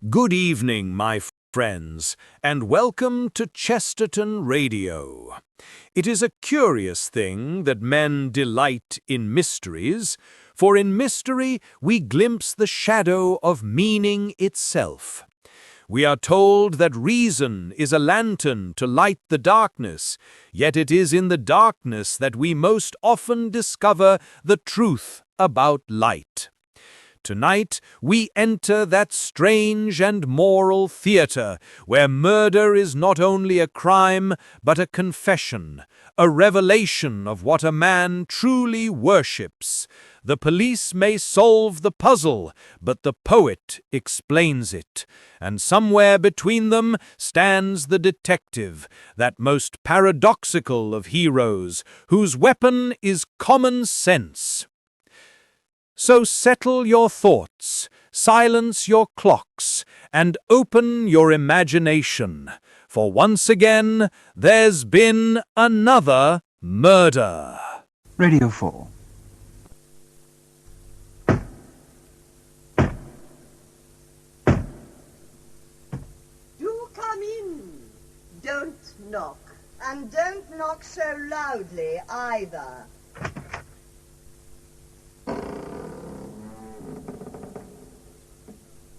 Good evening, my friends, and welcome to Chesterton Radio. It is a curious thing that men delight in mysteries, for in mystery we glimpse the shadow of meaning itself. We are told that reason is a lantern to light the darkness, yet it is in the darkness that we most often discover the truth about light. Tonight, we enter that strange and moral theater where murder is not only a crime, but a confession, a revelation of what a man truly worships. The police may solve the puzzle, but the poet explains it. And somewhere between them stands the detective, that most paradoxical of heroes, whose weapon is common sense. So settle your thoughts, silence your clocks, and open your imagination, for once again there's been another murder. Radio 4. Do come in. Don't knock. And don't knock so loudly either.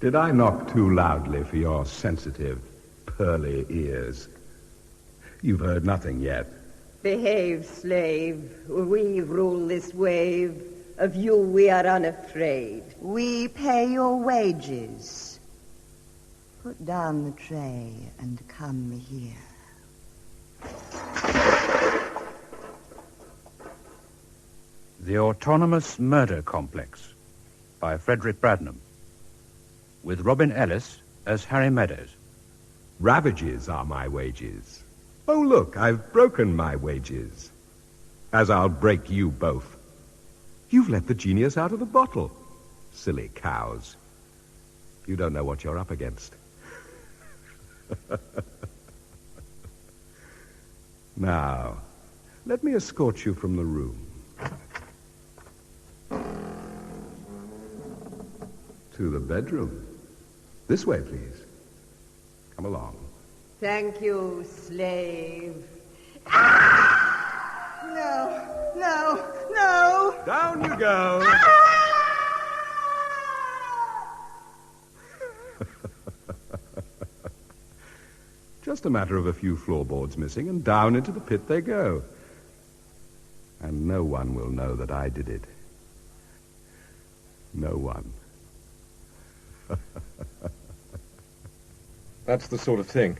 Did I knock too loudly for your sensitive, pearly ears? You've heard nothing yet. Behave, slave. We rule this wave. Of you we are unafraid. We pay your wages. Put down the tray and come here. The Autonomous Murder Complex by Frederick Bradnam, with Robin Ellis as Harry Meadows. Ravages are my wages. Oh, look, I've broken my wages. As I'll break you both. You've let the genius out of the bottle. Silly cows. You don't know what you're up against. Now, let me escort you from the room. To the bedroom. This way, please. Come along. Thank you, slave. No. Down you go. Just a matter of a few floorboards missing, and down into the pit they go. And no one will know that I did it. No one. That's the sort of thing.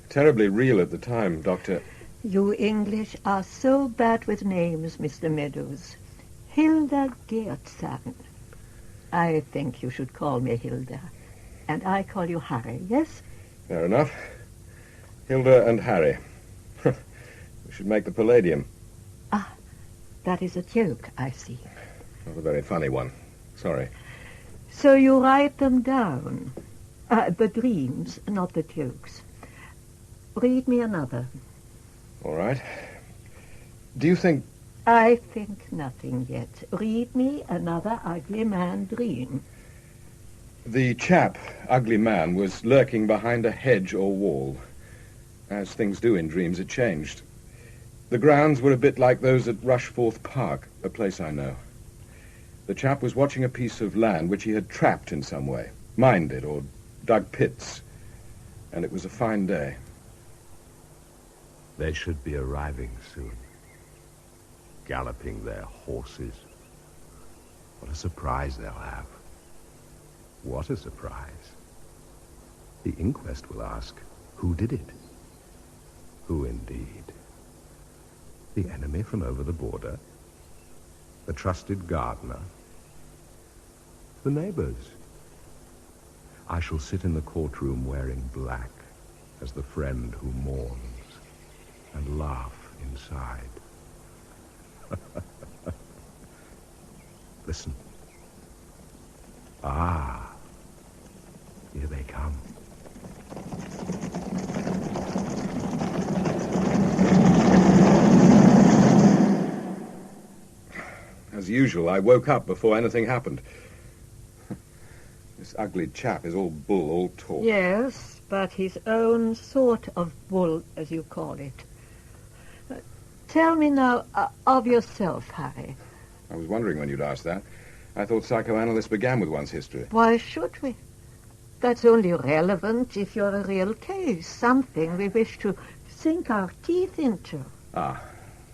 Terribly real at the time, Doctor. You English are so bad with names, Mr. Meadows. Hilda Geertzahn. I think you should call me Hilda. And I call you Harry, yes? Fair enough. Hilda and Harry. We should make the Palladium. Ah, that is a joke, I see. Not a very funny one. Sorry. So you write them down. The dreams, not the jokes. Read me another. All right. Do you think... I think nothing yet. Read me another ugly man dream. The chap, ugly man, was lurking behind a hedge or wall. As things do in dreams, it changed. The grounds were a bit like those at Rushforth Park, a place I know. The chap was watching a piece of land which he had trapped in some way, mined it or dug pits, and it was a fine day. They should be arriving soon. Galloping their horses. What a surprise they'll have. What a surprise. The inquest will ask, who did it? Who indeed? The enemy from over the border? The trusted gardener? The neighbors? I shall sit in the courtroom wearing black as the friend who mourns and laugh inside. Listen. Ah, here they come. As usual, I woke up before anything happened. This This ugly chap is all bull, all talk. Yes, but his own sort of bull, as you call it. Tell me now of yourself, Harry. I was wondering when you'd ask that. I thought psychoanalysts began with one's history. Why should we? That's only relevant if you're a real case, something we wish to sink our teeth into. Ah,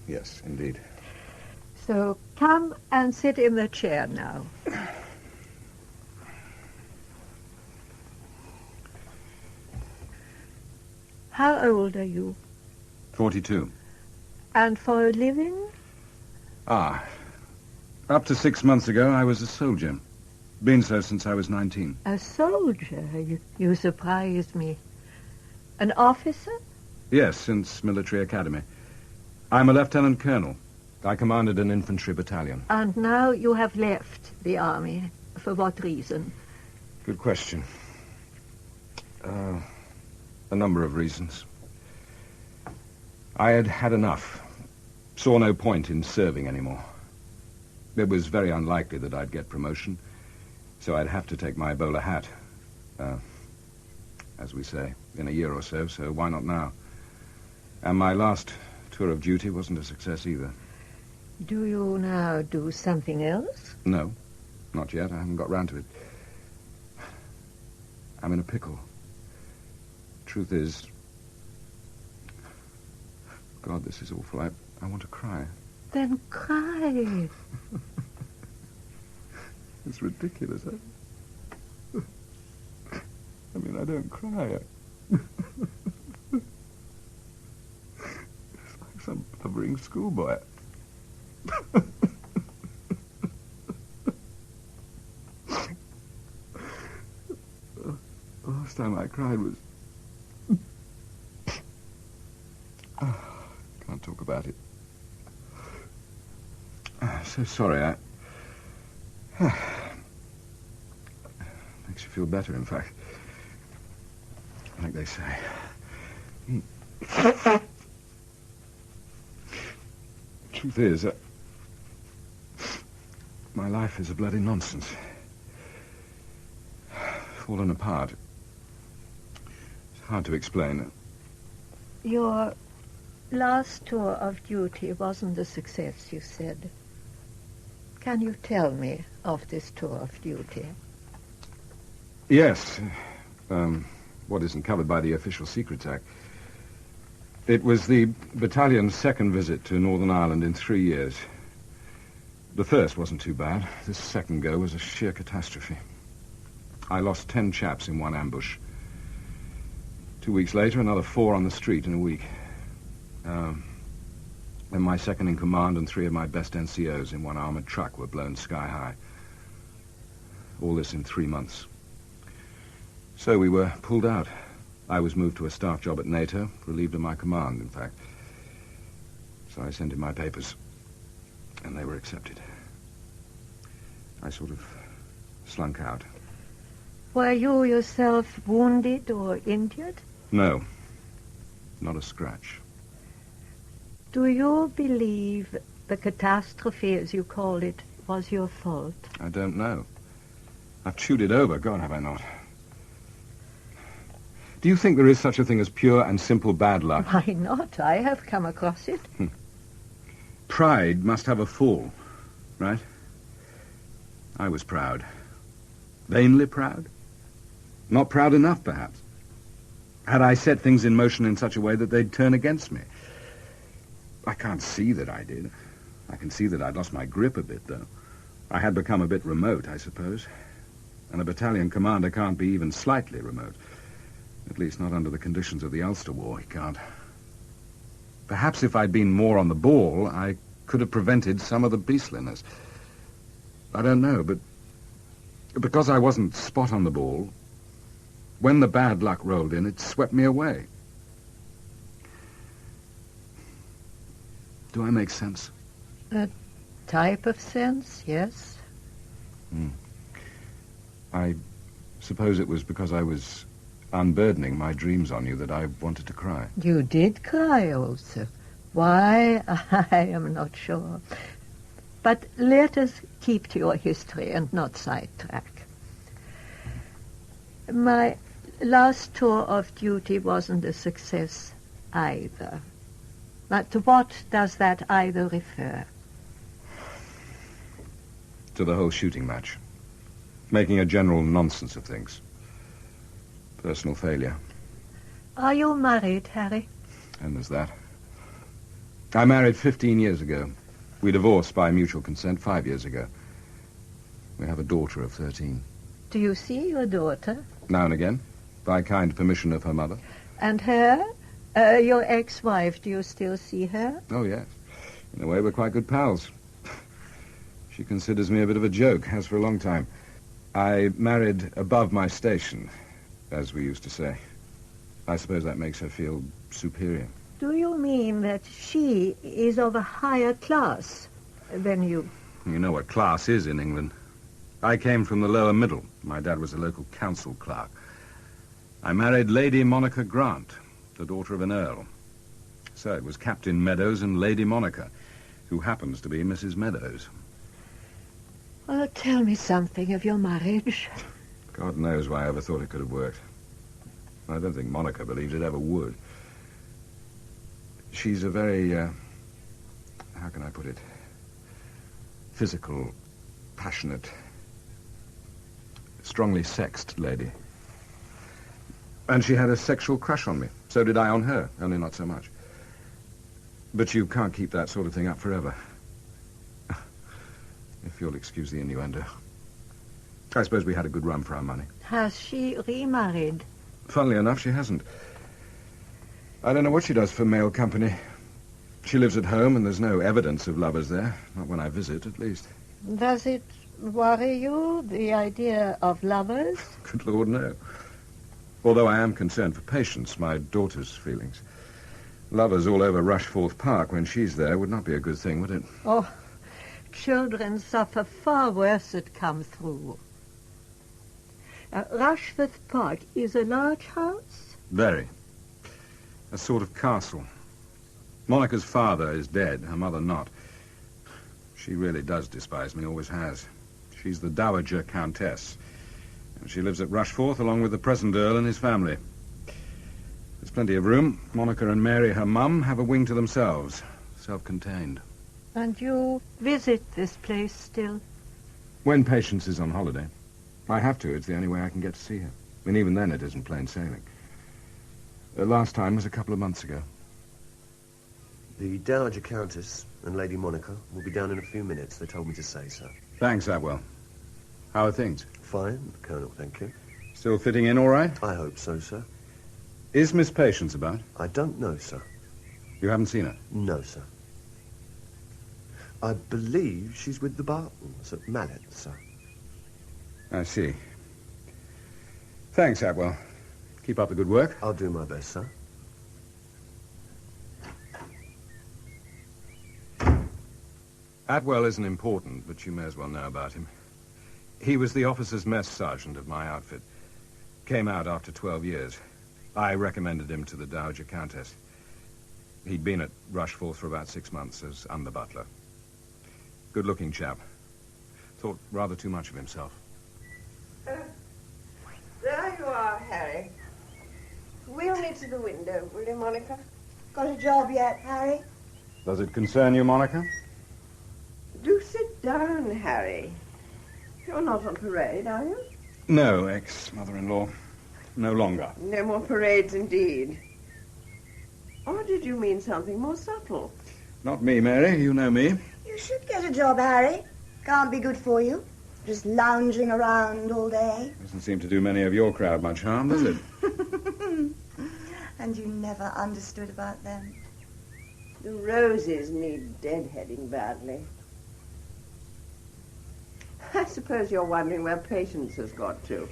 yes, indeed. So come and sit in the chair now. How old are you? 42. And for a living? Up to 6 months ago, I was a soldier. Been so since I was 19. A soldier? You surprised me. An officer? Yes, since military academy. I'm a lieutenant colonel. I commanded an infantry battalion. And now you have left the army. For what reason? Good question. A number of reasons. I had had enough. Saw no point in serving anymore. It was very unlikely that I'd get promotion, so I'd have to take my bowler hat, as we say, in a year or so why not now? And my last tour of duty wasn't a success either. Do you now do something else? No, not yet. I haven't got round to it. I'm in a pickle. Truth is... God, this is awful. I want to cry. Then cry. It's ridiculous, huh? I mean, I don't cry. It's like some blubbering schoolboy. The last time I cried was... Can't talk about it. So sorry, Makes you feel better, in fact. Like they say. Truth is, my life is a bloody nonsense. Fallen apart. It's hard to explain. Your last tour of duty wasn't a success, you said. Can you tell me of this tour of duty? Yes. What isn't covered by the Official Secrets Act. It was the battalion's second visit to Northern Ireland in 3 years. The first wasn't too bad. This second go was a sheer catastrophe. I lost 10 chaps in one ambush. 2 weeks later, another 4 on the street in a week. Then my second in command and 3 of my best NCOs in one armored truck were blown sky high. All this in 3 months. So we were pulled out. I was moved to a staff job at NATO, relieved of my command, in fact. So I sent in my papers, and they were accepted. I sort of slunk out. Were you yourself wounded or injured? No, not a scratch. Do you believe the catastrophe, as you call it, was your fault? I don't know. I've chewed it over, God, have I not? Do you think there is such a thing as pure and simple bad luck? Why not? I have come across it. Pride must have a fall, right? I was proud. Vainly proud? Not proud enough, perhaps. Had I set things in motion in such a way that they'd turn against me? I can't see that I did. I can see that I'd lost my grip a bit, though. I had become a bit remote, I suppose. And a battalion commander can't be even slightly remote. At least not under the conditions of the Ulster War, he can't. Perhaps if I'd been more on the ball, I could have prevented some of the beastliness. I don't know, but because I wasn't spot on the ball, when the bad luck rolled in, it swept me away. Do I make sense? A type of sense, yes. I suppose it was because I was unburdening my dreams on you that I wanted to cry. You did cry also. Why, I am not sure. But let us keep to your history and not sidetrack. My last tour of duty wasn't a success either. But to what does that either refer? To the whole shooting match. Making a general nonsense of things. Personal failure. Are you married, Harry? And there's that. I married 15 years ago. We divorced by mutual consent 5 years ago. We have a daughter of 13. Do you see your daughter? Now and again, by kind permission of her mother. And her? Your ex-wife, do you still see her? Oh, yes. In a way, we're quite good pals. She considers me a bit of a joke, has for a long time. I married above my station, as we used to say. I suppose that makes her feel superior. Do you mean that she is of a higher class than you? You know what class is in England. I came from the lower middle. My dad was a local council clerk. I married Lady Monica Grant, the daughter of an earl. So it was Captain Meadows and Lady Monica, who happens to be Mrs. Meadows. Well, tell me something of your marriage. God knows why I ever thought it could have worked. I don't think Monica believes it ever would. She's a very, how can I put it? Physical, passionate, strongly sexed lady. And she had a sexual crush on me. So did I on her, only not so much. But you can't keep that sort of thing up forever. If you'll excuse the innuendo. I suppose we had a good run for our money. Has she remarried? Funnily enough, she hasn't. I don't know what she does for mail company. She lives at home and there's no evidence of lovers there. Not when I visit, at least. Does it worry you, the idea of lovers? Good Lord, no. Although I am concerned for Patience, my daughter's feelings. Lovers all over Rushforth Park when she's there would not be a good thing, would it? Oh, children suffer far worse at come through. Rushforth Park is a large house? Very. A sort of castle. Monica's father is dead, her mother not. She really does despise me, always has. She's the Dowager Countess. And she lives at Rushforth along with the present Earl and his family. There's plenty of room. Monica and Mary, her mum, have a wing to themselves. Self-contained. And you visit this place still? When Patience is on holiday. I have to. It's the only way I can get to see her. And even then it isn't plain sailing. The last time was a couple of months ago. The Dowager Countess and Lady Monica will be down in a few minutes. They told me to say so. Thanks, Atwell. How are things? Fine, Colonel, thank you. Still fitting in all right? I hope so, sir. Is Miss Patience about? I don't know, sir. You haven't seen her? No, sir. I believe she's with the Bartons at Mallet, sir. I see. Thanks, Atwell. Keep up the good work. I'll do my best, sir. Atwell isn't important, but you may as well know about him. He was the officer's mess sergeant of my outfit. Came out after 12 years. I recommended him to the Dowager Countess. He'd been at Rushforth for about 6 months as under butler. Good-looking chap. Thought rather too much of himself. There you are, Harry. Wheel me to the window, will you, Monica? Got a job yet, Harry? Does it concern you, Monica? Do sit down, Harry. You're not on parade, are you? No, ex-mother-in-law. No longer. No more parades, indeed. Or did you mean something more subtle? Not me, Mary. You know me. You should get a job, Harry. Can't be good for you. Just lounging around all day. Doesn't seem to do many of your crowd much harm, does it? And you never understood about them. The roses need deadheading badly. I suppose you're wondering where Patience has got to.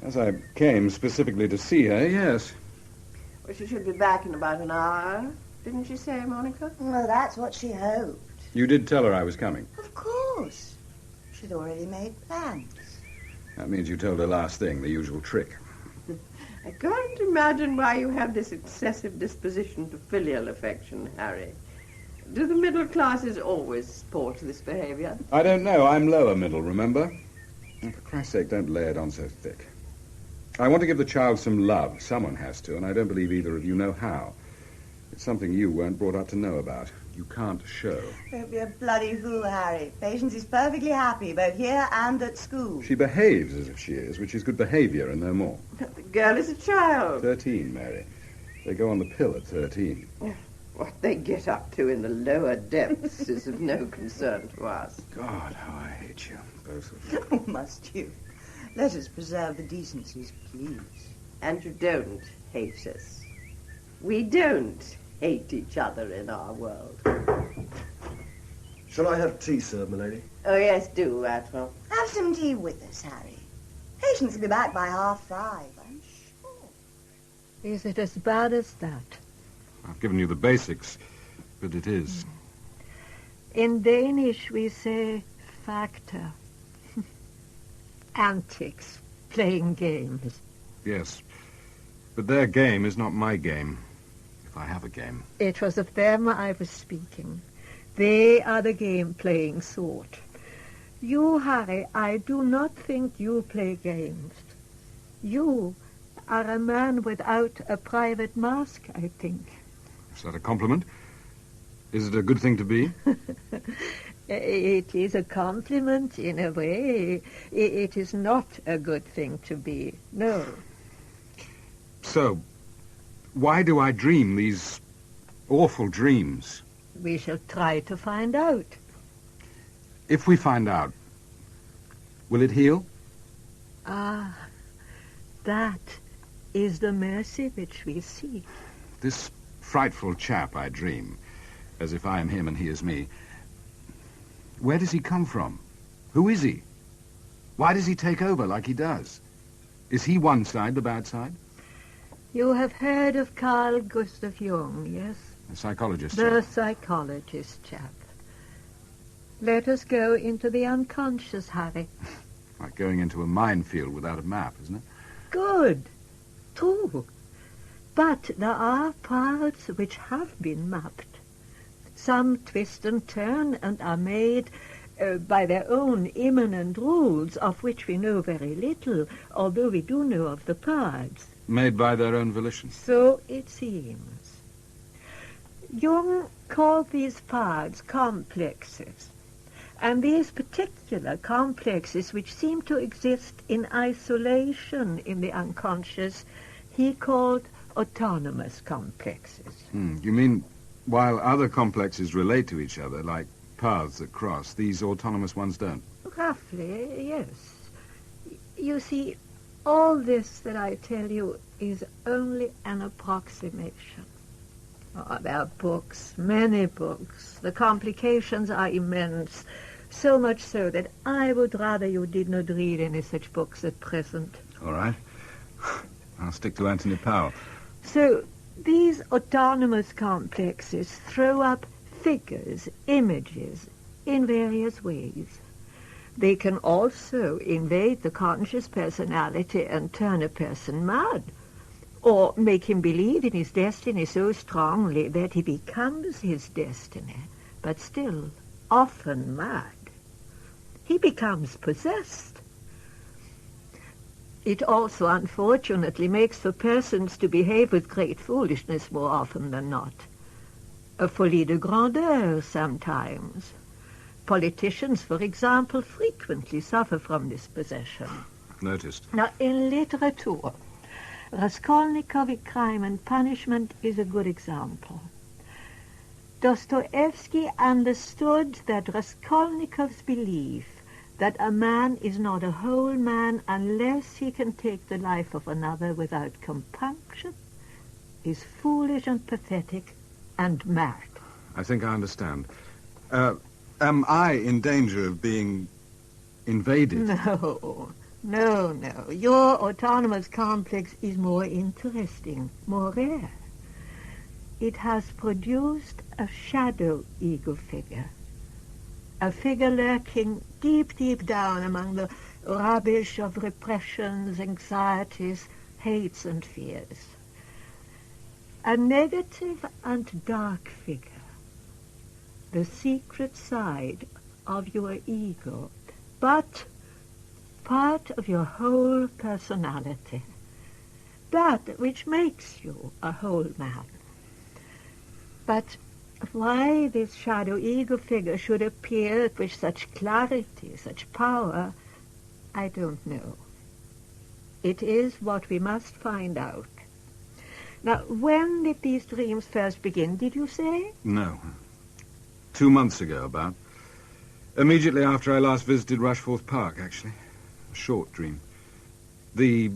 As I came specifically to see her, yes. Well, she should be back in about an hour. Didn't she say, Monica? Well, that's what she hoped. You did tell her I was coming. Of course. She'd already made plans. That means you told her last thing, the usual trick. I can't imagine why you have this excessive disposition to filial affection, Harry. Do the middle classes always sport this behavior? I don't know. I'm lower middle, remember? And for Christ's sake, don't lay it on so thick. I want to give the child some love. Someone has to, and I don't believe either of you know how. It's something you weren't brought up to know about. You can't show. Don't be a bloody fool, Harry. Patience is perfectly happy, both here and at school. She behaves as if she is, which is good behavior and no more. The girl is a child. 13, Mary. They go on the pill at 13. What they get up to in the lower depths is of no concern to us. God, how I hate you, both of you. Oh, must you? Let us preserve the decencies, please. And you don't hate us. We don't hate each other in our world. Shall I have tea, sir, milady? Oh, yes, do, Atwell. Have some tea with us, Harry. Patience will be back by 5:30, I'm sure. Is it as bad as that? I've given you the basics, but it is. In Danish, we say factor. Antics, playing games. Yes, but their game is not my game, if I have a game. It was of them I was speaking. They are the game-playing sort. You, Harry, I do not think you play games. You are a man without a private mask, I think. Is that a compliment? Is it a good thing to be? It is a compliment in a way. It is not a good thing to be, no. So, why do I dream these awful dreams? We shall try to find out. If we find out, will it heal? Ah, that is the mercy which we seek. This frightful chap I dream, as if I am him and he is me, where does he come from? Who is he? Why does he take over like he does? Is he one side, the bad side? You have heard of Carl Gustav Jung, yes? A psychologist. The psychologist chap. Let us go into the unconscious, Harry. Like going into a minefield without a map, isn't it? Good. True. But there are parts which have been mapped. Some twist and turn and are made by their own immanent rules, of which we know very little, although we do know of the parts. Made by their own volition. So it seems. Jung called these parts complexes. And these particular complexes, which seem to exist in isolation in the unconscious, he called autonomous complexes. You mean while other complexes relate to each other, like paths that cross, these autonomous ones don't? Roughly, yes. You see, all this that I tell you is only an approximation. Oh, there are books, many books. The complications are immense, so much so that I would rather you did not read any such books at present. All right. I'll stick to Anthony Powell. So these autonomous complexes throw up figures, images, in various ways. They can also invade the conscious personality and turn a person mad, or make him believe in his destiny so strongly that he becomes his destiny, but still often mad. He becomes possessed. It also, unfortunately, makes for persons to behave with great foolishness more often than not. A folie de grandeur sometimes. Politicians, for example, frequently suffer from this possession. Noticed. Now, in literature, Raskolnikov's Crime and Punishment is a good example. Dostoevsky understood that Raskolnikov's belief that a man is not a whole man unless he can take the life of another without compunction is foolish and pathetic and mad. I think I understand. Am I in danger of being invaded? No. Your autonomous complex is more interesting, more rare. It has produced a shadow ego figure. A figure lurking deep, deep down among the rubbish of repressions, anxieties, hates and fears. A negative and dark figure. The secret side of your ego, but part of your whole personality, that which makes you a whole man. But why this shadow ego figure should appear with such clarity, such power, I don't know. It is what we must find out. Now, when did these dreams first begin, did you say? No. 2 months ago, about. Immediately after I last visited Rushforth Park, actually. A short dream. The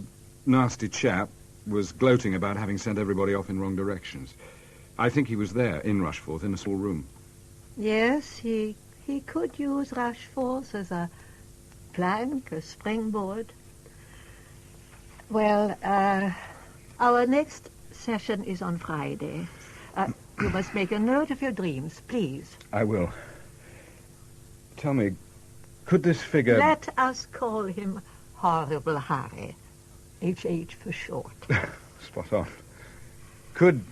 nasty chap was gloating about having sent everybody off in wrong directions. I think he was there, in Rushforth, in a small room. Yes, he could use Rushforth as a plank, a springboard. Well, our next session is on Friday. You must make a note of your dreams, please. I will. Tell me, could this figure... Let us call him Horrible Harry. H.H. for short. Spot on. Could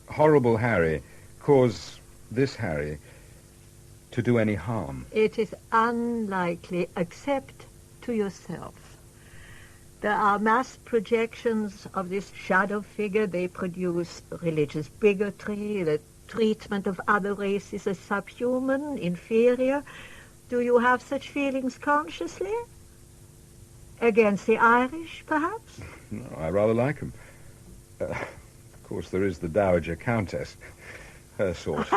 Horrible Harry cause this Harry to do any harm? It is unlikely, except to yourself. There are mass projections of this shadow figure. They produce religious bigotry, the treatment of other races as subhuman, inferior. Do you have such feelings consciously? Against the Irish, perhaps? No, I rather like him. Of course, there is the Dowager Countess. Her sort.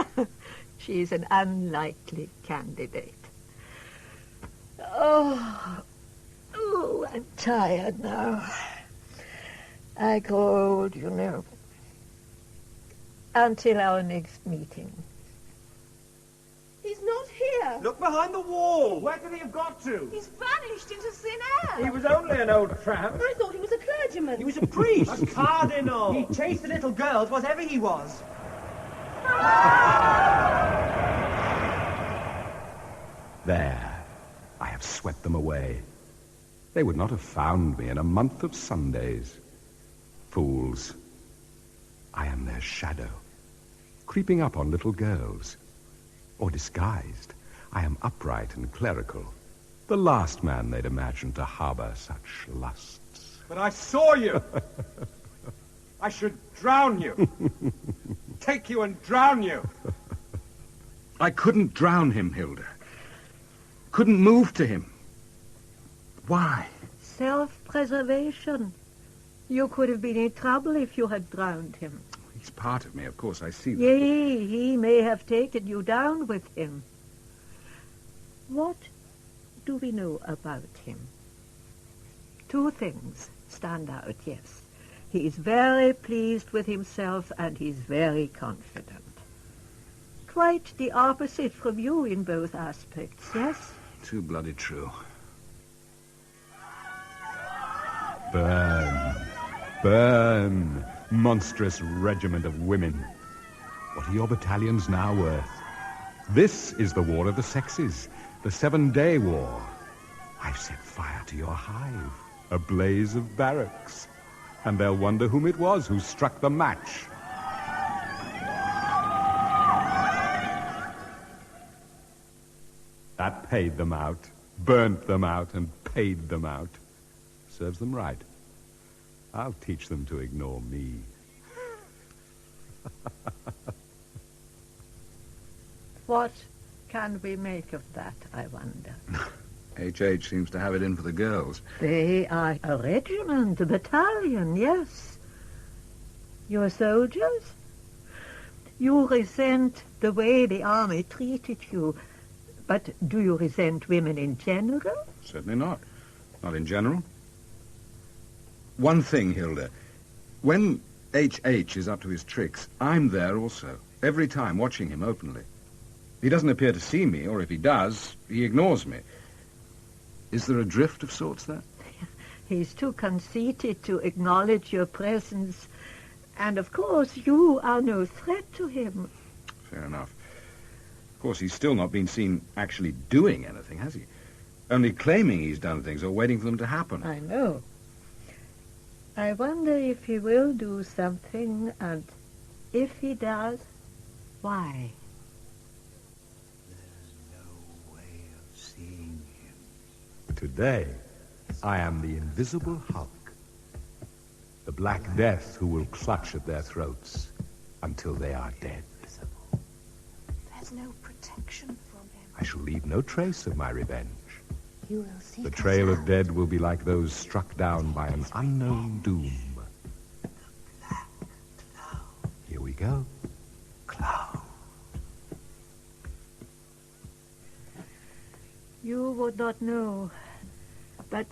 She's an unlikely candidate. Oh, I'm tired now. I grow old, you know. Until our next meeting. He's not here. Look behind the wall. Where could he have got to? He's vanished into thin air. He was only an old tramp. I thought he was a clergyman. He was a priest. A cardinal. He chased the little girls, whatever he was. There, I have swept them away. They would not have found me in a month of Sundays. Fools. I am their shadow, creeping up on little girls. Or disguised, I am upright and clerical, the last man they'd imagine to harbor such lusts. But I saw you. I should drown you. Take you and drown you. I couldn't drown him, Hilda. Couldn't move to him. Why? Self-preservation. You could have been in trouble if you had drowned him. He's part of me, of course, I see that. Yea, he may have taken you down with him. What do we know about him? 2 things stand out, yes. He is very pleased with himself and he's very confident. Quite the opposite from you in both aspects, yes? Too bloody true. Burn, burn, monstrous regiment of women. What are your battalions now worth? This is the war of the sexes, the 7-day war. I've set fire to your hive, a blaze of barracks. And they'll wonder whom it was who struck the match. That paid them out, burnt them out, and paid them out. Serves them right. I'll teach them to ignore me. What can we make of that, I wonder? H.H. seems to have it in for the girls. They are a regiment, a battalion, yes. Your soldiers? You resent the way the army treated you, but do you resent women in general? Certainly not. Not in general. One thing, Hilda. When H.H. is up to his tricks, I'm there also, every time, watching him openly. He doesn't appear to see me, or if he does, he ignores me. Is there a drift of sorts there? He's too conceited to acknowledge your presence. And, of course, you are no threat to him. Fair enough. Of course, he's still not been seen actually doing anything, has he? Only claiming he's done things or waiting for them to happen. I know. I wonder if he will do something, and if he does, why? There's no way of seeing him. Today, I am the invisible Hulk. The Black Death who will clutch at their throats until they are dead. There's no protection from him. I shall leave no trace of my revenge. You will see. The trail of dead will be like those struck down by an unknown doom. Here we go. Cloud. You would not know, but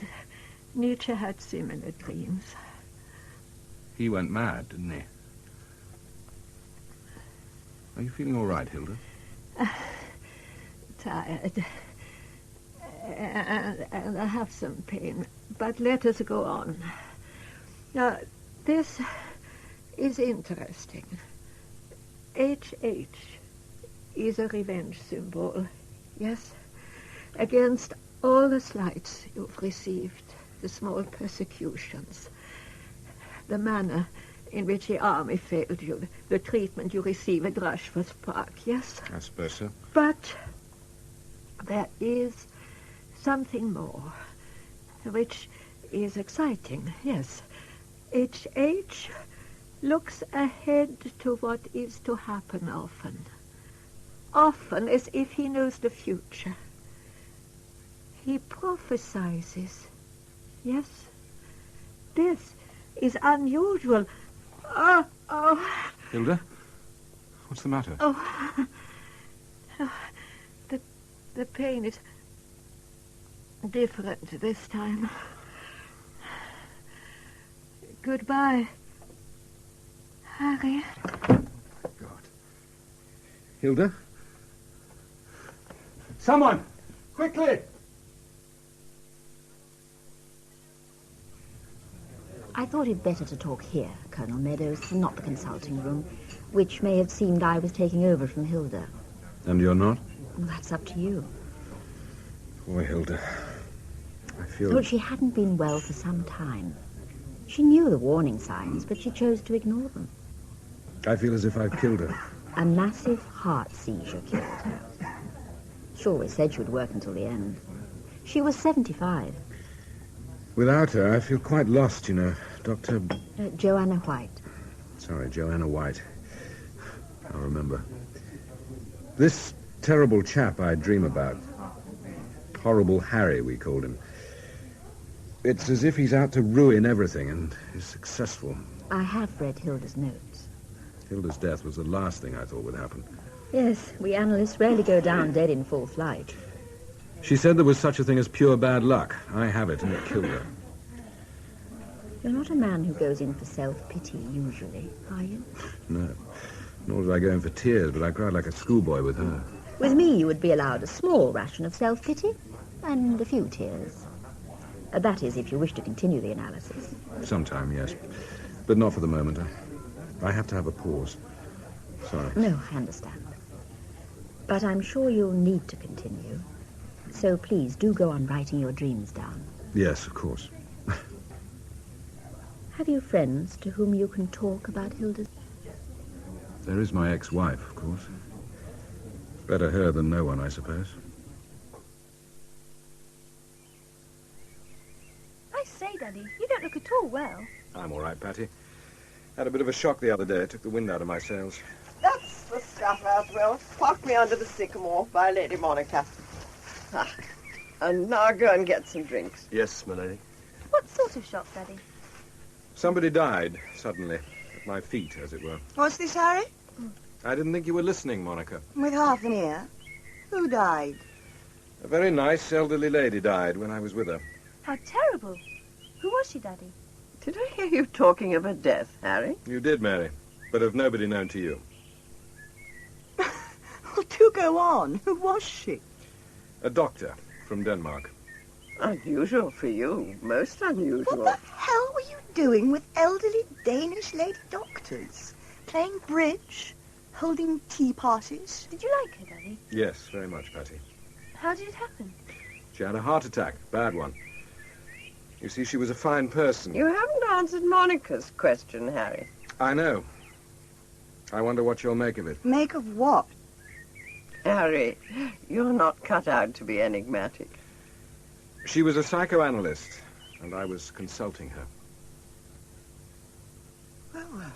Nietzsche had similar dreams. He went mad, didn't he? Are you feeling all right, Hilda? Tired. And I have some pain, but let us go on. Now, this is interesting. HH is a revenge symbol, yes? Against all the slights you've received, the small persecutions, the manner in which the army failed you, the treatment you received at Rushworth Park, yes? I suppose so. But there is something more, which is exciting, yes. H.H. looks ahead to what is to happen often. Often as if he knows the future. He prophesizes. Yes, this is unusual. Oh. Hilda? What's the matter? Oh. The pain is different this time. Goodbye, Harry. God. Hilda? Someone! Quickly! I thought it better to talk here, Colonel Meadows, and not the consulting room, which may have seemed I was taking over from Hilda. And you're not? Well, that's up to you. Poor Hilda. I feel... Well, she hadn't been well for some time. She knew the warning signs, but she chose to ignore them. I feel as if I've killed her. A massive heart seizure killed her. She always said she would work until the end. She was 75. Without her, I feel quite lost, you know. Dr. Joanna White. Sorry, Joanna White. I'll remember. This terrible chap I dream about. Horrible Harry, we called him. It's as if he's out to ruin everything and is successful. I have read Hilda's notes. Hilda's death was the last thing I thought would happen. Yes, we analysts rarely go down dead in full flight. She said there was such a thing as pure bad luck. I have it, and it killed her. You're not a man who goes in for self-pity, usually, are you? No. Nor did I go in for tears, but I cried like a schoolboy with her. With me, you would be allowed a small ration of self-pity and a few tears. That is, if you wish to continue the analysis. Sometime, yes. But not for the moment. I have to have a pause. Sorry. No, I understand. But I'm sure you'll need to continue. So please, do go on writing your dreams down. Yes, of course. Have you friends to whom you can talk about Hilda's? There is my ex-wife, of course. Better her than no one, I suppose. I say, Daddy, you don't look at all well. I'm all right, Patty. Had a bit of a shock the other day. It took the wind out of my sails. That's the stuff, Aswell. Park me under the sycamore by Lady Monica. Ah, and now go and get some drinks. Yes, my lady. What sort of shock, Daddy? Somebody died, suddenly, at my feet, as it were. What's this, Harry? I didn't think you were listening, Monica. With half an ear? Who died? A very nice elderly lady died when I was with her. How terrible. Who was she, Daddy? Did I hear you talking of her death, Harry? You did, Mary, but of nobody known to you. Well, do go on. Who was she? A doctor from Denmark. Unusual for you. Most unusual. What the hell were you doing with elderly Danish lady doctors? Playing bridge? Holding tea parties? Did you like her, Daddy? Yes, very much, Patty. How did it happen? She had a heart attack, bad one. You see, she was a fine person. You haven't answered Monica's question, Harry. I know. I wonder what you'll make of it. Make of what? Harry, you're not cut out to be enigmatic. She was a psychoanalyst, and I was consulting her. well.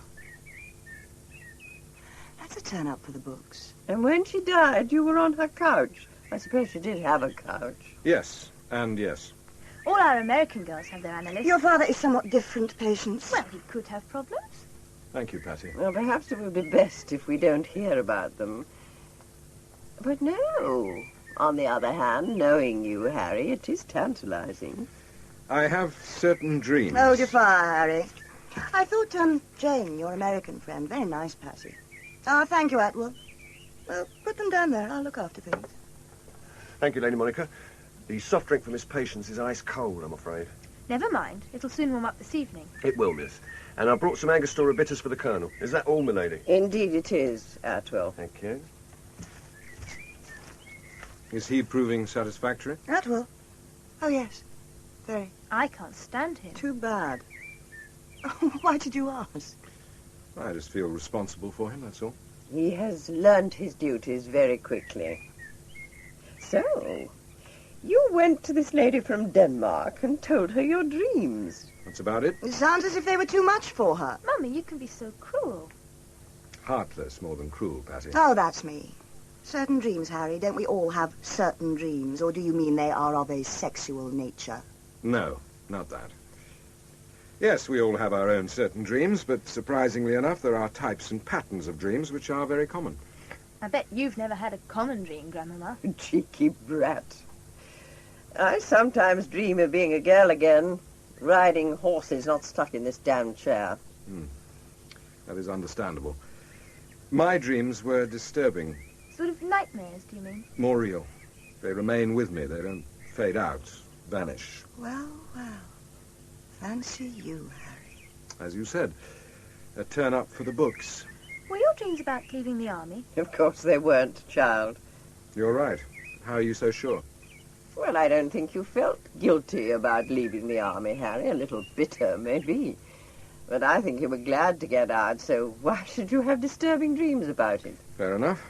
That's a turn up for the books. And when she died, you were on her couch. I suppose she did have a couch. Yes, and yes. All our American girls have their analysts. Your father is somewhat different, Patience. Well, he could have problems. Thank you, Patty. Well, perhaps it would be best if we don't hear about them. But no. On the other hand, knowing you, Harry, it is tantalizing. I have certain dreams. Hold your fire, Harry. I thought, Jane, your American friend, very nice, Patty. Oh, thank you, Atwell. Well, put them down there. I'll look after things. Thank you, Lady Monica. The soft drink for Miss Patience is ice cold, I'm afraid. Never mind. It'll soon warm up this evening. It will, miss. And I brought some Angostura bitters for the Colonel. Is that all, milady? Indeed it is, Atwell. Thank you. Is he proving satisfactory? Atwell? Oh, yes. Very. I can't stand him. Too bad. Oh, why did you ask? I just feel responsible for him, that's all. He has learned his duties very quickly. So, you went to this lady from Denmark and told her your dreams. That's about it. It sounds as if they were too much for her. Mummy, you can be so cruel. Heartless more than cruel, Patty. Oh, that's me. Certain dreams, Harry. Don't we all have certain dreams? Or do you mean they are of a sexual nature? No, not that. Yes, we all have our own certain dreams, but surprisingly enough, there are types and patterns of dreams which are very common. I bet you've never had a common dream, Grandmama. Cheeky brat. I sometimes dream of being a girl again, riding horses, not stuck in this damn chair. That is understandable. My dreams were disturbing. Sort of nightmares, do you mean? More real. They remain with me. They don't fade out, vanish. Well, well. Fancy you, Harry. As you said, a turn-up for the books. Were your dreams about leaving the army? Of course they weren't, child. You're right. How are you so sure? Well, I don't think you felt guilty about leaving the army, Harry. A little bitter, maybe. But I think you were glad to get out, so why should you have disturbing dreams about it? Fair enough.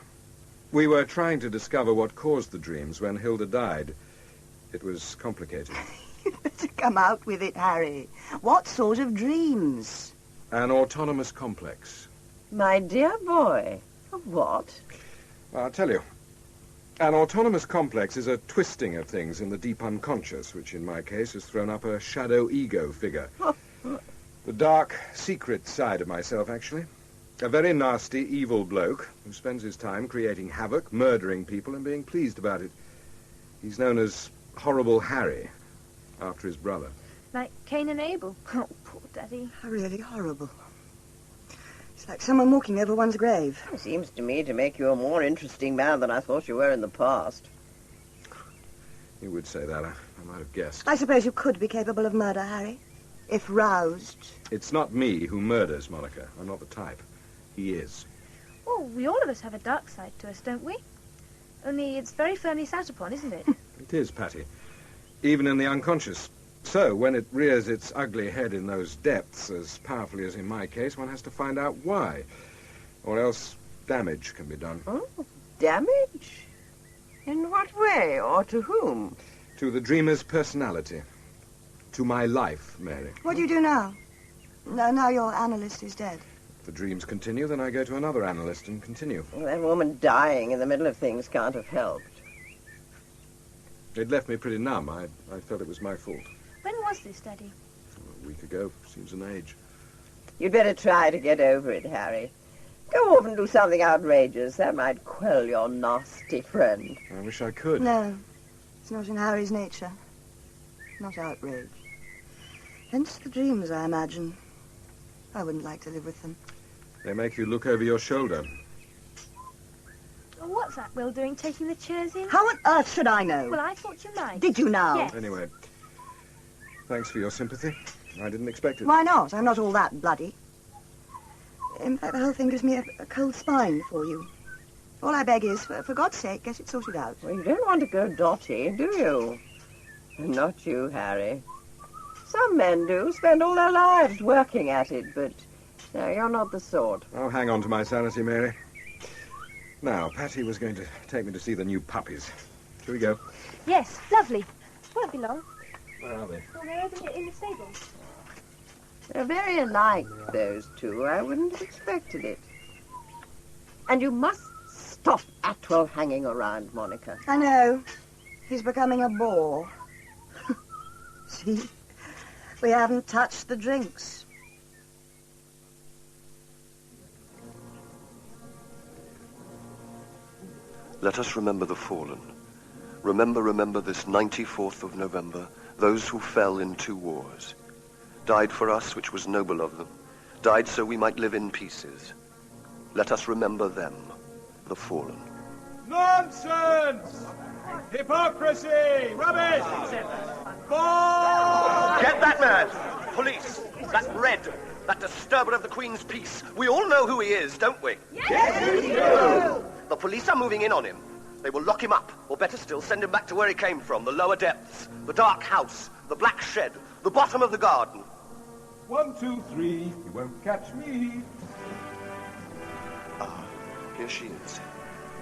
We were trying to discover what caused the dreams when Hilda died. It was complicated. You'd better come out with it, Harry. What sort of dreams? An autonomous complex. My dear boy, what? I'll tell you. An autonomous complex is a twisting of things in the deep unconscious, which in my case has thrown up a shadow ego figure. The dark, secret side of myself, actually. A very nasty, evil bloke who spends his time creating havoc, murdering people, and being pleased about it. He's known as Horrible Harry, after his brother. Like Cain and Abel. Oh, poor Daddy. Really horrible. It's like someone walking over one's grave. It seems to me to make you a more interesting man than I thought you were in the past. You would say that. I might have guessed. I suppose you could be capable of murder, Harry, if roused. It's not me who murders, Monica. I'm not the type. He is. Well, we all of us have a dark side to us, don't we? Only it's very firmly sat upon, isn't it? It is, Patty. Even in the unconscious. So, when it rears its ugly head in those depths, as powerfully as in my case, one has to find out why. Or else damage can be done. Oh, damage? In what way, or to whom? To the dreamer's personality. To my life, Mary. What do you do now? Now your analyst is dead. If the dreams continue, then I go to another analyst and continue. Well, that woman dying in the middle of things can't have helped. It left me pretty numb. I felt it was my fault. When was this, Daddy? A week ago. Seems an age. You'd better try to get over it, Harry. Go off and do something outrageous. That might quell your nasty friend. I wish I could. No, it's not in Harry's nature. Not outrage. Hence the dreams, I imagine. I wouldn't like to live with them. They make you look over your shoulder. Well, what's that Will doing, taking the chairs in? How on earth should I know? Well, I thought you might. Did you now? Yes. Anyway, thanks for your sympathy. I didn't expect it. Why not? I'm not all that bloody. In fact, the whole thing gives me a cold spine for you. All I beg is, for God's sake, get it sorted out. Well, you don't want to go dotty, do you? Not you, Harry. Some men do, spend all their lives working at it, but no, you're not the sort. I'll hang on to my sanity, Mary. Now, Patty was going to take me to see the new puppies. Shall we go? Yes, lovely. Won't be long. Where are they? Well, they're over in the stable. They're very alike, those two. I wouldn't have expected it. And you must stop Atwell hanging around, Monica. I know. He's becoming a bore. See? We haven't touched the drinks. Let us remember the fallen. Remember this 94th of November, those who fell in 2 wars. Died for us, which was noble of them. Died so we might live in pieces. Let us remember them, the fallen. Nonsense! Hypocrisy! Rubbish! Get that man! Police! That Red! That disturber of the Queen's peace! We all know who he is, don't we? Yes, we do! The police are moving in on him. They will lock him up, or better still, send him back to where he came from, the lower depths, the dark house, the black shed, the bottom of the garden. 1, 2, 3, you won't catch me. Ah, here she is.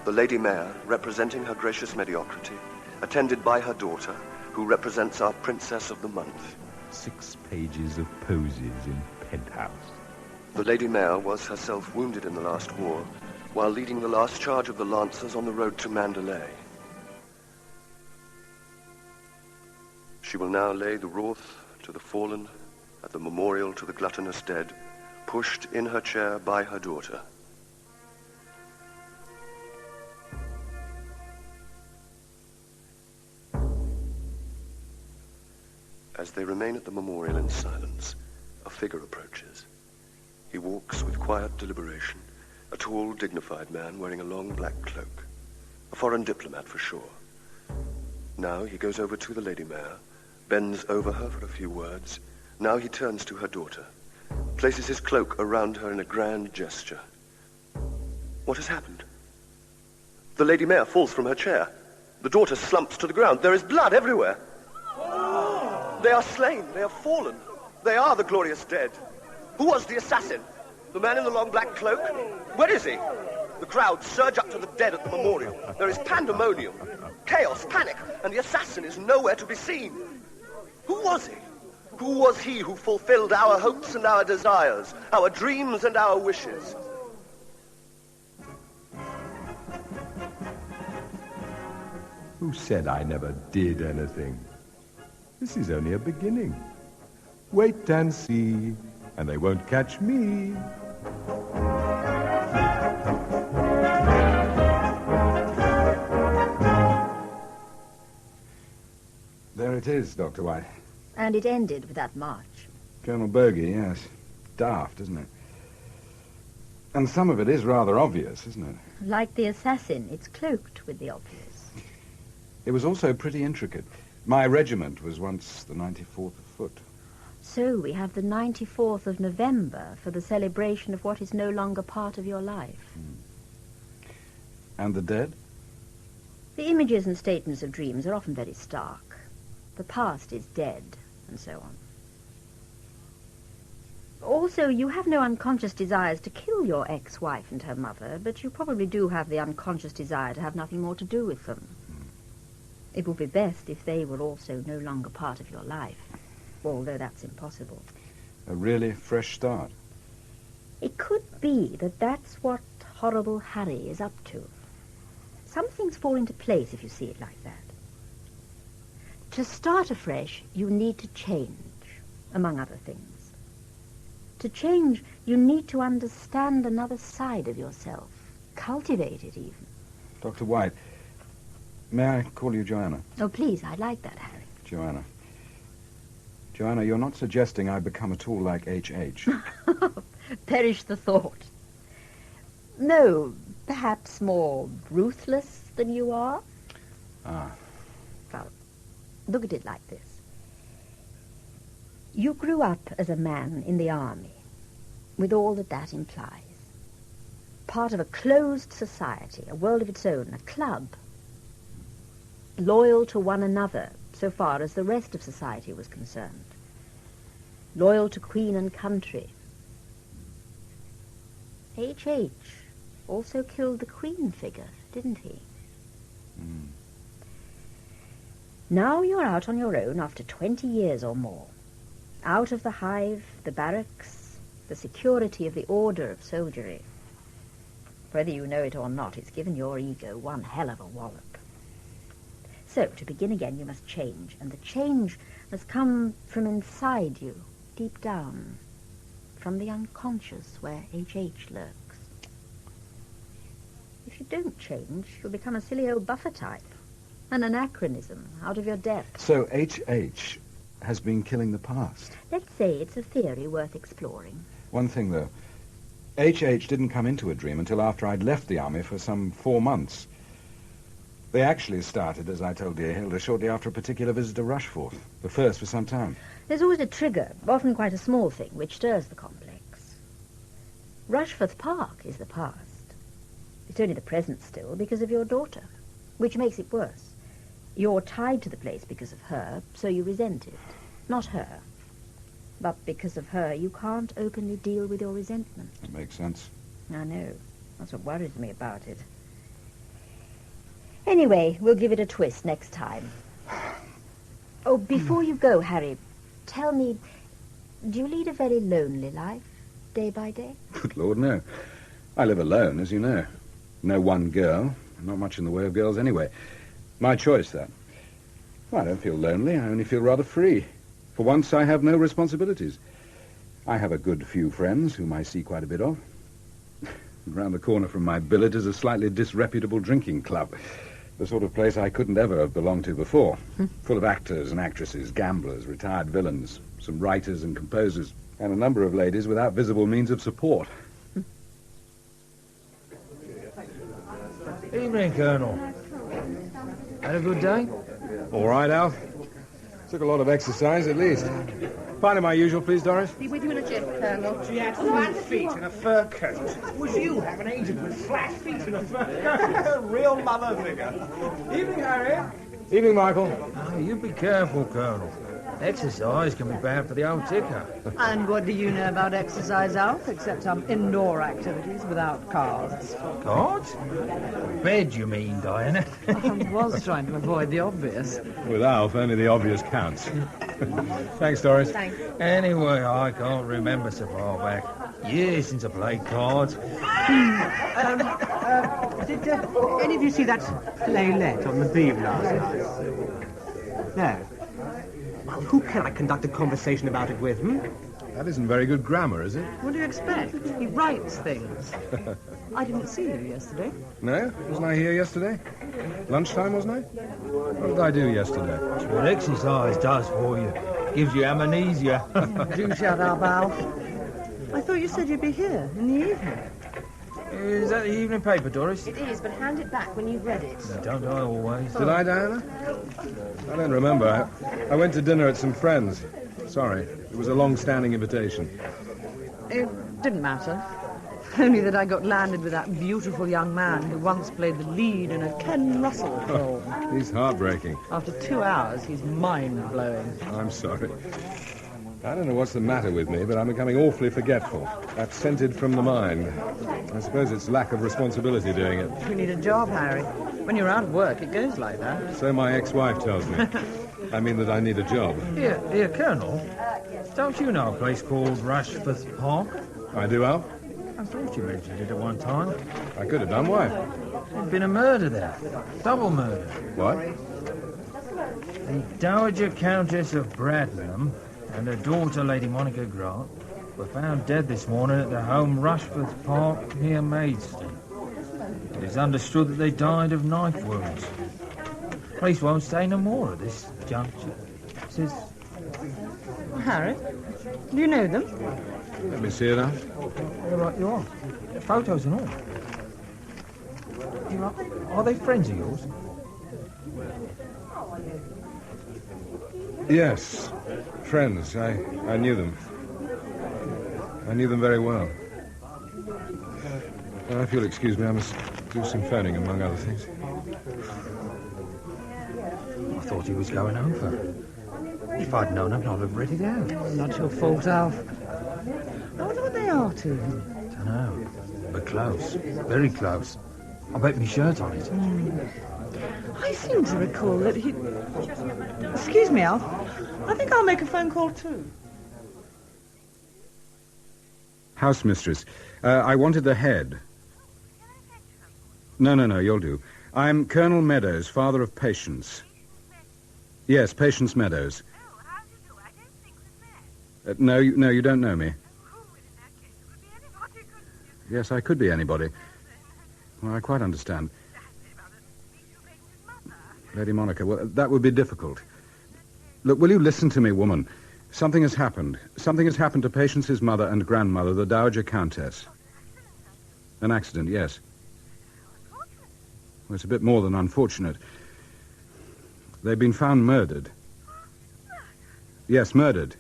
The Lady Mayor, representing her gracious mediocrity, attended by her daughter, who represents our Princess of the Month. 6 pages of posies in penthouse. The Lady Mayor was herself wounded in the last war, while leading the last charge of the Lancers on the road to Mandalay. She will now lay the wreath to the fallen at the memorial to the gluttonous dead, pushed in her chair by her daughter. As they remain at the memorial in silence, a figure approaches. He walks with quiet deliberation, a tall, dignified man wearing a long black cloak. A foreign diplomat for sure. Now he goes over to the Lady Mayor, bends over her for a few words. Now he turns to her daughter, places his cloak around her in a grand gesture. What has happened? The Lady Mayor falls from her chair. The daughter slumps to the ground. There is blood everywhere. They are slain. They have fallen. They are the glorious dead. Who was the assassin? The man in the long black cloak? Where is he? The crowd surge up to the dead at the memorial. There is pandemonium, chaos, panic, and the assassin is nowhere to be seen. Who was he? Who was he who fulfilled our hopes and our desires, our dreams and our wishes? Who said I never did anything? This is only a beginning. Wait and see, and they won't catch me. There it is, Dr. White. And it ended with that march. Colonel Bogey, yes. Daft, isn't it? And some of it is rather obvious, isn't it? Like the assassin, it's cloaked with the obvious. It was also pretty intricate. My regiment was once the 94th of Foot. So we have the 94th of November for the celebration of what is no longer part of your life. And the dead? The images and statements of dreams are often very stark. The past is dead, and so on. Also, you have no unconscious desires to kill your ex-wife and her mother, but you probably do have the unconscious desire to have nothing more to do with them. It would be best if they were also no longer part of your life, although that's impossible. A really fresh start. It could be that that's what horrible Harry is up to. Some things fall into place if you see it like that. To start afresh, you need to change, among other things. To change, you need to understand another side of yourself, cultivate it even. Dr. White, may I call you Joanna? Oh, please, I'd like that, Harry. Joanna. Joanna, you're not suggesting I become at all like H.H. Perish the thought. No, perhaps more ruthless than you are? Ah. Well, look at it like this. You grew up as a man in the army, with all that that implies. Part of a closed society, a world of its own, a club. Loyal to one another, so far as the rest of society was concerned. Loyal to Queen and country. H.H. also killed the Queen figure, didn't he? Now you're out on your own after 20 years or more. Out of the hive, the barracks, the security of the order of soldiery. Whether you know it or not, it's given your ego one hell of a wallop. So, to begin again, you must change, and the change must come from inside you, deep down, from the unconscious where HH lurks. If you don't change, you'll become a silly old buffer type, an anachronism out of your depth. So HH has been killing the past. Let's say it's a theory worth exploring. One thing, though. HH didn't come into a dream until after I'd left the army for some 4 months. They actually started, as I told dear Hilda, shortly after a particular visit to Rushforth. The first for some time. There's always a trigger, often quite a small thing, which stirs the complex. Rushforth Park is the past. It's only the present still because of your daughter, which makes it worse. You're tied to the place because of her, so you resent it. Not her. But because of her, you can't openly deal with your resentment. That makes sense. I know. That's what worries me about it. Anyway, we'll give it a twist next time. Oh, before you go, Harry, tell me, do you lead a very lonely life, day by day? Good Lord, no. I live alone, as you know. No one girl. Not much in the way of girls anyway. My choice, that. Well, I don't feel lonely. I only feel rather free. For once, I have no responsibilities. I have a good few friends, whom I see quite a bit of. Round the corner from my billet is a slightly disreputable drinking club. The sort of place I couldn't ever have belonged to before. Full of actors and actresses, gamblers, retired villains, some writers and composers, and a number of ladies without visible means of support. Evening, Colonel. Had a good day? All right, Al. Took a lot of exercise, at least. Pardon my usual, please, Doris. Be with you in a jiff, Colonel. She had flat feet and a fur coat. Was you have an agent with flat feet and a fur coat? Real mother figure. Evening, Harry. Evening, Michael. Oh, you be careful, Colonel. Exercise can be bad for the old ticker. And what do you know about exercise, Alf, except some indoor activities without cards? Cards? Bed, you mean, Diana? I was trying to avoid the obvious. With Alf, only the obvious counts. Thanks, Doris. Thanks. Anyway, I can't remember so far back. Years since I played cards. Did any of you see that playlet on the beam last night? No. Well, who can I conduct a conversation about it with, That isn't very good grammar, is it? What do you expect? He writes things. I didn't see you yesterday. No? Wasn't I here yesterday? Lunchtime, wasn't I? What did I do yesterday? It's what exercise does for you. Gives you amnesia. Do shut up, Alf. I thought you said you'd be here in the evening. Is that the evening paper, Doris? It is, but hand it back when you've read it. Don't I always? Did I, Diana? I don't remember. I went to dinner at some friends. Sorry. It was a long-standing invitation. It didn't matter. Only that I got landed with that beautiful young man who once played the lead in a Ken Russell film. He's heartbreaking. After 2 hours, he's mind-blowing. I'm sorry. I don't know what's the matter with me, but I'm becoming awfully forgetful. Absented from the mind. I suppose it's lack of responsibility doing it. You need a job, Harry. When you're out of work, it goes like that. So my ex-wife tells me. I mean that I need a job. Here, Colonel. Don't you know a place called Rushforth Park? I do, Al? I thought you mentioned it at one time. I could have done. Why? There'd been a murder there. Double murder. What? The Dowager Countess of Bradnam and her daughter, Lady Monica Grant, were found dead this morning at their home, Rushforth Park, near Maidstone. It is understood that they died of knife wounds. Police won't say no more at this juncture. Says... Harry, do you know them? Let me see it, Al. You're right, you are. Photos and all. Are they friends of yours? Yes. Friends. I knew them. I knew them very well. If you'll excuse me, I must do some phoning, among other things. I thought he was going over. If I'd known him, I'd have read it out. Not your fault, Alf. I wonder what they are to him. Dunno. But close. Very close. I bet my shirt on it. I seem to recall that he... Excuse me, Alf. I think I'll make a phone call too. House mistress. I wanted the head. No, you'll do. I'm Colonel Meadows, father of Patience. Yes, Patience Meadows. Oh, how do you do? I don't think we've met. No, you don't know me. Oh, well, in that case, it could be anybody, couldn't you? Yes, I could be anybody. Well, I quite understand. Lady Monica, well, that would be difficult. Look, will you listen to me, woman? Something has happened. Something has happened to Patience's mother and grandmother, the Dowager Countess. An accident, yes. Well, it's a bit more than unfortunate. They've been found murdered. Yes, murdered.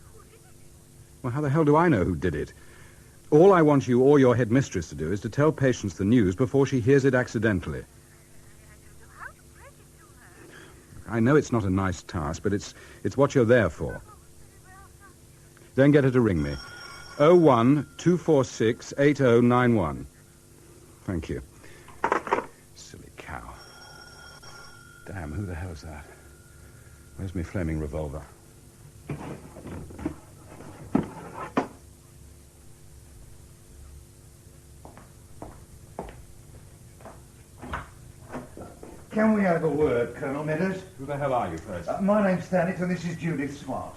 Well, how the hell do I know who did it? All I want you or your headmistress to do is to tell Patience the news before she hears it accidentally. I know it's not a nice task, but it's what you're there for. Then get her to ring me. 01-246-8091. Thank you. Silly cow. Damn, who the hell's that? Where's my flaming revolver? Can we have a word, Colonel Meadows? Who the hell are you, first? My name's Thanet, and this is Judith Smart.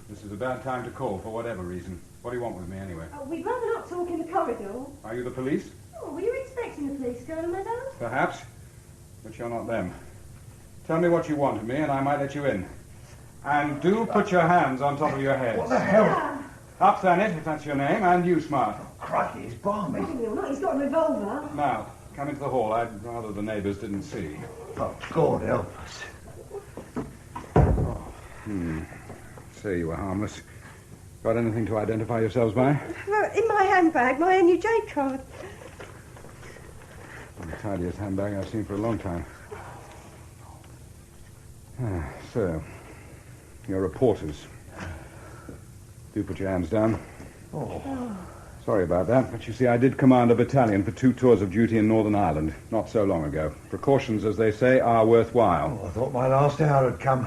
This is a bad time to call, for whatever reason. What do you want with me, anyway? We'd rather not talk in the corridor. Are you the police? Oh, were you expecting the police, Colonel Meadows? Perhaps. But you're not them. Tell me what you want of me, and I might let you in. And do put your hands on top of your heads. What the hell? Up, Thanet, if that's your name, and you, Smart. Crikey, he's balmy. Not. He's got a revolver. Now, come into the hall. I'd rather the neighbours didn't see. Oh, God help us. Say you were harmless. Got anything to identify yourselves by? In my handbag, my NUJ card. The tidiest handbag I've seen for a long time. So, you're reporters. Do put your hands down. Oh. Sorry about that, but you see, I did command a battalion for 2 tours of duty in Northern Ireland, not so long ago. Precautions, as they say, are worthwhile. I thought my last hour had come.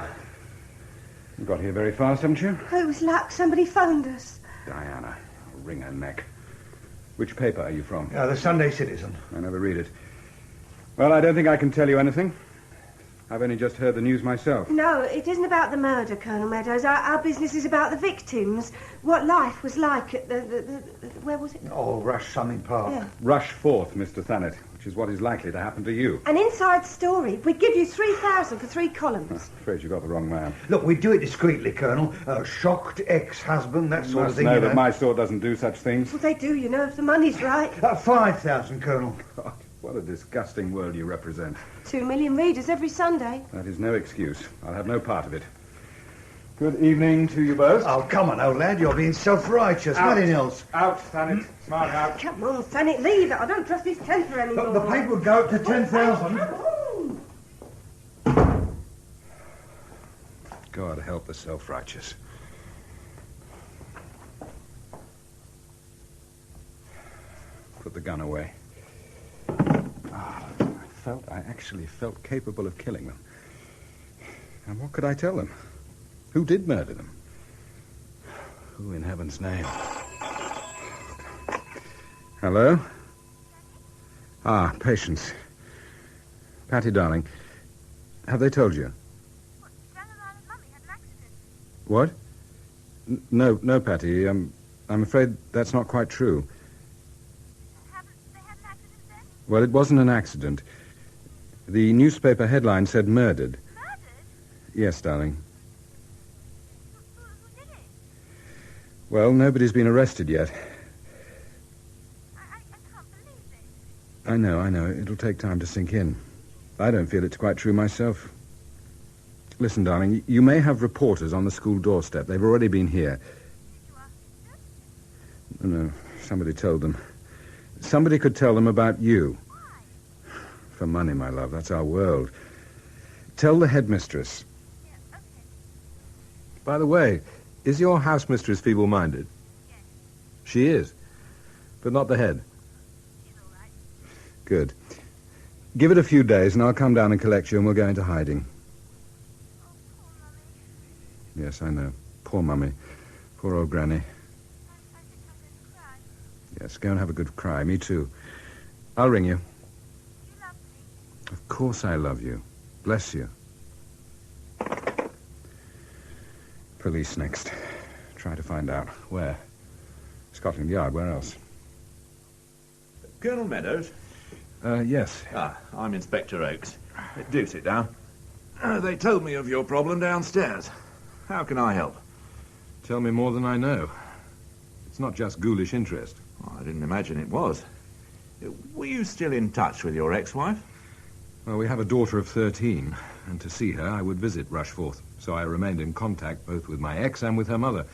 You got here very fast, haven't you? Oh, it was luck. Somebody phoned us. Diana, I'll wring her neck. Which paper are you from? The Sunday Citizen. I never read it. Well, I don't think I can tell you anything. I've only just heard the news myself. No, it isn't about the murder, Colonel Meadows. Our business is about the victims. What life was like at the where was it? Oh, Rush Summing Park. Yeah. Rush forth, Mr. Thanet, which is what is likely to happen to you. An inside story. We'd give you 3,000 for 3 columns. I'm afraid you got the wrong man. Look, we do it discreetly, Colonel. Shocked ex-husband, that sort of thing. No, but my sort doesn't do such things. Well, they do, you know, if the money's right. 5,000, Colonel. God, what a disgusting world you represent. 2 million readers every Sunday. That is no excuse. I'll have no part of it. Good evening to you both. Oh, come on, old lad. You're being self-righteous. Nothing else. Out, Thanet. Smart out. Come on, Thanet, leave it. I don't trust his temper anymore. Look, the paper would go up to 10,000. God help the self-righteous. Put the gun away. I actually felt capable of killing them. And what could I tell them? Who did murder them? Who in heaven's name? Hello? Patience. Patty, darling. Have they told you? What? No, Patty. I'm afraid that's not quite true. Well, it wasn't an accident. The newspaper headline said murdered. Murdered? Yes, darling. Who did it? Well, nobody's been arrested yet. I can't believe it. I know. It'll take time to sink in. I don't feel it's quite true myself. Listen, darling, you may have reporters on the school doorstep. They've already been here. Did you ask them? No, somebody told them. Somebody could tell them about you. For money, my love. That's our world. Tell the headmistress. Yeah, okay. By the way, is your house mistress feeble-minded? Yes. She is? But not the head? She's all right. Good. Give it a few days and I'll come down and collect you and we'll go into hiding. Oh, poor Mummy. Yes, I know. Poor Mummy. Poor old Granny. I think I'm going to cry. Yes, go and have a good cry. Me too. I'll ring you. Of course I love you. Bless you. Police next. Try to find out. Where? Scotland Yard. Where else? Colonel Meadows? Yes. I'm Inspector Oakes. Do sit down. They told me of your problem downstairs. How can I help? Tell me more than I know. It's not just ghoulish interest. I didn't imagine it was. Were you still in touch with your ex-wife? Well, we have a daughter of 13, and to see her I would visit Rushforth, so I remained in contact both with my ex and with her mother.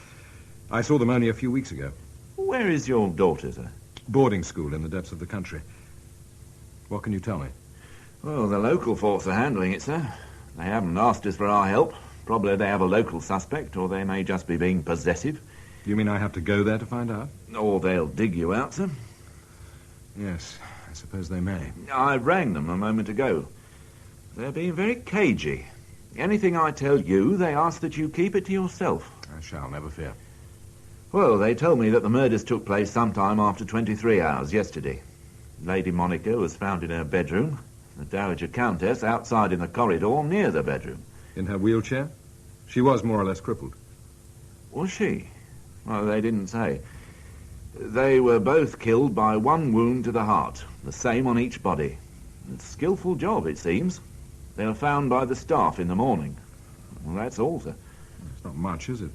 I saw them only a few weeks ago. Where is your daughter, sir? Boarding school in the depths of the country. What can you tell me? Well, the local force are handling it, sir. They haven't asked us for our help. Probably they have a local suspect, or they may just be being possessive. You mean I have to go there to find out? Or they'll dig you out, sir. Yes, I suppose they may. I rang them a moment ago. They're being very cagey. Anything I tell you, they ask that you keep it to yourself. I shall, never fear. Well, they told me that the murders took place sometime after 23 hours yesterday. Lady Monica was found in her bedroom. The Dowager Countess outside in the corridor near the bedroom. In her wheelchair? She was more or less crippled. Was she? Well, they didn't say. They were both killed by one wound to the heart, the same on each body. A skillful job, it seems. They were found by the staff in the morning. Well, that's all, sir. It's not much, is it?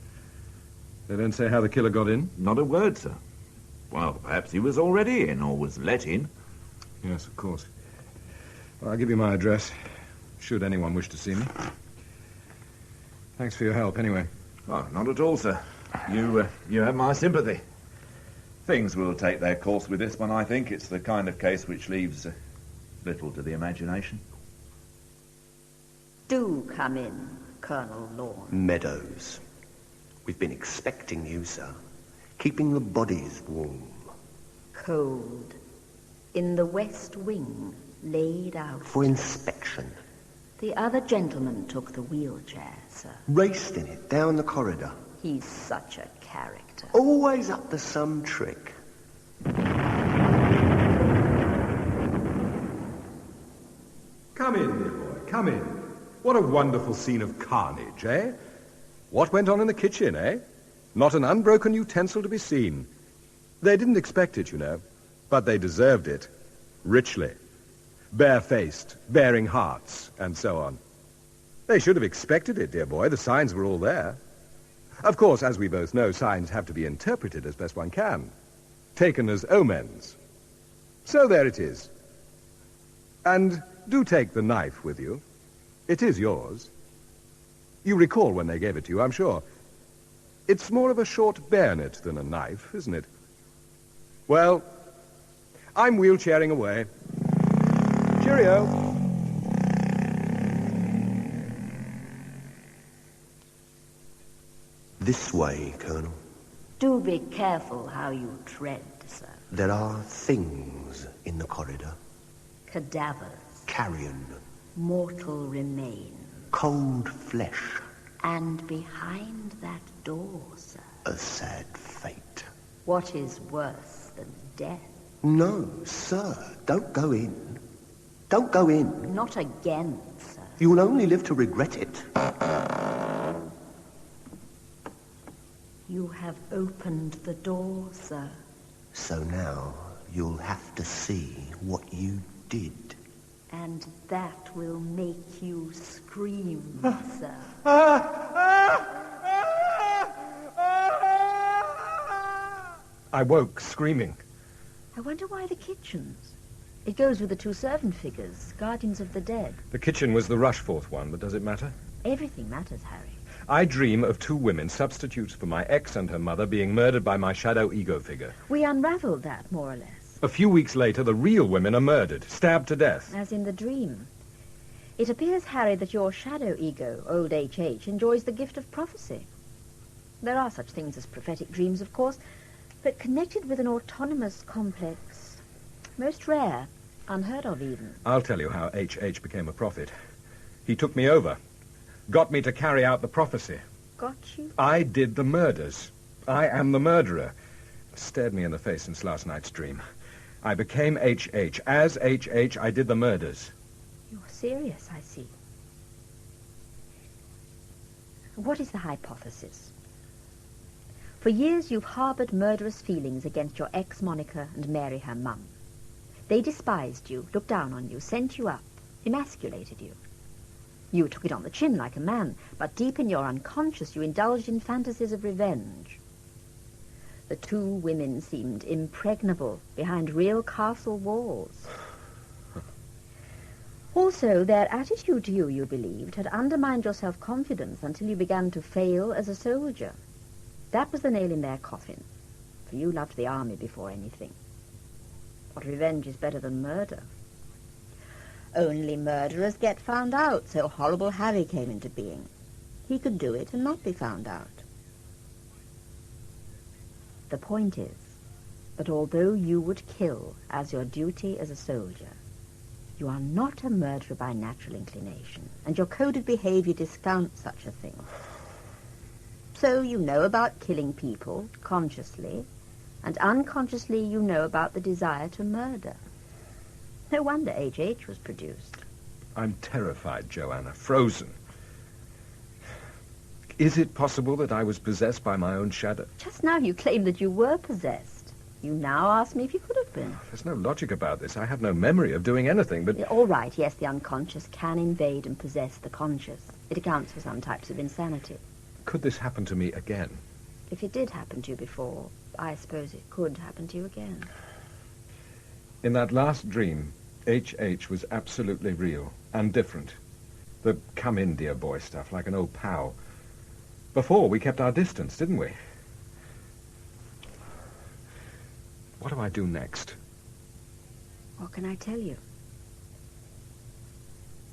They don't say how the killer got in? Not a word, sir. Well, perhaps he was already in, or was let in. Yes, of course. Well, I'll give you my address, should anyone wish to see me. Thanks for your help, anyway. Oh, not at all, sir. You have my sympathy. Things will take their course with this one, I think. It's the kind of case which leaves little to the imagination. Do come in, Colonel Lorne. Meadows. We've been expecting you, sir. Keeping the bodies warm. Cold. In the west wing, laid out. For inspection. The other gentleman took the wheelchair, sir. Raced in it, down the corridor. He's such a character. Always up to some trick. Come in, dear boy, come in. What a wonderful scene of carnage, eh? What went on in the kitchen, eh? Not an unbroken utensil to be seen. They didn't expect it, you know, but they deserved it. Richly. Barefaced, bearing hearts, and so on. They should have expected it, dear boy. The signs were all there. Of course, as we both know, signs have to be interpreted as best one can. Taken as omens. So there it is. And do take the knife with you. It is yours. You recall when they gave it to you, I'm sure. It's more of a short bayonet than a knife, isn't it? Well, I'm wheelchairing away. Cheerio. This way, Colonel. Do be careful how you tread, sir. There are things in the corridor. Cadavers. Carrion. Mortal remains. Cold flesh. And behind that door, sir. A sad fate. What is worse than death? No, sir. Don't go in. Don't go in. Not again, sir. You will only live to regret it. You have opened the door, sir. So now you'll have to see what you did. And that will make you scream, sir. I woke screaming. I wonder why the kitchens. It goes with the two servant figures, guardians of the dead. The kitchen was the Rushforth one, but does it matter? Everything matters, Harry. I dream of two women, substitutes for my ex and her mother, being murdered by my shadow ego figure. We unraveled that, more or less. A few weeks later, the real women are murdered, stabbed to death. As in the dream. It appears, Harry, that your shadow ego, old H.H., enjoys the gift of prophecy. There are such things as prophetic dreams, of course, but connected with an autonomous complex. Most rare, unheard of even. I'll tell you how H.H. became a prophet. He took me over. Got me to carry out the prophecy. Got you? I did the murders. I am the murderer. stared me in the face since last night's dream. I became H.H. As H.H., I did the murders. You're serious, I see. What is the hypothesis? For years you've harboured murderous feelings against your ex Monica and Mary, her mum. They despised you, looked down on you, sent you up, emasculated you. You took it on the chin like a man, but deep in your unconscious you indulged in fantasies of revenge. The two women seemed impregnable behind real castle walls. Also, their attitude to you, you believed, had undermined your self-confidence until you began to fail as a soldier. That was the nail in their coffin, for you loved the army before anything. What revenge is better than murder? Only murderers get found out, so horrible Harry came into being. He could do it and not be found out. The point is that although you would kill as your duty as a soldier, you are not a murderer by natural inclination, and your coded behavior discounts such a thing. So you know about killing people, consciously, and unconsciously you know about the desire to murder. No wonder H.H. was produced. I'm terrified, Joanna, frozen. Is it possible that I was possessed by my own shadow? Just now you claimed that you were possessed. You now ask me if you could have been. There's no logic about this. I have no memory of doing anything, but... All right, yes, the unconscious can invade and possess the conscious. It accounts for some types of insanity. Could this happen to me again? If it did happen to you before, I suppose it could happen to you again. In that last dream, H.H. was absolutely real and different. The come in, dear boy stuff, like an old pal. Before, we kept our distance, didn't we? What do I do next? What can I tell you?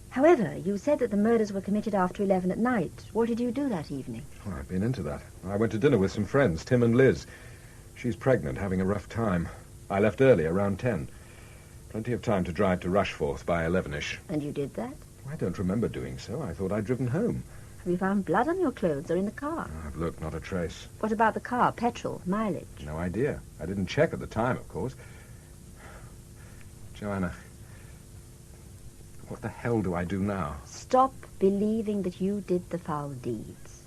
However, you said that the murders were committed after 11 at night. What did you do that evening? Oh, I've been into that. I went to dinner with some friends, Tim and Liz. She's pregnant, having a rough time. I left early, around 10. Plenty of time to drive to Rushforth by 11ish. And you did that? I don't remember doing so. I thought I'd driven home. Have you found blood on your clothes or in the car? I've looked, not a trace. What about the car? Petrol? Mileage? No idea. I didn't check at the time, of course. Joanna, what the hell do I do now? Stop believing that you did the foul deeds.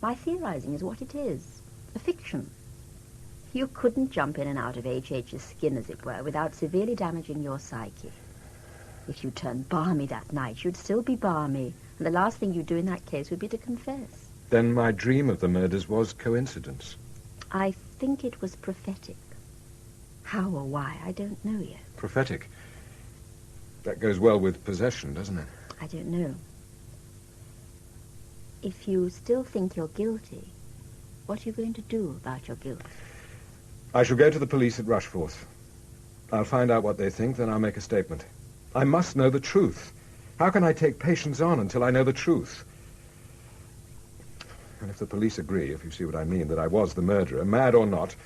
My theorizing is what it is. A fiction. You couldn't jump in and out of H.H.'s skin, as it were, without severely damaging your psyche. If you turned balmy that night, you'd still be balmy, and the last thing you'd do in that case would be to confess. Then my dream of the murders was coincidence. I think it was prophetic. How or why, I don't know yet. Prophetic. That goes well with possession, doesn't it? I don't know. If you still think you're guilty, what are you going to do about your guilt? I shall go to the police at Rushforth. I'll find out what they think, then I'll make a statement. I must know the truth. How can I take patients on until I know the truth? And if the police agree, if you see what I mean, that I was the murderer, mad or not,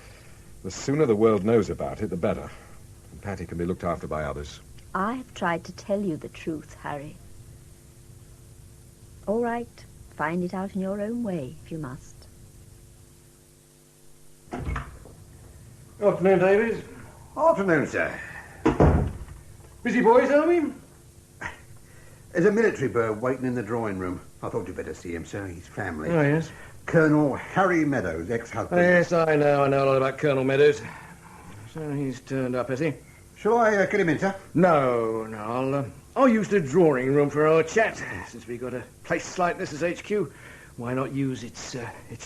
the sooner the world knows about it, the better. And Patty can be looked after by others. I have tried to tell you the truth, Harry. All right, find it out in your own way, if you must. Afternoon, Davies. Afternoon, sir. Busy boys, are we? There's a military bird waiting in the drawing room. I thought you'd better see him, sir. His family. Oh, yes. Colonel Harry Meadows, ex-husband. Oh, yes, I know a lot about Colonel Meadows. So he's turned up, has he? Shall I get him in, sir? No, I'll use the drawing room for our chat. Since we got a place like this as HQ, why not use its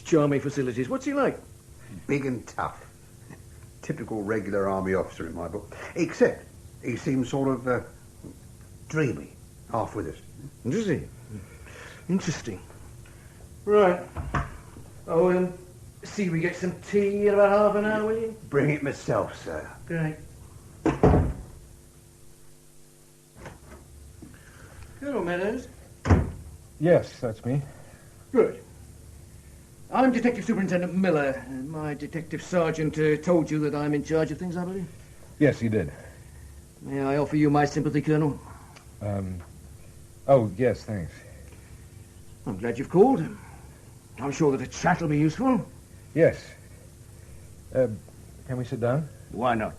charming facilities? What's he like? Big and tough. Typical regular army officer in my book. Except he seems sort of dreamy, half with us. Does he? Interesting. Right. Oh, see we get some tea in about half an hour, will you? Bring it myself, sir. Great. Colonel Meadows? Yes, that's me. Good. I'm Detective Superintendent Miller. My detective sergeant told you that I'm in charge of things, I believe? Yes, he did. May I offer you my sympathy, Colonel? Oh, yes, thanks. I'm glad you've called. I'm sure that a chat will be useful. Yes. Can we sit down? Why not?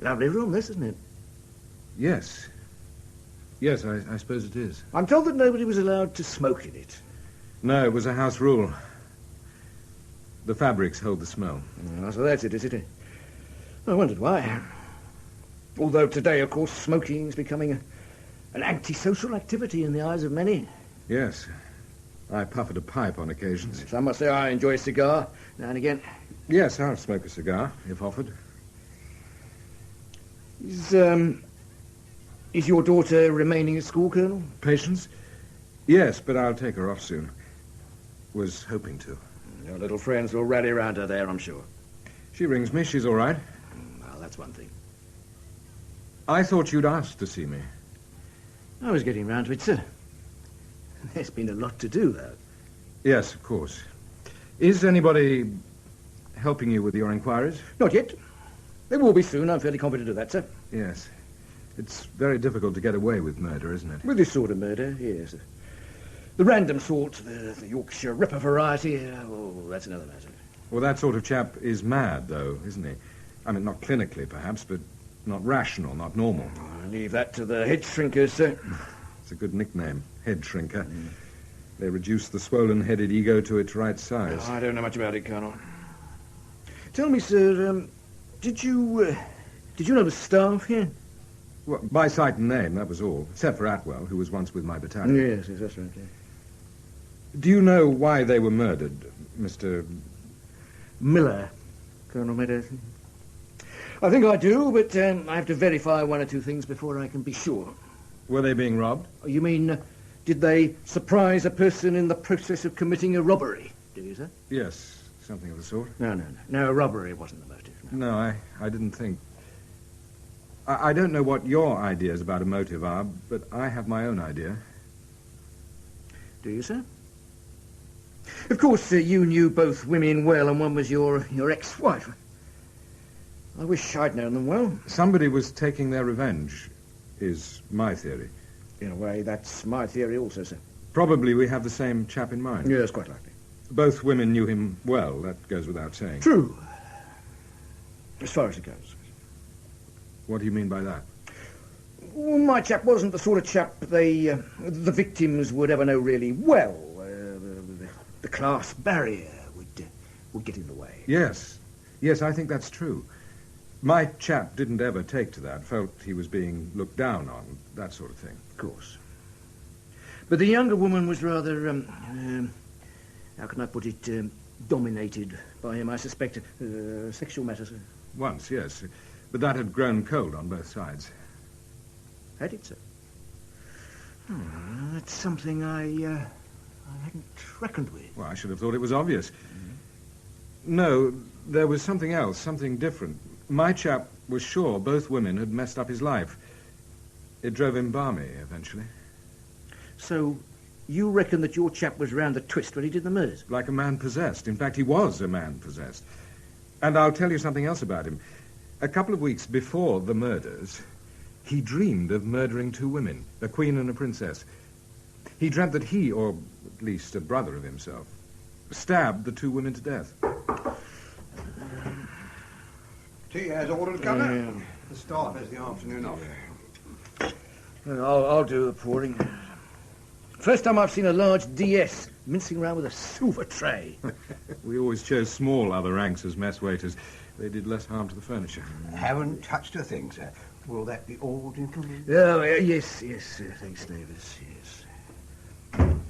Lovely room, this, isn't it? Yes. Yes, I suppose it is. I'm told that nobody was allowed to smoke in it. No, it was a house rule. The fabrics hold the smell. Oh, so that's it, is it? I wondered why. Although today, of course, smoking is becoming an antisocial activity in the eyes of many. Yes. I puff at a pipe on occasions. Some must say I enjoy a cigar now and again. Yes, I'll smoke a cigar, if offered. Is your daughter remaining at school, Colonel? Patience? Yes, but I'll take her off soon. Was hoping to. Your little friends will rally around her there, I'm sure. She rings me. She's all right. Well, that's one thing. I thought you'd asked to see me. I was getting round to it, sir. There's been a lot to do, though. Yes, of course. Is anybody helping you with your inquiries? Not yet. They will be soon. I'm fairly confident of that, sir. Yes. It's very difficult to get away with murder, isn't it? With this sort of murder, yes. The random sort, the Yorkshire Ripper variety, that's another matter. Well, that sort of chap is mad, though, isn't he? I mean, not clinically, perhaps, but not rational, not normal. I leave that to the head shrinkers, sir. It's a good nickname, head shrinker. They reduce the swollen-headed ego to its right size. I don't know much about it, Colonel. Tell me, sir, did you know the staff here? Well, by sight and name, that was all. Except for Atwell, who was once with my battalion. Yes, that's right. Yeah. Do you know why they were murdered, Mr. Miller, Colonel Meadows? I think I do, but I have to verify one or two things before I can be sure. Were they being robbed? You mean, did they surprise a person in the process of committing a robbery? Do you, sir? Yes, something of the sort. No, a robbery wasn't the motive. No, I didn't think. I don't know what your ideas about a motive are, but I have my own idea. Do you, sir? Of course, you knew both women well, and one was your ex-wife. I wish I'd known them well. Somebody was taking their revenge, is my theory. In a way, that's my theory also, sir. Probably we have the same chap in mind. Yes, quite likely. Both women knew him well, that goes without saying. True. As far as it goes. What do you mean by that? Well, my chap wasn't the sort of chap the victims would ever know really well. The class barrier would get in the way. Yes, I think that's true. My chap didn't ever take to that, felt he was being looked down on, that sort of thing. Of course. But the younger woman was rather, how can I put it, dominated by him, I suspect. Sexual matters. Once, yes. But that had grown cold on both sides. Had it, sir? That's something I hadn't reckoned with. Well, I should have thought it was obvious. No, there was something else, something different. My chap was sure both women had messed up his life. It drove him balmy, eventually. So, you reckon that your chap was round the twist when he did the murders? Like a man possessed. In fact, he was a man possessed. And I'll tell you something else about him. A couple of weeks before the murders, he dreamed of murdering two women, a queen and a princess. He dreamt that he, or at least a brother of himself, stabbed the two women to death. Tea has ordered, Governor. The staff has the afternoon off. I'll do the pouring. First time I've seen a large DS mincing around with a silver tray. We always chose small other ranks as mess waiters. They did less harm to the furniture. Haven't touched a thing, sir. Will that be all, gentlemen? Yes, thanks, Davis, yes.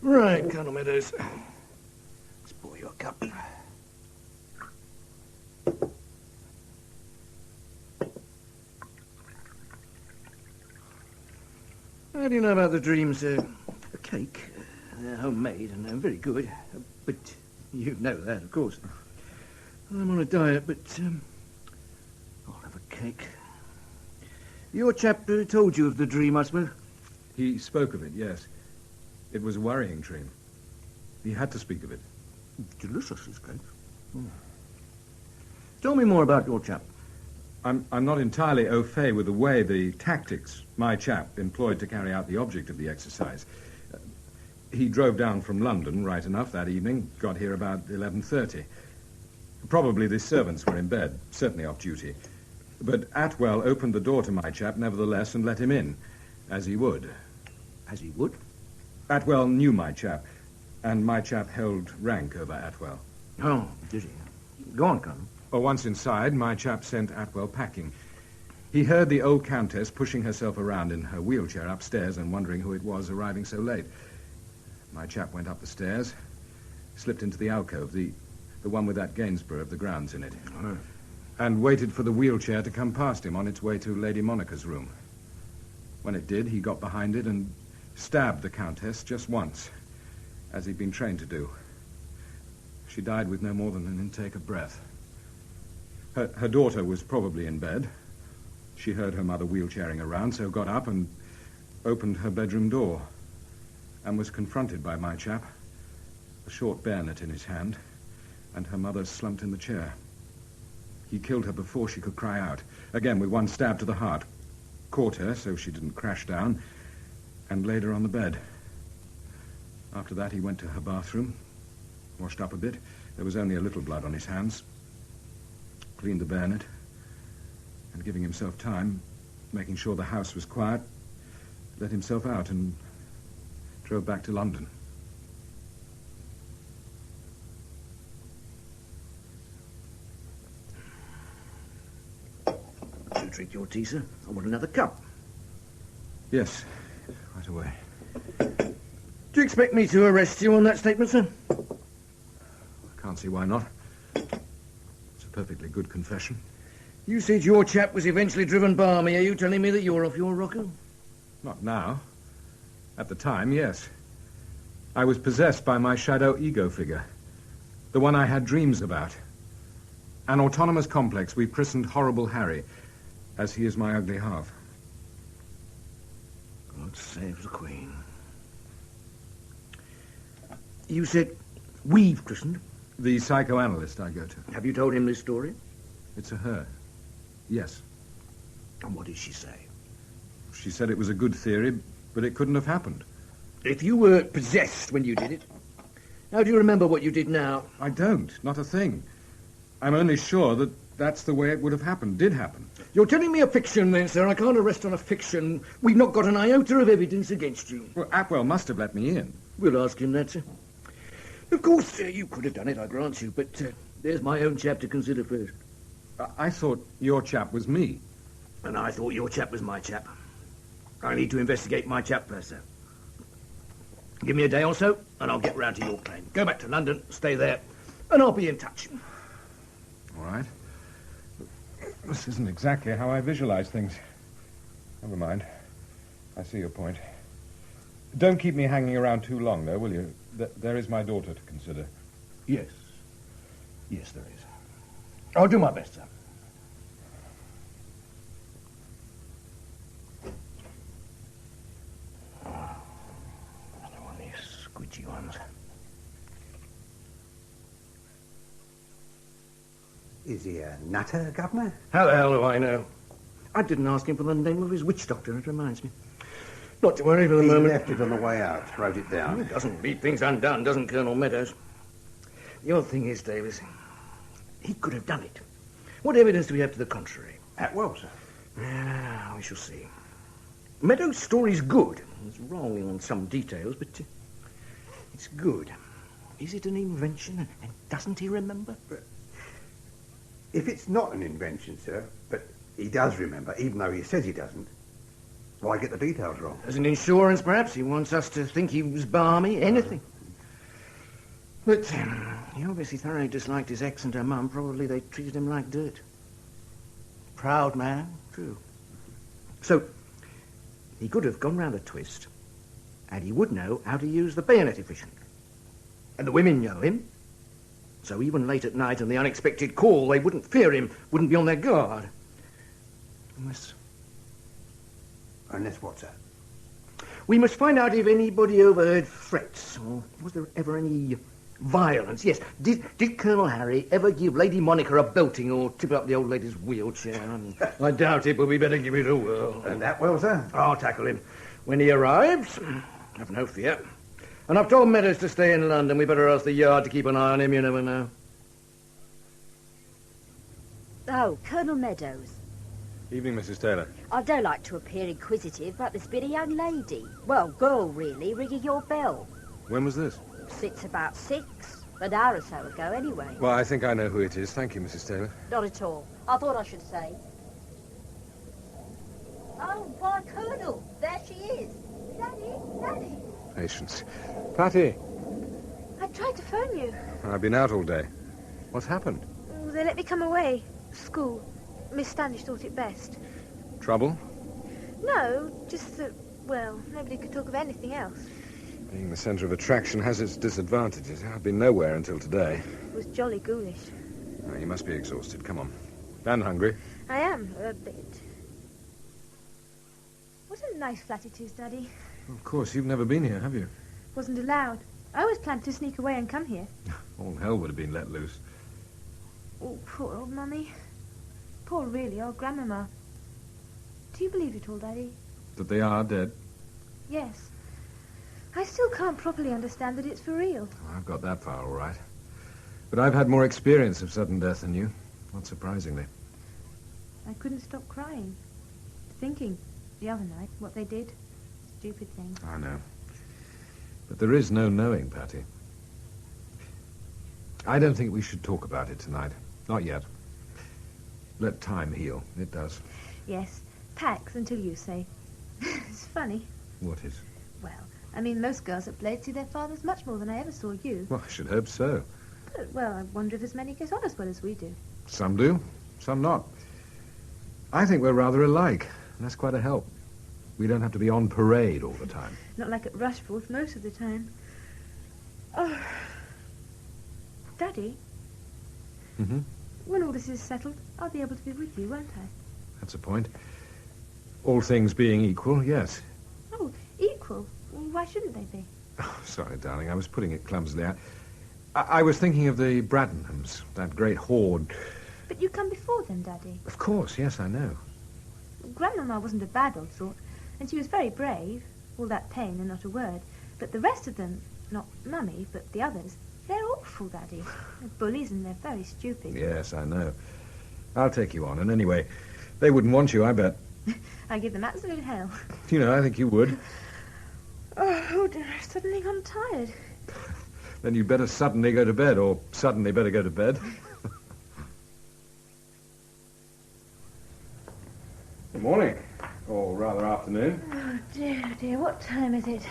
Right, Colonel Meadows. Let's pour you a cup. How do you know about the dreams? A cake. They're homemade and very good. But you know that, of course. I'm on a diet, but I'll have a cake. Your chap told you of the dream, I suppose? He spoke of it, yes. It was a worrying dream. He had to speak of it. Delicious, this cake. Tell me more about your chap. I'm not entirely au fait with the way, the tactics my chap employed to carry out the object of the exercise. He drove down from London right enough that evening, got here about 11:30. Probably the servants were in bed, certainly off duty. But Atwell opened the door to my chap nevertheless and let him in, as he would. As he would? Atwell knew my chap, and my chap held rank over Atwell. Oh, did he? Go on, Colonel. Well, once inside, my chap sent Atwell packing. He heard the old Countess pushing herself around in her wheelchair upstairs and wondering who it was arriving so late. My chap went up the stairs, slipped into the alcove, the one with that Gainsborough of the grounds in it, and waited for the wheelchair to come past him on its way to Lady Monica's room. When it did, he got behind it and stabbed the Countess just once, as he'd been trained to do. She died with no more than an intake of breath. Her daughter was probably in bed. She heard her mother wheelchairing around, so got up and opened her bedroom door and was confronted by my chap, a short bayonet in his hand, and her mother slumped in the chair. He killed her before she could cry out, again with one stab to the heart, caught her so she didn't crash down, and laid her on the bed. After that, he went to her bathroom, washed up a bit. There was only a little blood on his hands. Cleaned the bayonet, and giving himself time, making sure the house was quiet, let himself out and drove back to London. You drink your tea, sir? I want another cup. Yes, right away. Do you expect me to arrest you on that statement, sir? I can't see why not. It's a perfectly good confession. You said your chap was eventually driven balmy. Are you telling me that you're off your rocker? Not now. At the time, yes. I was possessed by my shadow ego figure. The one I had dreams about. An autonomous complex we christened Horrible Harry, as he is my ugly half. God save the Queen. You said we've christened? The psychoanalyst I go to. Have you told him this story? It's a her. Yes. And what did she say? She said it was a good theory, but it couldn't have happened. If you were possessed when you did it, how do you remember what you did now? I don't. Not a thing. I'm only sure that that's the way it would have happened, did happen. You're telling me a fiction then, sir. I can't arrest on a fiction. We've not got an iota of evidence against you. Well, Atwell must have let me in. We'll ask him that, sir. Of course, you could have done it, I grant you, but there's my own chap to consider first. I thought your chap was me. And I thought your chap was my chap. I need to investigate my chap first, sir. Give me a day or so, and I'll get round to your claim. Go back to London, stay there, and I'll be in touch. All right. This isn't exactly how I visualize things. Never mind. I see your point. Don't keep me hanging around too long, though, will you? There is my daughter to consider. Yes. Yes, there is. I'll do my best, sir. I don't want these squidgy ones. Is he a nutter, Governor? How the hell do I know? I didn't ask him for the name of his witch doctor, it reminds me. Not to worry for the moment. He left it on the way out, wrote it down. It doesn't leave things undone, doesn't Colonel Meadows? The odd thing is, Davis, he could have done it. What evidence do we have to the contrary? Atwell, sir. We shall see. Meadows' story's good. It's wrong on some details, but it's good. Is it an invention, and doesn't he remember? If it's not an invention, sir, but he does remember, even though he says he doesn't, why get the details wrong? As an insurance, perhaps. He wants us to think he was balmy, anything. But he obviously thoroughly disliked his ex and her mum. Probably they treated him like dirt. Proud man, true. So, he could have gone round a twist, and he would know how to use the bayonet efficiently. And the women know him. So even late at night on the unexpected call, they wouldn't fear him, wouldn't be on their guard. Unless what, sir? We must find out if anybody overheard threats, or was there ever any violence? Yes, did Colonel Harry ever give Lady Monica a belting or tip up the old lady's wheelchair? I doubt it, but we better give it a whirl. And that well, sir? I'll tackle him. When he arrives, have no fear. And I've told Meadows to stay in London. We better ask the Yard to keep an eye on him, you never know. Oh, Colonel Meadows. Evening, Mrs. Taylor. I don't like to appear inquisitive, but there's been a young lady, well, girl really, ringing your bell. When was this? It's about 6, an hour or so ago anyway. Well, I think I know who it is. Thank you, Mrs. Taylor. Not at all. I thought I should say. Oh, why, Colonel, there she is. Daddy. Patience. Patty, I tried to phone you. I've been out all day. What's happened? Oh, they let me come away. School. Miss Standish thought it best. Trouble? No, just that, well, nobody could talk of anything else. Being the centre of attraction has its disadvantages. I've been nowhere until today. It was jolly ghoulish. Oh, you must be exhausted. Come on. And hungry. I am, a bit. What a nice flat it is, Daddy. Of course, you've never been here, have you? Wasn't allowed. I always planned to sneak away and come here. All hell would have been let loose. Oh, poor old Mummy. Poor, really, old Grandmama. Do you believe it all, Daddy? That they are dead? Yes. I still can't properly understand that it's for real. Oh, I've got that far all right. But I've had more experience of sudden death than you, not surprisingly. I couldn't stop crying. Thinking, the other night, what they did. Stupid thing. I know. But there is no knowing, Patty. I don't think we should talk about it tonight. Not yet. Let time heal. It does. Yes. Pax until you say. It's funny. What is? Well, I mean, most girls at Blade see their fathers much more than I ever saw you. Well, I should hope so. But, well, I wonder if as many get on as well as we do. Some do, some not. I think we're rather alike, and that's quite a help. We don't have to be on parade all the time. Not like at Rushforth most of the time. Oh. Daddy? Mm-hmm. When all this is settled, I'll be able to be with you, won't I? That's a point. All things being equal, yes. Oh, equal? Well, why shouldn't they be? Oh, sorry, darling, I was putting it clumsily. I was thinking of the Bradenhams, that great horde. But you come before them, Daddy. Of course, yes, I know. Grandmama wasn't a bad old sort, and she was very brave. All that pain and not a word. But the rest of them, not Mummy, but the others, they're awful, Daddy. They're bullies and they're very stupid. Yes, I know. I'll take you on, and anyway, they wouldn't want you, I bet. I give them absolute hell. You know, I think you would. Oh, dear, I've suddenly gone tired. Then you'd better suddenly go to bed, or suddenly better go to bed. Good morning. Or rather afternoon. Oh, dear, what time is it?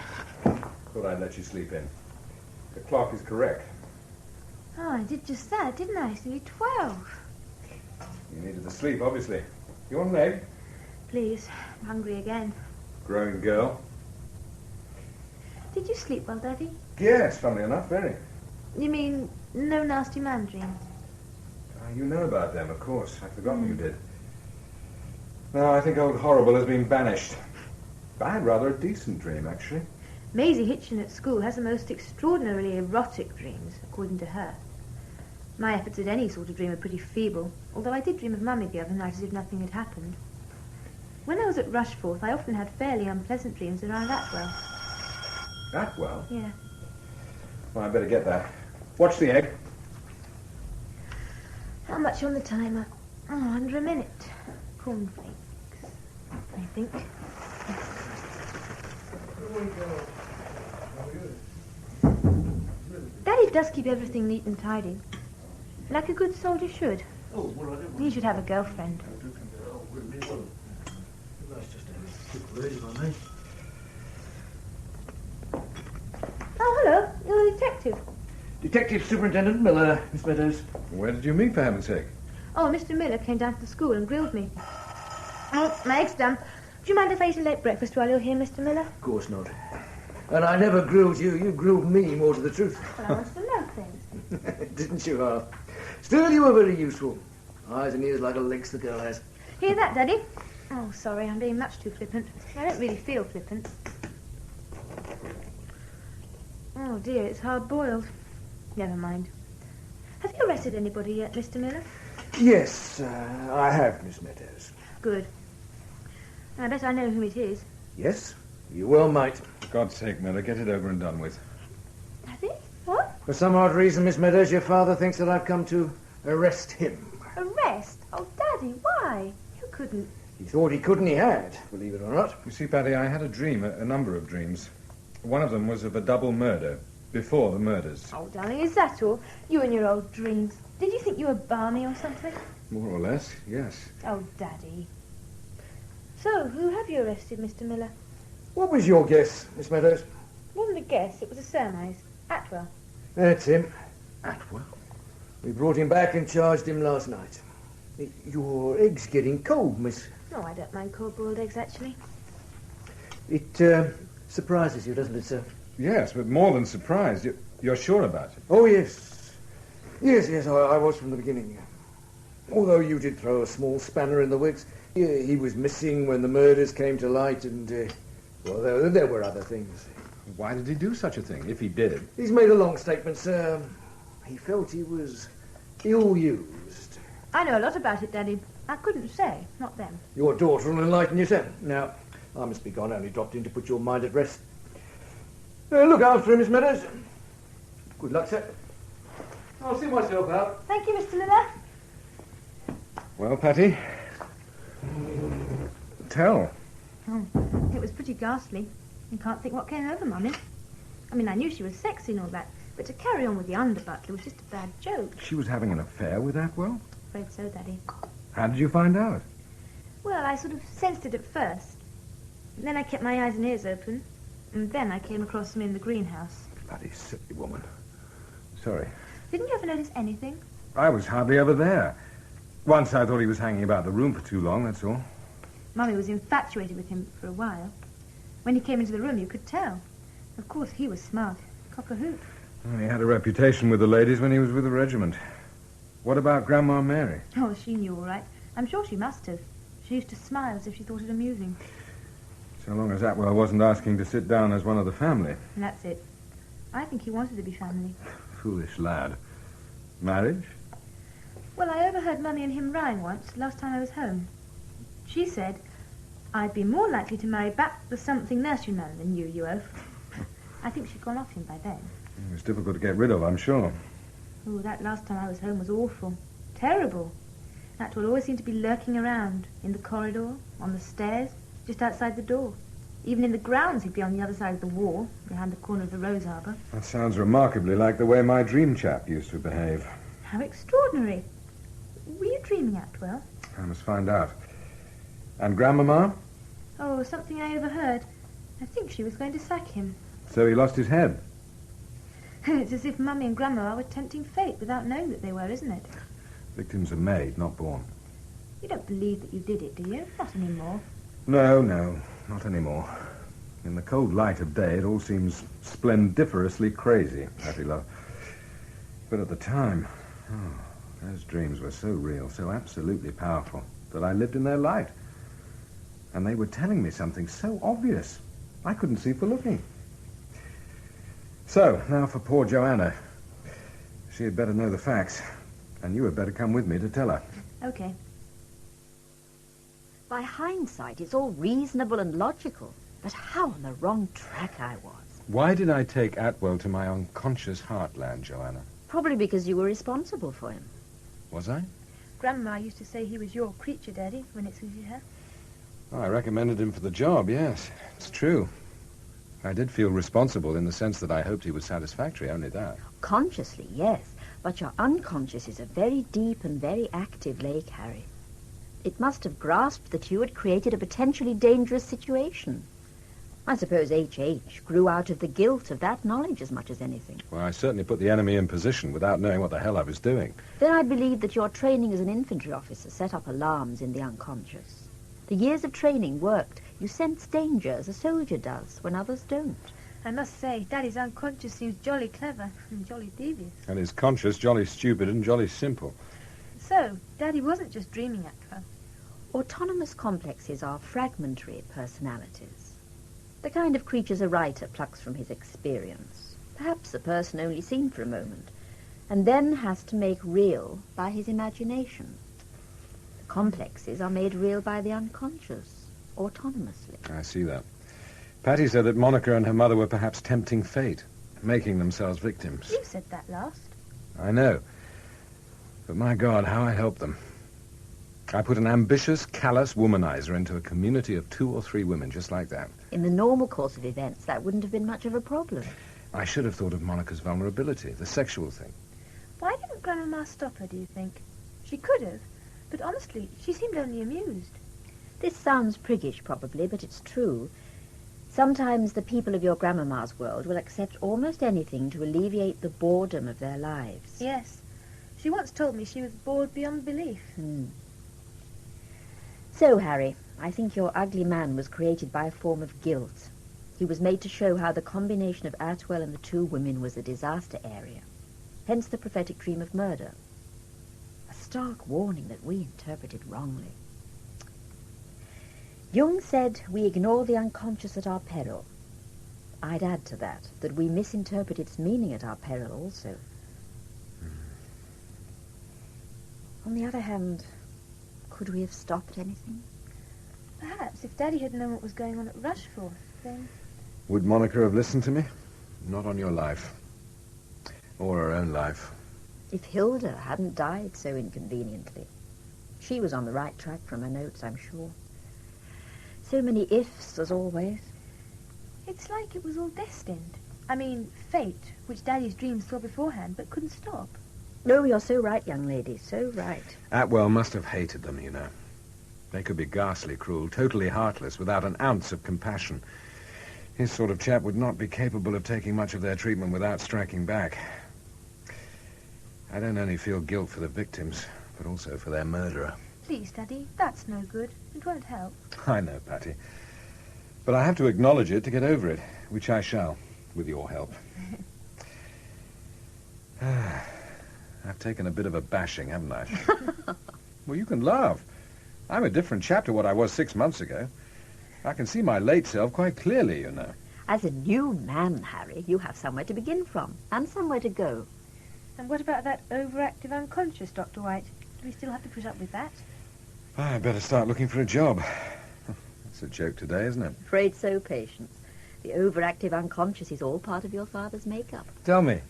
Thought I'd let you sleep in. The clock is correct. Oh, I did just that, didn't I? It's nearly 12. You needed the sleep, obviously. You want an egg? Please, I'm hungry again. Growing girl. Did you sleep well, Daddy? Yes, funnily enough, very. You mean no nasty man dreams? You know about them, of course. I'd forgotten you did. No, I think old Horrible has been banished. I had rather a decent dream, actually. Maisie Hitchin at school has the most extraordinarily erotic dreams, according to her. My efforts at any sort of dream are pretty feeble, although I did dream of Mummy the other night as if nothing had happened. When I was at Rushforth, I often had fairly unpleasant dreams around Atwell. Atwell? Yeah. Well, I better get that. Watch the egg. How much on the timer? Oh, under a minute. Cornflakes, I think. Daddy does keep everything neat and tidy. Like a good soldier should. He should have a girlfriend. Oh, hello. You're the detective. Detective Superintendent Miller, Miss Meadows. Where did you meet, for heaven's sake? Oh, Mr. Miller came down to the school and grilled me. Oh, my egg's done. Do you mind if I eat a late breakfast while you're here, Mr. Miller? Of course not. And I never grilled you. You grilled me, more to the truth. Well, I wanted to know things. Didn't you, Half? Still, you were very useful. Eyes and ears like a lynx the girl has. Hear that, Daddy? Oh, sorry, I'm being much too flippant. I don't really feel flippant. Oh, dear, it's hard-boiled. Never mind. Have you arrested anybody yet, Mr. Miller? Yes, I have, Miss Meadows. Good. I bet I know whom it is. Yes, you well might. For God's sake, Miller, get it over and done with. For some odd reason, Miss Meadows, your father thinks that I've come to arrest him. Arrest? Oh, Daddy, why? You couldn't. He thought he couldn't, he had, believe it or not. You see, Paddy, I had a dream, a number of dreams. One of them was of a double murder, before the murders. Oh, darling, is that all? You and your old dreams. Did you think you were balmy or something? More or less, yes. Oh, Daddy. So, who have you arrested, Mr. Miller? What was your guess, Miss Meadows? It wasn't a guess, it was a surmise. Atwell. That's him. Atwell? We brought him back and charged him last night. Your egg's getting cold, miss. No, I don't mind cold-boiled eggs, actually. It surprises you, doesn't it, sir? Yes, but more than surprised. You're sure about it? Oh, yes. Yes, I was from the beginning. Although you did throw a small spanner in the works, he was missing when the murders came to light, and, well, there were other things. Why did he do such a thing, if he did? He's made a long statement, sir. He felt he was ill-used. I know a lot about it, Daddy. I couldn't say, not them. Your daughter will enlighten you, sir. Now, I must be gone. I only dropped in to put your mind at rest. Look after him, Miss Meadows. Good luck, sir. I'll see myself out. Thank you, Mr. Miller. Well, Patty? Tell. Oh, it was pretty ghastly. You can't think what came over Mummy. I mean, I knew she was sexy and all that, but to carry on with the under-butler was just a bad joke. She was having an affair with Atwell? Afraid so, Daddy. How did you find out? Well, I sort of sensed it at first. Then I kept my eyes and ears open, and then I came across him in the greenhouse. Bloody silly woman. Sorry. Didn't you ever notice anything? I was hardly ever there. Once I thought he was hanging about the room for too long, that's all. Mummy was infatuated with him for a while. When he came into the room, you could tell. Of course, he was smart. Cock a hoop. Well, he had a reputation with the ladies when he was with the regiment. What about Grandma Mary? Oh, she knew all right. I'm sure she must have. She used to smile as if she thought it amusing. So long as Atwell wasn't asking to sit down as one of the family. And that's it. I think he wanted to be family. Foolish lad. Marriage? Well, I overheard Mummy and him rhyme once, last time I was home. She said, I'd be more likely to marry back the something nurseryman than you oaf. I think she'd gone off him by then. It was difficult to get rid of, I'm sure. Oh, that last time I was home was awful. Terrible. Atwell always seemed to be lurking around, in the corridor, on the stairs, just outside the door. Even in the grounds, he'd be on the other side of the wall, behind the corner of the rose arbor. That sounds remarkably like the way my dream chap used to behave. How extraordinary. Were you dreaming, Atwell? I must find out. And Grandmama? Oh, something I overheard. I think she was going to sack him. So he lost his head? It's as if Mummy and Grandma were tempting fate without knowing that they were, isn't it? Victims are made, not born. You don't believe that you did it, do you? Not anymore. No, not anymore. In the cold light of day, it all seems splendiferously crazy, Patty love. But at the time, those dreams were so real, so absolutely powerful, that I lived in their light. And they were telling me something so obvious, I couldn't see for looking. So, now for poor Joanna. She had better know the facts, and you had better come with me to tell her. Okay. By hindsight, it's all reasonable and logical. But how on the wrong track I was. Why did I take Atwell to my unconscious heartland, Joanna? Probably because you were responsible for him. Was I? Grandma used to say he was your creature, Daddy, when it suited her. Oh, I recommended him for the job, yes. It's true. I did feel responsible in the sense that I hoped he was satisfactory, only that. Consciously, yes. But your unconscious is a very deep and very active lake, Harry. It must have grasped that you had created a potentially dangerous situation. I suppose H.H. grew out of the guilt of that knowledge as much as anything. Well, I certainly put the enemy in position without knowing what the hell I was doing. Then I believe that your training as an infantry officer set up alarms in the unconscious. The years of training worked. You sense danger as a soldier does when others don't. I must say, Daddy's unconscious seems jolly clever and jolly devious. And his conscious jolly stupid and jolly simple. So, Daddy wasn't just dreaming at her. Autonomous complexes are fragmentary personalities. The kind of creatures a writer plucks from his experience. Perhaps a person only seen for a moment, and then has to make real by his imagination. The complexes are made real by the unconscious, autonomously. I see that. Patty said that Monica and her mother were perhaps tempting fate. making themselves victims. You said that last. I know. But my God, how I helped them. I put an ambitious, callous womanizer into a community of 2 or 3 women just like that. In the normal course of events, that wouldn't have been much of a problem. I should have thought of Monica's vulnerability, the sexual thing. Why didn't Grandmama stop her, do you think? She could have, but honestly, she seemed only amused. This sounds priggish, probably, but it's true. Sometimes the people of your grandmama's world will accept almost anything to alleviate the boredom of their lives. Yes. She once told me she was bored beyond belief. So, Harry, I think your ugly man was created by a form of guilt. He was made to show how the combination of Atwell and the 2 women was a disaster area. Hence the prophetic dream of murder. A stark warning that we interpreted wrongly. Jung said we ignore the unconscious at our peril. I'd add to that we misinterpret its meaning at our peril also. On the other hand, could we have stopped anything? Perhaps if Daddy had known what was going on at Rushforth, then... Would Monica have listened to me? Not on your life. Or her own life. If Hilda hadn't died so inconveniently. She was on the right track from her notes, I'm sure. So many ifs, as always. It's like it was all destined. I mean, fate, which Daddy's dreams saw beforehand, but couldn't stop. No, you're so right, young lady, so right. Atwell must have hated them, you know. They could be ghastly cruel, totally heartless, without an ounce of compassion. His sort of chap would not be capable of taking much of their treatment without striking back. I don't only feel guilt for the victims, but also for their murderer. Please, Daddy, that's no good. It won't help. I know, Patty. But I have to acknowledge it to get over it, which I shall, with your help. I've taken a bit of a bashing, haven't I? Well, you can laugh. I'm a different chap to what I was 6 months ago. I can see my late self quite clearly, you know. As a new man, Harry, you have somewhere to begin from, and somewhere to go. And what about that overactive unconscious, Dr. White? Do we still have to put up with that? I better start looking for a job. That's a joke today, isn't it? Afraid so, Patience. The overactive unconscious is all part of your father's makeup. Tell me,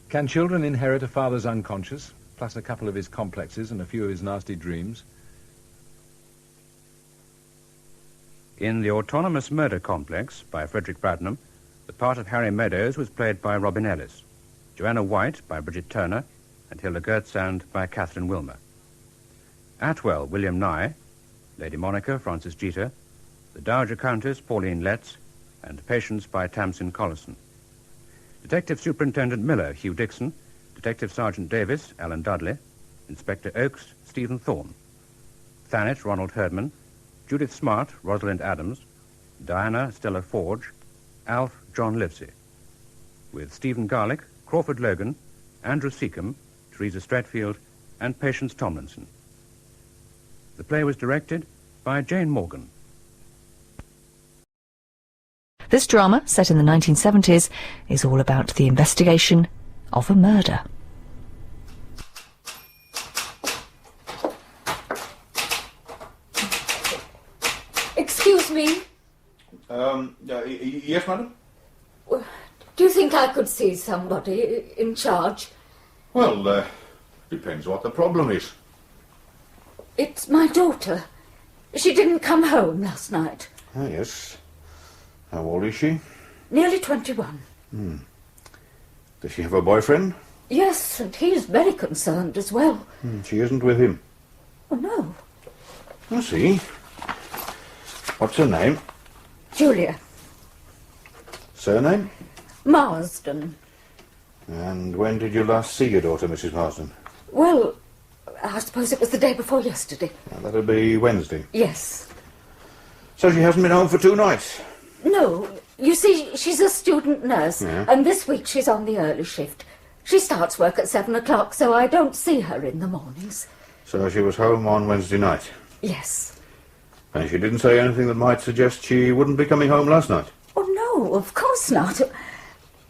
can children inherit a father's unconscious, plus a couple of his complexes and a few of his nasty dreams? In The Autonomous Murder Complex by Frederick Bradnam, the part of Harry Meadows was played by Robin Ellis, Joanna White by Bridget Turner, and Hilda Gertzand by Catherine Wilmer. Atwell, William Nye, Lady Monica, Frances Jeter, the Dowager Countess, Pauline Letts, and Patience by Tamsin Collison. Detective Superintendent Miller, Hugh Dixon, Detective Sergeant Davis, Alan Dudley, Inspector Oakes, Stephen Thorne, Thanet, Ronald Herdman, Judith Smart, Rosalind Adams, Diana, Stella Forge, Alf, John Livesey, with Stephen Garlick, Crawford Logan, Andrew Seacombe, Teresa Stratfield, and Patience Tomlinson. The play was directed by Jane Morgan. This drama, set in the 1970s, is all about the investigation of a murder. Excuse me. Yes, madam? Do you think I could see somebody in charge? Well, depends what the problem is. It's my daughter. She didn't come home last night. Ah, yes. How old is she? Nearly 21. Does she have a boyfriend? Yes, and he's very concerned as well. She isn't with him. Oh, no. I see. What's her name? Julia. Surname? Marsden. And when did you last see your daughter, Mrs. Marsden? Well, I suppose it was the day before yesterday. That'll be Wednesday. Yes. So she hasn't been home for 2 nights? No. You see, she's a student nurse, Yeah. and this week she's on the early shift. She starts work at 7 o'clock, so I don't see her in the mornings. So she was home on Wednesday night? Yes. And she didn't say anything that might suggest she wouldn't be coming home last night? Oh, no, of course not.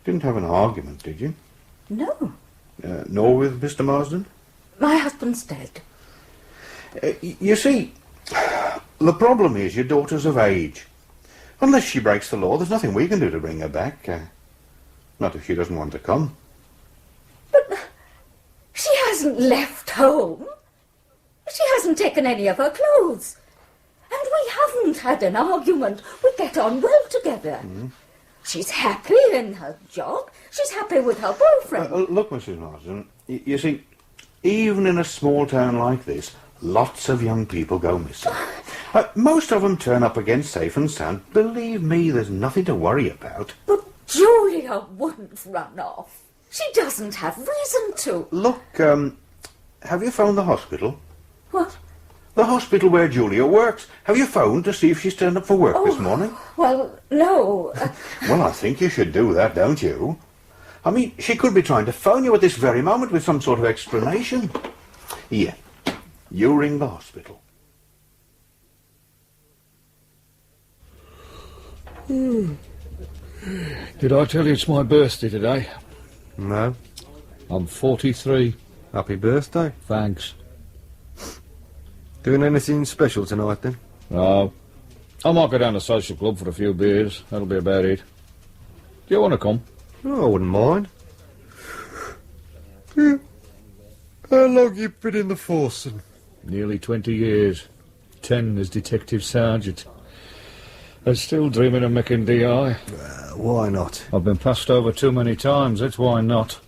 Didn't have an argument, did you? No. Nor with Mr. Marsden? My husband's dead. You see, the problem is your daughter's of age. Unless she breaks the law, there's nothing we can do to bring her back. Not if she doesn't want to come. She hasn't left home. She hasn't taken any of her clothes. And we haven't had an argument. We get on well together. She's happy in her job. She's happy with her boyfriend. Look, Mrs. Marsden, you see, even in a small town like this, lots of young people go missing. Most of them turn up again safe and sound. Believe me, there's nothing to worry about. But Julia wouldn't run off. She doesn't have reason to. Look, have you phoned the hospital? What? The hospital where Julia works. Have you phoned to see if she's turned up for work this morning? Well, no. Well, I think you should do that, don't you? I mean, she could be trying to phone you at this very moment with some sort of explanation. Here, you ring the hospital. Did I tell you it's my birthday today? No. I'm 43. Happy birthday. Thanks. Doing anything special tonight, then? No. I might go down to the social club for a few beers. That'll be about it. Do you want to come? Oh, I wouldn't mind. Yeah. How long you been in the force, then? Nearly 20 years. 10 as detective sergeant. I'm still dreaming of making DI. Why not? I've been passed over too many times, that's why not.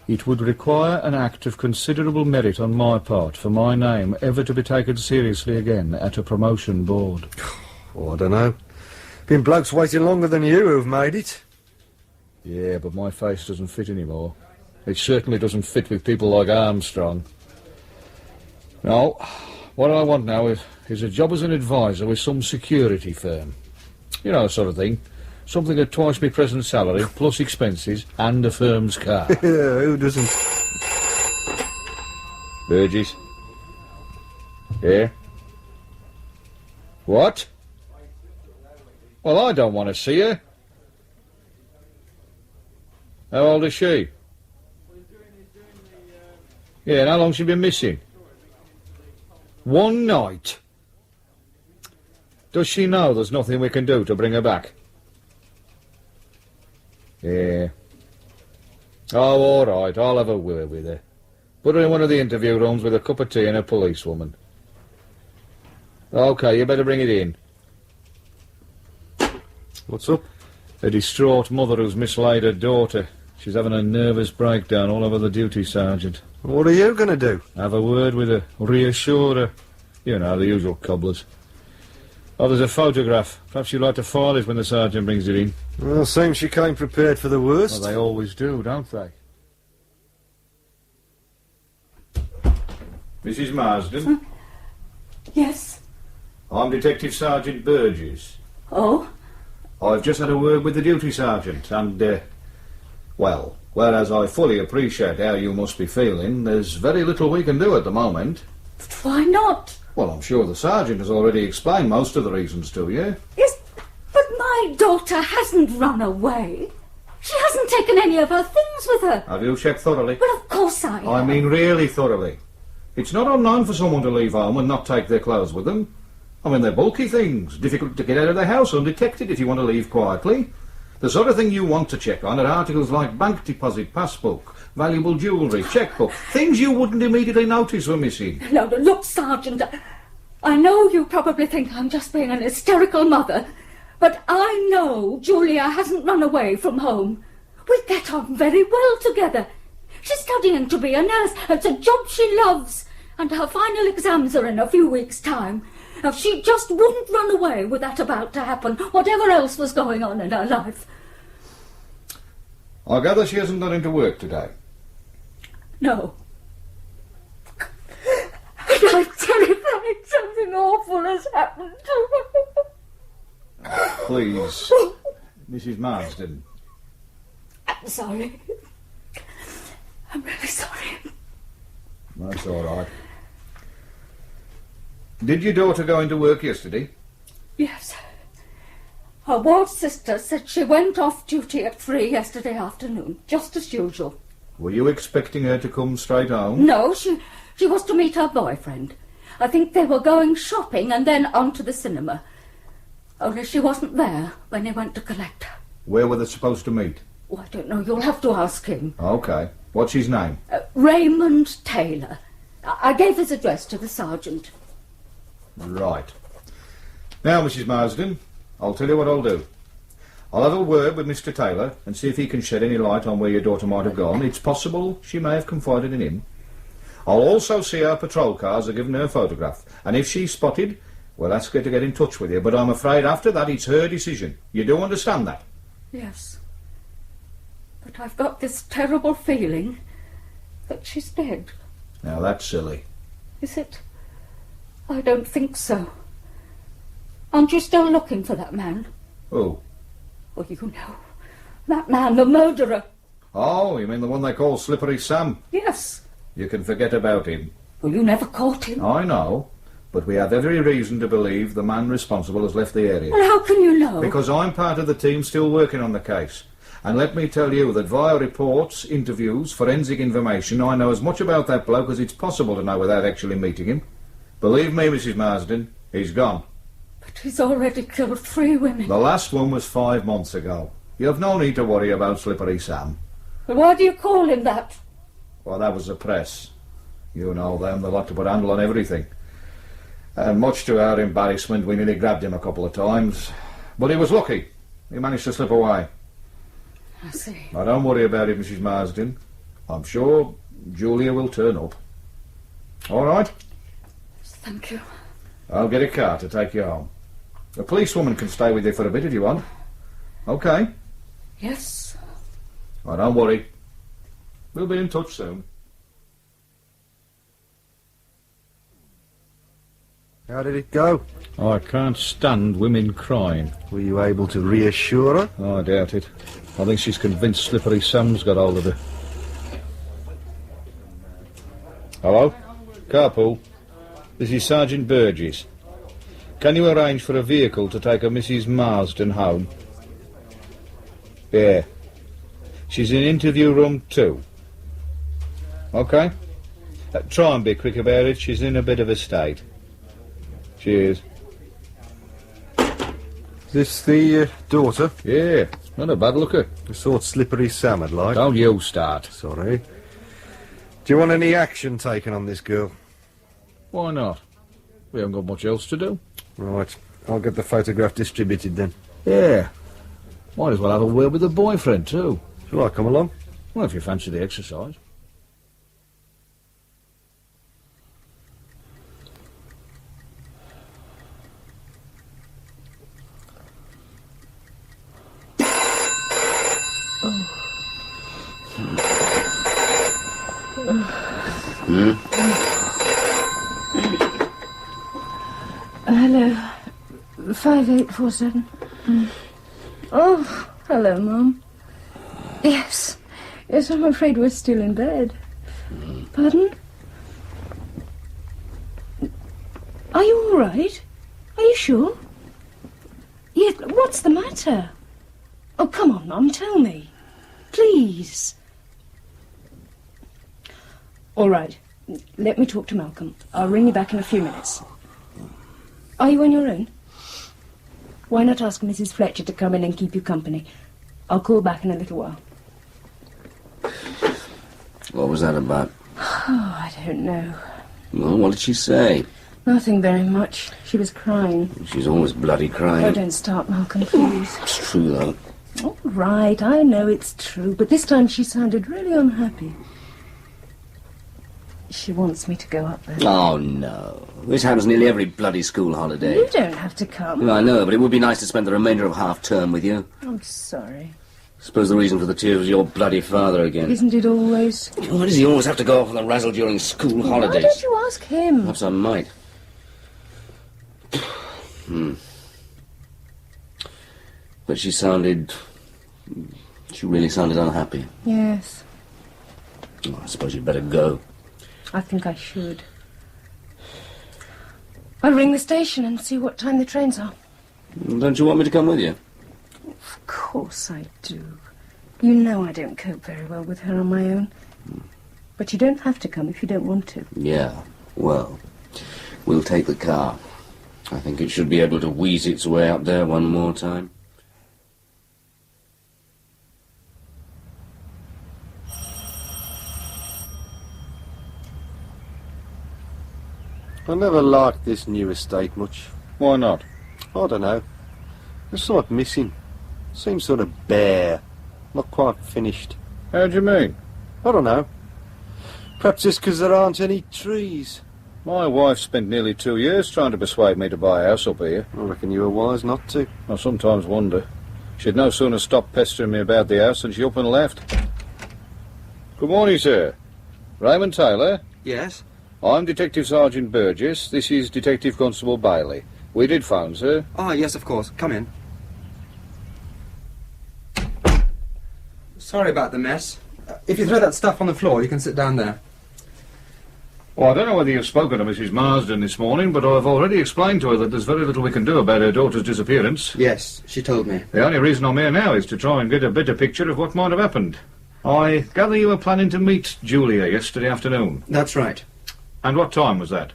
It would require an act of considerable merit on my part for my name ever to be taken seriously again at a promotion board. Oh, I don't know. Been blokes waiting longer than you who've made it. Yeah, but my face doesn't fit anymore. It certainly doesn't fit with people like Armstrong. No, what I want now is a job as an advisor with some security firm. You know, sort of thing. Something at twice my present salary, plus expenses, and a firm's car. Yeah, who doesn't? Burgess? Yeah? What? Well, I don't want to see her. How old is she? Yeah, and how long's she been missing? One night. Does she know there's nothing we can do to bring her back? Yeah. Oh, all right, I'll have a word with her. Put her in one of the interview rooms with a cup of tea and a policewoman. OK, you better bring it in. What's up? A distraught mother who's mislaid her daughter. She's having a nervous breakdown all over the duty sergeant. What are you going to do? Have a word with her, reassure her. You know, the usual cobblers. Oh, there's a photograph. Perhaps you'd like to file it when the sergeant brings it in. Well, seems she came prepared for the worst. Well, they always do, don't they? Mrs. Marsden? Yes? I'm Detective Sergeant Burgess. Oh? I've just had a word with the duty sergeant, and, well, whereas I fully appreciate how you must be feeling, there's very little we can do at the moment. But why not? Well, I'm sure the sergeant has already explained most of the reasons to you. Yes, but my daughter hasn't run away. She hasn't taken any of her things with her. Have you checked thoroughly? Well, of course I have. I mean really thoroughly. It's not unknown for someone to leave home and not take their clothes with them. I mean, they're bulky things, difficult to get out of the house undetected if you want to leave quietly. The sort of thing you want to check on are articles like bank deposit, passbook, valuable jewellery, chequebook, things you wouldn't immediately notice were missing. No, look, Sergeant, I know you probably think I'm just being an hysterical mother, but I know Julia hasn't run away from home. We get on very well together. She's studying to be a nurse. It's a job she loves, and her final exams are in a few weeks' time. Now, she just wouldn't run away with that about to happen, whatever else was going on in her life. I gather she hasn't gone into work today. No. And I'm terrified something awful has happened to her. Please, Mrs. Marsden. I'm sorry. I'm really sorry. That's all right. Did your daughter go into work yesterday? Yes. Her ward sister said she went off duty at 3 yesterday afternoon, just as usual. Were you expecting her to come straight home? No, she was to meet her boyfriend. I think they were going shopping and then on to the cinema. Only she wasn't there when he went to collect her. Where were they supposed to meet? Oh, I don't know. You'll have to ask him. OK. What's his name? Raymond Taylor. I gave his address to the sergeant. Right. Now, Mrs. Marsden, I'll tell you what I'll do. I'll have a word with Mr. Taylor and see if he can shed any light on where your daughter might have gone. It's possible she may have confided in him. I'll also see our patrol cars are given her photograph, and if she's spotted, we'll ask her to get in touch with you. But I'm afraid after that it's her decision. You do understand that? Yes. But I've got this terrible feeling that she's dead. Now that's silly. Is it? I don't think so. Aren't you still looking for that man? Who? Oh, you know. That man, the murderer. Oh, you mean the one they call Slippery Sam? Yes. You can forget about him. Well, you never caught him. I know, but we have every reason to believe the man responsible has left the area. Well, how can you know? Because I'm part of the team still working on the case. And let me tell you that via reports, interviews, forensic information, I know as much about that bloke as it's possible to know without actually meeting him. Believe me, Mrs. Marsden, he's gone. But he's already killed 3 women. The last one was 5 months ago. You have no need to worry about Slippery Sam. Well, why do you call him that? Well, that was the press. You know them, they like to put a handle on everything. And much to our embarrassment, we nearly grabbed him a couple of times. But he was lucky. He managed to slip away. I see. Now, don't worry about it, Mrs. Marsden. I'm sure Julia will turn up. All right? Thank you. I'll get a car to take you home. The policewoman can stay with you for a bit if you want. OK? Yes. Well, don't worry. We'll be in touch soon. How did it go? I can't stand women crying. Were you able to reassure her? Oh, I doubt it. I think she's convinced Slippery Sam's got hold of her. Hello? Carpool. This is Sergeant Burgess. Can you arrange for a vehicle to take a Mrs. Marsden home? Yeah. She's in interview room 2. OK? Try and be quick about it. She's in a bit of a state. Cheers. Is this the daughter? Yeah, not a bad looker. The sort Slippery Sam had like. Don't you start. Sorry. Do you want any action taken on this girl? Why not? We haven't got much else to do. Right. I'll get the photograph distributed then. Yeah. Might as well have a word with the boyfriend too. Shall I come along? Well, if you fancy the exercise. Hello. 5847. Oh, hello, Mum. Yes. Yes, I'm afraid we're still in bed. Pardon? Are you all right? Are you sure? Yes, what's the matter? Oh, come on, Mum, tell me. Please. All right. Let me talk to Malcolm. I'll ring you back in a few minutes. Are you on your own? Why not ask Mrs. Fletcher to come in and keep you company? I'll call back in a little while. What was that about? Oh, I don't know. Well, what did she say? Nothing very much. She was crying. She's always bloody crying. Oh, don't start, Malcolm, please. It's true, though. All right, I know it's true, but this time she sounded really unhappy. She wants me to go up there. Oh, no. This happens nearly every bloody school holiday. You don't have to come. I know, but it would be nice to spend the remainder of half-term with you. I'm sorry. Suppose the reason for the tears was your bloody father again. Isn't it always? Why does he always have to go off on the razzle during school holidays? Why don't you ask him? Perhaps I might. But she really sounded unhappy. Yes. Oh, I suppose you'd better go. I think I should. I'll ring the station and see what time the trains are. Don't you want me to come with you? Of course I do. You know I don't cope very well with her on my own. But you don't have to come if you don't want to. Yeah, well, we'll take the car. I think it should be able to wheeze its way up there one more time. I never liked this new estate much. Why not? I don't know. There's something missing. Seems sort of bare. Not quite finished. How do you mean? I don't know. Perhaps it's because there aren't any trees. My wife spent nearly 2 years trying to persuade me to buy a house up here. I reckon you were wise not to. I sometimes wonder. She'd no sooner stopped pestering me about the house than she up and left. Good morning, sir. Raymond Taylor? Yes? I'm Detective Sergeant Burgess. This is Detective Constable Bailey. We did phone, sir. Ah, yes, of course. Come in. Sorry about the mess. If you throw that stuff on the floor, you can sit down there. Well, I don't know whether you've spoken to Mrs. Marsden this morning, but I've already explained to her that there's very little we can do about her daughter's disappearance. Yes, she told me. The only reason I'm here now is to try and get a better picture of what might have happened. I gather you were planning to meet Julia yesterday afternoon. That's right. And what time was that?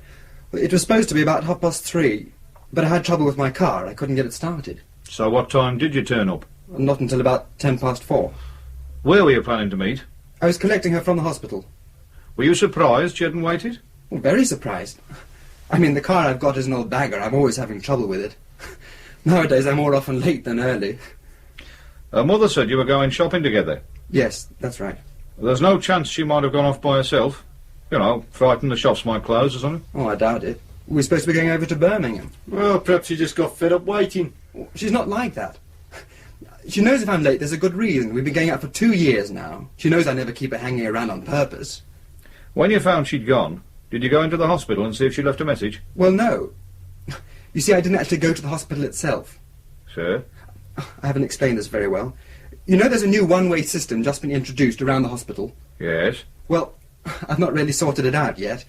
It was supposed to be about 3:30, but I had trouble with my car. I couldn't get it started. So what time did you turn up? Not until about 4:10. Where were you planning to meet? I was collecting her from the hospital. Were you surprised she hadn't waited? Well, very surprised. I mean, the car I've got is an old bagger. I'm always having trouble with it. Nowadays, I'm more often late than early. Her mother said you were going shopping together. Yes, that's right. There's no chance she might have gone off by herself. You know, frightened the shops might close or something. Oh, I doubt it. We're supposed to be going over to Birmingham. Well, perhaps she just got fed up waiting. She's not like that. She knows if I'm late, there's a good reason. We've been going out for 2 years now. She knows I never keep her hanging around on purpose. When you found she'd gone, did you go into the hospital and see if she left a message? Well, no. You see, I didn't actually go to the hospital itself. Sir? I haven't explained this very well. You know there's a new one-way system just been introduced around the hospital? Yes. Well, I've not really sorted it out yet.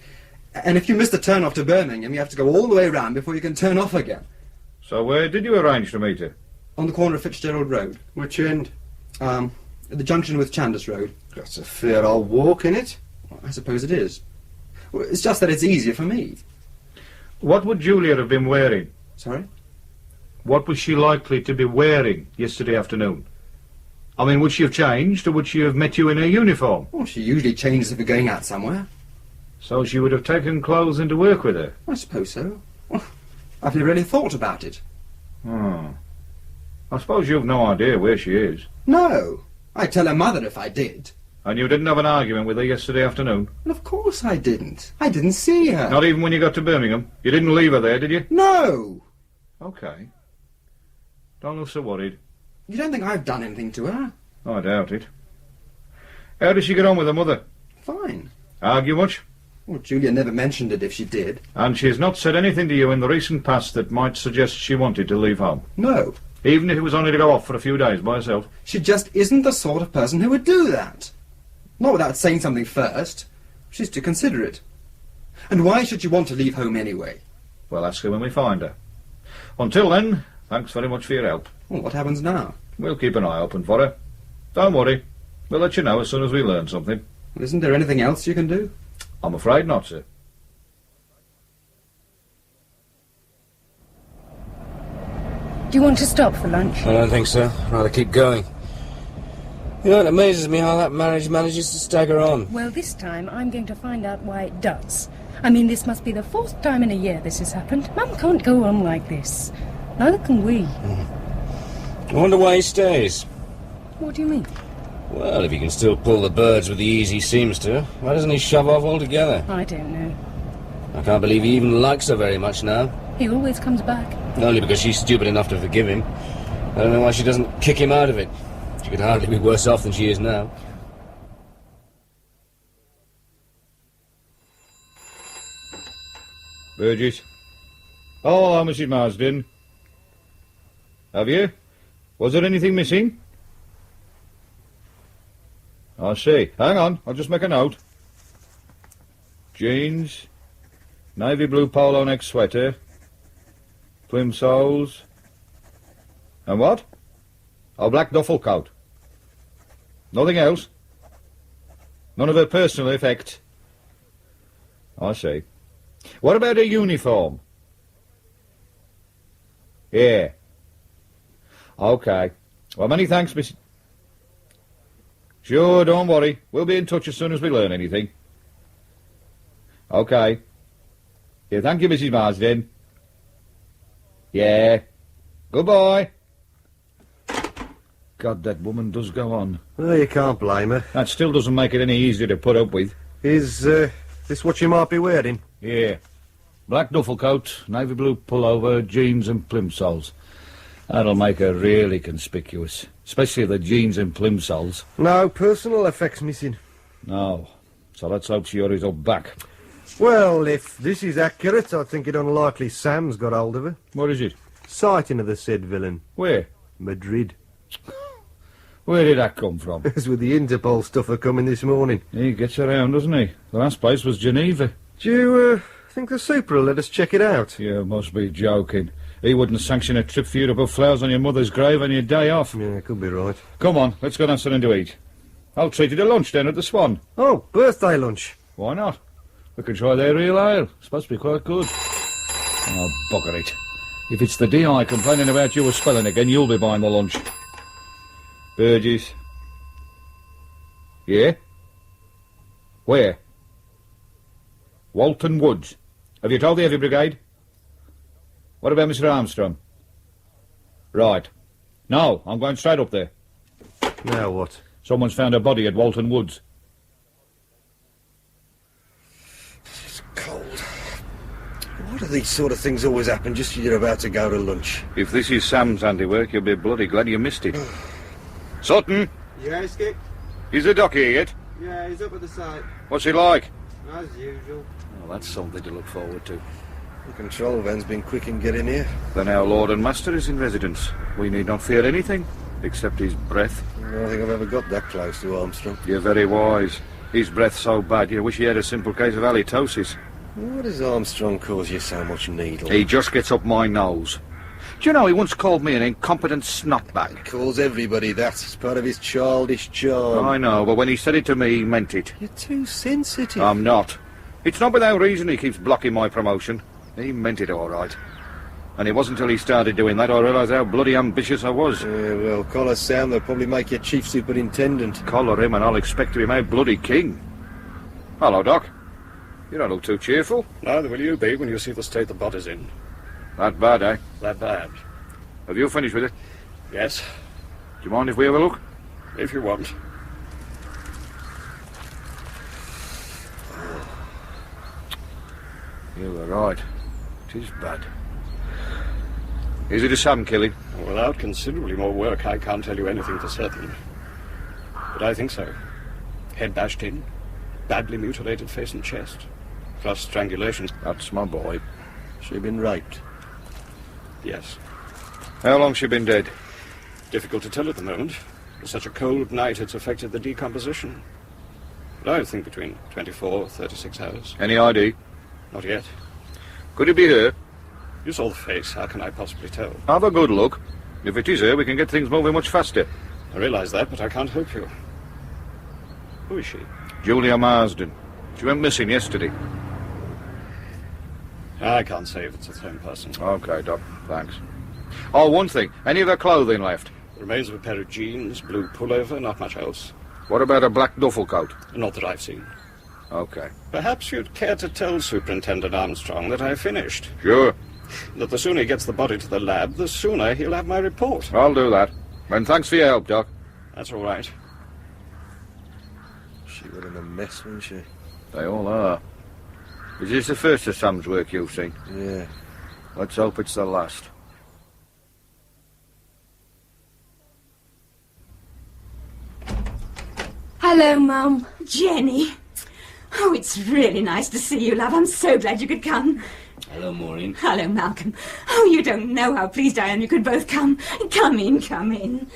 And if you miss the turn-off to Birmingham, you have to go all the way around before you can turn off again. So where did you arrange to meet her? On the corner of Fitzgerald Road. Which end? At the junction with Chandos Road. That's a fair old walk, innit? Well, I suppose it is. Well, it's just that it's easier for me. What would Julia have been wearing? Sorry? What was she likely to be wearing yesterday afternoon? I mean, would she have changed, or would she have met you in her uniform? Well, she usually changes if we're going out somewhere. So she would have taken clothes into work with her? I suppose so. Well, I've never really thought about it. I suppose you've no idea where she is. No. I'd tell her mother if I did. And you didn't have an argument with her yesterday afternoon? Well, of course I didn't. I didn't see her. Not even when you got to Birmingham? You didn't leave her there, did you? No. OK. Don't look so worried. You don't think I've done anything to her? I doubt it. How does she get on with her mother? Fine. Argue much? Well, Julia never mentioned it if she did. And she's not said anything to you in the recent past that might suggest she wanted to leave home? No. Even if it was only to go off for a few days by herself? She just isn't the sort of person who would do that. Not without saying something first. She's too considerate. And why should she want to leave home anyway? Well, ask her when we find her. Until then, thanks very much for your help. Well, what happens now? We'll keep an eye open for her. Don't worry. We'll let you know as soon as we learn something. Well, isn't there anything else you can do? I'm afraid not, sir. Do you want to stop for lunch? I don't think so. I'd rather keep going. You know, it amazes me how that marriage manages to stagger on. Well, this time I'm going to find out why it does. I mean, this must be the 4th time in a year this has happened. Mum can't go on like this. Neither can we. I wonder why he stays. What do you mean? Well, if he can still pull the birds with the ease he seems to, why doesn't he shove off altogether? I don't know. I can't believe he even likes her very much now. He always comes back. Only because she's stupid enough to forgive him. I don't know why she doesn't kick him out of it. She could hardly be worse off than she is now. Burgess. Oh, hello, Mrs. Marsden. Have you? Was there anything missing? I see. Hang on, I'll just make a note. Jeans, navy blue polo neck sweater, plim soles, and what? A black duffel coat. Nothing else? None of her personal effects? I see. What about her uniform? Yeah. OK. Well, many thanks, Miss... Sure, don't worry. We'll be in touch as soon as we learn anything. OK. Yeah, thank you, Mrs. Marsden. Yeah. Goodbye. God, that woman does go on. Well, you can't blame her. That still doesn't make it any easier to put up with. Is this what you might be wearing? Yeah. Black duffel coat, navy blue pullover, jeans and plimsolls. That'll make her really conspicuous. Especially the jeans and plimsolls. No personal effects missing. No. So let's hope she hurries up back. Well, if this is accurate, I think it unlikely Sam's got hold of her. What is it? Sighting of the said villain. Where? Madrid. Where did that come from? It's with the Interpol stuffer coming this morning. He gets around, doesn't he? The last place was Geneva. Do you think the super will let us check it out? You must be joking. He wouldn't sanction a trip for you to put flowers on your mother's grave on your day off. Yeah, could be right. Come on, let's go and have something to eat. I'll treat you to lunch then at the Swan. Oh, birthday lunch. Why not? We can try their real ale. It's supposed to be quite good. Oh, bugger it. If it's the DI complaining about your spelling again, you'll be buying the lunch. Burgess. Yeah? Where? Walton Woods. Have you told the Heavy Brigade? What about Mr. Armstrong? Right. No, I'm going straight up there. Now what? Someone's found a body at Walton Woods. It's cold. Why do these sort of things always happen just as you're about to go to lunch? If this is Sam's handiwork, you'll be bloody glad you missed it. Sutton, Yeah, Skip? is the doc here yet? Yeah, he's up at the site. What's he like? As usual. Well, that's something to look forward to. The control van's been quick in getting here. Then our Lord and Master is in residence. We need not fear anything, except his breath. I don't think I've ever got that close to Armstrong. You're very wise. His breath's so bad, you wish he had a simple case of halitosis. Why does Armstrong cause you so much needle? He just gets up my nose. Do you know, he once called me an incompetent snotbag. He calls everybody that. It's part of his childish charm. I know, but when he said it to me, he meant it. You're too sensitive. I'm not. It's not without reason he keeps blocking my promotion. He meant it all right. And it wasn't until he started doing that I realised how bloody ambitious I was. Yeah, well, collar Sam, they'll probably make you chief superintendent. Collar him and I'll expect to be made bloody king. Hello, Doc. You don't look too cheerful. Neither will you be when you see the state the body's in. That bad, eh? That bad. Have you finished with it? Yes. Do you mind if we have a look? If you want. You were right. It is bad. Is it a Sam killing? Without considerably more work, I can't tell you anything for certain. But I think so. Head bashed in, badly mutilated face and chest, plus strangulation. That's my boy. She been raped? Yes. How long's she been dead? Difficult to tell at the moment. With such a cold night, it's affected the decomposition. But I think between 24 36 hours. Any ID? Not yet. Could it be her? You saw the face. How can I possibly tell? Have a good look. If it is her, we can get things moving much faster. I realise that, but I can't help you. Who is she? Julia Marsden. She went missing yesterday. I can't say if it's the same person. OK, Doc. Thanks. Oh, one thing. Any of her clothing left? The remains of a pair of jeans, blue pullover, not much else. What about a black duffel coat? Not that I've seen. OK. Perhaps you'd care to tell Superintendent Armstrong that I finished. Sure. That the sooner he gets the body to the lab, the sooner he'll have my report. I'll do that. And thanks for your help, Doc. That's all right. She was in a mess, wasn't she? They all are. Is this the first of Sam's work you've seen? Yeah. Let's hope it's the last. Hello, Mum. Jenny. Oh, it's really nice to see you, love. I'm so glad you could come. Hello, Maureen. Hello, Malcolm. Oh, you don't know how pleased I am you could both come. Come in, come in.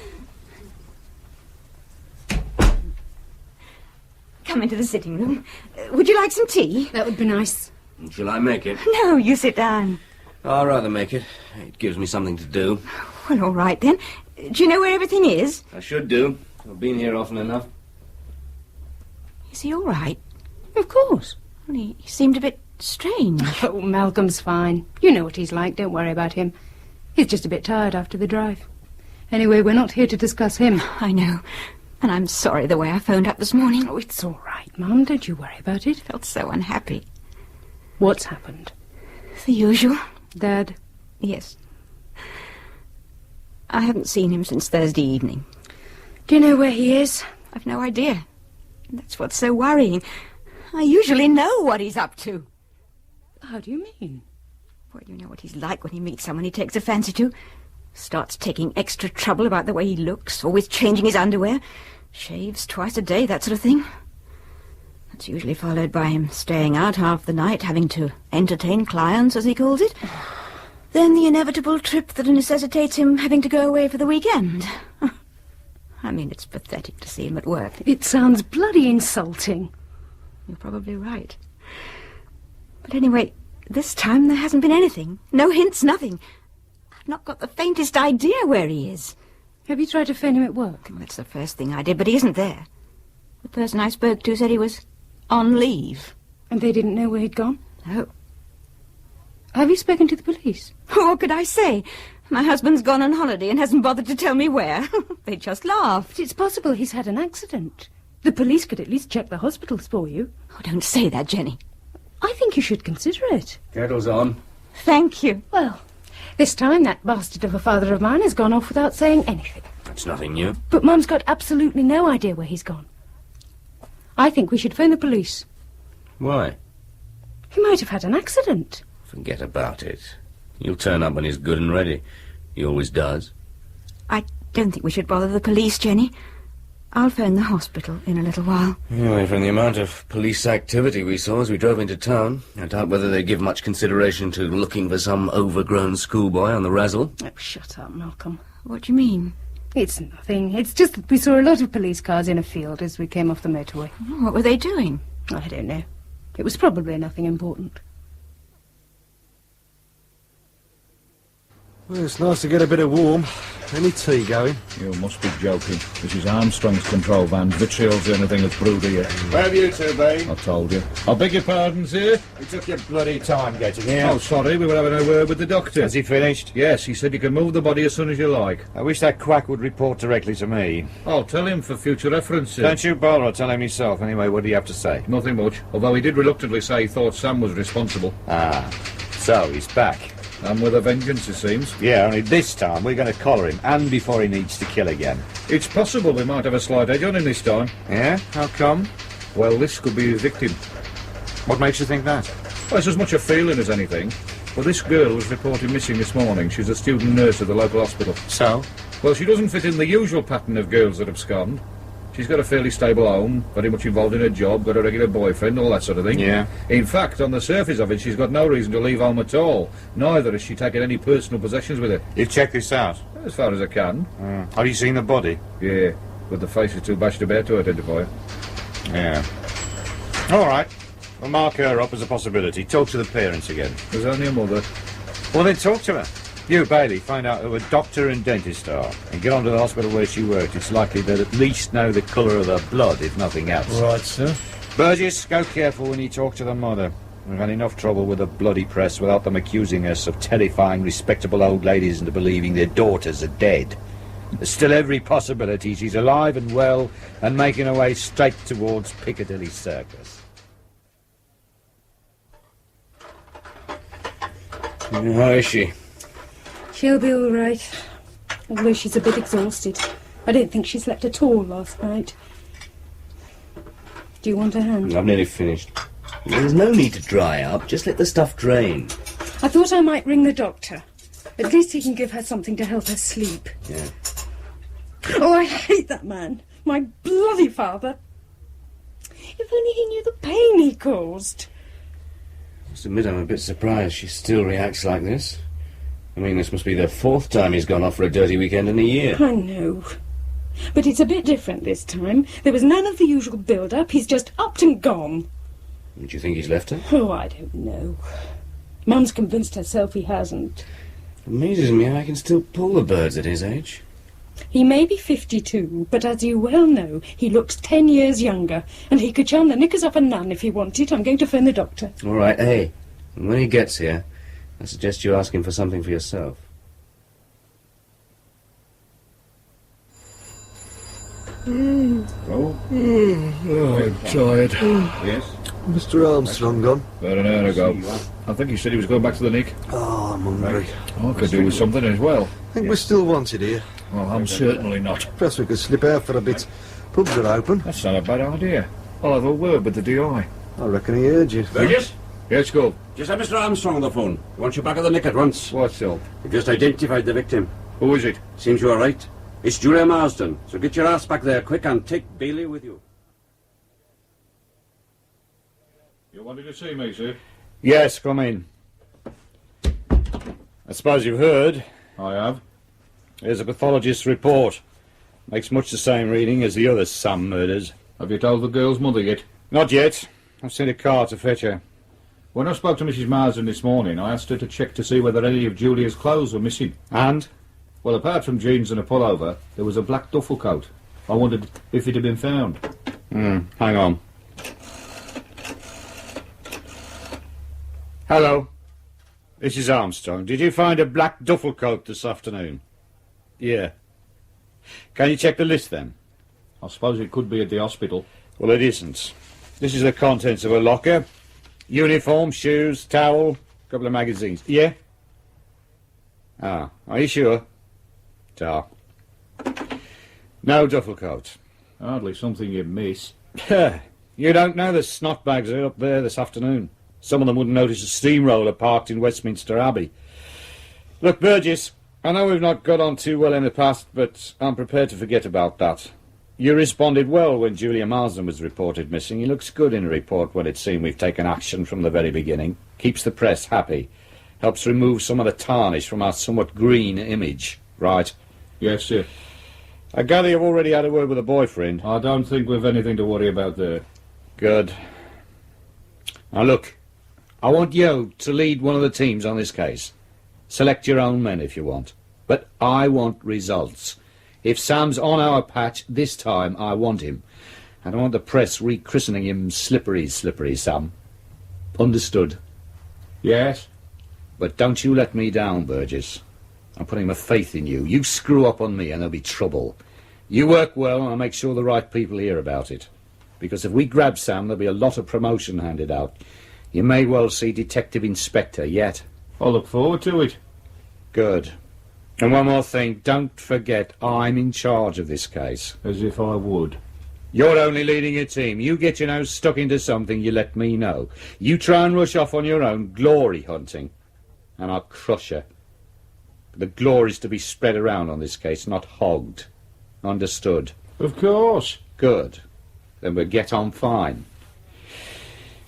Come into the sitting room. Would you like some tea? That would be nice. Shall I make it? No, you sit down. I'd rather make it. It gives me something to do. Well, all right, then. Do you know where everything is? I should do. I've been here often enough. Is he all right? Of course. Well, he seemed a bit strange. Oh, Malcolm's fine. You know what he's like. Don't worry about him. He's just a bit tired after the drive. Anyway, we're not here to discuss him. I know. And I'm sorry the way I phoned up this morning. Oh, it's all right, Mum. Don't you worry about it. Felt so unhappy. What's happened? The usual. Dad? Yes. I haven't seen him since Thursday evening. Do you know where he is? I've no idea. That's what's so worrying. I usually know what he's up to. How do you mean? Well, you know what he's like when he meets someone he takes a fancy to. Starts taking extra trouble about the way he looks, always changing his underwear. Shaves twice a day, that sort of thing. That's usually followed by him staying out half the night, having to entertain clients, as he calls it. Then the inevitable trip that necessitates him having to go away for the weekend. I mean, it's pathetic to see him at work. It sounds bloody insulting. You're probably right. But anyway, this time there hasn't been anything. No hints, nothing. I've not got the faintest idea where he is. Have you tried to phone him at work? Well, that's the first thing I did, but he isn't there. The person I spoke to said he was on leave. And they didn't know where he'd gone? No. Have you spoken to the police? What could I say? My husband's gone on holiday and hasn't bothered to tell me where. They just laughed. It's possible he's had an accident. The police could at least check the hospitals for you. Oh, don't say that, Jenny. I think you should consider it. Kettle's on. Thank you. Well, this time that bastard of a father of mine has gone off without saying anything. That's nothing new. But Mum's got absolutely no idea where he's gone. I think we should phone the police. Why? He might have had an accident. Forget about it. He'll turn up when he's good and ready. He always does. I don't think we should bother the police, Jenny. I'll phone the hospital in a little while. Anyway, from the amount of police activity we saw as we drove into town, I doubt whether they give much consideration to looking for some overgrown schoolboy on the razzle. Oh, shut up, Malcolm. What do you mean? It's nothing. It's just that we saw a lot of police cars in a field as we came off the motorway. What were they doing? I don't know. It was probably nothing important. Well, it's nice to get a bit of warm. Any tea going? You must be joking. This is Armstrong's control van. Vitriol's the only thing that's brewed here. Where have you two been? I told you. I beg your pardon, sir? It took you bloody time getting here. Oh, sorry, we were having a word with the doctor. Has he finished? Yes, he said you can move the body as soon as you like. I wish that quack would report directly to me. I'll tell him for future reference, sir. Don't you bother, I'll tell him yourself. Anyway, what do you have to say? Nothing much, although he did reluctantly say he thought Sam was responsible. Ah, so he's back. And with a vengeance, it seems. Yeah, only this time we're going to collar him, and before he needs to kill again. It's possible we might have a slight edge on him this time. Yeah? How come? Well, this could be his victim. What makes you think that? Well, it's as much a feeling as anything. Well, this girl was reported missing this morning. She's a student nurse at the local hospital. So? Well, she doesn't fit in the usual pattern of girls that abscond. She's got a fairly stable home, very much involved in her job, got a regular boyfriend, all that sort of thing. Yeah. In fact, on the surface of it, she's got no reason to leave home at all. Neither has she taken any personal possessions with her. You've checked this out? As far as I can. Have you seen the body? Yeah, but the face is too bashed about to identify her. Yeah. All right. We'll mark her up as a possibility. Talk to the parents again. There's only a mother. Well, then talk to her. You, Bailey, find out who a doctor and dentist are, and get on to the hospital where she worked. It's likely they'll at least know the colour of her blood, if nothing else. Right, sir. Burgess, go careful when you talk to the mother. We've had enough trouble with the bloody press without them accusing us of terrifying respectable old ladies into believing their daughters are dead. There's still every possibility she's alive and well and making her way straight towards Piccadilly Circus. How is she? She'll be all right, although she's a bit exhausted. I don't think she slept at all last night. Do you want a hand? I've nearly finished. There's no need to dry up. Just let the stuff drain. I thought I might ring the doctor. At least he can give her something to help her sleep. Yeah. Oh, I hate that man. My bloody father. If only he knew the pain he caused. I must admit I'm a bit surprised she still reacts like this. I mean, this must be the fourth time he's gone off for a dirty weekend in a year. I know. But it's a bit different this time. There was none of the usual build-up. He's just upped and gone. Do you think he's left her? Oh, I don't know. Mum's convinced herself he hasn't. It amazes me how I can still pull the birds at his age. He may be 52, but as you well know, he looks 10 years younger, and he could charm the knickers off a nun if he wanted. I'm going to phone the doctor. All right, hey, and when he gets here, I suggest you ask him for something for yourself. Oh, I'm tired. Yes? Mr. Armstrong gone? About an hour ago. I think he said he was going back to the Nick. Oh, I'm hungry. I could do with something as well. I think we're still wanted here. Well, I'm certainly not. Perhaps we could slip out for a bit. Pubs are open. That's not a bad idea. I'll have a word with the DI. I reckon he heard you. Burgess? Yes, go. Just have Mr. Armstrong on the phone. He wants you back at the Nick at once. What's up? We've just identified the victim. Who is it? Seems you are right. It's Julia Marsden. So get your ass back there quick and take Bailey with you. You wanted to see me, sir? Yes, come in. I suppose you've heard. I have. Here's a pathologist's report. Makes much the same reading as the other Sam murders. Have you told the girl's mother yet? Not yet. I've sent a car to fetch her. When I spoke to Mrs. Marsden this morning, I asked her to check to see whether any of Julia's clothes were missing. And? Well, apart from jeans and a pullover, there was a black duffel coat. I wondered if it had been found. Hang on. Hello. This is Armstrong. Did you find a black duffel coat this afternoon? Yeah. Can you check the list then? I suppose it could be at the hospital. Well, it isn't. This is the contents of a locker. Uniform, shoes, towel, couple of magazines. Yeah? Ah, are you sure? Ta. No duffel coat. Hardly something you'd miss. You don't know the snot bags are up there this afternoon. Some of them wouldn't notice a steamroller parked in Westminster Abbey. Look, Burgess, I know we've not got on too well in the past, but I'm prepared to forget about that. You responded well when Julia Marsden was reported missing. He looks good in a report when it's seen we've taken action from the very beginning. Keeps the press happy. Helps remove some of the tarnish from our somewhat green image. Right? Yes, sir. I gather you've already had a word with a boyfriend. I don't think we've anything to worry about there. Good. Now look, I want you to lead one of the teams on this case. Select your own men if you want. But I want results. If Sam's on our patch this time, I want him. I don't want the press rechristening him Slippery Sam. Understood? Yes. But don't you let me down, Burgess. I'm putting my faith in you. You screw up on me and there'll be trouble. You work well and I'll make sure the right people hear about it. Because if we grab Sam, there'll be a lot of promotion handed out. You may well see Detective Inspector yet. I'll look forward to it. Good. And one more thing, don't forget I'm in charge of this case. As if I would. You're only leading your team. You get your nose stuck into something, you let me know. You try and rush off on your own, glory hunting, and I'll crush you. The glory's to be spread around on this case, not hogged. Understood? Of course. Good. Then we'll get on fine.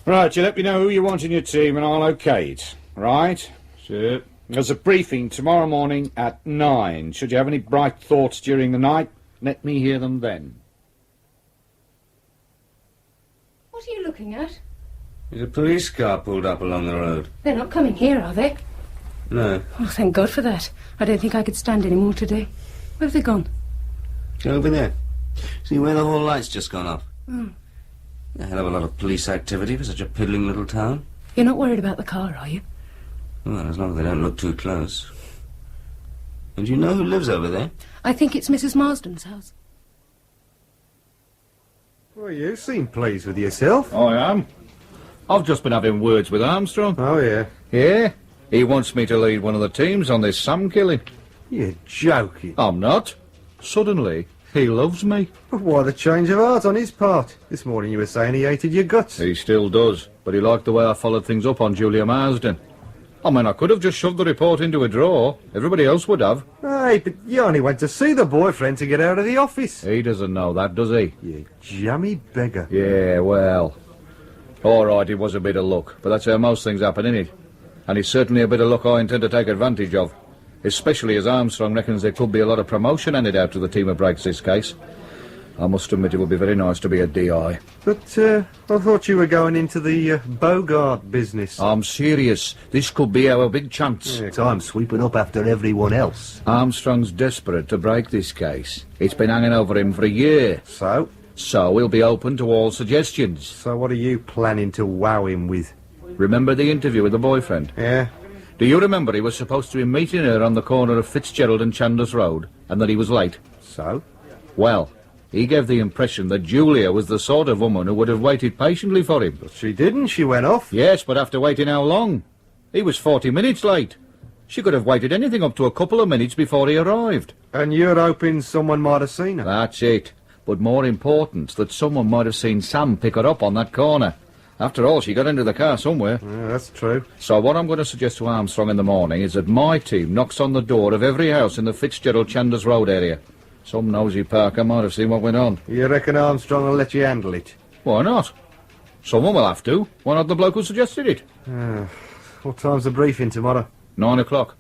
Right, you let me know who you want in your team and I'll okay it. Right? Sure. There's a briefing tomorrow morning at 9. Should you have any bright thoughts during the night, let me hear them then. What are you looking at? There's a police car pulled up along the road. They're not coming here, are they? No. Oh, thank God for that. I don't think I could stand any more today. Where have they gone? Over there. See where the hall light's just gone off? Oh. A hell of a lot of police activity for such a piddling little town. You're not worried about the car, are you? Well, as long as they don't look too close. And do you know who lives over there? I think it's Mrs. Marsden's house. Well, you seem pleased with yourself. I am. I've just been having words with Armstrong. Oh, yeah? Yeah. He wants me to lead one of the teams on this Sam killing. You're joking. I'm not. Suddenly, he loves me. But why the change of heart on his part? This morning you were saying he hated your guts. He still does, but he liked the way I followed things up on Julia Marsden. I mean, I could have just shoved the report into a drawer. Everybody else would have. Hey, but you only went to see the boyfriend to get out of the office. He doesn't know that, does he? You jammy beggar. Yeah, well. All right, it was a bit of luck, but that's how most things happen, innit? And it's certainly a bit of luck I intend to take advantage of. Especially as Armstrong reckons there could be a lot of promotion handed out to the team who breaks this case. I must admit it would be very nice to be a DI. But, I thought you were going into the Bogart business. I'm serious. This could be our big chance. Yeah, time sweeping up after everyone else. Armstrong's desperate to break this case. It's been hanging over him for a year. So? So he'll be open to all suggestions. So what are you planning to wow him with? Remember the interview with the boyfriend? Yeah. Do you remember he was supposed to be meeting her on the corner of Fitzgerald and Chandos Road, and that he was late? So? Well, He gave the impression that Julia was the sort of woman who would have waited patiently for him. But she didn't. She went off. Yes, but after waiting how long? He was 40 minutes late. She could have waited anything up to a couple of minutes before he arrived. And you're hoping someone might have seen her? That's it. But more important, that someone might have seen Sam pick her up on that corner. After all, she got into the car somewhere. Yeah, that's true. So what I'm going to suggest to Armstrong in the morning is that my team knocks on the door of every house in the Fitzgerald Chandler's Road area. Some nosy Parker might have seen what went on. You reckon Armstrong will let you handle it? Why not? Someone will have to. Why not the bloke who suggested it? What time's the briefing tomorrow? 9 o'clock.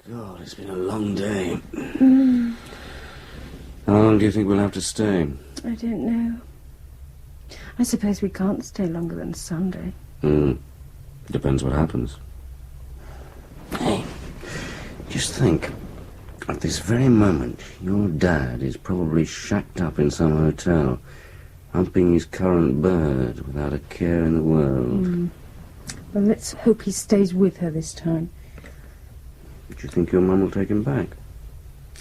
God, it's been a long day. How long do you think we'll have to stay? I don't know. I suppose we can't stay longer than Sunday. Depends what happens. Hey, just think. At this very moment, your dad is probably shacked up in some hotel, humping his currant bird without a care in the world. Well, let's hope he stays with her this time. Do you think your mum will take him back?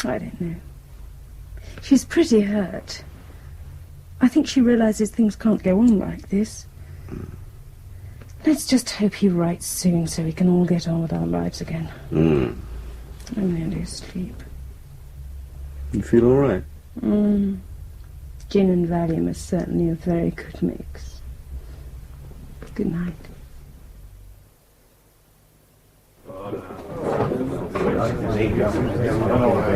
I don't know. She's pretty hurt. I think she realises things can't go on like this. Let's just hope he writes soon so we can all get on with our lives again. I'm nearly asleep. You feel all right? Gin and Valium is certainly a very good mix. Good night.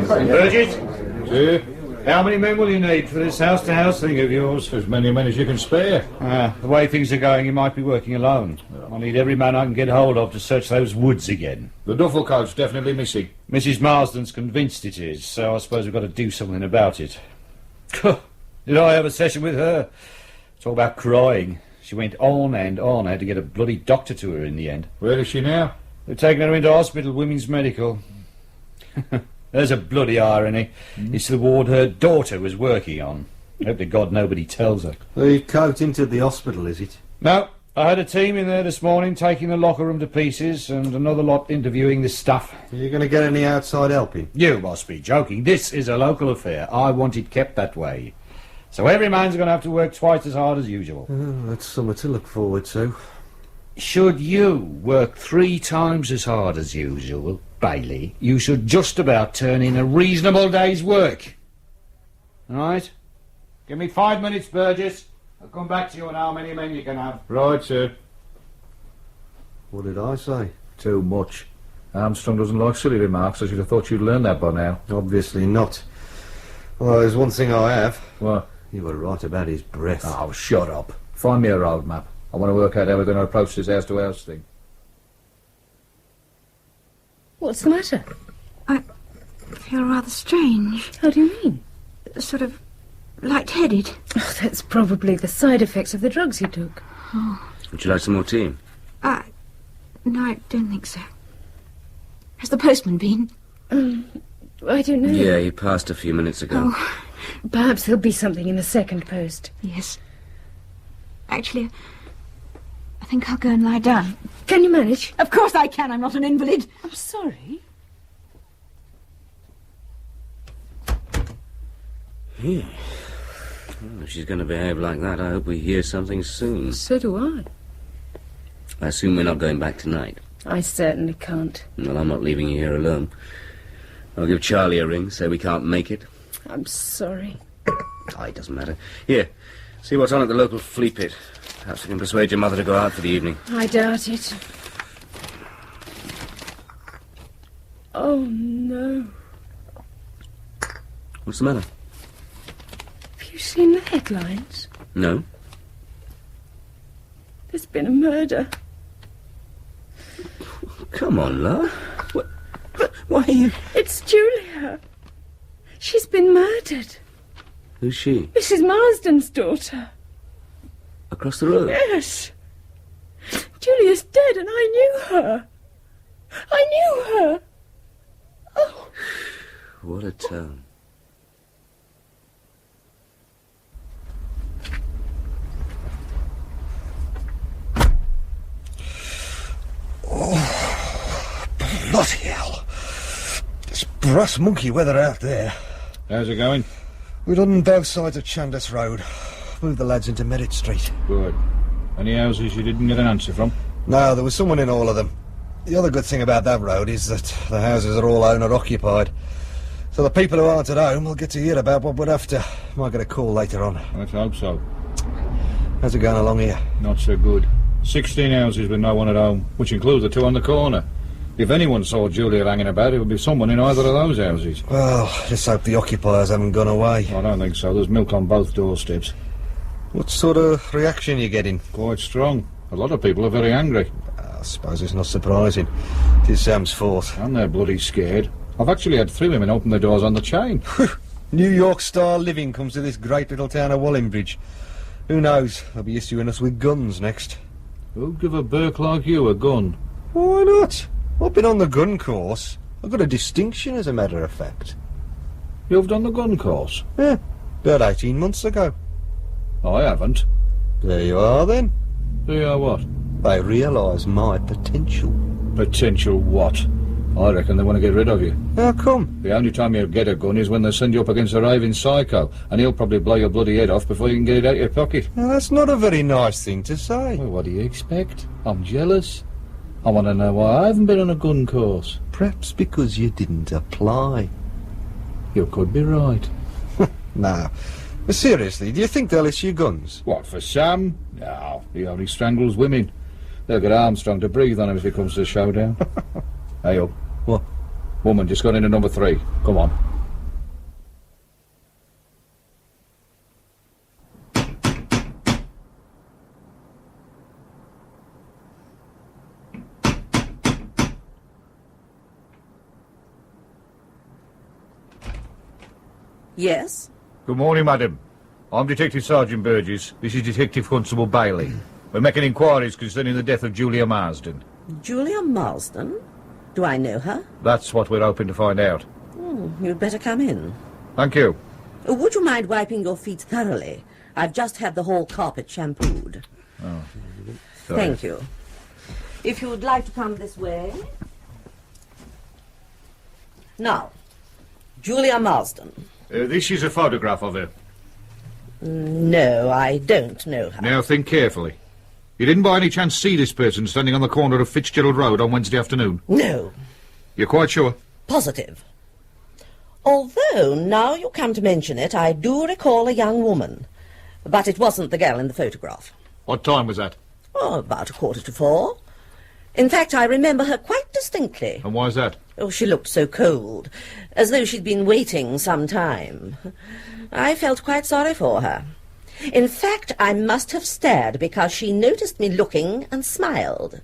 Burgess? Sir? How many men will you need for this house-to-house thing of yours? As many men as you can spare. The way things are going, you might be working alone. I need every man I can get hold of to search those woods again. The duffel coat's definitely missing. Mrs. Marsden's convinced it is, so I suppose we've got to do something about it. Did I have a session with her? It's all about crying. She went on and on. I had to get a bloody doctor to her in the end. Where is she now? They've taken her into hospital, women's medical. There's a bloody irony. It's the ward her daughter was working on. Hope to God nobody tells her. The coat into the hospital, is it? No, I had a team in there this morning taking the locker room to pieces and another lot interviewing the staff. Are you going to get any outside helping? You must be joking. This is a local affair. I want it kept that way. So every man's going to have to work twice as hard as usual. That's something to look forward to. Should you work 3 times as hard as usual, Bailey, you should just about turn in a reasonable day's work. All right? Give me 5 minutes, Burgess. I'll come back to you on how many men you can have. Right, sir. What did I say? Too much. Armstrong doesn't like silly remarks. I should have thought you'd learned that by now. Obviously not. Well, there's one thing I have. What? You were right about his breath. Oh, shut up. Find me a road map. I want to work out how we're going to approach this house-to-house thing. What's the matter? I feel rather strange. How do you mean? Sort of light-headed. Oh, that's probably the side effects of the drugs you took. Oh. Would you like some more tea? No, I don't think so. Has the postman been? I don't know. Yeah, he passed a few minutes ago. Oh. Perhaps there'll be something in the second post. Yes. Actually, I think I'll go and lie down. Can you manage? Of course I can. I'm not an invalid. I'm sorry. Yeah. Well, if she's going to behave like that, I hope we hear something soon. So do I. I assume we're not going back tonight. I certainly can't. Well, I'm not leaving you here alone. I'll give Charlie a ring, say we can't make it. I'm sorry. Oh, it doesn't matter. Here, see what's on at the local flea pit. Perhaps we can persuade your mother to go out for the evening. I doubt it. Oh, no. What's the matter? Have you seen the headlines? No. There's been a murder. Come on, love. Why are you... It's Julia. She's been murdered. Who's she? Mrs. Marsden's daughter. Across the road? Yes. Julia's dead and I knew her. I knew her. Oh. What a tone. Oh, bloody hell. This brass monkey weather out there. How's it going? We're on both sides of Chandos Road. Moved the lads into Merritt Street. Good. Any houses you didn't get an answer from? No, there was someone in all of them. The other good thing about that road is that the houses are all owner-occupied. So the people who aren't at home will get to hear about what we're after. Might get a call later on. Let's hope so. How's it going along here? Not so good. 16 houses with no one at home, which includes the two on the corner. If anyone saw Julia hanging about, it would be someone in either of those houses. Well, just hope the occupiers haven't gone away. I don't think so. There's milk on both doorsteps. What sort of reaction are you getting? Quite strong. A lot of people are very angry. I suppose it's not surprising. It is Sam's fault. And they're bloody scared. I've actually had 3 women open their doors on the chain. New York-style living comes to this great little town of Wallingbridge. Who knows? They'll be issuing us with guns next. Who'd give a Burke like you a gun? Why not? I've been on the gun course. I've got a distinction, as a matter of fact. You've done the gun course? Yeah, about 18 months ago. I haven't. There you are, then. Do you what? They realise my potential. Potential what? I reckon they want to get rid of you. How come? The only time you'll get a gun is when they send you up against a raving psycho, and he'll probably blow your bloody head off before you can get it out of your pocket. Now, that's not a very nice thing to say. Well, what do you expect? I'm jealous. I want to know why I haven't been on a gun course. Perhaps because you didn't apply. You could be right. No. But seriously, do you think they'll issue guns? What, for Sam? No, he only strangles women. They'll get Armstrong to breathe on him if it comes to the showdown. Hey up. What? Woman just got into number 3. Come on. Yes? Good morning, madam. I'm Detective Sergeant Burgess. This is Detective Constable Bailey. We're making inquiries concerning the death of Julia Marsden. Julia Marsden? Do I know her? That's what we're hoping to find out. You'd better come in. Thank you. Would you mind wiping your feet thoroughly? I've just had the whole carpet shampooed. Oh. Sorry. Thank you. If you would like to come this way. Now, Julia Marsden. This is a photograph of her. No, I don't know her. Now think carefully. You didn't by any chance see this person standing on the corner of Fitzgerald Road on Wednesday afternoon? No. You're quite sure? Positive. Although, now you come to mention it, I do recall a young woman. But it wasn't the girl in the photograph. What time was that? Oh, about 3:45. In fact, I remember her quite distinctly. And why is that? Oh, she looked so cold, as though she'd been waiting some time. I felt quite sorry for her. In fact, I must have stared because she noticed me looking and smiled.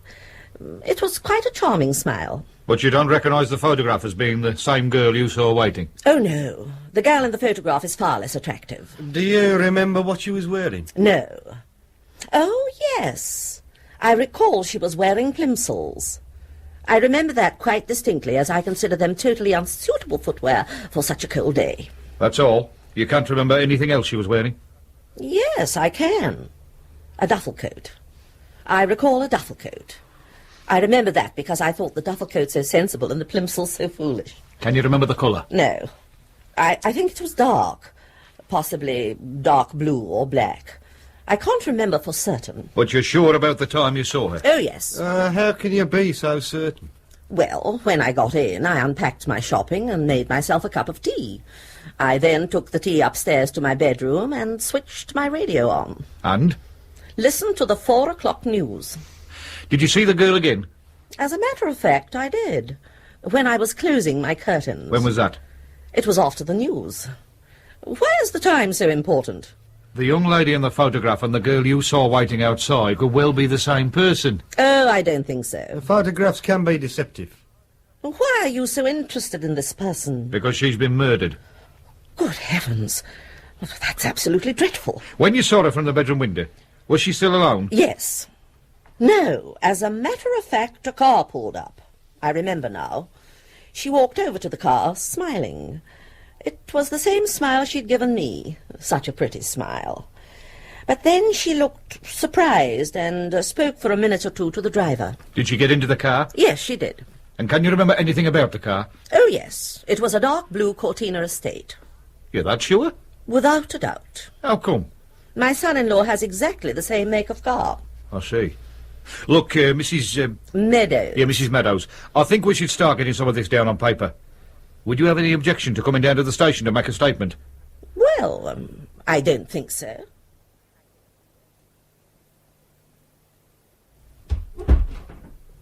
It was quite a charming smile. But you don't recognise the photograph as being the same girl you saw waiting? Oh, no. The girl in the photograph is far less attractive. Do you remember what she was wearing? No. Oh, yes. I recall she was wearing plimsolls. I remember that quite distinctly, as I consider them totally unsuitable footwear for such a cold day. That's all? You can't remember anything else she was wearing? Yes, I can. A duffel coat. I recall a duffel coat. I remember that because I thought the duffel coat so sensible and the plimsolls so foolish. Can you remember the colour? No. I think it was dark. Possibly dark blue or black. I can't remember for certain. But you're sure about the time you saw her? Oh, yes. How can you be so certain? Well, when I got in, I unpacked my shopping and made myself a cup of tea. I then took the tea upstairs to my bedroom and switched my radio on. And? Listened to the 4 o'clock news. Did you see the girl again? As a matter of fact, I did. When I was closing my curtains. When was that? It was after the news. Why is the time so important? The young lady in the photograph and the girl you saw waiting outside could well be the same person. Oh, I don't think so. The photographs can be deceptive. Why are you so interested in this person? Because she's been murdered. Good heavens. That's absolutely dreadful. When you saw her from the bedroom window, was she still alone? Yes. No, as a matter of fact, a car pulled up. I remember now. She walked over to the car, smiling. It was the same smile she'd given me. Such a pretty smile. But then she looked surprised and spoke for a minute or two to the driver. Did she get into the car? Yes, she did. And can you remember anything about the car? Oh, yes. It was a dark blue Cortina estate. You're that sure? Without a doubt. How come? My son-in-law has exactly the same make of car. I see. Look, Mrs... Meadows. Yeah, Mrs. Meadows. I think we should start getting some of this down on paper. Would you have any objection to coming down to the station to make a statement? Well, I don't think so.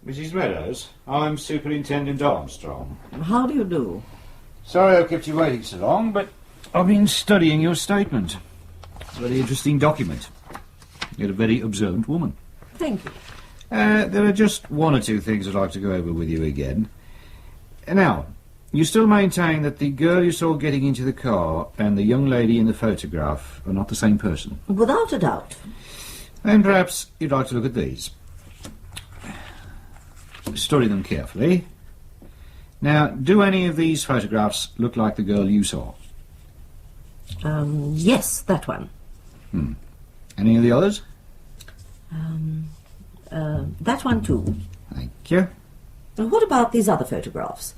Mrs. Meadows, I'm Superintendent Armstrong. How do you do? Sorry I've kept you waiting so long, but I've been studying your statement. It's a very interesting document. You're a very observant woman. Thank you. There are just one or two things I'd like to go over with you again. Now, you still maintain that the girl you saw getting into the car and the young lady in the photograph are not the same person? Without a doubt. Then perhaps you'd like to look at these. Study them carefully. Now, do any of these photographs look like the girl you saw? Yes, that one. Any of the others? That one too. Thank you. And what about these other photographs?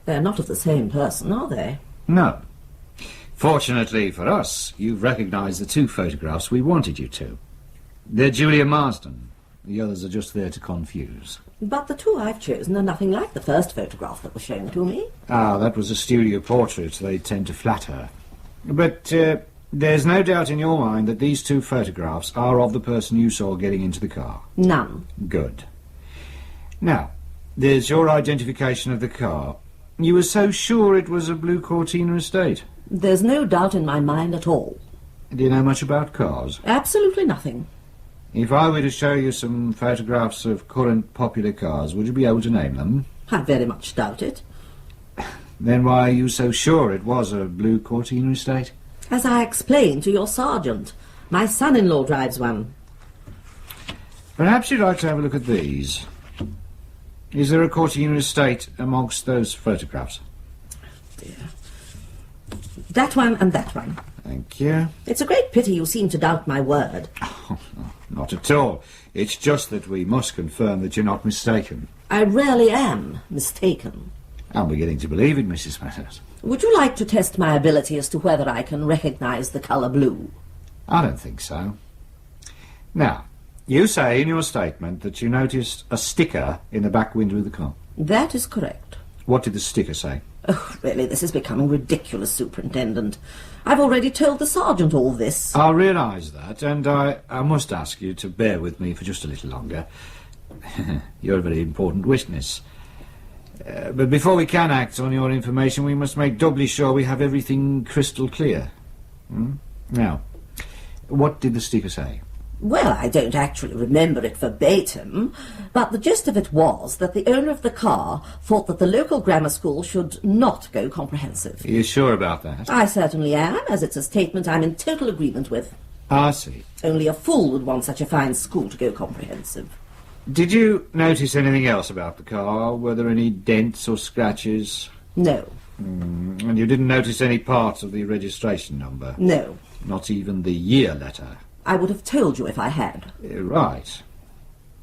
They're not of the same person, are they? No. Fortunately for us, you've recognised the two photographs we wanted you to. They're Julia Marsden. The others are just there to confuse. But the two I've chosen are nothing like the first photograph that was shown to me. Ah, that was a studio portrait. They tend to flatter. But there's no doubt in your mind that these two photographs are of the person you saw getting into the car? None. Good. Now, there's your identification of the car. You were so sure it was a blue Cortina estate? There's no doubt in my mind at all. Do you know much about cars? Absolutely nothing. If I were to show you some photographs of current popular cars, would you be able to name them? I very much doubt it. Then why are you so sure it was a blue Cortina estate? As I explained to your sergeant, my son-in-law drives one. Perhaps you'd like to have a look at these. Is there a Cortina estate amongst those photographs? Dear. That one and that one. Thank you. It's a great pity you seem to doubt my word. Oh, not at all. It's just that we must confirm that you're not mistaken. I rarely am mistaken. I'm beginning to believe it, Mrs. Meadows. Would you like to test my ability as to whether I can recognise the colour blue? I don't think so. Now, you say in your statement that you noticed a sticker in the back window of the car. That is correct. What did the sticker say? Oh, really, this is becoming ridiculous, Superintendent. I've already told the sergeant all this. I realise that, and I must ask you to bear with me for just a little longer. You're a very important witness. But before we can act on your information, we must make doubly sure we have everything crystal clear. Now, what did the sticker say? Well, I don't actually remember it verbatim, but the gist of it was that the owner of the car thought that the local grammar school should not go comprehensive. Are you sure about that? I certainly am, as it's a statement I'm in total agreement with. I see. Only a fool would want such a fine school to go comprehensive. Did you notice anything else about the car? Were there any dents or scratches? No. And you didn't notice any parts of the registration number? No. Not even the year letter? I would have told you if I had. Right.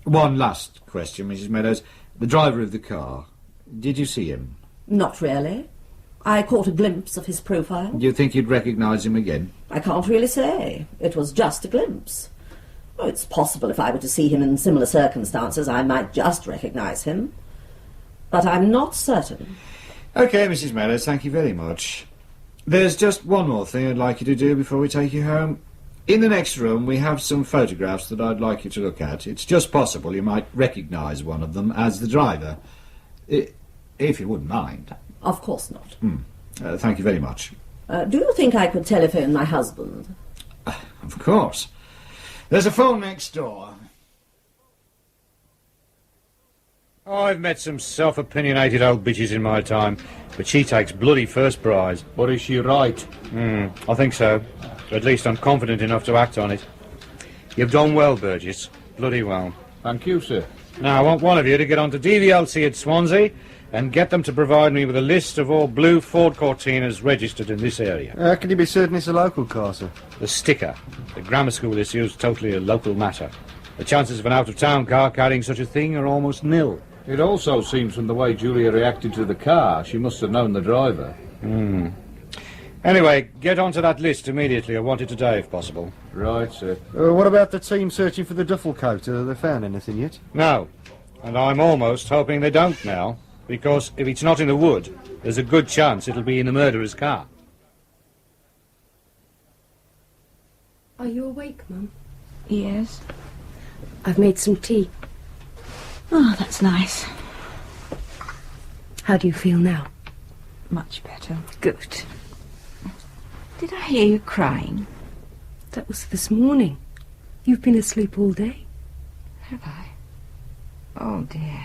One last question, Mrs. Meadows. The driver of the car, did you see him? Not really. I caught a glimpse of his profile. Do you think you'd recognise him again? I can't really say. It was just a glimpse. Oh, it's possible if I were to see him in similar circumstances, I might just recognise him. But I'm not certain. OK, Mrs. Meadows, thank you very much. There's just one more thing I'd like you to do before we take you home. In the next room, we have some photographs that I'd like you to look at. It's just possible you might recognise one of them as the driver. If you wouldn't mind. Of course not. Thank you very much. Do you think I could telephone my husband? Of course. There's a phone next door. I've met some self-opinionated old bitches in my time, but she takes bloody first prize. But is she right? I think so. At least I'm confident enough to act on it. You've done well, Burgess. Bloody well. Thank you, sir. Now, I want one of you to get on to DVLC at Swansea and get them to provide me with a list of all blue Ford Cortinas registered in this area. How can you be certain it's a local car, sir? The sticker. The grammar school issue is totally a local matter. The chances of an out-of-town car carrying such a thing are almost nil. It also seems from the way Julia reacted to the car, she must have known the driver. Anyway, get onto that list immediately. I want it today, if possible. Right, sir. What about the team searching for the duffel coat? Have they found anything yet? No. And I'm almost hoping they don't now, because if it's not in the wood, there's a good chance it'll be in the murderer's car. Are you awake, Mum? Yes. I've made some tea. Oh, that's nice. How do you feel now? Much better. Good. Did I hear you crying? That was this morning. You've been asleep all day. Have I? Oh, dear.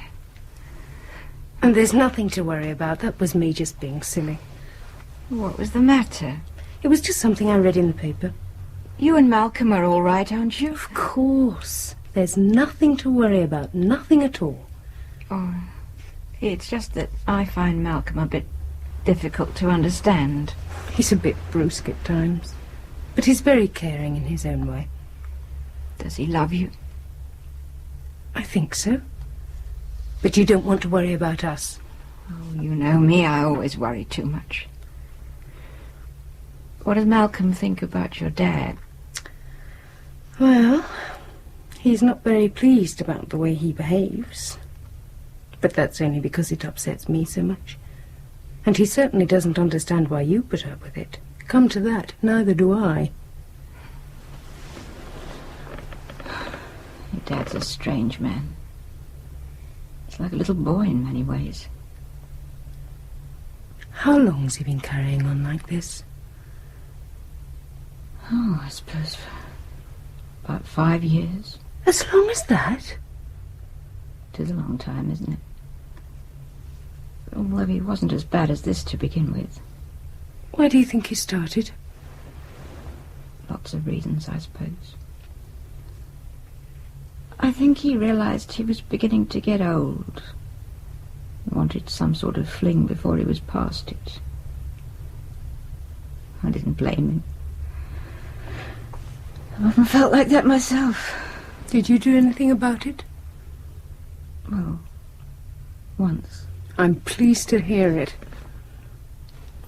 And there's nothing to worry about. That was me just being silly. What was the matter? It was just something I read in the paper. You and Malcolm are all right, aren't you? Of course. There's nothing to worry about. Nothing at all. Oh, it's just that I find Malcolm a bit difficult to understand. He's a bit brusque at times. But he's very caring in his own way. Does he love you? I think so. But you don't want to worry about us. Oh, you know me, I always worry too much. What does Malcolm think about your dad? Well, he's not very pleased about the way he behaves. But that's only because it upsets me so much. And he certainly doesn't understand why you put up with it. Come to that, neither do I. Your dad's a strange man. He's like a little boy in many ways. How long's he been carrying on like this? Oh, I suppose about 5 years. As long as that? It is a long time, isn't it? Well, he wasn't as bad as this to begin with. Why do you think he started? Lots of reasons, I suppose. I think he realized he was beginning to get old. He wanted some sort of fling before he was past it. I didn't blame him. I often felt like that myself. Did you do anything about it? Well, once. I'm pleased to hear it.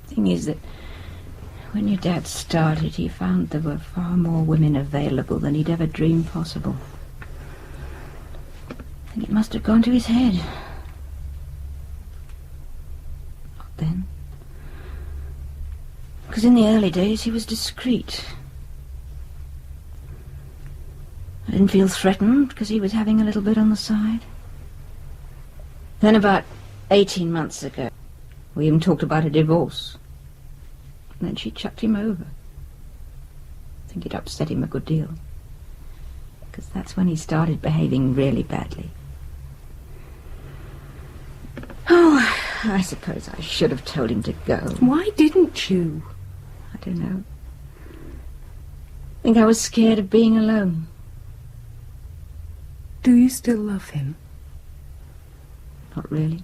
The thing is that when your dad started, he found there were far more women available than he'd ever dreamed possible. I think it must have gone to his head. Not then. Because in the early days he was discreet. I didn't feel threatened because he was having a little bit on the side. Then about 18 months ago, we even talked about a divorce. And then she chucked him over. I think it upset him a good deal. Because that's when he started behaving really badly. Oh, I suppose I should have told him to go. Why didn't you? I don't know. I think I was scared of being alone. Do you still love him? Not really.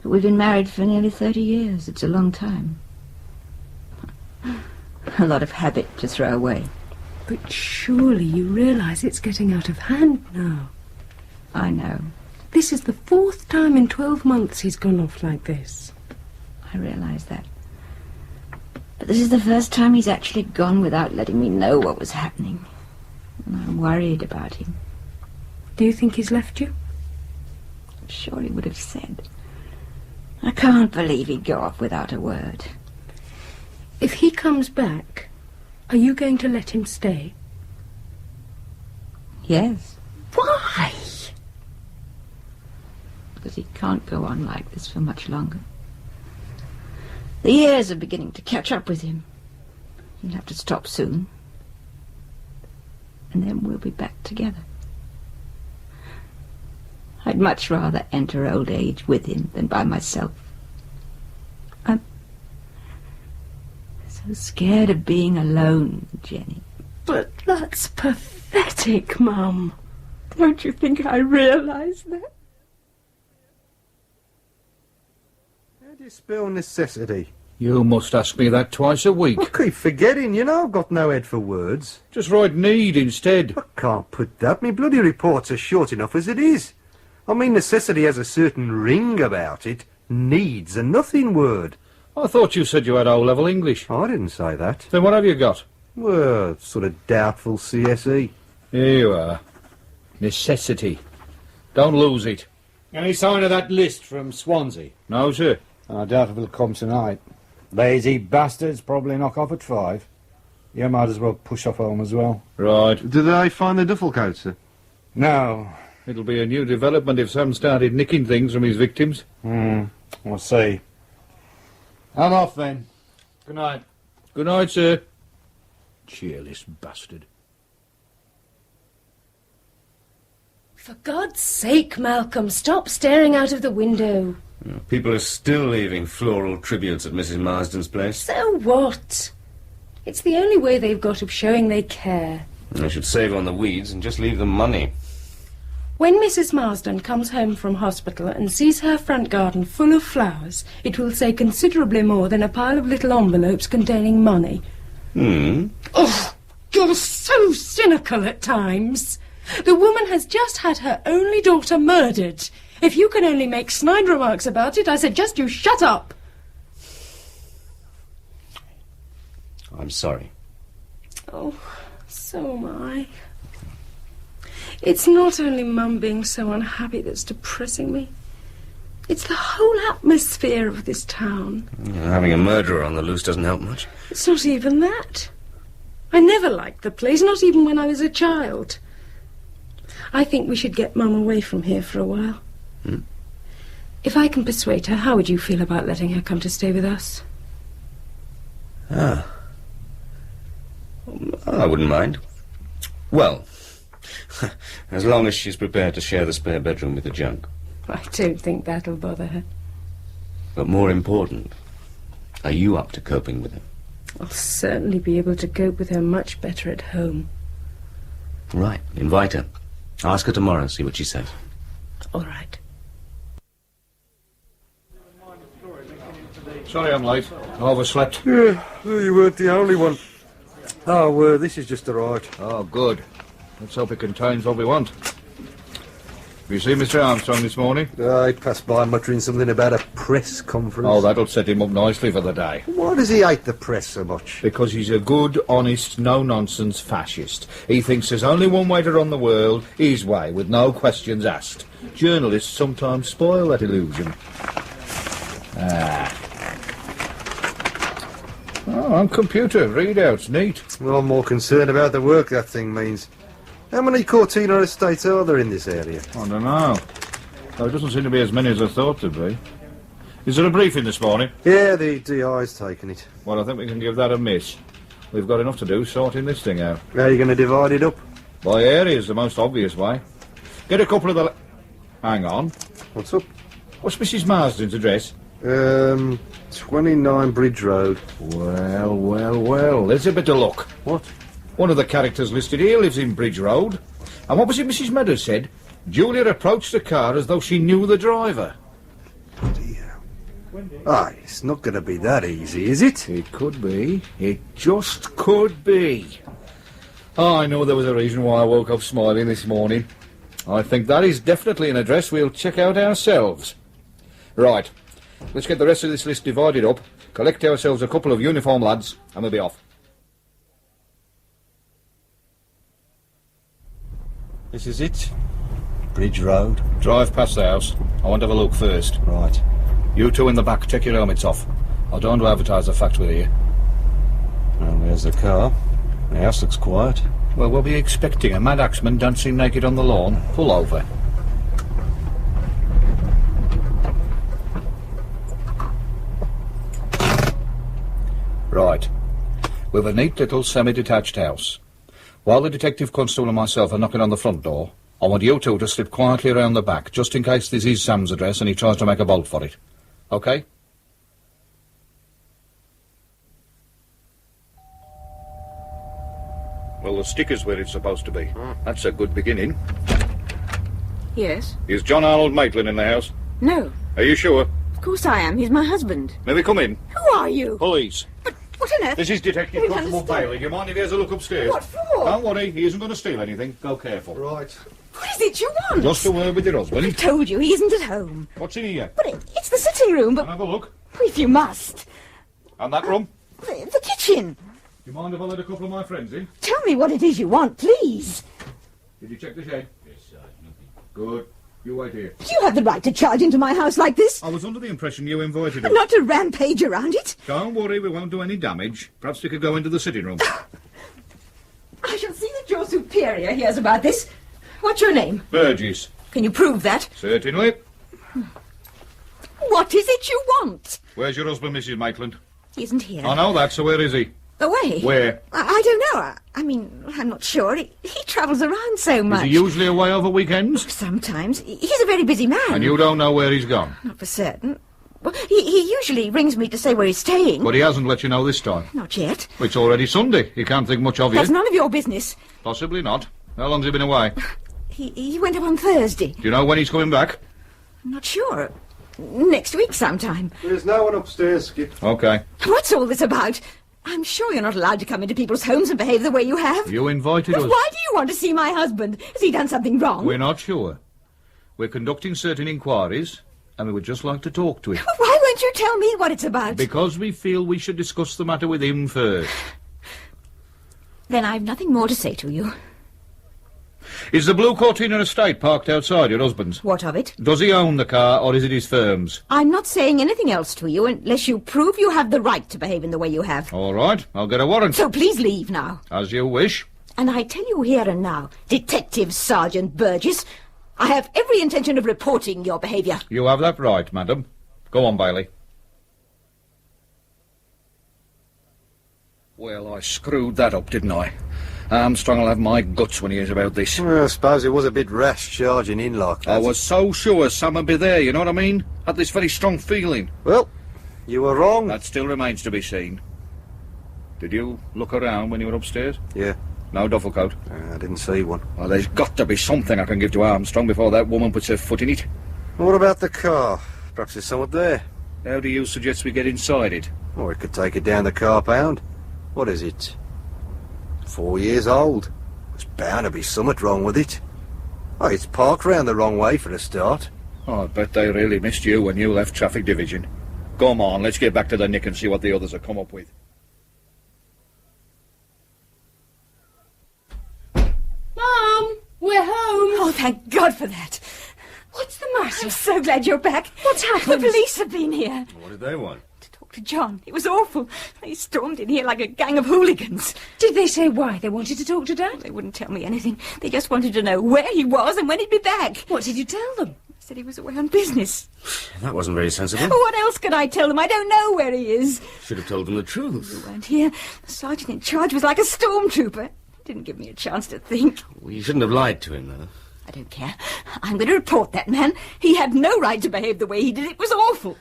But we've been married for nearly 30 years. It's a long time. A lot of habit to throw away. But surely you realize it's getting out of hand now. I know. This is the 4th time in 12 months he's gone off like this. I realize that. But this is the first time he's actually gone without letting me know what was happening. And I'm worried about him. Do you think he's left you? I'm sure he would have said. I can't believe he'd go off without a word. If he comes back, are you going to let him stay? Yes. Why? Because he can't go on like this for much longer. The years are beginning to catch up with him. He'll have to stop soon. And then we'll be back together. I'd much rather enter old age with him than by myself. I'm so scared of being alone, Jenny. But that's pathetic, Mum. Don't you think I realise that? How do you spell necessity? You must ask me that twice a week. I keep forgetting, you know I've got no head for words. Just write need instead. I can't put that. Me bloody reports are short enough as it is. I mean, necessity has a certain ring about it. Needs a nothing word. I thought you said you had O-level English. I didn't say that. Then what have you got? Well, sort of doubtful CSE. Here you are. Necessity. Don't lose it. Any sign of that list from Swansea? No, sir. I doubt if it'll come tonight. Lazy bastards probably knock off at 5. You might as well push off home as well. Right. Did they find the duffel coat, sir? No. It'll be a new development if Sam started nicking things from his victims. We'll see. I'm off then. Good night. Good night, sir. Cheerless bastard. For God's sake, Malcolm, stop staring out of the window. People are still leaving floral tributes at Mrs. Marsden's place. So what? It's the only way they've got of showing they care. They should save on the weeds and just leave them money. When Mrs. Marsden comes home from hospital and sees her front garden full of flowers, it will say considerably more than a pile of little envelopes containing money. Oh, you're so cynical at times. The woman has just had her only daughter murdered. If you can only make snide remarks about it, I suggest you shut up. I'm sorry. Oh, so am I. It's not only Mum being so unhappy that's depressing me. It's the whole atmosphere of this town. Having a murderer on the loose doesn't help much. It's not even that. I never liked the place, not even when I was a child. I think we should get Mum away from here for a while. If I can persuade her, how would you feel about letting her come to stay with us? I wouldn't mind. Well, as long as she's prepared to share the spare bedroom with the junk. I don't think that'll bother her. But more important, are you up to coping with her? I'll certainly be able to cope with her much better at home. Right, invite her. Ask her tomorrow, see what she says. All right. Sorry I'm late. I overslept. Yeah, well, you weren't the only one. Oh, this is just arrived. Oh, good. Let's hope it contains what we want. Have you seen Mr. Armstrong this morning? He passed by muttering something about a press conference. Oh, that'll set him up nicely for the day. Why does he hate the press so much? Because he's a good, honest, no-nonsense fascist. He thinks there's only one way to run the world, his way, with no questions asked. Journalists sometimes spoil that illusion. Oh, on computer, readouts, neat. Well, I'm more concerned about the work that thing means. How many Cortina estates are there in this area? I don't know. There doesn't seem to be as many as I thought there'd be. Is there a briefing this morning? Yeah, the DI's taken it. Well, I think we can give that a miss. We've got enough to do sorting this thing out. How are you going to divide it up? By areas, the most obvious way. Get a couple of the... Hang on. What's up? What's Mrs. Marsden's address? 29 Bridge Road. Well, there's a bit of luck. What? One of the characters listed here lives in Bridge Road. And what was it Mrs. Meadows said? Julia approached the car as though she knew the driver. Dear. It's not going to be that easy, is it? It could be. It just could be. I know there was a reason why I woke up smiling this morning. I think that is definitely an address we'll check out ourselves. Right. Let's get the rest of this list divided up, collect ourselves a couple of uniform lads, and we'll be off. This is it? Bridge Road? Drive past the house. I want to have a look first. Right. You two in the back, take your helmets off. I don't want to advertise the fact with you. Well, there's the car. The house looks quiet. Well, we'll be expecting a mad axeman dancing naked on the lawn. Pull over. Right. We've a neat little semi-detached house. While the detective constable and myself are knocking on the front door, I want you two to slip quietly around the back, just in case this is Sam's address and he tries to make a bolt for it. OK? Well, the sticker's where it's supposed to be. That's a good beginning. Yes? Is John Arnold Maitland in the house? No. Are you sure? Of course I am. He's my husband. May we come in? Who are you? Police. But What on earth? This is Detective I don't Constable understand. Bailey. Do you mind if he has a look upstairs? What for? Don't worry, he isn't going to steal anything. Go careful. Right. What is it you want? Just a word with your I husband. told you, he isn't at home. What's in here? But it's the sitting room, but... Have a look. If you must. And that room? The kitchen. Do you mind if I let a couple of my friends in? Tell me what it is you want, please. Did you check the shed? Yes, sir. Good. You wait here. You have the right to charge into my house like this. I was under the impression you invited him. Not to rampage around it. Don't worry, we won't do any damage. Perhaps we could go into the sitting room. I shall see that your superior hears about this. What's your name? Burgess. Can you prove that? Certainly. What is it you want? Where's your husband, Mrs. Maitland? He isn't here. I know that, so where is he? Away. Where? I don't know. I mean, I'm not sure. He travels around so much. Is he usually away over weekends? Sometimes. He's a very busy man. And you don't know where he's gone? Not for certain. Well, he usually rings me to say where he's staying. But he hasn't let you know this time. Not yet. It's already Sunday. He can't think much of you. That's none of your business. Possibly not. How long's he been away? He went up on Thursday. Do you know when he's coming back? I'm not sure. Next week sometime. There's no one upstairs, Skip. Okay. What's all this about? I'm sure you're not allowed to come into people's homes and behave the way you have. You invited us. Why do you want to see my husband? Has he done something wrong? We're not sure. We're conducting certain inquiries, and we would just like to talk to him. Why won't you tell me what it's about? Because we feel we should discuss the matter with him first. Then I've nothing more to say to you. Is the Blue Cortina estate parked outside your husband's? What of it? Does he own the car, or is it his firm's? I'm not saying anything else to you unless you prove you have the right to behave in the way you have. All right, I'll get a warrant. So please leave now. As you wish. And I tell you here and now, Detective Sergeant Burgess, I have every intention of reporting your behaviour. You have that right, madam. Go on, Bailey. Well, I screwed that up, didn't I? Armstrong will have my guts when he hears about this. Well, I suppose it was a bit rash charging in like that. I was so sure Sam would be there, you know what I mean? Had this very strong feeling. Well, you were wrong. That still remains to be seen. Did you look around when you were upstairs? Yeah. No duffel coat? I didn't see one. Well, there's got to be something I can give to Armstrong before that woman puts her foot in it. What about the car? Perhaps there's someone there. How do you suggest we get inside it? Or we could take it down the car pound. What is it? 4 years old. There's bound to be something wrong with it. Oh, it's parked round the wrong way for a start. Oh, I bet they really missed you when you left traffic division. Come on, let's get back to the nick and see what the others have come up with. Mum, we're home. Oh, thank God for that. What's the matter? I'm so glad you're back. What's happened? The police have been here. What did they want? To John. It was awful. They stormed in here like a gang of hooligans. Did they say why they wanted to talk to Dad? They wouldn't tell me anything. They just wanted to know where he was and when he'd be back. What did you tell them? I said he was away on business. That wasn't very sensible. What else could I tell them? I don't know where he is. Should have told them the truth. You weren't here. The sergeant in charge was like a stormtrooper. Didn't give me a chance to think. Well, you shouldn't have lied to him, though. I don't care. I'm going to report that man. He had no right to behave the way he did. It was awful.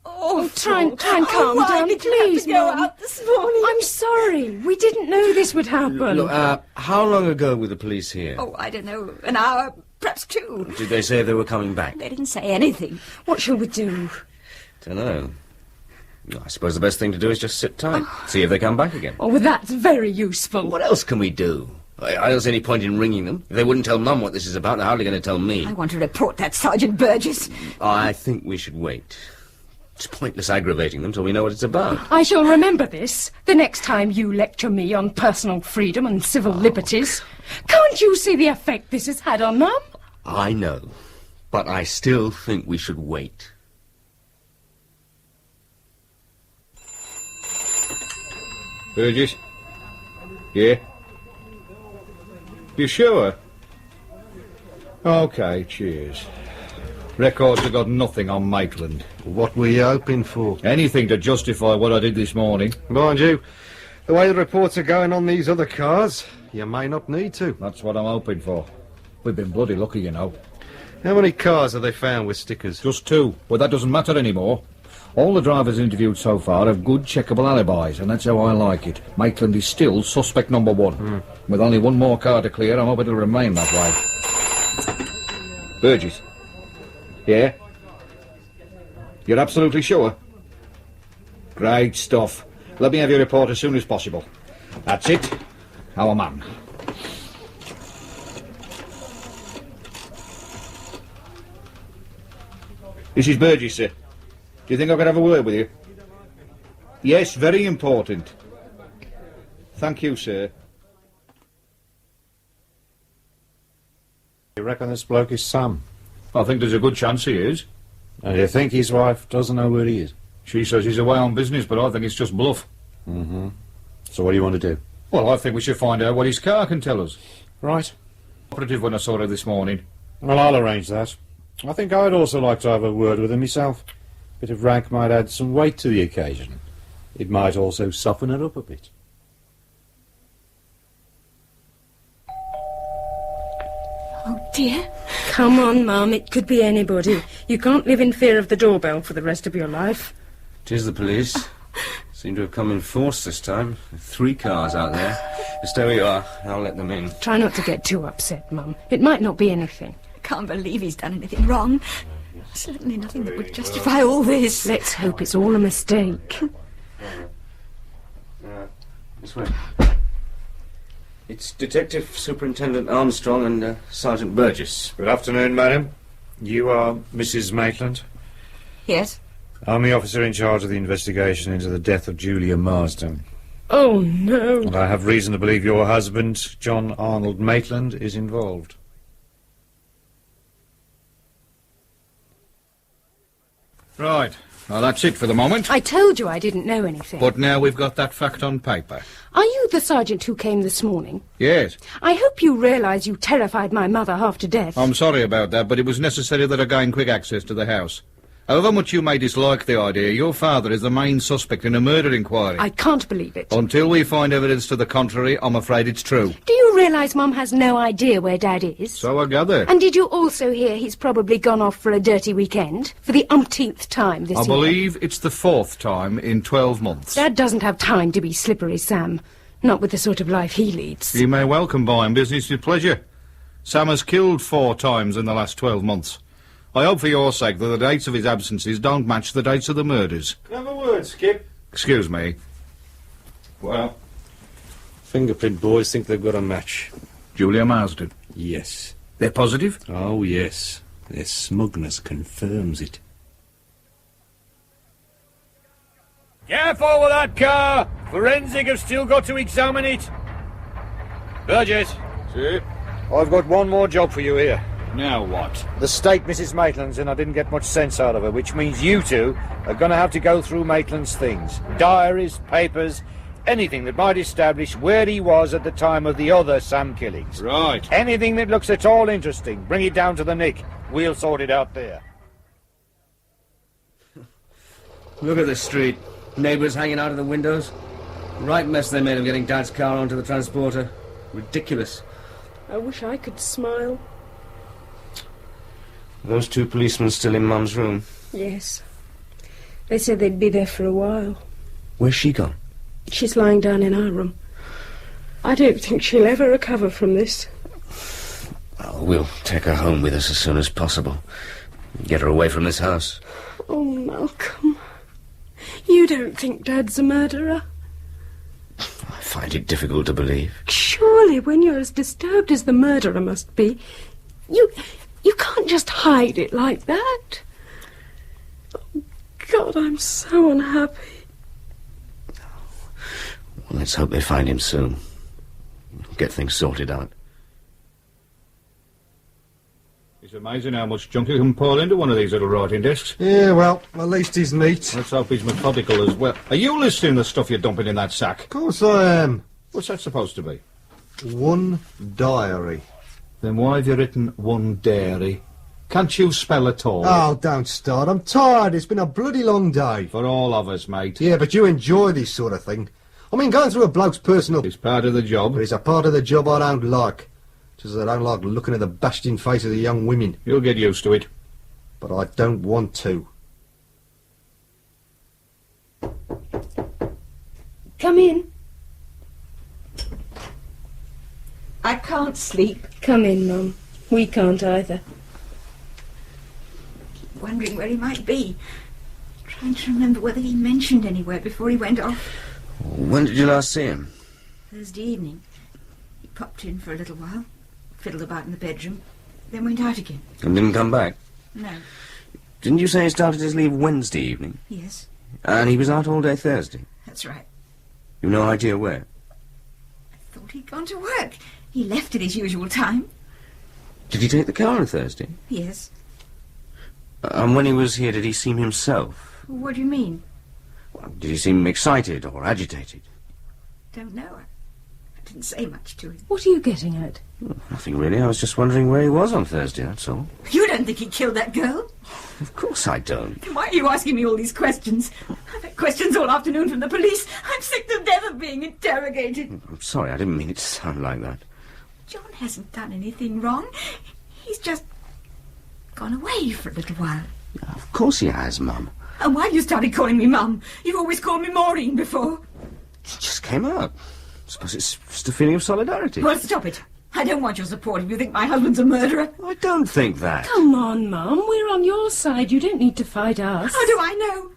Oh, try and calm down, please, Mum. Out this morning? I'm sorry. We didn't know this would happen. Look, how long ago were the police here? Oh, I don't know. An hour, perhaps 2. Did they say they were coming back? They didn't say anything. What shall we do? Don't know. I suppose the best thing to do is just sit tight. See if they come back again. Oh, well, that's very useful. What else can we do? I don't see any point in ringing them. If they wouldn't tell Mum what this is about, they're hardly going to tell me. I want to report that Sergeant Burgess. I think we should wait. It's pointless aggravating them till we know what it's about. I shall remember this the next time you lecture me on personal freedom and civil liberties. Can't you see the effect this has had on Mum? I know, but I still think we should wait. Burgess? Yeah? You sure? OK, cheers. Records have got nothing on Maitland. What were you hoping for? Anything to justify what I did this morning. Mind you, the way the reports are going on these other cars, you may not need to. That's what I'm hoping for. We've been bloody lucky, you know. How many cars have they found with stickers? Just 2, but that doesn't matter anymore. All the drivers interviewed so far have good, checkable alibis, and that's how I like it. Maitland is still suspect number 1. With only one more car to clear, I'm hoping it'll remain that way. Burgess? Yeah? You're absolutely sure? Great stuff. Let me have your report as soon as possible. That's it. Our man. This is Burgess, sir. Do you think I could have a word with you? Yes, very important. Thank you, sir. You reckon this bloke is Sam? I think there's a good chance he is. And you think his wife doesn't know where he is? She says he's away on business, but I think it's just bluff. Mm-hmm. So what do you want to do? Well, I think we should find out what his car can tell us. Right. Operative when I saw her this morning. Well, I'll arrange that. I think I'd also like to have a word with her myself. Bit of rank might add some weight to the occasion. It might also soften her up a bit. Oh, dear. Come on, Mum, it could be anybody. You can't live in fear of the doorbell for the rest of your life. It is the police. Seem to have come in force this time. 3 cars out there. Just there we are. I'll let them in. Try not to get too upset, Mum. It might not be anything. I can't believe he's done anything wrong. Certainly nothing that would justify all this. Let's hope it's all a mistake. This way. It's Detective Superintendent Armstrong and Sergeant Burgess. Good afternoon, madam. You are Mrs. Maitland? Yes. I'm the officer in charge of the investigation into the death of Julia Marsden. Oh, no. And I have reason to believe your husband, John Arnold Maitland, is involved. Right. Well, that's it for the moment. I told you I didn't know anything. But now we've got that fact on paper. Are you the sergeant who came this morning? Yes. I hope you realise you terrified my mother half to death. I'm sorry about that, but it was necessary that I gain quick access to the house. However much you may dislike the idea, your father is the main suspect in a murder inquiry. I can't believe it. Until we find evidence to the contrary, I'm afraid it's true. Do you realise Mum has no idea where Dad is? So I gather. And did you also hear he's probably gone off for a dirty weekend? For the umpteenth time this year? I believe it's the 4th time in 12 months. Dad doesn't have time to be slippery Sam. Not with the sort of life he leads. He may well combine business with pleasure. Sam has killed 4 times in the last 12 months. I hope for your sake that the dates of his absences don't match the dates of the murders. Can I have a word, Skip? Excuse me. Well, fingerprint boys think they've got a match. Julia Marsden? Yes. They're positive? Oh, yes. Their smugness confirms it. Careful with that car! Forensic have still got to examine it. Burgess. See? I've got one more job for you here. Now what? The state Mrs. Maitland's in, I didn't get much sense out of her, which means you two are going to have to go through Maitland's things. Diaries, papers, anything that might establish where he was at the time of the other Sam killings. Right. Anything that looks at all interesting, bring it down to the Nick. We'll sort it out there. Look at the street. Neighbours hanging out of the windows. Right mess they made of getting Dad's car onto the transporter. Ridiculous. I wish I could smile. Those 2 policemen still in Mum's room. Yes. They said they'd be there for a while. Where's she gone? She's lying down in our room. I don't think she'll ever recover from this. Well, we'll take her home with us as soon as possible. Get her away from this house. Oh, Malcolm. You don't think Dad's a murderer? I find it difficult to believe. Surely, when you're as disturbed as the murderer must be, you can't just hide it like that. Oh, God, I'm so unhappy. Well, let's hope they find him soon. Get things sorted out. It's amazing how much junk you can pour into one of these little writing desks. Yeah, well, at least he's neat. Let's hope he's methodical as well. Are you listening to the stuff you're dumping in that sack? Of course I am. What's that supposed to be? One diary. Then why have you written one dairy? Can't you spell at all? Oh, don't start. I'm tired. It's been a bloody long day. For all of us, mate. Yeah, but you enjoy this sort of thing. I mean, going through a bloke's personal... It's part of the job. But it's a part of the job I don't like. Just as I don't like looking at the bashed-in face of the young women. You'll get used to it. But I don't want to. Come in. I can't sleep. Come in, Mum. We can't either. Wondering where he might be. Trying to remember whether he mentioned anywhere before he went off. When did you last see him? Thursday evening. He popped in for a little while, fiddled about in the bedroom, then went out again. And didn't come back? No. Didn't you say he started his leave Wednesday evening? Yes, And he was out all day Thursday? that's right. You've no idea where? Thought he'd gone to work. He left at his usual time. Did he take the car on Thursday? Yes. And when he was here, did he seem himself? What do you mean? Did he seem excited or agitated? Don't know. I didn't say much to him. What are you getting at? Nothing really. I was just wondering where he was on Thursday, that's all. You don't think he killed that girl? Of course I don't. Then why are you asking me all these questions? I've had questions all afternoon from the police. I'm sick to death of being interrogated. I'm sorry, I didn't mean it to sound like that. John hasn't done anything wrong. He's just gone away for a little while. Of course he has, Mum. And why you started calling me Mum? You've always called me Maureen before. It just came out. I suppose it's just a feeling of solidarity. Well, stop it. I don't want your support if you think my husband's a murderer. I don't think that. Come on, Mum. We're on your side. You don't need to fight us. How do I know?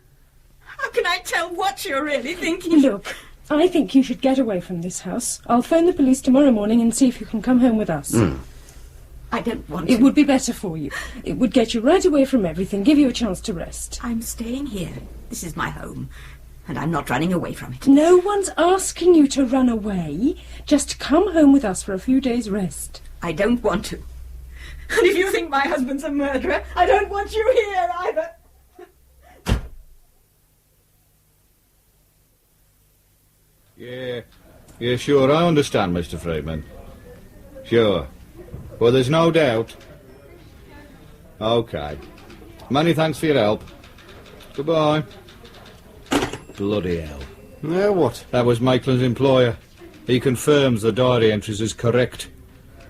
How can I tell what you're really thinking? Look, I think you should get away from this house. I'll phone the police tomorrow morning and see if you can come home with us. I don't want to. It would be better for you. It would get you right away from everything, give you a chance to rest. I'm staying here. This is my home. And I'm not running away from it. No one's asking you to run away. Just come home with us for a few days' rest. I don't want to. And if you think my husband's a murderer, I don't want you here either. Yeah, sure, I understand, Mr. Freeman. Sure. Well, there's no doubt. OK. Many thanks for your help. Goodbye. Bloody hell. Now what? That was Maitland's employer. He confirms the diary entries is correct.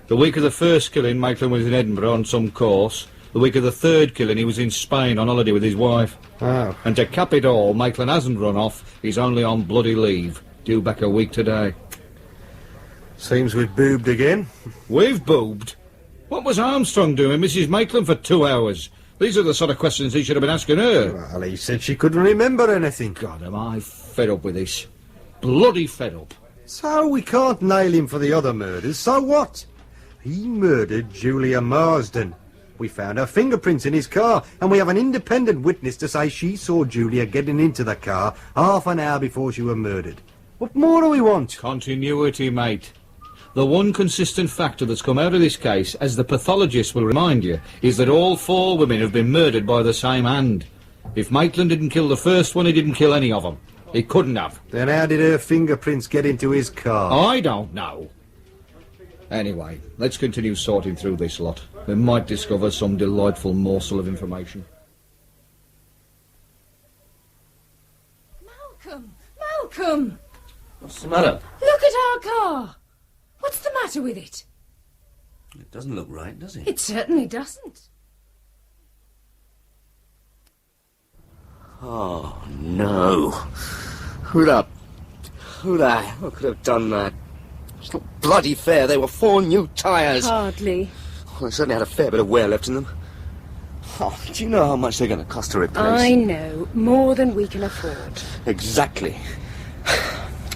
The week of the first killing, Maitland was in Edinburgh on some course. The week of the third killing, he was in Spain on holiday with his wife. Oh. And to cap it all, Maitland hasn't run off. He's only on bloody leave. Due back a week today. Seems we've boobed again. We've boobed? What was Armstrong doing, Mrs. Maitland, for 2 hours? These are the sort of questions he should have been asking her. Well, he said she couldn't remember anything. God, am I fed up with this. Bloody fed up. So we can't nail him for the other murders, so what? He murdered Julia Marsden. We found her fingerprints in his car, and we have an independent witness to say she saw Julia getting into the car half an hour before she was murdered. What more do we want? Continuity, mate. The one consistent factor that's come out of this case, as the pathologist will remind you, is that all 4 women have been murdered by the same hand. If Maitland didn't kill the first one, he didn't kill any of them. He couldn't have. Then how did her fingerprints get into his car? I don't know. Anyway, let's continue sorting through this lot. We might discover some delightful morsel of information. Malcolm! What's the matter? Look at our car! What's the matter with it? It doesn't look right, does it? It certainly doesn't. Oh, no. Who the hell could have done that? It's not bloody fair. They were 4 new tyres. Hardly. Well, they certainly had a fair bit of wear left in them. Oh, do you know how much they're going to cost to replace? I know. More than we can afford. Exactly.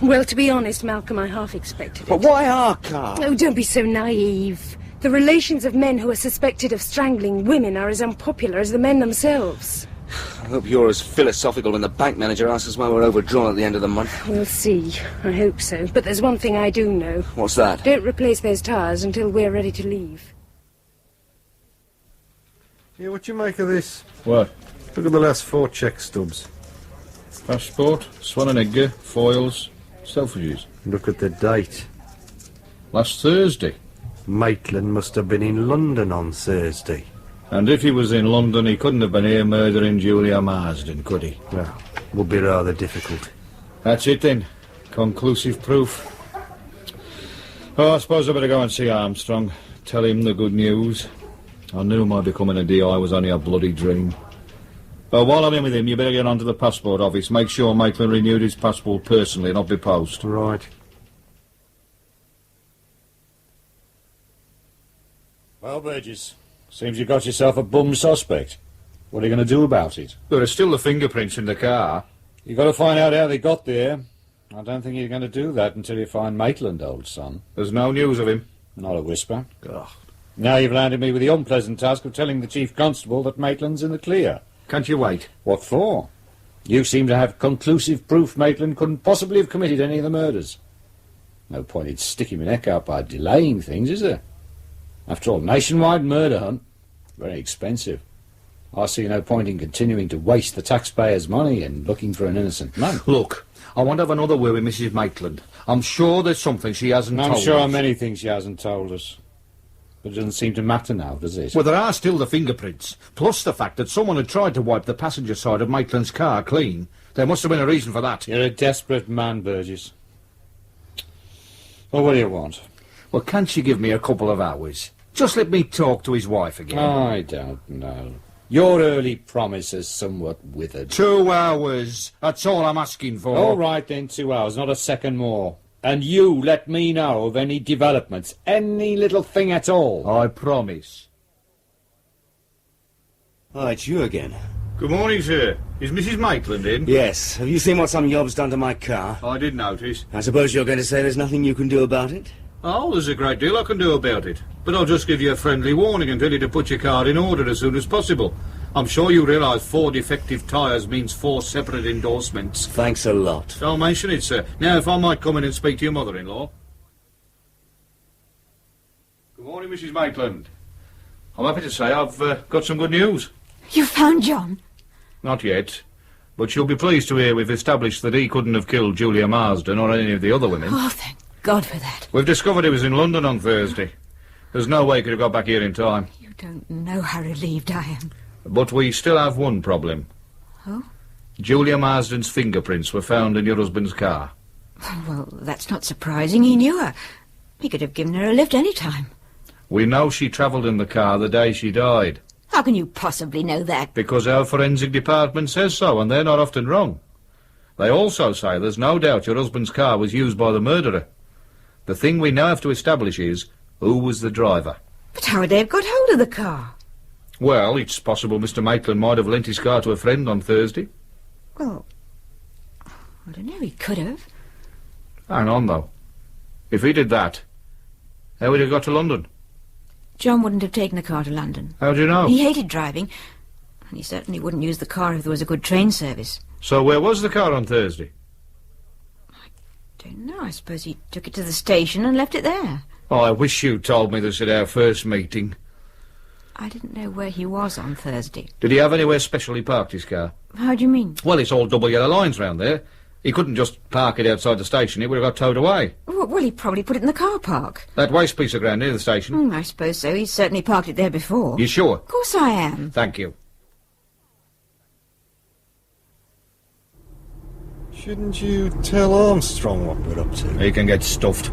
Well, to be honest, Malcolm, I half expected it. But why our car? Oh, don't be so naive. The relations of men who are suspected of strangling women are as unpopular as the men themselves. I hope you're as philosophical when the bank manager asks us why we're overdrawn at the end of the month. We'll see. I hope so. But there's one thing I do know. What's that? Don't replace those tyres until we're ready to leave. Yeah, what do you make of this? What? Look at the last 4 cheque stubs. Passport, Swan and Edgar, foils, Selfridges. Look at the date. Last Thursday. Maitland must have been in London on Thursday. And if he was in London, he couldn't have been here murdering Julia Marsden, could he? Well, would be rather difficult. That's it then. Conclusive proof. Oh, I suppose I better go and see Armstrong. Tell him the good news. I knew my becoming a DI was only a bloody dream. But while I'm in with him, you better get on to the passport office. Make sure Maitland renewed his passport personally, not by post. Right. Well, Burgess, seems you got yourself a bum suspect. What are you going to do about it? There are still the fingerprints in the car. You've got to find out how they got there. I don't think you're going to do that until you find Maitland, old son. There's no news of him? Not a whisper. Ugh. Now you've landed me with the unpleasant task of telling the Chief Constable that Maitland's in the clear. Can't you wait? What for? You seem to have conclusive proof Maitland couldn't possibly have committed any of the murders. No point in sticking my neck out by delaying things, is there? After all, nationwide murder hunt, very expensive. I see no point in continuing to waste the taxpayers' money and looking for an innocent man. Look, I want to have another word with Mrs. Maitland. I'm sure there's something she hasn't told us. I'm sure many things she hasn't told us. But it doesn't seem to matter now, does it? Well, there are still the fingerprints, plus the fact that someone had tried to wipe the passenger side of Maitland's car clean. There must have been a reason for that. You're a desperate man, Burgess. Well, what do you want? Well, can't she give me a couple of hours? Just let me talk to his wife again. I don't know. Your early promise has somewhat withered. 2 hours. That's all I'm asking for. All right, then, 2 hours, not a second more. And you let me know of any developments, any little thing at all. I promise. Oh, it's you again. Good morning, sir. Is Mrs. Maitland in? Yes. Have you seen what some yob's done to my car? I did notice. I suppose you're going to say there's nothing you can do about it? Oh, there's a great deal I can do about it. But I'll just give you a friendly warning and tell you to put your car in order as soon as possible. I'm sure you realise 4 defective tyres means 4 separate endorsements. Thanks a lot. Don't mention it, sir. Now, if I might come in and speak to your mother-in-law. Good morning, Mrs. Maitland. I'm happy to say I've got some good news. You found John? Not yet. But she'll be pleased to hear we've established that he couldn't have killed Julia Marsden or any of the other women. Oh, thank God for that. We've discovered he was in London on Thursday. There's no way he could have got back here in time. You don't know how relieved I am. But we still have one problem. Oh? Julia Marsden's fingerprints were found in your husband's car. Well, that's not surprising. He knew her. He could have given her a lift any time. We know she travelled in the car the day she died. How can you possibly know that? Because our forensic department says so, and they're not often wrong. They also say there's no doubt your husband's car was used by the murderer. The thing we now have to establish is who was the driver. But how would they have got hold of the car? Well, it's possible Mr. Maitland might have lent his car to a friend on Thursday. Well, I don't know, he could have. Hang on, though. If he did that, how would he have got to London? John wouldn't have taken the car to London. How do you know? He hated driving, and he certainly wouldn't use the car if there was a good train service. So where was the car on Thursday? I don't know. I suppose he took it to the station and left it there. Oh, I wish you told me this at our first meeting. I didn't know where he was on Thursday. Did he have anywhere specially parked his car? How do you mean? Well, it's all double yellow lines round there. He couldn't just park it outside the station. It would have got towed away. Well, he probably put it in the car park. That waste piece of ground near the station? I suppose so. He's certainly parked it there before. You sure? Of course I am. Thank you. Shouldn't you tell Armstrong what we're up to? He can get stuffed.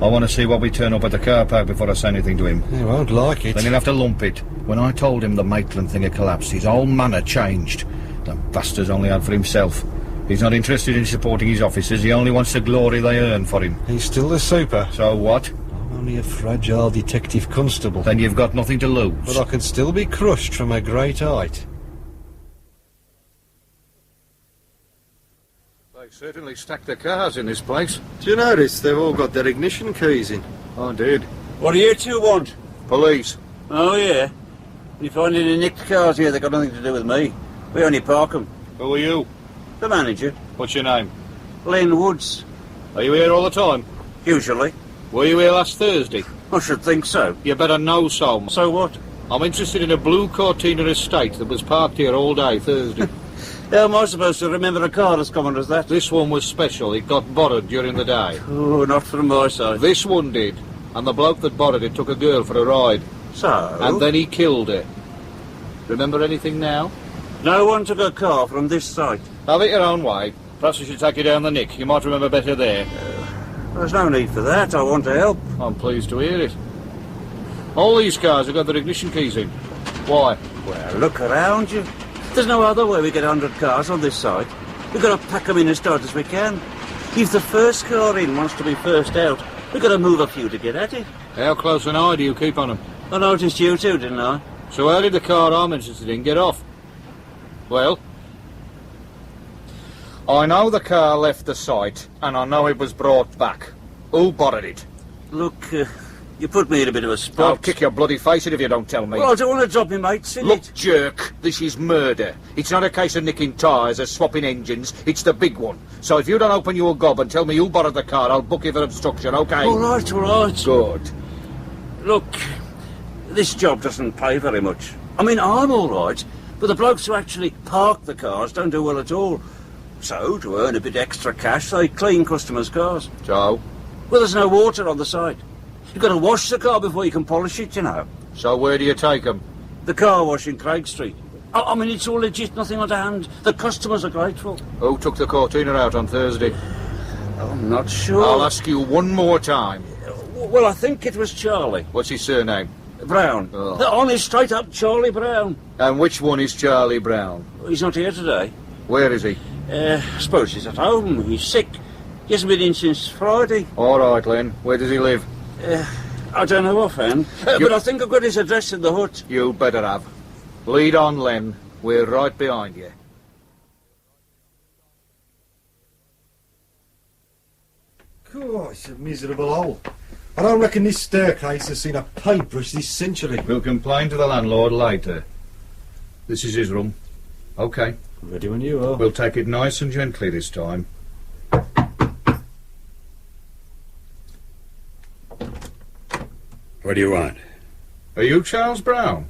I want to see what we turn up at the car park before I say anything to him. He won't like it. Then he'll have to lump it. When I told him the Maitland thing had collapsed, his whole manner changed. The bastard's only out for himself. He's not interested in supporting his officers. He only wants the glory they earn for him. He's still the super. So what? I'm only a fragile detective constable. Then you've got nothing to lose. But I can still be crushed from a great height. They certainly stacked the cars in this place. Do you notice they've all got their ignition keys in? I did. What do you two want? Police. Oh, yeah? You find any nicked cars here that got nothing to do with me? We only park them. Who are you? The manager. What's your name? Len Woods. Are you here all the time? Usually. Were you here last Thursday? I should think so. You better know so. So what? I'm interested in a blue Cortina estate that was parked here all day Thursday. How am I supposed to remember a car as common as that? This one was special. It got borrowed during the day. Oh, not from my side. This one did. And the bloke that borrowed it took a girl for a ride. So? And then he killed her. Remember anything now? No one took a car from this site. Have it your own way. Perhaps we should take you down the Nick. You might remember better there. There's no need for that. I want to help. I'm pleased to hear it. All these cars have got their ignition keys in. Why? Well, look around you. There's no other way we get 100 cars on this site. We've got to pack them in as tight as we can. If the first car in wants to be first out, we've got to move a few to get at it. How close an eye do you keep on them? I noticed you too, didn't I? So how did the car I'm interested in get off? Well, I know the car left the site, and I know it was brought back. Who borrowed it? Look, you put me in a bit of a spot. I'll kick your bloody face in if you don't tell me. Well, I don't want to drop me mates in Look, it. jerk, this is murder. It's not a case of nicking tyres or swapping engines. It's the big one. So if you don't open your gob and tell me who borrowed the car, I'll book you for obstruction, OK? All right, all right. Good. Look, this job doesn't pay very much. I mean, I'm all right, but the blokes who actually park the cars don't do well at all. So, to earn a bit extra cash, they clean customers' cars. So? Well, there's no water on the site. You've got to wash the car before you can polish it, you know. So where do you take them? The car wash in Craig Street. I mean, it's all legit, nothing underhand. The customers are grateful. Who took the Cortina out on Thursday? I'm not sure. I'll ask you one more time. Well, I think it was Charlie. What's his surname? Brown. Oh. The honest, straight-up Charlie Brown. And which one is Charlie Brown? He's not here today. Where is he? I suppose he's at home. He's sick. He hasn't been in since Friday. All right, Len. Where does he live? I don't know offhand. But I think I've got his address in the hut. You better have. Lead on, Len. We're right behind you. God, it's a miserable hole. I don't reckon this staircase has seen a paintbrush this century. We'll complain to the landlord later. This is his room. OK. Ready when you are. We'll take it nice and gently this time. What do you want? Are you Charles Brown?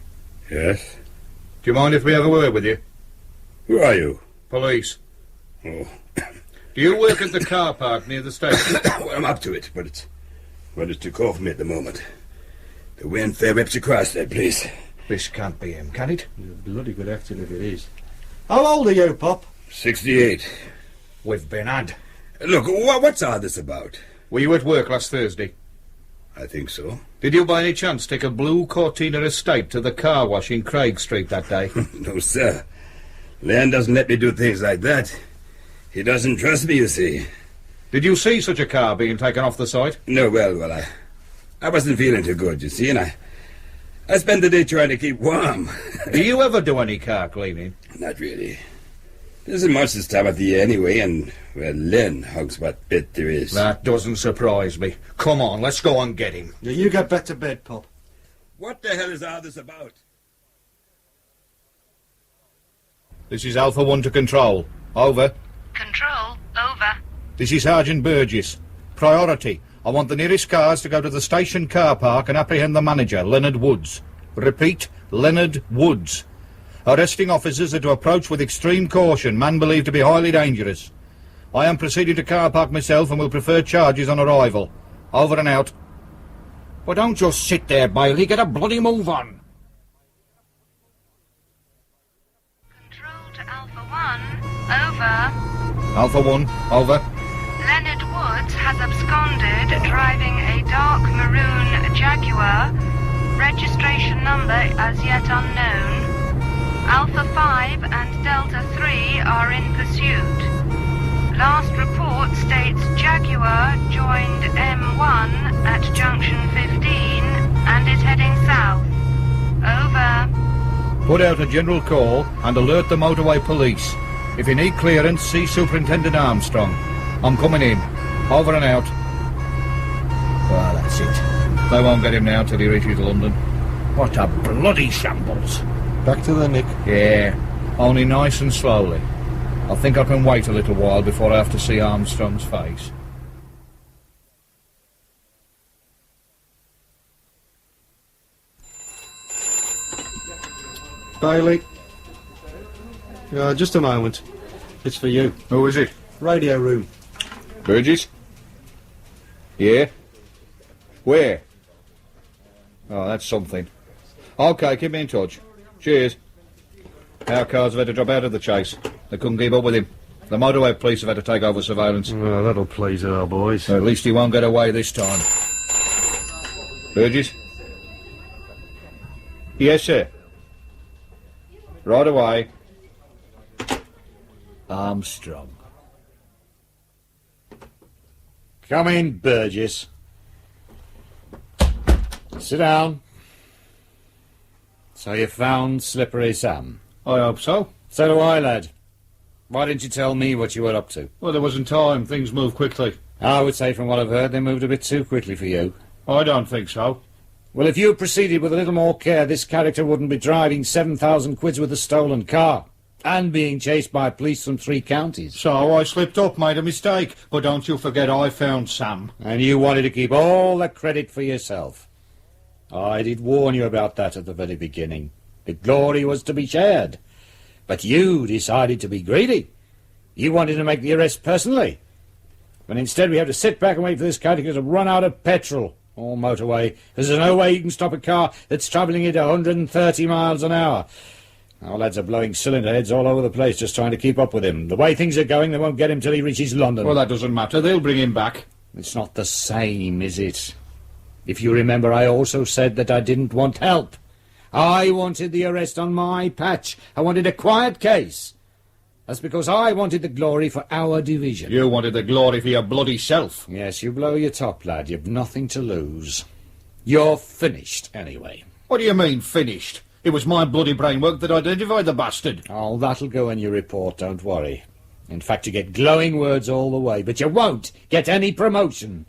Yes. Do you mind if we have a word with you? Who are you? Police. Oh. Do you work at the car park near the station? Well, I'm up to it, but it's too cold for me at the moment. The wind fair rips across that place. This can't be him, can it? You're bloody good acting if it is. How old are you, Pop? 68. We've been had. Look, what's all this about? Were you at work last Thursday? I think so. Did you by any chance take a blue Cortina estate to the car wash in Craig Street that day? No, sir. Len doesn't let me do things like that. He doesn't trust me, you see. Did you see such a car being taken off the site? No, well, I wasn't feeling too good, you see, and I spent the day trying to keep warm. Do you ever do any car cleaning? Not really. There isn't much this time of the year anyway, and, well, Len hugs what bit there is. That doesn't surprise me. Come on, let's go and get him. Yeah, you get back to bed, Pop. What the hell is all this about? This is Alpha 1 to Control. Over. Control, over. This is Sergeant Burgess. Priority. I want the nearest cars to go to the station car park and apprehend the manager, Leonard Woods. Repeat, Leonard Woods. Arresting officers are to approach with extreme caution, man believed to be highly dangerous. I am proceeding to car park myself and will prefer charges on arrival. Over and out. Well, don't just sit there, Bailey. Get a bloody move on. Control to Alpha 1, over. Alpha 1, over. Leonard Woods has absconded driving a dark maroon Jaguar. Registration number as yet unknown. Alpha 5 and Delta 3 are in pursuit. Last report states Jaguar joined M1 at junction 15 and is heading south. Over. Put out a general call and alert the motorway police. If you need clearance, see Superintendent Armstrong. I'm coming in. Over and out. Well, that's it. They won't get him now till he reaches London. What a bloody shambles. Back to the Nick. Yeah, only nice and slowly. I think I can wait a little while before I have to see Armstrong's face. Bailey. Just a moment. It's for you. Who is it? Radio room. Burgess? Yeah? Where? Oh, that's something. OK, keep me in touch. Cheers. Our cars have had to drop out of the chase. They couldn't keep up with him. The motorway police have had to take over surveillance. Oh, that'll please our boys. At least he won't get away this time. Burgess? Yes, sir. Right away. Armstrong. Come in, Burgess. Sit down. So you found Slippery Sam? I hope so. So do I, lad. Why didn't you tell me what you were up to? Well, there wasn't time. Things moved quickly. I would say from what I've heard, they moved a bit too quickly for you. I don't think so. Well, if you had proceeded with a little more care, this character wouldn't be driving 7,000 quid with a stolen car. And being chased by police from 3 counties. So I slipped up, made a mistake. But don't you forget I found Sam. And you wanted to keep all the credit for yourself. I did warn you about that at the very beginning. The glory was to be shared. But you decided to be greedy. You wanted to make the arrest personally. But instead we have to sit back and wait for this character to run out of petrol or motorway, because there's no way you can stop a car that's travelling at 130 miles an hour. Our lads are blowing cylinder heads all over the place just trying to keep up with him. The way things are going, they won't get him till he reaches London. Well, that doesn't matter. They'll bring him back. It's not the same, is it? If you remember, I also said that I didn't want help. I wanted the arrest on my patch. I wanted a quiet case. That's because I wanted the glory for our division. You wanted the glory for your bloody self. Yes, you blow your top, lad. You've nothing to lose. You're finished, anyway. What do you mean, finished? It was my bloody brainwork that identified the bastard. Oh, that'll go in your report, don't worry. In fact, you get glowing words all the way, but you won't get any promotion.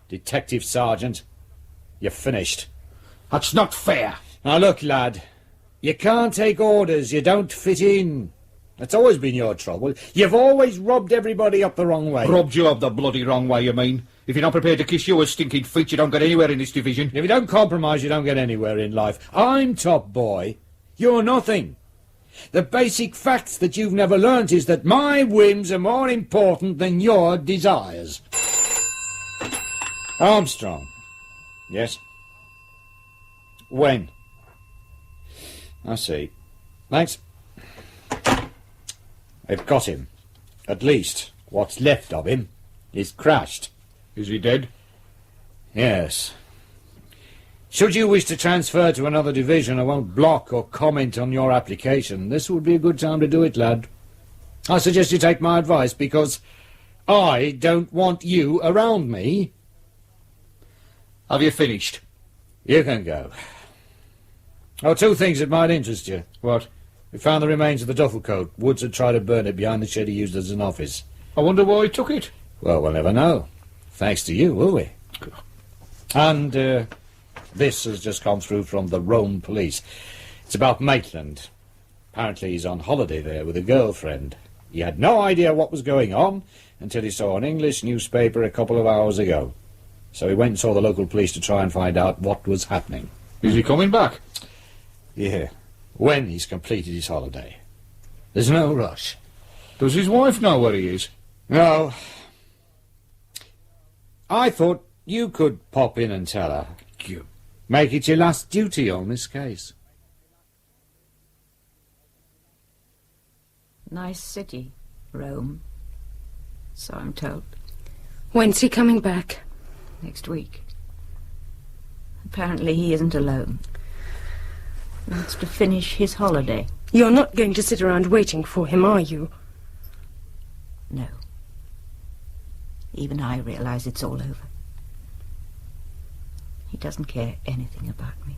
Detective Sergeant, you're finished. That's not fair. Now look, lad, you can't take orders, you don't fit in. That's always been your trouble. You've always rubbed everybody up the wrong way. Rubbed you up the bloody wrong way, you mean? If you're not prepared to kiss your stinking feet, you don't get anywhere in this division. If you don't compromise, you don't get anywhere in life. I'm top boy. You're nothing. The basic facts that you've never learnt is that my whims are more important than your desires. Armstrong. Yes? When? I see. Thanks. They've got him. At least, what's left of him is crashed. Is he dead? Yes. Should you wish to transfer to another division, I won't block or comment on your application. This would be a good time to do it, lad. I suggest you take my advice, because I don't want you around me. Have you finished? You can go. Oh, 2 things that might interest you. What? We found the remains of the duffel coat. Woods had tried to burn it behind the shed he used as an office. I wonder why he took it. Well, we'll never know. Thanks to you, will we? And, this has just come through from the Rome police. It's about Maitland. Apparently he's on holiday there with a girlfriend. He had no idea what was going on until he saw an English newspaper a couple of hours ago. So he went and saw the local police to try and find out what was happening. Is he coming back? Yeah. When he's completed his holiday. There's no rush. Does his wife know where he is? No. I thought you could pop in and tell her. Make it your last duty on this case. Nice city, Rome. So I'm told. When's he coming back? Next week. Apparently he isn't alone. He wants to finish his holiday. You're not going to sit around waiting for him, are you? No. Even I realise it's all over. He doesn't care anything about me.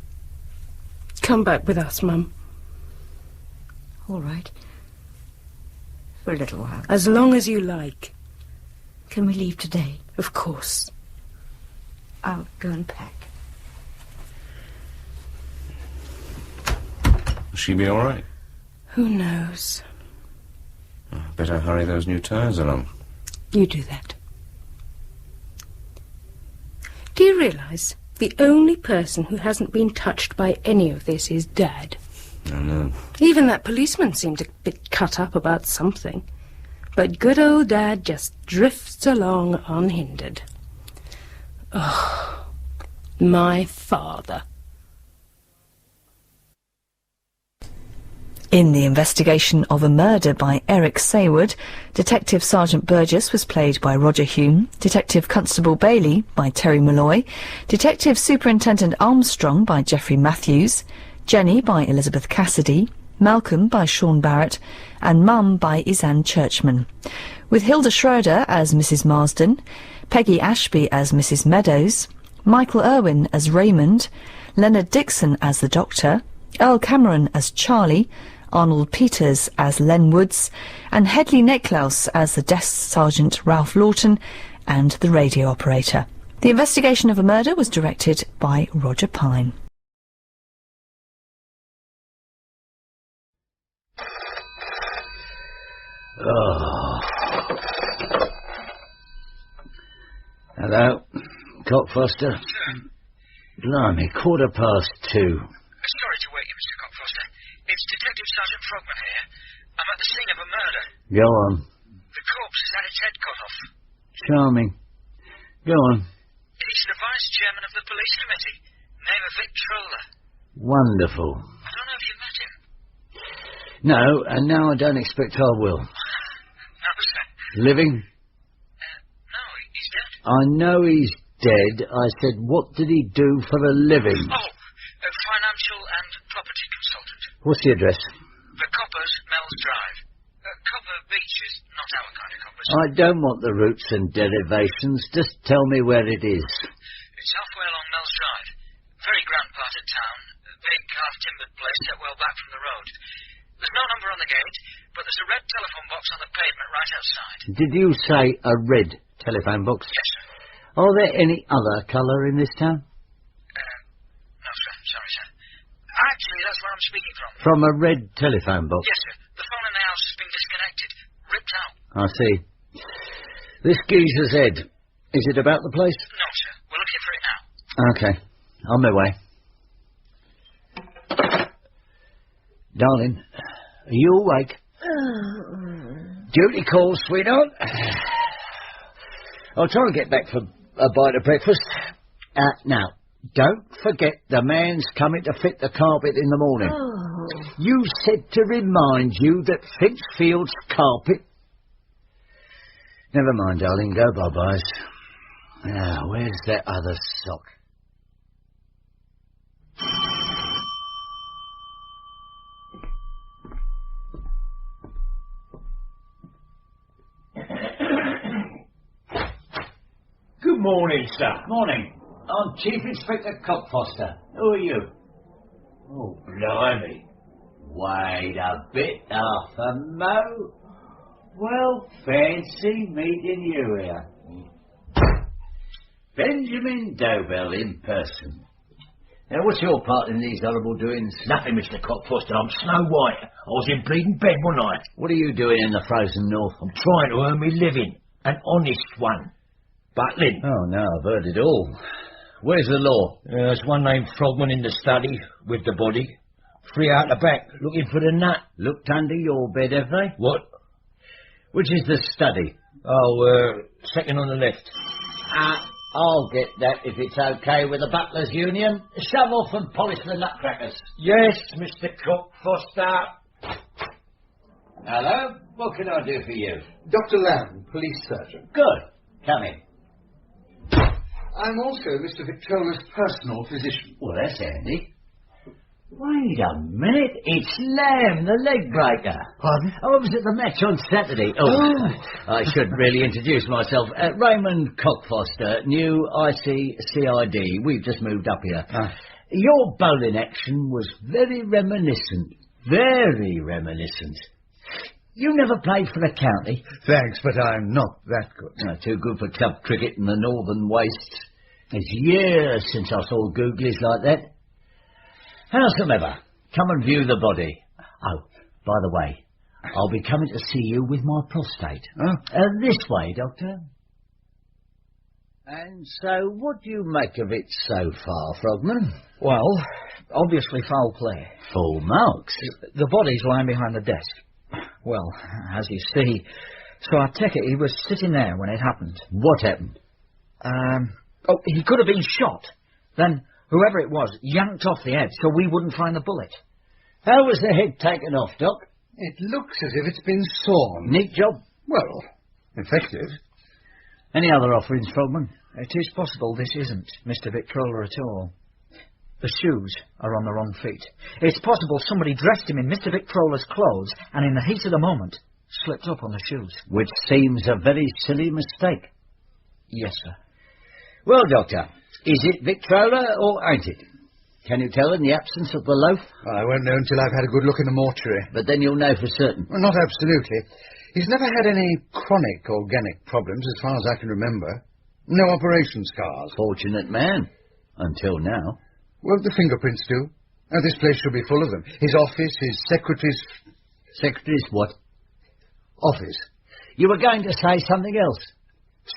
Come back with us, Mum. All right. For a little while. As long as you like. Can we leave today? Of course. I'll go and pack. Will she be all right? Who knows? Better hurry those new tyres along. You do that. Do you realise the only person who hasn't been touched by any of this is Dad? I know. Even that policeman seemed a bit cut up about something. But good old Dad just drifts along unhindered. Oh, my father. In the investigation of a murder by Eric Saywood, Detective Sergeant Burgess was played by Roger Hume, Detective Constable Bailey by Terry Malloy, Detective Superintendent Armstrong by Geoffrey Matthews, Jenny by Elizabeth Cassidy, Malcolm by Sean Barrett, and Mum by Isan Churchman, with Hilda Schroeder as Mrs. Marsden, Peggy Ashby as Mrs. Meadows, Michael Irwin as Raymond, Leonard Dixon as the Doctor, Earl Cameron as Charlie, Arnold Peters as Len Woods, and Hedley Necklaus as the desk sergeant Ralph Lawton and the radio operator. The investigation of a murder was directed by Roger Pine. Oh. Hello, Cockfoster. Blimey, 2:15. Sorry to wake you, Mr. Cockfoster. It's Detective Sergeant Frogman here. I'm at the scene of a murder. Go on. The corpse has had its head cut off. Charming. Go on. He's the vice chairman of the police committee. Name of Victrola. Wonderful. I don't know if you met him. No, and now I don't expect I will. No, sir. Living? No, he's dead. I know he's dead. I said, what did he do for a living? Oh, a financial and property consultant. What's the address? The Coppers, Mells Drive. Copper Beach is not our kind of coppers. I don't want the roots and derivations. Just tell me where it is. It's halfway along Mells Drive. Very grand part of town. A big half-timbered place set well back from the road. There's no number on the gate, but there's a red telephone box on the pavement right outside. Did you say a red telephone box? Yes, sir. Are there any other colour in this town? No, sir. Sorry, sir. Actually, that's where I'm speaking from. From a red telephone box? Yes, sir. The phone in the house has been disconnected. Ripped out. I see. This geezer's head. Is it about the place? No, sir. We're looking for it now. Okay. On my way. Darling, are you awake? Duty call, sweetheart. I'll try and get back for a bite of breakfast. Now, don't forget the man's coming to fit the carpet in the morning. You said to remind you that Finchfield's carpet... Never mind, darling. Go bye-byes. Now, where's that other sock? Good morning, sir. Morning. I'm Chief Inspector Cockfoster. Who are you? Oh, blimey. Wait a bit, Arthur Moe. Well, fancy meeting you here. Benjamin Dobell in person. Now, what's your part in these horrible doings? Nothing, Mr. Cockfoster. I'm Snow White. I was in bleeding bed, wasn't I? What are you doing in the frozen north? I'm trying to earn me living. An honest one. Butlin. Oh, no, I've heard it all. Where's the law? There's one named Frogman in the study with the body. 3 out the back, looking for the nut. Looked under your bed, have they? What? Which is the study? Oh, second on the left. I'll get that if it's okay with the Butlers' Union. Shove off and polish the nutcrackers. Yes, Mr. Cockfoster. Hello? What can I do for you? Dr. Lamb, police surgeon. Good. Come in. I'm also Mr. Victrola's personal physician. Well, that's handy. Wait a minute. It's Lamb, the leg breaker. Pardon? I was at the match on Saturday. I should really introduce myself. Raymond Cockfoster, new ICCID. We've just moved up here. Your bowling action was very reminiscent. Very reminiscent. You never played for the county? Thanks, but I'm not that good. No, too good for club cricket in the northern wastes. It's years since I saw googlies like that. Howsoever, come and view the body. Oh, by the way, I'll be coming to see you with my prostate. This way, Doctor. And so, what do you make of it so far, Frogman? Well, obviously foul play. Full marks. The body's lying behind the desk. Well, as you see, so I take it he was sitting there when it happened. What happened? He could have been shot. Then, whoever it was, yanked off the head so we wouldn't find the bullet. How was the head taken off, Doc? It looks as if it's been sawn. Neat job? Well, effective. Any other offerings, Frogman? It is possible this isn't Mr. Victrola at all. The shoes are on the wrong feet. It's possible somebody dressed him in Mr. Victrola's clothes and in the heat of the moment slipped up on the shoes. Which seems a very silly mistake. Yes, sir. Well, Doctor, is it Victrola or ain't it? Can you tell in the absence of the loaf? I won't know until I've had a good look in the mortuary. But then you'll know for certain. Well, not absolutely. He's never had any chronic organic problems as far as I can remember. No operation scars. Fortunate man. Until now. Well, the fingerprints do. Oh, this place should be full of them. His office, his secretary's... Secretary's what? Office. You were going to say something else.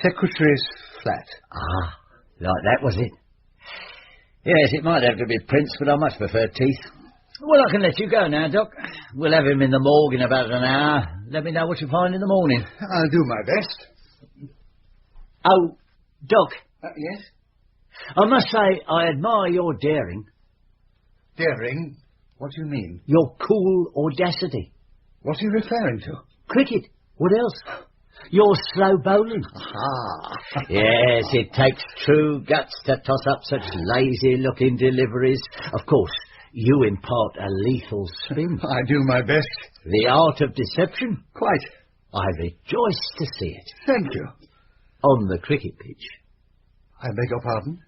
Secretary's flat. Ah, like that was it. Yes, it might have to be prints, but I much prefer teeth. Well, I can let you go now, Doc. We'll have him in the morgue in about an hour. Let me know what you find in the morning. I'll do my best. Oh, Doc. Yes? I must say, I admire your daring. Daring? What do you mean? Your cool audacity. What are you referring to? Cricket. What else? Your slow bowling. Aha. Yes, it takes true guts to toss up such lazy-looking deliveries. Of course, you impart a lethal spin. I do my best. The art of deception. Quite. I rejoice to see it. Thank you. On the cricket pitch. I beg your pardon?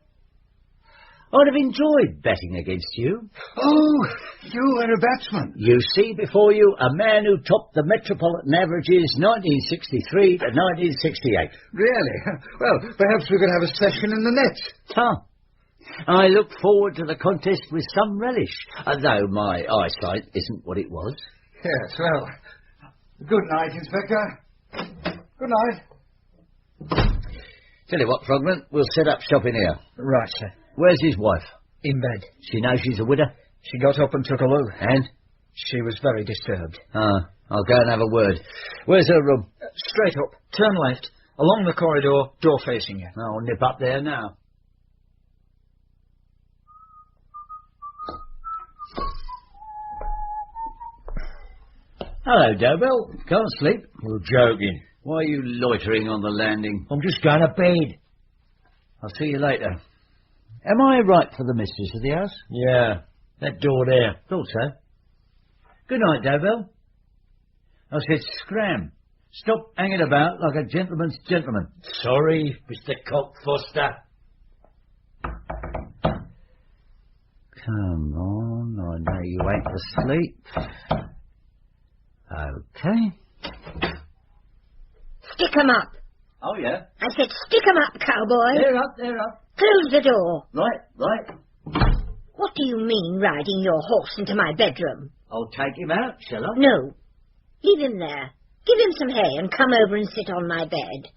I'd have enjoyed betting against you. Oh, you were a batsman. You see before you a man who topped the metropolitan averages 1963 to 1968. Really? Well, perhaps we could have a session in the nets. I look forward to the contest with some relish, though my eyesight isn't what it was. Yes, well, good night, Inspector. Good night. Tell you what, Frogman, we'll set up shop in here. Right, sir. Where's his wife? In bed. She knows she's a widow? She got up and took a loo. And? She was very disturbed. I'll go and have a word. Where's her room? Straight up, turn left, along the corridor, door facing you. I'll nip up there now. Hello, Dobell. Can't sleep? You're joking. Why are you loitering on the landing? I'm just going to bed. I'll see you later. Am I right for the mistress of the house? Yeah, that door there. Thought so. Good night, Dobell. I said scram. Stop hanging about like a gentleman's gentleman. Sorry, Mr. Cockfoster. Come on, I know you ain't asleep. Okay. Stick 'em up. Oh, yeah? I said stick 'em up, cowboy. They're up. Close the door. Right. What do you mean, riding your horse into my bedroom? I'll take him out, shall I? No. Leave him there. Give him some hay and come over and sit on my bed.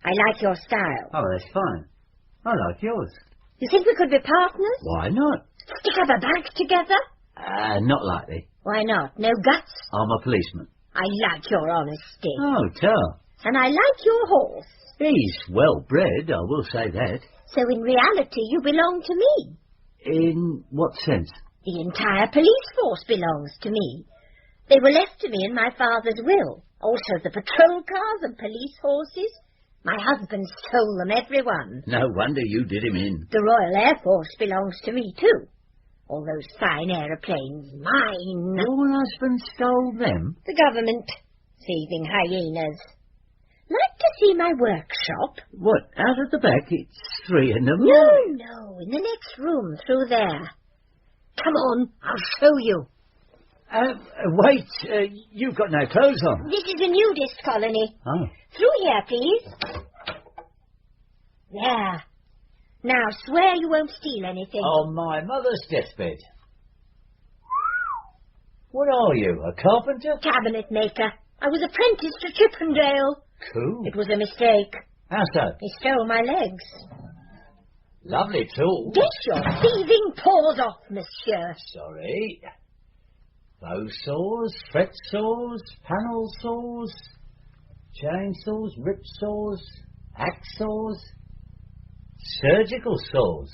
I like your style. Oh, that's fine. I like yours. You think we could be partners? Why not? Stick up a bank together? Not likely. Why not? No guts? I'm a policeman. I like your honesty. Oh, tell. And I like your horse. He's well bred, I will say that. So in reality you belong to me. In what sense? The entire police force belongs to me. They were left to me in my father's will. Also the patrol cars and police horses. My husband stole them, everyone. No wonder you did him in. The Royal Air Force belongs to me too. All those fine aeroplanes, mine. Your husband stole them? The government. Thieving hyenas. Like to see my workshop? What, out at the back? It's 3 in the No, morning. no, in the next room, through there. Come on, I'll show you. Wait, you've got no clothes on. This is a nudist colony. Oh. Through here, please. There. Now, swear you won't steal anything. On my mother's deathbed. What are you, a carpenter? Cabinet maker. I was apprenticed to Chippendale. Cool. It was a mistake. How so? He stole my legs. Lovely tool. Get your thieving paws off, monsieur. Sorry. Bow saws, fret saws, panel saws, chainsaws, rip saws, hacksaws, surgical saws.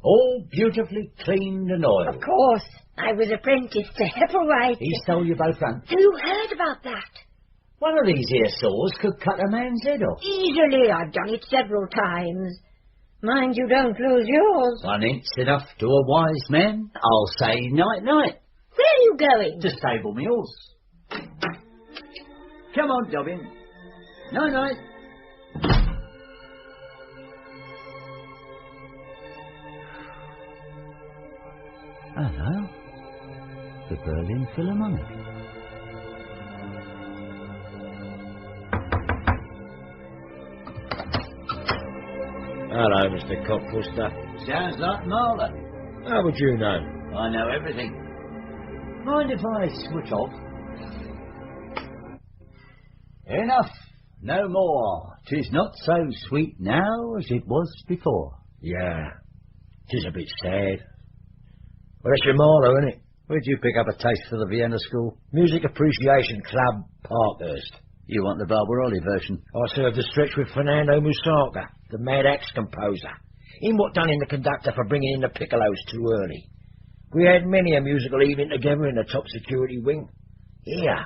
All beautifully cleaned and oiled. Of course. I was apprenticed to Hepplewhite. He stole you both fronts. Who heard about that? One of these here saws could cut a man's head off. Easily. I've done it several times. Mind you don't lose yours. 1 inch enough to a wise man. I'll say night-night. Where are you going? To stable me horse. Come on, Dobbin. Night-night. Hello. The Berlin Philharmonic. Hello, Mr. Cockfuster. Sounds like Marla. How would you know? I know everything. Mind if I switch off? Enough. No more. 'Tis not so sweet now as it was before. Yeah. 'Tis a bit sad. Well, that's your Marlowe, isn't it? Where'd you pick up a taste for the Vienna School? Music Appreciation Club, Parkhurst. You want the Barbaroli version? I served a stretch with Fernando Musaka, the Mad Axe composer. Him what done in the conductor for bringing in the piccolos too early. We had many a musical evening together in the top security wing. Here,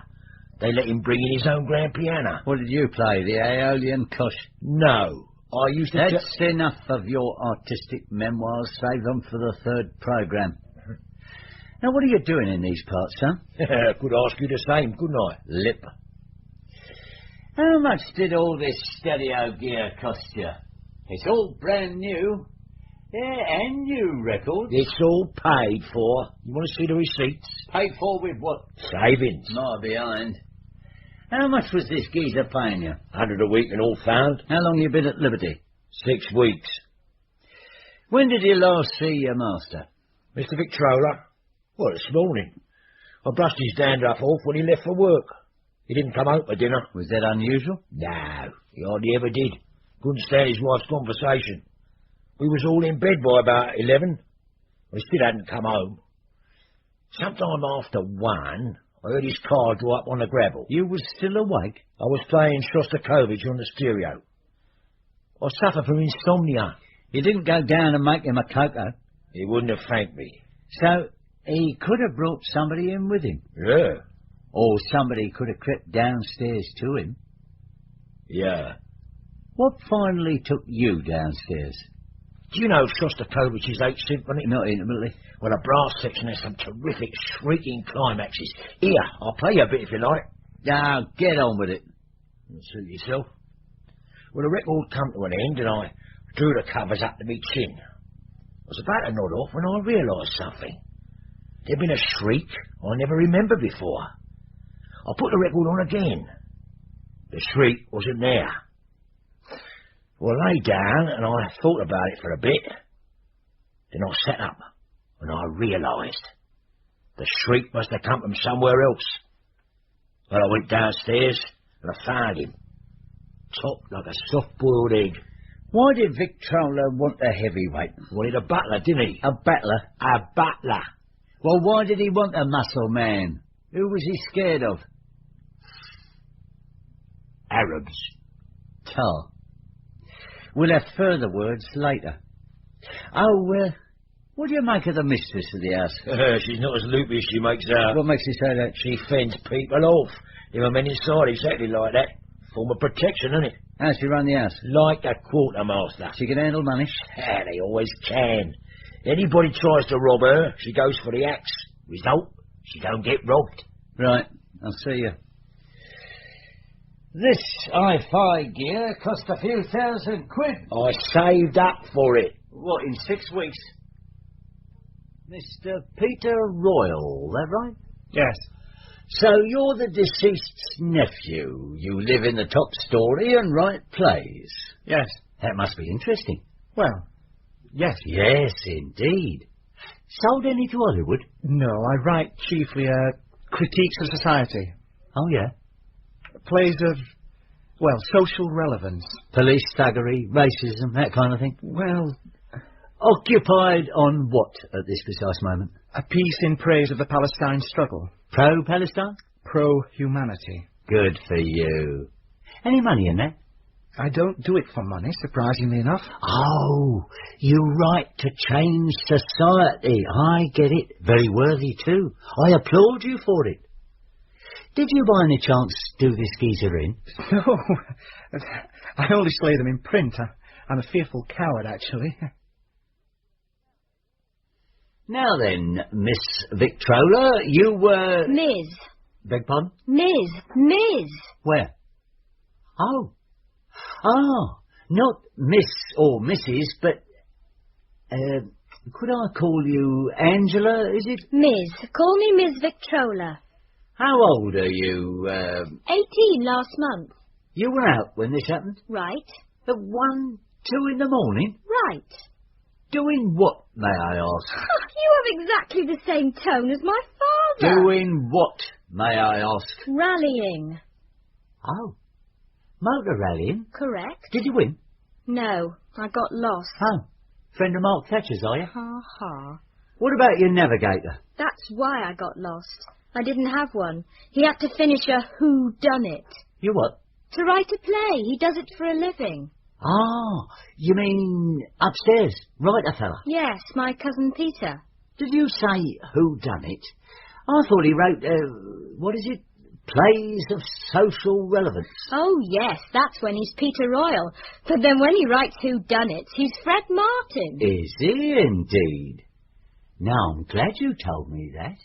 they let him bring in his own grand piano. What did you play, the Aeolian Kosh? No, I used to... That's enough of your artistic memoirs. Save them for the third programme. Now, what are you doing in these parts, son? Could ask you the same, couldn't I? Lip. How much did all this stereo gear cost you? It's all brand new. Yeah, and new records. It's all paid for. You want to see the receipts? Paid for with what? Savings. Not behind. How much was this geezer paying you? 100 a week and all found. How long you been at liberty? 6 weeks. When did you last see your master? Mr. Victrola? Well, this morning. I brushed his dandruff off when he left for work. He didn't come out for dinner. Was that unusual? No, he hardly ever did. Couldn't stand his wife's conversation. We was all in bed by about 11. He still hadn't come home. Sometime after 1, I heard his car draw up on the gravel. You was still awake? I was playing Shostakovich on the stereo. I suffer from insomnia. You didn't go down and make him a cocoa? He wouldn't have thanked me. So, he could have brought somebody in with him? Yeah. Or somebody could have crept downstairs to him? Yeah. What finally took you downstairs? Do you know Shostakovich's 8th Symphony? Not intimately. Well, the brass section has some terrific shrieking climaxes. Here, I'll play you a bit if you like. Now, get on with it. Suit yourself. Well, the record come to an end and I drew the covers up to me chin. I was about to nod off when I realised something. There'd been a shriek I never remembered before. I put the record on again. The shriek wasn't there. Well, I lay down and I thought about it for a bit. Then I sat up and I realised the shriek must have come from somewhere else. Well, I went downstairs and I found him, topped like a soft-boiled egg. Why did Victrola want a heavyweight? Wanted a butler, didn't he? A battler? A butler. Well, why did he want a muscle man? Who was he scared of? Arabs. Tar. We'll have further words later. Oh, what do you make of the mistress of the house? She's not as loopy as she makes out. What makes you say that? She fends people off. There are men inside exactly like that. Form of protection, isn't it? How's she run the house? Like a quartermaster. She can handle money? Yeah, they always can. Anybody tries to rob her, she goes for the axe. Result, she don't get robbed. Right, I'll see you. This hi-fi gear cost a few £1,000. I saved up for it. What, in 6 weeks? Mr. Peter Royal, that right? Yes. So you're the deceased's nephew. You live in the top story and write plays. Yes. That must be interesting. Well, yes. Yes, indeed. Sold any to Hollywood? No, I write chiefly critiques of society. Oh, yeah? Plays of, well, social relevance. Police thuggery, racism, that kind of thing? Well... Occupied on what at this precise moment? A piece in praise of the Palestine struggle. Pro-Palestine? Pro-humanity. Good for you. Any money in that? I don't do it for money, surprisingly enough. Oh, you write to change society. I get it. Very worthy, too. I applaud you for it. Did you by any chance do this geezer in? No, I only slay them in print. I'm a fearful coward, actually. Now then, Miss Victrola, you were... Ms. Beg pardon? Ms. Where? Oh. Ah, not Miss or Mrs., but... Could I call you Angela, is it? Ms. Call me Ms. Victrola. How old are you? 18 last month. You were out when this happened? Right. At 1, 2 in the morning? Right. Doing what, may I ask? You have exactly the same tone as my father. Doing what, may I ask? Rallying. Oh. Motor rallying? Correct. Did you win? No, I got lost. Oh. Friend of Mark Thatcher's, are you? Ha ha. What about your navigator? That's why I got lost. I didn't have one. He had to finish a whodunit. You what? To write a play. He does it for a living. Ah, you mean upstairs, writer fella? Yes, my cousin Peter. Did you say who done it? I thought he wrote, what is it? Plays of social relevance. Oh, yes, that's when he's Peter Royal. But then when he writes whodunits, he's Fred Martin. Is he indeed? Now, I'm glad you told me that.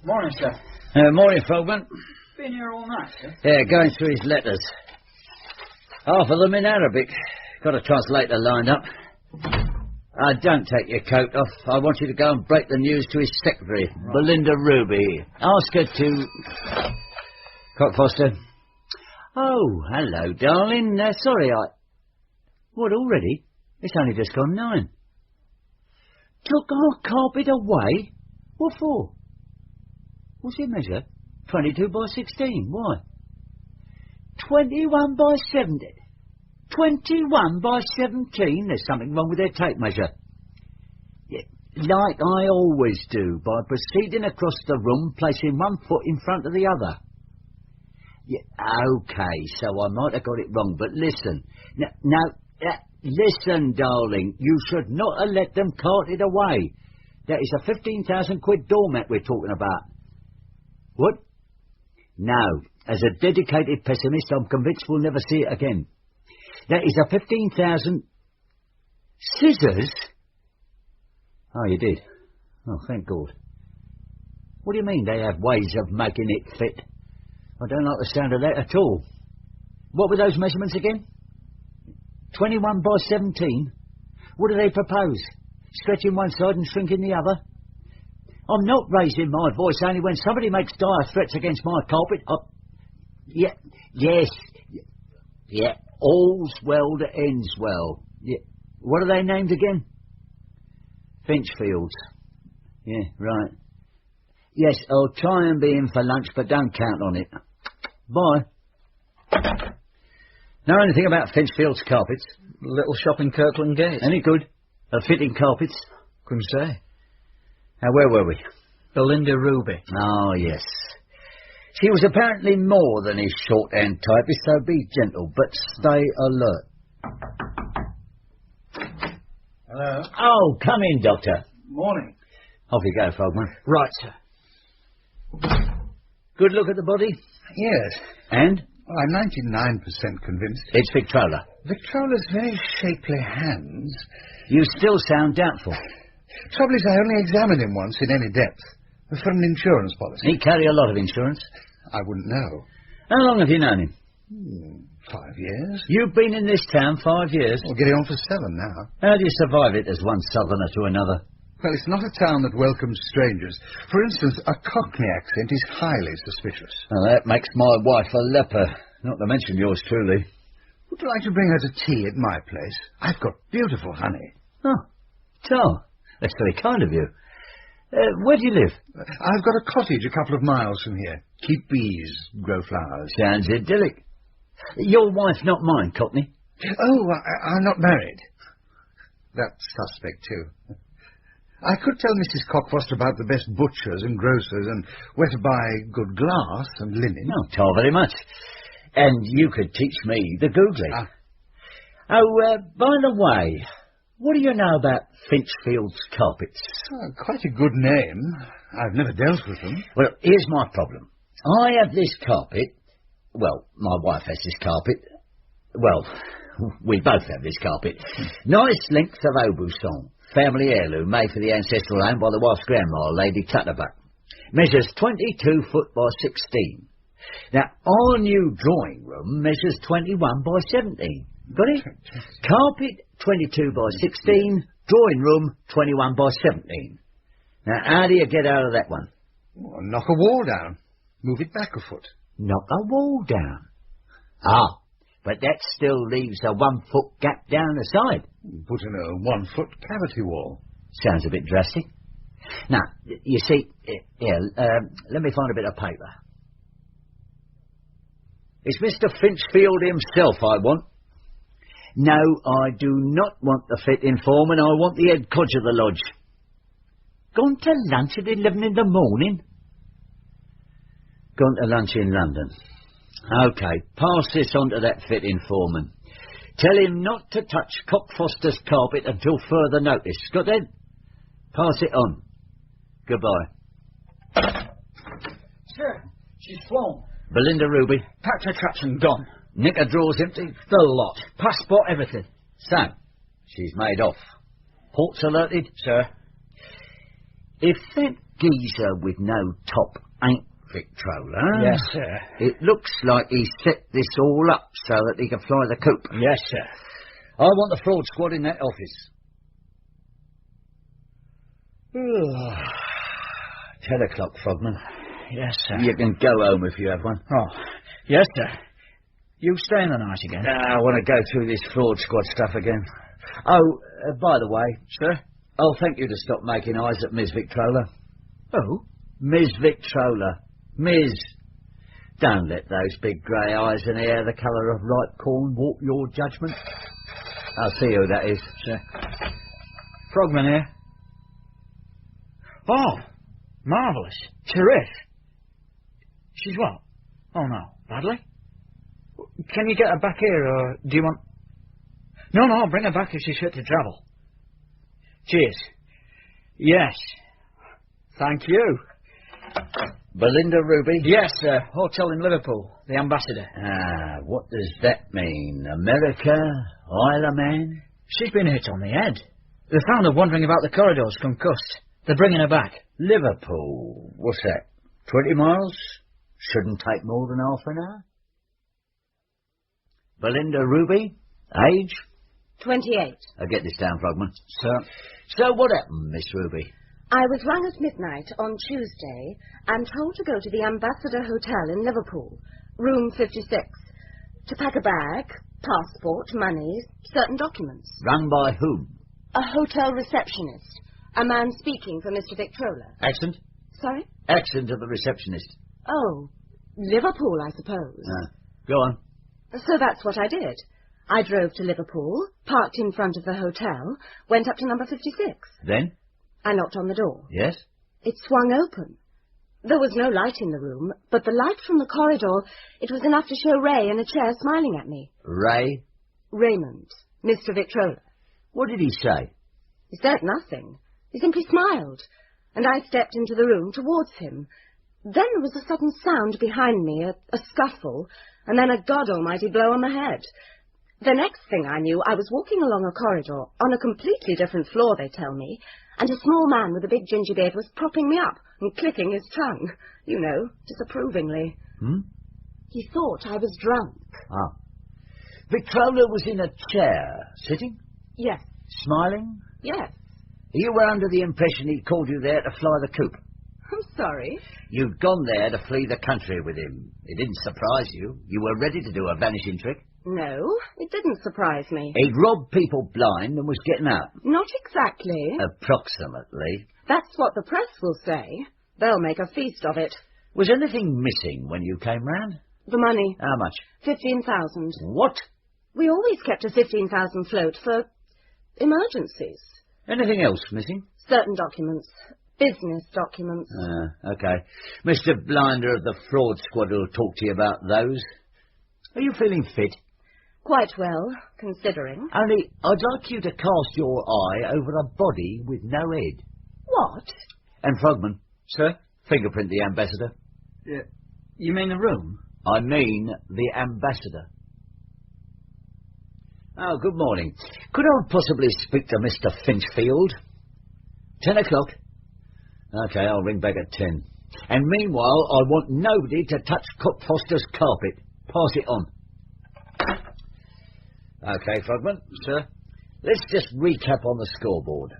Morning, sir. Morning, Frogman. Been here all night, sir? Yeah, going through his letters. Half of them in Arabic. Got a translator lined up. Don't take your coat off. I want you to go and break the news to his secretary, right. Belinda Ruby. Ask her to... Cockfoster. Oh, hello, darling. Sorry, What, already? It's only just gone 9. Took our carpet away? What for? What's your measure? 22 by 16. Why? 21 by 17. 21 by 17? There's something wrong with their tape measure. Yeah, like I always do, by proceeding across the room, placing one foot in front of the other. Yeah, okay, so I might have got it wrong, but listen. Listen, darling, you should not have let them cart it away. That is a 15,000 quid doormat we're talking about. What? No, as a dedicated pessimist, I'm convinced we'll never see it again. That is a 15,000... Scissors? Oh, you did? Oh, thank God. What do you mean they have ways of making it fit? I don't like the sound of that at all. What were those measurements again? 21 by 17? What do they propose? Stretching one side and shrinking the other? I'm not raising my voice only when somebody makes dire threats against my carpet. Yes. All's well that ends well. Yeah. What are they named again? Finchfields. Yeah, right. Yes, I'll try and be in for lunch, but don't count on it. Bye. Know anything about Finchfield's carpets? Little shop in Kirkland Gate. Any good? Fitting carpets? Couldn't say. Where were we? Belinda Ruby. Oh, yes. She was apparently more than his shorthand typist, so be gentle, but stay alert. Hello? Oh, come in, Doctor. Morning. Off you go, Frogman. Right, sir. Good look at the body? Yes. And? I'm 99% convinced. It's Victrola. Victrola's very shapely hands. You still sound doubtful. Trouble is, I only examined him once in any depth. For an insurance policy. He carry a lot of insurance? I wouldn't know. How long have you known him? 5 years. You've been in this town 5 years? Well, getting on for 7 now. How do you survive it as one southerner to another? Well, it's not a town that welcomes strangers. For instance, a Cockney accent is highly suspicious. Well, that makes my wife a leper, not to mention yours truly. Would you like to bring her to tea at my place? I've got beautiful honey. Oh, so, that's very kind of you. Where do you live? I've got a cottage a couple of miles from here. Keep bees, grow flowers. Sounds idyllic. Your wife not mine, Cockney? Oh, I'm not married. That's suspect, too. I could tell Mrs. Cockfoster about the best butchers and grocers and where to buy good glass and linen. Oh, thank very much. And you could teach me the googly. Oh, by the way, what do you know about Finchfield's carpets? Quite a good name. I've never dealt with them. Well, here's my problem. I have this carpet. Well, my wife has this carpet. Well, we both have this carpet. Nice length of Aubusson. Family heirloom made for the ancestral home by the wife's grandma, Lady Clutterbuck. Measures 22 foot by 16. Now, our new drawing room measures 21 by 17. Got it? Carpet 22 by 16, drawing room 21 by 17. Now, how do you get out of that one? Well, knock a wall down. Move it back a foot. Knock a wall down. Ah, but that still leaves a 1 foot gap down the side. Put in a 1 foot cavity wall. Sounds a bit drastic. Now, you see, let me find a bit of paper. It's Mr. Finchfield himself I want. No, I do not want the fit-in foreman. I want the head codger of the lodge. Gone to lunch at 11 in the morning? Gone to lunch in London. OK, pass this on to that fit-in foreman. Tell him not to touch Cockfoster's carpet until further notice. Got that? Pass it on. Goodbye. Sir, she's flown. Belinda Ruby. Packed her traps and gone. Knicker drawers empty. The lot. Passport, everything. So, she's made off. Ports alerted? Sir. If that geezer with no top ain't Victrola... Yes, sir. It looks like he set this all up so that he can fly the coop. Yes, sir. I want the fraud squad in that office. 10 o'clock, Frogman. Yes, sir. You can go home if you have one. Oh, yes, sir. You staying the night again? I want to go through this fraud squad stuff again. Oh, by the way... Sir? I'll thank you to stop making eyes at Ms. Victrola. Oh? Ms. Victrola. Ms. Don't let those big grey eyes and hair the colour of ripe corn warp your judgment. I'll see who that is. Sir. Frogman here. Oh, marvellous. Terrific. She's what? Oh, no. Badly? Can you get her back here, or do you want... No, I'll bring her back if she's fit to travel. Cheers. Yes. Thank you. Belinda Ruby? Yes, sir. Hotel in Liverpool. The ambassador. What does that mean? America? Isle of Man? She's been hit on the head. They found her wandering about the corridors, concussed. They're bringing her back. Liverpool? What's that? 20 miles? Shouldn't take more than half an hour. Belinda Ruby? Age? 28. I'll get this down, Frogman. Sir. So what happened, Miss Ruby? I was rung at midnight on Tuesday and told to go to the Ambassador Hotel in Liverpool, room 56, to pack a bag, passport, money, certain documents. Rung by whom? A hotel receptionist. A man speaking for Mr. Victrola. Accent? Sorry? Accent of the receptionist. Oh, Liverpool, I suppose. Go on. So that's what I did. I drove to Liverpool, parked in front of the hotel, went up to number 56. Then? I knocked on the door. Yes? It swung open. There was no light in the room, but the light from the corridor, it was enough to show Ray in a chair smiling at me. Ray? Raymond, Mr. Victrola. What did he say? He said nothing. He simply smiled, and I stepped into the room towards him. Then there was a sudden sound behind me, a scuffle, and then a God Almighty blow on the head. The next thing I knew, I was walking along a corridor, on a completely different floor, they tell me, and a small man with a big ginger beard was propping me up and clicking his tongue, you know, disapprovingly. He thought I was drunk. Victrola was in a chair, sitting? Yes. Smiling? Yes. You were under the impression he called you there to fly the coop. I'm sorry. You'd gone there to flee the country with him. It didn't surprise you. You were ready to do a vanishing trick. No, it didn't surprise me. He'd robbed people blind and was getting out. Not exactly. Approximately. That's what the press will say. They'll make a feast of it. Was anything missing when you came round? The money. How much? 15,000. What? We always kept a 15,000 float for emergencies. Anything else missing? Certain documents. Business documents. OK. Mr. Blinder of the fraud squad will talk to you about those. Are you feeling fit? Quite well, considering. Only, I'd like you to cast your eye over a body with no head. What? And Frogman. Sir? Fingerprint the ambassador. You mean the room? I mean the ambassador. Oh, good morning. Could I possibly speak to Mr. Finchfield? 10 o'clock. OK, I'll ring back at 10. And meanwhile, I want nobody to touch Cockfoster's carpet. Pass it on. OK, Frogman. Sir? Let's just recap on the scoreboard.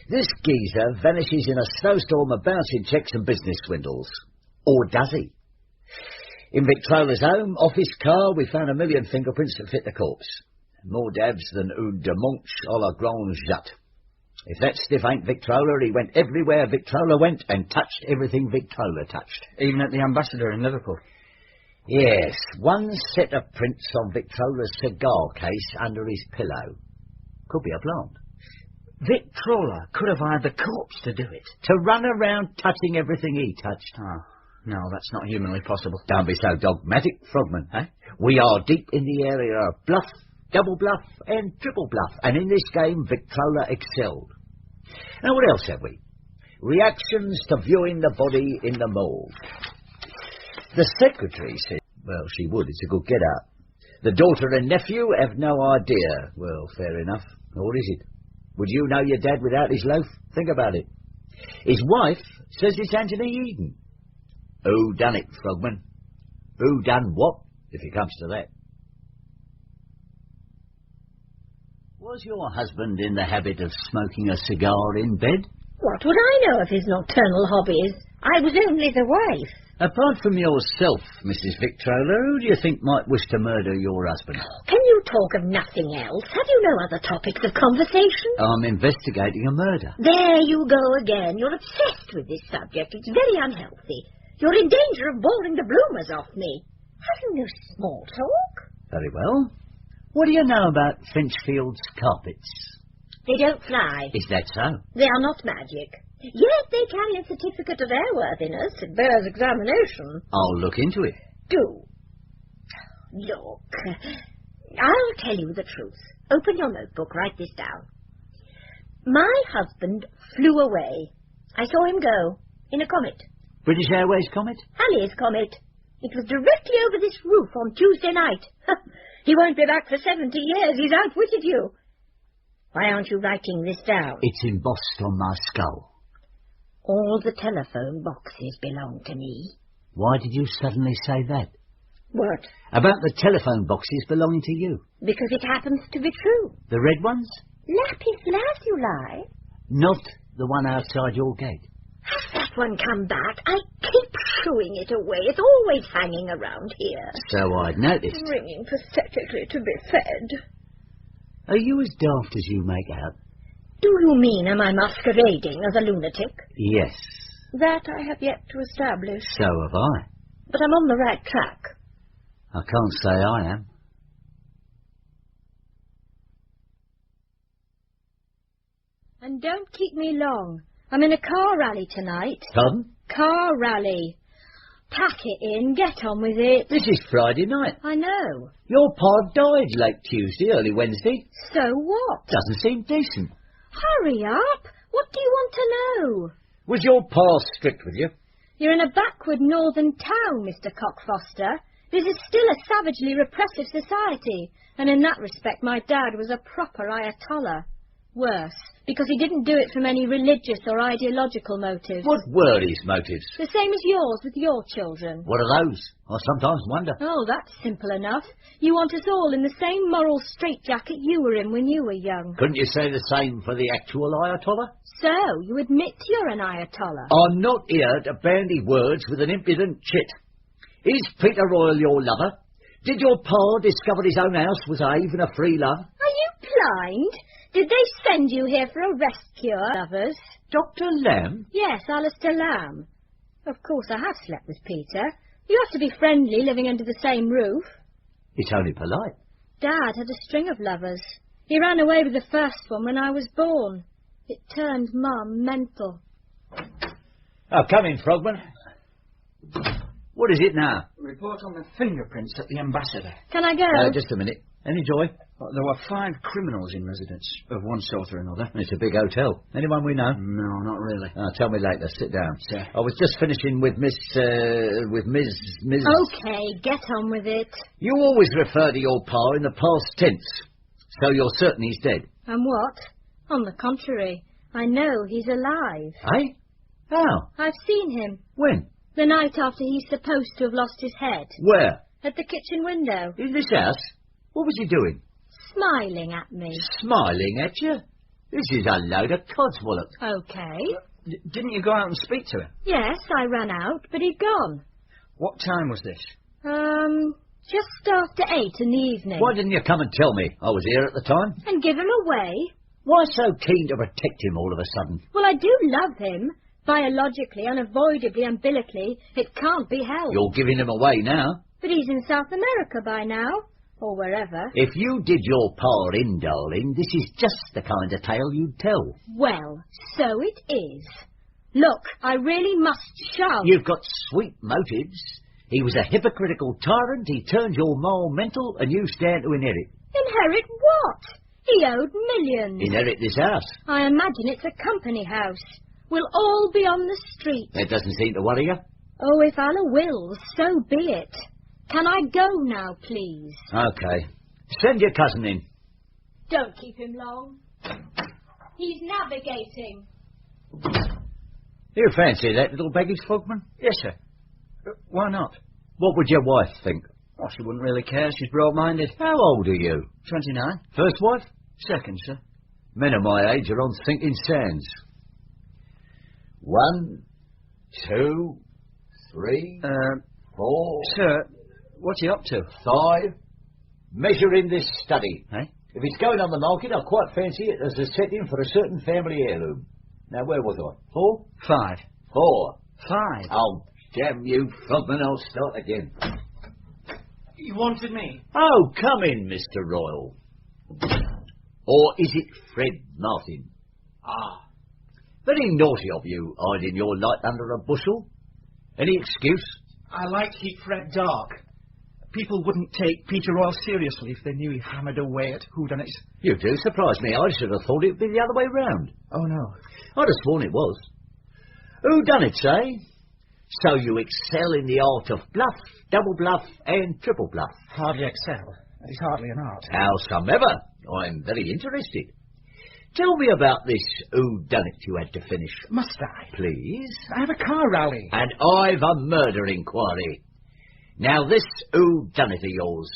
This geezer vanishes in a snowstorm of bouncing checks and business swindles. Or does he? In Victrola's home, office, car, we found 1 million fingerprints that fit the corpse. More dabs than une de manche à la grande jatte. If that stiff ain't Victrola, he went everywhere Victrola went and touched everything Victrola touched. Even at the Ambassador in Liverpool? Yes, one set of prints on Victrola's cigar case under his pillow. Could be a plant. Victrola could have hired the corpse to do it. To run around touching everything he touched. Oh, no, that's not humanly possible. Don't be so dogmatic, Frogman, eh? We are deep in the area of bluff, double bluff and triple bluff, and in this game Victrola excelled. Now what else have we? Reactions to viewing the body in the morgue. The secretary said, well, she would, it's a good get-out. The daughter and nephew have no idea. Well, fair enough. Or is it? Would you know your dad without his loaf? Think about it. His wife says it's Anthony Eden. Who done it, Frogman? Who done what, if it comes to that? Was your husband in the habit of smoking a cigar in bed? What would I know of his nocturnal hobbies? I was only the wife. Apart from yourself, Mrs. Victrola, who do you think might wish to murder your husband? Can you talk of nothing else? Have you no other topics of conversation? I'm investigating a murder. There you go again. You're obsessed with this subject. It's very unhealthy. You're in danger of boring the bloomers off me. Have you no small talk? Very well. What do you know about Finchfield's carpets? They don't fly. Is that so? They are not magic. Yet they carry a certificate of airworthiness. It bears examination. I'll look into it. Do. Look, I'll tell you the truth. Open your notebook, write this down. My husband flew away. I saw him go, in a comet. British Airways comet? Halley's comet. It was directly over this roof on Tuesday night. He won't be back for 70 years. He's outwitted you. Why aren't you writing this down? It's embossed on my skull. All the telephone boxes belong to me. Why did you suddenly say that? What? About the telephone boxes belonging to you. Because it happens to be true. The red ones? Lapis lazuli. Not the one outside your gate. Has that one come back? I keep shooing it away. It's always hanging around here. So I'd noticed. Ringing pathetically to be fed. Are you as daft as you make out? Do you mean am I masquerading as a lunatic? Yes. That I have yet to establish. So have I. But I'm on the right track. I can't say I am. And don't keep me long. I'm in a car rally tonight. Pardon? Car rally. Pack it in, get on with it. This is Friday night. I know. Your pa died late Tuesday, early Wednesday. So what? Doesn't seem decent. Hurry up. What do you want to know? Was your pa strict with you? You're in a backward northern town, Mr. Cockfoster. This is still a savagely repressive society, and in that respect my dad was a proper Ayatollah. Worse, because he didn't do it from any religious or ideological motives. What were his motives? The same as yours with your children. What are those? I sometimes wonder. Oh, that's simple enough. You want us all in the same moral straitjacket you were in when you were young. Couldn't you say the same for the actual Ayatollah? So, you admit you're an Ayatollah? I'm not here to bandy words with an impudent chit. Is Peter Royal your lover? Did your pa discover his own house was a haven of free love? Are you blind? Did they send you here for a rest cure, lovers? Dr. Lamb? Yes, Alistair Lamb. Of course, I have slept with Peter. You have to be friendly living under the same roof. It's only polite. Dad had a string of lovers. He ran away with the first one when I was born. It turned Mum mental. Oh, come in, Frogman. What is it now? Report on the fingerprints at the Ambassador. Can I go? Just a minute. Any joy? There were 5 criminals in residence, of one sort or another. It's a big hotel. Anyone we know? No, not really. Tell me later. Sit down. Sir. I was just finishing with Miss... Okay, get on with it. You always refer to your pa in the past tense, so you're certain he's dead. And what? On the contrary, I know he's alive. Eh? How? I've seen him. When? The night after he's supposed to have lost his head. Where? At the kitchen window. In this house? What was he doing? Smiling at me. Smiling at you? This is a load of codswallop. Okay. Didn't you go out and speak to him? Yes, I ran out, but he'd gone. What time was this? Just after 8 in the evening. Why didn't you come and tell me? I was here at the time. And give him away? Why so keen to protect him all of a sudden? Well, I do love him. Biologically, unavoidably, umbilically, it can't be helped. You're giving him away now. But he's in South America by now. Or wherever. If you did your part in, darling, this is just the kind of tale you'd tell. Well, so it is. Look, I really must shove. You've got sweet motives. He was a hypocritical tyrant, he turned your moral mental, and you stand to inherit. Inherit what? He owed millions. Inherit this house. I imagine it's a company house. We'll all be on the street. That doesn't seem to worry you. Oh, if Allah wills, so be it. Can I go now, please? OK. Send your cousin in. Don't keep him long. He's navigating. You fancy that little baggage, Frogman? Yes, sir. Why not? What would your wife think? Oh, she wouldn't really care. She's broad-minded. How old are you? 29. First wife? Second, sir. Men of my age are on sinking sands. 1, 2, 3, 4... Sir, what's he up to? 5. Measure in this study. Eh? If it's going on the market, I quite fancy it as a setting for a certain family heirloom. Now, where was I? 4? 5. 4. 5. Oh, damn you, Frogman, I'll start again. You wanted me? Oh, come in, Mr. Royal. Or is it Fred Martin? Ah. Very naughty of you, hiding your light under a bushel. Any excuse? I like to keep Fred dark. People wouldn't take Peter Royal seriously if they knew he hammered away at whodunits. You do surprise me. I should have thought it'd be the other way round. Oh, no. I'd have sworn it was. Whodunits, eh? So you excel in the art of bluff, double bluff, and triple bluff. Hardly excel. It's hardly an art. Howsomever, I'm very interested. Tell me about this whodunit you had to finish. Must I? Please. I have a car rally. And I've a murder inquiry. Now, this whodunit of yours.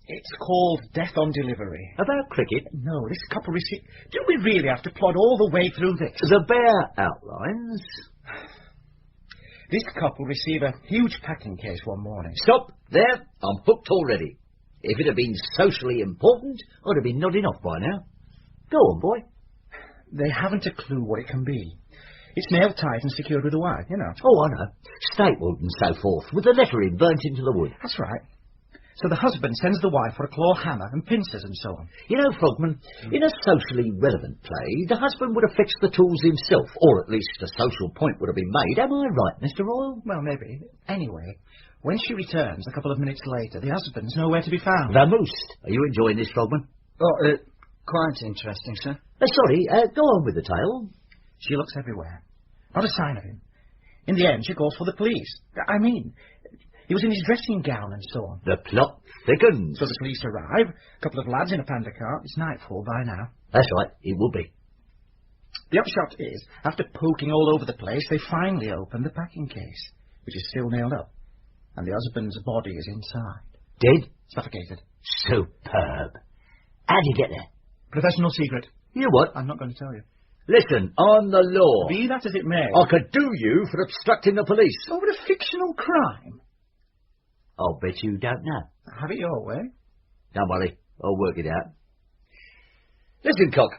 It's called Death on Delivery. About cricket? No, this couple received... Do we really have to plod all the way through this? The bare outlines. This couple receive a huge packing case one morning. Stop. There. I'm hooked already. If it had been socially important, I'd have been nodding off by now. Go on, boy. They haven't a clue what it can be. It's nail-tight and secured with a wire, you know. Oh, I know. Stapled and so forth, with the lettering burnt into the wood. That's right. So the husband sends the wife for a claw hammer and pincers and so on. You know, Frogman, in a socially relevant play, the husband would have fetched the tools himself, or at least a social point would have been made. Am I right, Mr. Royal? Well, maybe. Anyway, when she returns a couple of minutes later, the husband's nowhere to be found. Vamoosed. Are you enjoying this, Frogman? Oh, quite interesting, sir. Sorry, go on with the tale. She looks everywhere. Not a sign of him. In the end, she calls for the police. I mean, he was in his dressing gown and so on. The plot thickens. So the police arrive, a couple of lads in a panda cart. It's nightfall by now. That's right, it will be. The upshot is, after poking all over the place, they finally open the packing case, which is still nailed up, and the husband's body is inside. Dead? Suffocated. Superb. How'd you get there? Professional secret. You what? I'm not going to tell you. Listen, on the law. Be that as it may. I could do you for obstructing the police. Over a fictional crime. I'll bet you don't know. Have it your way. Don't worry, I'll work it out. Listen, Cock,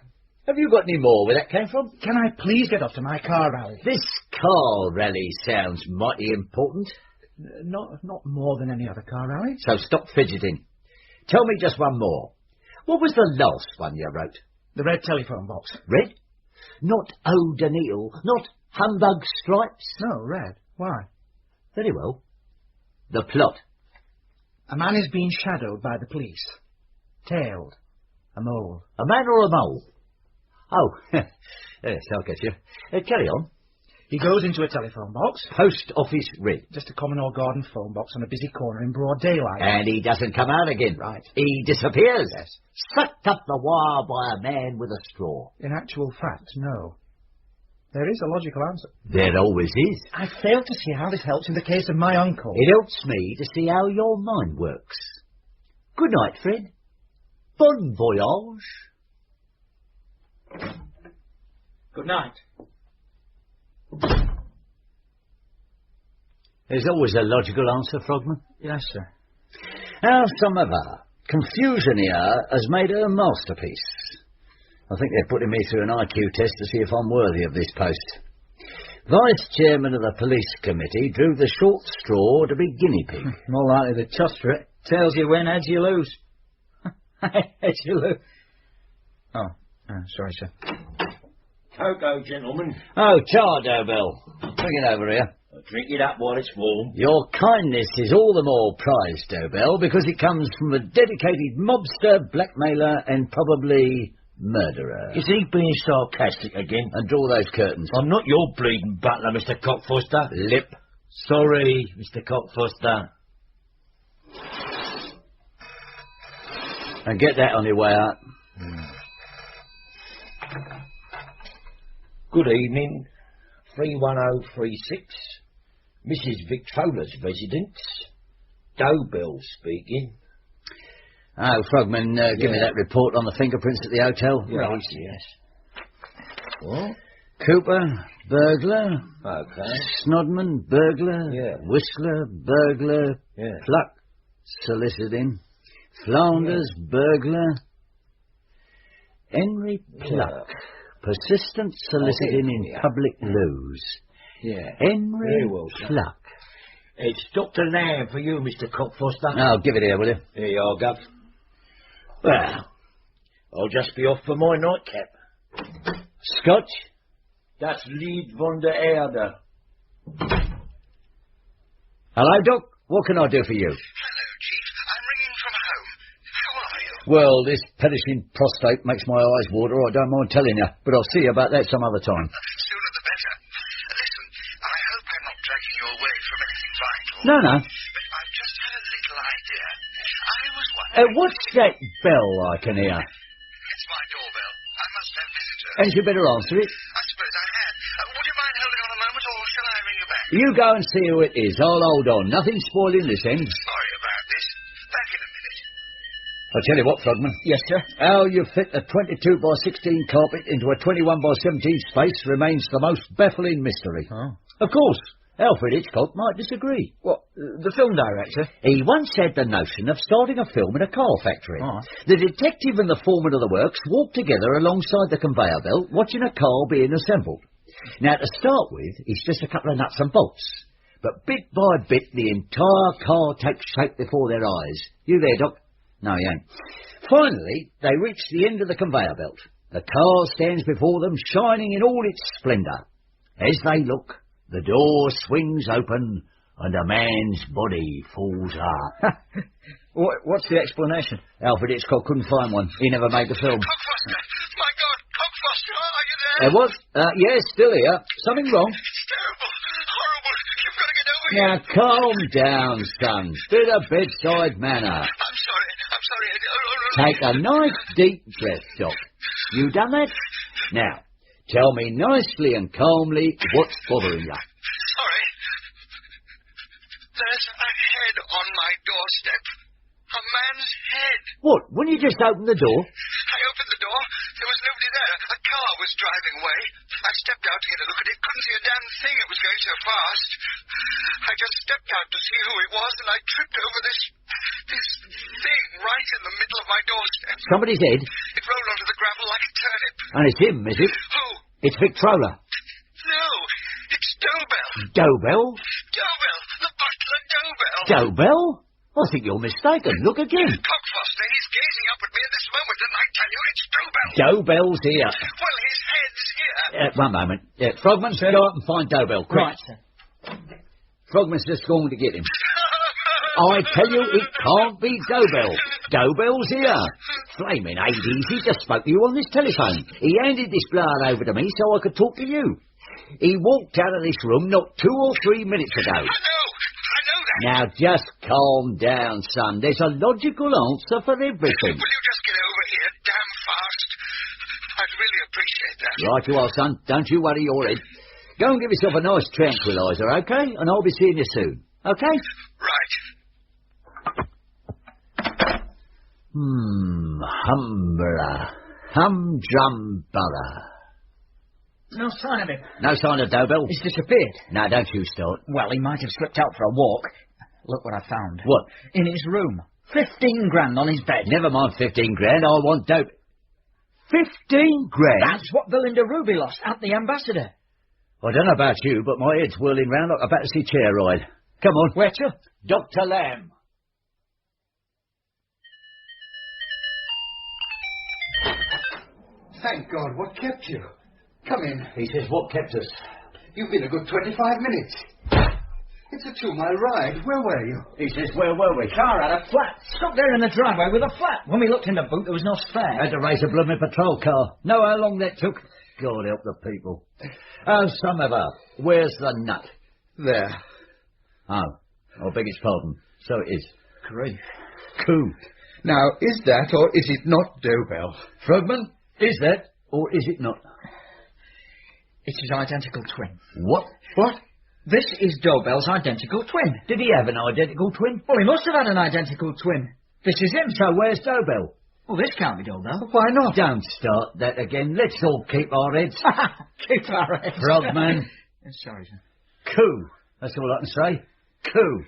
have you got any more where that came from? Can I please get off to my car rally? This car rally sounds mighty important. Not more than any other car rally. So stop fidgeting. Tell me just one more. What was the last one you wrote? The red telephone box. Red? Not O'Donnell, not Humbug Stripes? No, red. Why? Very well. The plot. A man is being shadowed by the police. Tailed. A mole. A man or a mole? Oh, yes, I'll get you. Carry on. He goes into a telephone box. Post office red. Just a common or garden phone box on a busy corner in broad daylight. And he doesn't come out again. Right. He disappears. Yes. Sucked up the wire by a man with a straw. In actual fact, no. There is a logical answer. There always is. I fail to see how this helps in the case of my uncle. It helps me to see how your mind works. Good night, Fred. Bon voyage. Good night. There's always a logical answer, Frogman. Yes, sir. Howsomever, confusion here has made her a masterpiece. I think they're putting me through an IQ test to see if I'm worthy of this post. Vice Chairman of the Police Committee drew the short straw to be guinea pig. More likely the toss for it. Tells you when, heads you lose. Heads you lose. Oh, sorry, sir. Cocoa, gentlemen. Oh, char, Dobell. Bring it over here. Drink it up while it's warm. Your kindness is all the more prized, Dobell, because it comes from a dedicated mobster, blackmailer, and probably murderer. Is he being sarcastic again? And draw those curtains. I'm not your bleeding butler, Mr. Cockfoster. Lip. Sorry, Mr. Cockfoster. And get that on your way out. Good evening. 31036. Mrs. Victrola's residence. Dobell speaking. Oh, Frogman, give me that report on the fingerprints at the hotel. Right, yes. What? Cooper, burglar. Okay. Snodman, burglar. Yeah. Whistler, burglar. Yeah. Pluck, soliciting. Flanders, burglar. Henry Pluck, persistent soliciting in public loos. Yeah. Henry Very well, sir. Pluck. It's Dr. Lamb for you, Mr. Cockfoster. Oh, give it here, will you? Here you are, Gov. Well, I'll just be off for my nightcap. Scotch? Das Lied von der Erde. Hello, Doc. What can I do for you? Hello, Chief. I'm ringing from home. How are you? Well, this perishing prostate makes my eyes water, I don't mind telling you, but I'll see you about that some other time. Sooner the better. Listen, I hope I'm not dragging you away from anything vital. No. But I've just had a little idea. I was wondering... What's that bell I can hear? It's my doorbell. I must have visitors. And you better answer it. I suppose I had. Would you mind holding on a moment, or shall I ring you back? You go and see who it is. I'll hold on. Nothing spoiling this end. Sorry about this. Back in a minute. I'll tell you what, Frogman. Yes, sir. How you fit a 22 by 16 carpet into a 21 by 17 space remains the most baffling mystery. Oh. Of course, Alfred Hitchcock might disagree. What, the film director? He once had the notion of starting a film in a car factory. Oh. The detective and the foreman of the works walked together alongside the conveyor belt, watching a car being assembled. Now, to start with, it's just a couple of nuts and bolts. But bit by bit, the entire car takes shape before their eyes. You there, Doc? No, he ain't. Finally, they reach the end of the conveyor belt. The car stands before them, shining in all its splendour. As they look, the door swings open, and a man's body falls out. What's the explanation? Alfred Hitchcock couldn't find one. He never made the film. Cockfoster! My God, Cockfoster, are you there? What? Yes, still here. Something wrong? It's terrible. Horrible. You've got to get over Now, here. calm down, son. Bit of bedside manner. I'm sorry. Take a nice deep breath, Doc. You done that? Now, tell me nicely and calmly what's bothering you. Sorry. There's a head on my doorstep. A man's head. What? When you just opened the door? I opened the door. There was nobody there. A car was driving away. I stepped out to get a look at it. Couldn't see a damn thing. It was going so fast. I just stepped out to see who it was, and I tripped over this thing right in the middle of my doorstep. Somebody's head? It rolled onto the gravel like a turnip. And it's him, is it? Who? It's Victrola. No, it's Dobell. Dobell? Dobell, the butler Dobell. Dobell? I think you're mistaken. Look again. Cockfoster, he's gazing up at me at this moment, and I tell you, it's Dobell. Dobell's here. Well, his head's here. One moment. Frogman, go up and find Dobell, quick. Right, sir. Frogman's just going to get him. I tell you, it can't be Dobell. Dobell's here. Flaming Hades, he just spoke to you on this telephone. He handed this blood over to me so I could talk to you. He walked out of this room not 2 or 3 minutes ago. I know that. Now, just calm down, son. There's a logical answer for everything. Will you just get over here damn fast? I'd I'd really appreciate that. Right you are, son. Don't you worry your head. Go and give yourself a nice tranquilizer, OK? And I'll be seeing you soon. OK? Right. Humbler. Humdrumbuller. No sign of him. No sign of Dobell? He's disappeared. No, don't you start. Well, he might have slipped out for a walk. Look what I found. What? In his room. 15 grand on his bed. Never mind 15 grand, I want dope. 15 grand? That's what Belinda Ruby lost at the Ambassador. I don't know about you, but my head's whirling round like a Battersea chair ride. Come on. Where to? Dr. Lamb. Thank God, what kept you? Come in. He says, what kept us? You've been a good 25 minutes. It's a 2-mile ride. Where were you? He says, where were we? Car had a flat. Stuck there in the driveway with a flat. When we looked in the boot, there was no spare. Had to raise a blooming patrol car. Know how long that took? God help the people. Oh, some of her. Where's the nut? There. Oh, I beg his pardon. So it is. Grief. Coup. Now, is that or is it not Dobell? Frogman, is that or is it not? It's his identical twin. What? What? This is Dobell's identical twin. Did he have an identical twin? Well, he must have had an identical twin. This is him. So where's Dobell? Well, this can't be Dobell. Why not? Don't start that again. Let's all keep our heads. Keep our heads. Frogman. Sorry, sir. Coup. That's all I can say. Coup.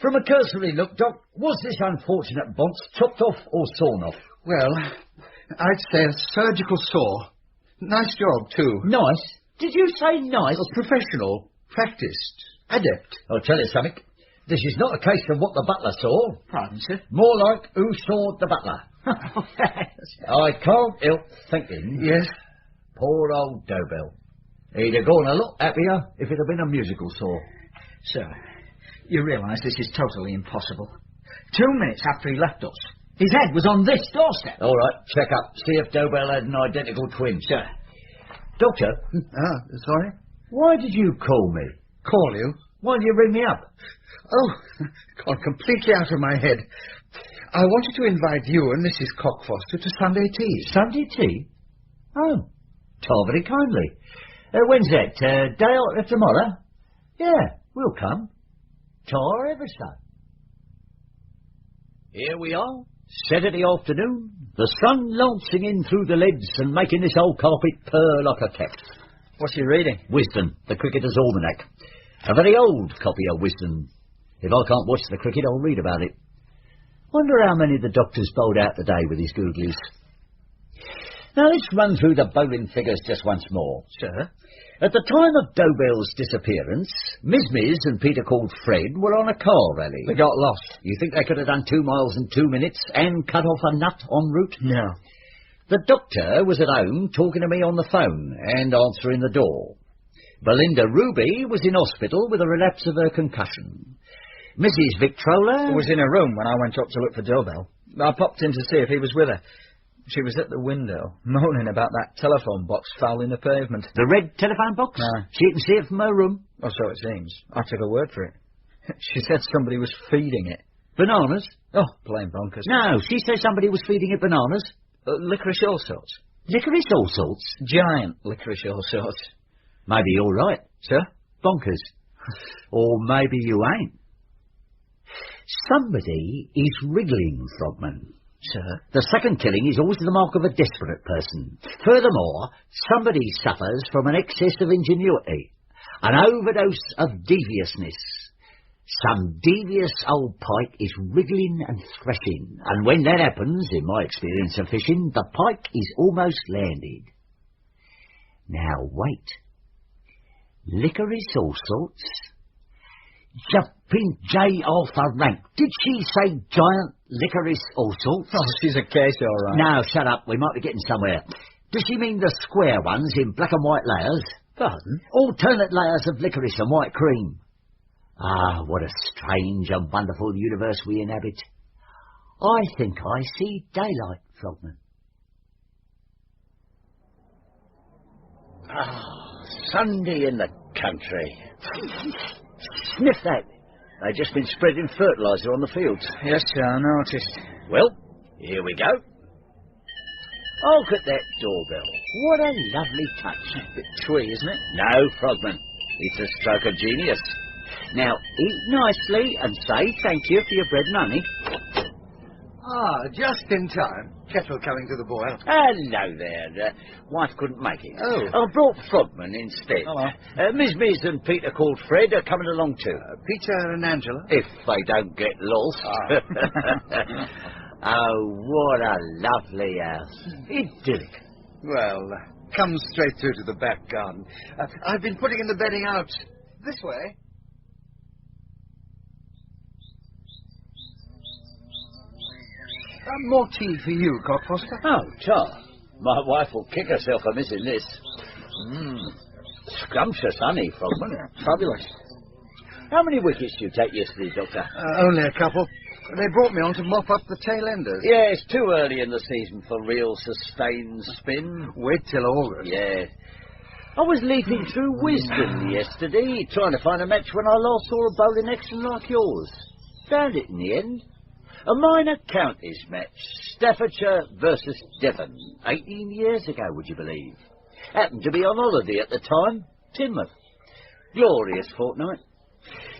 From a cursory look, Doc, was this unfortunate bonce chopped off or sawn off? Well, I'd say a surgical saw. Nice job, too. Nice? Did you say nice? Professional, practiced, adept. I'll tell you something. This is not a case of what the butler saw. Pardon, sir? More like who saw the butler. I can't help thinking. Yes? Poor old Dobell. He'd have gone a lot happier if it had been a musical saw. Sir, you realise this is totally impossible. 2 minutes after he left us, his head was on this doorstep. All right, check up. See if Dobell had an identical twin. Sir. Doctor? Sorry? Why did you call me? Call you? Why did you ring me up? Oh, gone completely out of my head. I wanted to invite you and Mrs. Cockfoster to Sunday tea. Sunday tea? Oh, told very kindly. When's that? Day after tomorrow? Yeah, we'll come. Tar ever so. Here we are, Saturday afternoon, the sun lancing in through the leads and making this old carpet purr like a cat. What's he reading? Wisdom, the Cricketer's Almanac. A very old copy of Wisdom. If I can't watch the cricket, I'll read about it. Wonder how many the doctor's bowled out today with his googlies. Now let's run through the bowling figures just once more. Sir? At the time of Dobell's disappearance, Miz and Peter called Fred were on a car rally. They got lost. You think they could have done 2 miles in 2 minutes and cut off a nut en route? No. The doctor was at home talking to me on the phone and answering the door. Belinda Ruby was in hospital with a relapse of her concussion. Mrs. Victrola was in her room when I went up to look for Dobell. I popped in to see if he was with her. She was at the window, moaning about that telephone box fouling the pavement. The red telephone box? No. She can see it from her room. Oh, so it seems. I took her word for it. She said somebody was feeding it. Bananas? Oh, plain bonkers. No, she said somebody was feeding it bananas. Licorice all sorts. Licorice all sorts? Giant licorice all sorts. Maybe you're right. Sir? Bonkers. Or maybe you ain't. Somebody is wriggling, Frogman. Sir? The second killing is always the mark of a desperate person. Furthermore, somebody suffers from an excess of ingenuity, an overdose of deviousness. Some devious old pike is wriggling and threshing, and when that happens, in my experience of fishing, the pike is almost landed. Now wait. Licorice all sorts? Jumping J off a rank. Did she say giant licorice all sorts? Oh, she's a case, all right. Now, shut up. We might be getting somewhere. Does she mean the square ones in black and white layers? Pardon? Alternate layers of licorice and white cream. Ah, what a strange and wonderful universe we inhabit. I think I see daylight, Frogman. Ah, Sunday in the country. Sniff that. They've just been spreading fertiliser on the fields. Yes, sir, I noticed. Well, here we go. Look at that doorbell. What a lovely touch. Bit twee, isn't it? No, Frogman. It's a stroke of genius. Now, eat nicely and say thank you for your bread and honey. Ah, just in time. Kettle coming to the boil. Hello there. Wife couldn't make it. Oh. I brought Frogman instead. Hello. Miss and Peter called Fred are coming along too. Peter and Angela? If they don't get lost. Oh, what a lovely house. Idyllic. Well, come straight through to the back garden. I've been putting in the bedding out. This way. More tea for you, Cockfoster. Oh, Charles. My wife will kick herself for missing this. Scrumptious honey, Frogman. Fabulous. How many wickets did you take yesterday, Doctor? Only a couple. They brought me on to mop up the tail enders. Yeah, it's too early in the season for real sustained spin. Wait till August. Yeah. I was leafing through Wisdom yesterday, trying to find a match when I last saw a bowling action like yours. Found it in the end. A minor counties match, Staffordshire versus Devon, 18 years ago, would you believe? Happened to be on holiday at the time, Teignmouth. Glorious fortnight.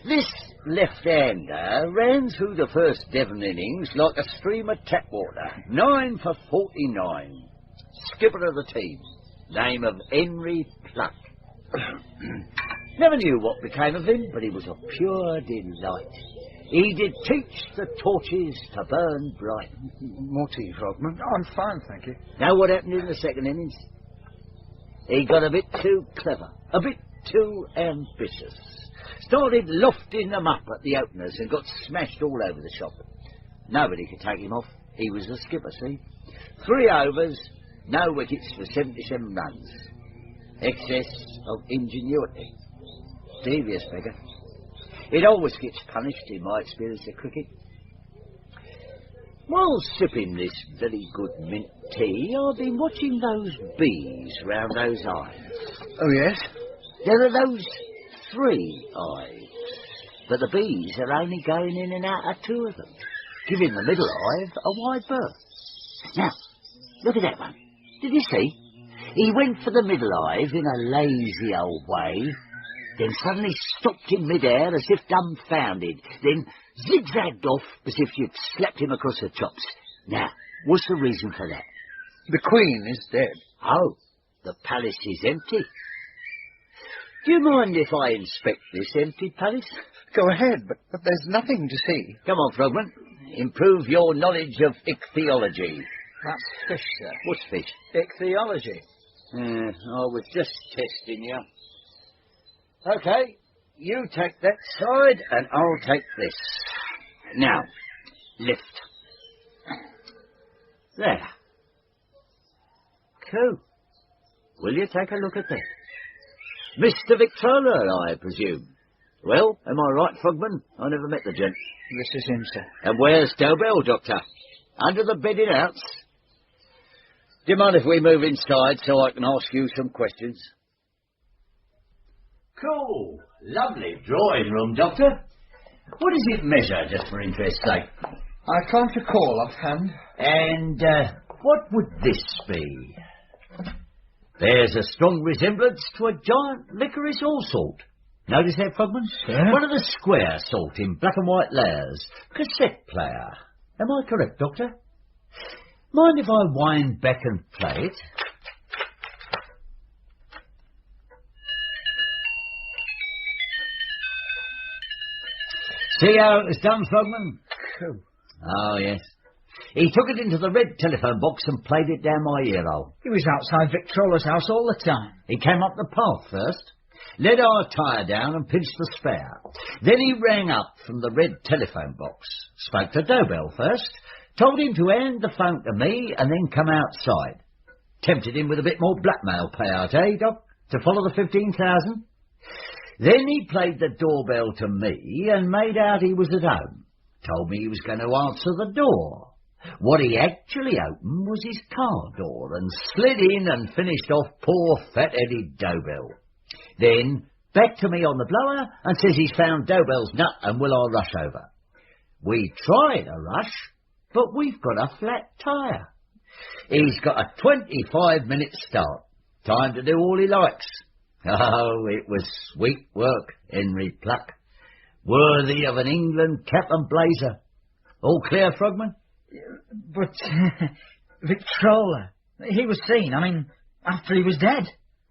This left-hander ran through the first Devon innings like a stream of tap water, 9 for 49. Skipper of the team, name of Henry Pluck. Never knew what became of him, but he was a pure delight. He did teach the torches to burn bright. More tea, Frogman? Oh, I'm fine, thank you. Know what happened in the second innings? He got a bit too clever, a bit too ambitious. Started lofting them up at the openers and got smashed all over the shop. Nobody could take him off. He was the skipper, see? 3 overs, no wickets for 77 runs. Excess of ingenuity. Devious beggar. It always gets punished in my experience of cricket. While sipping this very good mint tea, I've been watching those bees round those hives. Oh, yes? There are those 3 hives, but the bees are only going in and out of 2 of them, giving the middle hive a wide berth. Now, look at that one. Did you see? He went for the middle hive in a lazy old way, then suddenly stopped in mid-air as if dumbfounded, then zigzagged off as if you'd slapped him across the chops. Now, what's the reason for that? The Queen is dead. Oh, the palace is empty. Do you mind if I inspect this empty palace? Go ahead, but there's nothing to see. Come on, Frogman. Improve your knowledge of ichthyology. That's fish, sir. What's fish? Ichthyology. I was just testing you. OK, you take that side and I'll take this. Now, lift. There. Cool. Will you take a look at that? Mr. Victrola, I presume. Well, am I right, Frogman? I never met the gent. This is him, sir. And where's Dobell, Doctor? Under the bedding outs? Do you mind if we move inside so I can ask you some questions? Cool. Lovely drawing room, Doctor. What does it measure, just for interest's sake? I can't recall offhand. And what would this be? There's a strong resemblance to a giant licorice allsalt. Notice that, Frogman? Sir? One of the square salt in black and white layers. Cassette player. Am I correct, Doctor? Mind if I wind back and play it? See how it was done, Frogman? Cool. Oh, yes. He took it into the red telephone box and played it down my ear hole. He was outside Victrola's house all the time. He came up the path first, led our tyre down and pinched the spare. Then he rang up from the red telephone box, spoke to Dobell first, told him to hand the phone to me and then come outside. Tempted him with a bit more blackmail payout, eh, Doc? To follow the 15,000? Then he played the doorbell to me and made out he was at home. Told me he was going to answer the door. What he actually opened was his car door and slid in and finished off poor fat-headed Dobell. Then back to me on the blower and says he's found Dobell's nut and will I rush over. We tried a rush, but we've got a flat tyre. He's got a 25-minute start. Time to do all he likes. Oh, it was sweet work, Henry Pluck. Worthy of an England cap and blazer. All clear, Frogman? But Victrola, he was seen, after he was dead.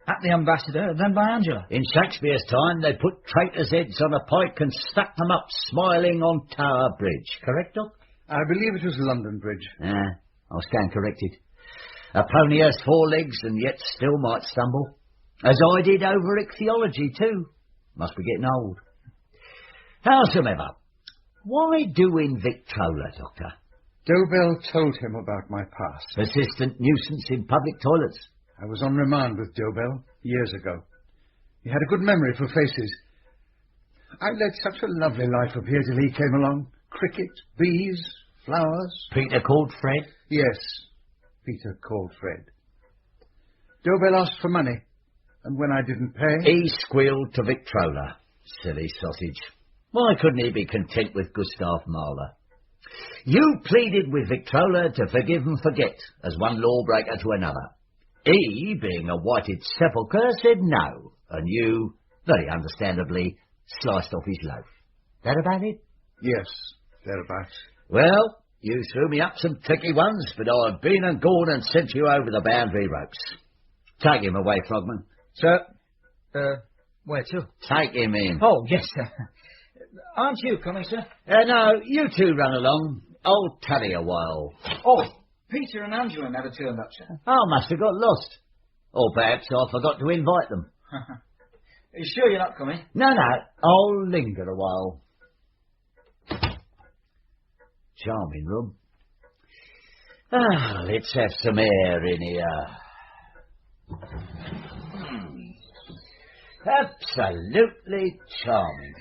At the Ambassador, then by Angela. In Shakespeare's time, they put traitors' heads on a pike and stuck them up smiling on Tower Bridge. Correct, Doc? I believe it was London Bridge. I'll stand corrected. A pony has 4 legs and yet still might stumble. As I did over ichthyology, too. Must be getting old. Howsoever, why doing Victrola, Doctor? Dobell told him about my past. Persistent nuisance in public toilets. I was on remand with Dobell years ago. He had a good memory for faces. I led such a lovely life up here till he came along. Cricket, bees, flowers. Peter called Fred? Yes, Peter called Fred. Dobell asked for money, and when I didn't pay... He squealed to Victrola. Silly sausage. Why couldn't he be content with Gustav Mahler? You pleaded with Victrola to forgive and forget, as one lawbreaker to another. He, being a whited sepulchre, said no, and you, very understandably, sliced off his loaf. That about it? Yes, thereabouts. Well, you threw me up some tricky ones, but I've been and gone and sent you over the boundary ropes. Take him away, Frogman. Sir, where to? Take him in. Oh, yes, sir. Aren't you coming, sir? No, you two run along. I'll tarry a while. Oh, Peter and Angela never turned up, sir. I must have got lost. Or perhaps I forgot to invite them. Are you sure you're not coming? No, I'll linger a while. Charming room. Let's have some air in here. Absolutely charming.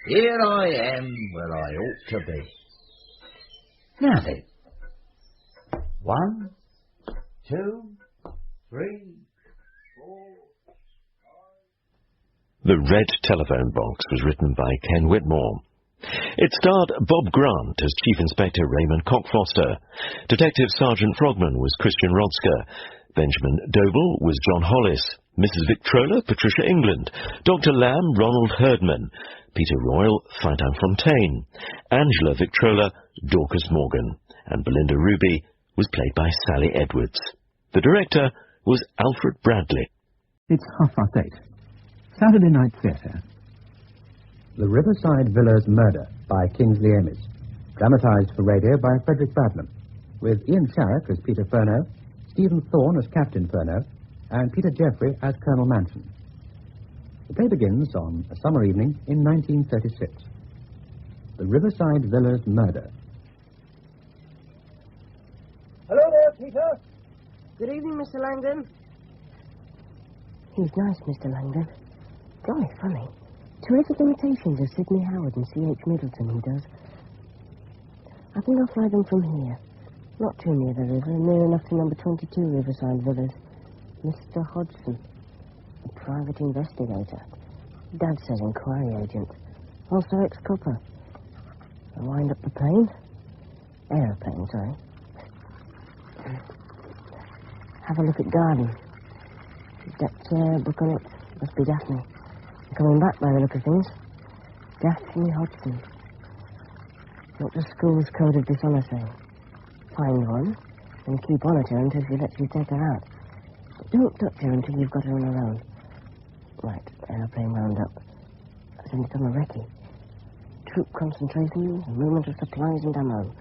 Here I am where I ought to be. Now then. 1, 2, 3, 4... The Red Telephone Box was written by Ken Whitmore. It starred Bob Grant as Chief Inspector Raymond Cockfoster. Detective Sergeant Frogman was Christian Rodsker. Benjamin Dobell was John Hollis. Mrs. Victrola, Patricia England. Dr. Lamb, Ronald Herdman. Peter Royal, Fintan Fontaine. Angela Victrola, Dorcas Morgan. And Belinda Ruby was played by Sally Edwards. The director was Alfred Bradley. It's 8:30. Saturday Night Theatre. The Riverside Villas Murder by Kingsley Amis. Dramatised for radio by Frederick Badlam. With Ian Sharrock as Peter Furneaux, Stephen Thorne as Captain Furneaux, and Peter Jeffrey as Colonel Manson. The play begins on a summer evening in 1936. The Riverside Villas Murder. Hello there, Peter. Good evening, Mr. Langdon. He's nice, Mr. Langdon. Golly funny. Terrific imitations of Sidney Howard and C.H. Middleton, he does. I think I'll fly them from here. Not too near the river, near enough to number 22 Riverside Villas. Mr. Hodgson, a private investigator. Dad says inquiry agent. Also ex-copper. I wind up the plane. Aeroplane, sorry. Have a look at garden. Deck chair, book on it. Must be Daphne. I'm coming back by the look of things. Daphne Hodgson. What the school's code of dishonesty. Find one, and keep on at her until she lets you take her out. But don't touch her until you've got her on her own. Right, aeroplane wound up. As in it's on a recce. Troop concentration, movement of supplies and ammo.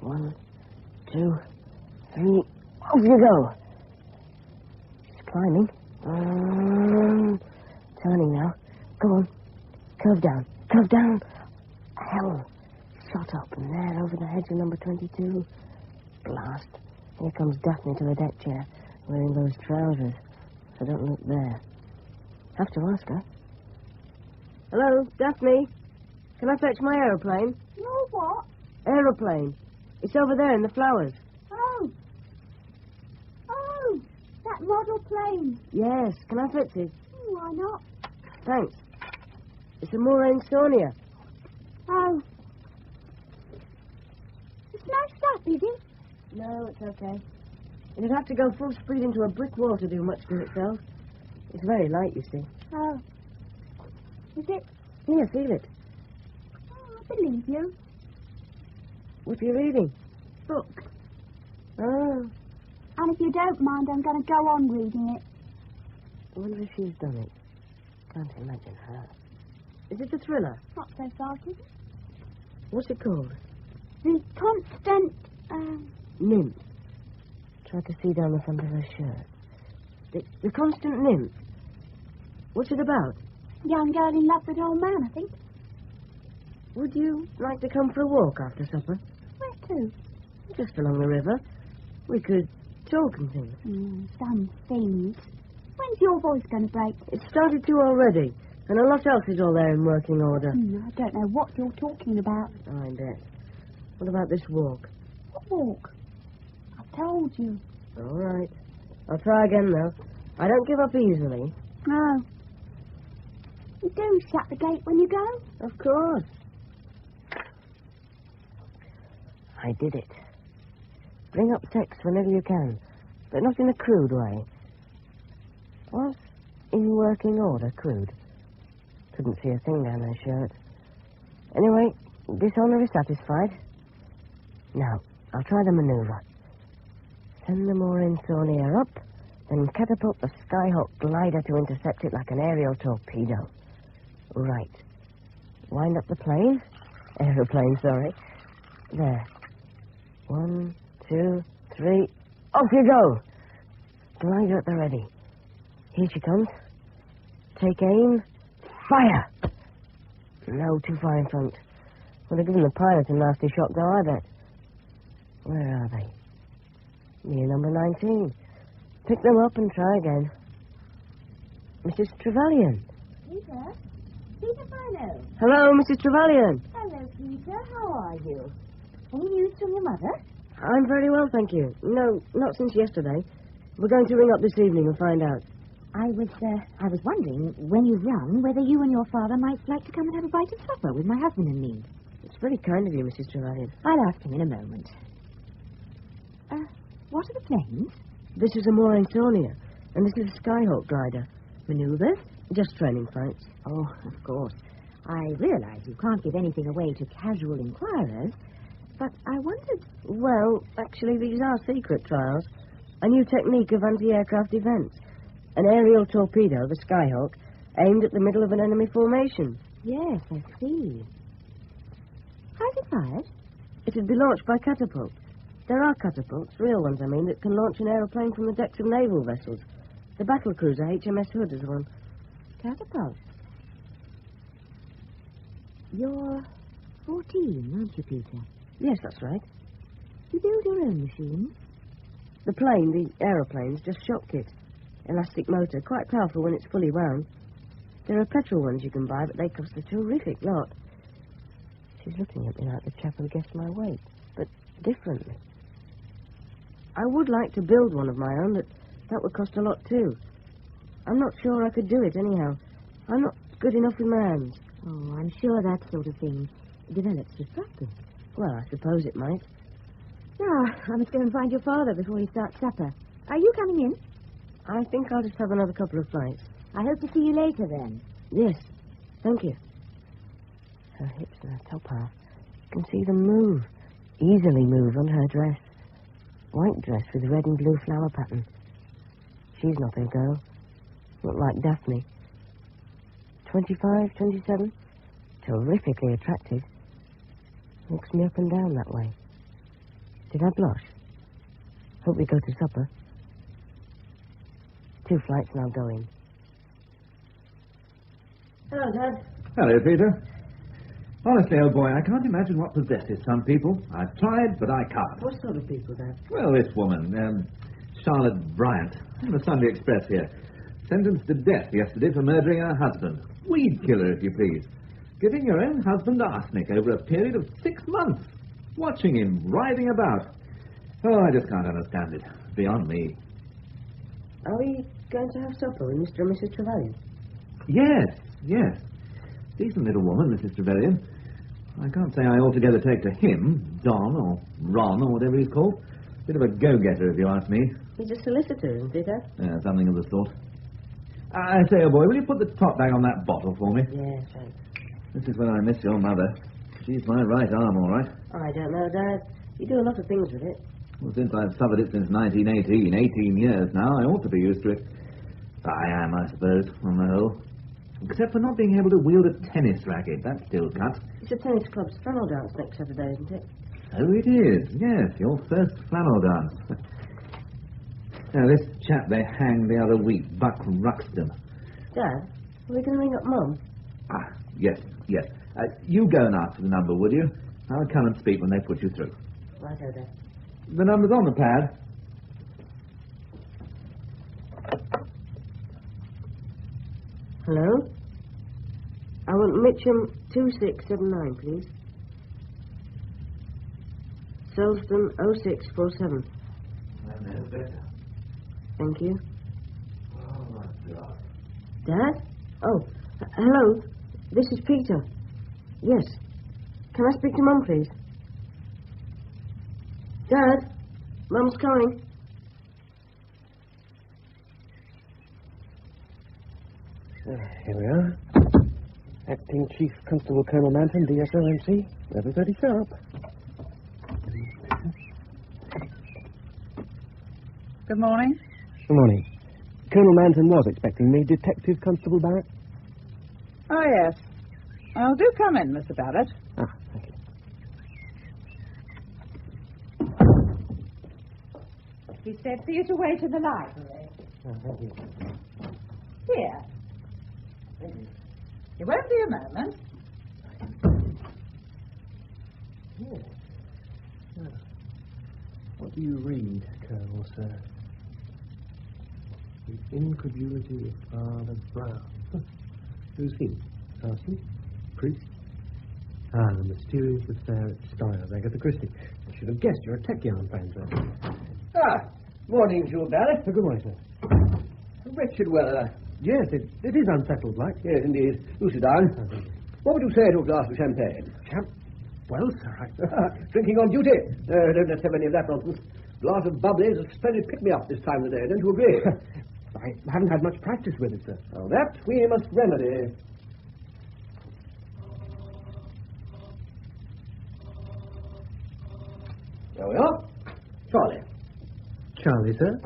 1, 2, 3, off you go! She's climbing. Turning now. Go on. Curve down. Curve down. Hell. Shot up and there over the hedge of number 22. Blast. Here comes Daphne to the deck chair, wearing those trousers. So don't look there. Have to ask her. Hello, Daphne. Can I fetch my aeroplane? No, what? Aeroplane. It's over there in the flowers. Oh, that model plane. Yes. Can I fetch it? Why not? Thanks. It's a Moraine Sonia. Oh. It's no stuff, is it? No, it's okay. It'd have to go full speed into a brick wall to do much to itself. It's very light, you see. Oh. Is it? Here, feel it. Oh, I believe you. What are you reading? Book. Oh. And if you don't mind, I'm going to go on reading it. I wonder if she's done it. Can't imagine her. Is it a thriller? Not so fast, is it? What's it called? The Constant, Nymph. Tried to see down the front of her shirt. The Constant Nymph. What's it about? Young girl in love with old man, I think. Would you like to come for a walk after supper? Where to? Just along the river. We could talk and things. Some things. When's your voice going to break? It started to already, and a lot else is all there in working order. I don't know what you're talking about. I bet. What about this walk? What walk? I told you. All right. I'll try again, though. I don't give up easily. No. You do shut the gate when you go? Of course. I did it. Bring up sex whenever you can, but not in a crude way. Was in working order crude? Couldn't see a thing down her shirt. Anyway, dishonour is satisfied. Now, I'll try the manoeuvre. Send the mooring Thornier up, then catapult the Skyhawk glider to intercept it like an aerial torpedo. Right. Wind up the plane. Aeroplane, sorry. There. 1, 2, 3. Off you go! Glider at the ready. Here she comes. Take aim. Fire! No, too far in front. Would have given the pilot a nasty shock, though, I bet. Where are they? Near number 19. Pick them up and try again. Mrs. Trevelyan. Peter? Peter Philo. Hello, Mrs. Trevelyan. Hello, Peter. How are you? Any news from your mother? I'm very well, thank you. No, not since yesterday. We're going to ring up this evening and find out. I was wondering, when you rung, whether you and your father might like to come and have a bite of supper with my husband and me. It's very kind of you, Mrs. Trevelyan. I'll ask him in a moment. What are the planes? This is a mooring Thornier, and this is a Skyhawk glider. Manoeuvres? Just training flights. Oh, of course. I realise you can't give anything away to casual inquirers, but I wondered... Well, actually, these are secret trials. A new technique of anti-aircraft defence. An aerial torpedo, the Skyhawk, aimed at the middle of an enemy formation. Yes, I see. How's it fired? It would be launched by catapults. There are catapults, real ones, I mean, that can launch an aeroplane from the decks of naval vessels. The battlecruiser HMS Hood is one. Catapult? You're 14, aren't you, Peter? Yes, that's right. You build your own machines? The plane, the aeroplane's just shot kit. Elastic motor, quite powerful when it's fully wound. There are petrol ones you can buy, but they cost a terrific lot. She's looking at me like the chap who guessed my weight, but differently. I would like to build one of my own, but that would cost a lot too. I'm not sure I could do it anyhow. I'm not good enough with my hands. Oh, I'm sure that sort of thing develops with practice. Well, I suppose it might. Now, I must go and find your father before he starts supper. Are you coming in? I think I'll just have another couple of flights. I hope to see you later, then. Yes, thank you. Her hips and her top half. You can see them move. Easily move on her dress. White dress with red and blue flower pattern. She's not a girl. Not like Daphne. 25, 27. Terrifically attractive. Looks me up and down that way. Did I blush? Hope we go to supper. 2 flights and I'll go in. Hello, Dad. Hello, Peter. Honestly, old boy, I can't imagine what possesses some people. I've tried, but I can't. What sort of people, Dad? Well, this woman, Charlotte Bryant, from the Sunday Express here, sentenced to death yesterday for murdering her husband. Weed killer, if you please. Giving your own husband arsenic over a period of 6 months. Watching him writhing about. Oh, I just can't understand it. Beyond me. Are we going to have supper with Mr. and Mrs. Trevelyan? Yes. Decent little woman, Mrs. Trevelyan. I can't say I altogether take to him, Don, or Ron, or whatever he's called. Bit of a go-getter, if you ask me. He's a solicitor, isn't he, Dad? Yeah, something of the sort. I say, old boy, will you put the top back on that bottle for me? Yes, thanks. This is when I miss your mother. She's my right arm, all right. I don't know, Dad. You do a lot of things with it. Well, since I've suffered it since 1918, 18 years now, I ought to be used to it. I am, I suppose, on the whole. Except for not being able to wield a tennis racket. That's still cut. It's a tennis club's flannel dance next Saturday, isn't it? So it is, yes, your first flannel dance. Now, this chap they hanged the other week, Buck Ruxton. Dad, are we going to ring up Mum? Ah, yes. You go and ask for the number, would you? I'll come and speak when they put you through. Righto, Dad. The number's on the pad. Hello? I want Mitcham 2679, please. Selston 0647. I know better. Thank you. Oh, my God. Dad? Oh, hello. This is Peter. Yes. Can I speak to Mum, please? Dad? Mum's coming. Here we are. Acting Chief Constable Colonel Manton, DSOMC. 11:30 sharp. Good morning. Good morning. Colonel Manton was expecting me. Detective Constable Barrett? Oh, yes. Oh, do come in, Mr. Barrett. Ah, thank you. He said for you to wait in the library. Oh, thank you. Here. It won't be a moment. Yes. Oh. What do you read, Colonel, sir? The incredulity of Father Brown. Who's he? Parson? Priest? Ah, the mysterious affair at Styles, Agatha Christie. I should have guessed you're a tech yarn fan, sir. Ah, morning, Jules Barrett. Good morning, sir. Wretched weather. Yes, it is unsettled, like. Yes, indeed. You sit down. What would you say to a glass of champagne? Well, sir, Drinking on duty? Don't have any of that nonsense. Glass of bubbly is a splendid pick-me-up this time of the day, don't you agree? I haven't had much practice with it, sir. Oh, that we must remedy. There we are. Charlie. Charlie, sir?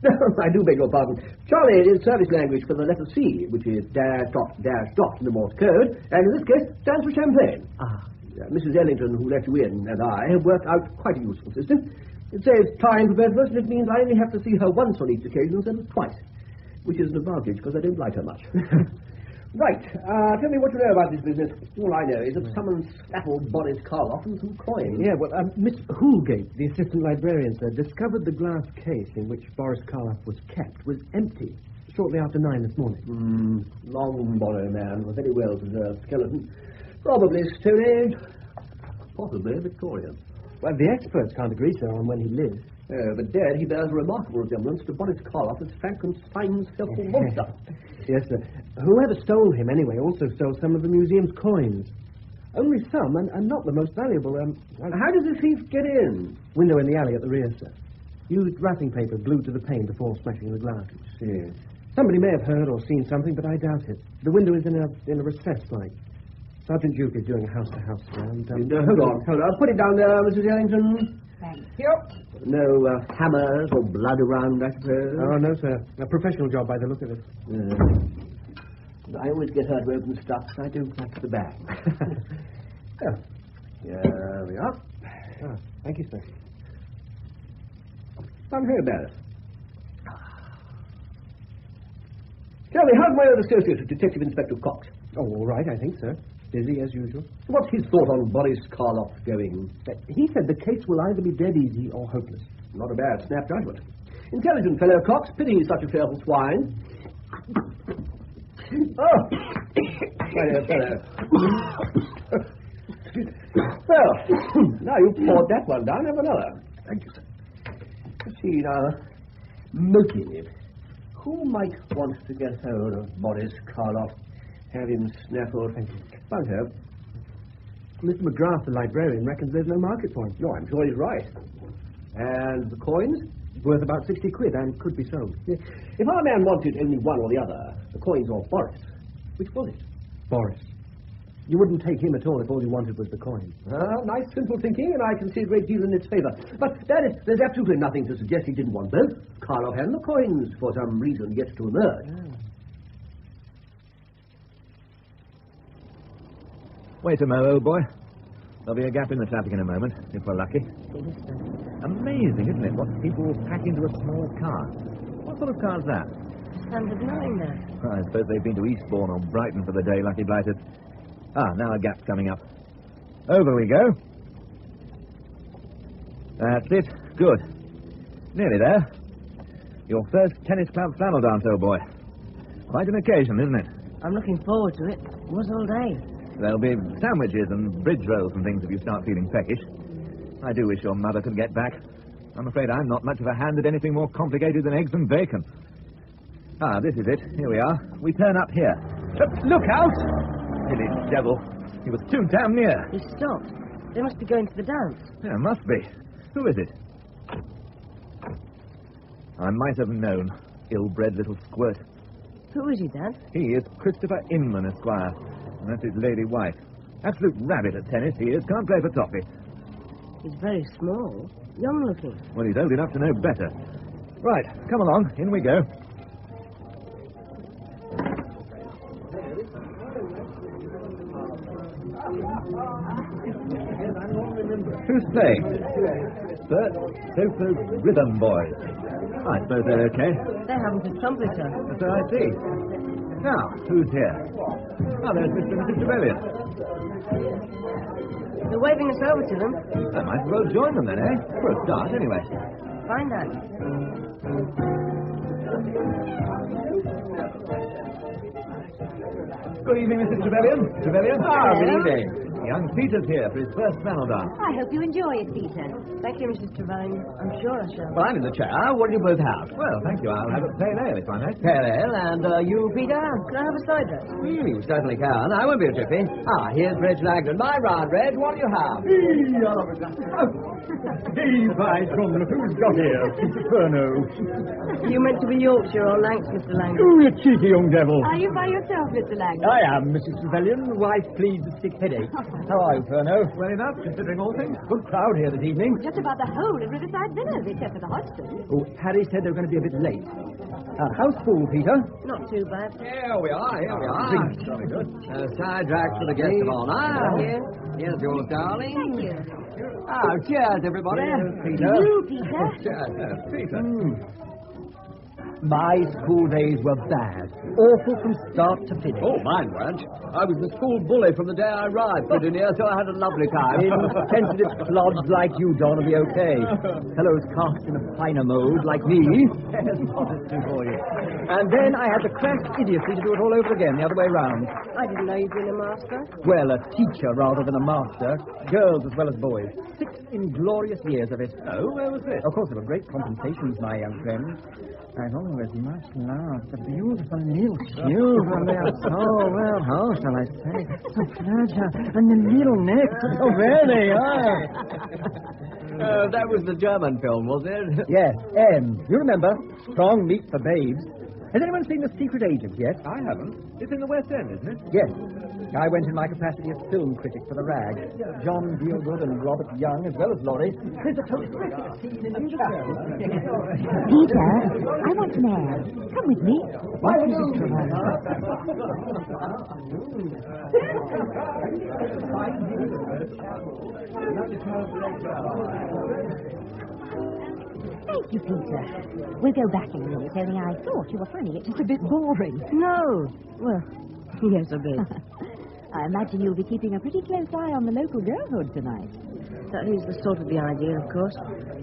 I do beg your pardon. Charlie is service language for the letter C, which is dash dot in the Morse code, and in this case stands for champagne. Ah. Mrs. Ellington, who let you in, and I have worked out quite a useful system. It saves time for both of us, and it means I only have to see her once on each occasion instead of twice, which is an advantage because I don't like her much. Right, tell me what you know about this business. All I know is that someone snaffled Boris Karloff and some coins. Yeah, well, Miss Hoolgate, the assistant librarian, sir, discovered the glass case in which Boris Karloff was kept was empty shortly after 9 this morning. Long borrow, man. A very well-preserved skeleton. Probably Stone Age. Possibly Victorian. Well, the experts can't agree, sir, on when he lived. But dead, he bears a remarkable resemblance to Boris Karloff as Frankenstein's helpful monster. Yes, sir. Whoever stole him, anyway, also stole some of the museum's coins. Only some, and not the most valuable. How does the thief get in? Window in the alley at the rear, sir. Used wrapping paper glued to the pane before smashing the glass. See. Somebody may have heard or seen something, but I doubt it. The window is in a recess, like. Sergeant Duke is doing a house-to-house round. Hold on. Put it down there, Mrs. Ellington. Thank you. No hammers or blood around, I suppose? Oh, no, sir. A professional job by the look of it. I always get her to open stuff, so I don't like the bag. Oh, here we are. Oh, thank you, sir. I'm here, Barrett. Tell me, how's my old associate, Detective Inspector Cox? Oh, all right, I think, sir. Busy as usual. What's his thought on Boris Karloff going? He said the case will either be dead easy or hopeless. Not a bad snap judgment. Intelligent fellow, Cox. Pity he's such a fearful swine. Oh! fellow. Well, now you've poured that one down, have another. Thank you, sir. Let's see now. Motive. Who might want to get hold of Boris Karloff? Have him snaffled. Won't help. Mr. McGrath, the librarian, reckons there's no market for him. No, I'm sure he's right. And the coins? Worth about 60 quid and could be sold. If our man wanted only one or the other, the coins or Boris, which was it? Boris. You wouldn't take him at all if all you wanted was the coin. Nice, simple thinking, and I can see a great deal in its favour. But there's absolutely nothing to suggest he didn't want both. Karlov and the coins, for some reason yet to emerge. Wait a mo, old boy. There'll be a gap in the traffic in a moment, if we're lucky. Amazing, isn't it, what people pack into a small car? What sort of car's that? Standard 9 there. I suppose they've been to Eastbourne or Brighton for the day, lucky blighters. Now a gap's coming up. Over we go. That's it. Good. Nearly there. Your first tennis club flannel dance, old boy. Quite an occasion, isn't it? I'm looking forward to it. Was all day. There'll be sandwiches and bridge rolls and things if you start feeling peckish. I do wish your mother could get back. I'm afraid I'm not much of a hand at anything more complicated than eggs and bacon. This is it. Here we are. We turn up here. Look out! Silly devil. He was too damn near. He stopped. They must be going to the dance. Yeah, must be. Who is it? I might have known. Ill-bred little squirt. Who is he, Dad? He is Christopher Inman, Esquire. And that's his lady wife. Absolute rabbit at tennis, he is. Can't play for toffee. He's very small. Young-looking. Well, he's old enough to know better. Right, come along. In we go. Who's playing? Sir, Sofa's Rhythm Boys. I suppose they're okay. They haven't a trumpeter. So I see. Now, who's here? There's Mr. and Mrs. Trevelyan. They're waving us over to them. I might as well join them then, eh? For a start, anyway. Find out. Good evening, Mrs. Trevelyan. Trevelyan? Good evening. Young Peter's here for his first flannel dance. I hope you enjoy it, Peter. Thank you, Mrs. Trevelyan. I'm sure I shall. Well, I'm in the chair. What do you both have? Well, thank you. I'll have a pale ale, if I may. Pale ale, and you, Peter? Can I have a cider? You certainly can. I won't be a jiffy. Here's Reg Langdon. My round, Reg. What do you have? Hey, by Tom, look who's got here. Inferno. You meant to be Yorkshire or Lancs, Mr. Langdon? Oh, you cheeky young devil. Are you by yourself, Mr. Langdon? I am, Mrs. Trevelyan. Wife pleads a sick headache. How are you, Inferno? Well enough, considering all things. Good crowd here this evening. Just about the whole of Riverside Villas, except for the Hodgson. Oh, Harry said they were going to be a bit late. How's pool, Peter? Not too bad. Here we are. Very good. Side tracks for the guest of honor. Here's yours, darling. Thank you. Cheers, everybody. Peter. You, Peter. Cheers, Peter. My school days were bad. Awful from start to finish. Oh, mine weren't. I was the school bully from the day I arrived, pretty near, so I had a lovely time. Insensitive clods like you, Don, will be okay. Fellows cast in a finer mode, like me. Yes, modesty for you. And then I had the crass idiocy to do it all over again, the other way round. I didn't know you'd been a master. Well, a teacher rather than a master. Girls as well as boys. 6 inglorious years of it. Oh, where was this? Of course, there were great compensations, my young friend. I've always must laugh. The beautiful little children, they are so well, how shall I say, so fragile, and the little necks, so where they are. That was the German film, was it? Yes, you remember, Strong Meat for Babes. Has anyone seen The Secret Agent yet? I haven't. It's in the West End, isn't it? Yes. I went in my capacity as film critic for The Rag. John Gielgud and Robert Young, as well as Laurie. There's a terrific scene in the chapel. Peter, I want some air. Come with me. Why, Mrs. Thank you, Peter. We'll go back in a minute, only I thought you were finding it just a bit boring. No. Well, yes, a bit. I imagine you'll be keeping a pretty close eye on the local girlhood tonight. That is the sort of the idea, of course.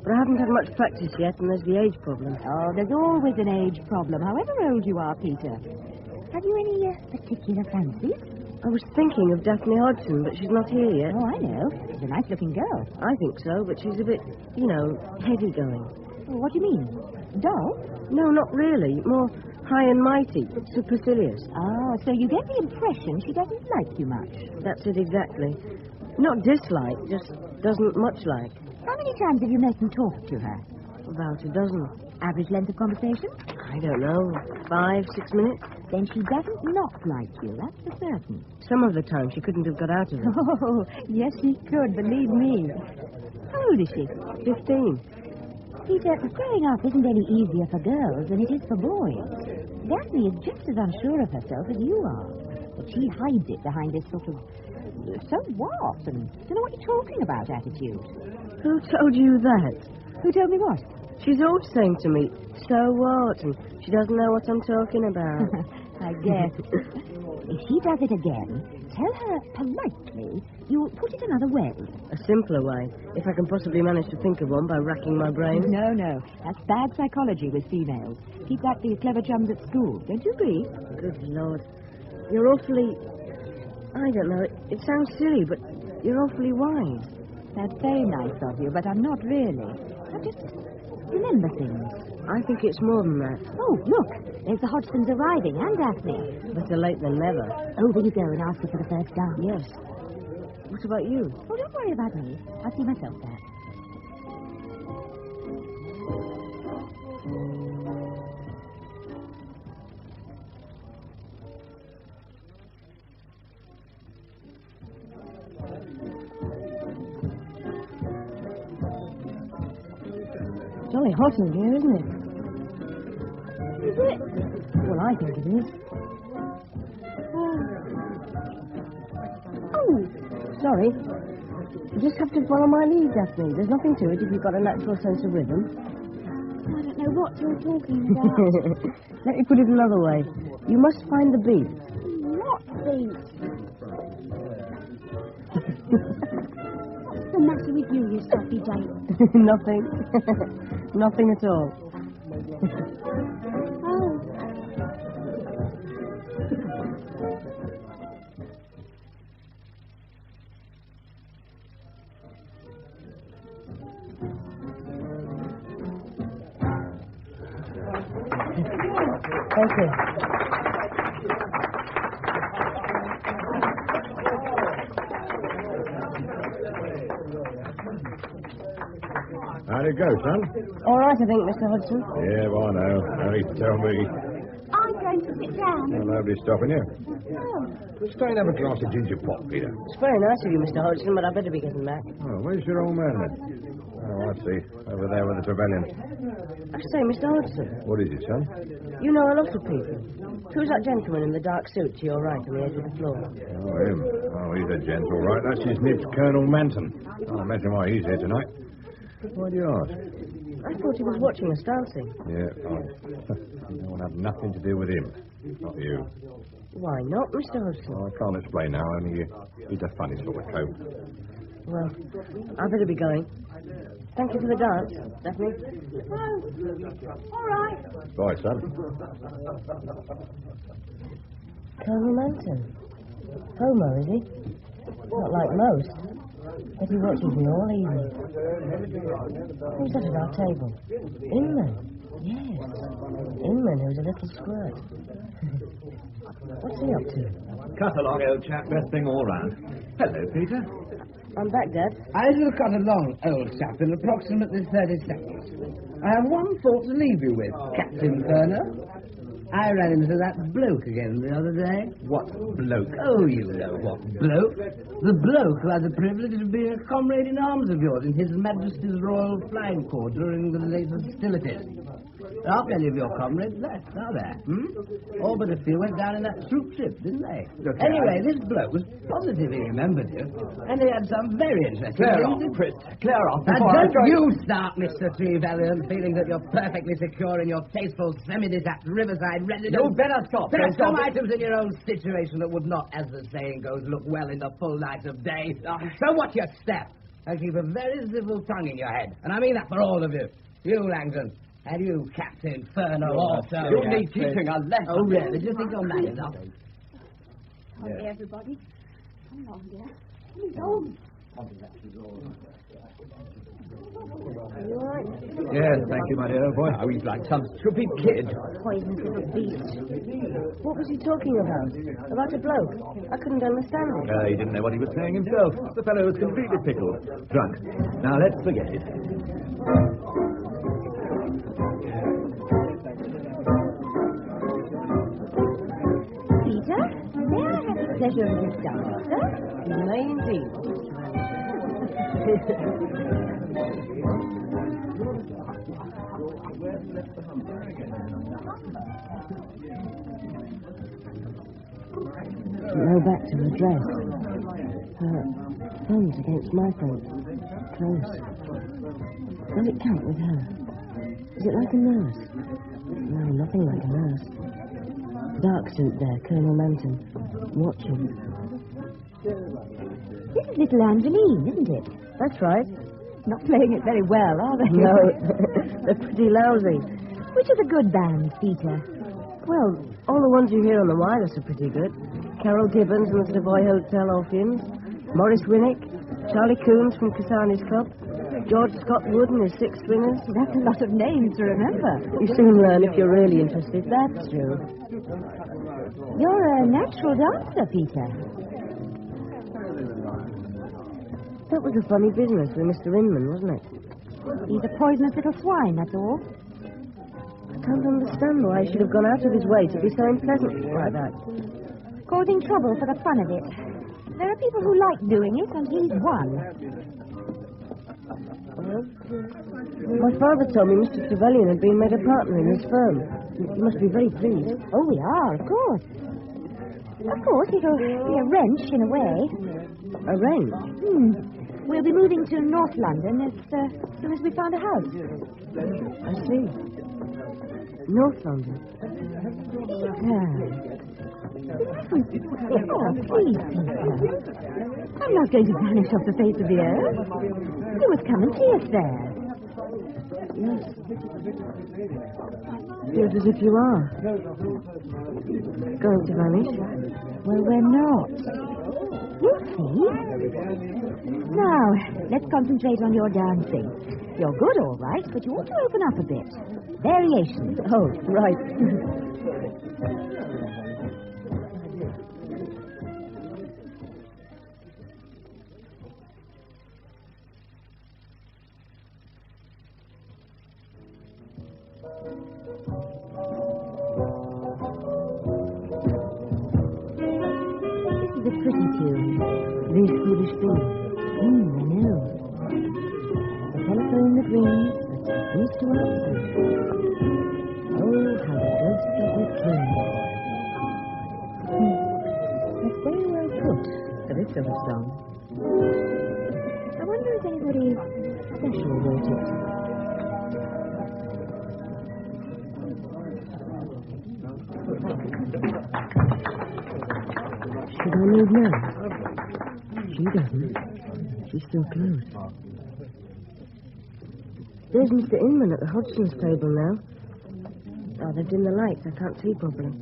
But I haven't had much practice yet, and there's the age problem. Oh, there's always an age problem, however old you are, Peter. Have you any particular fancies? I was thinking of Daphne Hodgson, but she's not here yet. Oh, I know. She's a nice-looking girl. I think so, but she's a bit, heady-going. Oh, what do you mean? Dull? No, not really. More high and mighty, supercilious. Oh, so you get the impression she doesn't like you much. That's it exactly. Not dislike, just doesn't much like. How many times have you met and talked to her? About a dozen. Average length of conversation? I don't know, 5, 6 minutes. Then she doesn't not like you, that's for certain. Some of the time she couldn't have got out of it. Oh, yes, she could, believe me. How old is she? 15. Peter, growing up isn't any easier for girls than it is for boys. Daphne is just as unsure of herself as you are. But she hides it behind this sort of, so what, and don't know what you're talking about attitude. Who told you that? Who told me what? She's always saying to me, so what? And she doesn't know what I'm talking about. I guess. If she does it again, tell her politely you'll put it another way. A simpler way, if I can possibly manage to think of one by racking my brains. No. That's bad psychology with females. Keep that for your clever chums at school. Don't you agree? Good Lord. You're awfully... I don't know, it sounds silly, but you're awfully wise. That's very nice of you, but I'm not really. I just remember things. I think it's more than that. Oh, look, there's the Hodgsons arriving, and Daphne. Better late than never. Over you go and ask her for the first dance. Yes. What about you? Oh, don't worry about me. I'll see myself there. Jolly hot in here, isn't it? Is it? Well, I think it is. Oh, sorry. You just have to follow my lead, Daphne. There's nothing to it if you've got a natural sense of rhythm. I don't know what you're talking about. Let me put it another way. You must find the beat. What beat? What's the matter with you stuffy Dale? Nothing. Nothing at all. Oh. Thank you. How'd it go, son? All right, I think, Mr. Hodgson. Yeah, well, I know. No need to tell me. I'm going to sit down. Well, nobody's stopping you. Oh. Let's go and have a glass of ginger pop, Peter. It's very nice of you, Mr. Hodgson, but I better be getting back. Oh, where's your old man, then? Oh, I see. Over there with the Trevelyan. I say, Mr. Hodgson. What is it, son? You know a lot of people. Who's that gentleman in the dark suit to your right on the edge of the floor? Oh, him. Oh, he's a gent, all right. That's his nibs, Colonel Manton. Oh, I imagine why he's here tonight. Why do you ask? I thought he was watching us dancing. Yeah, oh. You don't want to have nothing to do with him. Not you. Why not, Mr. Hodgson? Oh, I can't explain now, only he's a funny sort of coat. Well, I better be going. Thank you for the dance, Daphne. Oh, all right. Bye, son. Colonel Manton. Homo, is he? Not like most. But he watches me all evening. Who's that at our table? Inman. Yes. Inman, who's a little squirt. What's he up to? Cut along, old chap. Best thing all round. Hello, Peter. I'm back, Dad. I shall cut along, old chap, in approximately 30 seconds. I have one thought to leave you with, Captain Turner. I ran into that bloke again the other day. What bloke? Oh, you know what bloke. The bloke who had the privilege of being a comrade in arms of yours in His Majesty's Royal Flying Corps during the late hostilities. Half many of your comrades left, are there? All but a few went down in that troop ship, didn't they? Look, anyway, this bloke was positive he remembered you, and he had some very interesting Clear things off, Chris. Clear off. And before I don't join- you start, Mr. Trevelyan, feeling that you're perfectly secure in your tasteful, semi-detached riverside residence. You'd better stop. There are Chris. some items in your own situation that would not, as the saying goes, look well in the full light of day. So watch your step, and keep a very civil tongue in your head. And I mean that for all of you. You, Langdon. And you, Captain Furno, also. You need teaching a lesson. Oh, really? Do you think you're mad enough? Hi, everybody. Come along, dear. Come on. You all right? Yes, thank you, my dear old boy. Oh, he's like some stupid kid. Poisonous little beast. What was he talking about? About a bloke? I couldn't understand it. He didn't know what he was saying himself. The fellow was completely pickled. Drunk. Now, let's forget it. Peter, may I have the pleasure of this dance, sir? You may indeed. No back to her dress. Her thumbs against my thumb. Close. Will it count with her? Is it like a nurse? No, nothing like a nurse. Dark suit there, Colonel Manton. Watching. This is little Angeline, isn't it? That's right. Not playing it very well, are they? No, they're pretty lousy. Which are the good bands, Peter? Well, all the ones you hear on the wireless are pretty good. Carol Gibbons and the Savoy Hotel Orpheans, Maurice Winnick, Charlie Coombs from Cassani's Club, George Scott Wood and his Six Stringers. That's a lot of names to remember. You soon learn if you're really interested, that's true. You're a natural dancer, Peter. That was a funny business with Mr. Inman, wasn't it? He's a poisonous little swine, that's all. I can't understand why he should have gone out of his way to be so unpleasant like that. Causing trouble for the fun of it. There are people who like doing it, and he's one. Well, my father told me Mr. Trevelyan had been made a partner in his firm. You must be very pleased. Oh, we are, of course. Of course, it'll be a wrench in a way. A wrench? We'll be moving to North London as soon as we found a house. I see. North London. Oh, please, Peter. I'm not going to vanish off the face of the earth. You must come and see us there. Yes. Feels as if you are. Going to vanish? Well, we're not. You'll see. Now, let's concentrate on your dancing. You're good, all right, but you ought to open up a bit. Variations. Oh, right. These foolish things. I know. The telephone that rings, that used to answer. Oh, how the ghost of it came. That's very well put for this sort of song. I wonder if anybody special wrote it. Should I leave now? She doesn't. She's still closed. There's Mr. Inman at the Hodgson's table now. Oh, they've dimmed the lights. I can't see properly.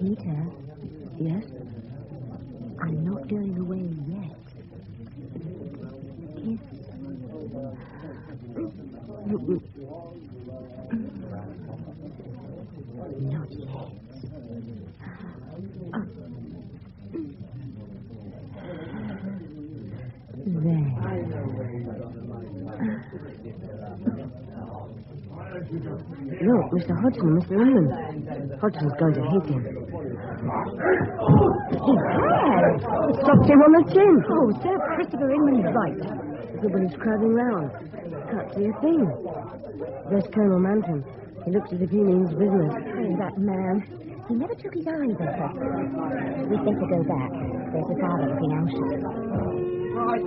Peter? Yes? I'm not going away yet. Kiss. Not yet. Look, Mr. Hodgson and Mr. Inman. Hodgson's going to hit him. He has! It stopped him on the chin. Oh, Sir Christopher Inman's right. Everybody's crowding round. Can't see a thing. There's Colonel Manton. He looks as if he means business. Oh, that man. He never took his eyes off us. We'd better go back. There's the father looking anxious. Right.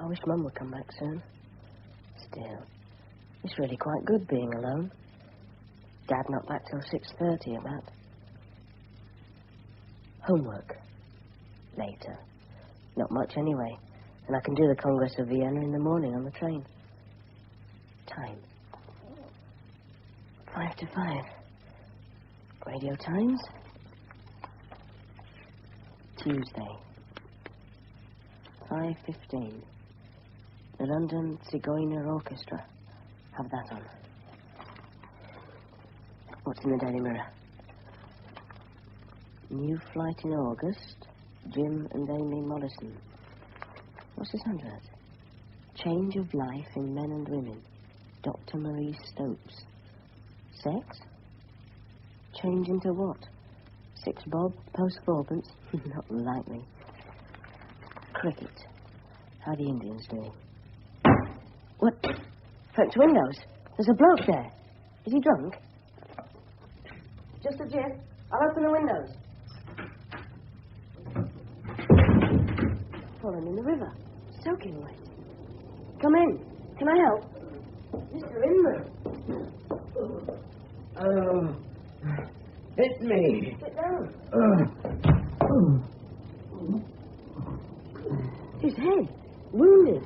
I wish Mum would come back soon. Still, it's really quite good being alone. Dad not back till 6:30 about. Homework. Later. Not much, anyway. And I can do the Congress of Vienna in the morning on the train. Time. 5 to 5. Radio Times. Tuesday. 5:15. The London Zigeuner Orchestra. Have that on. What's in the Daily Mirror? New flight in August. Jim and Amy Mollison. What's this under it? Change of life in men and women. Dr. Marie Stopes. Sex? Change into what? 6 bob, post fourpence? Not likely. Cricket. How are the Indians doing? What? French windows. There's a bloke there. Is he drunk? Just a jiff. I'll open the windows. Fallen in the river. Soaking wet. Come in. Can I help? Mr. Inman. Oh, hit me. Sit down. His head. Wounded.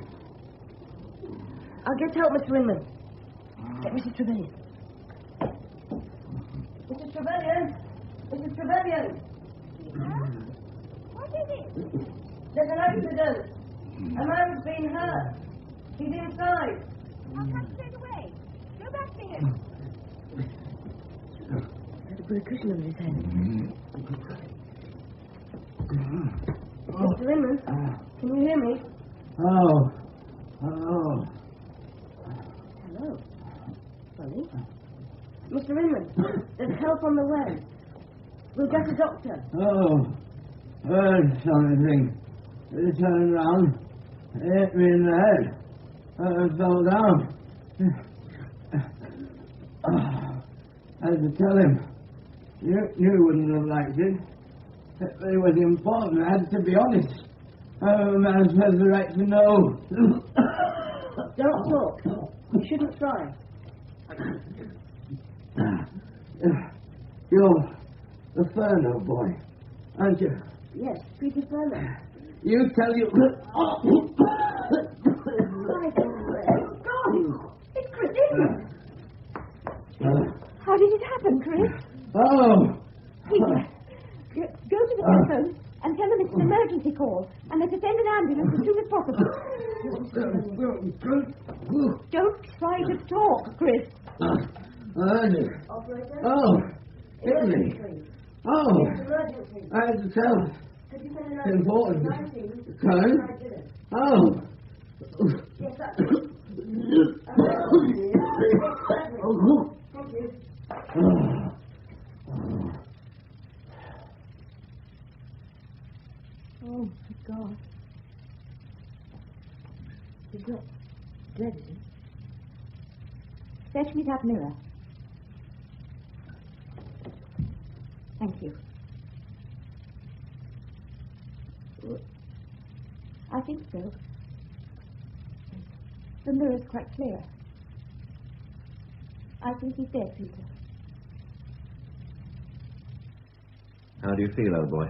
I'll get help, Mr. Inman. Get Mrs. Trevelyan. Mrs. Trevelyan. Mrs. Trevelyan. What is it? There's an accident. A man's been hurt. He's inside. I'll come straight away. Go back to him. I had to put a cushion over his head. Mr. Inman, can you hear me? Oh. Oh. Hello. Funny. Mr. Inman, there's help on the way. We'll get a doctor. Oh. Heard something. It turned round. Hit me in the head. I fell down. I had to tell him. You wouldn't have liked it. It was important. I had to be honest. A man has the right to know. Don't talk. You shouldn't try. You're the Furno boy, aren't you? Yes, Peter Furno. You tell you... God! It's Chris Inman! How did it happen, Chris? Oh! Peter, go to the telephone and tell them it's an emergency call and they're to send an ambulance as soon as possible. Don't try to talk, Chris. Oh, Italy. Oh, I had to tell. It's important. Time? Oh. Yes, that's Thank you. Oh, my God. He's not dead, is he? Fetch me that mirror. Thank you. I think so. The mirror's quite clear. I think he's dead, Peter. How do you feel, old boy?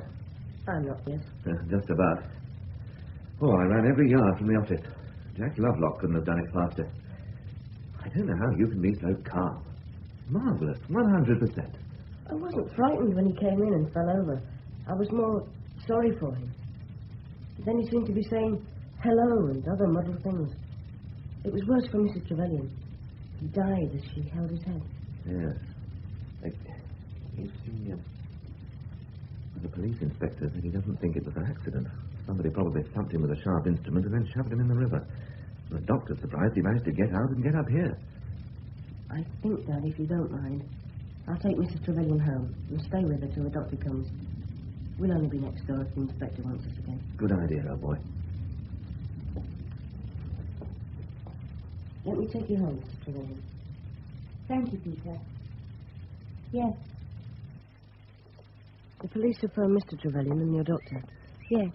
I'm not dead. Just about. Oh, I ran every yard from the office. Jack Lovelock couldn't have done it faster. I don't know how you can be so calm. Marvellous, 100%. I wasn't frightened when he came in and fell over. I was more sorry for him. Then he seemed to be saying hello and other muddled things. It was worse for Mrs. Trevelyan. He died as she held his head. Yes. The police inspector said he doesn't think it was an accident. Somebody probably thumped him with a sharp instrument and then shoved him in the river. The doctor's surprised he managed to get out and get up here. I think, Dad, if you don't mind, I'll take Mrs. Trevelyan home and stay with her till the doctor comes. We'll only be next door if the inspector wants us again. Good idea, old boy. Let me take you home, Mr. Trevelyan. Thank you, Peter. Yes. The police have phoned Mr. Trevelyan and your doctor. Yes.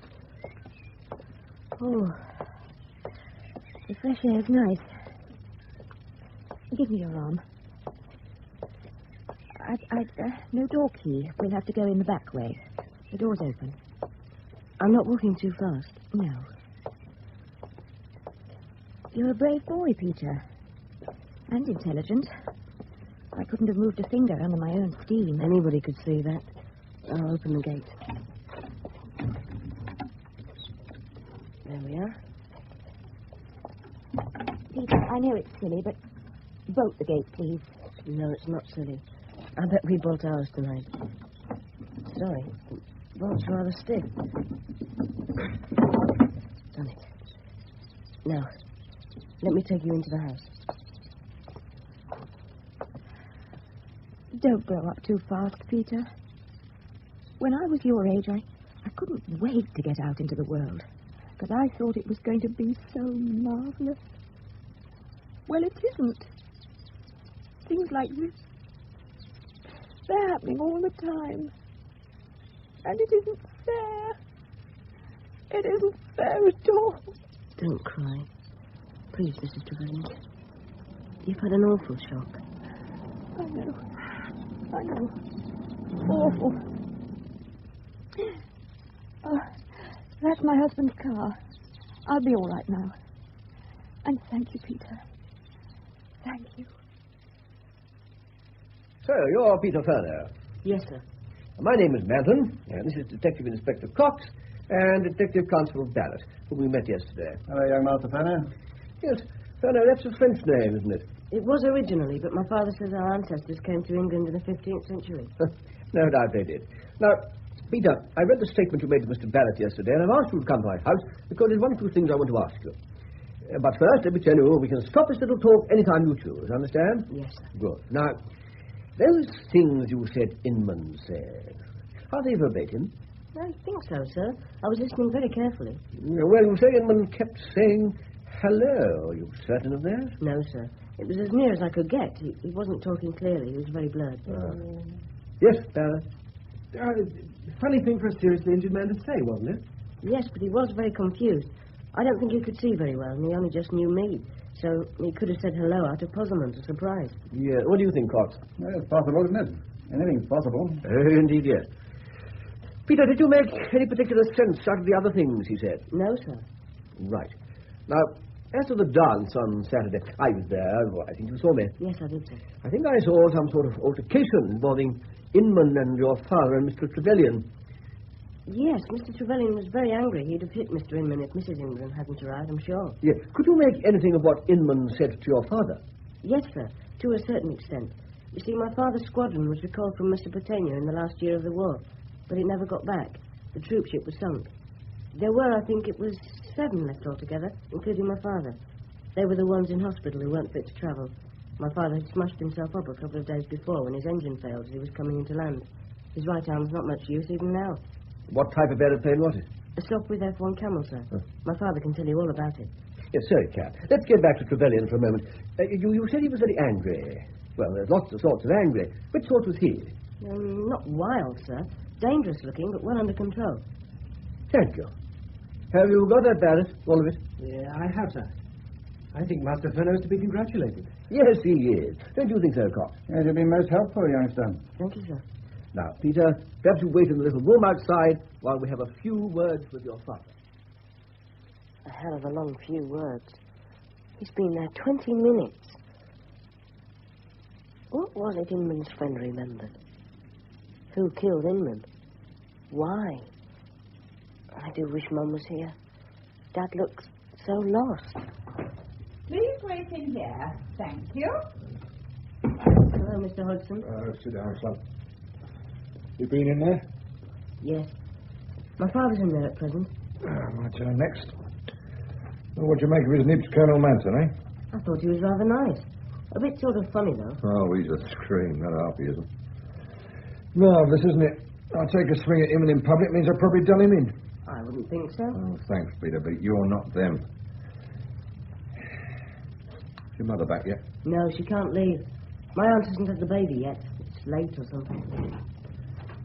Oh, the fresh air's nice. Give me your arm. No door key. We'll have to go in the back way. The door's open. I'm not walking too fast. No. You're a brave boy, Peter. And intelligent. I couldn't have moved a finger under my own steam. Anybody could see that. I'll open the gate. There we are. Peter, I know it's silly, but bolt the gate, please. No, it's not silly. I bet we bolt ours tonight. Sorry. The bolt's rather stiff. Done it. Now, let me take you into the house. Don't grow up too fast, Peter. When I was your age, I couldn't wait to get out into the world. But I thought it was going to be so marvelous. Well, it isn't. Things like this, they're happening all the time. And it isn't fair. It isn't fair at all. Don't cry. Please, Mrs. Trevelyan. You've had an awful shock. I know. Awful. That's my husband's car. I'll be all right now. And thank you, Peter. Thank you. So, you're Peter Furner. Yes, sir. My name is Manton, and this is Detective Inspector Cox and Detective Constable Barrett, whom we met yesterday. Hello, young Master Furner. Yes, Furner, that's a French name, isn't it? It was originally, but my father says our ancestors came to England in the 15th century. No doubt they did. Now, Peter, I read the statement you made to Mr. Barrett yesterday, and I've asked you to come to my house because there's one or two things I want to ask you. But first, let me tell you, we can stop this little talk anytime you choose, understand? Yes, sir. Good. Now, those things you said Inman said, are they verbatim? I think so, sir. I was listening very carefully. Well, you say Inman kept saying hello. Are you certain of that? No, sir. It was as near as I could get. He wasn't talking clearly. He was very blurred. Yes, Barrett. Funny thing for a seriously injured man to say, wasn't it? Yes, but he was very confused. I don't think he could see very well, and he only just knew me. So he could have said hello out of puzzlement or surprise. Yeah. What do you think, Cox? Well, it's possible, isn't it? Anything's possible. Indeed, yes. Peter, did you make any particular sense out of the other things he said? No, sir. Right. Now, as to the dance on Saturday, I was there. Well, I think you saw me. Yes, I did, sir. I think I saw some sort of altercation involving Inman and your father and Mr. Trevelyan. Yes, Mr. Trevelyan was very angry. He'd have hit Mr. Inman if Mrs. Inman hadn't arrived, I'm sure. Yeah. Could you make anything of what Inman said to your father? Yes, sir, to a certain extent. You see, my father's squadron was recalled from Mesopotamia in the last year of the war, but it never got back. The troopship was sunk. There were, I think it was 7 left altogether, including my father. They were the ones in hospital who weren't fit to travel. My father had smashed himself up a couple of days before when his engine failed as he was coming into land. His right arm's not much use even now. What type of aeroplane was it? A Sopwith F1 Camel, sir. My father can tell you all about it. Yes, so it can. Let's get back to Trevelyan for a moment. You said he was very angry. Well, there's lots of sorts of angry. Which sort was he? Not wild, sir. Dangerous looking, but well under control. Thank you. Have you got that, Barrett? All of it? Yeah, I have, sir. I think Master Furner is to be congratulated. Yes, he is. Don't you think so, Cox? Yes, you've been most helpful, youngster. Thank you, sir. Now, Peter, perhaps you wait in the little room outside while we have a few words with your father. A hell of a long few words. He's been there 20 minutes. What was it Inman's friend remembered? Who killed Inman? Why? I do wish Mum was here. Dad looks so lost. Please wait in here. Thank you. Hello, Mr. Hodgson. Sit down, son. You been in there? Yes. My father's in there at present. My turn next. Well, what'd you make of his nibs, Colonel Manton, eh? I thought he was rather nice. A bit sort of funny, though. Oh, he's a scream. Not half he isn't. Marvellous, isn't it? I take a swing at him in public means I've probably done him in. I wouldn't think so. Oh, thanks, Peter, but you're not them. Is your mother back yet? No, she can't leave. My aunt hasn't had the baby yet. It's late or something.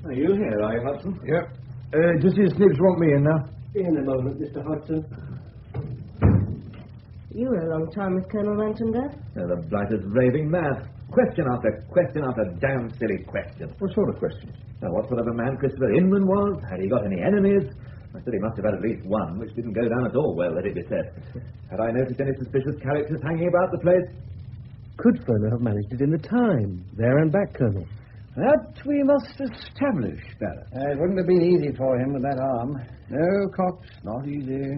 Are you here, are you, Hudson? Yep. Does his nibs want me in now? In a moment, Mr. Hodgson. You were a long time with Colonel Manton, Dad? The blighter's raving mad. Question after damn silly question. What sort of questions? Now, what sort of a man Christopher Inman was? Had he got any enemies? Still, he must have had at least one, which didn't go down at all well, let it be said. Had I noticed any suspicious characters hanging about the place? Could Furlough have managed it in the time? There and back, Colonel. That we must establish, Barrett. It wouldn't have been easy for him with that arm. No, Cox, not easy.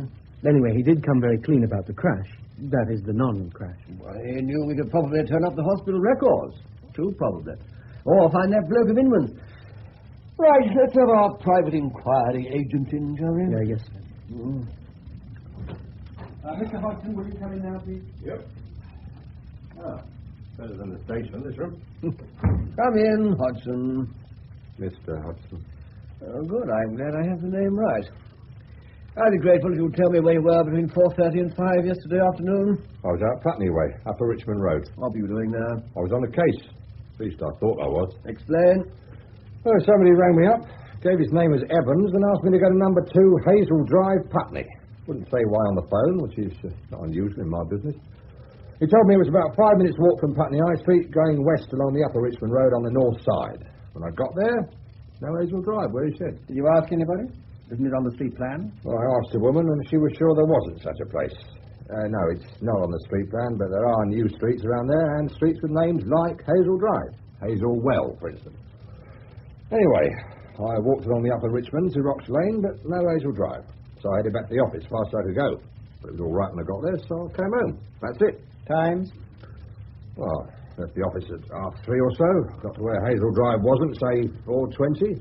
Anyway, he did come very clean about the crash. That is, the non-crash. Well, he knew we could probably turn up the hospital records. Too probably. Or find that bloke of Inman's. Right, let's have our private inquiry agent in, shall we? Yeah, yes, sir. Mr. Hodgson, will you come in now, please? Yep. Ah, better than the station, this room. Come in, Hodgson. Mr. Hodgson. Oh, good. I'm glad I have the name right. I'd be grateful if you'd tell me where you were between 4:30 and 5 yesterday afternoon. I was out Putney way, Upper Richmond Road. What were you doing there? I was on a case. At least I thought I was. Explain. Oh, somebody rang me up, gave his name as Evans, and asked me to go to number 2 Hazel Drive, Putney. Wouldn't say why on the phone, which is not unusual in my business. He told me it was about 5 minutes' walk from Putney High Street, going west along the Upper Richmond Road on the north side. When I got there, no Hazel Drive, where he said. Did you ask anybody? Isn't it on the street plan? Well, I asked a woman, and she was sure there wasn't such a place. No, it's not on the street plan, but there are new streets around there, and streets with names like Hazel Drive. Hazel Well, for instance. Anyway, I walked along the Upper Richmond to Rocks Lane, but no Hazel Drive. So I headed back to the office, fast as I could go. But it was all right when I got there, so I came home. That's it. Times? Well, left the office at 3:30 or so. Got to where Hazel Drive wasn't, say 4:20.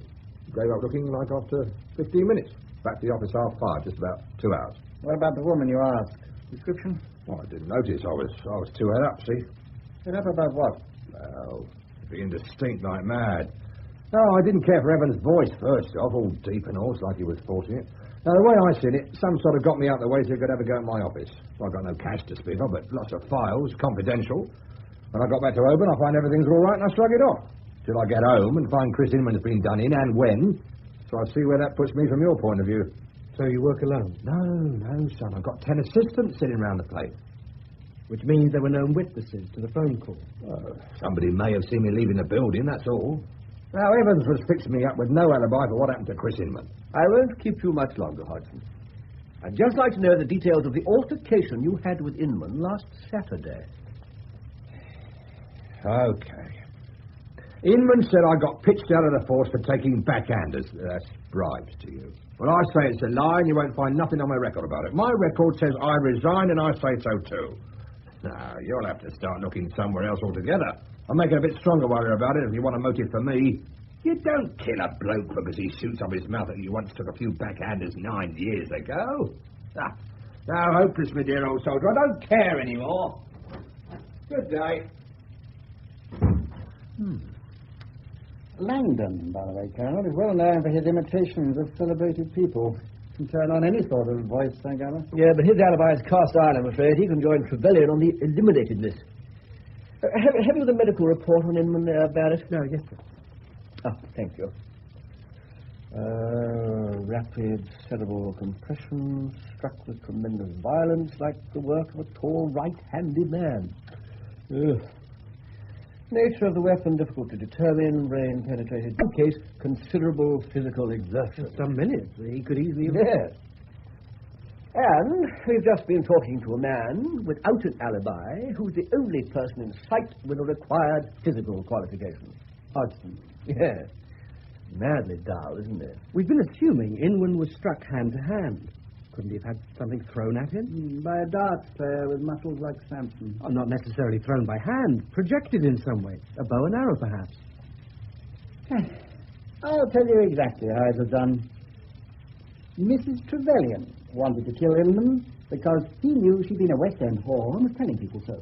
Gave up looking like after 15 minutes. Back to the office 5:30, just about 2 hours. What about the woman you asked? Description? Well, I didn't notice. I was too head up, see? Head up about what? Well, being distinct like mad. No, I didn't care for Evans' voice first off, all deep and hoarse like he was forcing it. Now, the way I seen it, some sort of got me out of the way so he could ever go in my office. Well, I got no cash to speak of, but lots of files, confidential. When I got back to Oban, I find everything's all right and I shrug it off. Till I get home and find Chris Inman's been done in, and when. So I see where that puts me from your point of view. So you work alone? No, son. I've got 10 assistants sitting around the place. Which means there were no witnesses to the phone call. Somebody may have seen me leaving the building, that's all. Now, Evans was fixing me up with no alibi for what happened to Chris Inman. I won't keep you much longer, Hodgson. I'd just like to know the details of the altercation you had with Inman last Saturday. Okay. Inman said I got pitched out of the force for taking backhanders. That's bribes to you. Well, I say it's a lie, and you won't find nothing on my record about it. My record says I resigned, and I say so too. Now, you'll have to start looking somewhere else altogether. I'll make it a bit stronger while you're about it if you want a motive for me. You don't kill a bloke because he shoots off his mouth that you once took a few backhanders 9 years ago. Now, hopeless, my dear old soldier. I don't care anymore. Good day. Langdon, by the way, Colonel, is well known for his imitations of celebrated people. Can turn on any sort of voice, I gather. Yeah, but his alibi is cast iron, I'm afraid. He can join Trevelyan on the eliminated list. Have you the medical report on Inman there, Barrett? No, yes, sir. Oh, thank you. Rapid cerebral compression, struck with tremendous violence, like the work of a tall, right-handed man. Ugh. Nature of the weapon difficult to determine, brain penetrated. In case, considerable physical exertion. Some minutes. He could easily... Yes. And we've just been talking to a man without an alibi who's the only person in sight with the required physical qualifications. Hodgson. Yes. Madly dull, isn't it? We've been assuming Inman was struck hand to hand. Couldn't he have had something thrown at him? By a darts player with muscles like Samson. Oh, not necessarily thrown by hand. Projected in some way. A bow and arrow, perhaps. I'll tell you exactly how it was done. Mrs. Trevelyan wanted to kill Inman because he knew she'd been a West End whore and was telling people so.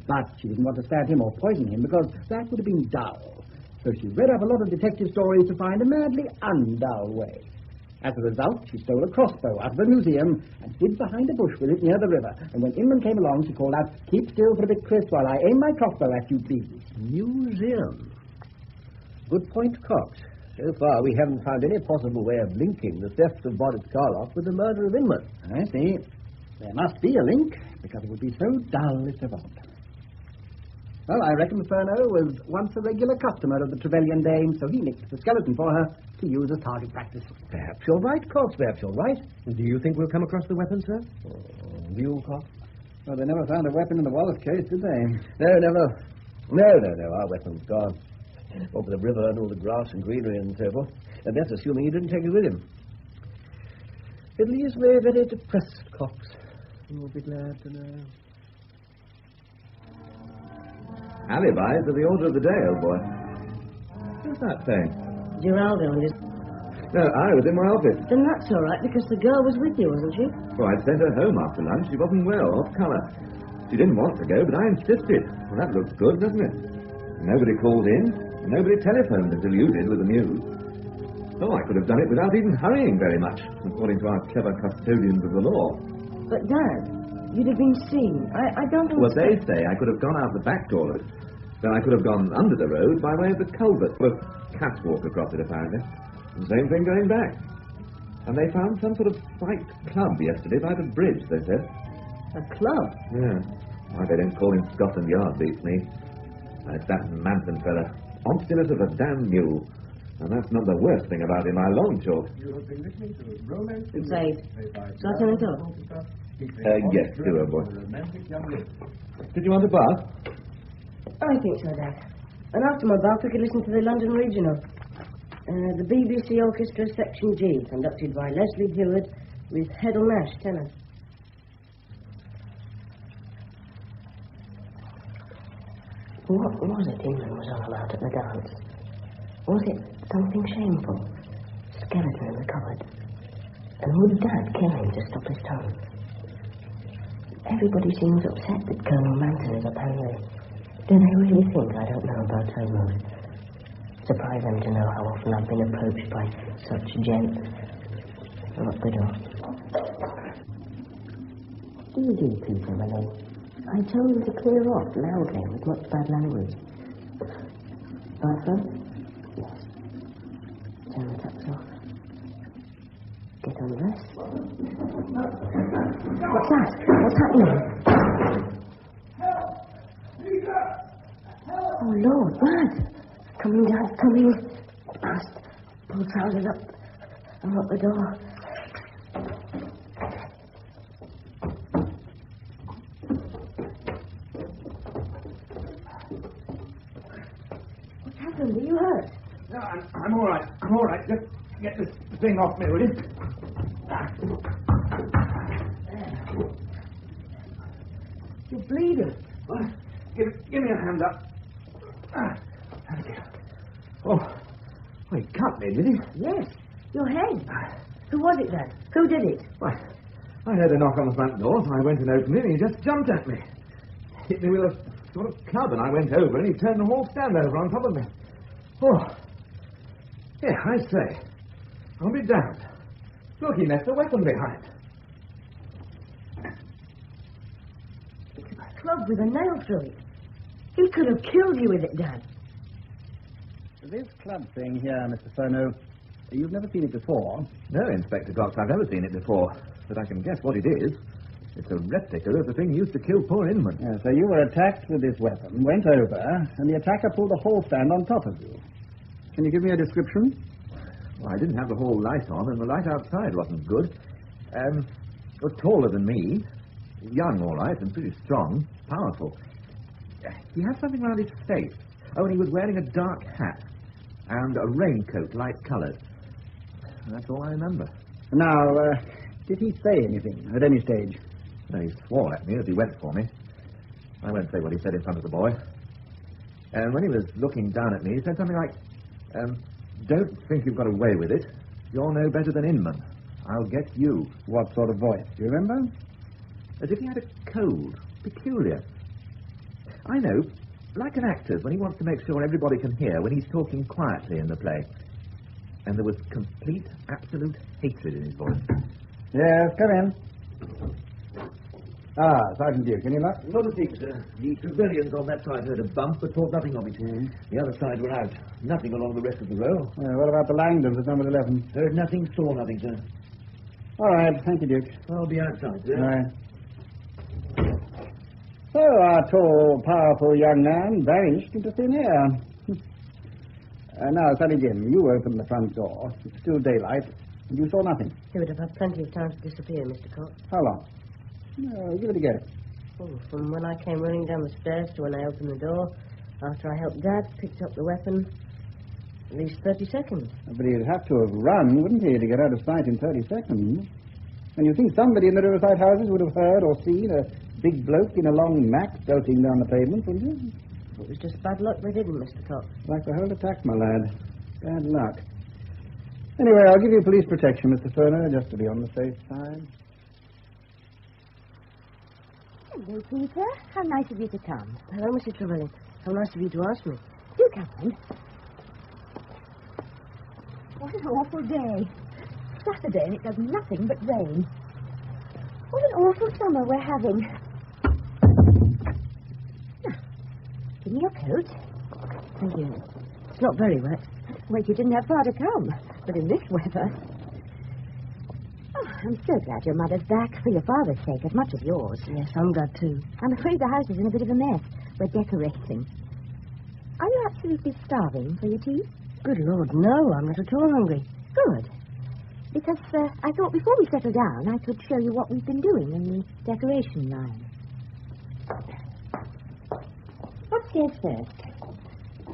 But she didn't want to stab him or poison him because that would have been dull. So she read up a lot of detective stories to find a madly undull way. As a result, she stole a crossbow out of the museum and hid behind a bush with it near the river. And when Inman came along, she called out, "Keep still for a bit, Chris, while I aim my crossbow at you, please." Museum. Good point, Cox. So far, we haven't found any possible way of linking the theft of Boris Karloff with the murder of Inman. I see. There must be a link, because it would be so dull if there wasn't. Well, I reckon Furneaux was once a regular customer of the Trevelyan dame, so he nicked the skeleton for her to use as target practice. Perhaps you're right, Cox, perhaps you're right. And do you think we'll come across the weapon, sir? You, Cox? Well, they never found a weapon in the Wallace case, did they? No, never. No, our weapon's gone. Over the river and all the grass and greenery and so forth. And that's assuming he didn't take it with him. It leaves me very depressed, Cox. You'll be glad to know. Alibis are the order of the day, old boy. What's that saying? Giraldo and his... No, I was in my office. Then that's all right, because the girl was with you, wasn't she? Well, I'd sent her home after lunch. She wasn't well, off colour. She didn't want to go, but I insisted. Well, that looks good, doesn't it? Nobody called in. Nobody telephoned until you did with the news. Oh, I could have done it without even hurrying very much, according to our clever custodians of the law. But, Dad, you'd have been seen. I don't understand... Well, they say I could have gone out the back door. Then I could have gone under the road by way of the culvert. Well, catwalk across it, apparently. The same thing going back. And they found some sort of spiked club yesterday by the bridge, they said. A club? Yeah. Why they don't call him Scotland Yard beats me. And it's that Manton fella. Obstinate as a damn mule. And that's not the worst thing about him, I long short. You have been listening to Romance... Say, shall I turn it off? Yes, do, old boy. Did you want a bath? I think so, Dad. And after my bath, we could listen to the London Regional. The BBC Orchestra Section G, conducted by Leslie Heward, with Heddle Nash, tenor. What was it England was all about at the dance? Was it something shameful? Skeleton in the cupboard? And would Dad kill him to stop his tongue? Everybody seems upset that Colonel Manton is apparently... Do they really think I don't know about homos? Surprise them to know how often I've been approached by such gents. Lock the door. Do you do people, Renee? I told them to clear off loudly with much bad language. Bathroom? Yes. Turn the taps off. Get undressed. What's that? What's happening? Oh, Lord, what? Coming, Dad, coming. Fast. Pull trousers up and lock the door. What's happened? Are you hurt? No, I'm all right. I'm all right. Just get this thing off me, will you? You're bleeding. What? Give me a hand up. Thank you. Oh, he cut me, did he? Yes, your head. Who was it, Dad? Who did it? Why, I heard a knock on the front door, so I went and opened it, and he just jumped at me. Hit me with a sort of club, and I went over, and he turned the whole stand over on top of me. Oh. Yeah, I say. I'll be damned. Look, he left the weapon behind. It's a club with a nail through it. He could have killed you with it, Dad. This club thing here, Mr. Furneaux, you've never seen it before. No, Inspector Cox, I've never seen it before, but I can guess what it is. It's a replica of the thing used to kill poor Inman. Yeah, so you were attacked with this weapon, went over, and the attacker pulled the hall stand on top of you. Can you give me a description? Well, I didn't have the hall light on, and the light outside wasn't good. Was taller than me, young, all right, and pretty strong, powerful. He had something round his face. Oh, and he was wearing a dark hat and a raincoat, light-coloured. That's all I remember. Now, did he say anything at any stage? No, he swore at me as he went for me. I won't say what he said in front of the boy. And when he was looking down at me, he said something like, don't think you've got away with it. You're no better than Inman. I'll get you. What sort of voice? Do you remember? As if he had a cold. Peculiar. I know. Like an actor's when he wants to make sure everybody can hear when he's talking quietly in the play. And there was complete, absolute hatred in his voice. Yes, come in. Ah, Sergeant Duke, any luck? Not a thing, sir. The Trevelyan's on that side heard a bump, but thought nothing of it. The other side were out. Nothing along the rest of the row. What about the Langdons at number 11? Heard nothing, saw nothing, sir. All right, thank you, Duke. I'll be outside, sir. All right. So our tall, powerful young man vanished into thin air. Now, Sonny Jim, you opened the front door. It's still daylight, and you saw nothing. He would have had plenty of time to disappear, Mr. Cox. How long? No, give it a go. Oh, from when I came running down the stairs to when I opened the door, after I helped Dad, picked up the weapon, at least 30 seconds. But he'd have to have run, wouldn't he, to get out of sight in 30 seconds? And you think somebody in the riverside houses would have heard or seen a big bloke in a long mac belting down the pavement, wouldn't you? It was just bad luck they didn't, Mr. Cox. Like the whole attack, my lad. Bad luck. Anyway, I'll give you police protection, Mr. Furner, just to be on the safe side. Hello, Peter. How nice of you to come. Hello, Mrs. Trevelyan. How nice of you to ask me. Do come in. What an awful day. Saturday and it does nothing but rain. What an awful summer we're having. Now, give me your coat. Thank you. It's not very wet. Well, you didn't have far to come, but in this weather. Oh, I'm so glad your mother's back, for your father's sake as much as yours. Yes, I'm glad too. I'm afraid the house is in a bit of a mess. We're decorating. Are you absolutely starving for your tea? Good Lord, no, I'm not at all hungry. Good. Because I thought before we settle down, I could show you what we've been doing in the decoration line. Upstairs first.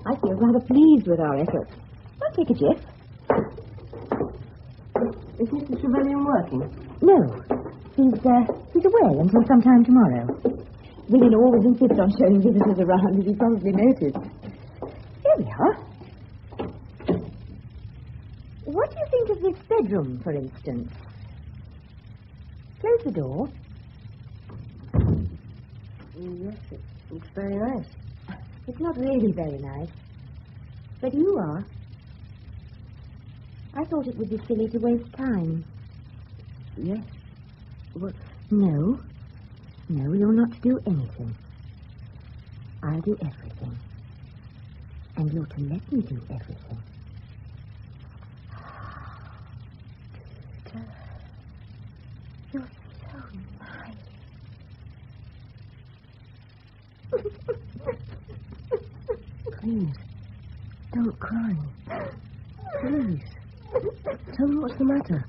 I feel rather pleased with our efforts. I'll take a jiff. Is Mr. Trevelyan working? No. He's away until sometime tomorrow. Women always insist on showing visitors around, as you probably noticed. Here we are. What do you think of this bedroom, for instance? Close the door. Yes, it looks very nice. It's not really very nice. But you are. I thought it would be silly to waste time. Yes? What? No. No, you're not to do anything. I'll do everything. And you're to let me do everything. Peter, you're so nice. Please, don't cry. Please. Tell me what's the matter.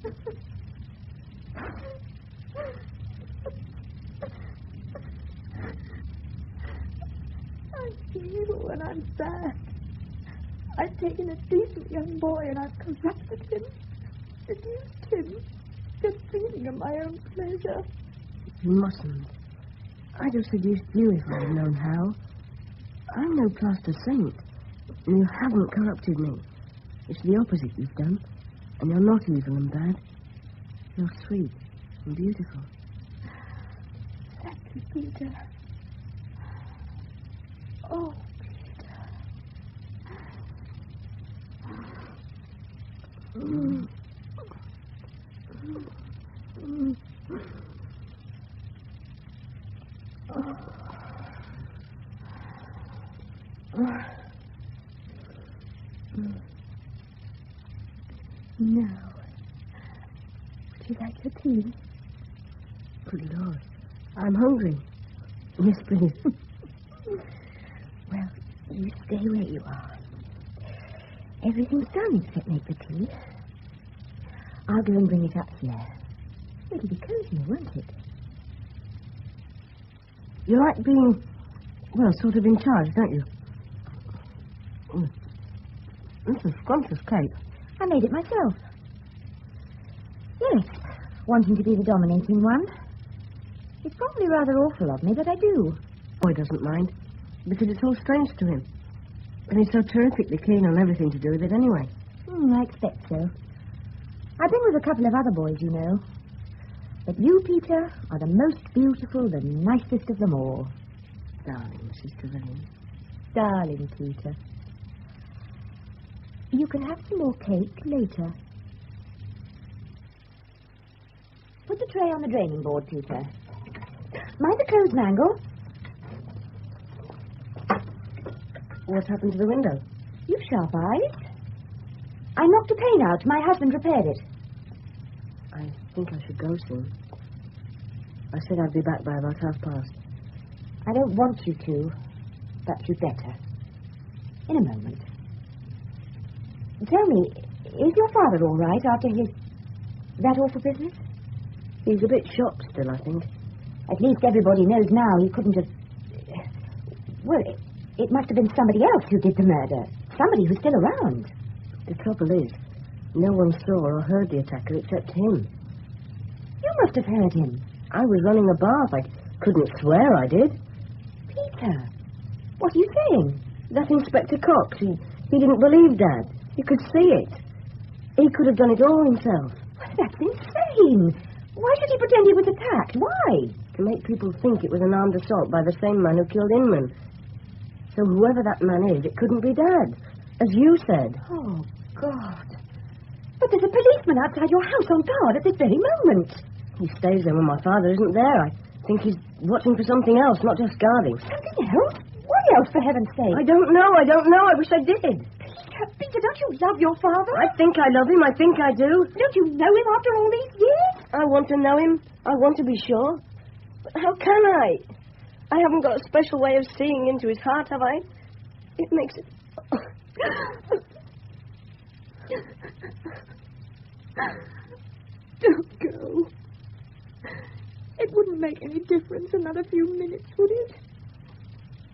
I feel when I'm sad. I've taken a decent young boy and I've corrupted him, seduced him, just thinking of my own pleasure. You mustn't. I'd have seduced you if I'd known how. I'm no plaster saint. And you haven't corrupted me. It's the opposite you've done. And you're not evil and bad. You're sweet and beautiful. Thank you, Peter. Oh, Peter. Now, would you like your tea? Good Lord. I'm hungry. Yes, please. Well, you stay where you are. Everything's done except make the tea. I'll go and bring it up here. It'll be cozy, won't it? You like being, well, sort of in charge, don't you? This is scrumptious cake. I made it myself. Yes, wanting to be the dominating one. It's probably rather awful of me, but I do. Boy doesn't mind, because it's all strange to him. And he's so terrifically keen on everything to do with it anyway. I expect so. I've been with a couple of other boys, you know. But you, Peter, are the most beautiful, the nicest of them all. Darling Mrs. Trevelyan. Darling Peter. You can have some more cake later. Put the tray on the draining board, Peter. Mind the clothes mangle. What happened to the window? You've sharp eyes. I knocked a pane out. My husband repaired it. I think I should go soon. I said I'd be back by about past. I don't want you to, but you'd better. In a moment. Tell me, is your father all right after that awful business? He's a bit shocked still, I think. At least everybody knows now he couldn't have... Well, it must have been somebody else who did the murder. Somebody who's still around. The trouble is, no one saw or heard the attacker except him. You must have heard him. I was running a bath. I couldn't swear I did. Peter, what are you saying? That Inspector Cox, he didn't believe Dad. He could see it. He could have done it all himself. That's insane. Why should he pretend he was attacked? Why? To make people think it was an armed assault by the same man who killed Inman. So whoever that man is, it couldn't be Dad, as you said. Oh, God. But there's a policeman outside your house on guard at this very moment. He stays there when my father isn't there. I think he's watching for something else, not just guarding. Something else? What else, for heaven's sake? I don't know. I wish I did. Peter, don't you love your father? I think I love him. I think I do. Don't you know him after all these years? I want to know him. I want to be sure. But how can I? I haven't got a special way of seeing into his heart, have I? It makes it... Don't go. It wouldn't make any difference another few minutes, would it?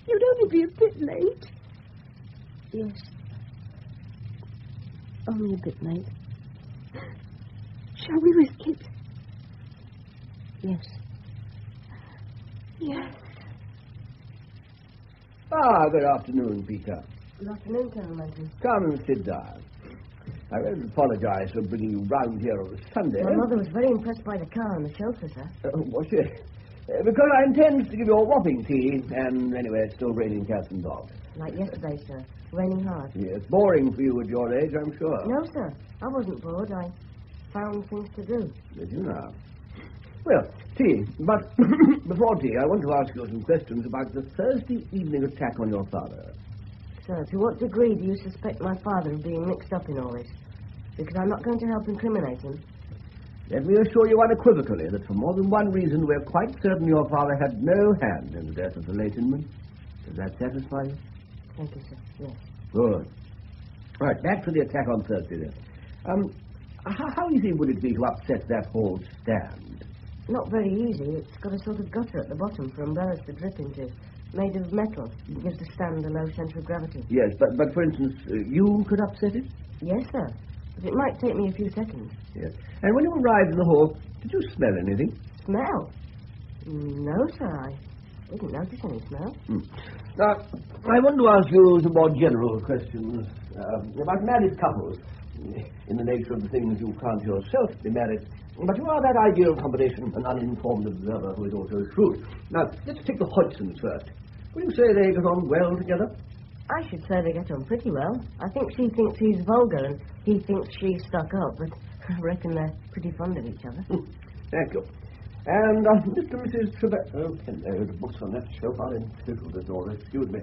You'd only be a bit late. Yes. Only a bit late. Shall we risk it? Yes. Yes. Good afternoon, Peter. Good afternoon, Colonel Manton. Come and sit down. I won't apologize for bringing you round here on a Sunday. My mother was very impressed by the car and the chauffeur, sir. Was she? Because I intend to give you a whopping tea, and anyway, it's still raining cats and dogs. Like yesterday, sir. Raining hard. Yes, boring for you at your age, I'm sure. No, sir. I wasn't bored. I found things to do. Did you now? Well, tea. But before tea, I want to ask you some questions about the Thursday evening attack on your father. Sir, to what degree do you suspect my father of being mixed up in all this? Because I'm not going to help incriminate him. Let me assure you unequivocally that for more than one reason we're quite certain your father had no hand in the death of the late Inman. Does that satisfy you? Thank you, sir. Yes. Good. Right, back to the attack on Thursday then. How easy would it be to upset that whole stand? Not very easy. It's got a sort of gutter at the bottom for umbrellas to drip into. Made of metal. It gives the stand a low centre of gravity. Yes, but for instance, you could upset it? Yes, sir. But it might take me a few seconds. Yes. And when you arrived in the hall, did you smell anything? Smell? No, sir. I didn't notice any smell. Now, I want to ask you some more general questions about married couples. In the nature of the things, you can't yourself be married, but you are that ideal combination, an uninformed observer who is also shrewd. Now, let's take the Hodgsons first. Would you say they get on well together? I should say they get on pretty well. I think she thinks he's vulgar and he thinks she's stuck up, but I reckon they're pretty fond of each other. Thank you. And Mr. and Mrs. Trevelyan... hello, the books on that shelf are in total disorder. Excuse me.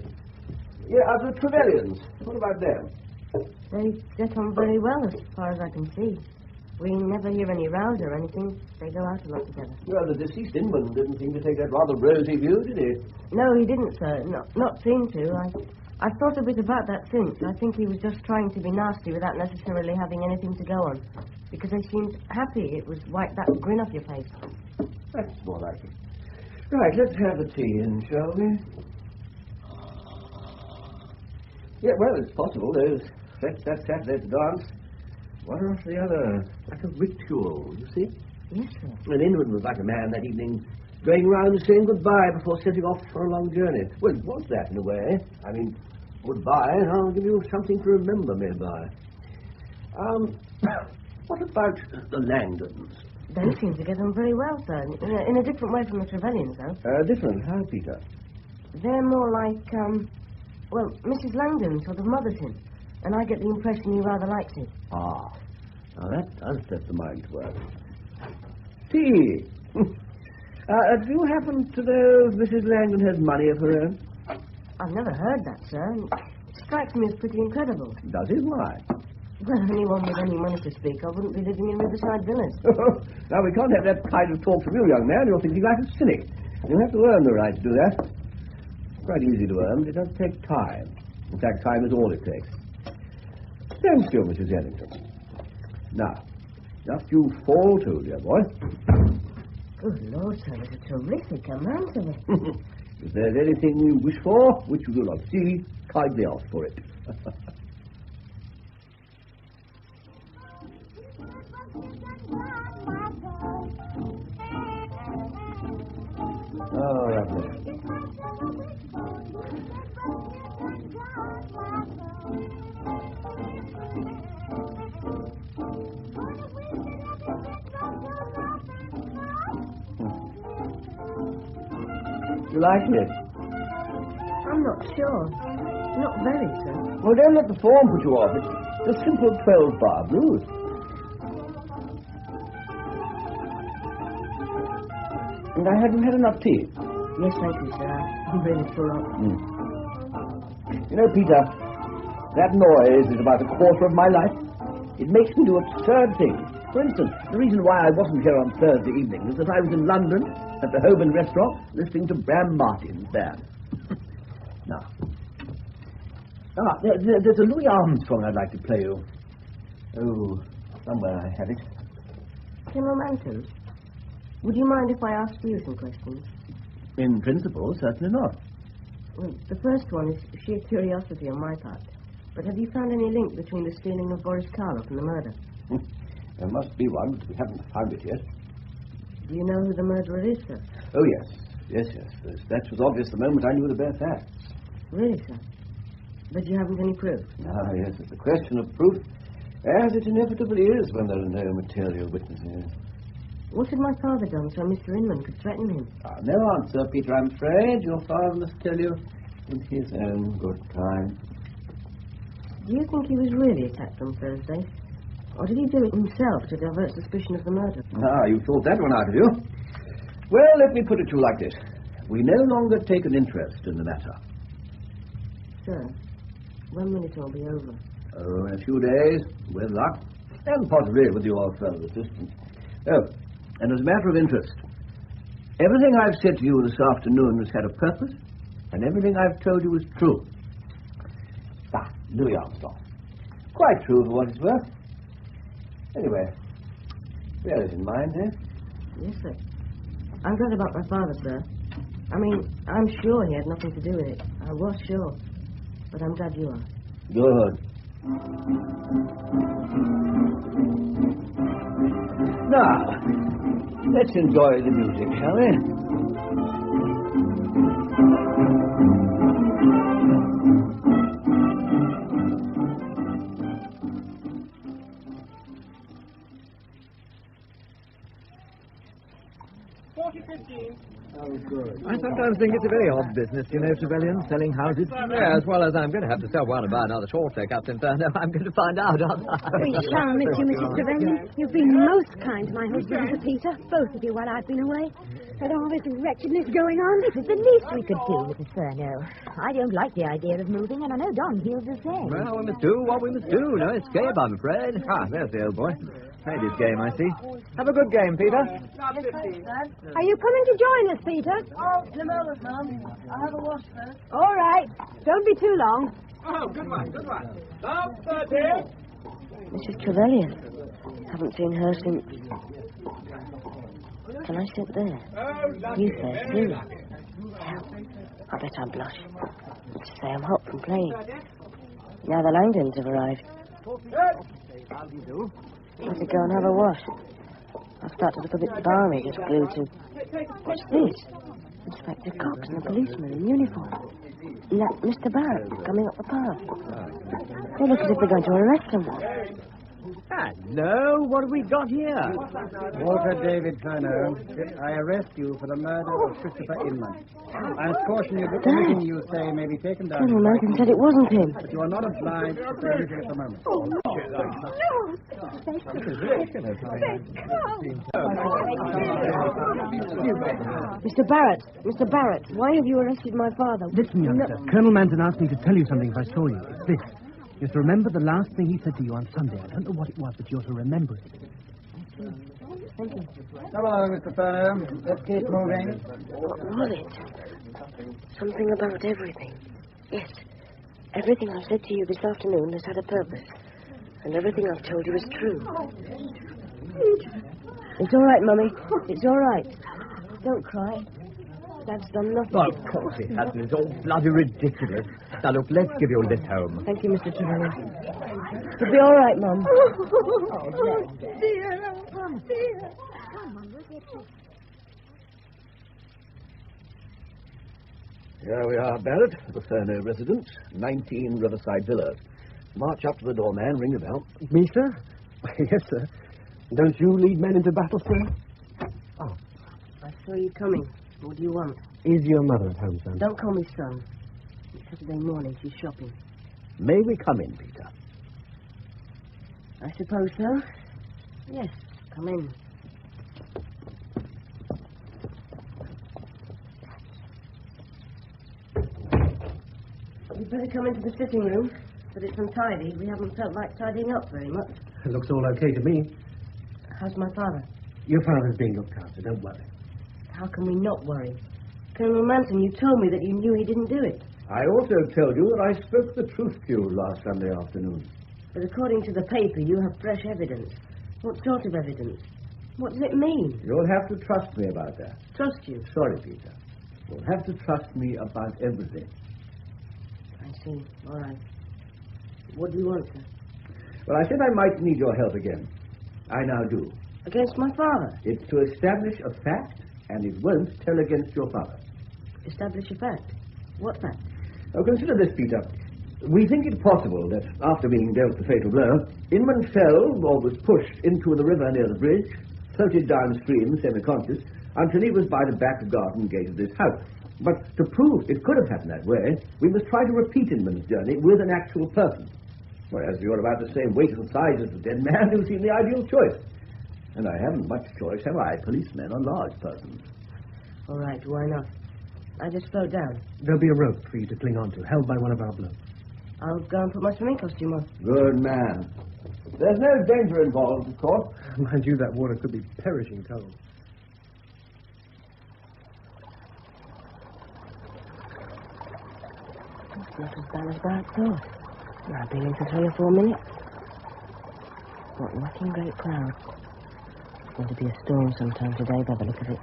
Yeah, the Trevelyan's. What about them? They get on very well, as far as I can see. We never hear any rows or anything. They go out a lot together. Well, the deceased Inman didn't seem to take that rather rosy view, did he? No, he didn't, sir. Not seem to. I've thought a bit about that since. I think he was just trying to be nasty without necessarily having anything to go on. Because they seemed happy. It was wipe that grin off your face. That's more like it. Right, let's have the tea in, shall we? Yeah, well, it's possible. There's that Saturday's dance. One after the other. Like a ritual, you see? Yes, sir. And Inman was like a man that evening, going round saying goodbye before setting off for a long journey. Well, it was that in a way. I mean, goodbye, and I'll give you something to remember me by. What about the Langdons? They seem to get on very well, sir. In a different way from the Trevelyan's, though. Different? How, Peter? They're more like, well, Mrs. Langdon sort of mothers him. And I get the impression he rather likes it. Ah. Now, that does set the mind to work. Tea. Do you happen to know if Mrs. Langdon has money of her own? I've never heard that, sir. It strikes me as pretty incredible. Does it? Why? Well, anyone with any money to speak of wouldn't be living in Riverside Villas. Now, we can't have that kind of talk from you, young man. You're thinking like a cynic. You'll have to earn the right to do that. quite easy to earn, but it does take time. In fact, time is all it takes. Stand still, Mrs. Ellington. Now, just you fall to, dear boy. Good Lord, sir, it's a terrific amount of it. If there's anything you wish for, which you do not see, kindly ask for it. Oh, lovely. You like it? I'm not sure. Not very, sir. Well, don't let the form put you off. It's a simple 12-bar blues. And I haven't had enough tea. Yes, thank you, sir. I'm really full up. You know, Peter, that noise is about a quarter of my life. It makes me do absurd things. For instance, the reason why I wasn't here on Thursday evening is that I was in London at the Holborn restaurant listening to Bram Martin's band. Now, there's a Louis Armstrong I'd like to play you. Oh, somewhere I have it. Colonel Manton, would you mind if I asked you some questions? In principle, certainly not. Well, the first one is sheer curiosity on my part. But have you found any link between the stealing of Boris Karloff and the murder? There must be one, but we haven't found it yet. Do you know who the murderer is, sir? Oh, yes. That was obvious the moment I knew the bare facts. Really, sir? But you haven't any proof? Ah, yes, it's a question of proof, as it inevitably is when there are no material witnesses. What had my father done so Mr. Inman could threaten him? No answer, Peter, I'm afraid. Your father must tell you in his own good time. Do you think he was really attacked on Thursday? Or did he do it himself to divert suspicion of the murder? Ah, you thought that one out of you. Well, let me put it to you like this. We no longer take an interest in the matter. Sir, when will it all be over? Oh, in a few days, with luck, and possibly with your further assistance. Oh, and as a matter of interest, everything I've said to you this afternoon has had a purpose, and everything I've told you is true. Louis Armstrong. Quite true for what it's worth. Anyway, bear it in mind, eh? Yes, sir. I'm glad about my father, sir. I mean, I'm sure he had nothing to do with it. I was sure. But I'm glad you are. Good. Now, let's enjoy the music, shall we? I sometimes think it's a very odd business, you know, Trevelyan, selling houses. Yeah, as well as I'm going to have to sell one and buy another shorter, Captain Turner. I'm going to find out, aren't I? We shall miss you, Mrs. Trevelyan. You've been most kind to my husband and to Peter, both of you, while I've been away. With all this wretchedness going on, This is the least we could do, Mrs. Furneaux. I don't like the idea of moving, and I know Don feels the same. Well, we must do what we must do. No escape, I'm afraid. Ah, there's the old boy. Played his game, I see. Have a good game, Peter. Are you coming to join us, Peter? Oh, in a moment, Mum. I'll have a wash first. All right. Don't be too long. Oh, good one. Now, 30. Mrs. Trevelyan. Haven't seen her since... Can I sit there? You first, do. Hell, I bet I blush. Let's say I'm hot from playing. Now the Langdons have arrived. How do you do? I should go and have a wash. I'll start to look a bit balmy, just glued to... What's this? Inspector Cox and a policeman in uniform. And that Mr. Barrett coming up the path. They look as if they're going to arrest someone. Hello, what have we got here? Walter David Furneaux, I arrest you for the murder of Christopher Inman. I caution you that anything you say may be taken down. Colonel Malcolm said it wasn't him. But you are not obliged to say anything at the moment. Mr. Barrett, why have you arrested my father? Listen, youngster. Colonel Manton asked me to tell you something if I saw you. It's this. You have to remember the last thing he said to you on Sunday. I don't know what it was, but you ought to remember it. Thank you. Come along, Mr. Furner. Let's keep moving. What was it? Something about everything. Yes. Everything I've said to you this afternoon has had a purpose. And everything I've told you is true. It's all right, Mummy. It's all right. Don't cry. Dad's done nothing. Oh, of course he hasn't. It's all bloody ridiculous. Now, look, let's give you a lift home. Thank you, Mr. Trelawney. You'll be all right, Mum. Dear. Come on, we'll get you. Here we are, Barrett, the Furneaux residence, 19 Riverside Villas. March up to the doorman, ring the bell. Me, sir? Yes, sir. Don't you lead men into battle, sir? Oh. I saw you coming. What do you want? Is your mother at home, son? Don't call me son. It's Saturday morning. She's shopping. May we come in, Peter? I suppose so. Yes, come in. You'd better come into the sitting room, but it's untidy. We haven't felt like tidying up very much. It looks all okay to me. How's my father? Your father's being looked after, don't worry. How can we not worry? Colonel Manton, you told me that you knew he didn't do it. I also told you that I spoke the truth to you last Sunday afternoon. But according to the paper, you have fresh evidence. What sort of evidence? What does it mean? You'll have to trust me about that. Trust you? Sorry, Peter. You'll have to trust me about everything. I see. All right. What do you want, sir? Well, I said I might need your help again. I now do. Against my father? It's to establish a fact, and it won't tell against your father. Establish a fact? What fact? Now, consider this, Peter. We think it possible that, after being dealt the fatal blow, Inman fell, or was pushed, into the river near the bridge, floated downstream, semi-conscious, until he was by the back garden gate of this house. But to prove it could have happened that way, we must try to repeat Inman's journey with an actual person. Whereas you're about the same weight and size as the dead man, you seem the ideal choice. And I haven't much choice, have I? Policemen are large persons. All right, why not? I just float down. There'll be a rope for you to cling on to, held by one of our blokes. I'll go and put my swimming costume on. Good man. There's no danger involved, of course. Mind you, that water could be perishing cold. It's not as bad as I thought. I've been in for 3 or 4 minutes. What rocking great clouds. It's going to be a storm sometime today by the look of it.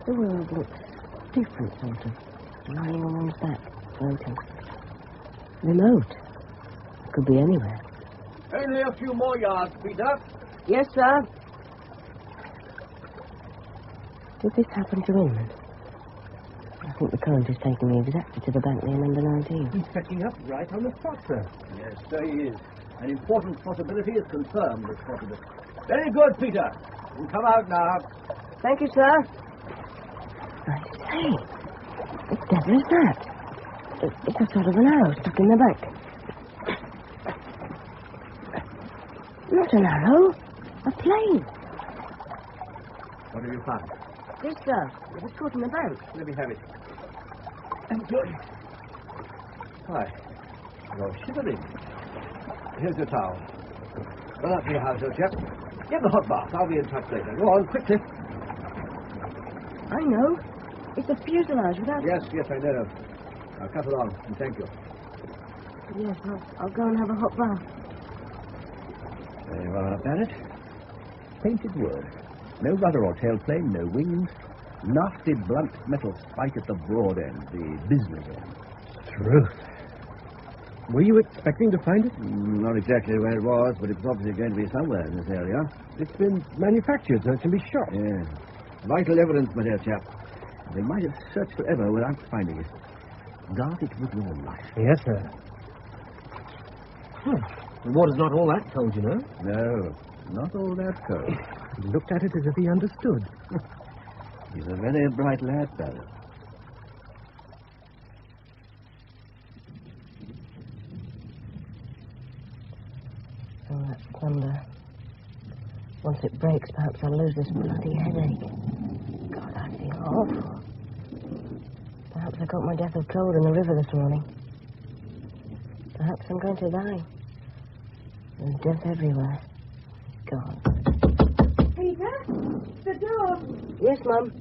The world looks different, sort of. Lying on one's back, floating. Remote. It could be anywhere. Only a few more yards, Peter. Yes, sir. Did this happen to Inman? I think the current is taking me exactly to the bank near number 19. He's catching up right on the spot, sir. Yes, so he is. An important possibility is confirmed this possibility. Very good, Peter. You come out now. Thank you, sir. I say, what the devil is that? It's a sort of an arrow stuck in the back. Not an arrow. A plane. What have you found? This, sir. It was caught in the bank. Let me have it. Thank you. Why, you're shivering. Here's your towel. Run up to your house, old chap. Get the hot bath. I'll be in touch later. Go on, quickly. I know. It's a fuselage without... Yes, I know. Now cut along, and thank you. Yes, I'll go and have a hot bath. Very well, Barrett. Painted wood. No rudder or tailplane, no wings. Nasty blunt metal spike at the broad end, the business end. Truth. Were you expecting to find it? Not exactly where it was, but it's obviously going to be somewhere in this area. It's been manufactured so it can be shot. Yes. Vital evidence, my dear chap. They might have searched forever without finding it. Guard it with your life. Yes, sir. The water's not all that cold, you know. No, not all that cold. He looked at it as if he understood. He's a very bright lad, Barrett. Oh, that's thunder. Once it breaks, perhaps I'll lose this bloody headache. God, I feel awful. Perhaps I got my death of cold in the river this morning. Perhaps I'm going to die. There's death everywhere. God. Peter? The door. Yes, Mum.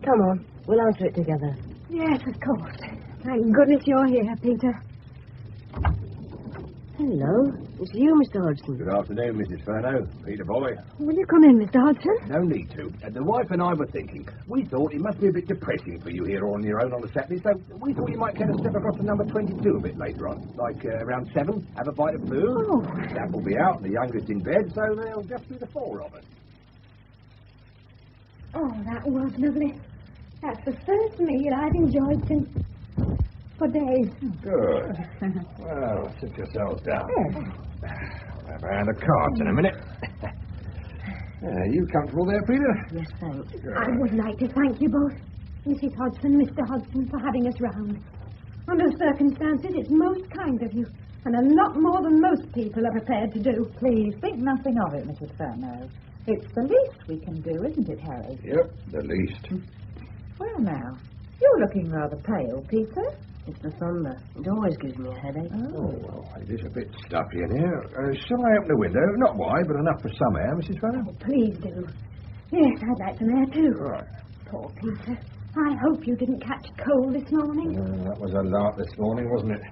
Come on. We'll answer it together. Yes, of course. Thank goodness you're here, Peter. Hello. It's you, Mr. Hodgson. Good afternoon, Mrs. Furneaux. Peter boy. Will you come in, Mr. Hodgson? No need to. The wife and I were thinking. We thought it must be a bit depressing for you here all on your own on a Saturday, so we thought you might get a step across to number 22 a bit later on. Like around 7, have a bite of food. Oh. Dad will be out, the youngest in bed, so there'll just be the 4 of us. Oh, that was lovely. That's the first meal I've enjoyed since... for days. Good. Well, sit yourselves down. I'll have a hand of cards in a minute. You comfortable there, Peter? Yes, thanks. Good. I would like to thank you both, Mrs. Hodgson, Mr. Hodgson, for having us round. Under the circumstances, it's most kind of you, and a lot more than most people are prepared to do. Please, think nothing of it, Mrs. Furneaux. It's the least we can do, isn't it, Harry? Yep, the least. Well, now, you're looking rather pale, Peter. It's the thunder. It always gives me a headache. Oh, well, it is a bit stuffy in here. Shall I open the window? Not wide, but enough for some air, Mrs. Furneaux. Oh, please do. Yes, I'd like some air, too. Right. Poor Peter. I hope you didn't catch cold this morning. That was a lark this morning, wasn't it?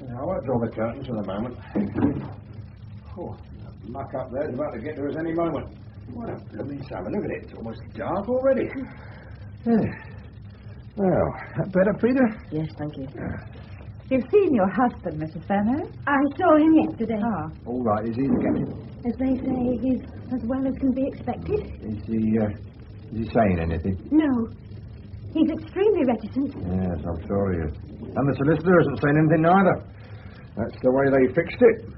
I won't draw the curtains for the moment. Oh, the muck up there is about to get to us any moment. What a blooming summer. Look at it. It's almost dark already. Well, that better, Peter? Yes, thank you. You've seen your husband, Mrs. Furneaux? I saw him yesterday. Ah. All right, is he the captain? As they say, he's as well as can be expected. Is he saying anything? No. He's extremely reticent. Yes, I'm sure he is. And the solicitor isn't saying anything either. That's the way they fixed it.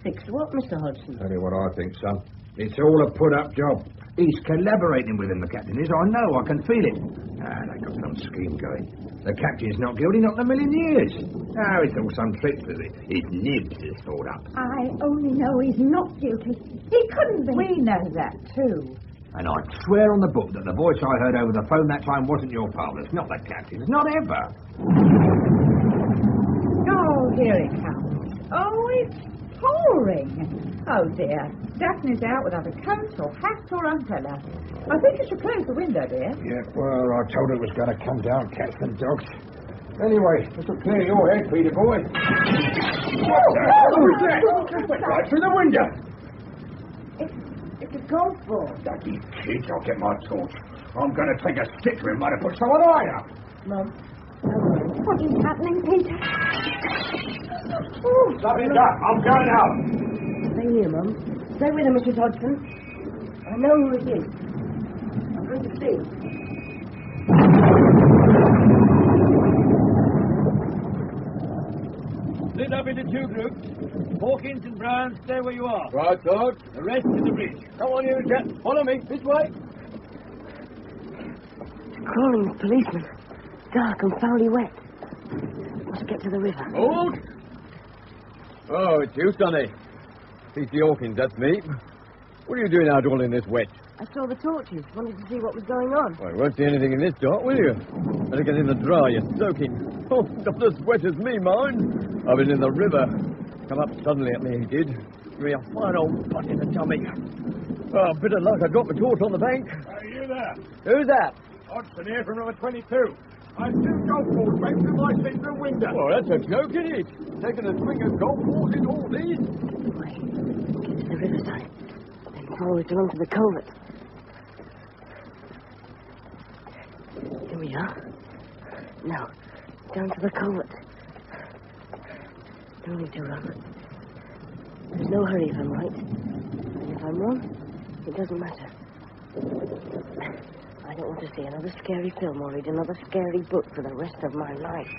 Fixed what, Mr. Hodgson? Tell you what I think, son. It's all a put-up job. He's collaborating with him, the captain is. I know, I can feel it. They've got some scheme going. The captain's not guilty, not in a million years. Oh, it's all some trick that his nibs has thought up. I only know he's not guilty. He couldn't be. We know that, too. And I'd swear on the book that the voice I heard over the phone that time wasn't your father's, not the captain's, not ever. Oh, here it comes. Oh, it's pouring. Oh, dear. Daphne's out without a coat or hat or umbrella. I think you should close the window, dear. Yeah, well, I told her it was going to come down, cats and dogs. Anyway, this will clear your head, Peter boy. What the hell was that? Went right through the window. It's a golf ball. Ducky kids, I'll get my torch. I'm going to take a stick to him, might have put someone eye up. Mum. What is happening, Peter? Stop it up. I'm going out. Stay here, Mum. Stay with him, Mrs. Hodgson. I know who it is. I'm going to see. Split up into 2 groups. Hawkins and Brown, stay where you are. Right, Todd. The rest to the bridge. Come on, you chaps. Follow me. This way. Crawling policeman. Dark and foully wet. Must get to the river. Hold! Oh, it's you, Sonny. P.C. Hawkins, that's me. What are you doing out all in this wet? I saw the torches. Wanted to see what was going on. Well, you won't see anything in this dark, will you? Better get in the dry. You're soaking. Oh, not as wet as me, mind. I've been in the river. Come up suddenly at me, he did. Give me a fine old butt in the tummy. Oh, bit of luck. I dropped my torch on the bank. Are you there? Who's that? Hodgson here from number 22. I see golf balls right through my bedroom window. Oh, that's a joke, isn't it? Taking a swing of golf balls in all these? Get to the riverside. Then follow it along to the culvert. Here we are. Now, down to the culvert. No need to run. There's no hurry if I'm right. And if I'm wrong, it doesn't matter. I don't want to see another scary film or read another scary book for the rest of my life.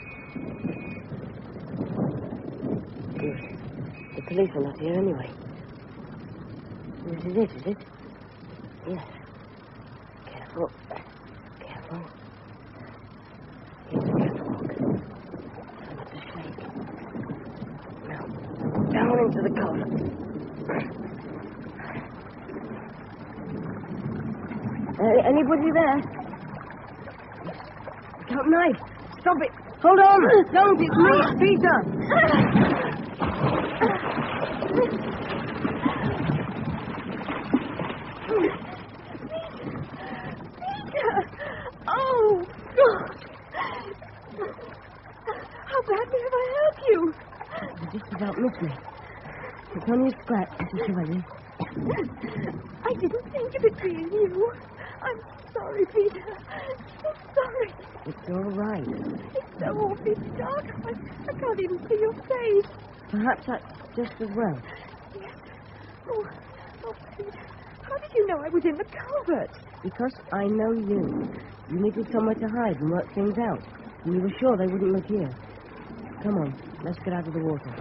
Good. The police are not here anyway. This is it, is it? Yes. Careful. Careful. Here's the catwalk. Try not to shake. Now, down into the culvert. Anybody there? Got a knife. Stop it. Hold on. Don't. It's me, Peter. about missed me. It's only a scratch, Mrs. Trevelyan. I didn't think of it being you. I'm sorry, Peter. So sorry. It's all right. It's so awfully dark. I can't even see your face. Perhaps that's just as well. Yes. Oh, Peter. How did you know I was in the culvert? Because I know you. You needed somewhere to hide and work things out. And you were sure they wouldn't look here. Come on, let's get out of the water.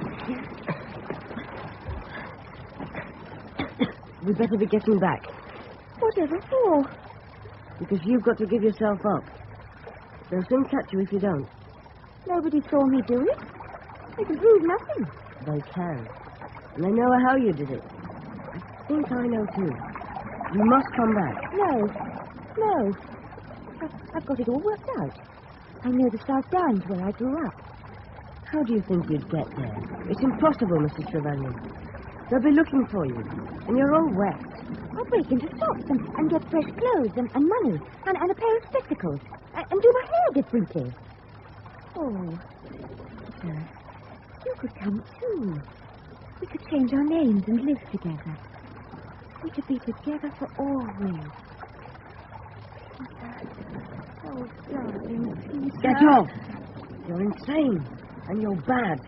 We'd better be getting back. Whatever for? Because you've got to give yourself up. They'll soon catch you if you don't. Nobody saw me do it. They can prove nothing. They can. And they know how you did it. I think I know too. You must come back. No. I've got it all worked out. I know the South Downs where I grew up. How do you think you'd get there? It's impossible, Mrs. Trevelyan. They'll be looking for you, and you're all wet. I'll break into shops and get fresh clothes and money and a pair of spectacles and do my hair differently. Oh, sir, you could come too. We could change our names and live together. We could be together for always. Oh, darling, Peter. Get off! You're insane, and you're bad.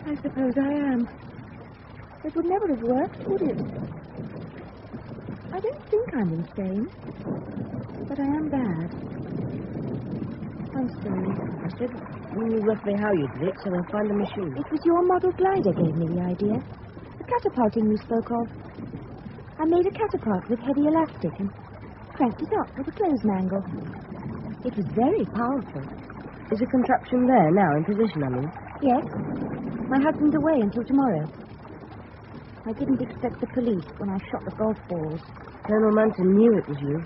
I suppose I am. It would never have worked, would it? I don't think I'm insane, but I am bad. I'm sorry. I said we knew roughly how you did it, so we'll find the machine. It was your model glider gave me the idea. The catapulting you spoke of. I made a catapult with heavy elastic and cranked it up with a clothes mangle. It was very powerful. Is the contraption there now, in position, I mean? Yes. My husband's away until tomorrow. I didn't expect the police when I shot the golf balls. Colonel Manton knew it was you.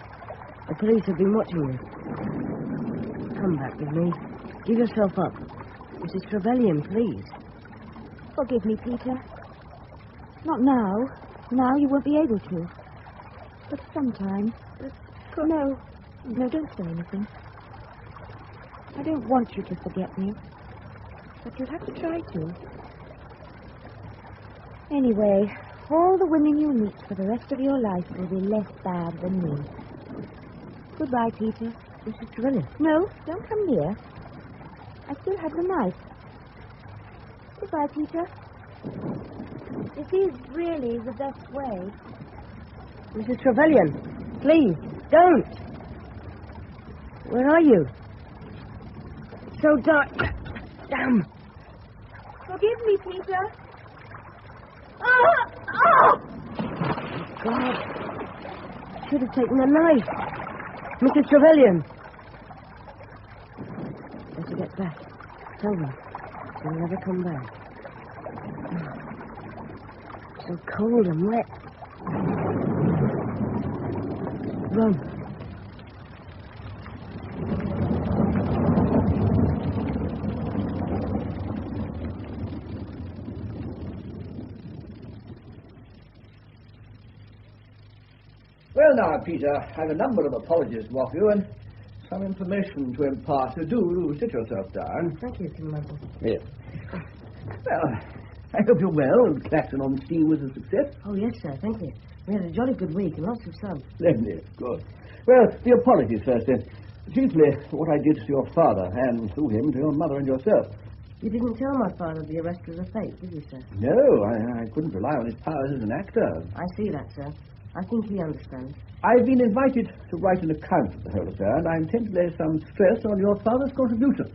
The police have been watching you. Come back with me. Give yourself up. Mrs. Trevelyan, please. Forgive me, Peter. Not now. Now you won't be able to. But sometime. No, don't say anything. I don't want you to forget me. But you'll have to try to. Anyway, all the women you meet for the rest of your life will be less bad than me. Goodbye, Peter. Mrs. Trevelyan. No, don't come near. I still have the knife. Goodbye, Peter. It is really the best way. Mrs. Trevelyan, please, don't. Where are you? It's so dark. Damn. Forgive me, Peter. God. Should have taken the knife. Mrs. Trevelyan. Better get back. Tell them. They'll never come back. So cold and wet. Run. Well, now, Peter, I've a number of apologies to offer you and some information to impart. Do sit yourself down. Thank you, Tim Marple. Yes. Well, I hope you're well and Clacton-on-Sea was a success. Oh, yes, sir, thank you. We had a jolly good week and lots of sun. Splendid, good. Well, the apologies first then. Chiefly what I did to your father and through him to your mother and yourself. You didn't tell my father the arrest was a fake, did you, sir? No, I couldn't rely on his powers as an actor. I see that, sir. I think he understands. I've been invited to write an account of the whole affair, and I intend to lay some stress on your father's contribution.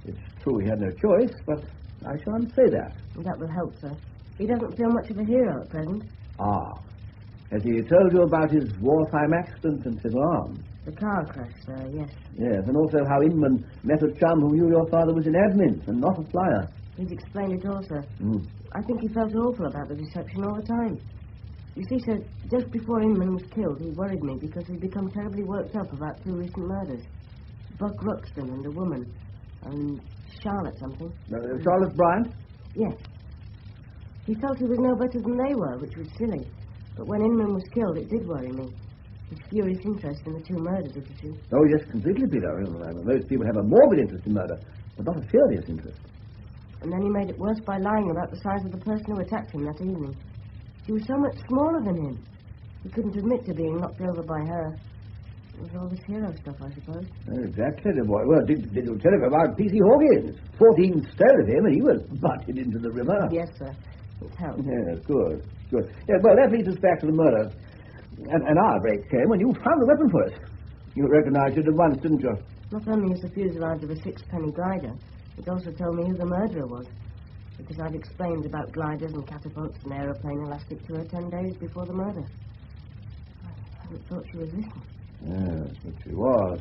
It's true he had no choice, but I shan't say that. That will help, sir. He doesn't feel much of a hero at present. Ah. Has he told you about his wartime accident and his arm? The car crash, sir, yes. Yes, and also how Inman met a chum who knew your father was in admin and not a flyer. He's explained it all, sir. I think he felt awful about the deception all the time. You see, sir, just before Inman was killed, he worried me because he'd become terribly worked up about 2 recent murders. Buck Ruxton and a woman. Charlotte something. Charlotte Bryant? Yes. He felt he was no better than they were, which was silly. But when Inman was killed, it did worry me. His furious interest in the 2 murders, did you see? Oh, yes, completely, Peter. Most people have a morbid interest in murder. but not a serious interest. And then he made it worse by lying about the size of the person who attacked him that evening. She was so much smaller than him. He couldn't admit to being knocked over by her. It was all this hero stuff, I suppose. Exactly, the boy. Well, did you tell him about P.C. Hawkins? 14 stone of him, and he was butted into the river. Yes, sir. It helped. Yes, good. Yeah, well, that leads us back to the murder. And our break came when you found the weapon for us. You recognized it at once, didn't you? Not only is the fuselage of a sixpenny glider, it also told me who the murderer was. Because I'd explained about gliders and catapults and aeroplane elastic to her 10 days before the murder. I hadn't thought she was listening. Yes, but she was.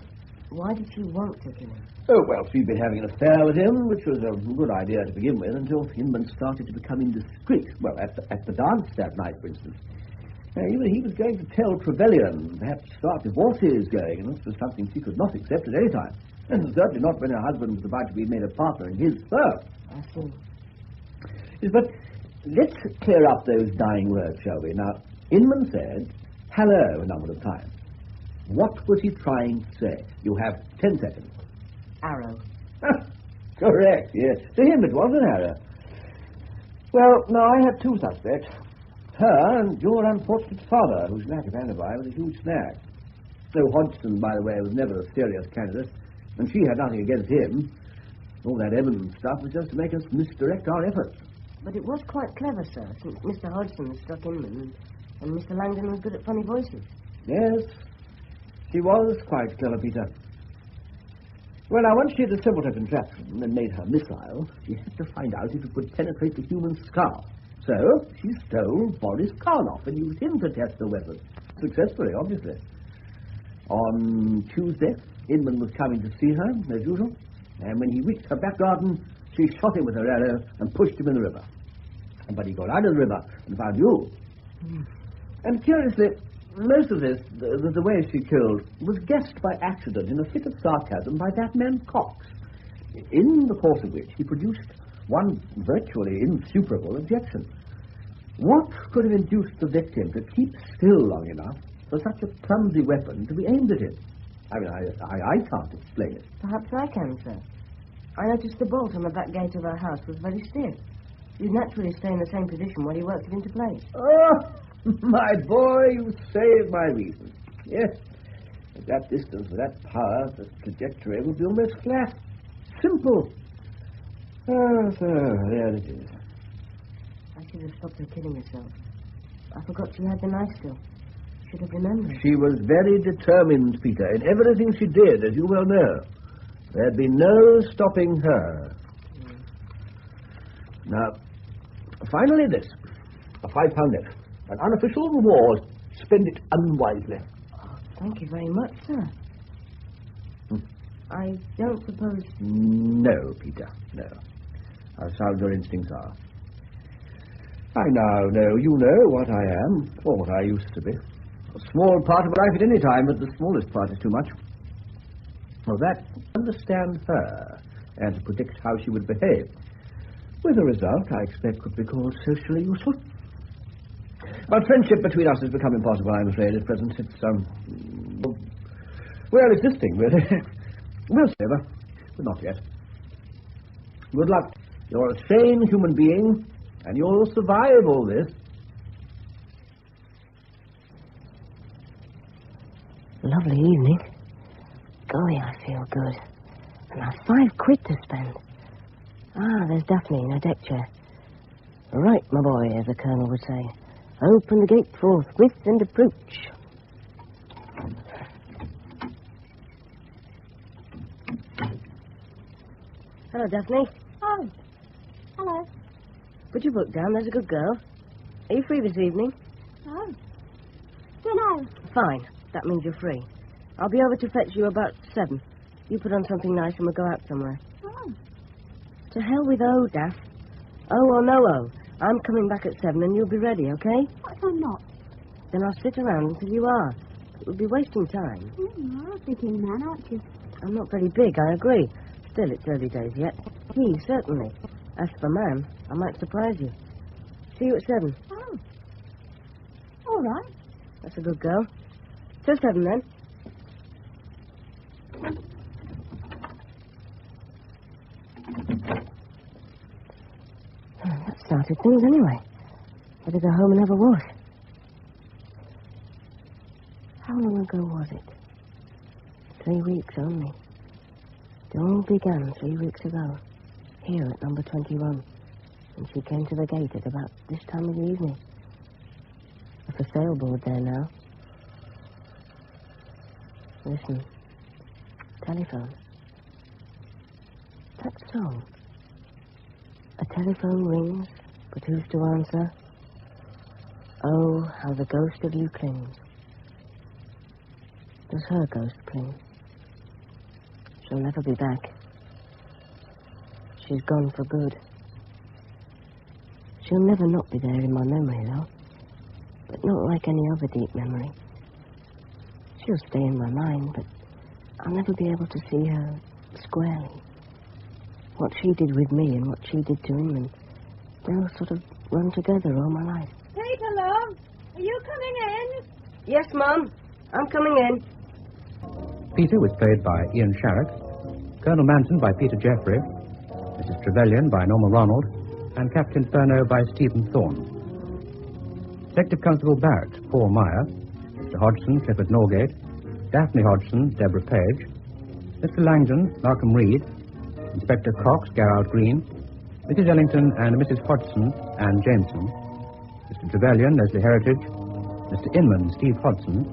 Why did she want to kill him? Oh, well, she'd been having an affair with him, which was a good idea to begin with, until Inman started to become indiscreet. Well, at the dance that night, for instance. He was going to tell Trevelyan, perhaps start divorces going, and this was something she could not accept at any time. And certainly not when her husband was about to be made a partner in his firm. I see. Yes, but let's clear up those dying words, shall we? Now, Inman said, hello, a number of times. What was he trying to say? You have 10 seconds. Arrow. Correct, yes. To him it was an arrow. Well, now, I had two suspects. Her and your unfortunate father, whose lack of alibi was a huge snag. Though Hodgson, by the way, was never a serious candidate, and she had nothing against him. All that evidence stuff was just to make us misdirect our efforts. But it was quite clever, sir, since Mr. Hodgson struck Inman, and Mr. Langdon was good at funny voices. Yes, she was quite clever, Peter. Well, now, once she had assembled her contraption and made her missile, she had to find out if it could penetrate the human skull. So, she stole Boris Karloff and used him to test the weapon. Successfully, obviously. On Tuesday, Inman was coming to see her, as usual, and when he reached her back garden, she shot him with her arrow and pushed him in the river. But he got out of the river and found you. And curiously, most of this, the way she killed, was guessed by accident in a fit of sarcasm by that man Cox, in the course of which he produced one virtually insuperable objection. What could have induced the victim to keep still long enough for such a clumsy weapon to be aimed at him? I mean, I can't explain it. Perhaps I can, sir. I noticed the bolt on the back gate of our house was very stiff. You'd naturally stay in the same position while you worked it into place. Oh, my boy, you saved my reason. Yes, at that distance, with that power, the trajectory would be almost flat. Simple. Oh, so there it is. I should have stopped her killing herself. I forgot she had the knife still. Should have remembered. She was very determined, Peter, in everything she did, as you well know. There'd be no stopping her. Now, finally this. A £5 note. An unofficial reward. Spend it unwisely. Oh, thank you very much, sir. I don't suppose... No, Peter, no. How sound your instincts are. I now know you know what I am, or what I used to be. A small part of life at any time, but the smallest part is too much. Well, that understand her, and to predict how she would behave. With a result I expect could be called socially useful. But friendship between us has become impossible, I'm afraid, at present. It's, well, existing, really. Well, Saber, but not yet. Good luck. You're a sane human being, and you'll survive all this. Lovely evening. Golly, I feel good. And I've £5 to spend. Ah, there's Daphne in her deck chair. Right, my boy, as the Colonel would say. Open the gate forthwith and approach. Hello, Daphne. Oh, hello. Put your book down, there's a good girl. Are you free this evening? Oh, don't know. Fine, that means you're free. I'll be over to fetch you about 7. You put on something nice and we'll go out somewhere. Oh. To hell with O, Daff. O or no O. I'm coming back at 7 and you'll be ready, okay? What if I'm not? Then I'll sit around until you are. It would be wasting time. You're a big man, aren't you? I'm not very big, I agree. Still, it's early days yet. He, certainly. As for man, I might surprise you. See you at 7. Oh. All right. That's a good girl. Till 7, then. started things anyway. Better go home and have a wash. How long ago was it? 3 weeks only. It all began 3 weeks ago, here at number 21, when she came to the gate at about this time of the evening. A for sale board there now. Listen. Telephone. That song. A telephone rings, but who's to answer? Oh, how the ghost of you clings. Does her ghost cling? She'll never be back. She's gone for good. She'll never not be there in my memory, though. But not like any other deep memory. She'll stay in my mind, but I'll never be able to see her squarely. What she did with me and what she did to him, and they'll sort of run together all my life. Peter, love, are you coming in? Yes, Mum. I'm coming in. Peter was played by Ian Sharrock, Colonel Manton by Peter Jeffrey, Mrs. Trevelyan by Norma Ronald, and Captain Furneaux by Stephen Thorne. Detective Constable Barrett, Paul Meyer, Mr. Hodgson, Clifford Norgate, Daphne Hodgson, Deborah Page, Mr. Langdon, Malcolm Reed, Inspector Cox, Gerald Green, Mrs. Ellington and Mrs. Hodgson, Anne Jameson, Mr. Trevelyan, Leslie Heritage, Mr. Inman, Steve Hodson,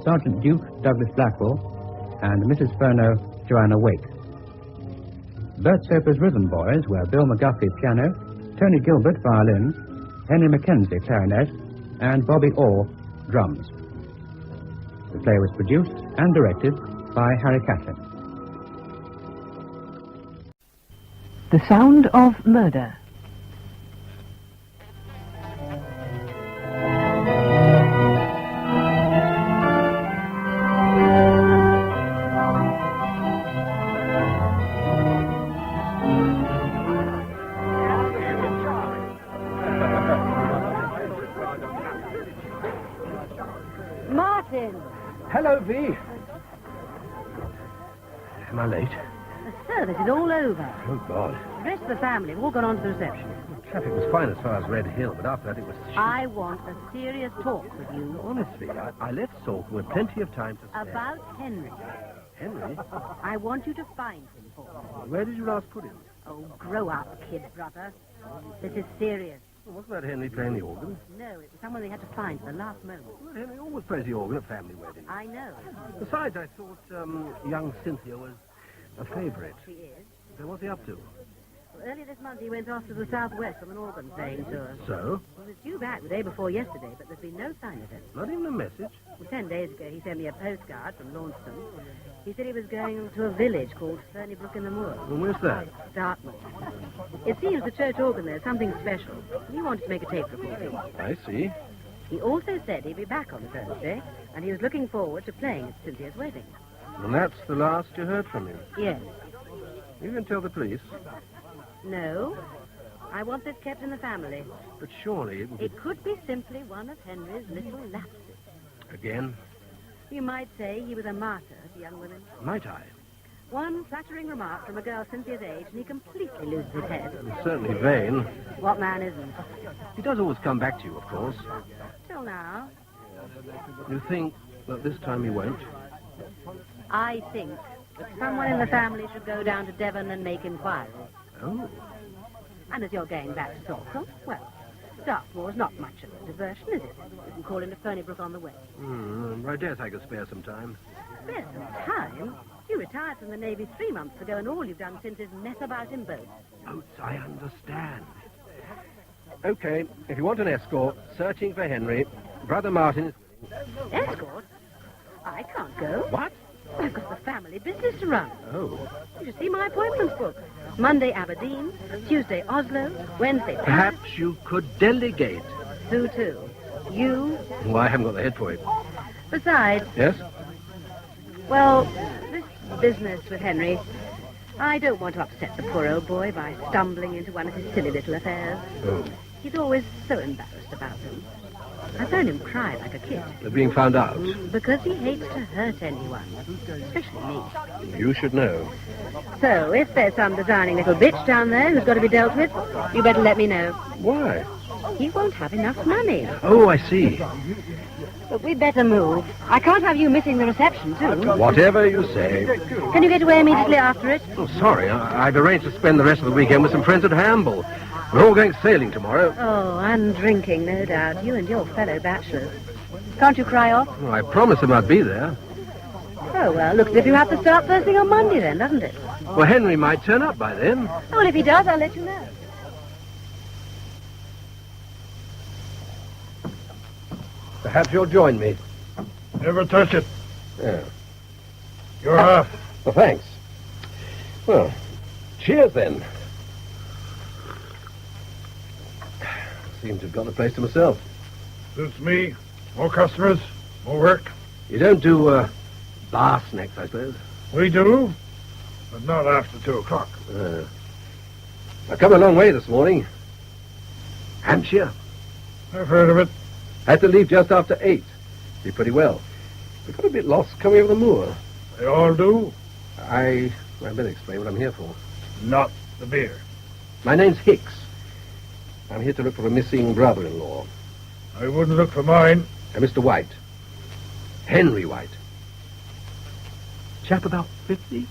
Sergeant Duke, Douglas Blackwell, and Mrs. Furneaux, Joanna Wake. Bert Soper's Rhythm Boys were Bill McGuffey, piano, Tony Gilbert, violin, Henry Mackenzie, clarinet, and Bobby Orr, drums. The play was produced and directed by Harry Catlin. The Sound of Murder. Martin! Hello, V. Am I late? The service is all over. Oh, God. The rest of the family have all gone on to the reception. Traffic was fine as far as Red Hill, but after that it was... I want a serious talk with you. Honestly, I left Salton with plenty of time to spare. About Henry. Henry? I want you to find him for me. Where did you last put him? Oh, grow up, kid brother. This is serious. Well, wasn't that Henry playing the organ? No, it was someone they had to find at the last moment. Well, Henry always plays the organ at family weddings. I know. Besides, I thought young Cynthia was a favourite. She is. So what's he up to? Well, earlier this month he went off to the southwest on an organ playing tour. So? He was due back the day before yesterday, but there's been no sign of him. Not even a message? Well, 10 days ago he sent me a postcard from Launceston. He said he was going to a village called Fernybrook in the Moor. Well, where's that? Dartmouth. It seems the church organ there's something special. He wanted to make a tape recording. I see. He also said he'd be back on Thursday, and he was looking forward to playing at Cynthia's wedding. And that's the last you heard from him? Yes. You can tell the police. No. I want this kept in the family. But surely it would be... It could be simply one of Henry's little lapses. Again? You might say he was a martyr to young women. Might I? One flattering remark from a girl Cynthia's age, and he completely loses his head. He's certainly vain. What man isn't? He does always come back to you, of course. Till now. You think that this time he won't? I think that someone in the family should go down to Devon and make inquiries. Oh. And as you're going back to Salcombe, well, Dartmoor's not much of a diversion, is it? You can call into Fernybrook on the way. I guess I could spare some time. Spare some time? You retired from the Navy 3 months ago, and all you've done since is mess about in boats. Boats, I understand. Okay, if you want an escort, searching for Henry, Brother Martin is willing. Escort? I can't go. What? I've got the family business to run. Oh. You should see my appointments book. Monday, Aberdeen. Tuesday, Oslo. Wednesday, Paris. Perhaps you could delegate. Who to? You? Well, I haven't got the head for it. Besides... Yes? Well, this business with Henry, I don't want to upset the poor old boy by stumbling into one of his silly little affairs. Oh. He's always so embarrassed about them. I found him cry like a kid. They're being found out. Because he hates to hurt anyone, especially me. You should know. So, if there's some designing little bitch down there who's got to be dealt with, you better let me know. Why? He won't have enough money. Oh, I see. But we'd better move. I can't have you missing the reception, too. Whatever you say. Can you get away immediately after it? Oh, sorry. I've arranged to spend the rest of the weekend with some friends at Hamble. We're all going sailing tomorrow. Oh, and drinking, no doubt. You and your fellow bachelors. Can't you cry off? Oh, I promised him I'd be there. Oh, well, looks as if you have to start first thing on Monday then, doesn't it? Well, Henry might turn up by then. Oh, well, if he does, I'll let you know. Perhaps you'll join me. Never touch it. Yeah. You're off. Well, thanks. Well, cheers then. Seem to have got the place to myself. Suits me. More customers, more work. You don't do bar snacks, I suppose? We do, but not after 2 o'clock. I've come a long way this morning. Hampshire. I've heard of it. Had to leave just after 8. Did pretty well. We got a bit lost coming over the moor. They all do. I better explain what I'm here for. Not the beer. My name's Hicks. I'm here to look for a missing brother-in-law. I wouldn't look for mine. Mr. White. Henry White. Chap about 50.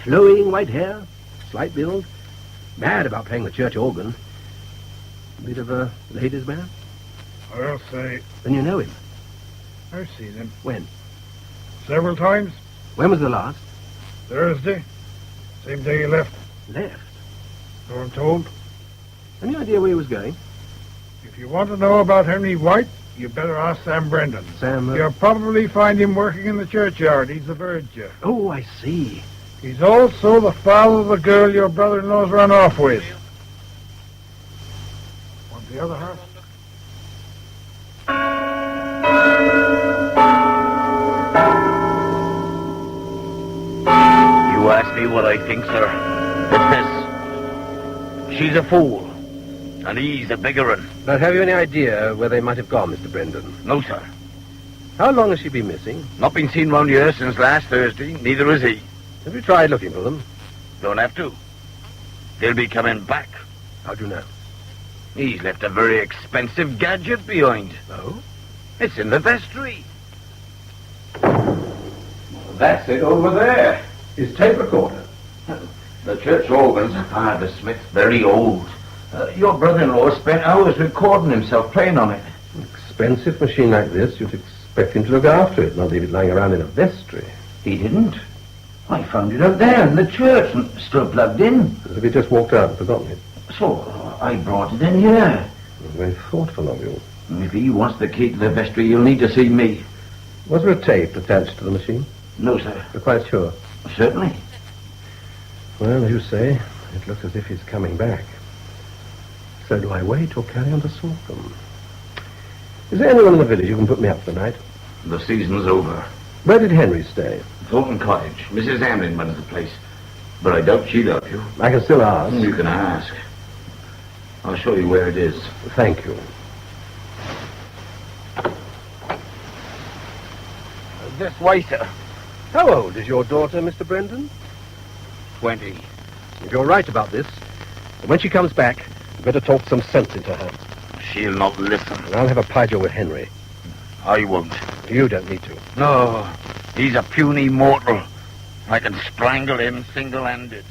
Flowing white hair. Slight build. Mad about playing the church organ. Bit of a ladies' man. I'll say. Then you know him? I've seen him. When? Several times. When was the last? Thursday. Same day he left. Left? So I'm told. Any idea where he was going? If you want to know about Henry White, you better ask Sam Brendan. Sam... You'll probably find him working in the churchyard. He's the verger. Oh, I see. He's also the father of the girl your brother-in-law's run off with. Want the other half? You ask me what I think, sir. It's this. She's a fool. And he's a bigger one. But have you any idea where they might have gone, Mr. Brendan? No, sir. How long has she been missing? Not been seen round here since last Thursday. Neither has he. Have you tried looking for them? Don't have to. They'll be coming back. How do you know? He's left a very expensive gadget behind. Oh? It's in the vestry. That's it over there. His tape recorder. The church organ's a Father Smith, very old. Your brother-in-law spent hours recording himself playing on it. Expensive machine like this, you'd expect him to look after it, not leave it lying around in a vestry. He didn't. I found it up there in the church and still plugged in. As if he just walked out and forgotten it. So I brought it in here. Very thoughtful of you. If he wants the key to the vestry, he'll need to see me. Was there a tape attached to the machine? No, sir. You're quite sure? Certainly. Well, as you say, it looks as if he's coming back. So do I wait or carry on to Salcombe? Is there anyone in the village who can put me up for the night? The season's over. Where did Henry stay? Thornton Cottage. Mrs. Hamlin runs the place. But I doubt she'll help you. I can still ask. You can ask. I'll show you where it is. Thank you. This way, sir. How old is your daughter, Mr. Brendan? 20. If you're right about this, when she comes back, you better talk some sense into her. She'll not listen. And I'll have a pigeon with Henry. I won't. You don't need to. No, he's a puny mortal. I can strangle him single-handed.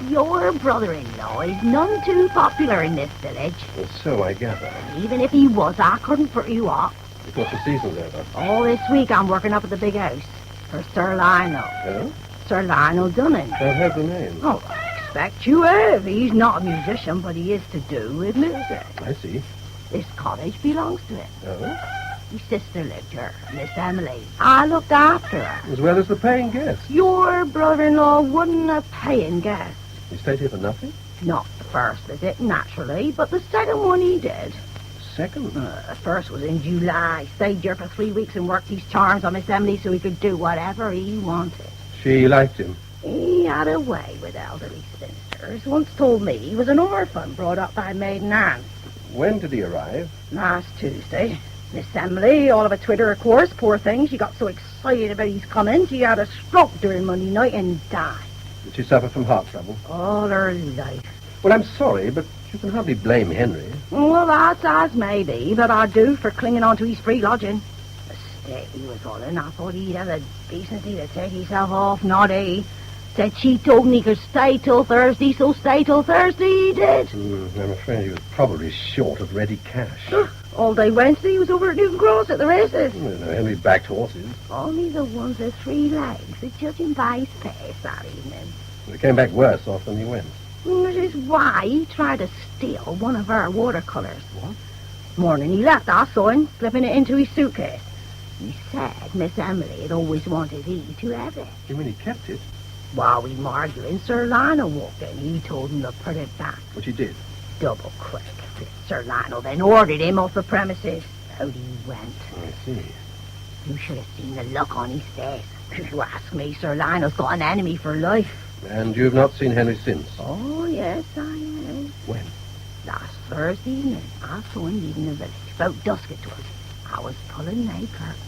Your brother-in-law is none too popular in this village. Well, so I gather. Even if he was, I couldn't put you up. Because the season's over. All this week I'm working up at the big house for Sir Lionel. Oh? Sir Lionel Dunning. I've heard the name. Oh, I expect you have. He's not a musician, but he is to do with music. I see. This cottage belongs to him. Oh? His sister lived here, Miss Emily. I looked after her. As well as the paying guest. Your brother-in-law wouldn't have paying guest. He stayed here for nothing? Not the first visit, naturally, but the second one he did. Second? The first was in July. Stayed here for 3 weeks and worked these charms on Miss Emily so he could do whatever he wanted. She liked him? had a way with elderly spinsters. Once told me he was an orphan brought up by maiden aunt. When did he arrive? Last Tuesday. Miss Emily, all of a twitter, of course. Poor thing, she got so excited about his coming, she had a stroke during Monday night and died. Did she suffer from heart trouble? All her life. Well, I'm sorry, but you can hardly blame Henry. Well, that's as may be, but I do for clinging on to his free lodging. The state he was all in, I thought he'd have the decency to take himself off, not he. Said she told him he could stay till Thursday, so stay till Thursday he did. I'm afraid he was probably short of ready cash. All day Wednesday he was over at Newton Cross at the races. Henry backed horses. Only the ones with 3 legs, judging by his pace that evening. He came back worse off than he went. Which is why he tried to steal one of our watercolours. What? Morning he left, I saw him slipping it into his suitcase. He said Miss Emily had always wanted he to have it. You mean he kept it? While we were arguing, Sir Lionel walked in. He told him to put it back. Which he did? Double quick. Sir Lionel then ordered him off the premises. Out he went. I see. You should have seen the look on his face. If you ask me, Sir Lionel's got an enemy for life. And you've not seen Henry since? Oh, yes, I have. When? Last Thursday evening. I saw him leaving the village. About dusk it was. I was pulling a curtain.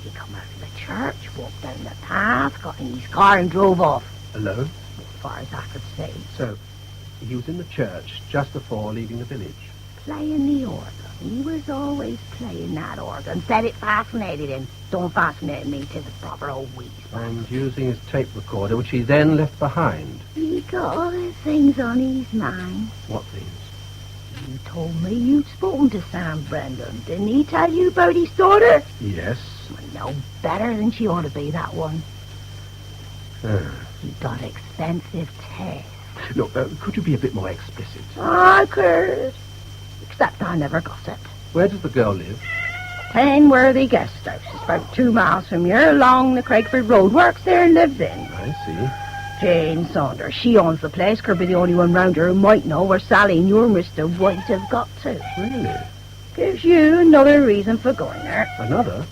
He come out of the church, walked down the path, got in his car and drove off. Alone? As far as I could see. So, he was in the church just before leaving the village? Playing the organ. He was always playing that organ. Said it fascinated him. Don't fascinate me till the proper old wheeze. And using his tape recorder, which he then left behind. He got all the things on his mind. What things? You told me you'd spoken to Sam Brendan. Didn't he tell you about his daughter? Yes. Well, no better than she ought to be, that one. He got expensive taste. Look, could you be a bit more explicit? I could. Except I never got it. Where does the girl live? Plainworthy guest house. It's about 2 miles from here, along the Craigford Road. Works there and lives in. I see. Jane Saunders. She owns the place. Could be the only one round her who might know where Sally and your Mr. White have got to. Really? Gives you another reason for going there. Another?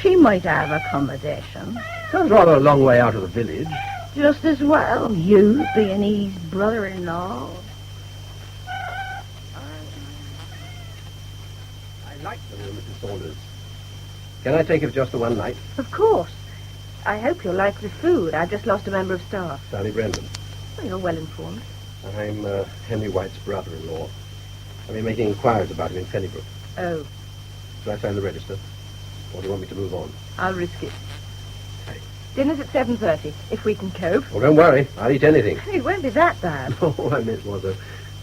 She might have accommodation. Sounds rather a long way out of the village. Just as well, you being his brother-in-law. I like the room, Mrs. Saunders. Can I take it for just the one night? Of course. I hope you'll like the food. I just lost a member of staff. Sally Brendan. Well, you're well informed. I'm Henry White's brother-in-law. I've been making inquiries about him in Fennybrook. Oh, Should I sign the register? Or do you want me to move on? I'll risk it. Dinner's at 7:30, if we can cope. Oh, don't worry. I'll eat anything. It won't be that bad. All I meant was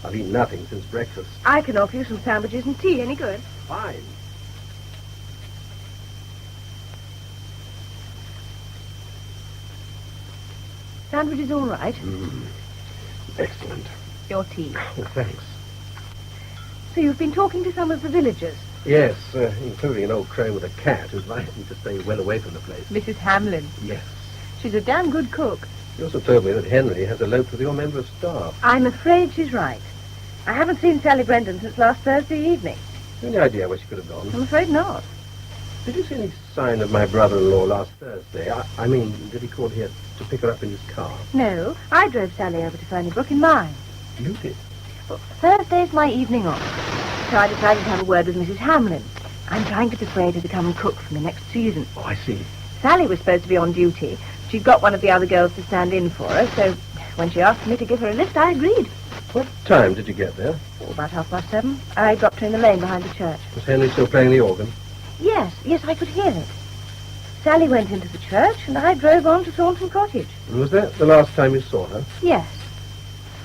I've eaten nothing since breakfast. I can offer you some sandwiches and tea. Any good? Fine. Sandwiches all right? Excellent. Your tea. Oh, thanks. So you've been talking to some of the villagers? Yes, including an old crone with a cat who advised me to stay well away from the place. Mrs. Hamlin. Yes. She's a damn good cook. She also told me that Henry has eloped with your member of staff. I'm afraid she's right. I haven't seen Sally Brendan since last Thursday evening. Any idea where she could have gone? I'm afraid not. Did you see any sign of my brother-in-law last Thursday? I mean, did he call here to pick her up in his car? No, I drove Sally over to Fennybrook in mine. You did? Well, Thursday's my evening off. So I decided to have a word with Mrs. Hamlin. I'm trying to persuade her to come and cook for me next season. Oh, I see. Sally was supposed to be on duty. She'd got one of the other girls to stand in for her, so when she asked me to give her a lift, I agreed. What time did you get there? Oh, about 7:30. I dropped her in the lane behind the church. Was Henry still playing the organ? Yes, I could hear it. Sally went into the church, and I drove on to Thornton Cottage. And was that the last time you saw her? Yes.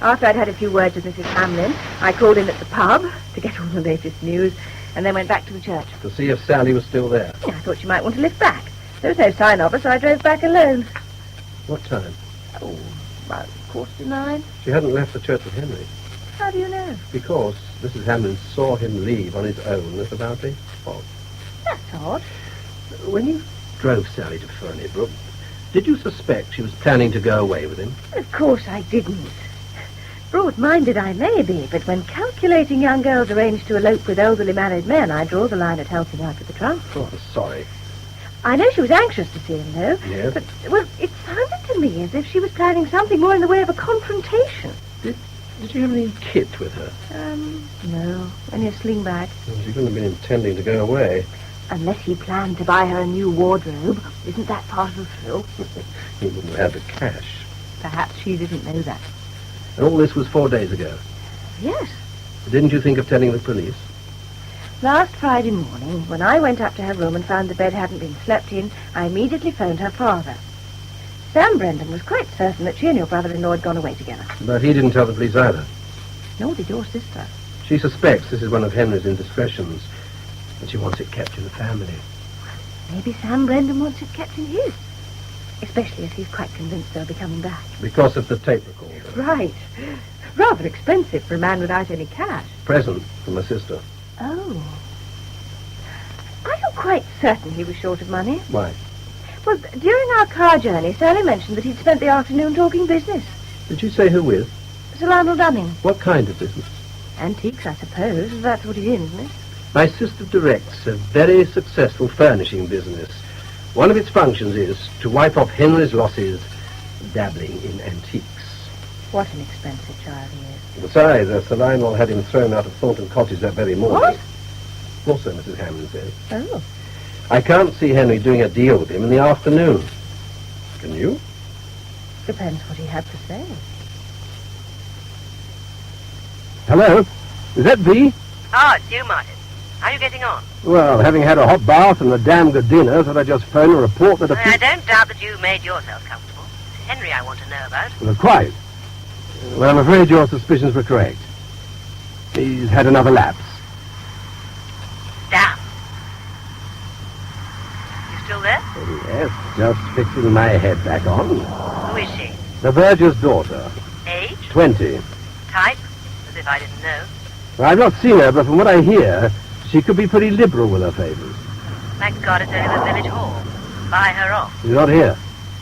After I'd had a few words with Mrs. Hamlin, I called in at the pub to get all the latest news, and then went back to the church. To see if Sally was still there? I thought she might want to lift back. There was no sign of her, so I drove back alone. What time? Oh, about 9:15. She hadn't left the church with Henry. How do you know? Because Mrs. Hamlin saw him leave on his own at about 8 o'clock. That's odd. When you drove Sally to Fernybrook, did you suspect she was planning to go away with him? Of course I didn't. Broad-minded I may be, but when calculating young girls arrange to elope with elderly married men, I draw the line at helping out with the transport. Oh, sorry. I know she was anxious to see him, though. Yes? But, well, it sounded to me as if she was planning something more in the way of a confrontation. Did you have any kit with her? No. Only a sling bag. Well, she couldn't have been intending to go away. Unless he planned to buy her a new wardrobe. Isn't that part of the thrill? He wouldn't have had the cash. Perhaps she didn't know that. And all this was 4 days ago. Yes. Didn't you think of telling the police? Last Friday morning, when I went up to her room and found the bed hadn't been slept in, I immediately phoned her father. Sam Brendan was quite certain that she and your brother-in-law had gone away together. But he didn't tell the police either. Nor did your sister. She suspects this is one of Henry's indiscretions, and she wants it kept in the family. Maybe Sam Brendan wants it kept in his. Especially as he's quite convinced they'll be coming back. Because of the tape recorder. Right. Rather expensive for a man without any cash. Present from my sister. Oh. Are you quite certain he was short of money? Why? Well, during our car journey, Sally mentioned that he'd spent the afternoon talking business. Did you say who with? Sir Lionel Dunning. What kind of business? Antiques, I suppose. That's what he's in, isn't it? My sister directs a very successful furnishing business. One of its functions is to wipe off Henry's losses dabbling in antiques. What an expensive child he is. Besides, Sir Lionel had him thrown out of Thornton Cottage that very morning. What? Also, Mrs. Hammond says. Oh. I can't see Henry doing a deal with him in the afternoon. Can you? Depends what he had to say. Hello? Is that V? Oh, it's you, Martin. How are you getting on? Well, having had a hot bath and a damn good dinner, thought I'd just phone and report that a few... I don't doubt that you made yourself comfortable. It's Henry I want to know about. Well, quite. Well, I'm afraid your suspicions were correct. He's had another lapse. Damn. You still there? Yes, just fixing my head back on. Who is she? The verger's daughter. Age? 20. Type? As if I didn't know. Well, I've not seen her, but from what I hear, she could be pretty liberal with her favours. Thank God it's only the village hall. Buy her off. She's not here.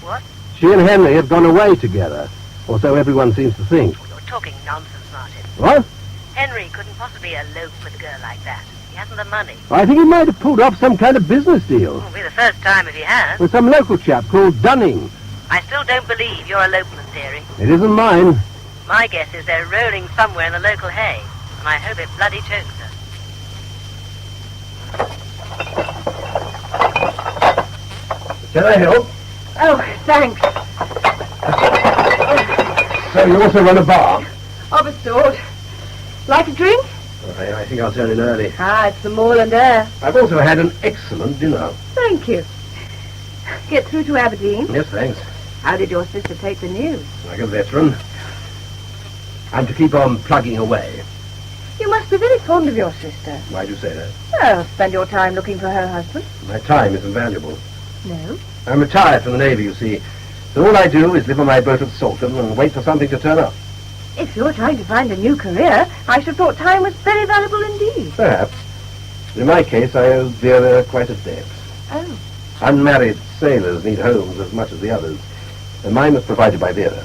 What? She and Henry have gone away together, or so everyone seems to think. You're talking nonsense, Martin. What? Henry couldn't possibly elope with a girl like that. He hasn't the money. I think he might have pulled off some kind of business deal. It'll be the first time if he has. With some local chap called Dunning. I still don't believe your elopement theory. It isn't mine. My guess is they're rolling somewhere in the local hay, and I hope it bloody chokes her. Can I help? Oh, thanks. So you also run a bar? Of a sort. Like a drink? I think I'll turn in early. Ah, it's the moorland air. I've also had an excellent dinner. Thank you. Get through to Aberdeen? Yes, thanks. How did your sister take the news? Like a veteran. I'm to keep on plugging away. You must be very fond of your sister. Why do you say that? Well, spend your time looking for her husband. My time isn't valuable. No? I'm retired from the Navy, you see. So all I do is live on my boat at Salcombe and wait for something to turn up. If you're trying to find a new career, I should have thought time was very valuable indeed. Perhaps. In my case, I owe Vera quite a debt. Oh. Unmarried sailors need homes as much as the others. And mine was provided by Vera.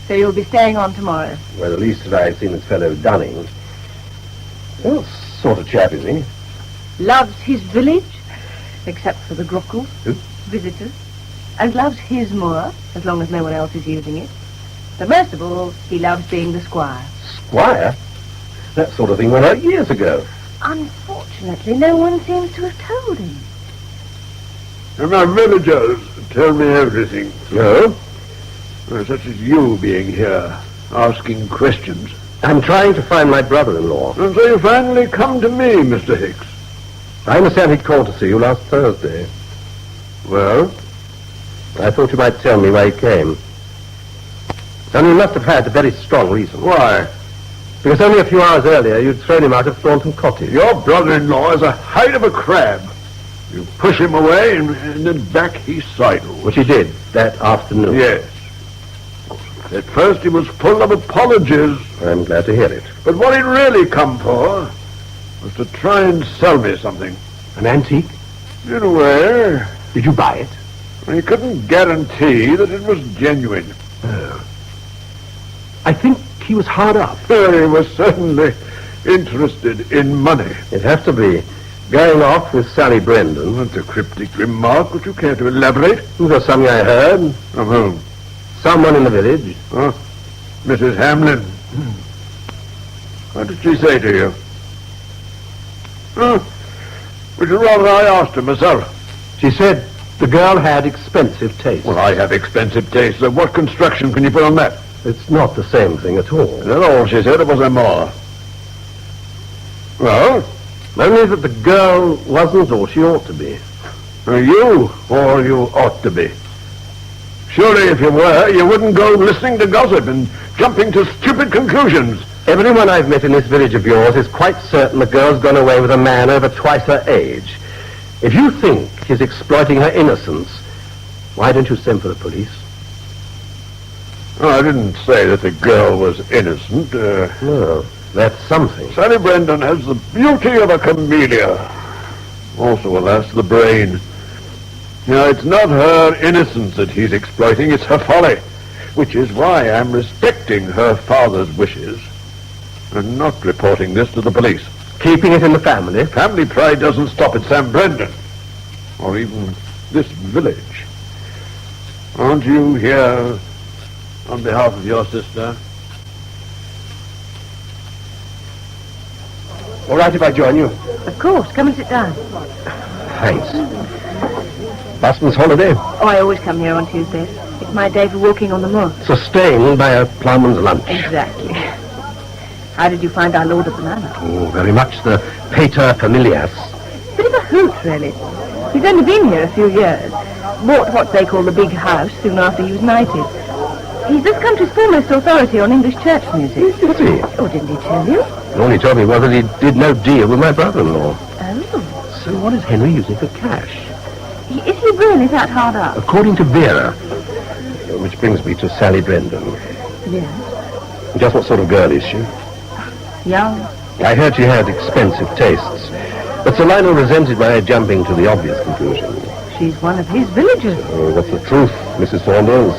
So you'll be staying on tomorrow? Well, at least till I've seen this fellow Dunning. What sort of chap is he? Loves his village, except for the grockles, Who? visitors, and loves his moor, as long as no one else is using it. But most of all, he loves being the squire. Squire? That sort of thing went out years ago. Unfortunately, no one seems to have told him. And my villagers tell me everything. No? Such as you being here, asking questions. I'm trying to find my brother-in-law. And so you finally come to me, Mr. Hicks. I understand he called to see you last Thursday. Well? I thought you might tell me why he came. And you must have had a very strong reason. Why? Because only a few hours earlier you'd thrown him out of Thornton Cottage. Your brother-in-law is a height of a crab. You push him away and then back he sidles. Which he did that afternoon. Yes. At first he was full of apologies. I'm glad to hear it. But what he'd really come for was to try and sell me something. An antique? In a way. Did you buy it? He couldn't guarantee that it was genuine. Oh. I think he was hard up. He was certainly interested in money. It'd have to be. Going off with Sally Brendan. That's a cryptic remark. Would you care to elaborate? It was something I heard. From whom? Someone in the village. Oh, Mrs. Hamlin. What did she say to you? Would you rather I asked her myself? She said the girl had expensive taste. Well, I have expensive taste, so what construction can you put on that? It's not the same thing at all. That's all she said, or was there more? Well? Only that the girl wasn't all she ought to be. You all you ought to be. Surely if you were, you wouldn't go listening to gossip and jumping to stupid conclusions. Everyone I've met in this village of yours is quite certain the girl's gone away with a man over twice her age. If you think he's exploiting her innocence, why don't you send for the police? Oh, I didn't say that the girl was innocent. No, that's something. Sally Brendan has the beauty of a camellia. Also, alas, the brain. Now, it's not her innocence that he's exploiting, it's her folly. Which is why I'm respecting her father's wishes and not reporting this to the police. Keeping it in the family? Family pride doesn't stop at Sam Brendan, or even this village. Aren't you here on behalf of your sister? All right if I join you? Of course. Come and sit down. Thanks. Busman's holiday? Oh, I always come here on Tuesdays. It's my day for walking on the moor. Sustained by a ploughman's lunch. Exactly. How did you find our lord at the manor? Oh, very much the pater familias. Bit of a hoot, really. He's only been here a few years. Bought what they call the big house soon after he was knighted. He's this country's foremost authority on English church music. Is he? Oh, didn't he tell you? All he told me was that he did no deal with my brother-in-law. Oh. So what is Henry using for cash? Is he really that hard up? According to Vera. Which brings me to Sally Brendan. Yes. Just what sort of girl is she? Young. I heard she had expensive tastes. But Sir Lionel resented my jumping to the obvious conclusion. She's one of his villagers. Oh, what's the truth, Mrs. Saunders?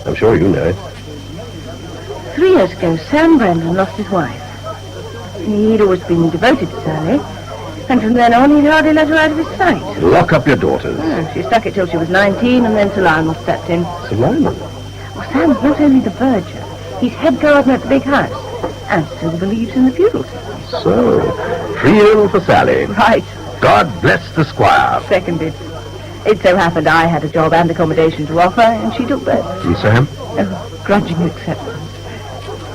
I'm sure you know it. 3 years ago, Sam Brendan lost his wife. He'd always been devoted to Sally, and from then on he'd hardly let her out of his sight. Lock up your daughters. She stuck it till she was 19, and then Sir Lionel stepped in. Sir Lionel? Well, Sam's not only the verger, he's head gardener at the big house, and still believes in the feudal system. So, free in for Sally. Right. God bless the squire. Seconded. It so happened I had a job and accommodation to offer, and she took both. And Sam? Oh, grudging acceptance.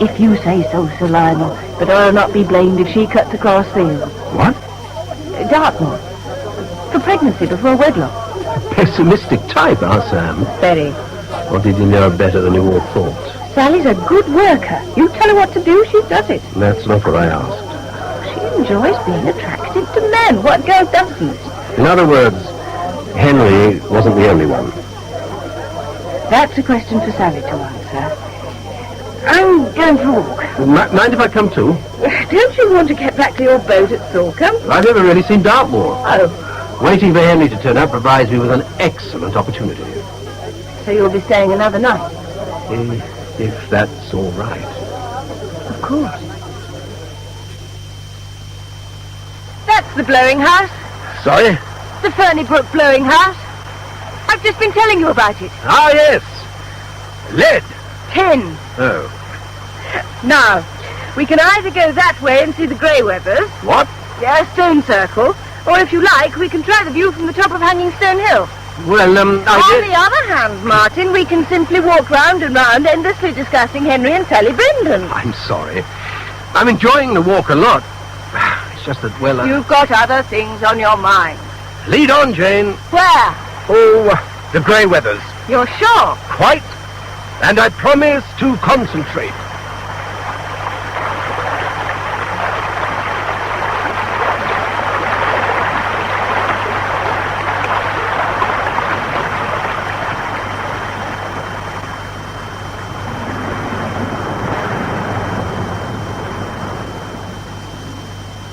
If you say so, Sir Lionel, but I'll not be blamed if she cuts across field. What? Dartmoor. For pregnancy before wedlock. A pessimistic type, our Sam. Very. Or did you know her better than you all thought? Sally's a good worker. You tell her what to do, she does it. That's not what I asked. She enjoys being attractive to men. What girl doesn't? In other words, Henry wasn't the only one. That's a question for Sally to answer. I'm going for a walk. Mind if I come too? Don't you want to get back to your boat at Thorcombe? I've never really seen Dartmoor. Oh. Waiting for Henry to turn up provides me with an excellent opportunity. So you'll be staying another night? If that's all right. Of course. That's the blowing house. Sorry? The Ferniebrook blowing house. I've just been telling you about it. Ah, yes. Lead. Tin. Oh. Now, we can either go that way and see the grey weathers. What? Yeah, stone circle. Or if you like, we can try the view from the top of Hanging Stone Hill. Well, On the other hand, Martin, we can simply walk round and round, endlessly discussing Henry and Sally Brendan. I'm sorry. I'm enjoying the walk a lot. It's just that, well... You've got other things on your mind. Lead on, Jane. Where? Oh, the grey weathers. You're sure? Quite. And I promise to concentrate.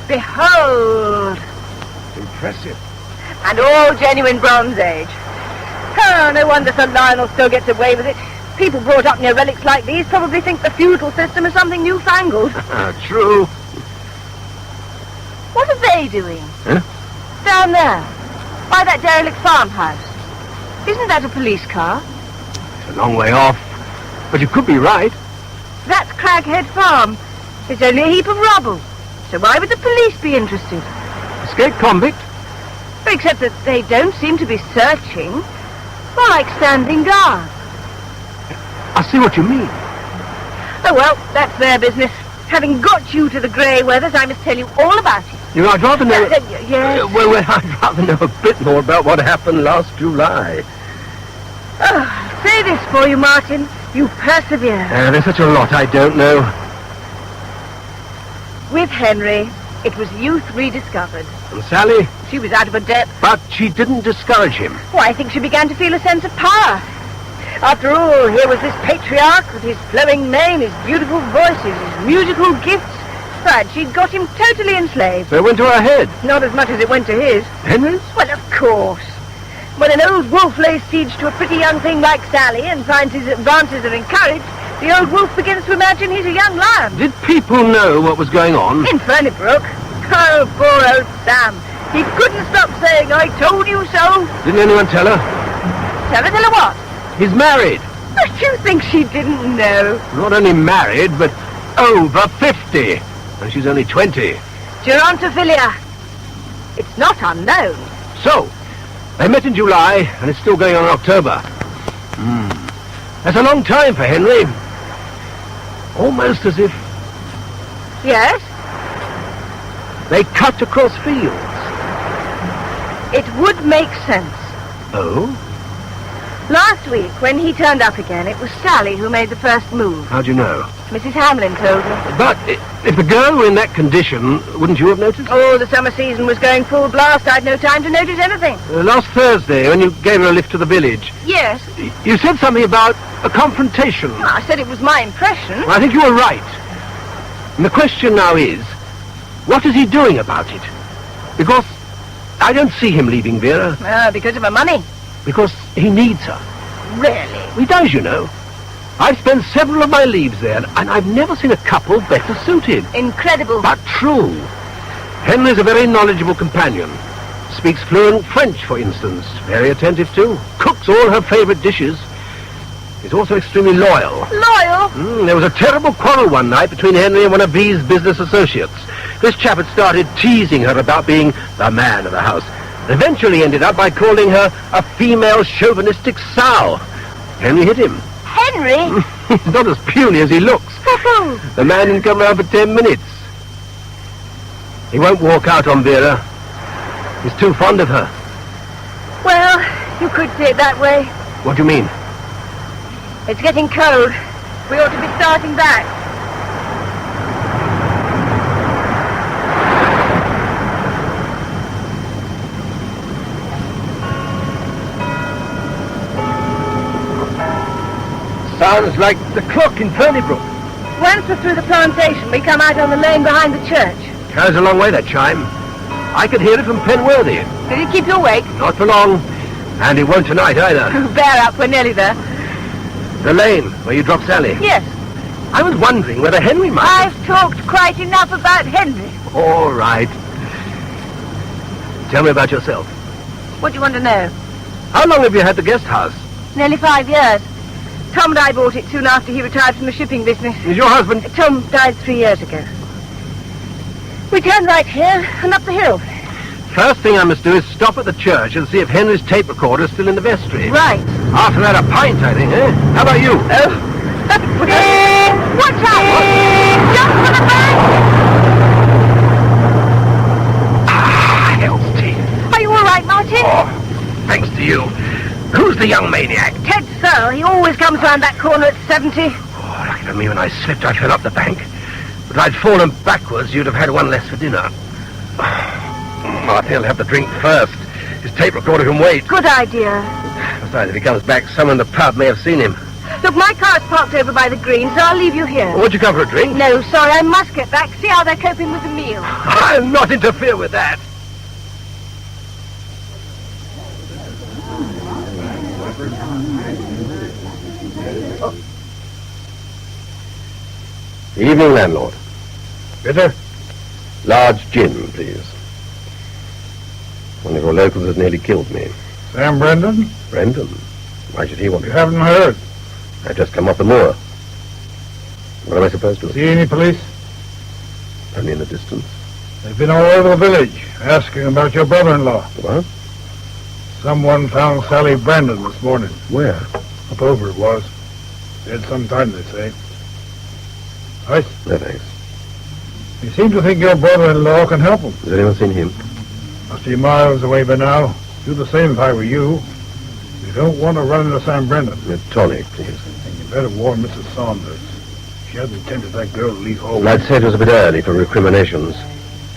Behold! Impressive. And all genuine Bronze Age. Oh, no wonder Sir Lionel still gets away with it. People brought up near relics like these probably think the feudal system is something newfangled. True. What are they doing? Huh? Down there, by that derelict farmhouse. Isn't that a police car? It's a long way off. But you could be right. That's Craghead Farm. It's only a heap of rubble. So why would the police be interested? Escaped convict? Except that they don't seem to be searching. More like standing guard. I see what you mean. Oh, well, that's their business. Having got you to the grey weathers, I must tell you all about it. You know, I'd rather know... Yes? Well, I'd rather know a bit more about what happened last July. Oh, I'll say this for you, Martin. You persevere. There's such a lot I don't know. With Henry, it was youth rediscovered. And Sally? She was out of her depth. But she didn't discourage him. Well, I think she began to feel a sense of power. After all, here was this patriarch with his flowing mane, his beautiful voices, his musical gifts. Right, she'd got him totally enslaved. So it went to her head? Not as much as it went to his. Henry's? Well, of course. When an old wolf lays siege to a pretty young thing like Sally and finds his advances are encouraged, the old wolf begins to imagine he's a young lion. Did people know what was going on? In Fernybrook. Oh, poor old Sam. He couldn't stop saying, I told you so. Didn't anyone tell her? Tell her what? He's married. Do you think she didn't know? Not only married, but over 50. And she's only 20. Gerontophilia. It's not unknown. So, they met in July, and it's still going on in October. That's a long time for Henry. Almost as if Yes? they cut across fields. It would make sense. Oh? Last week, when he turned up again, it was Sally who made the first move. How'd you know? Mrs. Hamlin told me. But if the girl were in that condition, wouldn't you have noticed? Oh, the summer season was going full blast. I'd no time to notice anything. Last Thursday, when you gave her a lift to the village, Yes? you said something about a confrontation. Well, I said it was my impression. Well, I think you were right. And the question now is, what is he doing about it? Because I don't see him leaving Vera. Because of her money. Because he needs her. Really? He does, you know. I've spent several of my leaves there, and I've never seen a couple better suited. Incredible. But true. Henry's a very knowledgeable companion. Speaks fluent French, for instance. Very attentive, too. Cooks all her favourite dishes. He's also extremely loyal. Loyal? There was a terrible quarrel one night between Henry and one of V's business associates. This chap had started teasing her about being the man of the house. Eventually ended up by calling her a female chauvinistic sow. Henry hit him. Henry? He's not as puny as he looks. The man didn't come round for 10 minutes. He won't walk out on Vera. He's too fond of her. Well, you could say it that way. What do you mean? It's getting cold. We ought to be starting back. Sounds like the clock in Fernybrook. Once we're through the plantation, we come out on the lane behind the church. Carries a long way, that chime. I could hear it from Penworthy. Did it keep you awake? Not for long. And it won't tonight, either. Bear up, we're nearly there. The lane, where you dropped Sally. Yes. I was wondering whether Henry might... I've talked quite enough about Henry. All right. Tell me about yourself. What do you want to know? How long have you had the guest house? Nearly 5 years. Tom and I bought it soon after he retired from the shipping business. Is your husband... Tom died 3 years ago. We turned right here and up the hill. First thing I must do is stop at the church and see if Henry's tape recorder's still in the vestry. Right. After that, a pint, I think, eh? How about you? Oh. Watch out! Jump for the bank! Hell's teeth. Are you all right, Martin? Oh, thanks to you. Who's the young maniac? Ted Searle. He always comes round that corner at 70. Oh, lucky for me, when I slipped, I fell up the bank. But if I'd fallen backwards, you'd have had one less for dinner. Martin will have the drink first. His tape recorder can wait. Good idea. Besides, if he comes back, someone in the pub may have seen him. Look, my car's parked over by the green, so I'll leave you here. Won't you come for a drink? No, sorry, I must get back. See how they're coping with the meal. I'll not interfere with that. Evening, landlord. Bitter? Large gin, please. One of your locals has nearly killed me. Sam Brendan? Brendan? Why should he want You to... haven't heard? I've just come off the moor. What am I supposed to... See any police? Only in the distance. They've been all over the village, asking about your brother-in-law. What? Someone found Sally Brandon this morning. Where? Up over it was. Dead some time, they say. Right? No, thanks. You seem to think your brother-in-law can help him. Has anyone seen him? Must be miles away by now. Do the same if I were you. You don't want to run into Sam Brendan. A tonic, please. And you better warn Mrs. Saunders. She hasn't tempted that girl to leave home. I'd say it was a bit early for recriminations.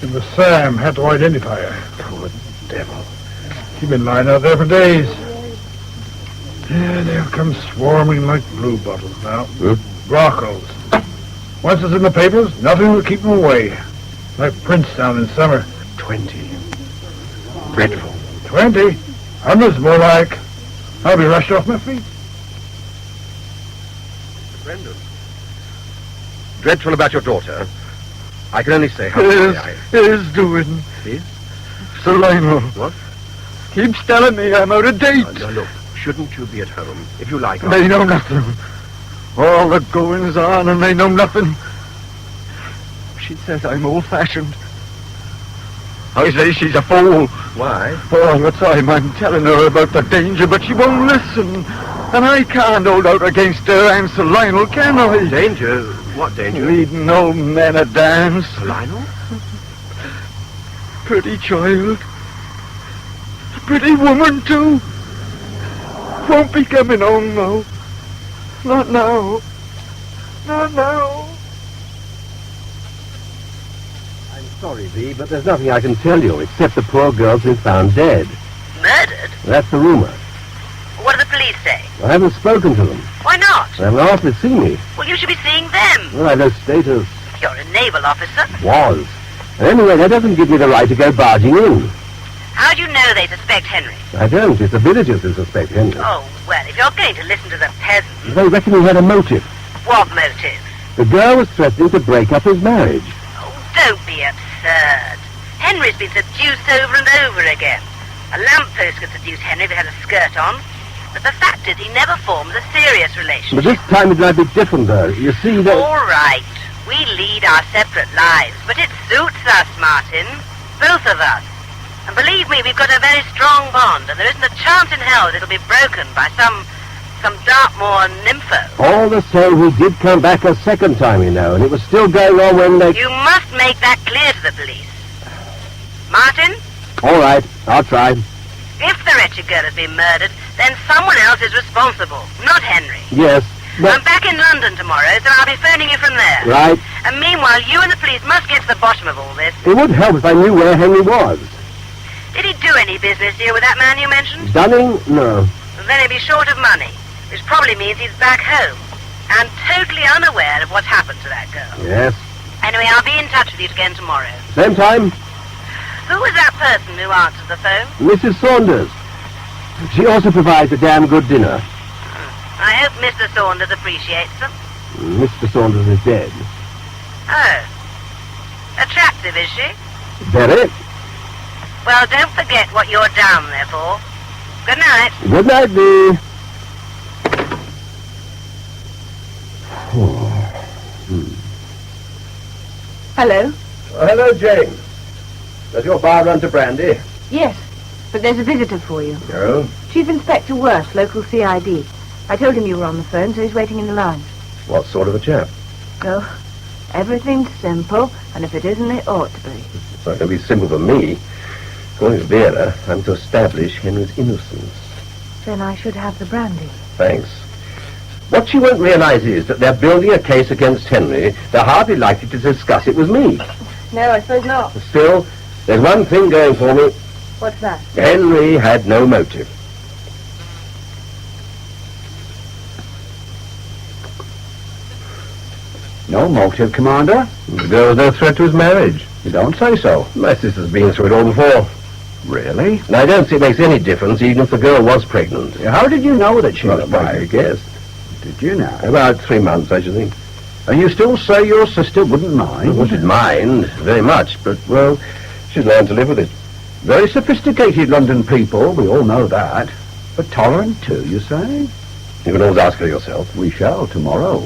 It was Sam had to identify her. Poor devil. She's been lying out there for days. Yeah, they'll come swarming like blue bottles now. Brockles. Once it's in the papers, nothing will keep them away. Like Princetown in summer. 20. Dreadful. 20? Hundreds more like. I'll be rushed off my feet. Brendan. Dreadful about your daughter. I can only say how sorry I am. He's doing. Please? Sir Lionel. What? Keeps telling me I'm out of date. Now, look, shouldn't you be at home? If you like... They know nothing. All the goings on and they know nothing. She says I'm old-fashioned. I say she's a fool. Why? All the time I'm telling her about the danger, but she won't listen. And I can't hold out against her and Sir Lionel, can I? Danger? What danger? Leading old men a dance. Sir Lionel? Pretty child. Pretty woman, too. Won't be coming home, though. Not now. Not now. I'm sorry, V, but there's nothing I can tell you except the poor girl's been found dead. Murdered? That's the rumor. What do the police say? I haven't spoken to them. Why not? They haven't asked to see me. Well, you should be seeing them. Well, I've no status. You're a naval officer. Was. And anyway, that doesn't give me the right to go barging in. How do you know they suspect Henry? I don't. It's the villagers who suspect Henry. Oh, well, if you're going to listen to the peasants... They reckon he had a motive. What motive? The girl was threatening to break up his marriage. Oh, don't be absurd. Henry's been seduced over and over again. A lamppost could seduce Henry if he had a skirt on. But the fact is he never formed a serious relationship. But this time it might be different, though. You see that... All right. We lead our separate lives, but it suits us, Martin. Both of us. And believe me, we've got a very strong bond, and there isn't a chance in hell that it'll be broken by some Dartmoor nympho. All the same, he did come back a second time, you know, and it was still going on when they... You must make that clear to the police. Martin? All right, I'll try. If the wretched girl has been murdered, then someone else is responsible, not Henry. Yes, but... I'm back in London tomorrow, so I'll be phoning you from there. Right. And meanwhile, you and the police must get to the bottom of all this. It would help if I knew where Henry was. Did he do any business here with that man you mentioned? Dunning? No. Then he'll be short of money, which probably means he's back home and totally unaware of what's happened to that girl. Yes. Anyway, I'll be in touch with you again tomorrow. Same time? Who was that person who answered the phone? Mrs. Saunders. She also provides a damn good dinner. I hope Mr. Saunders appreciates them. Mr. Saunders is dead. Oh. Attractive, is she? Very. Well, don't forget what you're down there for. Good night. Good night, Dee. Hello? Hello, Jane. Does your bar run to brandy? Yes, but there's a visitor for you. No. Chief Inspector Worth, local CID. I told him you were on the phone, so he's waiting in the lounge. What sort of a chap? Oh, everything's simple, and if it isn't, it ought to be. It's not going to be simple for me. According to Vera, I'm to establish Henry's innocence. Then I should have the brandy. Thanks. What she won't realize is that they're building a case against Henry. They're hardly likely to discuss it with me. No, I suppose not. Still, there's one thing going for me. What's that? Henry had no motive. No motive, Commander? There was no threat to his marriage. You don't say so. My sister's been through it all before. Really? And I don't see it makes any difference, even if the girl was pregnant. How did you know that she was pregnant? I guessed. Did you now? About 3 months, I should think. And you still say your sister wouldn't mind? Well, she'd mind, very much, but, well, she's learned to live with it. Very sophisticated London people, we all know that. But tolerant too, you say? You can always ask her yourself. We shall tomorrow,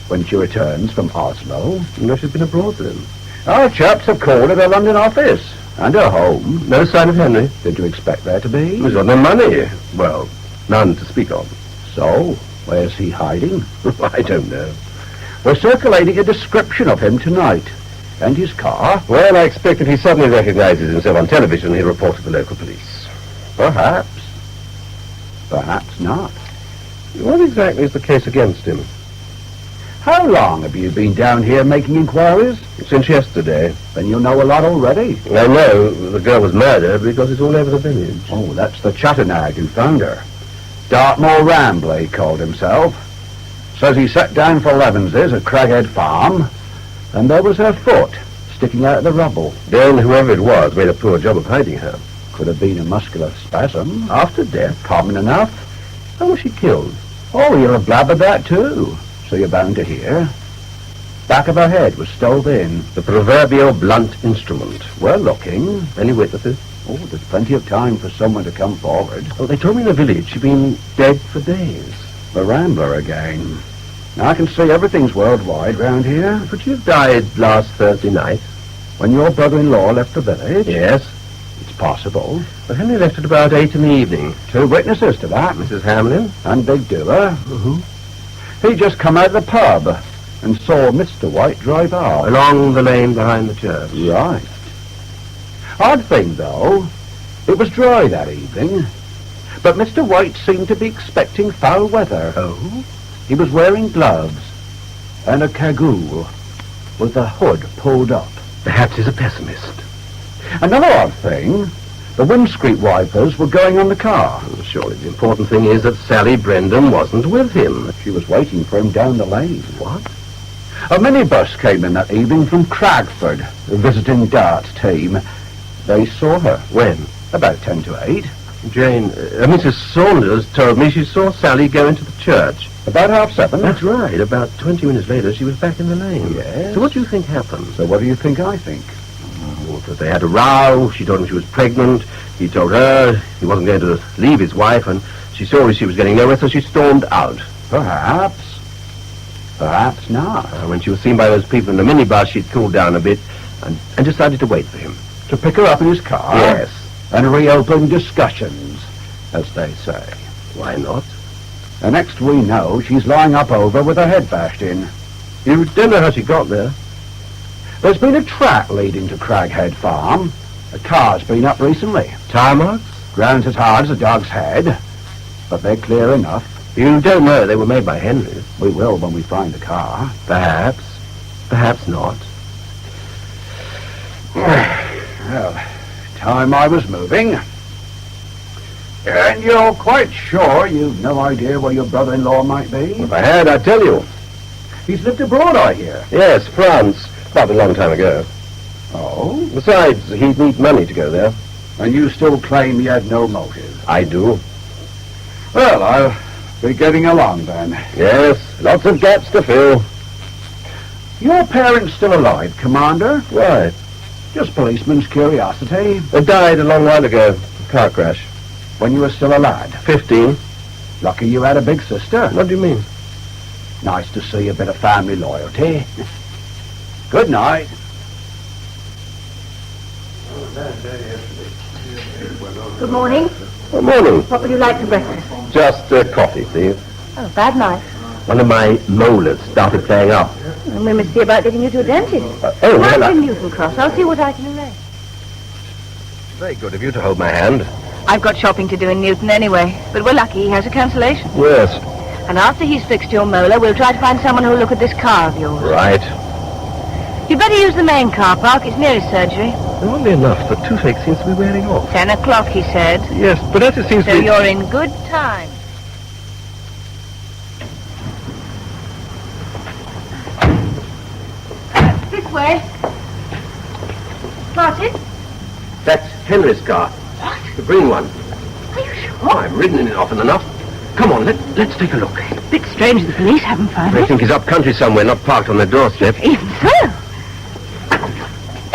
when she returns from Oslo. No, she's been abroad then. Our chaps have called at her London office. And her home. No sign of Henry? Did you expect there to be? He's got no money. Well, none to speak of. So, where's he hiding? I don't know. We're circulating a description of him tonight. And his car? Well, I expect if he suddenly recognizes himself on television, he'll report to the local police. Perhaps. Perhaps not. What exactly is the case against him? How long have you been down here making inquiries? Since yesterday. Then you know a lot already. I know the girl was murdered because it's all over the village. Oh, that's the chatternag who found her. Dartmoor Rambler, he called himself. Says he sat down for Levins's at Craghead Farm, and there was her foot sticking out of the rubble. Then whoever it was made a poor job of hiding her. Could have been a muscular spasm. After death? Common enough. How was she killed? Oh, you'll have blabbered that too. So you're bound to hear. Back of her head was stove in. The proverbial blunt instrument. We're looking. Any witnesses? Oh, there's plenty of time for someone to come forward. Oh, they told me in the village she'd been dead for days. The Rambler again. Now, I can see everything's worldwide round here. But you died last Thursday night. When your brother-in-law left the village? Yes. It's possible. But Henry left at about 8 in the evening. 2 witnesses to that. Mrs. Hamlin. And Big Doer. Mm-hmm. He just come out of the pub and saw Mr. White drive off. Along the lane behind the church. Right. Odd thing, though. It was dry that evening. But Mr. White seemed to be expecting foul weather. Oh? He was wearing gloves and a cagoule with the hood pulled up. Perhaps he's a pessimist. Another odd thing, the windscreen wipers were going on the car. Well, surely the important thing is that Sally Brendan wasn't with him. She was waiting for him down the lane. What? A minibus came in that evening from Cragford, a visiting darts team. They saw her. When? About 10 to 8. Jane, Mrs. Saunders told me she saw Sally go into the church. About 7:30. That's right. About 20 minutes later, she was back in the lane. Yes. So what do you think happened? So what do you think I think? That they had a row. She told him she was pregnant. He told her he wasn't going to leave his wife, and she saw she was getting nowhere, so she stormed out. Perhaps. Perhaps not. When she was seen by those people in the minibus, she'd cooled down a bit and decided to wait for him. To pick her up in his car? Yes. And reopen discussions, as they say. Why not? The next we know, she's lying up over with her head bashed in. You don't know how she got there? There's been a track leading to Craghead Farm. A car's been up recently. Tire marks? Ground's as hard as a dog's head. But they're clear enough. You don't know they were made by Henry. We will when we find the car. Perhaps. Perhaps not. Well, time I was moving. And you're quite sure you've no idea where your brother-in-law might be? If I had, I'd tell you. He's lived abroad, I hear. Yes, France. About a long time ago. Oh? Besides, he'd need money to go there. And you still claim he had no motive? I do. Well, I'll be getting along then. Yes, lots of gaps to fill. Your parents still alive, Commander? Why? Just policeman's curiosity. They died a long while ago. A car crash. When you were still a lad? 15. Lucky you had a big sister. What do you mean? Nice to see a bit of family loyalty. Good night. Good morning. Good morning. What would you like for breakfast? Just coffee, please. Oh, bad night. One of my molars started playing up. And we must see about getting you to a dentist. Oh, Come well, to Newton Cross. I'll see what I can arrange. Very good of you to hold my hand. I've got shopping to do in Newton anyway, but we're lucky he has a cancellation. Yes. And after he's fixed your molar, we'll try to find someone who'll look at this car of yours. Right. You'd better use the main car park. It's near his surgery. Oddly enough, the toothache seems to be wearing off. 10 o'clock, he said. Yes, but as it seems so to be... you're in good time. This way. Martin? That's Henry's car. What? The green one. Are you sure? Oh, I've ridden in it often enough. Come on, let's take a look. Bit strange the police haven't found They it. think he's up country somewhere, not parked on their doorstep. Even so.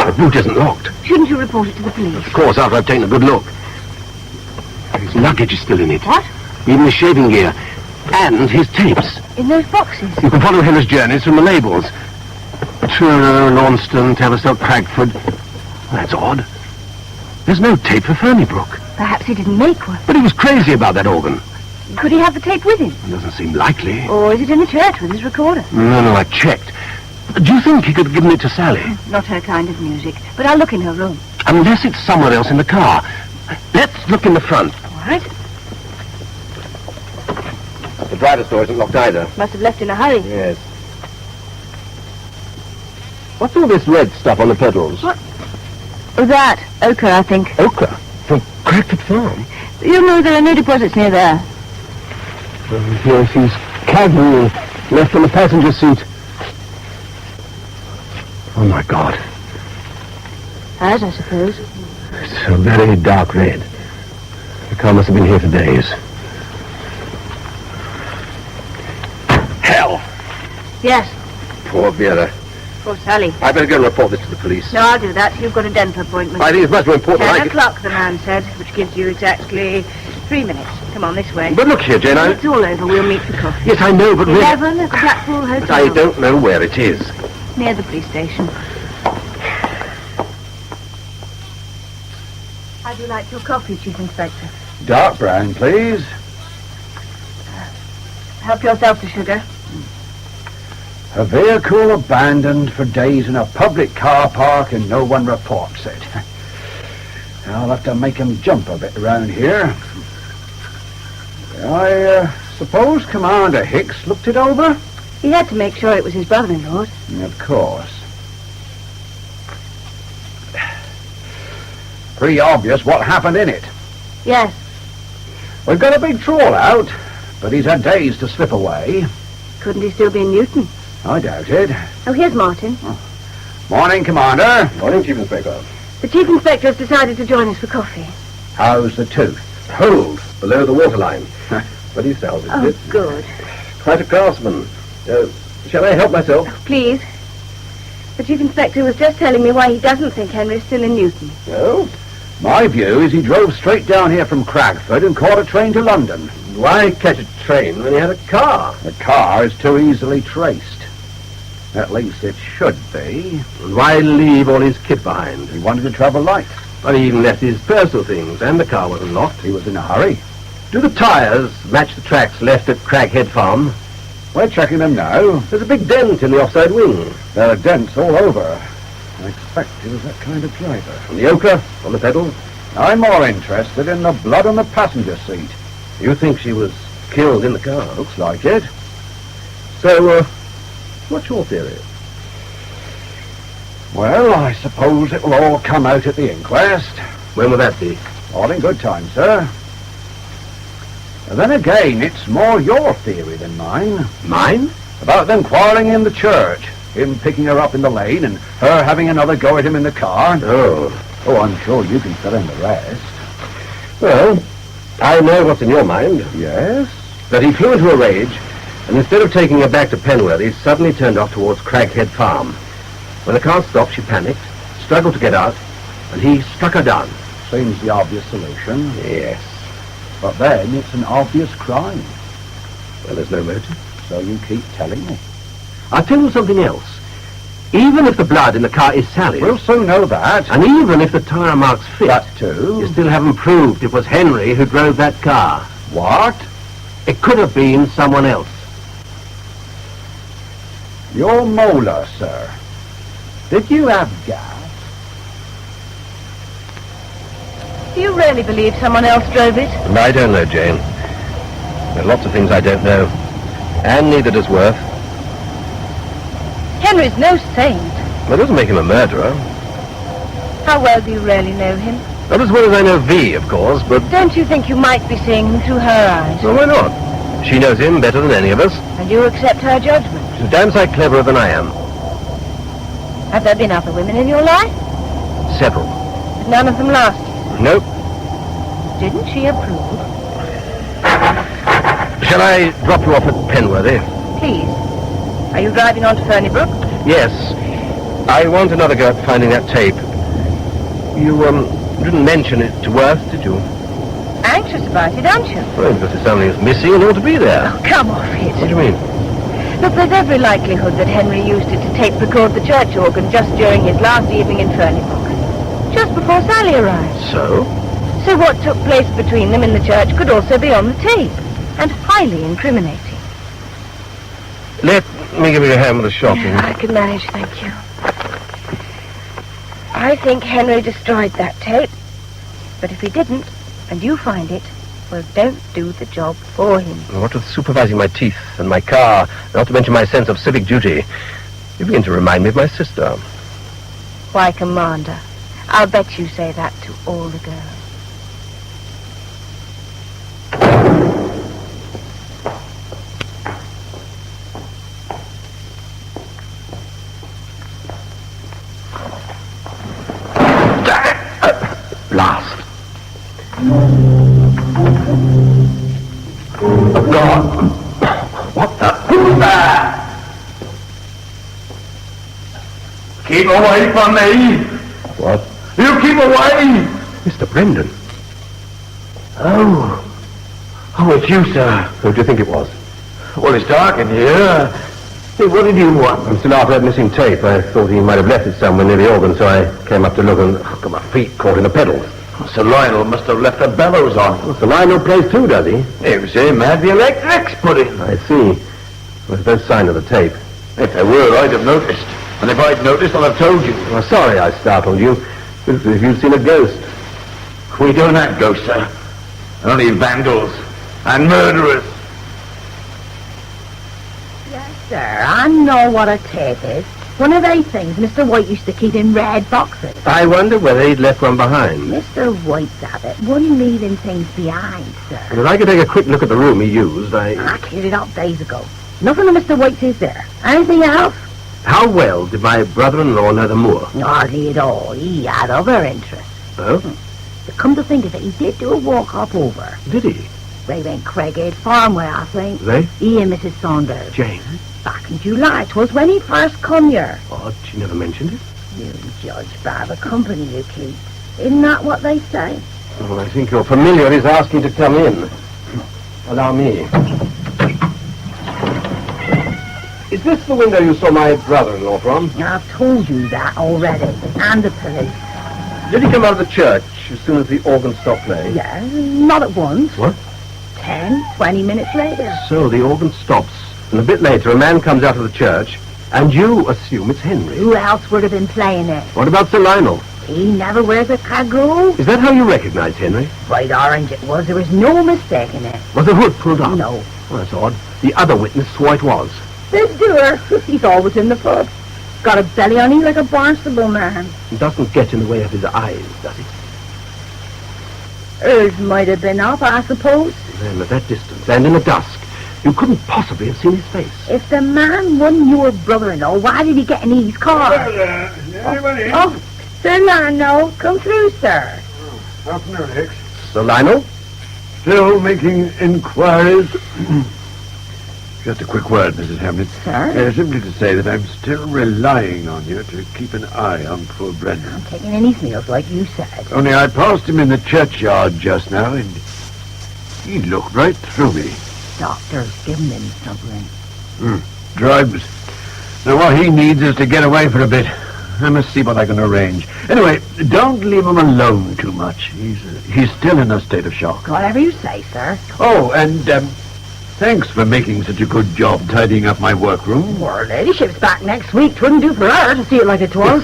The boot isn't locked. Shouldn't you report it to the police? Of course, after I've taken a good look. His luggage is still in it. What? Even his shaving gear. And his tapes. In those boxes? You can follow Henry's journeys from the labels. Truro, Launceston, Tavistock, Cragford. That's odd. There's no tape for Fernybrook. Perhaps he didn't make one. But he was crazy about that organ. Could he have the tape with him? It doesn't seem likely. Or is it in the church with his recorder? No, I checked. Do you think he could have given it to Sally? Not her kind of music, but I'll look in her room. Unless it's somewhere else in the car. Let's look in the front. All right. The driver's door isn't locked either. Must have left in a hurry. Yes. What's all this red stuff on the pedals? What? Oh, that. Ochre, I think. Ochre? From Cragford Farm? You know there are no deposits near there. Yes, he's cadmium left on the passenger seat. Oh, my God. As, I suppose. It's a very dark red. The car must have been here for days. Hell! Yes. Poor Vera. Poor Sally. I better go and report this to the police. No, I'll do that. You've got a dental appointment. I think it's much more important. 10 o'clock, the man said, which gives you exactly 3 minutes. Come on, this way. But look here, Jane, When it's all over, we'll meet for coffee. Yes, I know, but 11 at the Blackpool Hotel. But I don't know where it is. Near the police station. How'd you like your coffee, Chief Inspector? Dark brown, please. Help yourself to sugar. A vehicle abandoned for days in a public car park and no one reports it. I'll have to make him jump a bit around here. I suppose Commander Hicks looked it over? He had to make sure it was his brother-in-law's. Of course. Pretty obvious what happened in it. Yes. We've got a big trawl out, but he's had days to slip away. Couldn't he still be in Newton? I doubt it. Oh, here's Martin. Morning, Commander. Morning, Chief Inspector. The Chief Inspector has decided to join us for coffee. How's the tooth? Hold, below the waterline. But he salvaged Oh, it. good. Quite a craftsman. Shall I help myself? Please. The Chief Inspector was just telling me why he doesn't think Henry's still in Newton. No? My view is he drove straight down here from Cragford and caught a train to London. Why catch a train when he had a car? The car is too easily traced. At least it should be. And why leave all his kit behind? He wanted to travel light. But he even left his personal things, and the car wasn't locked. He was in a hurry. Do the tyres match the tracks left at Craghead Farm? We're checking them now. There's a big dent in the offside wing. There are dents all over. I expect he was that kind of driver. And the ochre on the pedals? I'm more interested in the blood on the passenger seat. You think she was killed in the car? Looks like it. So, what's your theory? Well, I suppose it'll all come out at the inquest. When will that be? All in good time, sir. And then again, it's more your theory than mine. Mine? About them quarrelling in the church. Him picking her up in the lane and her having another go at him in the car. Oh, I'm sure you can fill in the rest. Well, I know what's in your mind. Yes? That he flew into a rage, and instead of taking her back to Penworthy, suddenly turned off towards Craghead Farm. When the car stopped, she panicked, struggled to get out, and he struck her down. Seems the obvious solution. Yes. But then it's an obvious crime. Well, there's no motive. So you keep telling me. I'll tell you something else. Even if the blood in the car is Sally's... We'll soon know that. And even if the tyre marks fit... That too. You still haven't proved it was Henry who drove that car. What? It could have been someone else. Your molar, sir. Did you have gas? Do you really believe someone else drove it? I don't know, Jane. There are lots of things I don't know. And neither does Worth. Henry's no saint. That doesn't make him a murderer. How well do you really know him? Not as well as I know V, of course, but... Don't you think you might be seeing him through her eyes? Well, why not? She knows him better than any of us. And you accept her judgment? She's a damn sight cleverer than I am. Have there been other women in your life? Several. But none of them lasted? Nope. Didn't she approve? Shall I drop you off at Penworthy? Please. Are you driving on to Fernybrook? Yes. I want another go at finding that tape. You, didn't mention it to Worth, did you? Anxious about it, aren't you? Well, because it's only as missing and ought to be there. Oh, come off it. What do you mean? Look, there's every likelihood that Henry used it to tape record the church organ just during his last evening in Fernybrook. Just before Sally arrived. So? So what took place between them in the church could also be on the tape. And highly incriminating. Let me give you a hand with the shopping. I can manage, thank you. I think Henry destroyed that tape. But if he didn't, and you find it, well, don't do the job for him. What with supervising my teeth and my car, not to mention my sense of civic duty, you begin to remind me of my sister. Why, Commander, I'll bet you say that to all the girls. Blast. Oh, God. What the? Who's there? Keep away from me. What? You keep away. Mr. Brendan. Oh, it's you, sir. Who do you think it was? Well, it's dark in here. Hey, what did you want? I'm still after that missing tape. I thought he might have left it somewhere near the organ, so I came up to look and got my feet caught in the pedals. Sir Lionel must have left the bellows on. Well, Sir Lionel plays too, does he? It was him had the electrics put in. I see. There's no sign of the tape. If there were, I'd have noticed. And if I'd noticed, I'd have told you. Well, sorry I startled you. It's as if you'd seen a ghost. We don't have ghosts, sir. Only vandals and murderers. Yes, sir. I know what a tape is. One of those things Mr. White used to keep in red boxes. I wonder whether he'd left one behind. Mr. White's habit wouldn't leaving things behind, sir. And if I could take a quick look at the room he used, I cleared it up days ago. Nothing of Mr. White's is there. Anything else? How well did my brother-in-law know the moor? Hardly at all. He had other interests. Oh? But come to think of it, he did do a walk up over. Did he? They went Craighead Farmway, I think. They? He and Mrs. Saunders. Jane? Back in July. 'Twas when he first come here. Oh, she never mentioned it? You judge by the company you keep. Isn't that what they say? Well, I think your familiar is asking to come in. Allow me. Is this the window you saw my brother-in-law from? I've told you that already. And the police. Did he come out of the church as soon as the organ stopped playing? Yeah, not at once. What? 10, 20 minutes later. So the organ stops, and a bit later a man comes out of the church, and you assume it's Henry. Who else would have been playing it? What about Sir Lionel? He never wears a cagoule. Is that how you recognize Henry? Bright orange it was. There was no mistaking it. Was the hood pulled up? No. Well, that's odd. The other witness swore it was. This doer, he's always in the pub. Got a belly on him like a Barnstable man. It doesn't get in the way of his eyes, does it? Hers might have been up, I suppose. Then at that distance, and in the dusk, you couldn't possibly have seen his face. If the man wasn't your brother-in-law, why did he get in his car? Anybody? Oh, Sir Lionel, come through, sir. Afternoon, Hicks. Sir Lionel? Still making inquiries? Just a quick word, Mrs. Hamlet. Sir? Simply to say that I'm still relying on you to keep an eye on poor Brendan. I'm taking in his meals like you said. Only I passed him in the churchyard just now, and he looked right through me. Doctor's giving him something. Drugs. Now, what he needs is to get away for a bit. I must see what I can arrange. Anyway, don't leave him alone too much. He's still in a state of shock. Whatever you say, sir. Oh, and thanks for making such a good job tidying up my workroom. Well, her ladyship's back next week. 'Twouldn't do for her to see it like it was.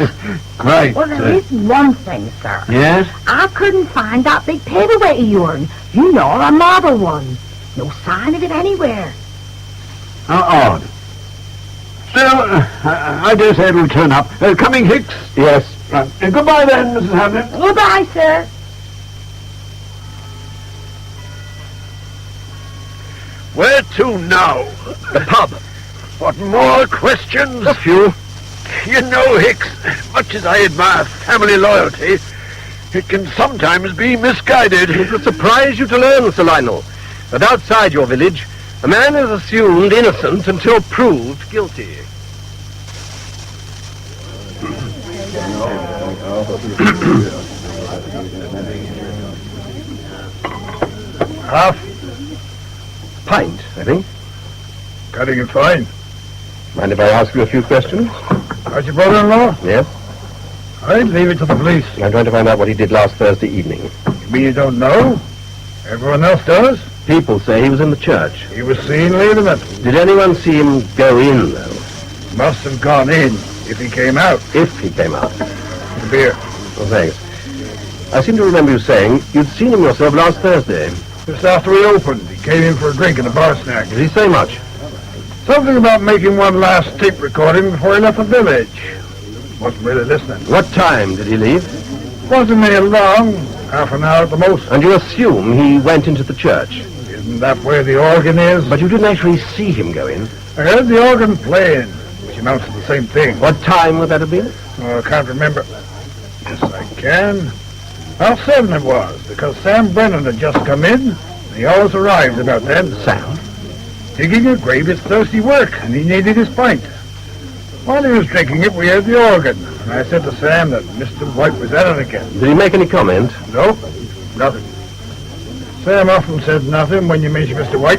Right. Well, there is one thing, sir. Yes? I couldn't find that big paperweight of yours. You know, a marble one. No sign of it anywhere. How odd. Still, I dare say it'll turn up. Coming, Hicks? Yes. Right. Goodbye then, Mrs. Hamlet. Goodbye, sir. Where to now? The pub. What more questions? A few. You know, Hicks, much as I admire family loyalty, it can sometimes be misguided. It will surprise you to learn, Sir Lionel, that outside your village, A man is assumed innocent until proved guilty. Half? Pint, I think. Cutting it fine. Mind if I ask you a few questions? How's your brother-in-law? Yes. I'd leave it to the police. I'm trying to find out what he did last Thursday evening. You mean you don't know? Everyone else does? People say he was in the church. He was seen leaving it. Did anyone see him go in, though? Must have gone in if he came out. If he came out. The beer. Well, thanks. I seem to remember you saying you'd seen him yourself last Thursday. Just after he opened, he came in for a drink and a bar snack. Did he say much? Something about making one last tape recording before he left the village. Wasn't really listening. What time did he leave? Wasn't very long. Half an hour at the most. And you assume he went into the church? Isn't that where the organ is? But you didn't actually see him go in. I heard the organ playing, which amounts to the same thing. What time would that have been? Oh, I can't remember. Yes, I can. 7:30 it was, because Sam Brennan had just come in. He always arrives about then. Sam? Digging a grave is thirsty work, and he needed his pint. While he was drinking it, we heard the organ, and I said to Sam that Mr. White was at it again. Did he make any comment? No, nothing. Sam often said nothing when you mention Mr. White.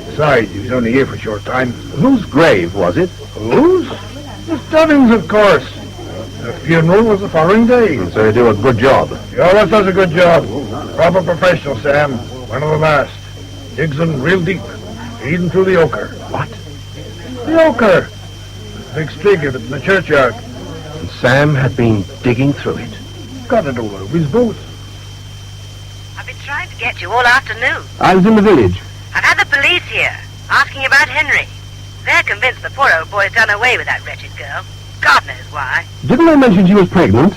Besides, he was only here for a short time. Whose grave was it? Whose? Miss Dunning's, of course. The funeral was the following day. And so you do a good job. He always does a good job. Proper professional, Sam. One of the last. Digs them real deep. Even through the ochre. What? The ochre. Big streak of it in the churchyard. And Sam had been digging through it. Got it all over his boots. I've been trying to get you all afternoon. I was in the village. I've had the police here, asking about Henry. They're convinced the poor old boy's done away with that wretched girl. God knows why. Didn't they mention she was pregnant?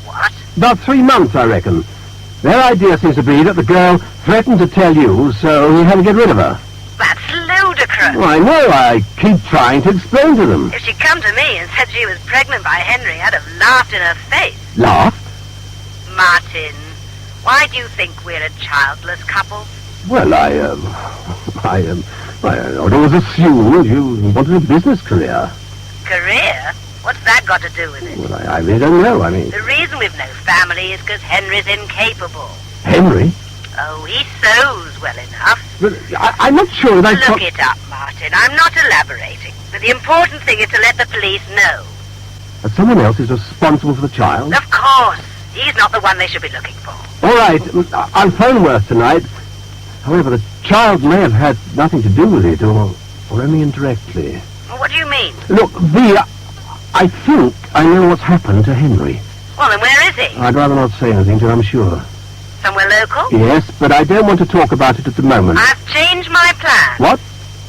What? About 3 months, I reckon. Their idea seems to be that the girl threatened to tell you, so he had to get rid of her. That's ludicrous. Well, I know. I keep trying to explain to them. If she'd come to me and said she was pregnant by Henry, I'd have laughed in her face. Laughed? Martin, why do you think we're a childless couple? Well, I always assumed you wanted a business career. Career? What's that got to do with it? Well, I really don't know. The reason we've no family is because Henry's incapable. Henry? Oh, he sews well enough. But I'm not sure that Look it up, Martin. I'm not elaborating. But the important thing is to let the police know. that someone else is responsible for the child. Of course. He's not the one they should be looking for. All right, I'll phone Worth tonight. However, the child may have had nothing to do with it, or only indirectly. What do you mean? Look, I think I know what's happened to Henry. Well, then where is he? I'd rather not say anything till I'm sure. Somewhere local? Yes, but I don't want to talk about it at the moment. I've changed my plan. What?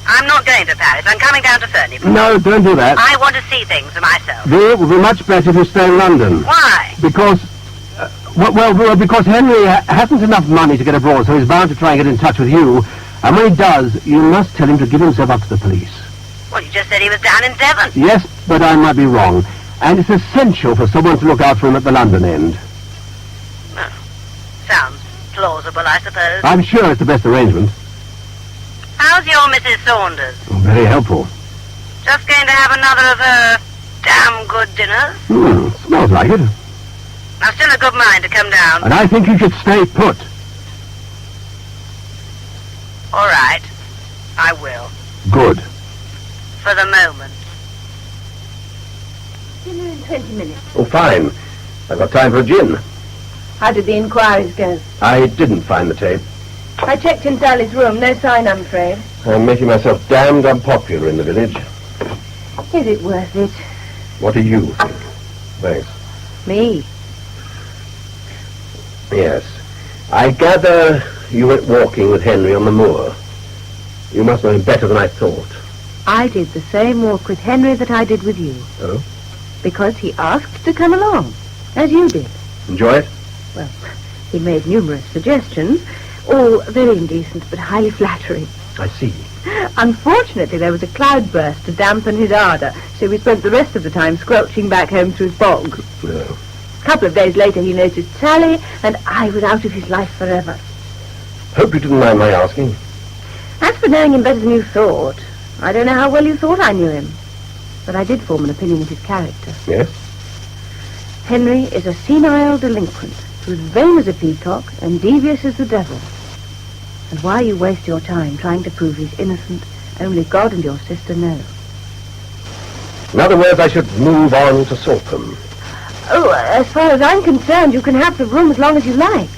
I'm not going to Paris. I'm coming down to Ferney. No, don't do that. I want to see things for myself. It will be much better if you stay in London. Why? Because, because Henry hasn't enough money to get abroad, so he's bound to try and get in touch with you. And when he does, you must tell him to give himself up to the police. Well, you just said he was down in Devon. Yes, but I might be wrong. And it's essential for someone to look out for him at the London end. Oh, sounds plausible, I suppose. I'm sure it's the best arrangement. How's your Mrs. Saunders? Very helpful. Just going to have another of her damn good dinners? Smells like it. I've still a good mind to come down. And I think you should stay put. All right. I will. Good. For the moment. Dinner in 20 minutes. Oh, fine. I've got time for a gin. How did the inquiries go? I didn't find the tape. I checked in Sally's room. No sign, I'm afraid. I'm making myself damned unpopular in the village. Is it worth it? What do you think? Thanks. Me? Yes. I gather you went walking with Henry on the moor. You must know him better than I thought. I did the same walk with Henry that I did with you. Oh? Because he asked to come along, as you did. Enjoy it? Well, he made numerous suggestions, all very indecent but highly flattering. I see. Unfortunately, there was a cloudburst to dampen his ardour, so we spent the rest of the time squelching back home through fog. No. A couple of days later, he noticed Sally, and I was out of his life forever. Hope you didn't mind my asking. As for knowing him better than you thought, I don't know how well you thought I knew him. But I did form an opinion of his character. Yes? Henry is a senile delinquent, who's vain as a peacock and devious as the devil. And why you waste your time trying to prove he's innocent, only God and your sister know. In other words, I should move on to Saltham. Oh, as far as I'm concerned, you can have the room as long as you like.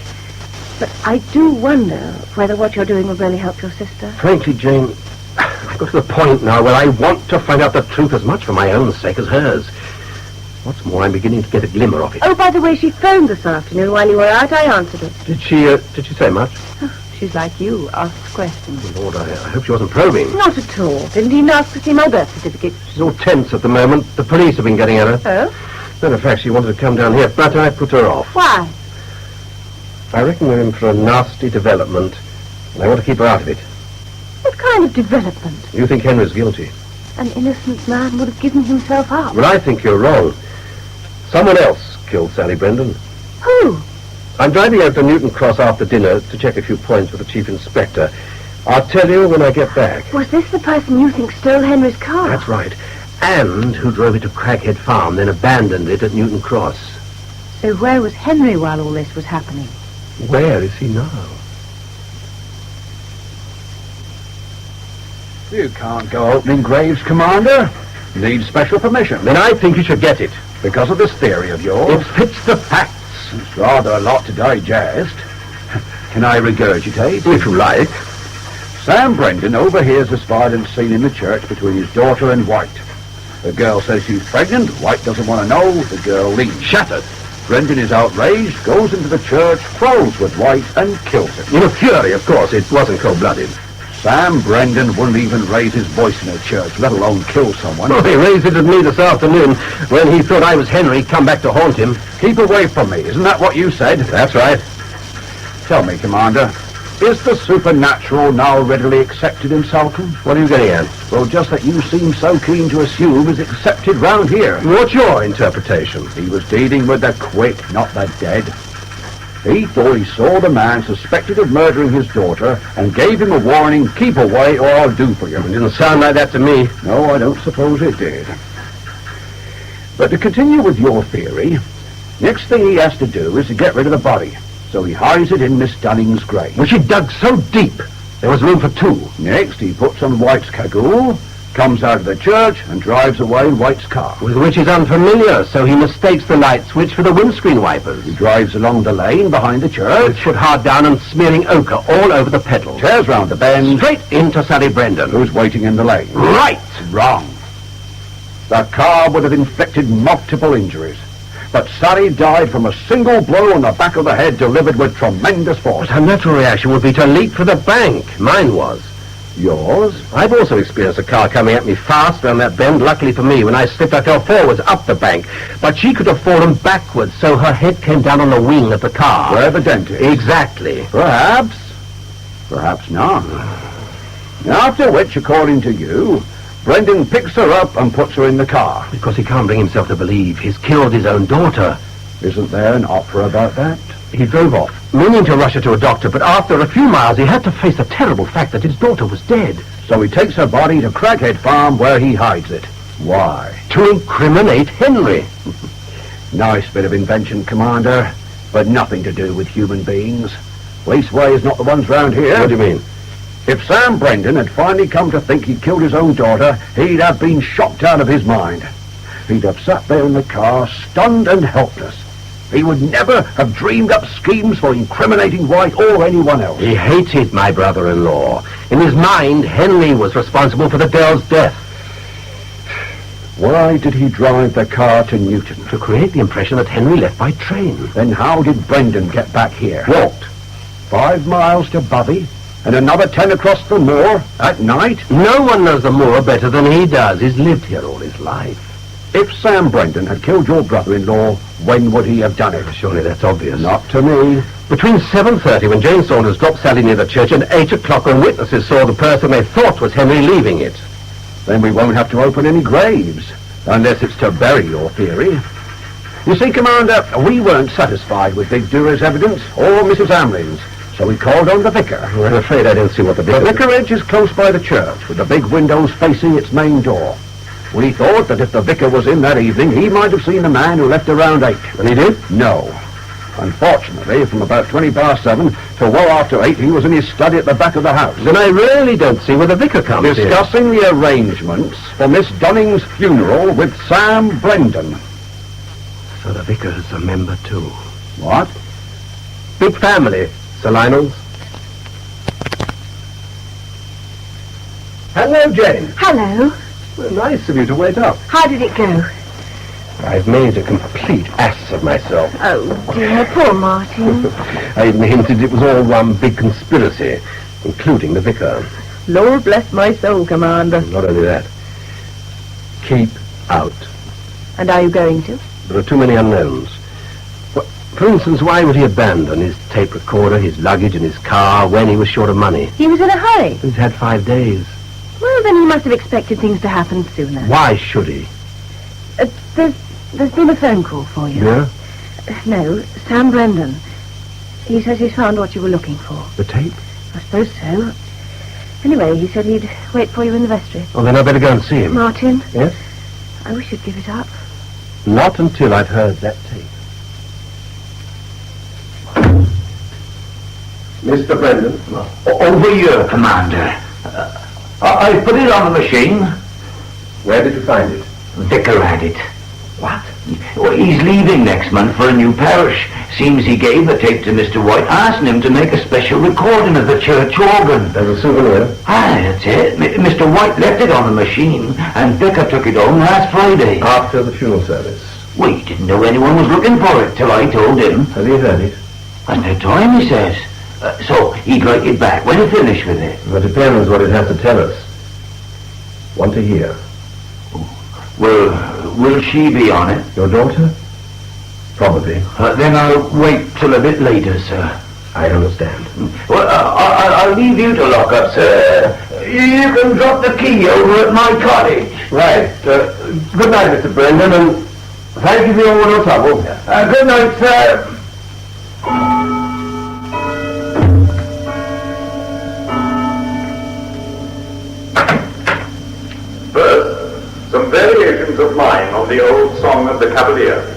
But I do wonder whether what you're doing will really help your sister. Frankly, Jane, I've got to the point now where I want to find out the truth as much for my own sake as hers. What's more, I'm beginning to get a glimmer of it. Oh, by the way, she phoned this afternoon while you were out. I answered it. Did she say much? Oh, she's like you, asks questions. Lord, I hope she wasn't probing. Not at all. Didn't even ask to see my birth certificate. She's all tense at the moment. The police have been getting at her. Oh? Matter of fact, she wanted to come down here, but I put her off. Why? I reckon we're in for a nasty development, and I want to keep her out of it. What kind of development? You think Henry's guilty? An innocent man would have given himself up. Well, I think you're wrong. Someone else killed Sally Brendan. Who? I'm driving out to Newton Cross after dinner to check a few points with the Chief Inspector. I'll tell you when I get back. Was this the person you think stole Henry's car? That's right. And who drove it to Craghead Farm, then abandoned it at Newton Cross. So where was Henry while all this was happening? Where is he now? You can't go opening graves, Commander. Need special permission. Then I think you should get it. Because of this theory of yours? It fits the facts. It's rather a lot to digest. Can I regurgitate? If you like. Sam Brendan overhears this violent scene in the church between his daughter and White. The girl says she's pregnant. White doesn't want to know. The girl leaves. Shattered. Brendan is outraged, goes into the church, quarrels with White, and kills him. In a fury, of course. It wasn't cold-blooded. Sam Brendan wouldn't even raise his voice in a church, let alone kill someone. Oh, he raised it at me this afternoon when he thought I was Henry, come back to haunt him. Keep away from me, isn't that what you said? That's right. Tell me, Commander, is the supernatural now readily accepted in Saltham? What are you getting at? Well, just that you seem so keen to assume is accepted round here. What's your interpretation? He was dealing with the quick, not the dead. He thought he saw the man suspected of murdering his daughter and gave him a warning, keep away or I'll do for you. It didn't sound like that to me. No, I don't suppose it did. But to continue with your theory, next thing he has to do is to get rid of the body. So he hides it in Miss Dunning's grave. Well, she dug so deep, there was room for two. Next, he puts on White's cagoule, comes out of the church, and drives away in White's car. With which is unfamiliar, so he mistakes the light switch for the windscreen wipers. He drives along the lane behind the church. With foot hard down and smearing ochre all over the pedals. Tears round the bend. Straight into Sally Brendan. Who's waiting in the lane. Right! Wrong. The car would have inflicted multiple injuries. But Sally died from a single blow on the back of the head delivered with tremendous force. But her natural reaction would be to leap for the bank. Mine was. Yours? I've also experienced a car coming at me fast round that bend. Luckily for me, when I slipped, I fell forwards up the bank. But she could have fallen backwards, so her head came down on the wing of the car. Where the dent is? Exactly. Perhaps. Perhaps not. After which, according to you, Brendan picks her up and puts her in the car. Because he can't bring himself to believe he's killed his own daughter. Isn't there an opera about that? He drove off, meaning to rush her to a doctor, but after a few miles he had to face the terrible fact that his daughter was dead. So he takes her body to Craghead Farm where he hides it. Why? To incriminate Henry. Nice bit of invention, Commander, but nothing to do with human beings. Leastways, not the ones round here. What do you mean? If Sam Brendan had finally come to think he'd killed his own daughter, he'd have been shocked out of his mind. He'd have sat there in the car, stunned and helpless. He would never have dreamed up schemes for incriminating White or anyone else. He hated my brother-in-law. In his mind, Henry was responsible for the girl's death. Why did he drive the car to Newton? To create the impression that Henry left by train. Then how did Brendan get back here? Walked. 5 miles to Bovey, and another 10 across the moor at night? No one knows the moor better than he does. He's lived here all his life. If Sam Brendan had killed your brother-in-law, when would he have done it? Surely that's obvious. Not to me. Between 7:30, when Jane Saunders dropped Sally near the church, and 8 o'clock when witnesses saw the person they thought was Henry leaving it. Then we won't have to open any graves, unless it's to bury your theory. You see, Commander, we weren't satisfied with Big Durer's evidence, or Mrs. Amlin's, So he called on the vicar. I'm afraid I don't see what the vicar... The vicarage is close by the church, with the big windows facing its main door. We thought that if the vicar was in that evening, he might have seen the man who left around 8. And he did? No. Unfortunately, from about 7:20 till well after 8, he was in his study at the back of the house. Then I really don't see where the vicar comes in. Discussing the arrangements for Miss Dunning's funeral with Sam Brendan. So the vicar's a member too. What? Big family, Sir Lionel's. Hello, Jane. Hello. Well, nice of you to wait up. How did it go? I've made a complete ass of myself. Oh, dear, poor Martin. I even hinted it was all one big conspiracy, including the vicar. Lord bless my soul, Commander. Not only that. Keep out. And are you going to? There are too many unknowns. Well, for instance, why would he abandon his tape recorder, his luggage and his car when he was short of money? He was in a hurry. He's had 5 days. Well, then he must have expected things to happen sooner. Why should he? There's been a phone call for you. Yeah? No, Sam Brendan. He says he's found what you were looking for. The tape? I suppose so. Anyway, he said he'd wait for you in the vestry. Oh, then I better go and see him. Martin? Yes? I wish you'd give it up. Not until I've heard that tape. Mr. Brendan? Over here, Commander. I put it on the machine. Where did you find it? Vicar had it. What? Well, he's leaving next month for a new parish. Seems he gave the tape to Mr. White, asking him to make a special recording of the church organ. As a souvenir? That's it. Mr. White left it on the machine, and Vicar took it home last Friday. After the funeral service? Well, he didn't know anyone was looking for it till I told him. Has he heard it? Has no time, he says. So he'd like it back when he finished with it. Well, it depends what it has to tell us. Want to hear? Well, will she be on it? Your daughter? Probably. Then I'll wait till a bit later, sir. I understand. Well, I'll leave you to lock up, sir. You can drop the key over at my cottage. Right. Good night, Mr. Brendan, and thank you for all your trouble. Good night, sir. First, some variations of mine on the old song of the Cavalier.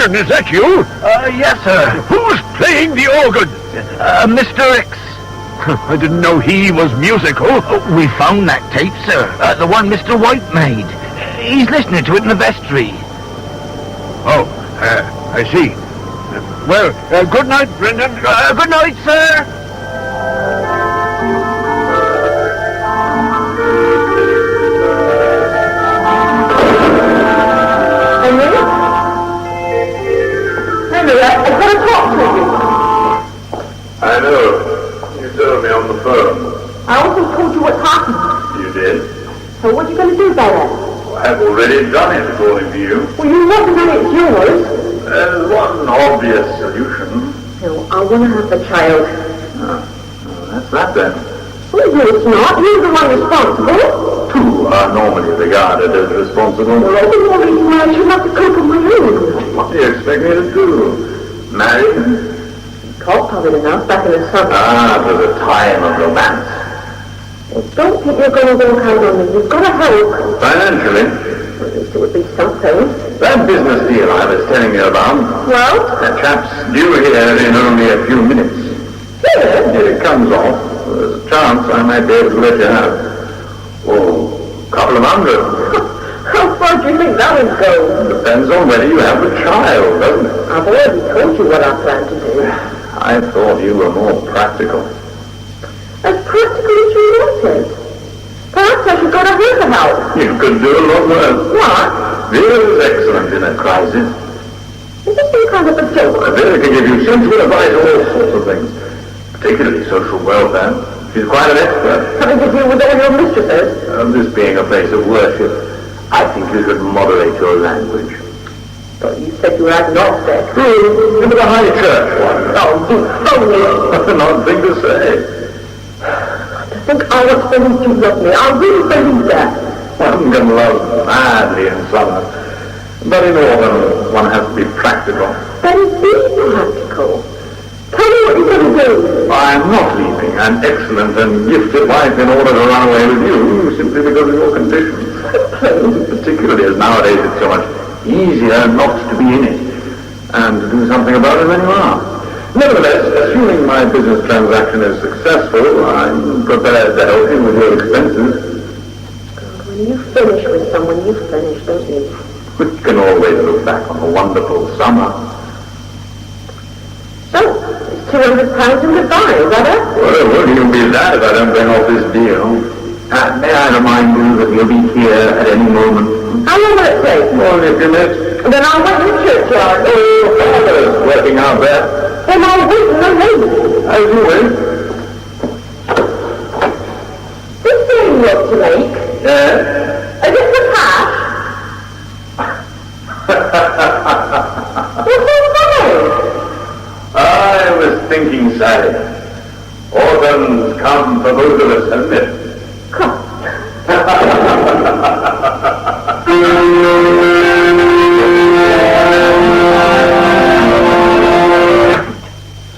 Is that you? Yes, sir. Who's playing the organ? Mr. X. I didn't know he was musical. We found that tape, sir. The one Mr. White made. He's listening to it in the vestry. Oh, I see. Well, good night, Brendan. Good night, sir. I've got to talk to you. I know. You told me on the phone. I also told you what's happened. You did? So what are you going to do about it? I've already done it, according to you. Well, you wasn't done it, it's yours. There's one obvious solution. No, I want to have the child. That's that then. Well, no, it's not. You're the one responsible. Two are normally regarded as responsible. Well, I think all these why I should have to cope on my own. What do you expect me to do? Marry? Cold-covered enough back in the summer. To the time of romance. Well, don't think you're going to walk out on me. You've got to help. Financially? At least it would be something. That business deal I was telling you about. Well? That chap's due here in only a few minutes. Here? If it comes off, there's a chance I might be able to let you have. Oh, a couple of $100. How far do you think that would go? Depends on whether you have a child, doesn't it? I've already told you what I plan to do. I thought you were more practical. As practical as you wanted. Perhaps I should go to her for help. You could do a lot worse. What? Vera's excellent in a crisis. Is this some kind of a joke. Vera can give you sensible advice on all sorts of things, particularly social welfare. She's quite an expert. Having to deal with all your mistresses? This being a place of worship, I think you should moderate your language. But you said you were agnostic. Into the high church one. Oh, you phony. An odd thing to say. To think I was supposed to love me. I really believe that. One can love madly in summer, but in autumn one has to be practical. Then be practical. Tell me what you're going to do. I'm not leaving an excellent and gifted wife in order to run away with you simply because of your condition. Particularly as nowadays it's so much easier not to be in it and to do something about it when you are. Nevertheless, assuming my business transaction is successful, I'm prepared to help you with your expenses. When you finish with someone, you finish, don't you? We can always look back on a wonderful summer. So, it's £200 and goodbye, is that it? Well, it wouldn't even be that if I don't bring off this deal. May I remind you that you'll be here at any moment? How long will it take? Well, if you miss. Then I'll wait in the churchyard. Oh, father's working out there. Then I'll wait in the lane. As you wish. This thing you ought to make. Yes? Is it for cash? What's so funny? I was thinking, Sally. Autumn's come for both of us, hasn't it?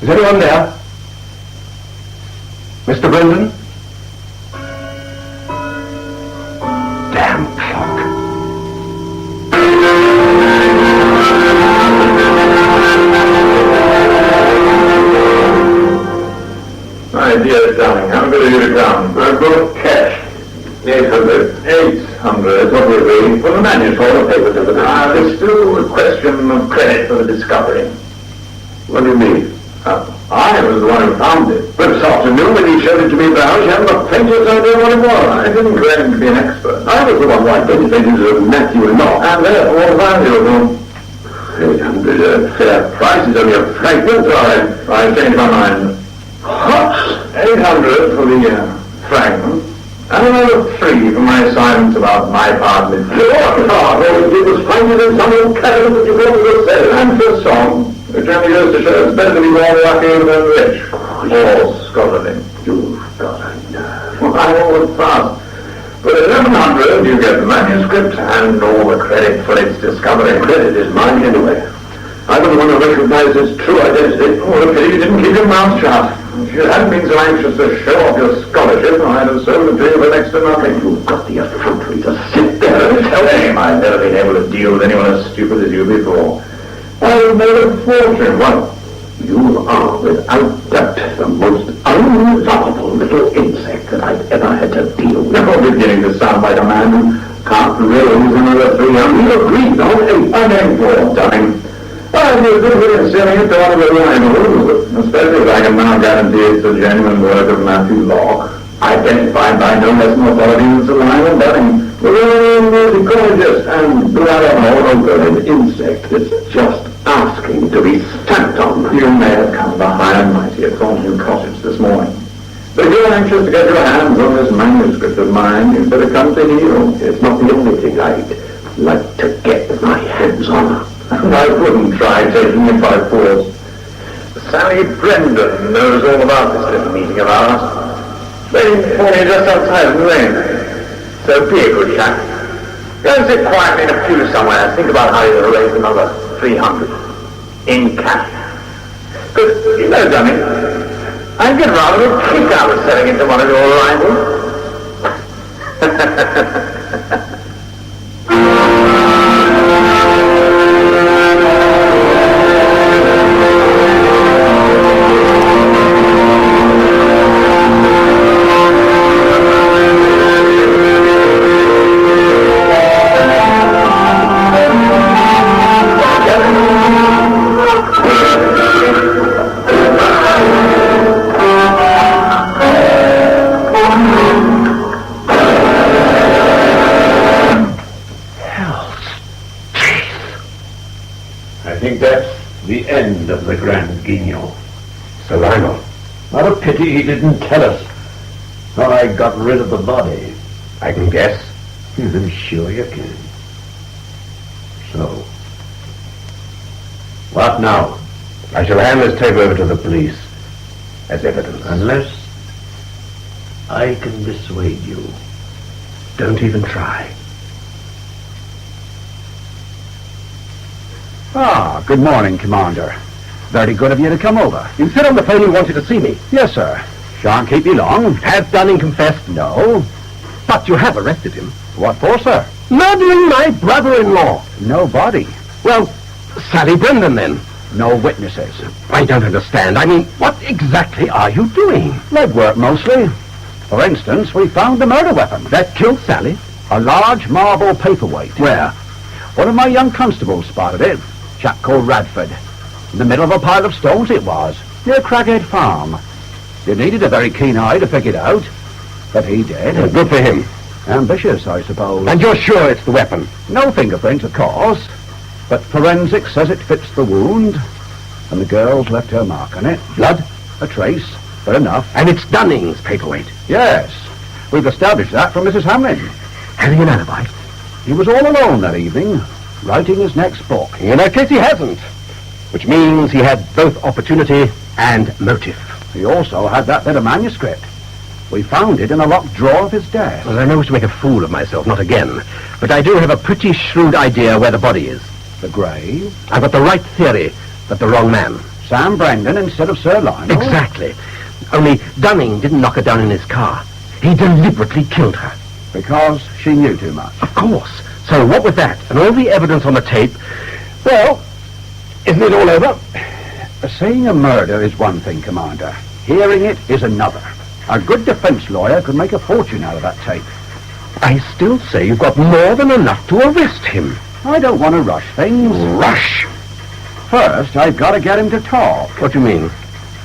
Is anyone there? Mr. Brendan? Damn clock. My dear darling, how good of you to come. I brought cash. 800. 800. What will be for the manuscript of paper to the there's still a question of credit for the discovery. What do you mean? I was the one who found it. But this afternoon when you showed it to me at the house, you hadn't the faintest idea what it was. I didn't claim to be an expert. I was the one who identified it as Matthew and not, and therefore valuable. 800. Fair price is only a fragment. I changed my mind. What? 800 for the fragment. And another 3 for my silence about my part in it. Sure, all we did was find it in some old cabinet that you brought to the sale. And for a song, which only goes to show it's better to be more lucky than rich. Or scholarly. You've got a nerve. Well, I always fast. For 1100, you get the manuscript and all the credit for its discovery. Credit is mine anyway. I was the one who recognized its true identity. Oh, what a pity you didn't keep your mouth shut. If you hadn't been so anxious to show off your scholarship, I'd have sold it to you for next to nothing. You've got the effrontery to sit there and tell me I've never been able to deal with anyone as stupid as you before. I've made a fortune. Well, you are, without doubt, the most unlovable little insect that I've ever had to deal with. You're beginning to sound like a man who can't raise another 300. You agreed on 8. I'm aiming for, darling. I'd be a good way of selling it to one of the rivals, especially if I can now guarantee it's the genuine work of Matthew Locke, identified by no less an authority than Sir Lionel Dunning. The real musicologist and blood on all an insect that's just asking to be stamped on. You may have come by high and mighty at Thornhill Cottage this morning. But if you're anxious to get your hands on this manuscript of mine, you'd better come to Neil. It's not the only thing I'd like to get my hands on. And I wouldn't try taking it by force. Sally Brendan knows all about this little meeting of ours. Waiting for me just outside in the lane. So be a good chap. Go and sit quietly in a pew somewhere and think about how you'll raise another 300 in cash. Because, you know, dummy, I'd get rather a kick out of selling it to one of your rivals. The end of the Grand Guignol. Sir Lionel. What a pity he didn't tell us how I got rid of the body. I can guess. I'm sure you can. So, what now? I shall hand this tape over to the police as evidence. Unless I can dissuade you. Don't even try. Ah, good morning, Commander. Very good of you to come over. You said on the phone you wanted to see me. Yes, sir. Shan't keep you long. Has Dunning confessed? No. But you have arrested him. What for, sir? Murdering my brother-in-law. No body. Well, Sally Brendan, then. No witnesses. I don't understand. I mean, what exactly are you doing? Legwork, mostly. For instance, we found the murder weapon. That killed Sally? A large marble paperweight. Where? One of my young constables spotted it. Chap called Radford. In the middle of a pile of stones it was, near Craghead Farm. You needed a very keen eye to pick it out. But he did. Good for him. Ambitious, I suppose. And you're sure it's the weapon? No fingerprints, of course. But forensics says it fits the wound. And the girl's left her mark on it. Blood? A trace, but enough. And it's Dunning's paperweight? Yes. We've established that from Mrs. Hamlin. Has he an alibi? He was all alone that evening, writing his next book. In that case he hasn't. Which means he had both opportunity and motive. He also had that bit of manuscript. We found it in a locked drawer of his desk. Well, I know to make a fool of myself, not again. But I do have a pretty shrewd idea where the body is. The grave? I've got the right theory, but the wrong man. Sam Brendan instead of Sir Lionel? Exactly. Only Dunning didn't knock her down in his car. He deliberately killed her. Because she knew too much? Of course. So what with that, and all the evidence on the tape, well, isn't it all over? Seeing a murder is one thing, Commander. Hearing it is another. A good defense lawyer could make a fortune out of that tape. I still say you've got more than enough to arrest him. I don't want to rush things. Rush? First, I've got to get him to talk. What do you mean?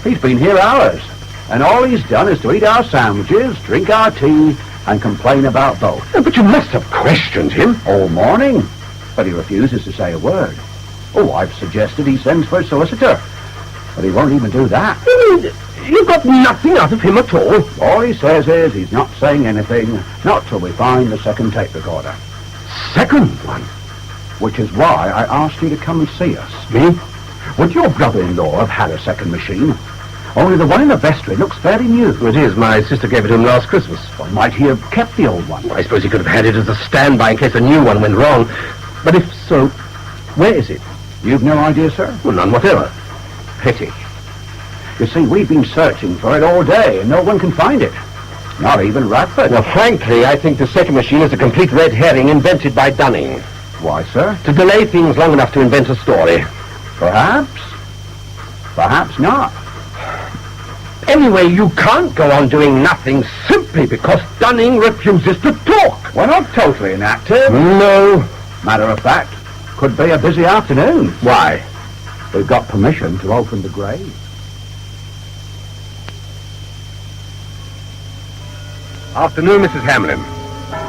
He's been here hours, and all he's done is to eat our sandwiches, drink our tea, and complain about both. But you must have questioned him. All morning, but he refuses to say a word. Oh, I've suggested he sends for a solicitor, but he won't even do that. You've got nothing out of him at all. All he says is he's not saying anything, not till we find the second tape recorder. Second one? Which is why I asked you to come and see us. Me? Would your brother-in-law have had a second machine? Only the one in the vestry looks fairly new. It is. My sister gave it to him last Christmas. Well, might he have kept the old one? Well, I suppose he could have had it as a standby in case a new one went wrong. But if so, where is it? You've no idea, sir? Well, none whatever. Pity. You see, we've been searching for it all day, and no one can find it. Not even Radford. Well, frankly, I think the second machine is a complete red herring invented by Dunning. Why, sir? To delay things long enough to invent a story. Perhaps. Perhaps not. Anyway, you can't go on doing nothing simply because Dunning refuses to talk. We're not totally inactive. No. Matter of fact, could be a busy afternoon. Why? We've got permission to open the grave. Afternoon, Mrs. Hamlin.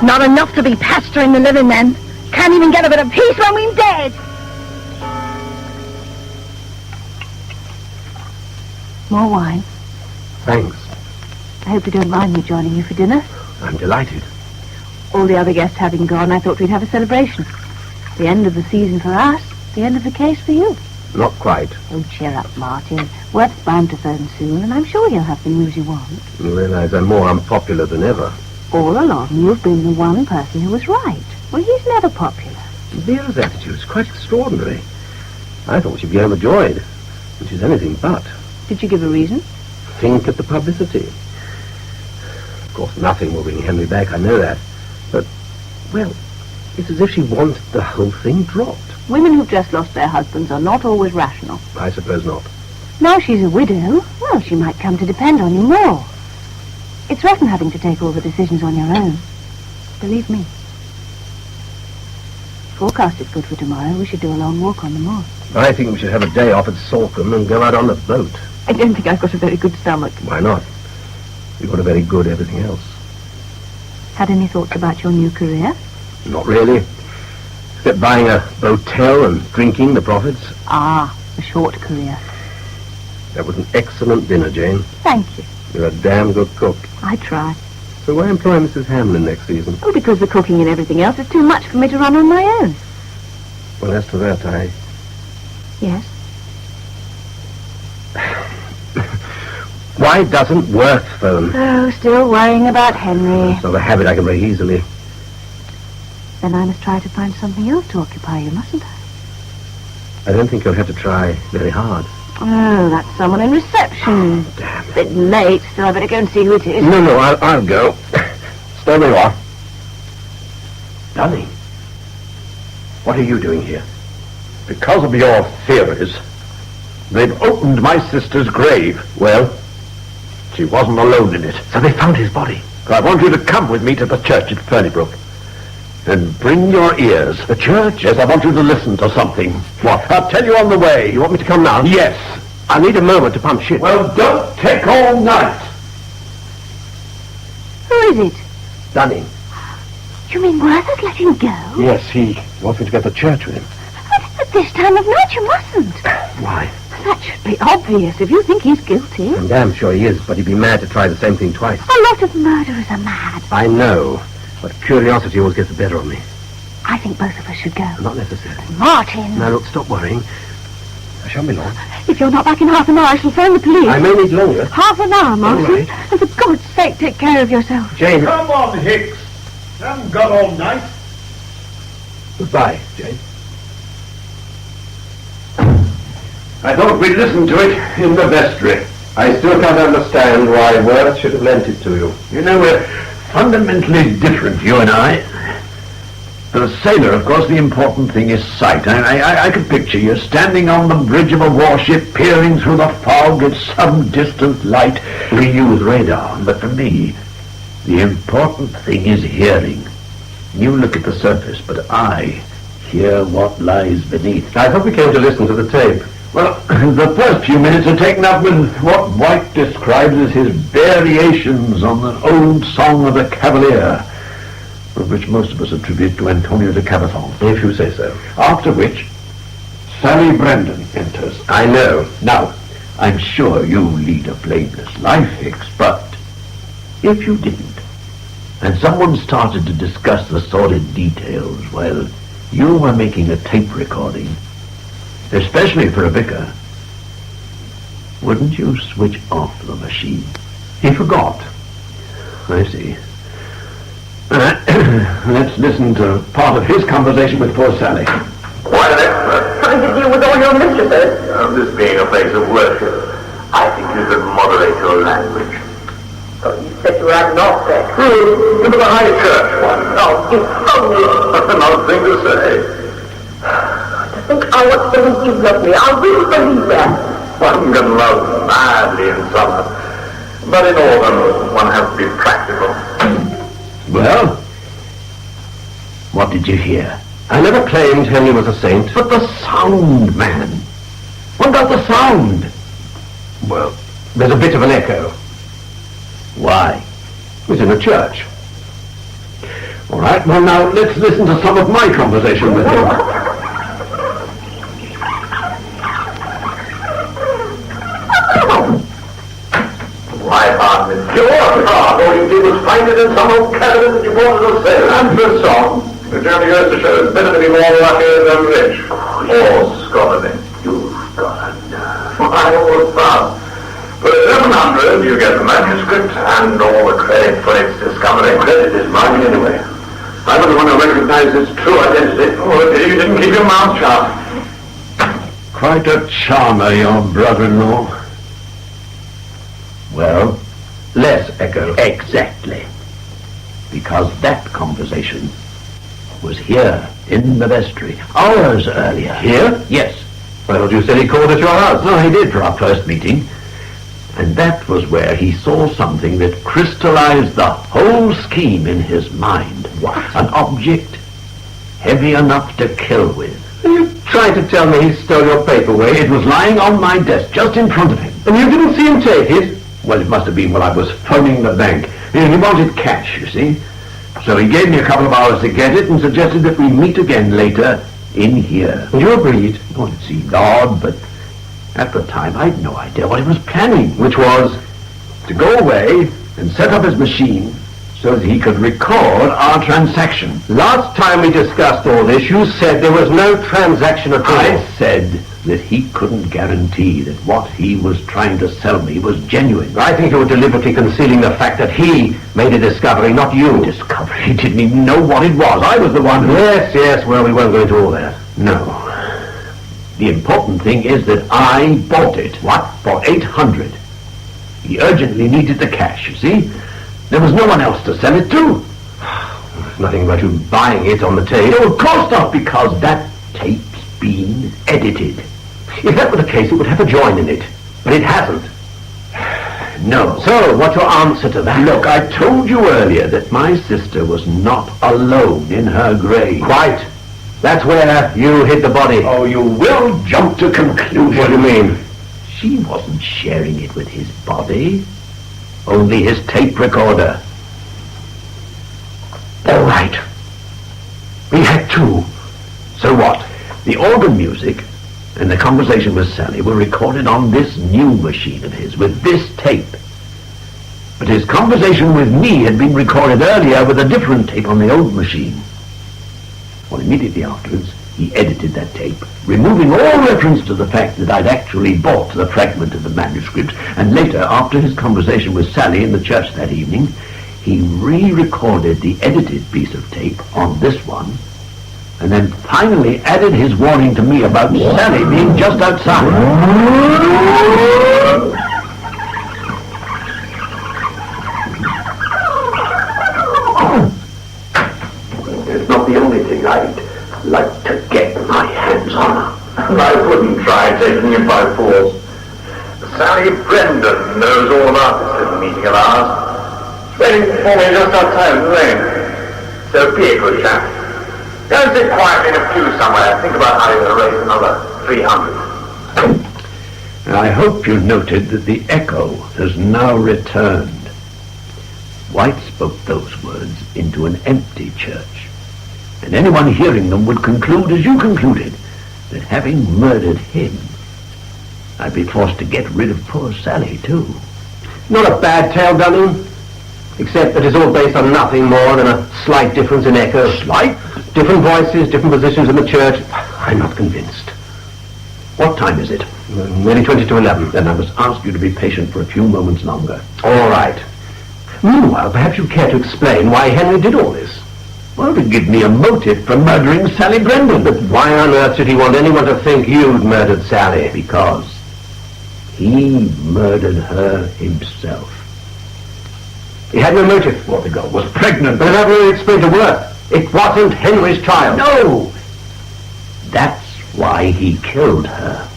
Not enough to be pestering the living men. Can't even get a bit of peace when we're dead. More wine. Thanks. I hope you don't mind me joining you for dinner. I'm delighted. All the other guests having gone, I thought we'd have a celebration. The end of the season for us, the end of the case for you. Not quite. Oh, cheer up, Martin. Worth's bound to phone soon, and I'm sure he'll have the news you want. You realize I'm more unpopular than ever. All along, you've been the one person who was right. Well, he's never popular. Vera's attitude is quite extraordinary. I thought she'd be overjoyed, and she's anything but. Did you give a reason? Think of the publicity. Of course, nothing will bring Henry back, I know that. But, well, it's as if she wanted the whole thing dropped. Women who've just lost their husbands are not always rational. I suppose not. Now she's a widow, well, she might come to depend on you more. It's rotten having to take all the decisions on your own. Believe me. Forecast is good for tomorrow. We should do a long walk on the moor. I think we should have a day off at Salcombe and go out on the boat. I don't think I've got a very good stomach. Why not? You've got a very good everything else. Had any thoughts about your new career? Not really. Except buying a hotel and drinking the profits. Ah, A short career. That was an excellent dinner, Jane. Thank you. You're a damn good cook. I try. So why employ Mrs. Hamlin next season? Oh, because the cooking and everything else is too much for me to run on my own. Well, as to that, Yes? Why doesn't Worth phone? Oh, still worrying about Henry. It's not a habit I can break easily. Then I must try to find something else to occupy you, mustn't I? I don't think you'll have to try very hard. Oh, that's someone in reception. Damn. Bit late, so I better go and see who it is. No, I'll go. Stay where you are. Darling, what are you doing here? Because of your theories, they've opened my sister's grave. Well? She wasn't alone in it. So they found his body. I want you to come with me to the church at Ferniebrook. And bring your ears. The church? Yes, I want you to listen to something. What? I'll tell you on the way. You want me to come now? Yes. I need a moment to pump shit. Well, don't take all night. Who is it? Dunning. You mean Worth has let him go? Yes, he wants me to go to church with him. At this time of night, you mustn't. Why? That should be obvious if you think he's guilty. I'm damn sure he is, but he'd be mad to try the same thing twice. A lot of murderers are mad. I know, but curiosity always gets the better of me. I think both of us should go. Not necessary. Martin! Now, look, stop worrying. I shan't be long. If you're not back in half an hour, I shall phone the police. I may need longer. Half an hour, Martin. All right. And for God's sake, take care of yourself. Jane. Come on, Hicks. Haven't got all night. Goodbye, Jane. I thought we'd listen to it in the vestry. I still can't understand why Worth should have lent it to you. You know, we're fundamentally different, you and I. For a sailor, of course, the important thing is sight. I could picture you standing on the bridge of a warship, peering through the fog at some distant light. We use radar, but for me, the important thing is hearing. You look at the surface, but I hear what lies beneath. I thought we came to listen to the tape. Well, the first few minutes are taken up with what White describes as his variations on the old song of the Cavalier, which most of us attribute to Antonio de Cabazon. If you say so. After which, Sally Brandon enters. I know. Now, I'm sure you lead a blameless life, Hicks, but if you didn't, and someone started to discuss the sordid details while you were making a tape recording, especially for a vicar, wouldn't you switch off the machine? He forgot. I see. Let's listen to part of his conversation with poor Sally. Quite an expert. Trying to deal with all your mistresses. This being a place of worship, I think you should moderate your language. So you said you were agnostic. To the high church one. Oh, you phony. Another thing to say. To think I want to believe you love me. I really believe that. One can love madly in summer, but in autumn one has to be practical. Well, what did you hear? I never claimed Henry was a saint. But the sound, man. What about the sound? Well, there's a bit of an echo. Why? It's in a church. All right, well now, let's listen to some of my conversation with him. Why, Bartlett, your car, all you did was find it in some old cabinet that you bought as a sailor. And for a song, it only goes to show it's better to be more lucky than rich. Or scholarly. You've got a nerve. I always thought. For 700, you get the manuscript and all the credit for its discovery. Credit is mine anyway. I was the one who recognized its true identity. Oh, you didn't keep your mouth shut. Quite a charmer, your brother-in-law. Well, less echo. Exactly. Because that conversation was here in the vestry, hours earlier. Here? Yes. Well, you said he called at your house. No, he did for our first meeting. And that was where he saw something that crystallized the whole scheme in his mind. What? An object heavy enough to kill with. You tried to tell me he stole your paperweight. It was lying on my desk, just in front of him. And you didn't see him take it? Well, it must have been while I was phoning the bank. He wanted cash, you see. So he gave me a couple of hours to get it and suggested that we meet again later in here. And you agreed? Well, it seemed odd, but At the time, I had no idea what he was planning, which was to go away and set up his machine so that he could record our transaction. Last time we discussed all this, you said there was no transaction at all. I said that he couldn't guarantee that what he was trying to sell me was genuine. I think you were deliberately concealing the fact that he made a discovery, not you. Discovery? He didn't even know what it was. I was the one who... Yes, well, we won't go into all that. No. The important thing is that I bought it. What? For $800. He urgently needed the cash, you see? There was no one else to sell it to. Nothing about you buying it on the tape. No, of course not, because that tape's been edited. If that were the case, it would have a join in it. But it hasn't. No. So, what's your answer to that? Look, I told you earlier that my sister was not alone in her grave. Quite. That's where you hid the body. Oh, you will jump to conclusions. What do you mean? She wasn't sharing it with his body. Only his tape recorder. All right. We had two. So what? The organ music and the conversation with Sally were recorded on this new machine of his, with this tape. But his conversation with me had been recorded earlier with a different tape on the old machine. Well, immediately afterwards, he edited that tape, removing all reference to the fact that I'd actually bought the fragment of the manuscript, and later, after his conversation with Sally in the church that evening, he re-recorded the edited piece of tape on this one, and then finally added his warning to me about Sally being just outside. It's not the only thing I'd like to get my hands on. I wouldn't try taking him by force. Sally Brendan knows all about this little meeting of ours. Waiting for me just outside the lane. So be a good chap. Go and sit quietly in a pew somewhere and think about how you're going to raise another 300. I hope you noted that the echo has now returned. White spoke those words into an empty church, and anyone hearing them would conclude, as you concluded, that having murdered him, I'd be forced to get rid of poor Sally, too. Not a bad tale, Dunning, except that it's all based on nothing more than a slight difference in echo. Slight? Different voices, different positions in the church. I'm not convinced. What time is it? Nearly 20 to 11. Then I must ask you to be patient for a few moments longer. All right. Meanwhile, perhaps you care to explain why Henry did all this. Well, to give me a motive for murdering Sally Brendan. But why on earth should he want anyone to think you'd murdered Sally? Because he murdered her himself. He had no motive. Well, the girl was pregnant. But that really explains the work. It wasn't Henry's child. No! That's why he killed her.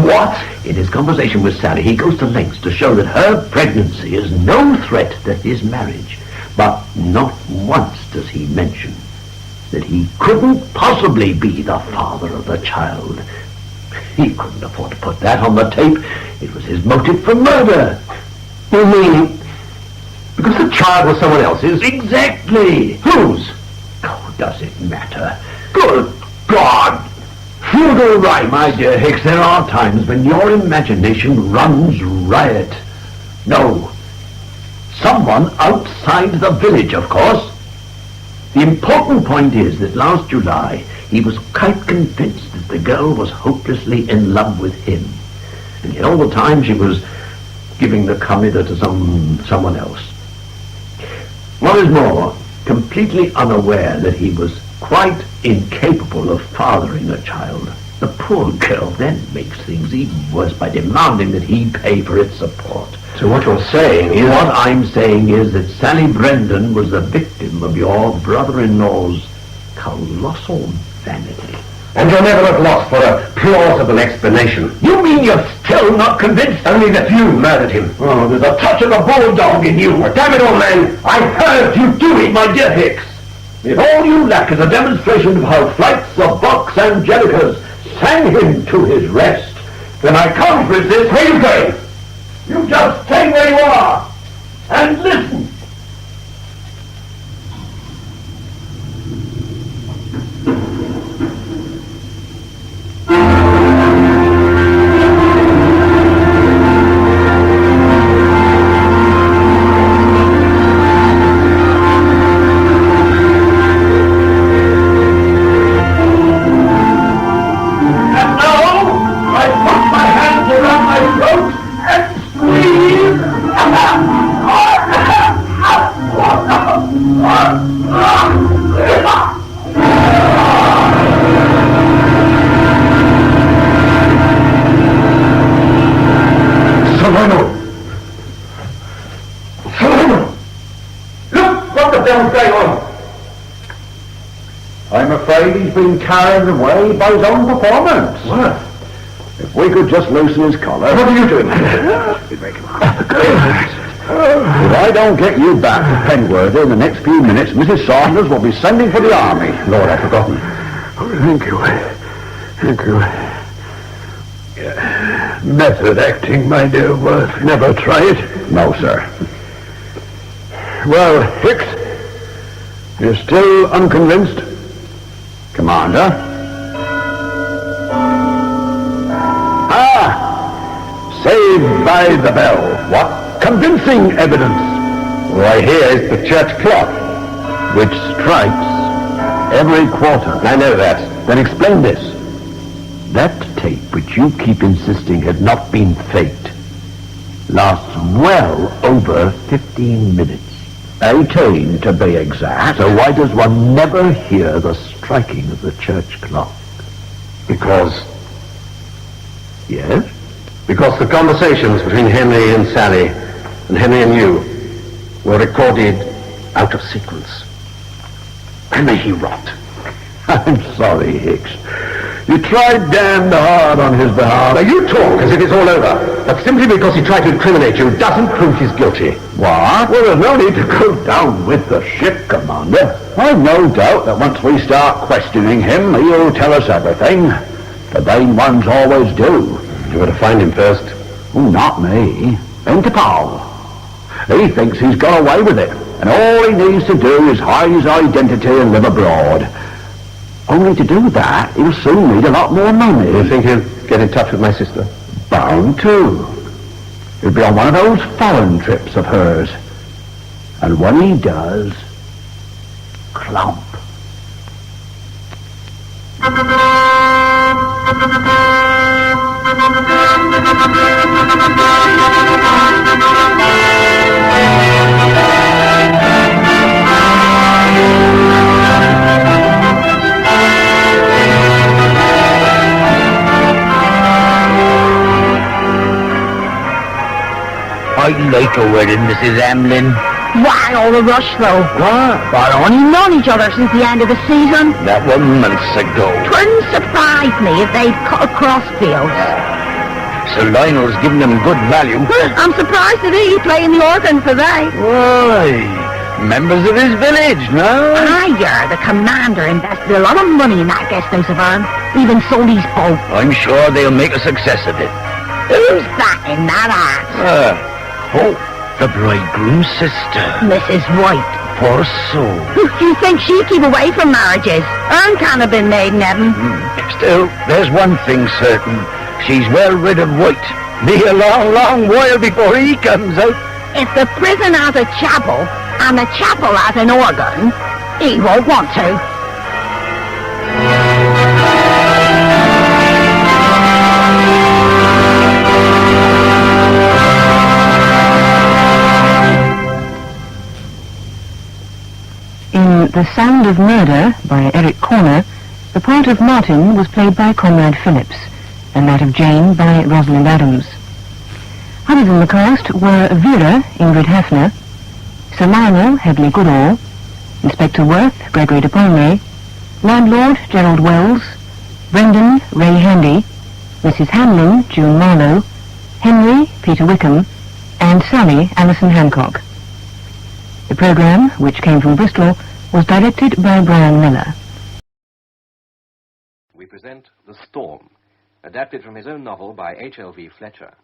What? In his conversation with Sally, he goes to lengths to show that her pregnancy is no threat to his marriage. But not once does he mention that he couldn't possibly be the father of the child. He couldn't afford to put that on the tape. It was his motive for murder. You mean because the child was someone else's? Exactly. Whose? Oh, does it matter? Good God! Feudal right, my dear Hicks. There are times when your imagination runs riot. No. Someone outside the village, of course. The important point is that last July he was quite convinced that the girl was hopelessly in love with him. And yet all the time she was giving the committor to someone else. What is more, completely unaware that he was quite incapable of fathering a child. The poor girl then makes things even worse by demanding that he pay for its support. So what you're saying is... What I'm saying is that Sally Brendan was the victim of your brother-in-law's colossal vanity. And you're never at loss for a plausible explanation. You mean you're still not convinced? Only that you murdered him. Oh, there's a touch of the bulldog in you. Oh, damn it, old man, I heard you do it. My dear Hicks, if all you lack is a demonstration of how flights of Vox Angelicas sang him to his rest, then I can't resist. Where are you going? You just stay where you are and listen. Solano! Look! What the hell's going on? I'm afraid he's been carried away by his own performance. What? If we could just loosen his collar... What are you doing? If I don't get you back to Penworthy in the next few minutes, Mrs. Saunders will be sending for the army. Lord, I've forgotten. Oh, thank you. Thank you. Method acting, my dear Worth. Never try it. No, sir. Well, Hicks, you're still unconvinced? Commander? Saved by the bell. What? Convincing evidence. Why, here is the church clock, which strikes every quarter. I know that. Then explain this. That tape which you keep insisting had not been faked lasts well over 15 minutes. 18 to be exact. So why does one never hear the striking of the church clock? Because... Yes? Because the conversations between Henry and Sally and Henry and you were recorded out of sequence. And may he rot. I'm sorry, Hicks. You tried damned hard on his behalf. Now you talk as if it's all over. But simply because he tried to incriminate you doesn't prove he's guilty. What? Well, there's no need to go down with the ship, Commander. I've no doubt that once we start questioning him, he'll tell us everything. The vain ones always do. You got to find him first. Oh, not me. Interpol. He thinks he's got away with it, and all he needs to do is hide his identity and live abroad. Only to do that, he'll soon need a lot more money. You think he'll get in touch with my sister? Bound to. He'll be on one of those foreign trips of hers. And when he does, clump. I like a wedding, Mrs. Hamlin. Why all the rush, though? What? We've only known each other since the end of the season. That was months ago. Twouldn't surprise me if they'd cut across fields. Sir Lionel's giving them good value. I'm surprised at he playing the organ for they. Why? Members of his village, no? Aye, the commander invested a lot of money in that guest house of ours. Even sold his boat. I'm sure they'll make a success of it. Who's that in that ass? The bridegroom's sister. Mrs. White. Poor soul. You think she'd keep away from marriages? Hern can't have been made in heaven. Still, there's one thing certain. She's well rid of White. Be a long, long while before he comes out. If the prison has a chapel, and the chapel has an organ, he won't want to. In The Sound of Murder by Eric Corner, the part of Martin was played by Conrad Phillips, and that of Jane by Rosalind Adams. Others in the cast were Vera, Ingrid Hafner, Sir Lionel, Hedley Goodall, Inspector Worth, Gregory de Palme, Landlord, Gerald Wells, Brendan, Ray Handy, Mrs. Hamlin, June Marlowe, Henry, Peter Wickham, and Sally, Alison Hancock. The programme, which came from Bristol, was directed by Brian Miller. We present The Storm, adapted from his own novel by H.L.V. Fletcher.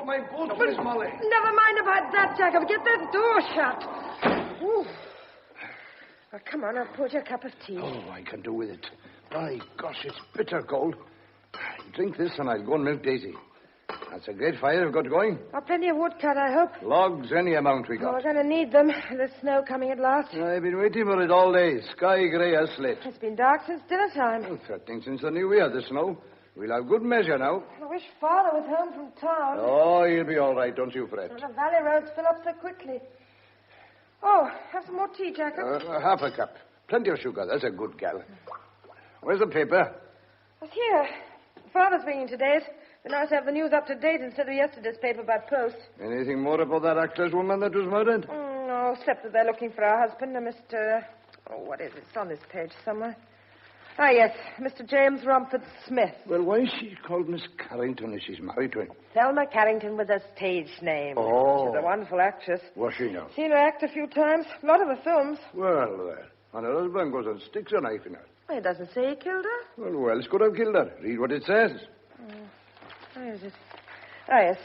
My boots, Miss Molly. Never mind about that, Jacob. Get that door shut. Ooh. Well, come on, I'll pour you a cup of tea. Oh, I can do with it. My gosh, it's bitter cold. drink this and I'll go and milk Daisy. That's a great fire you've got going. Oh, plenty of wood cut, I hope. Logs, any amount we Oh, we're got. going to need them. The snow coming at last. I've been waiting for it all day. Sky grey as slate. It's been dark since dinner time. Well, threatening since the new year, the snow. We'll have good measure now. I wish Father was home from town. Oh, he'll be all right, don't you fret. The valley roads fill up so quickly. Oh, have some more tea, Jacob. Half a cup. Plenty of sugar. That's a good gal. Where's the paper? It's here. Father's bringing today's. It'd be nice to have the news up to date instead of yesterday's paper by post. Anything more about that actress woman that was murdered? No, except that they're looking for her husband, Mr... Oh, what is it? It's on this page somewhere. Ah, yes, Mr. James Romford Smith. Well, why is she called Miss Carrington if she's married to him? Thelma Carrington with a stage name. Oh. She's a wonderful actress. What's she now? Seen her act a few times. A lot of her films. Well, and her husband goes and sticks a knife in her. Well, it doesn't say he killed her. Well, who else could have killed her? Read what it says. Where is it? Ah, yes.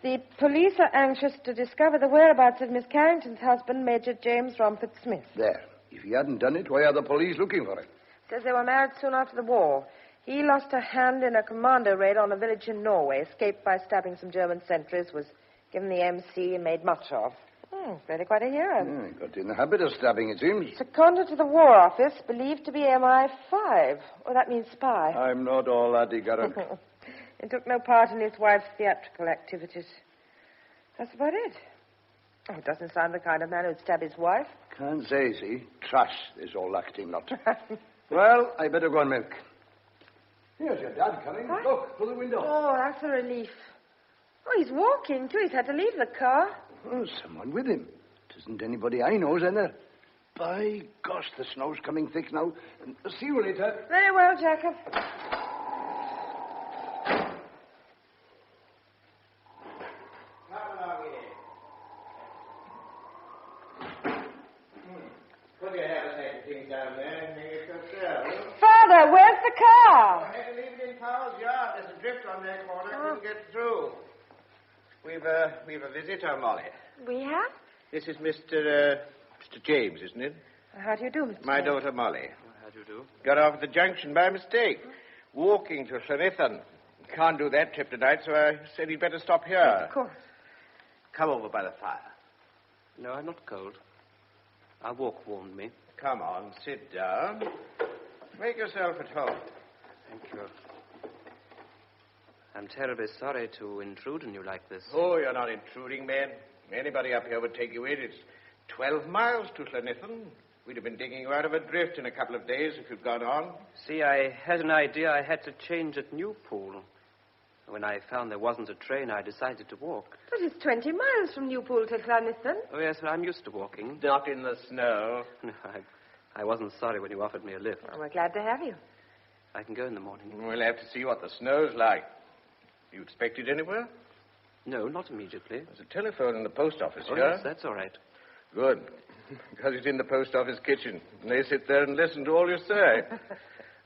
The police are anxious to discover the whereabouts of Miss Carrington's husband, Major James Romford Smith. There. If he hadn't done it, why are the police looking for him? Says they were married soon after the war. He lost a hand in a commando raid on a village in Norway, escaped by stabbing some German sentries, was given the MC and made much of. Really quite a hero. He got in the habit of stabbing, it seems. Seconded to the War Office, believed to be MI5. Oh, that means spy. I'm not all that ignorant. He took no part in his wife's theatrical activities. That's about it. Oh, it doesn't sound the kind of man who'd stab his wife. Can't say, see. Trash, this all acting lot. Well, I better go and milk. Here's your dad coming. What? Look, through the window. Oh, that's a relief. Oh, he's walking, too. He's had to leave the car. Oh, someone with him. It isn't anybody I know, is there? By gosh, the snow's coming thick now. See you later. Very well, Jacob. Put your hair things down there and hang it yourself. Father, where's the car? I had to leave it in Powell's yard. There's a drift on that corner. I couldn't get through. We've a visitor, Molly. We have? This is Mr. James, isn't it? How do you do, Mr. My James? daughter, Molly. How do you do? Got off at the junction by mistake. Walking to Llanithan. Can't do that trip tonight, so I said he'd better stop here. Of course. Come over by the fire. No, I'm not cold. Our walk warmed me. Come on, sit down. Make yourself at home. Thank you. I'm terribly sorry to intrude on you like this. Oh, you're not intruding, man. Anybody up here would take you in. It's 12 miles to Llanithan. We'd have been digging you out of a drift in a couple of days if you'd gone on. See, I had an idea I had to change at Newpool. When I found there wasn't a train, I decided to walk. But it's 20 miles from Newpool to Llanithan. Oh, yes, well, I'm used to walking. Not in the snow. No, I wasn't sorry when you offered me a lift. Well, we're glad to have you. I can go in the morning. We'll have to see what the snow's like. You expected anywhere? No, not immediately. There's a telephone in the post office Oh, here. yes, that's all right. Good. Because it's in the post office kitchen. And they sit there and listen to all you say.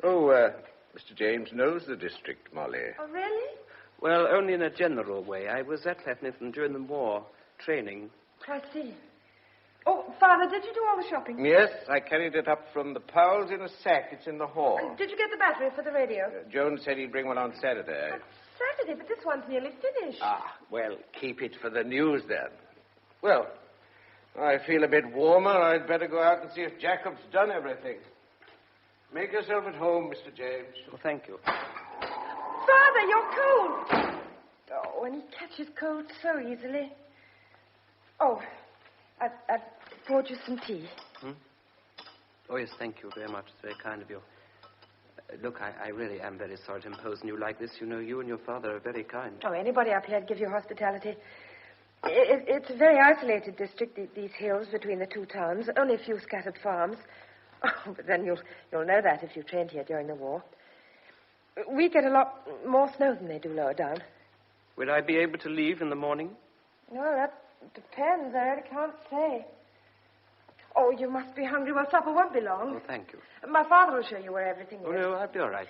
Mr. James knows the district, Molly. Oh, really? Well, only in a general way. I was at Llanithan during the war, training. I see. Oh, Father, did you do all the shopping? Yes, I carried it up from the Powells in a sack. It's in the hall. Did you get the battery for the radio? Jones said he'd bring one on Saturday. Saturday, but this one's nearly finished. Well, keep it for the news then. Well, I feel a bit warmer. I'd better go out and see if Jacob's done everything. Make yourself at home, Mr. James. Well, thank you. Father, you're cold. Oh, and he catches cold so easily. Oh, I've poured you some tea. Oh, yes, thank you very much. It's very kind of you. Look, I really am very sorry to impose on you like this. You know, you and your father are very kind. Oh, anybody up here'd give you hospitality. It's a very isolated district, these hills between the two towns. Only a few scattered farms. Oh, but then you'll know that if you trained here during the war. We get a lot more snow than they do lower down. Will I be able to leave in the morning? Well, that depends. I really can't say. Oh, you must be hungry. Well, supper won't be long. Oh, thank you. My father will show you where everything is. Oh, no, I'll be all right.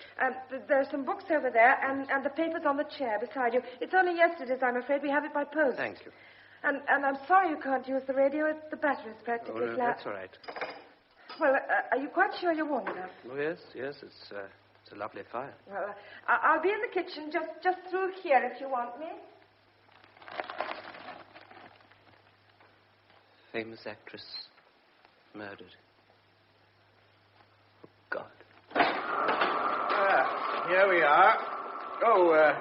There's some books over there, and the papers on the chair beside you. It's only yesterday's, I'm afraid. We have it by post. Thank you. And I'm sorry you can't use the radio. The battery's practically Oh, no, flat. that's all right. Well, are you quite sure you're warm enough? Oh, yes, it's It's a lovely fire. Well, I'll be in the kitchen, just through here if you want me. Famous actress murdered. Oh, God. Here we are. Oh,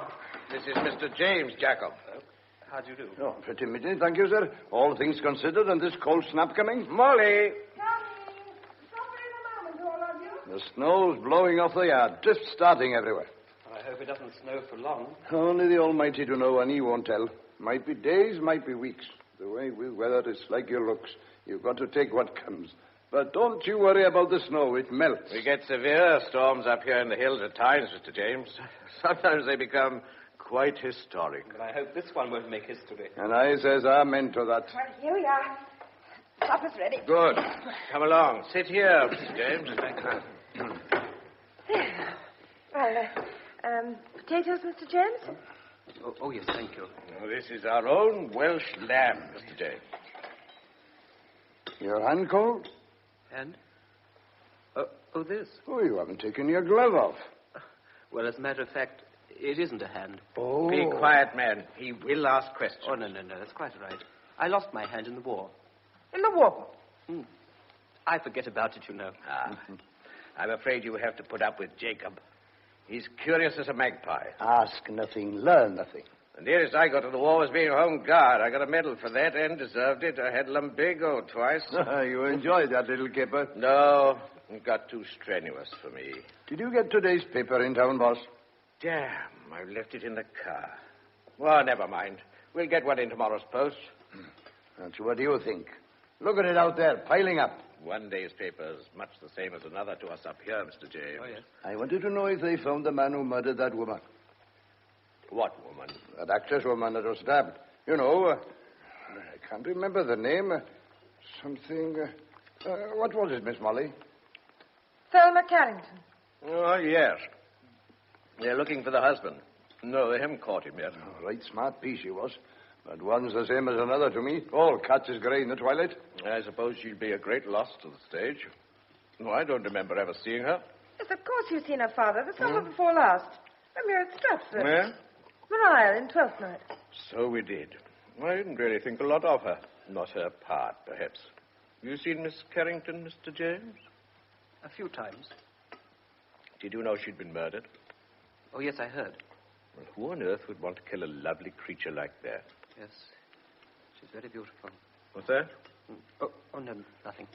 this is Mr. James Jacob. How do you do? Oh, pretty midday, thank you, sir. All things considered, and this cold snap coming. Molly! The snow's blowing off the yard. Drifts starting everywhere. I hope it doesn't snow for long. Only the Almighty to know, and he won't tell. Might be days, might be weeks. The way we weather is like your looks. You've got to take what comes. But don't you worry about the snow. It melts. We get severe storms up here in the hills at times, Mr. James. Sometimes they become quite historic. But I hope this one won't make history. And I says amen to that. Well, here we are. Supper's ready. Good. Come along. Sit here, Mr. James. Thank you. Well, potatoes, Mr. James? Oh, yes, thank you. Oh, this is our own Welsh lamb, Mr. James. Your hand cold? And? Oh, this? Oh, you haven't taken your glove off. Well, as a matter of fact, it isn't a hand. Oh. Be quiet, man. He will ask questions. Oh, no, that's quite all right. I lost my hand in the war. In the war? I forget about it, you know. I'm afraid you have to put up with Jacob. He's curious as a magpie. Ask nothing, learn nothing. The nearest I got to the war was being home guard. I got a medal for that and deserved it. I had lumbago twice. You enjoyed that little caper? No, it got too strenuous for me. Did you get today's paper in town, boss? Damn, I left it in the car. Well, never mind. We'll get one in tomorrow's post. That's what you think. Look at it out there, piling up. One day's paper is much the same as another to us up here, Mr. James. Oh, yes. I wanted to know if they found the man who murdered that woman. What woman? That actress woman that was stabbed. You know, I can't remember the name. Something... what was it, Miss Molly? Thelma Carrington. Oh, yes. They're looking for the husband. No, they haven't caught him yet. Oh, right smart piece she was. But one's the same as another to me. All cats is grey in the twilight. I suppose she'd be a great loss to the stage. No, I don't remember ever seeing her. Yes, of course you've seen her father, the summer before last. I'm here at Stratford. Where? Maria in Twelfth Night. So we did. I didn't really think a lot of her. Not her part, perhaps. You seen Miss Carrington, Mr. James? A few times. Did you know she'd been murdered? Oh, yes, I heard. Well, who on earth would want to kill a lovely creature like that? Yes. She's very beautiful. What's that? Oh, no, nothing.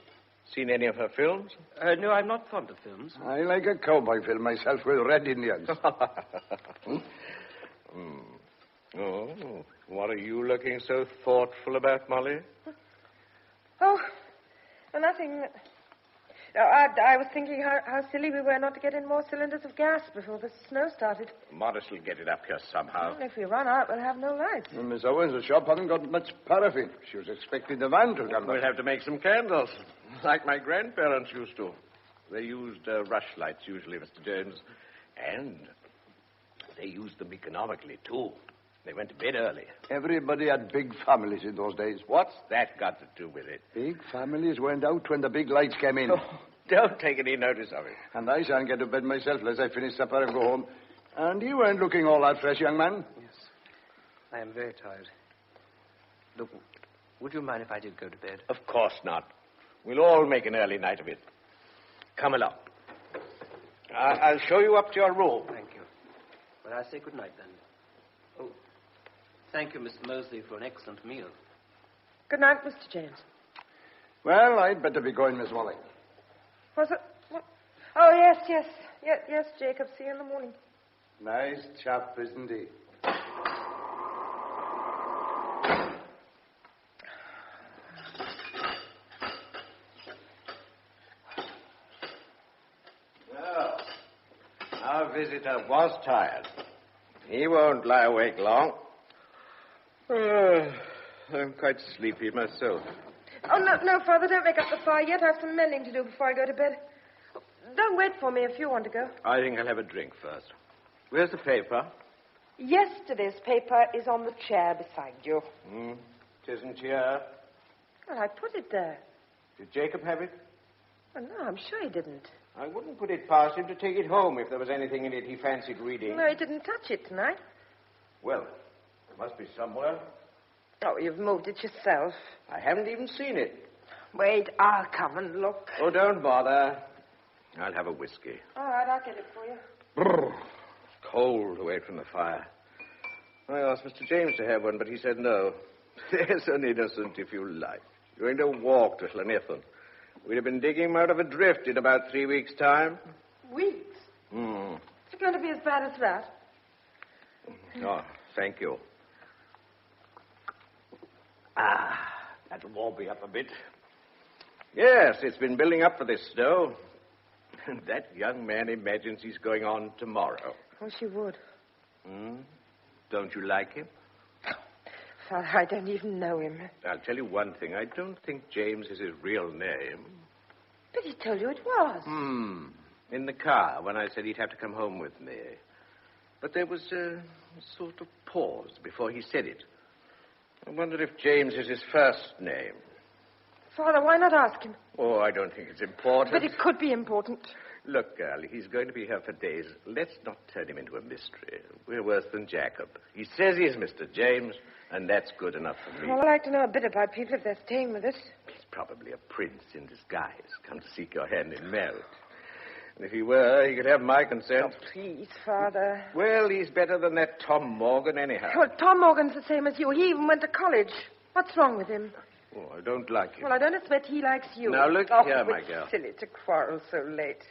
Seen any of her films? No, I'm not fond of films. I like a cowboy film myself with red Indians. Oh, what are you looking so thoughtful about, Molly? Oh, nothing. No, I was thinking how silly we were not to get in more cylinders of gas before the snow started. Morris will get it up here somehow. Well, if we run out, we'll have no lights. Well, Miss Owens, the shop hasn't got much paraffin. She was expecting the van to come. We'll have to make some candles, like my grandparents used to. They used rushlights usually, Mr. James. And they used them economically, too. They went to bed early. Everybody had big families in those days. What's that got to do with it? Big families went out when the big lights came in. Oh, don't take any notice of it. And I shan't get to bed myself unless I finish supper and go home. And you weren't looking all that fresh, young man. Yes. I am very tired. Look, would you mind if I did go to bed? Of course not. We'll all make an early night of it. Come along. I'll show you up to your room. Thank you. Well, I say good night, then. Oh, thank you, Mr. Mosley, for an excellent meal. Good night, Mr. James. Well, I'd better be going, Miss Molly. Was it? What? Oh, yes, Jacob. See you in the morning. Nice chap, isn't he? Well, our visitor was tired. He won't lie awake long. I'm quite sleepy myself. Oh, no, Father, don't make up the fire yet. I have some mending to do before I go to bed. Don't wait for me if you want to go. I think I'll have a drink first. Where's the paper? Yesterday's paper is on the chair beside you. It isn't here. Well, I put it there. Did Jacob have it? Oh, no, I'm sure he didn't. I wouldn't put it past him to take it home if there was anything in it he fancied reading. No, he didn't touch it tonight. Well, it must be somewhere. Oh, you've moved it yourself. I haven't even seen it. Wait, I'll come and look. Oh, don't bother. I'll have a whiskey. All right, I'll get it for you. Brrr. Cold away from the fire. I asked Mr. James to have one, but he said no. There's an innocent, if you like. Going to walk to Llanithan. We'd have been digging him out of a drift in about 3 weeks' time. Weeks? Hmm. Is it going to be as bad as that? Oh, thank you. That'll warm me up a bit. Yes, it's been building up for this snow. And that young man imagines he's going on tomorrow. Wish you would. Don't you like him? Father, I don't even know him. I'll tell you one thing. I don't think James is his real name. But he told you it was. In the car, when I said he'd have to come home with me. But there was a sort of pause before he said it. I wonder if James is his first name. Father, why not ask him? Oh, I don't think it's important. But it could be important. Look, girl, he's going to be here for days. Let's not turn him into a mystery. We're worse than Jacob. He says he's Mr. James, and that's good enough for me. Well, I'd like to know a bit about people if they're staying with us. He's probably a prince in disguise, come to seek your hand in marriage. And if he were, he could have my consent. Oh, please, Father. Well, he's better than that Tom Morgan anyhow. Well, Tom Morgan's the same as you. He even went to college. What's wrong with him? Oh, I don't like him. Well, I don't expect he likes you. Now, look here, my girl. It's silly to quarrel so late.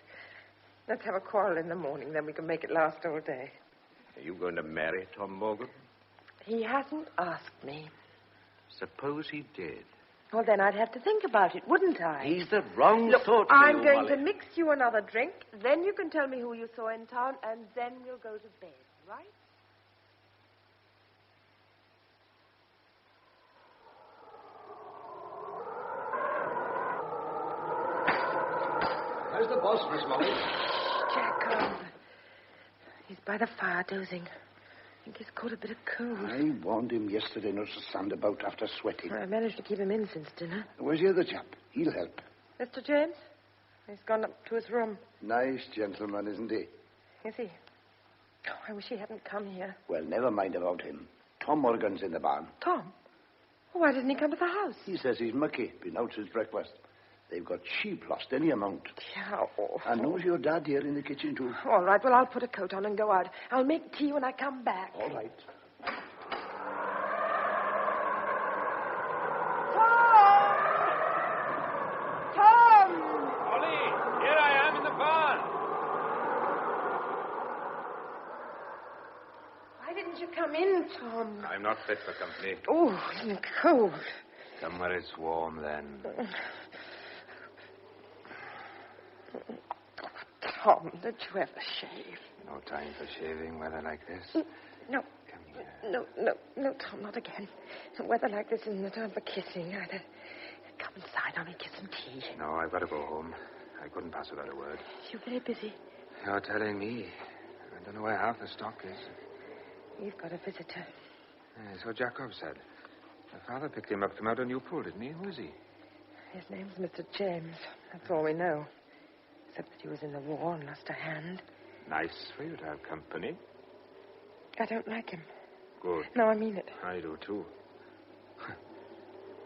Let's have a quarrel in the morning, then we can make it last all day. Are you going to marry Tom Morgan? He hasn't asked me. Suppose he did. Well, then I'd have to think about it, wouldn't I? He's the wrong Look, sort for I'm you, going Molly. to mix you another drink, then you can tell me who you saw in town, and then we'll go to bed, right? Where's the boss, Miss Molly? Jacob. He's by the fire dozing. I think he's caught a bit of cold. I warned him yesterday not to stand about after sweating. I managed to keep him in since dinner. Where's the other chap? He'll help. Mr. James? He's gone up to his room. Nice gentleman, isn't he? Is he? Oh, I wish he hadn't come here. Well, never mind about him. Tom Morgan's in the barn. Tom? Why didn't he come to the house? He says he's mucky. Been out since breakfast. They've got sheep lost any amount. How awful. And knows your dad here in the kitchen, too. All right, well, I'll put a coat on and go out. I'll make tea when I come back. All right. Tom! Molly, here I am in the barn. Why didn't you come in, Tom? I'm not fit for company. Oh, isn't it cold? Come where it's warm, then. Tom, don't you ever shave? No time for shaving weather like this. No. No, Tom, not again. Weather like this isn't the time for kissing either. Come inside, I'll make you some tea. No, I've got to go home. I couldn't pass without a word. You're very busy. You're telling me. I don't know where half the stock is. You've got a visitor. So Jacob said. My father picked him up from out on Newpool, didn't he? Who is he? His name's Mr. James. That's all we know. Except that he was in the war and lost a hand. Nice for you to have company. I don't like him. Good. No, I mean it. I do, too.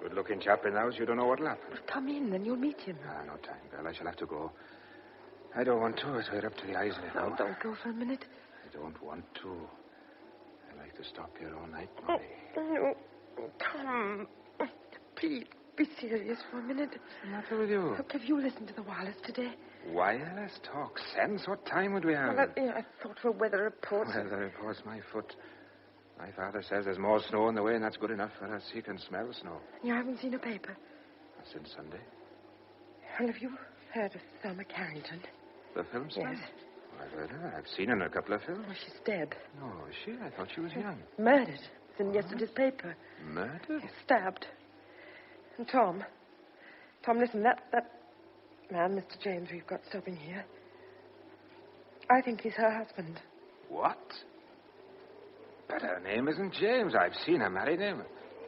Good-looking chap in the house, you don't know what'll happen. Well, come in, then you'll meet him. No time, girl. I shall have to go. I don't want to. We're up to the eyes in it now. No, don't go for a minute. I don't want to. I like to stop here all night, Molly. No, come. Please, be serious for a minute. What's the matter with you? Look, have you listened to the wireless today? Wireless talk sense? What time would we have? Well, I thought for weather reports. Weather reports, my foot. My father says there's more snow on the way, and that's good enough for us. He can smell snow. You haven't seen a paper? Since Sunday. Well, have you heard of Thelma Carrington? The film star? Yes. I've heard her. I've seen her in a couple of films. Oh, she's dead. No, is she? I thought she was young. Murdered. It's in yesterday's paper. Murdered? Stabbed. And Tom, listen, that man, Mr. James, we've got stopping here, I think he's her husband. What? But her name isn't James. I've seen her married him.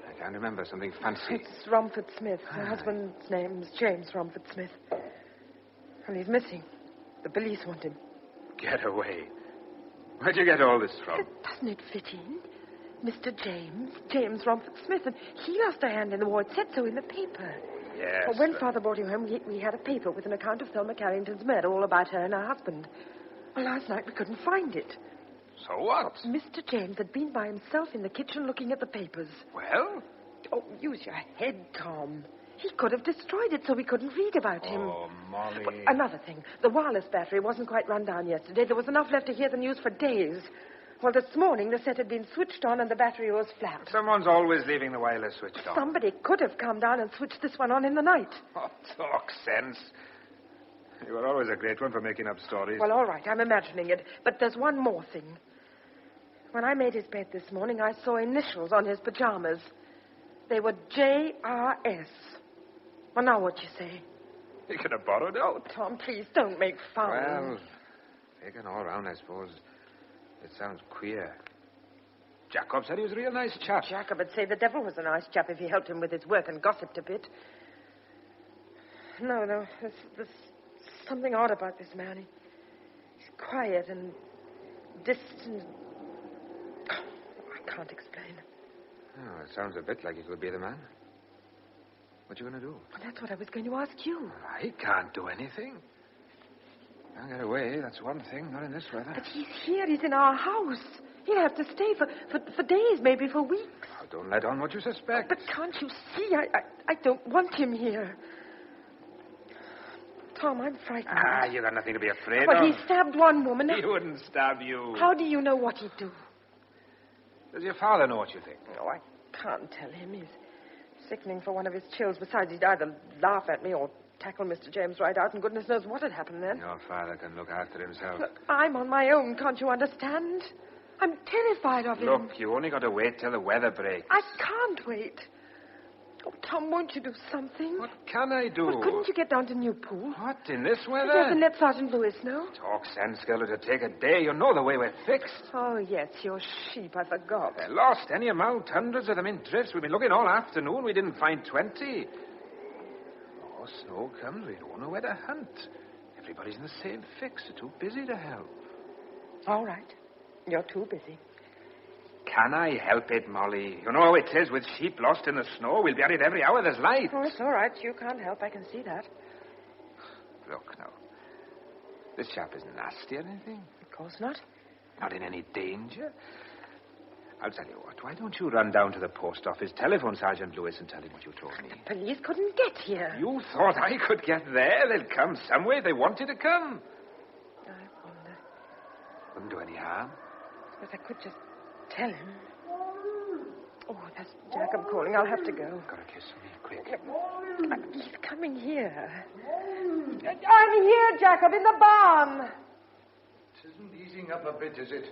I can't remember. Something fancy. It's Romford Smith. Her husband's name's James Romford Smith. Well, he's missing. The police want him. Get away. Where'd you get all this from? Doesn't it fit in? Mr. James Romford Smith, and he lost a hand in the war. It said so in the paper. Yes. Well, when Father brought him home, we had a paper with an account of Thelma Carrington's murder, all about her and her husband. Well, last night we couldn't find it. So what? Mr. James had been by himself in the kitchen looking at the papers. Well? Oh, use your head, Tom. He could have destroyed it so we couldn't read about him. Oh, Molly. But another thing. The wireless battery wasn't quite run down yesterday. There was enough left to hear the news for days. Well, this morning the set had been switched on and the battery was flat. Someone's always leaving the wireless switched on. Somebody could have come down and switched this one on in the night. Oh, talk sense. You were always a great one for making up stories. Well, all right, I'm imagining it. But there's one more thing. When I made his bed this morning, I saw initials on his pajamas. They were J.R.S. Well, now what you say? He could have borrowed it. Oh, Tom, please don't make fun. Well, taken all round, I suppose. It sounds queer. Jacob said he was a real nice chap. Jacob would say the devil was a nice chap if he helped him with his work and gossiped a bit. No, there's something odd about this man. He's quiet and distant. I can't explain. Oh, it sounds a bit like he could be the man. What you going to do? Well, that's what I was going to ask you. I can't do anything. Can't get away, that's one thing, not in this weather. But he's here, he's in our house. He'll have to stay for days, maybe for weeks. Oh, don't let on what you suspect. But can't you see? I don't want him here. Tom, I'm frightened. You got nothing to be afraid But of. he stabbed one woman. He wouldn't stab you. How do you know what he'd do? Does your father know what you think? Oh, I can't tell him. He's sickening for one of his chills. Besides, he'd either laugh at me or tackle Mr. James right out, and goodness knows what had happened then. Your father can look after himself. Look, I'm on my own, can't you understand? I'm terrified of him. Look, you only got to wait till the weather breaks. I can't wait. Oh, Tom, won't you do something? What can I do? Well, couldn't you get down to Newpool? What, in this weather? Yes, and let Sergeant Lewis know. Talk sense, girl. It'll take a day. You know the way we're fixed. Oh, yes, your sheep. I forgot. They're lost any amount. Hundreds of them in drifts. We've been looking all afternoon. We didn't find 20. Oh, snow comes. We don't know where to hunt. Everybody's in the same fix. They're too busy to help. All right. You're too busy. Can I help it, Molly? You know how it is with sheep lost in the snow. We'll be at it every hour there's light. Oh, it's all right. You can't help. I can see that. Look, now. This chap isn't nasty or anything. Of course not. Not in any danger. I'll tell you what. Why don't you run down to the post office, telephone Sergeant Lewis, and tell him what you told me? The police couldn't get here. You thought I could get there? They'll come some way. They wanted to come. I wonder. Wouldn't do any harm. Suppose I could just tell him. Oh, that's Jacob calling. I'll have to go. Got a kiss for me, quick. He's coming here. I'm here, Jacob, in the barn. It isn't easing up a bit, is it?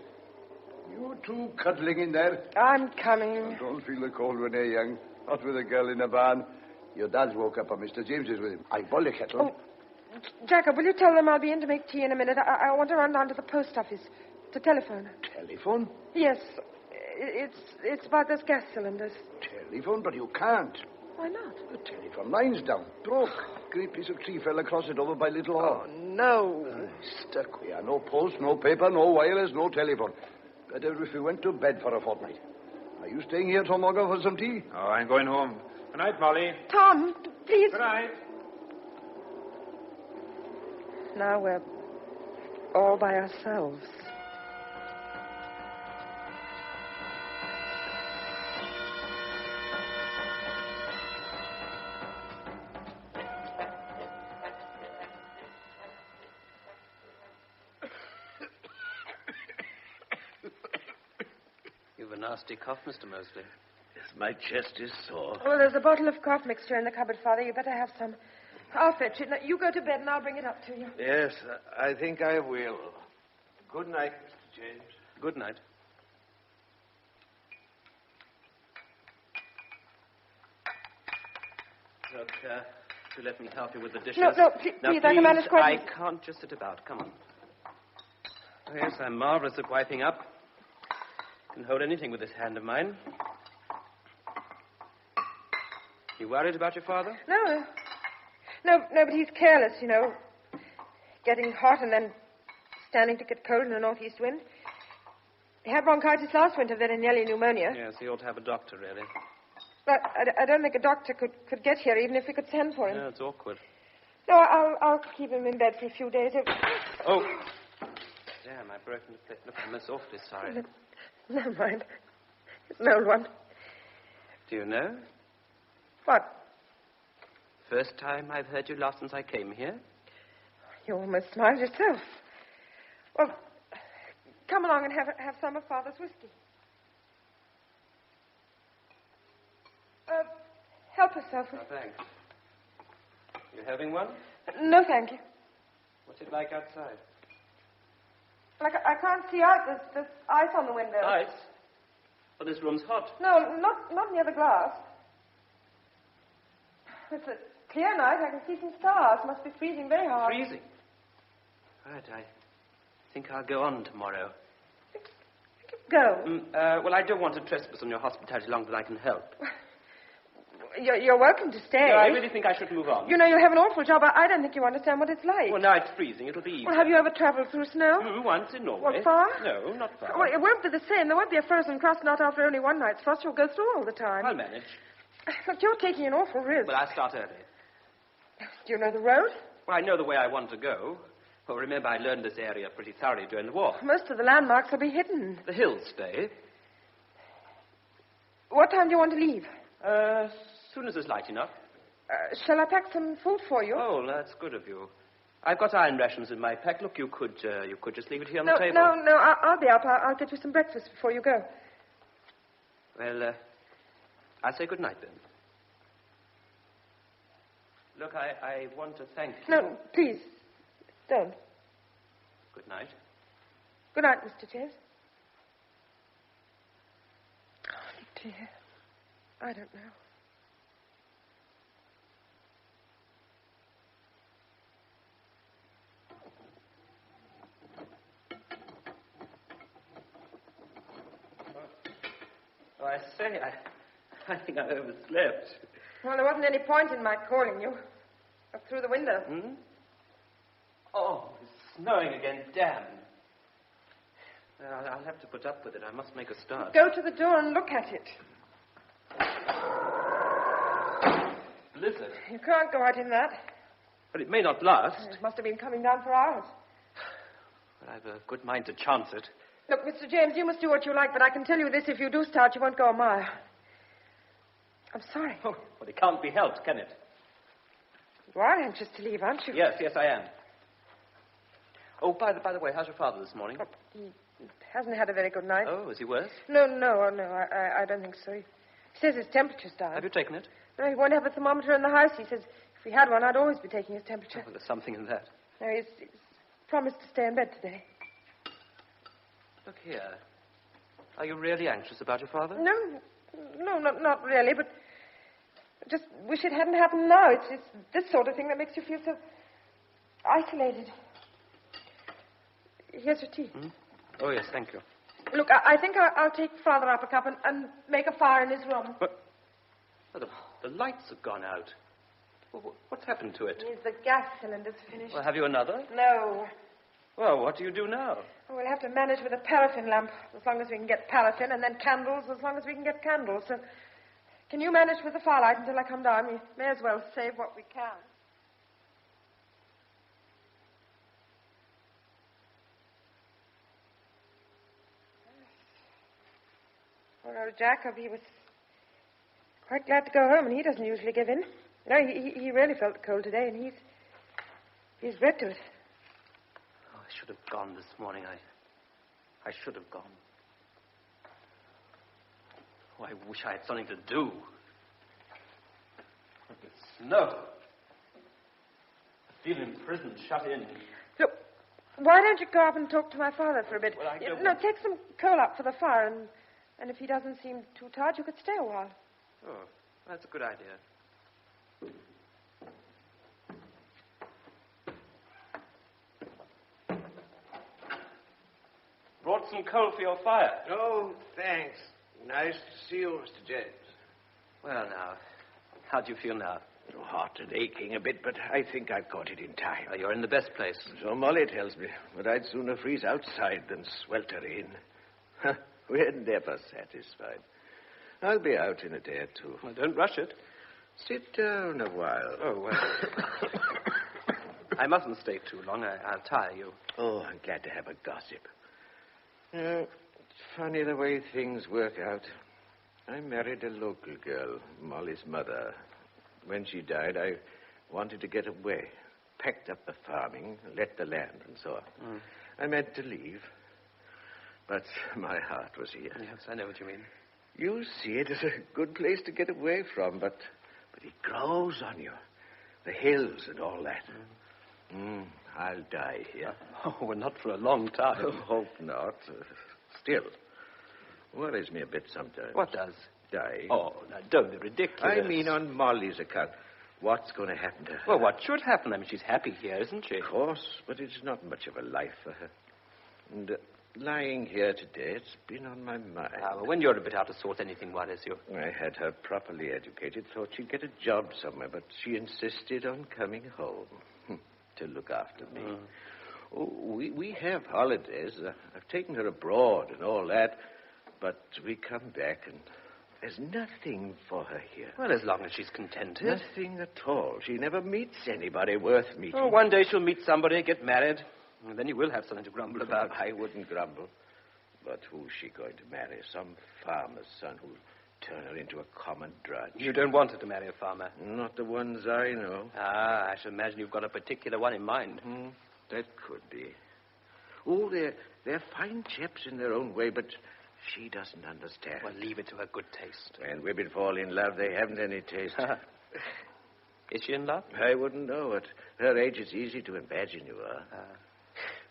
You two cuddling in there? I'm coming. Don't feel the cold when they're young. Not with a girl in a barn. Your dad's woke up, and Mr. James is with him. I boil the kettle. Oh, Jacob, will you tell them I'll be in to make tea in a minute? I want to run down to the post office to telephone. Telephone? Yes. It's about those gas cylinders. Telephone? But you can't. Why not? The telephone line's down. Broke. Great piece of tree fell across it over by Little Hall. Oh, no. Stuck we are. No post, no paper, no wireless, no telephone. Better if we went to bed for a fortnight. Are you staying here, Tom Ogre, for some tea? Oh, I'm going home. Good night, Molly. Tom, please. Good night. Now we're all by ourselves. You've a nasty cough, Mr. Mosley. Yes, my chest is sore. Well, there's a bottle of cough mixture in the cupboard, Father. You better have some. I'll fetch it. Now, you go to bed and I'll bring it up to you. Yes, I think I will. Good night, Mr. James. Good night. Look, do let me help you with the dishes. No, please, now, please, I can manage quite... I can't just sit about. Come on. Oh, yes, I'm marvelous at wiping up. Can hold anything with this hand of mine. You worried about your father? No, but he's careless, you know. getting hot and then standing to get cold in a northeast wind. He had bronchitis last winter, then nearly pneumonia. Yes, he ought to have a doctor, really. But I don't think a doctor could get here, even if we could send for him. Yeah, it's awkward. No, I'll keep him in bed for a few days. Oh. Damn, I broke the plate. Look, I'm most awfully sorry. Never mind. It's an old one. Do you know? What? First time I've heard you laugh since I came here. You almost smiled yourself. Well, come along and have some of Father's whiskey. Help yourself. Oh, thanks. You having one? No, thank you. What's it like outside? Like, I can't see out. There's ice on the window. Ice? Well, this room's hot. No, not near the glass. It's a clear night. I can see some stars. Must be freezing very hard. Freezing? Right, I think I'll go on tomorrow. Go? Well, I don't want to trespass on your hospitality longer than I can help. You're welcome to stay. No, I really think I should move on. You know, you have an awful job. I don't think you understand what it's like. Well, now it's freezing. It'll be easy. Well, have you ever traveled through snow? Once in Norway. What, far? No, not far. Well, it won't be the same. There won't be a frozen crust, not after only one night's frost. You'll go through all the time. I'll manage. But you're taking an awful risk. But I'll start early. Do you know the road? Well, I know the way I want to go. Well, remember, I learned this area pretty thoroughly during the war. Most of the landmarks will be hidden. The hills stay. What time do you want to leave? As soon as it's light enough. Shall I pack some food for you? Oh, that's good of you. I've got iron rations in my pack. Look, you could just leave it here on the table. No, I'll be up. I'll get you some breakfast before you go. Well, I'll say good night then. Look, I want to thank you. No, please, don't. Good night. Good night, Mr. James. Oh, dear. I don't know. Oh, I say, I think I overslept. Well, there wasn't any point in my calling you. Up through the window. Hmm? Oh, it's snowing again. Damn. I'll have to put up with it. I must make a start. Go to the door and look at it. Blizzard. You can't go out in that. But it may not last. It must have been coming down for hours. But I've a good mind to chance it. Look, Mr. James, you must do what you like, but I can tell you this, if you do start, you won't go a mile. I'm sorry. Oh, well, it can't be helped, can it? You are anxious to leave, aren't you? Yes, I am. Oh, by the way, how's your father this morning? Oh, he hasn't had a very good night. Oh, is he worse? No, I don't think so. He says his temperature's down. Have you taken it? No, he won't have a thermometer in the house. He says if we had one, I'd always be taking his temperature. Oh, well, there's something in that. No, he's promised to stay in bed today. Look here. Are you really anxious about your father? No, not really, but I just wish it hadn't happened now. It's this sort of thing that makes you feel so isolated. Here's your tea. Hmm? Oh, yes, thank you. Look, I think I'll take Father up a cup and make a fire in his room. But the lights have gone out. Well, what's happened to it? The gas cylinder's finished. Well, have you another? No. Well, what do you do now? Well, we'll have to manage with a paraffin lamp, as long as we can get paraffin, and then candles, as long as we can get candles. So, can you manage with the firelight until I come down? We may as well save what we can. Poor old Jacob, he was quite glad to go home, and he doesn't usually give in. No, he really felt the cold today, and he's bred to it. Oh, I should have gone this morning. I should have gone. Oh, I wish I had something to do. Look, the snow. I feel imprisoned, shut in. Look, why don't you go up and talk to my father for a bit? Well, I don't No, take some coal up for the fire, and if he doesn't seem too tired, you could stay a while. Oh, that's a good idea. Brought some coal for your fire. Oh, thanks. Nice to see you, Mr. James. Well, now, how do you feel now? Hot and aching a bit, but I think I've got it in time. You're in the best place. So Molly tells me, but I'd sooner freeze outside than swelter in. We're never satisfied. I'll be out in a day or two. Well, don't rush it. Sit down a while. Oh, well. I mustn't stay too long. I'll tire you. Oh, I'm glad to have a gossip. It's funny the way things work out. I married a local girl, Molly's mother. When she died, I wanted to get away. Packed up the farming, let the land, and so on. I meant to leave. But my heart was here. Yes, I know what you mean. You see it as a good place to get away from, but it grows on you. The hills and all that. I'll die here. Oh, well, not for a long time. Hope not. Still, worries me a bit sometimes. What does? Die. Oh, now, don't be ridiculous. I mean on Molly's account. What's going to happen to her? Well, what should happen? I mean, she's happy here, isn't she? Of course, but it's not much of a life for her. And lying here today, it's been on my mind. Well, when you're a bit out of sorts, anything worries you. I had her properly educated, thought she'd get a job somewhere, but she insisted on coming home to look after me. Oh, we have holidays. I've taken her abroad and all that, but we come back and there's nothing for her here. Well, as long as she's contented. Nothing at all. She never meets anybody worth meeting. Oh, one day she'll meet somebody, get married, and then you will have something to grumble about. I wouldn't grumble. But who's she going to marry? Some farmer's son who'll turn her into a common drudge. You don't want her to marry a farmer? Not the ones I know. I should imagine you've got a particular one in mind. That could be. Oh, they're fine chaps in their own way, but she doesn't understand. Well, leave it to her good taste. When women fall in love, they haven't any taste. Is she in love? I wouldn't know. At her age, it's easy to imagine you are.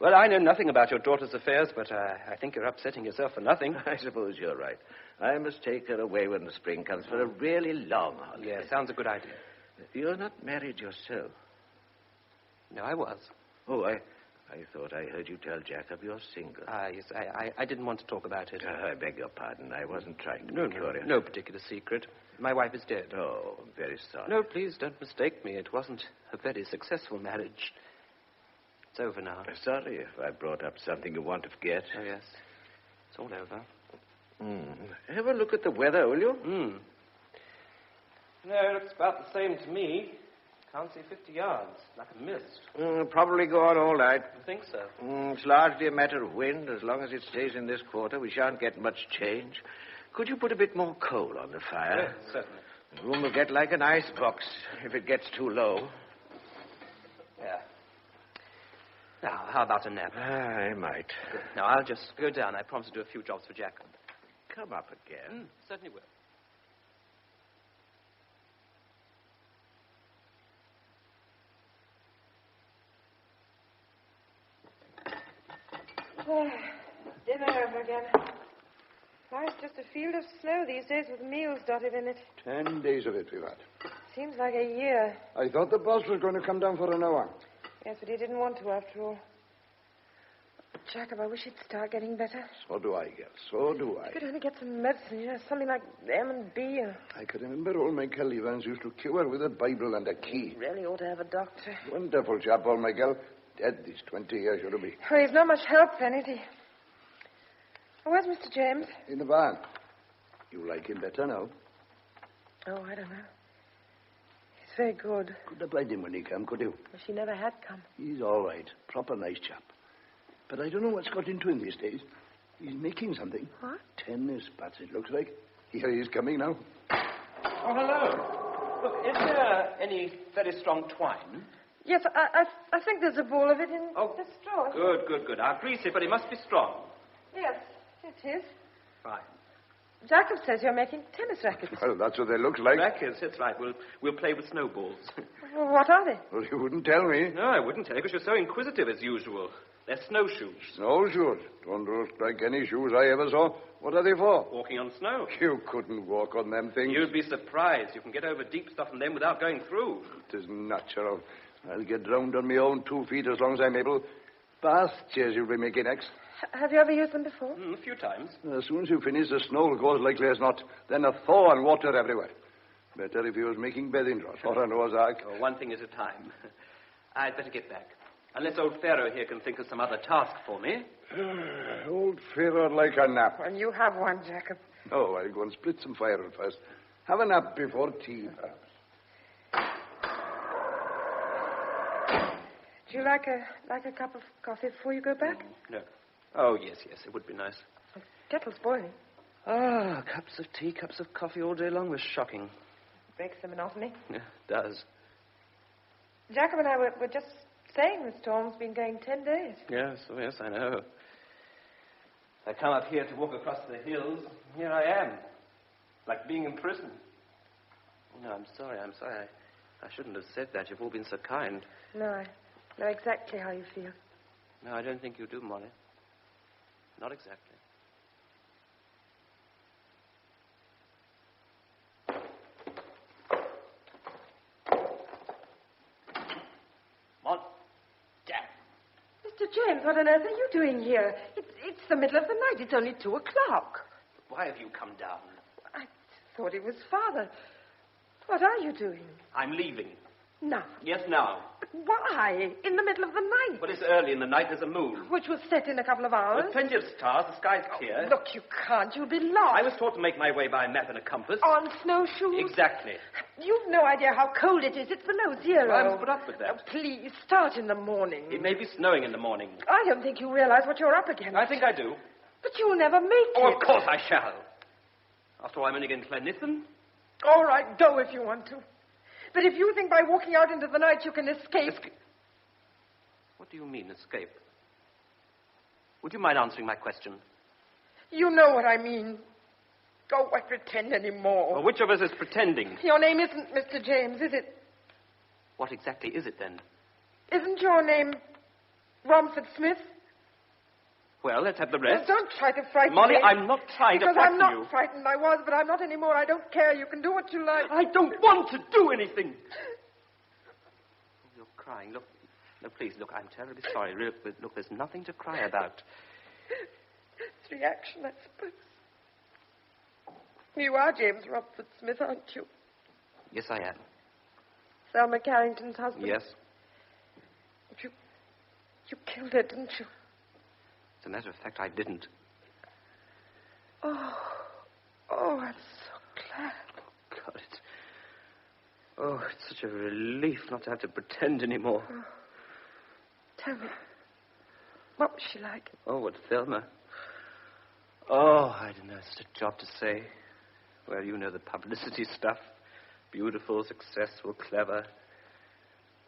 Well, I know nothing about your daughter's affairs, but I think you're upsetting yourself for nothing. I suppose you're right. I must take her away when the spring comes for a really long holiday. Yeah, sounds a good idea. You're not married yourself. No, I was. Oh, I thought I heard you tell Jacob you're single. Yes, I didn't want to talk about it. I beg your pardon. I wasn't trying to be curious. No particular secret. My wife is dead. Oh, I'm very sorry. No, please don't mistake me. It wasn't a very successful marriage. It's over now. Sorry if I brought up something you want to forget. Oh, yes. It's all over. Have a look at the weather, will you? No, it looks about the same to me. Can't see 50 yards, like a mist. Probably go on all night. I think so. It's largely a matter of wind. As long as it stays in this quarter, we shan't get much change. Could you put a bit more coal on the fire? Yes, certainly. The room will get like an ice box if it gets too low. Yeah. Now, how about a nap? I might. Good. Now, I'll just go down. I promise to do a few jobs for Jacob. Come up again. Certainly will. Dinner over again. Life's just a field of snow these days with meals dotted in it. 10 days of it we've had. Seems like a year. I thought the boss was going to come down for an hour. Yes, but he didn't want to after all. Jacob, I wish he'd start getting better. So do I, girl. So do I. He could only get some medicine, something like M&B. I can remember old Michael Evans used to cure with a Bible and a key. He really ought to have a doctor. Wonderful chap, old Michael. Dead these 20 years, you'll be. Oh, he's not much help then, is he? Oh, where's Mr. James? In the barn. You like him better now? Oh, I don't know. He's very good. Couldn't have played him when he came, could you? Well, she never had come. He's all right. Proper nice chap. But I don't know what's got into him these days. He's making something. What? Tennis bats, it looks like. Here he's coming now. Oh, hello. Look, is there any very strong twine? Yes, I think there's a ball of it in the straw. Good. I'll grease it, but it must be strong. Yes, it is. Fine. Jacob says you're making tennis rackets. Well, that's what they look like. Rackets, that's right. We'll play with snowballs. Well, what are they? Well, you wouldn't tell me. No, I wouldn't tell you because you're so inquisitive as usual. They're snowshoes. Snowshoes? Don't look like any shoes I ever saw. What are they for? Walking on snow. You couldn't walk on them things. You'd be surprised. You can get over deep stuff in them without going through. It is natural. I'll get drowned on my own 2 feet as long as I'm able. Bath chairs you'll be making next. Have you ever used them before? A few times. As soon as you finish, the snow goes likely as not. Then a thaw and water everywhere. Better if he was making bedding dross or a Noah's Ark. Oh, one thing at a time. I'd better get back. Unless old Pharaoh here can think of some other task for me. Old Pharaoh'd like a nap. Well, you have one, Jacob. Oh, I'll go and split some fire first. Have a nap before tea, perhaps. Do you like a cup of coffee before you go back? No. Oh, yes, it would be nice. The kettle's boiling. Ah, cups of tea, cups of coffee all day long was shocking. Breaks the monotony. Yeah, it does. Jacob and I were just saying the storm's been going 10 days. Yes, I know. I come up here to walk across the hills. Here I am. Like being in prison. No, I'm sorry. I shouldn't have said that. You've all been so kind. No, I know exactly how you feel. No, I don't think you do, Molly. Not exactly. Mr. James, what on earth are you doing here? It's the middle of the night. It's only 2 o'clock. Why have you come down? I thought it was Father. What are you doing? I'm leaving. Now. Yes, now. But why? In the middle of the night? Well, it's early in the night. There's a moon. Which will set in a couple of hours. There's plenty of stars. The sky's clear. Look, you can't. You'll be lost. I was taught to make my way by a map and a compass. On snowshoes? Exactly. You've no idea how cold it is. It's below 0. I'm put up with that. Oh, please, start in the morning. It may be snowing in the morning. I don't think you realize what you're up against. I think I do. But you'll never make it. Oh, of course I shall. After all, I'm only going to Glenithan. All right, go if you want to. But if you think by walking out into the night you can escape... What do you mean, escape? Would you mind answering my question? You know what I mean. Don't pretend anymore. Well, which of us is pretending? Your name isn't Mr. James, is it? What exactly is it, then? Isn't your name Romford Smith? Well, let's have the rest. Well, don't try to frighten Molly, me. I'm not trying to frighten you. Because I'm not frightened. I was, but I'm not anymore. I don't care. You can do what you like. I don't want to do anything. You're crying. Look. No, please, look, I'm terribly sorry. Look, there's nothing to cry about. It's reaction, I suppose. You are James Romford Smith, aren't you? Yes, I am. Selma Carrington's husband? Yes. You killed her, didn't you? As a matter of fact, I didn't. Oh, I'm so glad. God, it's such a relief not to have to pretend anymore. Oh. Tell me, what was she like? Oh, what, Thelma? Oh, I don't know. It's a job to say. Well, you know the publicity stuff. Beautiful, successful, clever.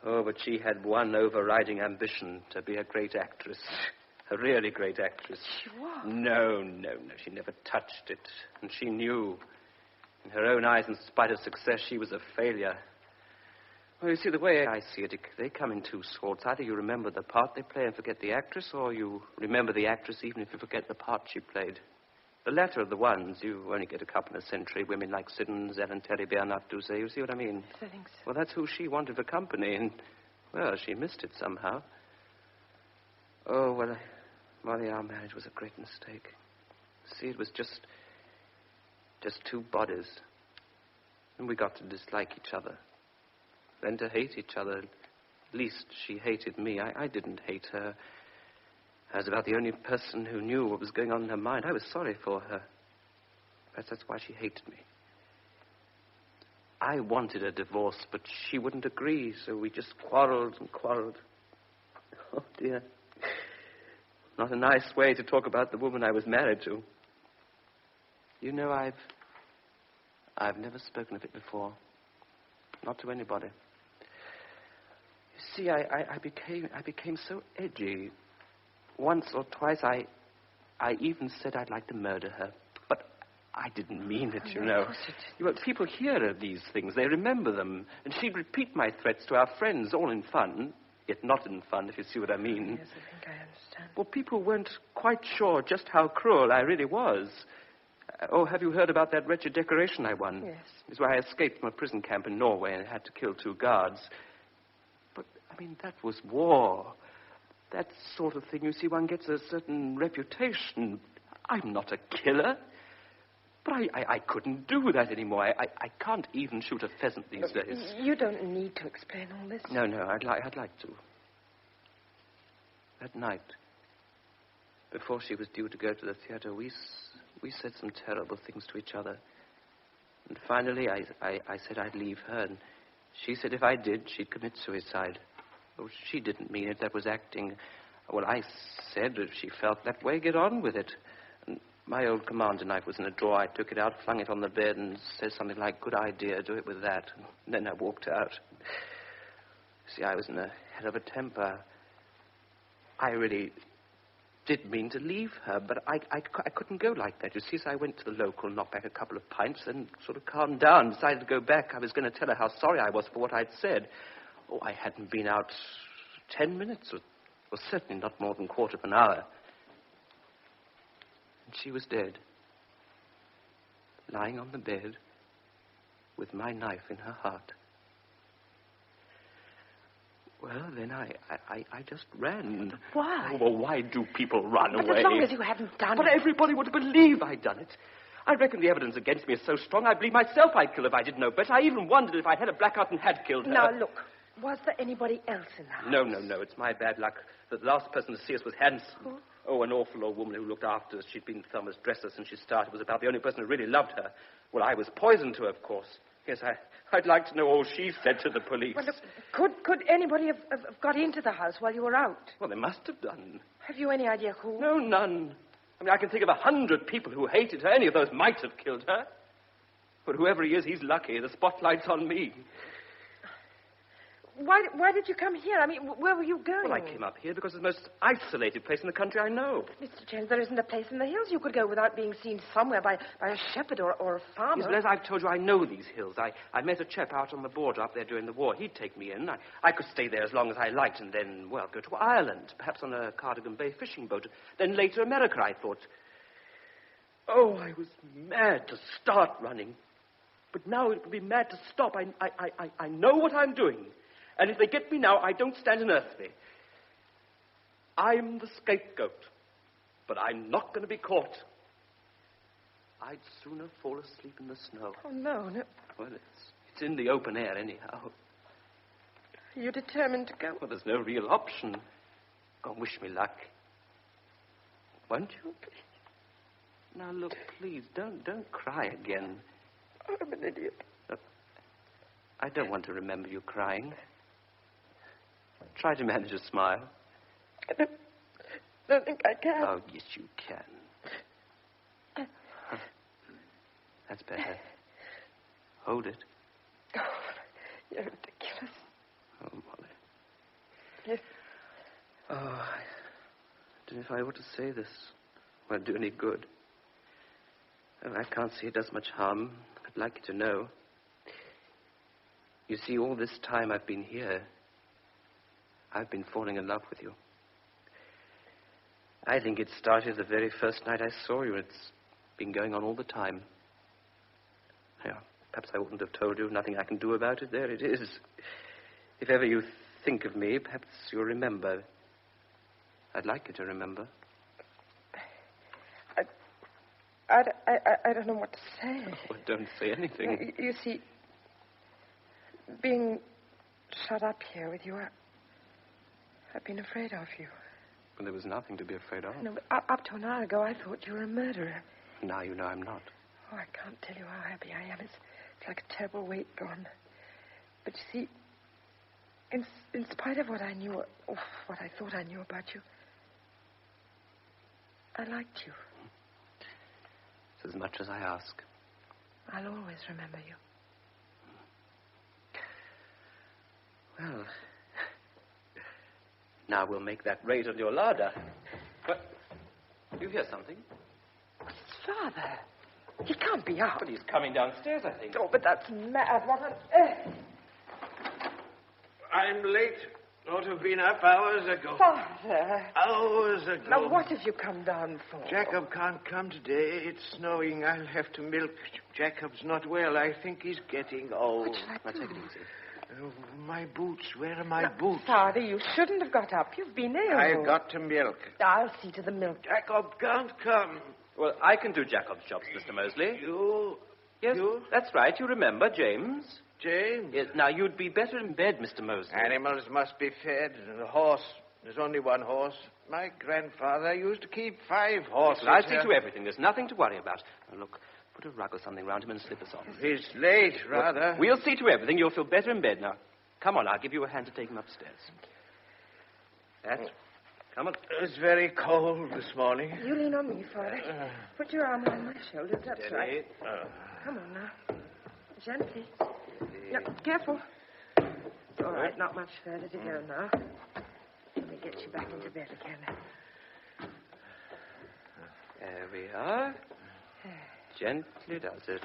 Oh, but she had one overriding ambition, to be a great actress. A really great actress. She was? No. She never touched it. And she knew. In her own eyes, in spite of success, she was a failure. Well, you see, the way I see it, they come in 2 sorts. Either you remember the part they play and forget the actress, or you remember the actress even if you forget the part she played. The latter of the ones, you only get a couple of century women like Siddons, Ellen Terry Bernard Doucet. You see what I mean? I think so. Well, that's who she wanted for company, and, well, she missed it somehow. Oh, well, Molly, our marriage was a great mistake. See, it was just 2 bodies. And we got to dislike each other. Then to hate each other. At least she hated me. I didn't hate her. I was about the only person who knew what was going on in her mind. I was sorry for her. Perhaps that's why she hated me. I wanted a divorce, but she wouldn't agree, so we just quarreled and quarreled. Oh, dear. Not a nice way to talk about the woman I was married to. You know, I've never spoken of it before. Not to anybody. You see, I became so edgy. Once or twice I even said I'd like to murder her. But I didn't mean it, you know. People hear of these things. They remember them. And she'd repeat my threats to our friends, all in fun. Yet not in fun, if you see what I mean. Yes, I think I understand. Well, people weren't quite sure just how cruel I really was. Oh, have you heard about that wretched decoration I won? Yes. It's where I escaped from a prison camp in Norway and had to kill 2 guards. But, I mean, that was war. That sort of thing, you see, one gets a certain reputation. I'm not a killer. But I couldn't do that anymore. I can't even shoot a pheasant these days. You don't need to explain all this. No, I'd like to. That night, before she was due to go to the theater, we said some terrible things to each other. And finally, I said I'd leave her, and she said if I did, she'd commit suicide. Oh, she didn't mean it. That was acting. Well, I said if she felt that way, get on with it. And my old commander knife was in a drawer. I took it out, flung it on the bed, and said something like, good idea, do it with that. And then I walked out. See, I was in a hell of a temper. I really did mean to leave her, but I couldn't go like that, you see, so I went to the local, knocked back a couple of pints, then sort of calmed down, decided to go back. I was going to tell her how sorry I was for what I'd said. Oh, I hadn't been out 10 minutes, or certainly not more than a quarter of an hour. And she was dead, lying on the bed with my knife in her heart. Well, then I just ran. Why? Oh, well, why do people run away? But as long as you hadn't done But it. everybody would believe I'd done it. I reckon the evidence against me is so strong, I believe myself I'd kill if I didn't know better. I even wondered if I'd had a blackout and had killed her. Now, look, was there anybody else in the house? No. It's my bad luck. The last person to see us was Hanson. Who? Oh, an awful old woman who looked after us. She'd been Thelma's dresser since she started. Was about the only person who really loved her. Well, I was poisoned to her, of course. Yes, I'd like to know all she said to the police. Well, look, could anybody have got into the house while you were out? Well, they must have done. Have you any idea who? No, none. I mean, I can think of 100 people who hated her. Any of those might have killed her. But whoever he is, he's lucky. The spotlight's on me. Why did you come here? I mean, where were you going? Well, I came up here because it's the most isolated place in the country I know. Mr. James, there isn't a place in the hills you could go without being seen somewhere by a shepherd or a farmer. Yes, but as I've told you, I know these hills. I met a chap out on the border up there during the war. He'd take me in. I could stay there as long as I liked and then, well, go to Ireland, perhaps on a Cardigan Bay fishing boat. Then later America, I thought. Oh, I was mad to start running. But now it would be mad to stop. I know what I'm doing. And if they get me now, I don't stand an earthly. I'm the scapegoat. But I'm not going to be caught. I'd sooner fall asleep in the snow. Oh, no. Well, it's in the open air anyhow. Are you determined to go? Well, there's no real option. Go and wish me luck. Won't you? Now, look, please, don't cry again. I'm an idiot. Look, I don't want to remember you crying. Try to manage a smile. I don't think I can. Oh, yes, you can. That's better. Hold it. Oh, you're ridiculous. Oh, Molly. Yes. Oh, I don't know if I ought to say this. Won't do any good. Oh, I can't see it does much harm. I'd like you to know. You see, all this time I've been here, I've been falling in love with you. I think it started the very first night I saw you. It's been going on all the time. Yeah, perhaps I wouldn't have told you. Nothing I can do about it. There it is. If ever you think of me, perhaps you'll remember. I'd like you to remember. I don't know what to say. Oh, well, don't say anything. You see, being shut up here with you, I've been afraid of you. Well, there was nothing to be afraid of. No, but up to an hour ago, I thought you were a murderer. Now you know I'm not. Oh, I can't tell you how happy I am. It's like a terrible weight gone. But you see, in spite of what I knew, or what I thought I knew about you, I liked you. It's as much as I ask. I'll always remember you. Well, now we'll make that raid on your larder. What? You hear something? It's Father. He can't be out. But he's coming downstairs, I think. Oh, but that's mad. What on earth? I'm late. Ought to have been up hours ago. Father. Hours ago. Now, what have you come down for? Jacob can't come today. It's snowing. I'll have to milk. Jacob's not well. I think he's getting old. What shall I do? Take it easy. Oh, my boots. Where are my boots? Father, you shouldn't have got up. You've been ill. I've got to milk. I'll see to the milk. Jacob can't come. Well, I can do Jacob's jobs, Mr. Mosley. You? Yes, You? that's right. You remember, James. James? Yes, now, you'd be better in bed, Mr. Mosley. Animals must be fed. The horse. There's only one horse. My grandfather used to keep 5 horses. Well, I see to everything. There's nothing to worry about. Now, look, put a rug or something round him and slip us on. It's late, rather. Look, we'll see to everything. You'll feel better in bed now. Come on, I'll give you a hand to take him upstairs. That's... Come on. It's very cold this morning. You lean on me, Father. Put your arm on my shoulder. That's Steady. right. Come on now. Gently. No, careful. All right, not much further to go now. Let me get you back into bed again. There we are. Gently does it.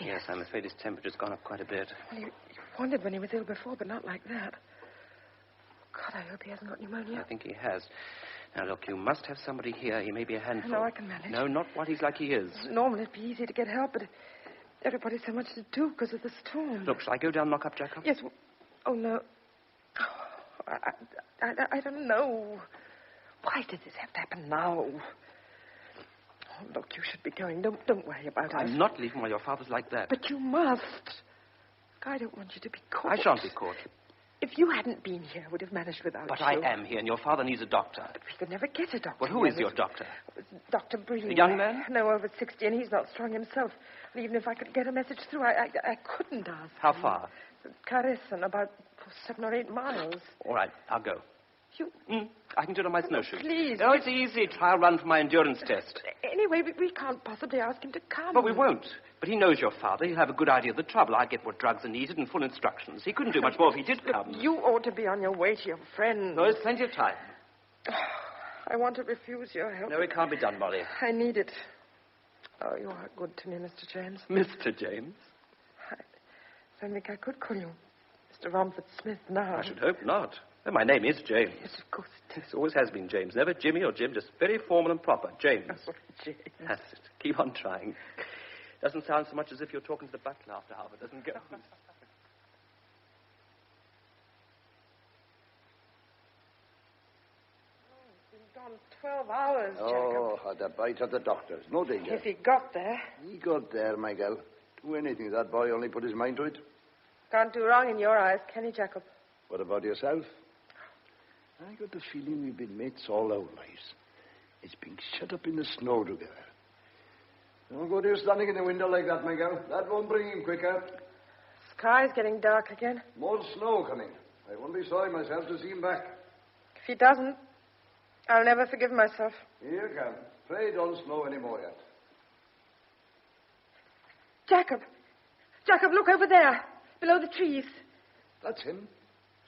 Yes, I'm afraid his temperature's gone up quite a bit. Well, you wondered when he was ill before, but not like that. God, I hope he hasn't got pneumonia. I think he has. Now, look, you must have somebody here. He may be a handful. No, I can manage. No, not what he's like he is. Normally it'd be easy to get help, but everybody's so much to do because of the storm. Look, shall I go down and knock up Jacob? Yes. Oh, no. Oh, I don't know. Why did this have to happen now? Oh, look, you should be going. Don't worry about it. I'm not leaving while your father's like that. But you must. I don't want you to be caught. I shan't be caught. If you hadn't been here, I would have managed without But you. I am here, and your father needs a doctor. But we could never get a doctor. Well, who is your doctor? Dr. Breen. A young man? No, over 60, and he's not strong himself. And even if I could get a message through, I couldn't ask. How far? Carson, about 7 or 8 miles. All right, I'll go. You... I can do it on my snowshoes. Please. No, it's easy. Trial run for my endurance test. Anyway, we can't possibly ask him to come. But we won't. But he knows your father. He'll have a good idea of the trouble. I'll get what drugs are needed and full instructions. He couldn't do much more if he did come. You ought to be on your way to your friend. No, there's plenty of time. I want to refuse your help. No, it can't be done, Molly. I need it. Oh, you are good to me, Mr. James. Mr. James? I don't think I could call you Mr. Romford Smith now. I should hope not. Well, my name is James. Yes, of course. It always has been James. Never Jimmy or Jim, just very formal and proper. James. Oh, James. That's it. Keep on trying. Doesn't sound so much as if you're talking to the butler after Harvard, doesn't it? Gone 12 hours, Jacob. Oh, had a bite at the doctor's. No danger. If he got there. He got there, my girl. Do anything. That boy only put his mind to it. Can't do wrong in your eyes, can he, Jacob? What about yourself? I got the feeling we've been mates all our lives. It's been shut up in the snow together. Don't go there standing in the window like that, my girl. That won't bring him quicker. Sky's getting dark again. More snow coming. I won't be sorry myself to see him back. If he doesn't, I'll never forgive myself. Here come. Pray don't snow any more yet. Jacob! Jacob, look over there. Below the trees. That's him.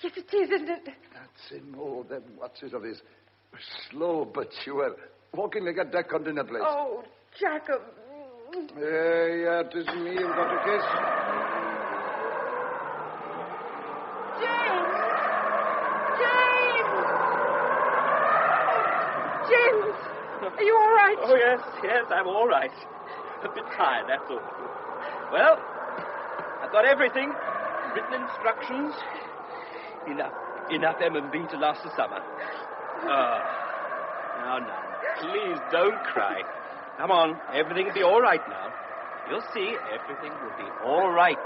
Yes, it is, isn't it? That's him. Oh, them watches of his. Slow but sure. Walking like a duck hunting a place. Oh, Jacob. Yeah, it is me who got a kiss. James! James! James! Are you all right? Oh, yes, I'm all right. A bit tired, that's all. Well, I've got everything. Written instructions. Enough M&B to last the summer. Now, please don't cry. Come on, everything will be all right now. You'll see, everything will be all right.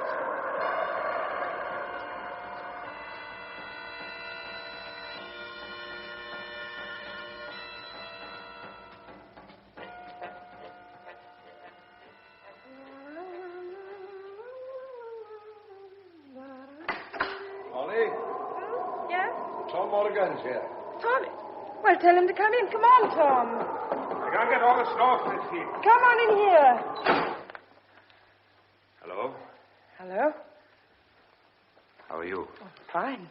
Molly? Yes? Tom Morgan's here. Tom? Well, tell him to come in. Come on, Tom. I gotta get all the snow from this heap. Come on in here. Hello? Hello? How are you? Oh, fine.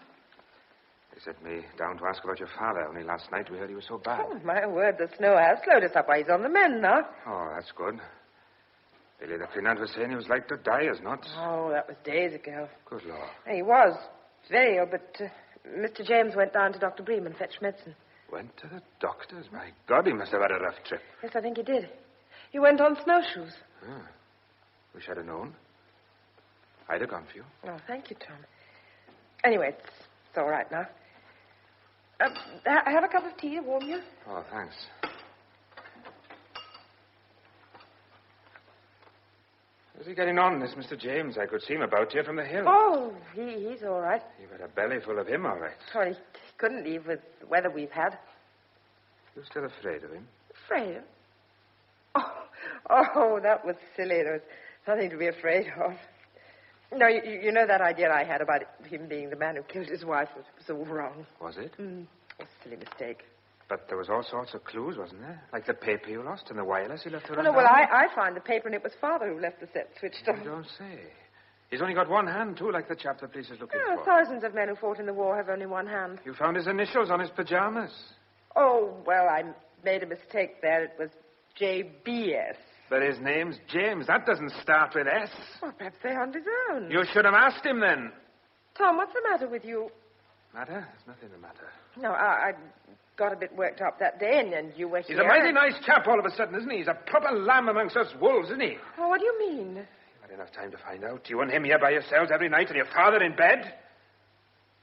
They sent me down to ask about your father. Only last night we heard he was so bad. Oh, my word, the snow has slowed us up while he's on the mend now. Oh, that's good. Billy the cleaner was saying he was like to die as not. Oh, that was days ago. Good Lord. He was. Very ill, but Mr. James went down to Dr. Bream and fetched medicine. Went to the doctor's? My God, he must have had a rough trip. Yes, I think he did. He went on snowshoes. Wish I'd have known. I'd have gone for you. Oh, thank you, Tom. Anyway, it's all right now. Have a cup of tea to warm you? Oh, thanks. How's he getting on, this Mr. James? I could see him about here from the hill. Oh, he's all right. You've had a belly full of him, all right. Sorry, he couldn't leave with the weather we've had. You're still afraid of him? Afraid of? Oh, that was silly. There was nothing to be afraid of. No, you know that idea I had about him being the man who killed his wife was all wrong. Was it? It was a silly mistake. But there was all sorts of clues, wasn't there? Like the paper you lost and the wireless you left to run Well, down. I found the paper and it was Father who left the set switched on. You don't say. He's only got one hand, too, like the chap the police is looking for. Thousands of men who fought in the war have only one hand. You found his initials on his pajamas. Oh, well, I made a mistake there. It was JBS. But his name's James. That doesn't start with S. Well, perhaps they're on his own. You should have asked him then. Tom, what's the matter with you? Matter? There's nothing the matter. No, I got a bit worked up that day, and you were here. He's a mighty nice chap all of a sudden, isn't he? He's a proper lamb amongst us wolves, isn't he? Oh, what do you mean? You've had enough time to find out. You and him here by yourselves every night and your father in bed?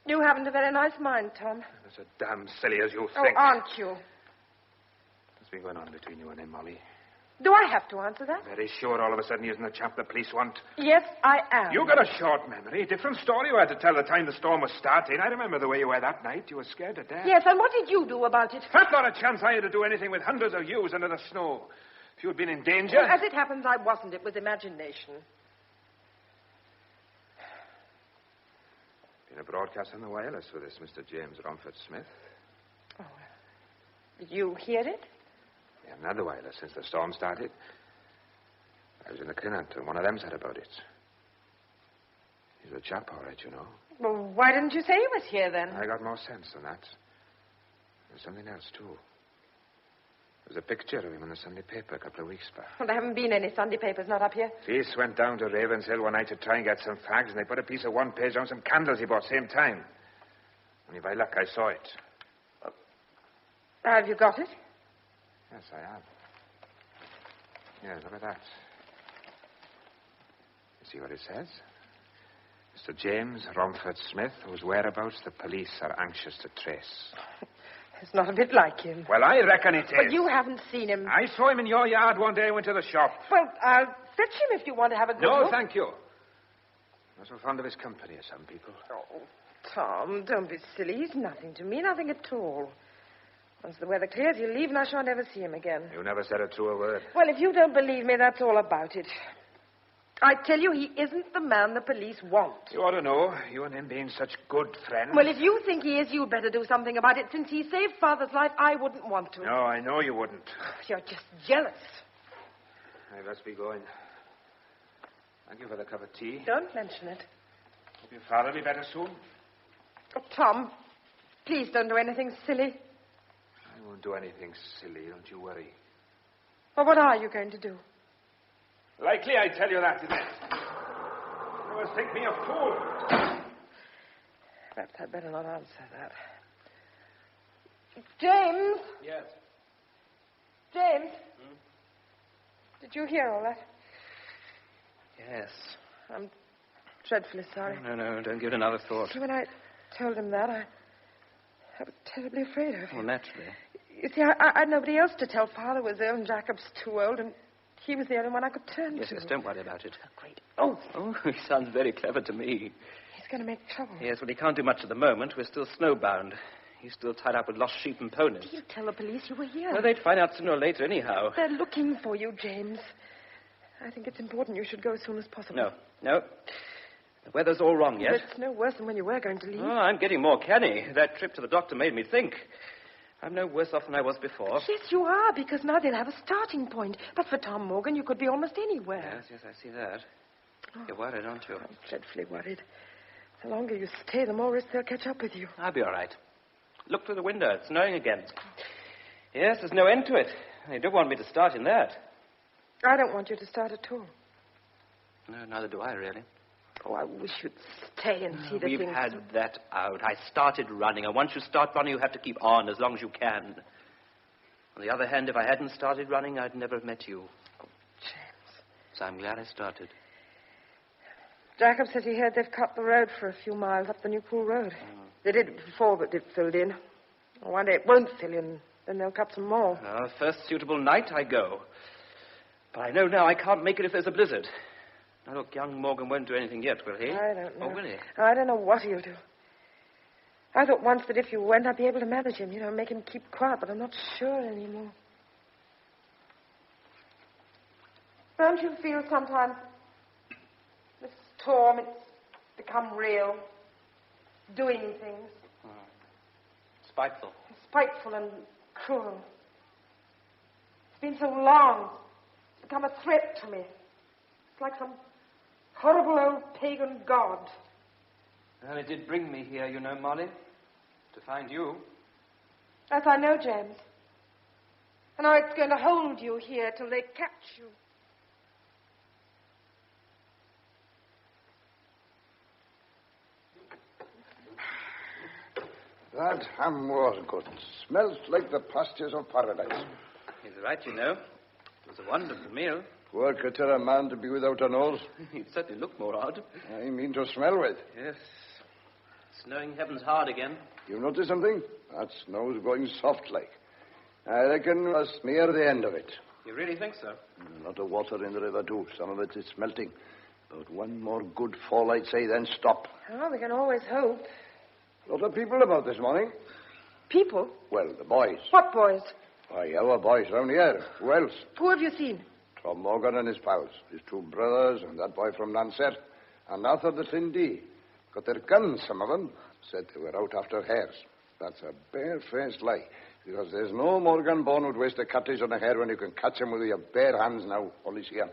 You haven't a very nice mind, Tom. That's as damn silly as you Oh, think. aren't you? What's been going on between you and him, Molly? Do I have to answer that? Very sure all of a sudden he isn't the chap the police want. Yes, I am. You got a short memory. Different story you had to tell the time the storm was starting. I remember the way you were that night. You were scared to death. Yes, and what did you do about it? That's not a chance I had to do anything with hundreds of yous under the snow. If you had been in danger... Well, as it happens, I wasn't. It was imagination. Been a broadcast on the wireless for this Mr. James Romford Smith. Oh, did you hear it? We haven't had the wireless since the storm started. I was in the Crinant, and one of them said about it. He's a chap, all right, you know. Well, why didn't you say he was here, then? I got more sense than that. There's something else, too. There was a picture of him in the Sunday paper a couple of weeks back. Well, there haven't been any Sunday papers, not up here. Police went down to Ravenshill one night to try and get some fags, and they put a piece of one page on some candles he bought same time. Only by luck I saw it. Have you got it? Yes, I have. Yeah, look at that. You see what it says? Mr. James Romford Smith, whose whereabouts the police are anxious to trace. It's not a bit like him. Well, I reckon it is. But you haven't seen him. I saw him in your yard one day I went to the shop. Well, I'll fetch him if you want to have a good No, look. thank you. I'm not so fond of his company as some people. Oh, Tom, don't be silly. He's nothing to me, nothing at all. Once the weather clears, he'll leave and I shan't ever see him again. You never said a truer word. Well, if you don't believe me, that's all about it. I tell you, he isn't the man the police want. You ought to know, you and him being such good friends. Well, if you think he is, you'd better do something about it. Since he saved Father's life, I wouldn't want to. No, I know you wouldn't. You're just jealous. I must be going. Thank you for the cup of tea. Don't mention it. Hope your father will be better soon. Oh, Tom, please don't do anything silly. I won't do anything silly, don't you worry. Well, what are you going to do? Likely I tell you that, isn't it? You always think me a fool. Perhaps I'd better not answer that. James? Yes. James? Did you hear all that? Yes. I'm dreadfully sorry. No, don't give it another thought. See, when I told him that, I was terribly afraid of him. Well, naturally. You see, I had nobody else to tell. Father was ill and Jacob's too old, and he was the only one I could turn to. Yes, don't worry about it. Great. Oh, he sounds very clever to me. he's going to make trouble. Yes, well, he can't do much at the moment. We're still snowbound. He's still tied up with lost sheep and ponies. He'll tell the police you were here. Well, they'd find out sooner or later anyhow. They're looking for you, James. I think it's important you should go as soon as possible. No. The weather's all wrong yet. But it's no worse than when you were going to leave. Oh, I'm getting more canny. That trip to the doctor made me think. I'm no worse off than I was before. Yes, you are, because now they'll have a starting point. But for Tom Morgan, you could be almost anywhere. Yes, I see that. You're worried, aren't you? I'm dreadfully worried. The longer you stay, the more risk they'll catch up with you. I'll be all right. Look through the window. It's snowing again. Yes, there's no end to it. They do want me to start in that. I don't want you to start at all. No, neither do I, really. Oh, I wish you'd stay and see the We've things... had that out. I started running, and once you start running, you have to keep on as long as you can. On the other hand, if I hadn't started running, I'd never have met you. Oh, James. So I'm glad I started. Jacob says he heard they've cut the road for a few miles up the New Pool Road. They did it before, but it filled in. One day it won't fill you, and then they'll cut some more. First suitable night, I go. But I know now I can't make it if there's a blizzard. Now, look, young Morgan won't do anything yet, will he? I don't know. Or will he? I don't know what he'll do. I thought once that if you went, I'd be able to manage him, make him keep quiet, but I'm not sure anymore. Don't you feel sometimes this storm, it's become real, doing things? Spiteful. Spiteful and cruel. It's been so long. It's become a threat to me. It's like some horrible old pagan god. Well, it did bring me here, Molly, to find you. Yes, I know, James. And now it's going to hold you here till they catch you. That ham was good. Smells like the pastures of paradise. He's right, It was a wonderful meal. Poor critter, a man to be without a nose. He'd certainly look more odd. I mean to smell with. Yes. Snowing heaven's hard again. You notice something? That snow's going soft like. I reckon that's near the end of it. You really think so? A lot of water in the river, too. Some of it is melting. About one more good fall, I'd say, then stop. Oh, we can always hope. A lot of people about this morning. People? Well, the boys. What boys? Why, our boys round here. Who else? Who have you seen? Tom Morgan and his pals. His two brothers and that boy from Lancet. And Arthur the Tindee. Got their guns, some of them. Said they were out after hares. That's a bare-faced lie. Because there's no Morgan born who'd waste a cartridge on a hare when you can catch him with your bare hands now. Only see him.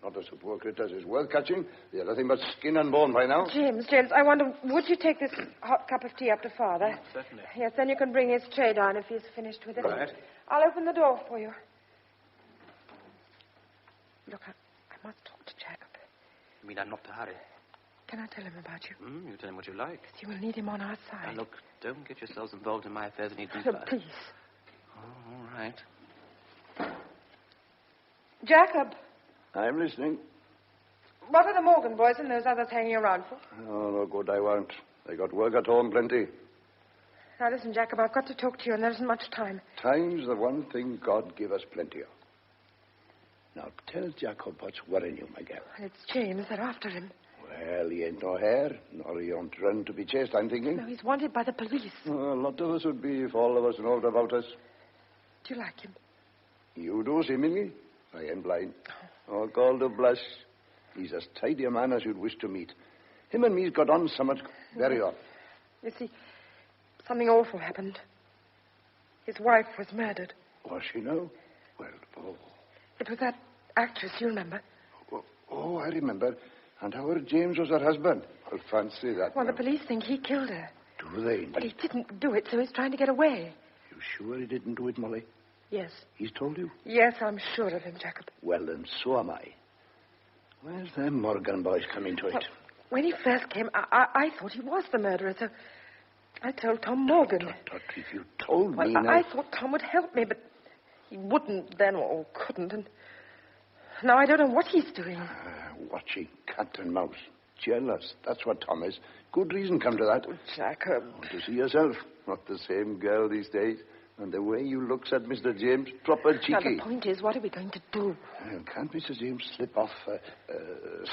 Not as the poor critters is worth catching. They're nothing but skin and bone by now. James, I wonder, would you take this hot cup of tea up to Father? Certainly. Yes, then you can bring his tray down if he's finished with it. Right. I'll open the door for you. Look, I must talk to Jacob. You mean I'm not to hurry? Can I tell him about you? You tell him what you like. You will need him on our side. Now, look, don't get yourselves involved in my affairs any No, deeper. please. Oh, all right. Jacob, I'm listening. what are the Morgan boys and those others hanging around for? Oh, no good, I won't. They got work at home, plenty. Now, listen, Jacob, I've got to talk to you, and there isn't much time. Time's the one thing God give us plenty of. Now, tell Jacob what's worrying you, my girl. It's James. They're after him. Well, he ain't no hare, nor he don't run to be chased, I'm thinking. No, he's wanted by the police. Oh, a lot of us would be if all of us knowed about us. Do you like him? You do, seemingly. I ain't blind. Oh, call to blush. He's as tidy a man as you'd wish to meet. Him and me's got on so much very odd. You see, something awful happened. His wife was murdered. Was she now? Well, oh. It was that actress, you remember? Oh, I remember. And our James was her husband. I'll fancy that. Well, now. the police think he killed her. Do they? But he didn't do it, so he's trying to get away. You sure he didn't do it, Molly? Yes. He's told you? Yes, I'm sure of him, Jacob. Well, then, so am I. Where's them Morgan boys come into it? Well, when he first came, I thought he was the murderer, so I told Tom Morgan. Tut, if you told Well, me now... I thought Tom would help me, but he wouldn't then, or couldn't, and now I don't know what he's doing. Watching cat and mouse. Jealous. That's what Tom is. Good reason come to that. Oh, Jacob. To see yourself. Not the same girl these days. And the way you looks at Mr. James, proper cheeky. Now, the point is, what are we going to do? Can't Mr. James slip off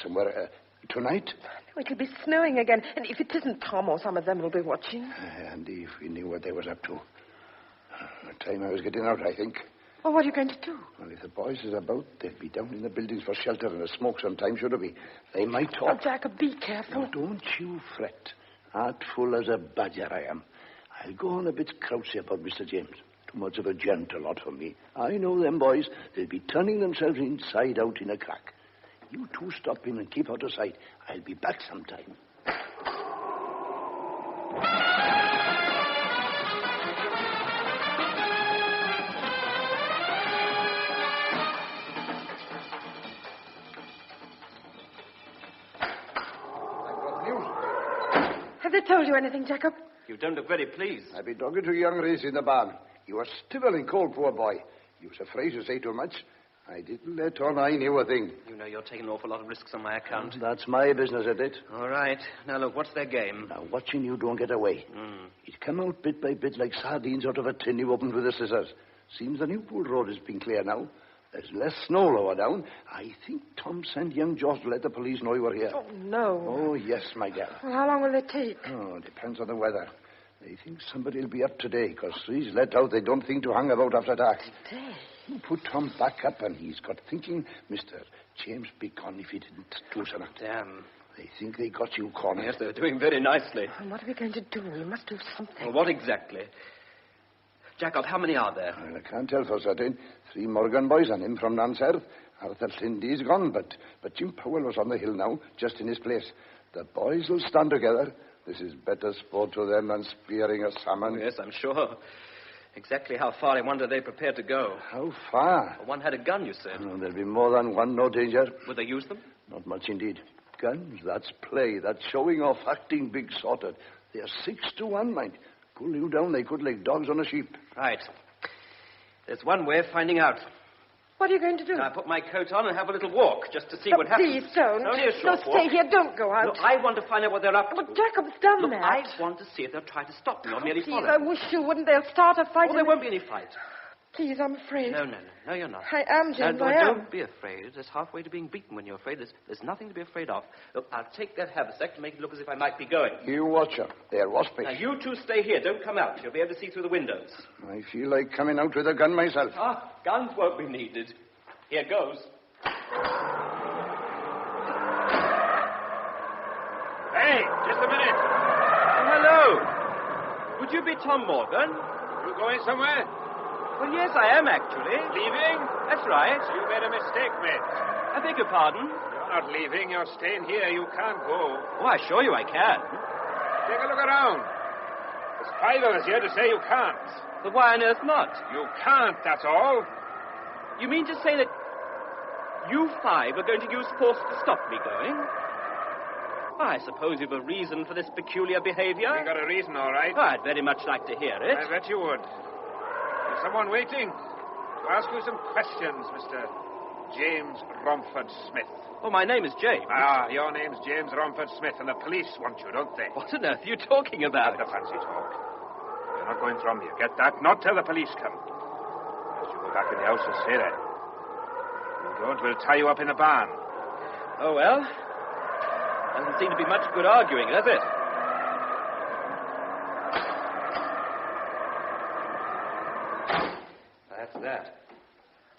somewhere tonight? No, it'll be snowing again. And if it isn't Tom or some of them will be watching. And if we knew what they was up to. The time I was getting out, I think. Well, what are you going to do? Well, if the boys is about, they'll be down in the buildings for shelter and a smoke sometime, should it be? They might talk. Oh, Jacob, be careful. Now, don't you fret. Artful as a badger I am. I'll go on a bit crouchy about Mr. James. Too much of a gentle lot for me. I know them boys. They'll be turning themselves inside out in a crack. You two stop in and keep out of sight. I'll be back sometime. Have they told you anything, Jacob? You don't look very pleased. I've been talking to young Reese in the barn. He was still and cold, poor boy. He was afraid to say too much. I didn't let on I knew a thing. You know you're taking an awful lot of risks on my account. That's my business, isn't it? All right. Now, look, what's their game? Now, watching you don't get away. It come out bit by bit like sardines out of a tin you opened with the scissors. Seems the Newpool Road has been clear now. There's less snow lower down. I think Tom sent young George to let the police know you were here. Oh, no. Oh, yes, my girl. Well, how long will it take? Oh, it depends on the weather. They think somebody will be up today, because he's let out they don't think to hang about after dark. Today? You put Tom back up, and he's got thinking, Mr. James be gone if he didn't do something. Damn. They think they got you cornered. Yes, they're doing very nicely. And what are we going to do? We must do something. Well, what exactly? Jacob, how many are there? Well, I can't tell for certain. 3 Morgan boys and him from Nancerre. Arthur Lindy's gone, but Jim Powell was on the hill now, just in his place. The boys will stand together. This is better sport to them than spearing a salmon. Oh, yes, I'm sure. Exactly how far, I wonder, they're prepared to go. How far? Well, one had a gun, you said. Oh, there'll be more than one, no danger. Would they use them? Not much indeed. Guns, that's play. That's showing off, acting big-sorted. They're 6 to 1, mind. Pull you down, they could like dogs on a sheep. Right. There's one way of finding out. What are you going to do? I put my coat on and have a little walk, just to see what happens. Please don't. Only a short No, walk. stay here. Don't go out. Look, I want to find out what they're up to. But Jacob's done Look, that. I want to see if they'll try to stop me or merely Please, follow. I wish you wouldn't. They'll start a fight. Oh, there won't be any fight. Please, I'm afraid. No, you're not. I am, James, No, I am. don't be afraid. It's halfway to being beaten when you're afraid. There's nothing to be afraid of. Look, I'll take that haversack to make it look as if I might be going. You watch her. They're waspish. Now, you two stay here. Don't come out. You'll be able to see through the windows. I feel like coming out with a gun myself. Ah, guns won't be needed. Here goes. Hey, just a minute. Oh, hello. Would you be Tom Morgan? You going somewhere? Well, yes, I am, actually. Leaving? That's right. You made a mistake, mate. I beg your pardon? You're not leaving. You're staying here. You can't go. Oh, I assure you I can. Take a look around. There's 5 of us here to say you can't. But why on earth not? You can't, that's all. You mean to say that you 5 are going to use force to stop me going? I suppose you've a reason for this peculiar behavior. You got a reason, all right. Oh, I'd very much like to hear it. I bet you would. There's someone waiting to ask you some questions, Mr. James Romford Smith. Oh, my name is James. Ah, your name's James Romford Smith, and the police want you, don't they? What on earth are you talking about? Not the fancy talk. You're not going from here. Get that? Not till the police come. As you go back in the house and stay there. You don't, we'll tie you up in a barn. Oh, well. Doesn't seem to be much good arguing, does it? That's that.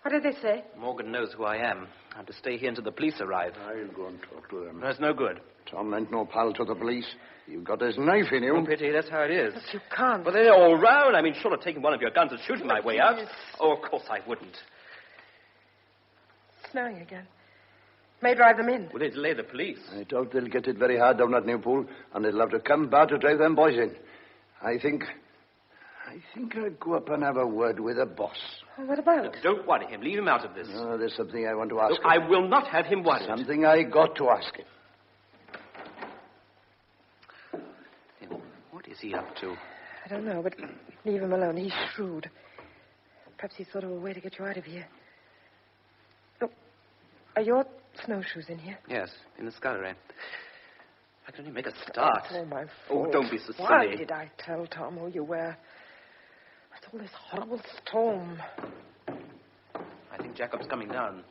What did they say? Morgan knows who I am. I'm to stay here until the police arrive. I'll go and talk to them. That's no good. Tom ain't no pal to the police. You've got his knife in you. Oh, pity, that's how it is. But you can't. But they're all round. I mean, short of taking one of your guns and shooting my way out. Oh, of course I wouldn't. It's snowing again. May drive them in. Will they delay the police? I doubt they'll get it very hard down at Newpool, and they'll have to come back to drive them boys in. I think I'll go up and have a word with the boss. Well, what about? Don't worry him. Leave him out of this. No, there's something I want to ask Look, him. I will not have him worried. Something I got to ask him. What is he up to? I don't know, but leave him alone. He's shrewd. Perhaps he's thought of a way to get you out of here. Look, are your snowshoes in here? Yes, in the scullery. I can only make a start. It's all my Oh, fault. don't be so silly. Why did I tell Tom who you were? It's all this horrible storm. I think Jacob's coming down.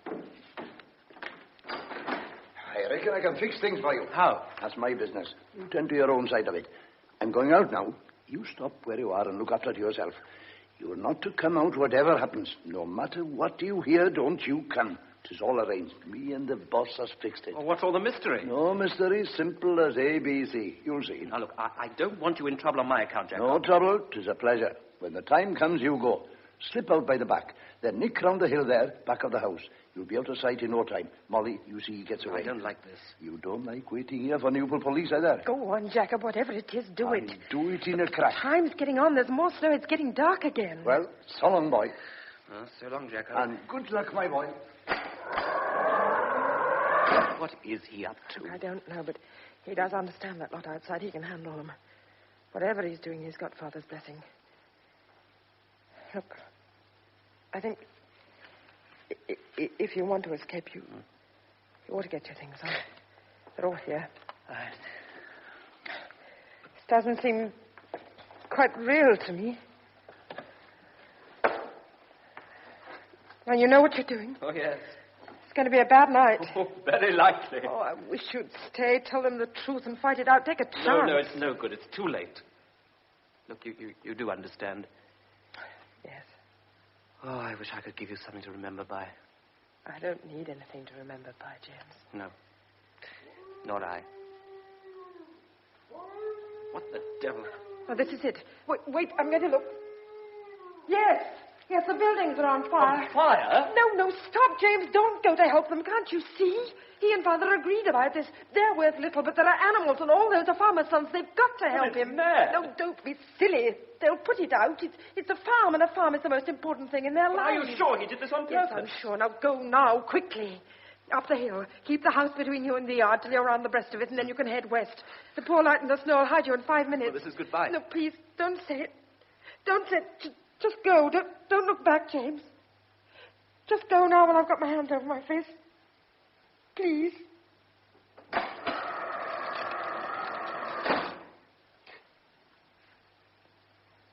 I reckon I can fix things for you. How? That's my business. You tend to your own side of it. I'm going out now. You stop where you are and look after yourself. You're not to come out whatever happens. No matter what you hear, don't you come. 'Tis all arranged. Me and the boss has fixed it. Well, what's all the mystery? No mystery. Simple as ABC. You'll see. Now, look, I don't want you in trouble on my account, Jacob. No trouble. 'Tis a pleasure. When the time comes, you go. Slip out by the back. Then nick round the hill there, back of the house. You'll be out of sight in no time. Molly, you see he gets away. I don't like this. You don't like waiting here for Newport police either. Go on, Jacob. Whatever it is, do it. Do it in a crack. Time's getting on. There's more snow. It's getting dark again. Well, so long, boy. Well, so long, Jacob. And good luck, my boy. What is he up to? I don't know, but he does understand that lot outside. He can handle them. Whatever he's doing, he's got Father's blessing. Look, I think If you want to escape, you ought to get your things on. They're all here. This doesn't seem quite real to me. Now, you know what you're doing. Oh, yes. It's going to be a bad night. Oh, very likely. Oh, I wish you'd stay, tell them the truth, and fight it out. Take a chance. No, it's no good. It's too late. Look, you do understand. Yes. Oh, I wish I could give you something to remember by. I don't need anything to remember by, James. No. Not I. What the devil? Oh, this is it. Wait, I'm going to look. Yes, the buildings are on fire. On fire? No, stop, James. Don't go to help them. Can't you see? He and Father agreed about this. They're worth little, but there are animals, and all those are farmers' sons. They've got to help him. Mad. No, don't be silly. They'll put it out. It's a farm, and a farm is the most important thing in their lives. Are you sure he did this on purpose? Yes, I'm sure. Now, go now, quickly. Up the hill. Keep the house between you and the yard till you're around the breast of it, and then you can head west. The poor light in the snow will hide you in 5 minutes. Oh, this is goodbye. No, please, don't say it. Don't say it. Just go. Don't look back, James. Just go now while I've got my hands over my face. Please.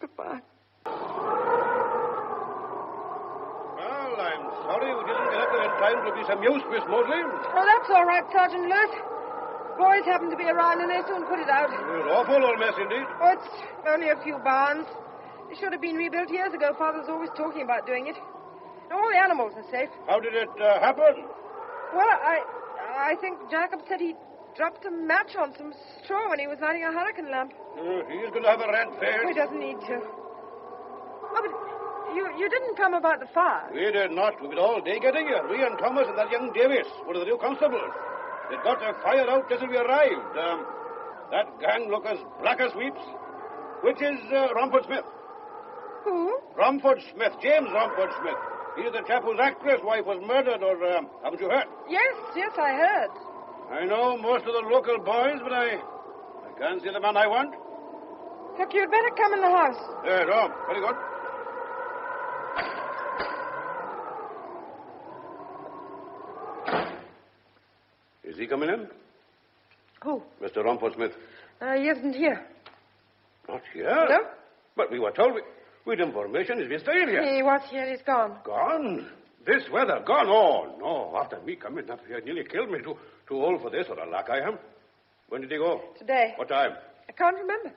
Goodbye. Well, I'm sorry we didn't get up there in time to be some use, Miss Mosley. Oh, that's all right, Sergeant Lewis. Boys happen to be around and they soon put it out. It was awful old mess indeed. Oh, it's only a few barns. It should have been rebuilt years ago. Father's always talking about doing it. All the animals are safe. How did it happen? Well, I think Jacob said he dropped a match on some straw when he was lighting a hurricane lamp. He's going to have a red face. Oh, he doesn't need to. Oh, but you didn't come about the fire. We did not. We've been all day getting here. We and Thomas and that young Davis, one of the new constables. They'd got their fire out just as we arrived. That gang look as black as sweeps. Which is Romford Smith. Who? Romford Smith. James Romford Smith. He's the chap whose actress wife was murdered, or haven't you heard? Yes, I heard. I know most of the local boys, but I can't see the man I want. Look, you'd better come in the house. Oh, very good. Is he coming in? Who? Mr. Romford Smith. He isn't here. Not here? No. But we were told we'd information he's been staying here. He was here. He's gone. Gone? This weather? Gone? Oh, no. After me coming up here, nearly killed me. Too old for this, or a luck I am. When did he go? Today. What time? I can't remember.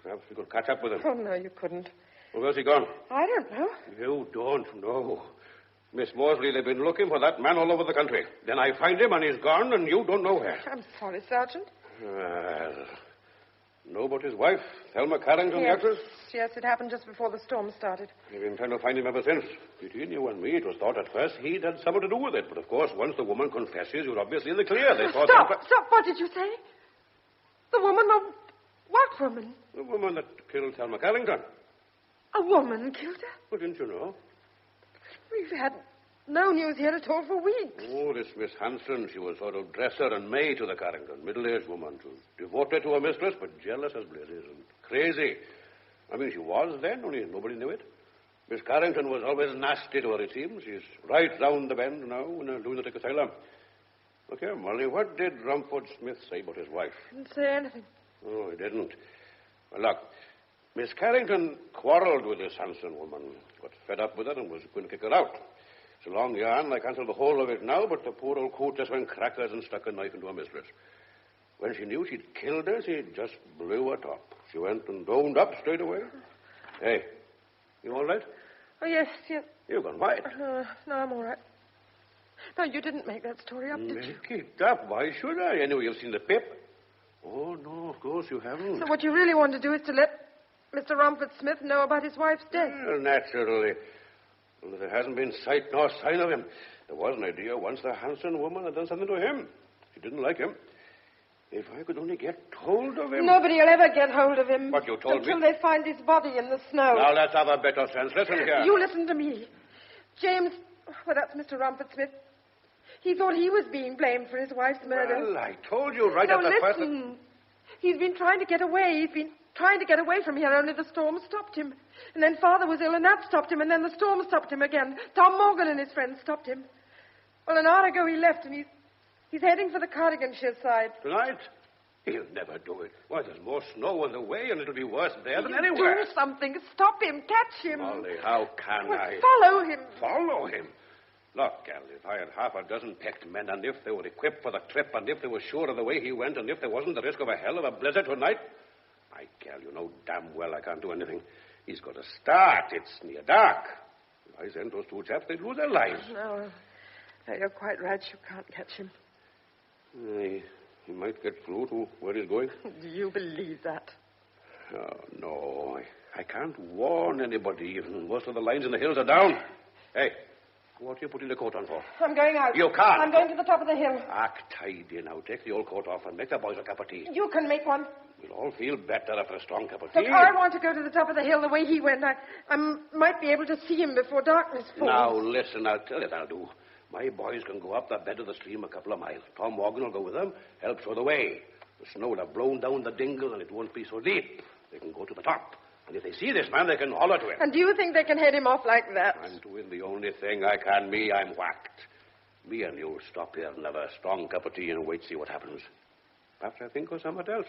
Perhaps we could catch up with him. Oh, no, you couldn't. Well, where's he gone? I don't know. You don't know. Miss Mosley, they've been looking for that man all over the country. Then I find him and he's gone and you don't know where. I'm sorry, Sergeant. Well, know about his wife, Thelma Carrington, the actress? Yes, it happened just before the storm started. They've been trying to find him ever since. Between you and me, it was thought at first he'd had something to do with it. But, of course, once the woman confesses, you're obviously in the clear. They thought... Stop! What did you say? The woman? What woman? The woman that killed Thelma Carrington. A woman killed her? Well, didn't you know? We've had no news here at all for weeks. Oh, this Miss Hanson, she was sort of dresser and maid to the Carrington. Middle-aged woman. She was devoted to her mistress, but jealous as blazes and crazy. I mean, she was then, only nobody knew it. Miss Carrington was always nasty to her, it seems. She's right round the bend now in a lunatic asylum. Look here, Molly, what did Romford Smith say about his wife? Didn't say anything. Oh, he didn't. Well, look, Miss Carrington quarreled with this Hanson woman, got fed up with her and was going to kick her out. It's a long yarn. I can't tell the whole of it now, but the poor old coot just went crackers and stuck a knife into her mistress. When she knew she'd killed her, she just blew her top. She went and owned up straight away. Hey, you all right? Oh, yes. You've gone white. No, I'm all right. No, you didn't make that story up, did you? Make it up? Why should I? Anyway, you've seen the pip. Oh, no, of course you haven't. So what you really want to do is to let Mr. Romford Smith know about his wife's death? Well, naturally. Well, there hasn't been sight nor sign of him. There was an idea once the Hanson woman had done something to him. She didn't like him. If I could only get hold of him... Nobody will ever get hold of him. What you told until me? they find his body in the snow. Now, let's have a bit of sense. Listen here. You listen to me. James... Well, that's Mr. Romford Smith. He thought he was being blamed for his wife's murder. Well, I told you right no, at the first... listen. He's been trying to get away. He's been trying to get away from here, only the storm stopped him. And then Father was ill, and that stopped him, and then the storm stopped him again. Tom Morgan and his friends stopped him. Well, an hour ago he left, and he's heading for the Cardiganshire side. Tonight? He'll never do it. Why, there's more snow on the way, and it'll be worse there than You anywhere. Do something. Stop him. Catch him. Molly, how can I? Follow him. Follow him? Look, gal, if I had half a dozen picked men, and if they were equipped for the trip, and if they were sure of the way he went, and if there wasn't the risk of a hell of a blizzard tonight, gal, you know damn well I can't do anything. He's got to start. It's near dark. If I send those two chaps, they'd lose their lives. No, you're quite right. You can't catch him. He might get through to where he's going. Do you believe that? Oh, no. I can't warn anybody. Even most of the lines in the hills are down. Hey, what are you putting the coat on for? I'm going out. You can't. I'm going to the top of the hill. Act tidy now. Take the old coat off and make the boys a cup of tea. You can make one. We'll all feel better after a strong cup of tea. Look, I want to go to the top of the hill the way he went. I might be able to see him before darkness falls. Now, listen, I'll tell you what I'll do. My boys can go up the bed of the stream a couple of miles. Tom Morgan will go with them, help show the way. The snow will have blown down the dingle, and it won't be so deep. They can go to the top. And if they see this man, they can holler to him. And do you think they can head him off like that? I'm doing the only thing I can. I'm whacked. Me and you stop here and have a strong cup of tea and wait, see what happens. Perhaps I think of something else.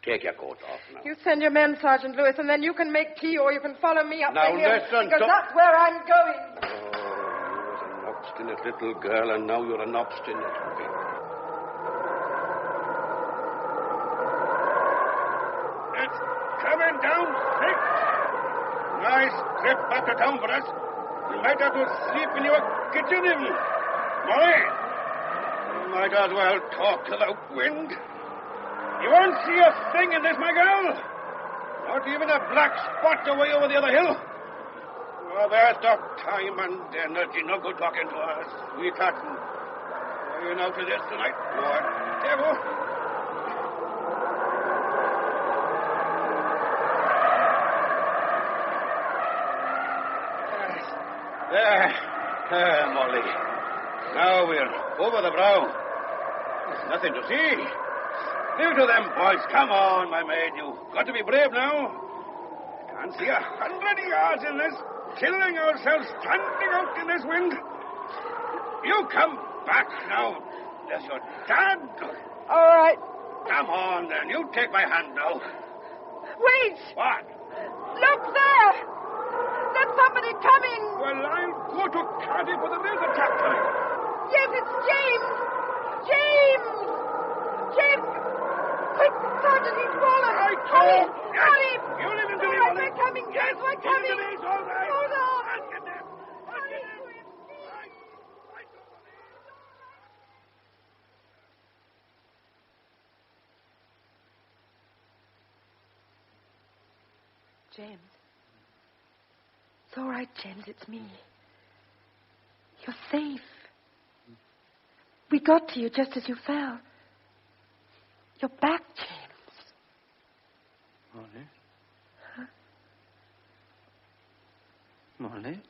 Take your coat off now. You send your men, Sergeant Lewis, and then you can make tea, or you can follow me up now the hill. Listen, because that's where I'm going. Obstinate little girl, and now you're an obstinate pig. It's coming down thick. Nice trip back to town for us. You might have to sleep in your kitchen even. Molly, you might as well talk to the wind. You won't see a thing in this, my girl. Not even a black spot away over the other hill. Oh, there's the time and energy. No good talking to us. We can't. Are you now to this tonight? What devil? There, Molly. Now we're over the brow. There's nothing to see. Leave to them, boys. Come on, my maid. You've got to be brave now. I can't see 100 yards in this. Killing ourselves standing out in this wind. You come back now. There's your dad. All right. Come on, then. You take my hand now. Wait. What? Look there. There's somebody coming. Well, I'll go to Cardiff for the rail attack time. Yes, it's James. James. James. Quick, Sergeant, he's fallen. Hurry. Hurry. You live in the all right, we're coming, James. We're coming. It's all right. Hold on. James. It's all right, James. It's me. You're safe. We got to you just as you fell. You're back, James. Molly? Huh? Molly?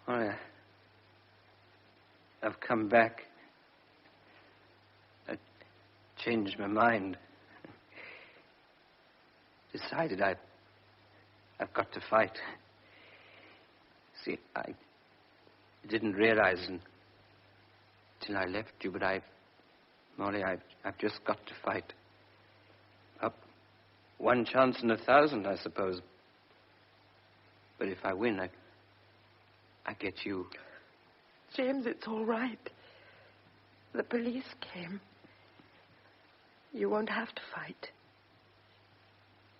Molly, I've come back. I changed my mind. Decided I've got to fight. See, I didn't realize until I left you, but Molly, I've just got to fight. Up one chance in 1,000, I suppose. But if I win, I get you. James, it's all right. The police came. You won't have to fight.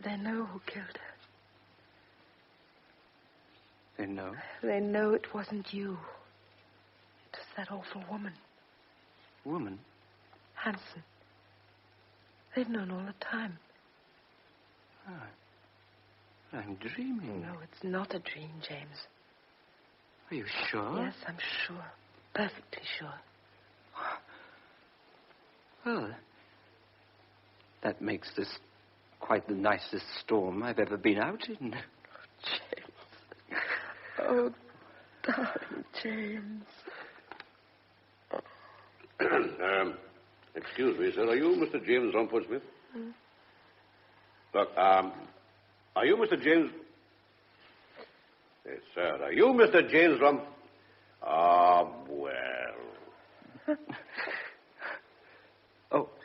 They know who killed her. They know? They know it wasn't you. It was that awful woman. Woman? Hanson. They've known all the time. I'm dreaming. No, it's not a dream, James. Are you sure? Yes, I'm sure. Perfectly sure. Well, that makes this quite the nicest storm I've ever been out in. James. Oh, darling James. Excuse me, sir. Are you Mr. James Rumford Smith? Look, are you Mr. James? Yes, sir. Are you Mr. James Rump? Ah, well.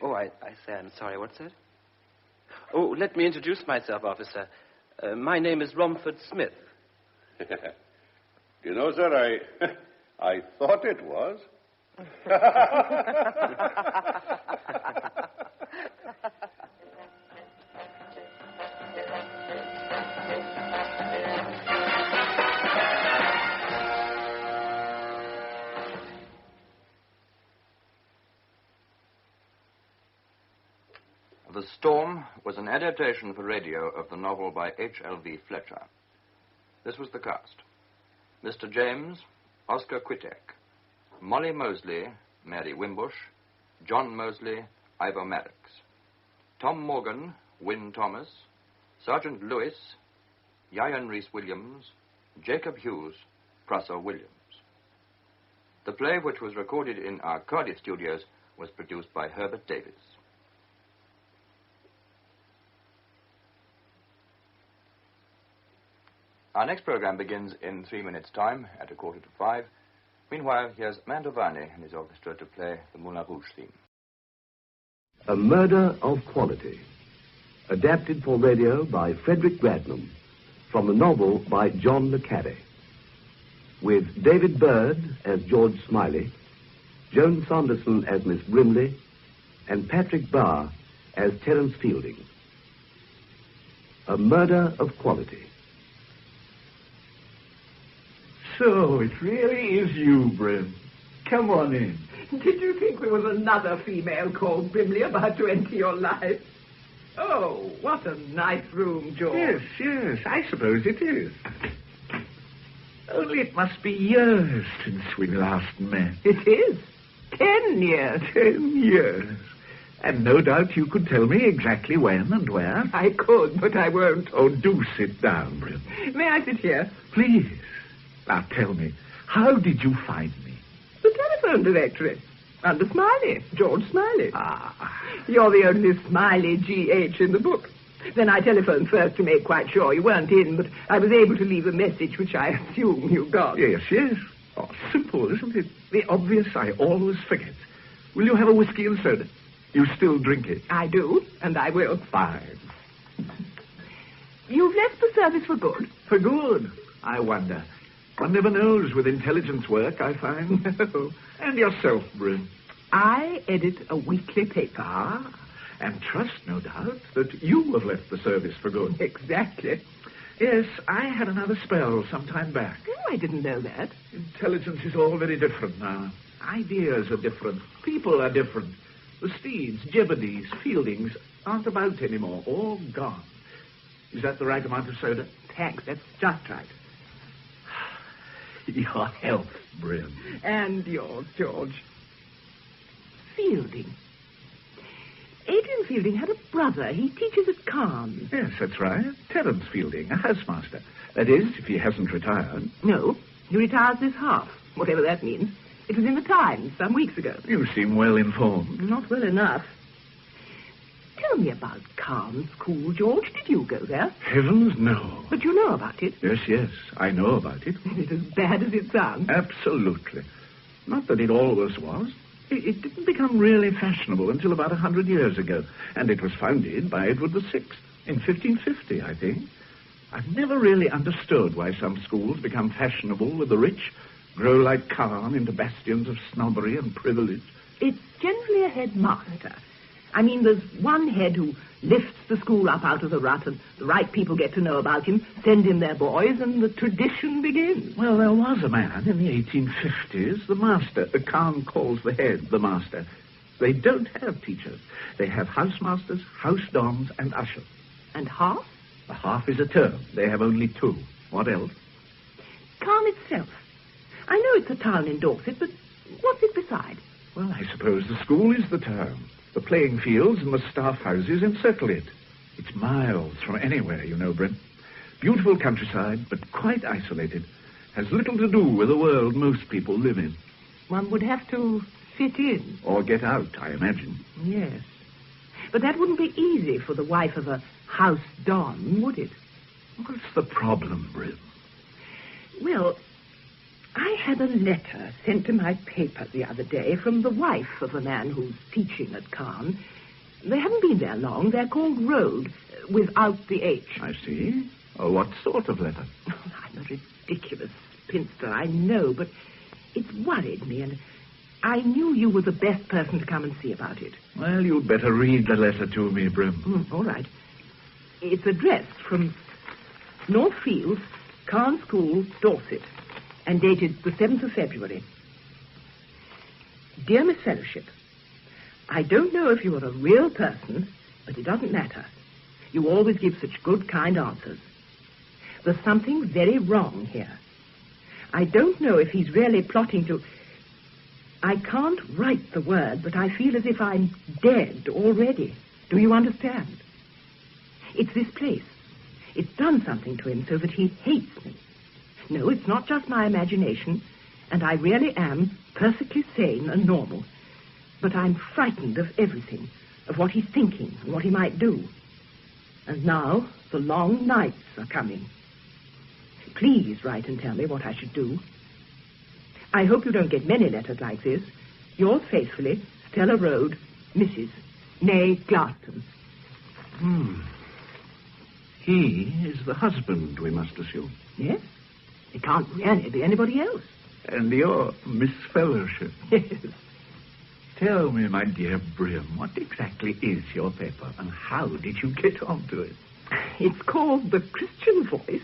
I say I'm sorry. What's that? Oh, let me introduce myself, officer. My name is Romford Smith. You know, sir, I thought it was. The Storm was an adaptation for radio of the novel by H.L.V. Fletcher. This was the cast. Mr. James, Oscar Quittek. Molly Mosley, Mary Wimbush. John Mosley, Ivor Maddox. Tom Morgan, Wynne Thomas. Sergeant Lewis, Yayan Rhys-Williams. Jacob Hughes, Prosser Williams. The play, which was recorded in our Cardiff studios, was produced by Herbert Davis. Our next program begins in 3 minutes' time at 5:15. Meanwhile, here's Mantovani and his orchestra to play the Moulin Rouge theme. A Murder of Quality, adapted for radio by Frederick Bradnam, from the novel by John le Carré, with David Bird as George Smiley, Joan Sanderson as Miss Brimley, and Patrick Barr as Terence Fielding. A Murder of Quality. So, it really is you, Brim. Come on in. Did you think there was another female called Brimley about to enter your life? Oh, what a nice room, George. Yes, I suppose it is. Only it must be years since we last met. It is. 10 years. 10 years. And no doubt you could tell me exactly when and where. I could, but I won't. Oh, do sit down, Brim. May I sit here? Please. Now, tell me, how did you find me? The telephone directory. Under Smiley. George Smiley. Ah. You're the only Smiley G.H. in the book. Then I telephoned first to make quite sure you weren't in, but I was able to leave a message which I assume you got. Yes. Oh, simple, isn't it? The obvious I always forget. Will you have a whiskey and soda? You still drink it? I do, and I will. Fine. You've left the service for good? For good? I wonder. One never knows with intelligence work, I find. No. And yourself, Brim? I edit a weekly paper. Ah, and trust, no doubt, that you have left the service for good. Exactly. Yes, I had another spell some time back. Oh, I didn't know that. Intelligence is all very different now. Ideas are different. People are different. The Steeds, Jeopardies, Fieldings aren't about anymore. All gone. Is that the right amount of soda? Thanks, that's just right. Your health, Brim. And yours, George. Fielding. Adrian Fielding had a brother. He teaches at Cairns. Yes, that's right. Terence Fielding, a housemaster. That is, if he hasn't retired. No, he retires this half, whatever that means. It was in the Times some weeks ago. You seem well informed. Not well enough. Tell me about Cairns School, George. Did you go there? Heavens, no. But you know about it? Yes, I know about it. Is it as bad as it sounds? Absolutely. Not that it always was. It didn't become really fashionable until about 100 years ago, and it was founded by Edward VI in 1550, I think. I've never really understood why some schools become fashionable with the rich, grow like Cairn into bastions of snobbery and privilege. It's generally a headmaster. I mean, there's one head who lifts the school up out of the rut, and the right people get to know about him, send him their boys, and the tradition begins. Well, there was a man in the 1850s, the master. Cairn calls the head the master. They don't have teachers. They have housemasters, house dons, and ushers. And half? A half is a term. They have only 2. What else? Cairn itself. I know it's a town in Dorset, but what's it beside? Well, I suppose the school is the town. The playing fields and the staff houses encircle it. It's miles from anywhere, you know, Brim. Beautiful countryside, but quite isolated. Has little to do with the world most people live in. One would have to fit in. Or get out, I imagine. Yes. But that wouldn't be easy for the wife of a house don, would it? What's the problem, Brim? Well, I had a letter sent to my paper the other day from the wife of a man who's teaching at Caen. They haven't been there long. They're called Road, without the H. I see. Oh, what sort of letter? I'm a ridiculous spinster, I know, but it's worried me, and I knew you were the best person to come and see about it. Well, you'd better read the letter to me, Brim. All right. It's addressed from North Fields, Caen School, Dorset, and dated the 7th of February. Dear Miss Fellowship, I don't know if you are a real person, but it doesn't matter. You always give such good, kind answers. There's something very wrong here. I don't know if he's really plotting to... I can't write the word, but I feel as if I'm dead already. Do you understand? It's this place. It's done something to him so that he hates me. No, it's not just my imagination, and I really am perfectly sane and normal. But I'm frightened of everything, of what he's thinking and what he might do. And now the long nights are coming. Please write and tell me what I should do. I hope you don't get many letters like this. Yours faithfully, Stella Road, Mrs. née Glaston. He is the husband, we must assume. Yes? It can't really be anybody else. And you're Miss Fellowship. Yes. Tell me, my dear Brim, what exactly is your paper, and how did you get onto it? It's called The Christian Voice,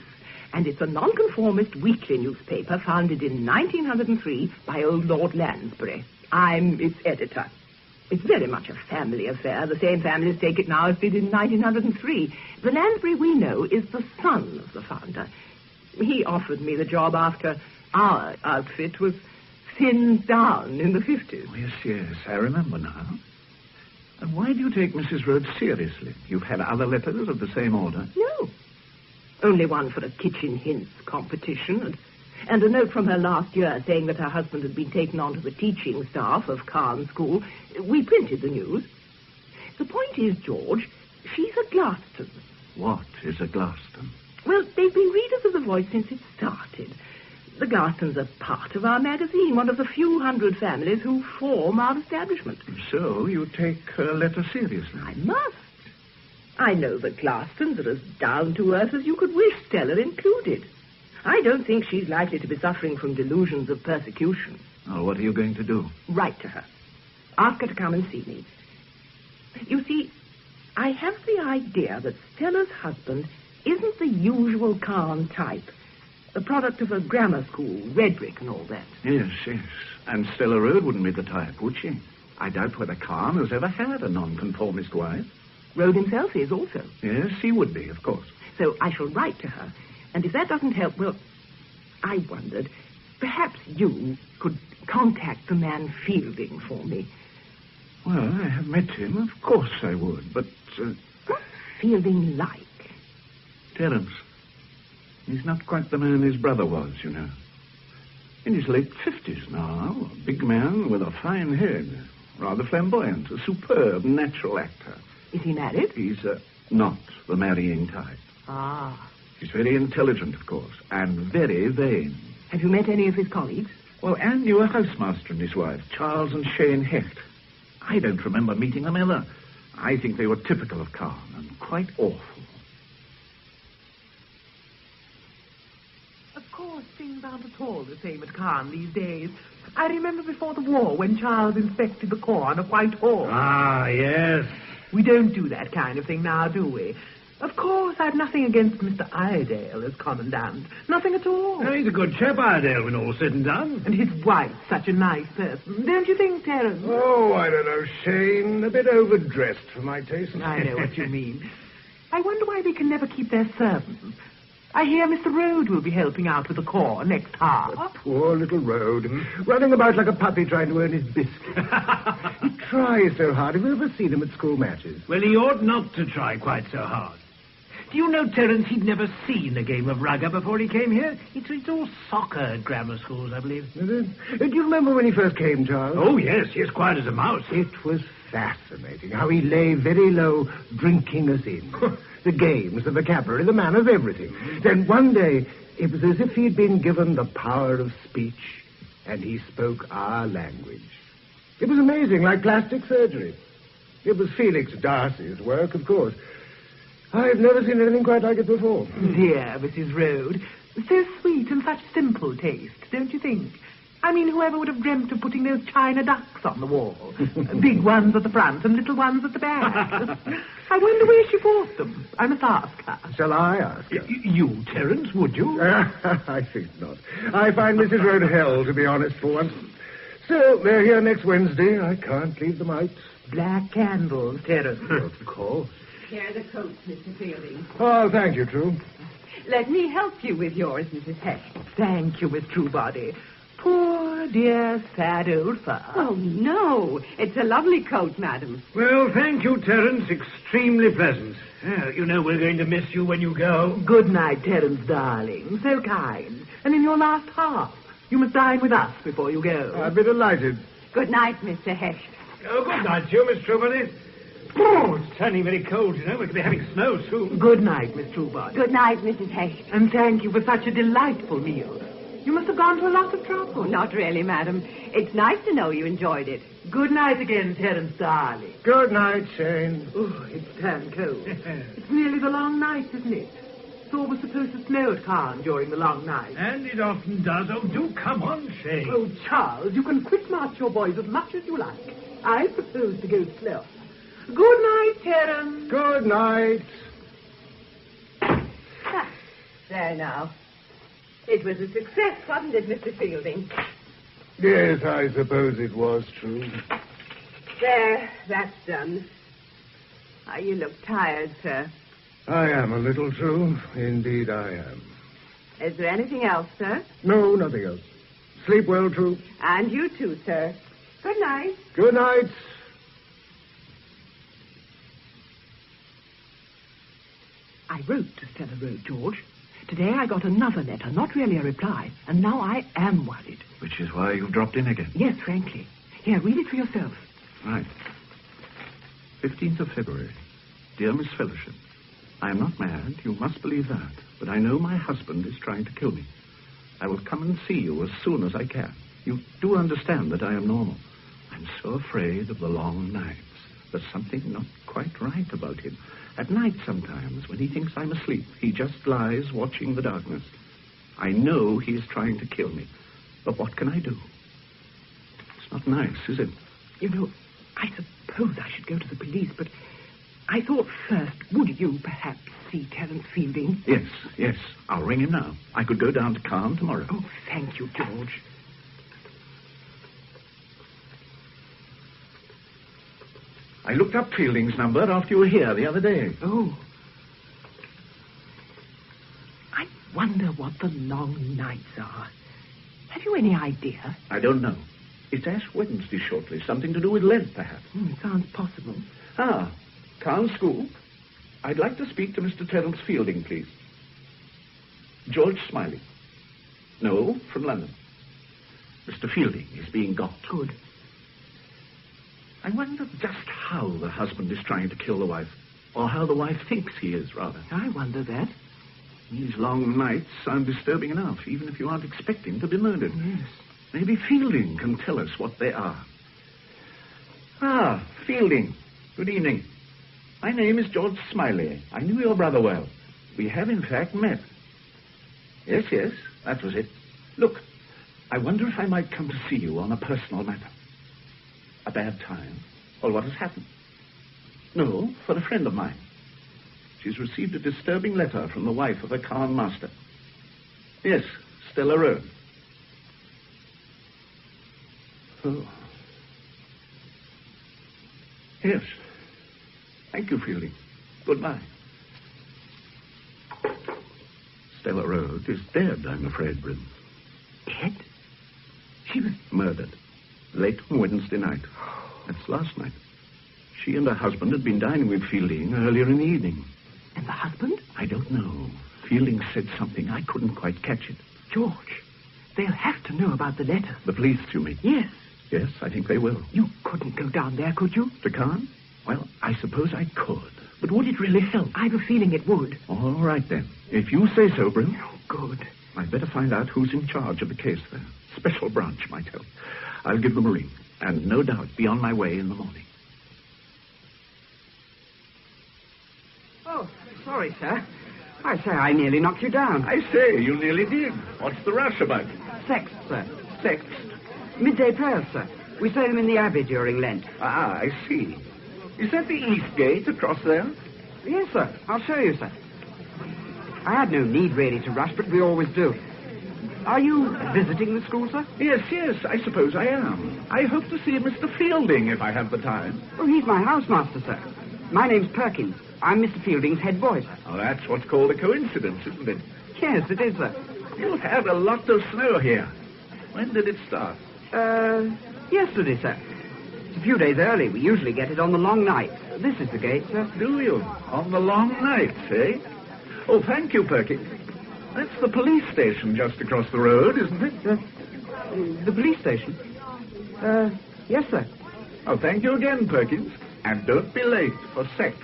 and it's a nonconformist weekly newspaper founded in 1903 by old Lord Lansbury. I'm its editor. It's very much a family affair. The same families take it now as did in 1903. The Lansbury we know is the son of the founder. He offered me the job after our outfit was thinned down in the 50s. Oh, yes, I remember now. And why do you take Mrs. Rhodes seriously? You've had other letters of the same order? No. Only one for a kitchen hints competition, and a note from her last year saying that her husband had been taken on to the teaching staff of Caen School. We printed the news. The point is, George, she's a Glaston. What is a Glaston? Well, they've been readers of The Voice since it started. The Glastons are part of our magazine, one of the few hundred families who form our establishment. So you take her letter seriously? I must. I know the Glastons are as down-to-earth as you could wish, Stella included. I don't think she's likely to be suffering from delusions of persecution. Oh, what are you going to do? Write to her. Ask her to come and see me. You see, I have the idea that Stella's husband isn't the usual Caen type. The product of a grammar school, red brick and all that. Yes. And Stella Road wouldn't be the type, would she? I doubt whether Caen has ever had a nonconformist wife. Road himself is also. Yes, he would be, of course. So I shall write to her. And if that doesn't help, well, I wondered, perhaps you could contact the man Fielding for me. Well, I have met him. Of course I would, but... What's Fielding like? Terence. He's not quite the man his brother was, you know. In his late 50s now, a big man with a fine head, rather flamboyant, a superb natural actor. Is he married? He's not the marrying type. Ah. He's very intelligent, of course, and very vain. Have you met any of his colleagues? Well, Anne knew a housemaster and his wife, Charles and Shane Hecht. I don't remember meeting them ever. I think they were typical of Caen and quite awful. Of course, things aren't at all the same at Caen these days. I remember before the war when Charles inspected the corn of Whitehall. Ah, yes. We don't do that kind of thing now, do we? Of course, I've nothing against Mr. Iredale as commandant. Nothing at all. He's a good chap, Iredale, when all's said and done. And his wife's such a nice person. Don't you think, Terence? Oh, I don't know, Shane. A bit overdressed for my taste. I know what you mean. I wonder why they can never keep their servants. I hear Mr. Road will be helping out with the corps next half. Poor little Road. Running about like a puppy trying to earn his biscuit. He tries so hard. Have you ever seen him at school matches? Well, he ought not to try quite so hard. Do you know, Terence, he'd never seen a game of rugger before he came here? It's all soccer at grammar schools, I believe. Is it? Do you remember when he first came, Charles? Oh, yes, quiet as a mouse. It was fascinating how he lay very low, drinking us in. The games, the vocabulary, the manners, everything. Then one day, it was as if he'd been given the power of speech, and he spoke our language. It was amazing, like plastic surgery. It was Felix Darcy's work, of course. I've never seen anything quite like it before. Dear Mrs. Rhodes, so sweet and such simple taste, don't you think? I mean, whoever would have dreamt of putting those china ducks on the wall? Big ones at the front and little ones at the back. I wonder where she bought them. I must ask her. Shall I ask her? You, Terence, would you? I think not. I find Mrs. Rhodes hell, to be honest, for once. Still, they're here next Wednesday. I can't leave them out. Black candles, Terence. Of course. Here are the coats, Mr. Fielding. Oh, thank you, True. Let me help you with yours, Mrs. Hesh. Thank you, Miss Truebody. Poor, dear, sad old fur. Oh, no. It's a lovely coat, madam. Well, thank you, Terence. Extremely pleasant. You know we're going to miss you when you go. Good night, Terence, darling. So kind. And in your last half, you must dine with us before you go. I'd be delighted. Good night, Mr. Hesh. Oh, good night to you, Miss Truebody. Oh, it's turning very cold, you know. We're going to be having snow soon. Good night, Miss Truebody. Good night, Mrs. Hesh. And thank you for such a delightful meal. You must have gone to a lot of trouble. Oh, not really, madam. It's nice to know you enjoyed it. Good night again, Terence, darling. Good night, Shane. Oh, it's turned cold. It's nearly the long night, isn't it? It's always supposed to snow at Caen during the long night. And it often does. Oh, do come on, Shane. Oh, Charles, you can quit march your boys as much as you like. I propose to go slow. Good night, Terence. Good night. There now. It was a success, wasn't it, Mr. Fielding? Yes, I suppose it was true. There, that's done. Oh, you look tired, sir. I am a little, True. Indeed, I am. Is there anything else, sir? No, nothing else. Sleep well, True. And you too, sir. Good night. Good night. I wrote to Stella Road, George. Today I got another letter, not really a reply, and now I am worried. Which is why you've dropped in again. Yes, frankly. Here, read it for yourself. Right. 15th of February. Dear Miss Fellowship, I am not mad, you must believe that, but I know my husband is trying to kill me. I will come and see you as soon as I can. You do understand that I am normal. I'm so afraid of the long nights. There's something not quite right about him. At night sometimes, when he thinks I'm asleep, he just lies watching the darkness. I know he is trying to kill me, but what can I do? It's not nice, is it? You know, I suppose I should go to the police, but I thought first, would you perhaps see Terence Fielding? Yes. I'll ring him now. I could go down to Caen tomorrow. Oh, thank you, George. I looked up Fielding's number after you were here the other day. Oh. I wonder what the long nights are. Have you any idea? I don't know. It's Ash Wednesday shortly. Something to do with Lent, perhaps. It sounds possible. Caen School. I'd like to speak to Mr. Terence Fielding, please. George Smiley. No, from London. Mr. Fielding is being got. Good. I wonder just how the husband is trying to kill the wife. Or how the wife thinks he is, rather. I wonder that. These long nights sound disturbing enough, even if you aren't expecting to be murdered. Yes. Maybe Fielding can tell us what they are. Fielding. Good evening. My name is George Smiley. I knew your brother well. We have, in fact, met. Yes, that was it. Look, I wonder if I might come to see you on a personal matter. A bad time? Or what has happened? No, for a friend of mine. She's received a disturbing letter from the wife of a Caen master. Yes, Stella Road. Oh. Yes. Thank you, Fielding. Goodbye. Stella Road is dead, I'm afraid, Bryn. Dead? She was murdered. Late on Wednesday night. That's last night. She and her husband had been dining with Fielding earlier in the evening. And the husband? I don't know. Fielding said something. I couldn't quite catch it. George, they'll have to know about the letter. The police, you mean? Yes. Yes, I think they will. You couldn't go down there, could you? To Khan? Well, I suppose I could. But would it really help? I've a feeling it would. All right, then. If you say so, Brill. Oh, good. I'd better find out who's in charge of the case there. Special branch might help. I'll give them a ring, and no doubt be on my way in the morning. Oh, sorry, sir. I say, I nearly knocked you down. I say, you nearly did. What's the rush about? Sext, sir. Sext? Midday prayers, sir. We say them in the Abbey during Lent. Ah, I see. Is that the east gate across there? Yes, sir. I'll show you, sir. I had no need, really, to rush, but we always do. Are you visiting the school, sir? Yes, I suppose I am. I hope to see Mr. Fielding if I have the time. Oh, he's my housemaster, sir. My name's Perkins. I'm Mr. Fielding's head boy, sir. Oh, that's what's called a coincidence, isn't it? Yes, it is, sir. You've had a lot of snow here. When did it start? Yesterday, sir. It's a few days early. We usually get it on the long night. This is the gate, sir. Do you? On the long nights, eh? Oh, thank you, Perkins. That's the police station just across the road, isn't it? The police station? Yes, sir. Oh, thank you again, Perkins. And don't be late for sext.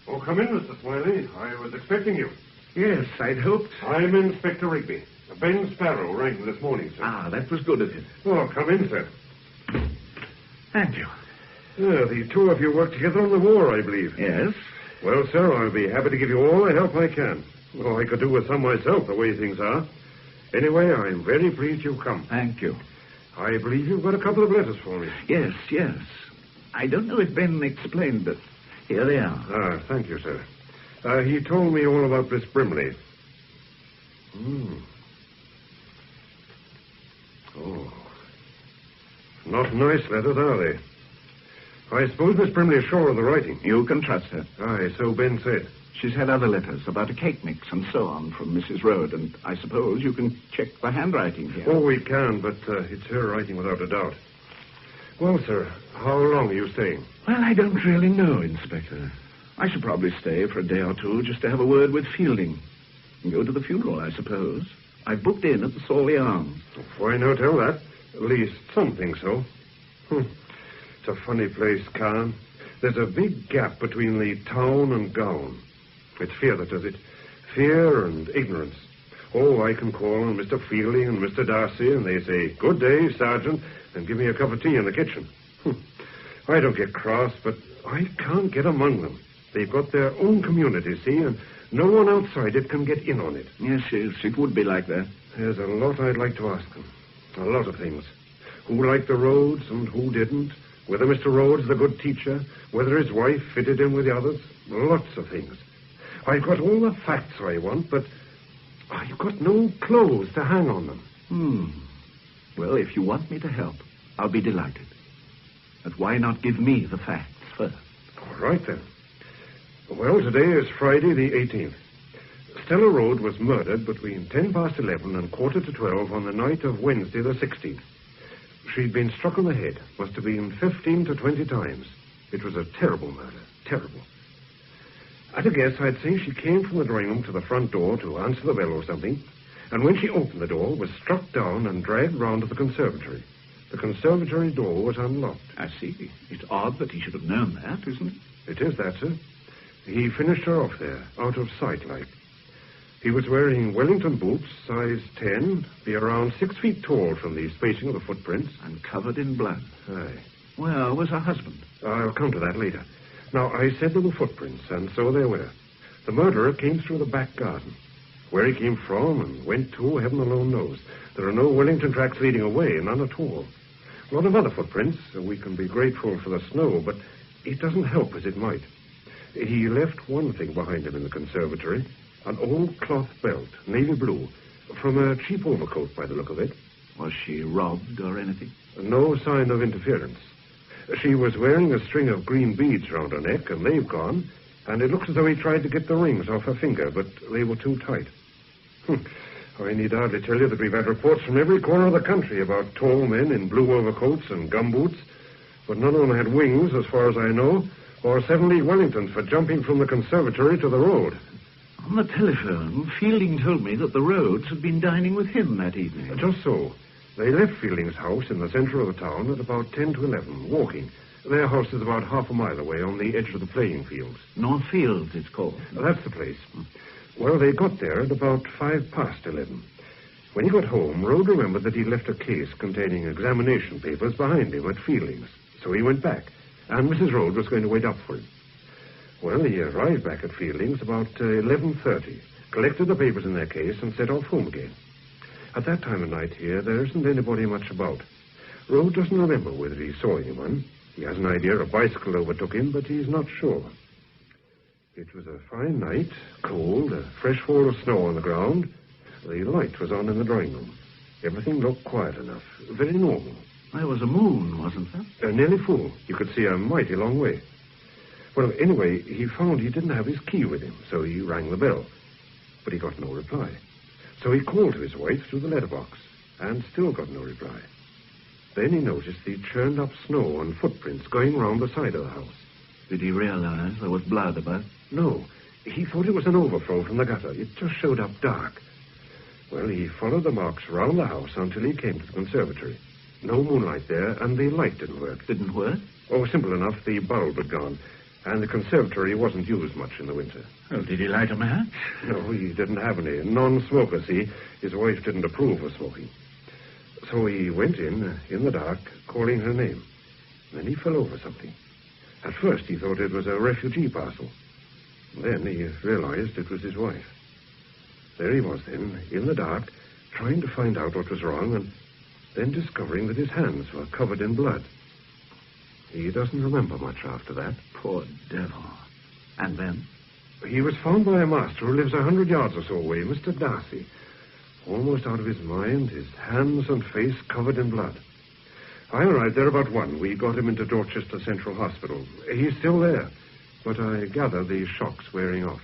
Oh, come in, Mr. Smiley. I was expecting you. Yes, I'd hoped. I'm Inspector Rigby. Ben Sparrow rang this morning, sir. Ah, that was good of him. Oh, come in, sir. Thank you. The two of you work together on the war, I believe. Yes. Well, sir, I'll be happy to give you all the help I can. Well, I could do with some myself, the way things are. Anyway, I'm very pleased you've come. Thank you. I believe you've got a couple of letters for me. Yes. I don't know if Ben explained, but here they are. Ah, thank you, sir. He told me all about Miss Brimley. Oh. Not nice letters, are they? I suppose Miss Brimley is sure of the writing. You can trust her. Aye, so Ben said. She's had other letters about a cake mix and so on from Mrs. Rhodes, and I suppose you can check the handwriting here. Oh, we can, but it's her writing without a doubt. Well, sir, how long are you staying? Well, I don't really know, Inspector. I should probably stay for a day or two just to have a word with Fielding. And go to the funeral, I suppose. I booked in at the Sawley Arms. Why no tell that? At least some think so. It's a funny place, Khan. There's a big gap between the town and gown. It's fear that does it. Fear and ignorance. Oh, I can call on Mr. Fielding and Mr. Darcy, and they say, "Good day, Sergeant," and give me a cup of tea in the kitchen. I don't get cross, but I can't get among them. They've got their own community, see, and no one outside it can get in on it. Yes, it would be like that. There's a lot I'd like to ask them. A lot of things. Who liked the Rhodes and who didn't. Whether Mr. Rhodes the good teacher. Whether his wife fitted in with the others. Lots of things. I've got all the facts I want, but I've got no clothes to hang on them. Well, if you want me to help, I'll be delighted. But why not give me the facts first? All right, then. Well, today is Friday the 18th. Stella Rhodes was murdered between 11:10 and 11:45 on the night of Wednesday the 16th. She'd been struck on the head. Must have been 15 to 20 times. It was a terrible murder. Terrible. At a guess, I'd say she came from the drawing room to the front door to answer the bell or something, and when she opened the door, was struck down and dragged round to the conservatory. The conservatory door was unlocked. I see. It's odd that he should have known that, isn't it? It is that, sir. He finished her off there, out of sight, like. He was wearing Wellington boots, size 10, be around 6 feet tall from the spacing of the footprints. And covered in blood. Aye. Where was her husband? I'll come to that later. Now, I said there were footprints, and so there were. The murderer came through the back garden. Where he came from and went to, heaven alone knows. There are no Wellington tracks leading away, none at all. A lot of other footprints. We can be grateful for the snow, but it doesn't help as it might. He left one thing behind him in the conservatory, an old cloth belt, navy blue, from a cheap overcoat by the look of it. Was she robbed or anything? No sign of interference. She was wearing a string of green beads round her neck, and they've gone, and it looks as though he tried to get the rings off her finger, but they were too tight. I need hardly tell you that we've had reports from every corner of the country about tall men in blue overcoats and gumboots, but none of them had wings, as far as I know, or 7 League Wellingtons for jumping from the conservatory to the road. On the telephone, Fielding told me that the Rhodes had been dining with him that evening. Just so. They left Fielding's house in the centre of the town at about 10 to 11, walking. Their house is about half a mile away on the edge of the playing fields. North Fields, it's called. That's the place. Well, they got there at about 11:05. When he got home, Rhodes remembered that he'd left a case containing examination papers behind him at Fielding's. So he went back, and Mrs. Rhodes was going to wait up for him. Well, he arrived back at Fielding's about 11:30, collected the papers in their case, and set off home again. At that time of night here, there isn't anybody much about. Rhodes doesn't remember whether he saw anyone. He has an idea a bicycle overtook him, but he's not sure. It was a fine night, cold, a fresh fall of snow on the ground. The light was on in the drawing room. Everything looked quiet enough, very normal. There was a moon, wasn't there? Nearly full. You could see a mighty long way. Well, anyway, he found he didn't have his key with him, so he rang the bell. But he got no reply. So he called to his wife through the letterbox, and still got no reply. Then he noticed the churned up snow and footprints going round the side of the house. Did he realize there was blood about? No. He thought it was an overflow from the gutter. It just showed up dark. Well, he followed the marks round the house until he came to the conservatory. No moonlight there, and the light didn't work. Didn't work? Oh, simple enough. The bulb had gone, and the conservatory wasn't used much in the winter. Oh, did he light a match? No, he didn't have any. Non-smoker, see. His wife didn't approve of smoking. So he went in the dark, calling her name. Then he fell over something. At first, he thought it was a refugee parcel. Then he realized it was his wife. There he was then, in the dark, trying to find out what was wrong, and then discovering that his hands were covered in blood. He doesn't remember much after that. Poor devil. And then? He was found by a master who lives 100 yards or so away, Mr. Darcy. Almost out of his mind, his hands and face covered in blood. I arrived there about 1. We got him into Dorchester Central Hospital. He's still there, but I gather the shock's wearing off.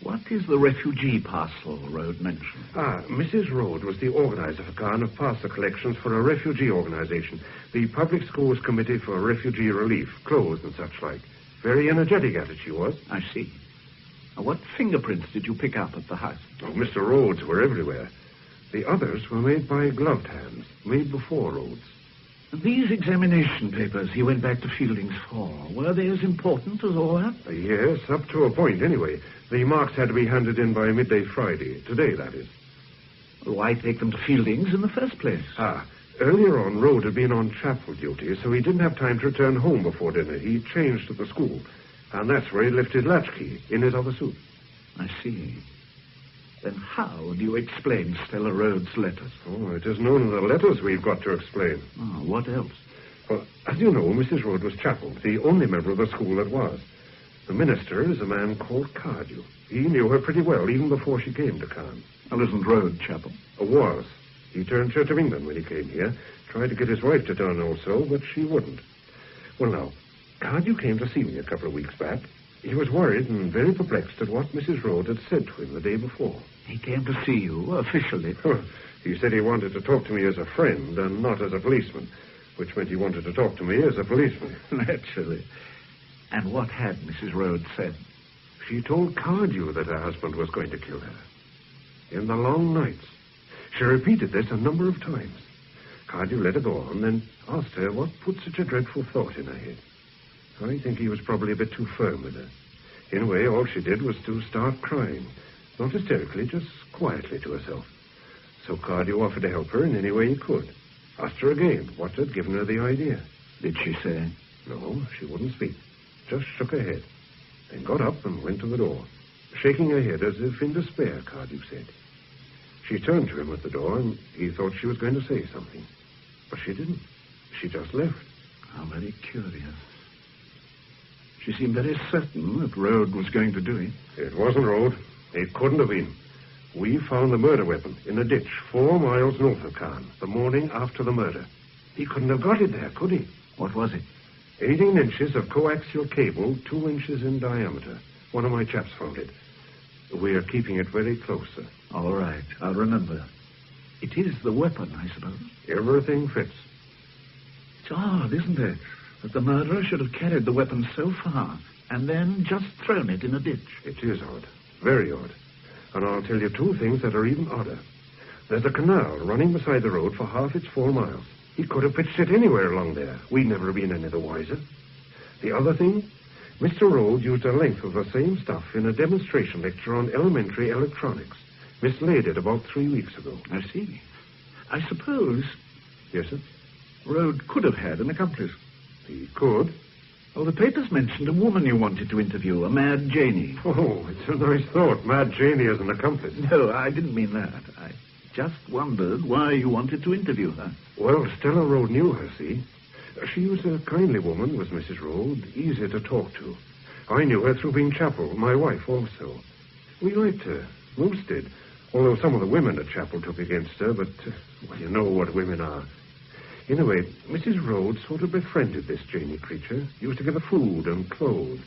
What is the refugee parcel Rhodes mentioned? Mrs. Rhodes was the organizer for Caen of parcel collections for a refugee organization, the Public Schools Committee for Refugee Relief, clothes and such like. Very energetic at it, she was. I see. Now, what fingerprints did you pick up at the house? Oh, Mr. Rhodes were everywhere. The others were made by gloved hands, made before Rhodes. These examination papers he went back to Fielding's for, were they as important as all that? Yes, up to a point, anyway. The marks had to be handed in by midday Friday. Today, that is. Well, why take them to Fielding's in the first place? Earlier on, Rhodes had been on chapel duty, so he didn't have time to return home before dinner. He changed at the school, and that's where he left his latchkey, in his other suit. I see. Then how do you explain Stella Rhodes' letters? Oh, it is known in the letters we've got to explain. Oh, what else? Well, as you know, Mrs. Rhodes was chapel, the only member of the school that was. The minister is a man called Cardew. He knew her pretty well, even before she came to Caen. Well, isn't Rhodes chapel? Was. He turned Church of England when he came here. Tried to get his wife to turn also, but she wouldn't. Well, now, Cardew came to see me a couple of weeks back. He was worried and very perplexed at what Mrs. Rhodes had said to him the day before. He came to see you, officially? He said he wanted to talk to me as a friend and not as a policeman, which meant he wanted to talk to me as a policeman. Naturally. And what had Mrs. Rhodes said? She told Cardew that her husband was going to kill her. In the long nights. She repeated this a number of times. Cardew let her go on, then asked her what put such a dreadful thought in her head. I think he was probably a bit too firm with her. In a way, all she did was to start crying. Not hysterically, just quietly to herself. So Cardew offered to help her in any way he could. Asked her again what had given her the idea. Did she say? No, she wouldn't speak. Just shook her head. Then got up and went to the door. Shaking her head as if in despair, Cardew said. She turned to him at the door, and he thought she was going to say something. But she didn't. She just left. How very curious. She seemed very certain that Rhodes was going to do it. It wasn't Rhodes. It couldn't have been. We found the murder weapon in a ditch 4 miles north of Caen, the morning after the murder. He couldn't have got it there, could he? What was it? 18 inches of coaxial cable, 2 inches in diameter. One of my chaps found it. We're keeping it very close, sir. All right, I'll remember. It is the weapon, I suppose. Everything fits. It's odd, isn't it, that the murderer should have carried the weapon so far and then just thrown it in a ditch. It is odd. Very odd. And I'll tell you two things that are even odder. There's a canal running beside the road for half its 4 miles. He could have pitched it anywhere along there. We'd never have been any the wiser. The other thing, Mr. Rhodes used a length of the same stuff in a demonstration lecture on elementary electronics. Mislaid it about 3 weeks ago. I see. I suppose... Yes, sir? Rhodes could have had an accomplice. He could? Oh, the papers mentioned a woman you wanted to interview, a Mad Janie. Oh, it's a nice thought. Mad Janie as an accomplice. No, I didn't mean that. I just wondered why you wanted to interview her. Well, Stella Rhodes knew her, see? She was a kindly woman, was Mrs. Rhodes, easy to talk to. I knew her through being Chapel, my wife also. We liked her, most did, although some of the women at Chapel took against her, but, well, you know what women are. Anyway, Mrs. Rhodes sort of befriended this Janie creature, used to give her food and clothes.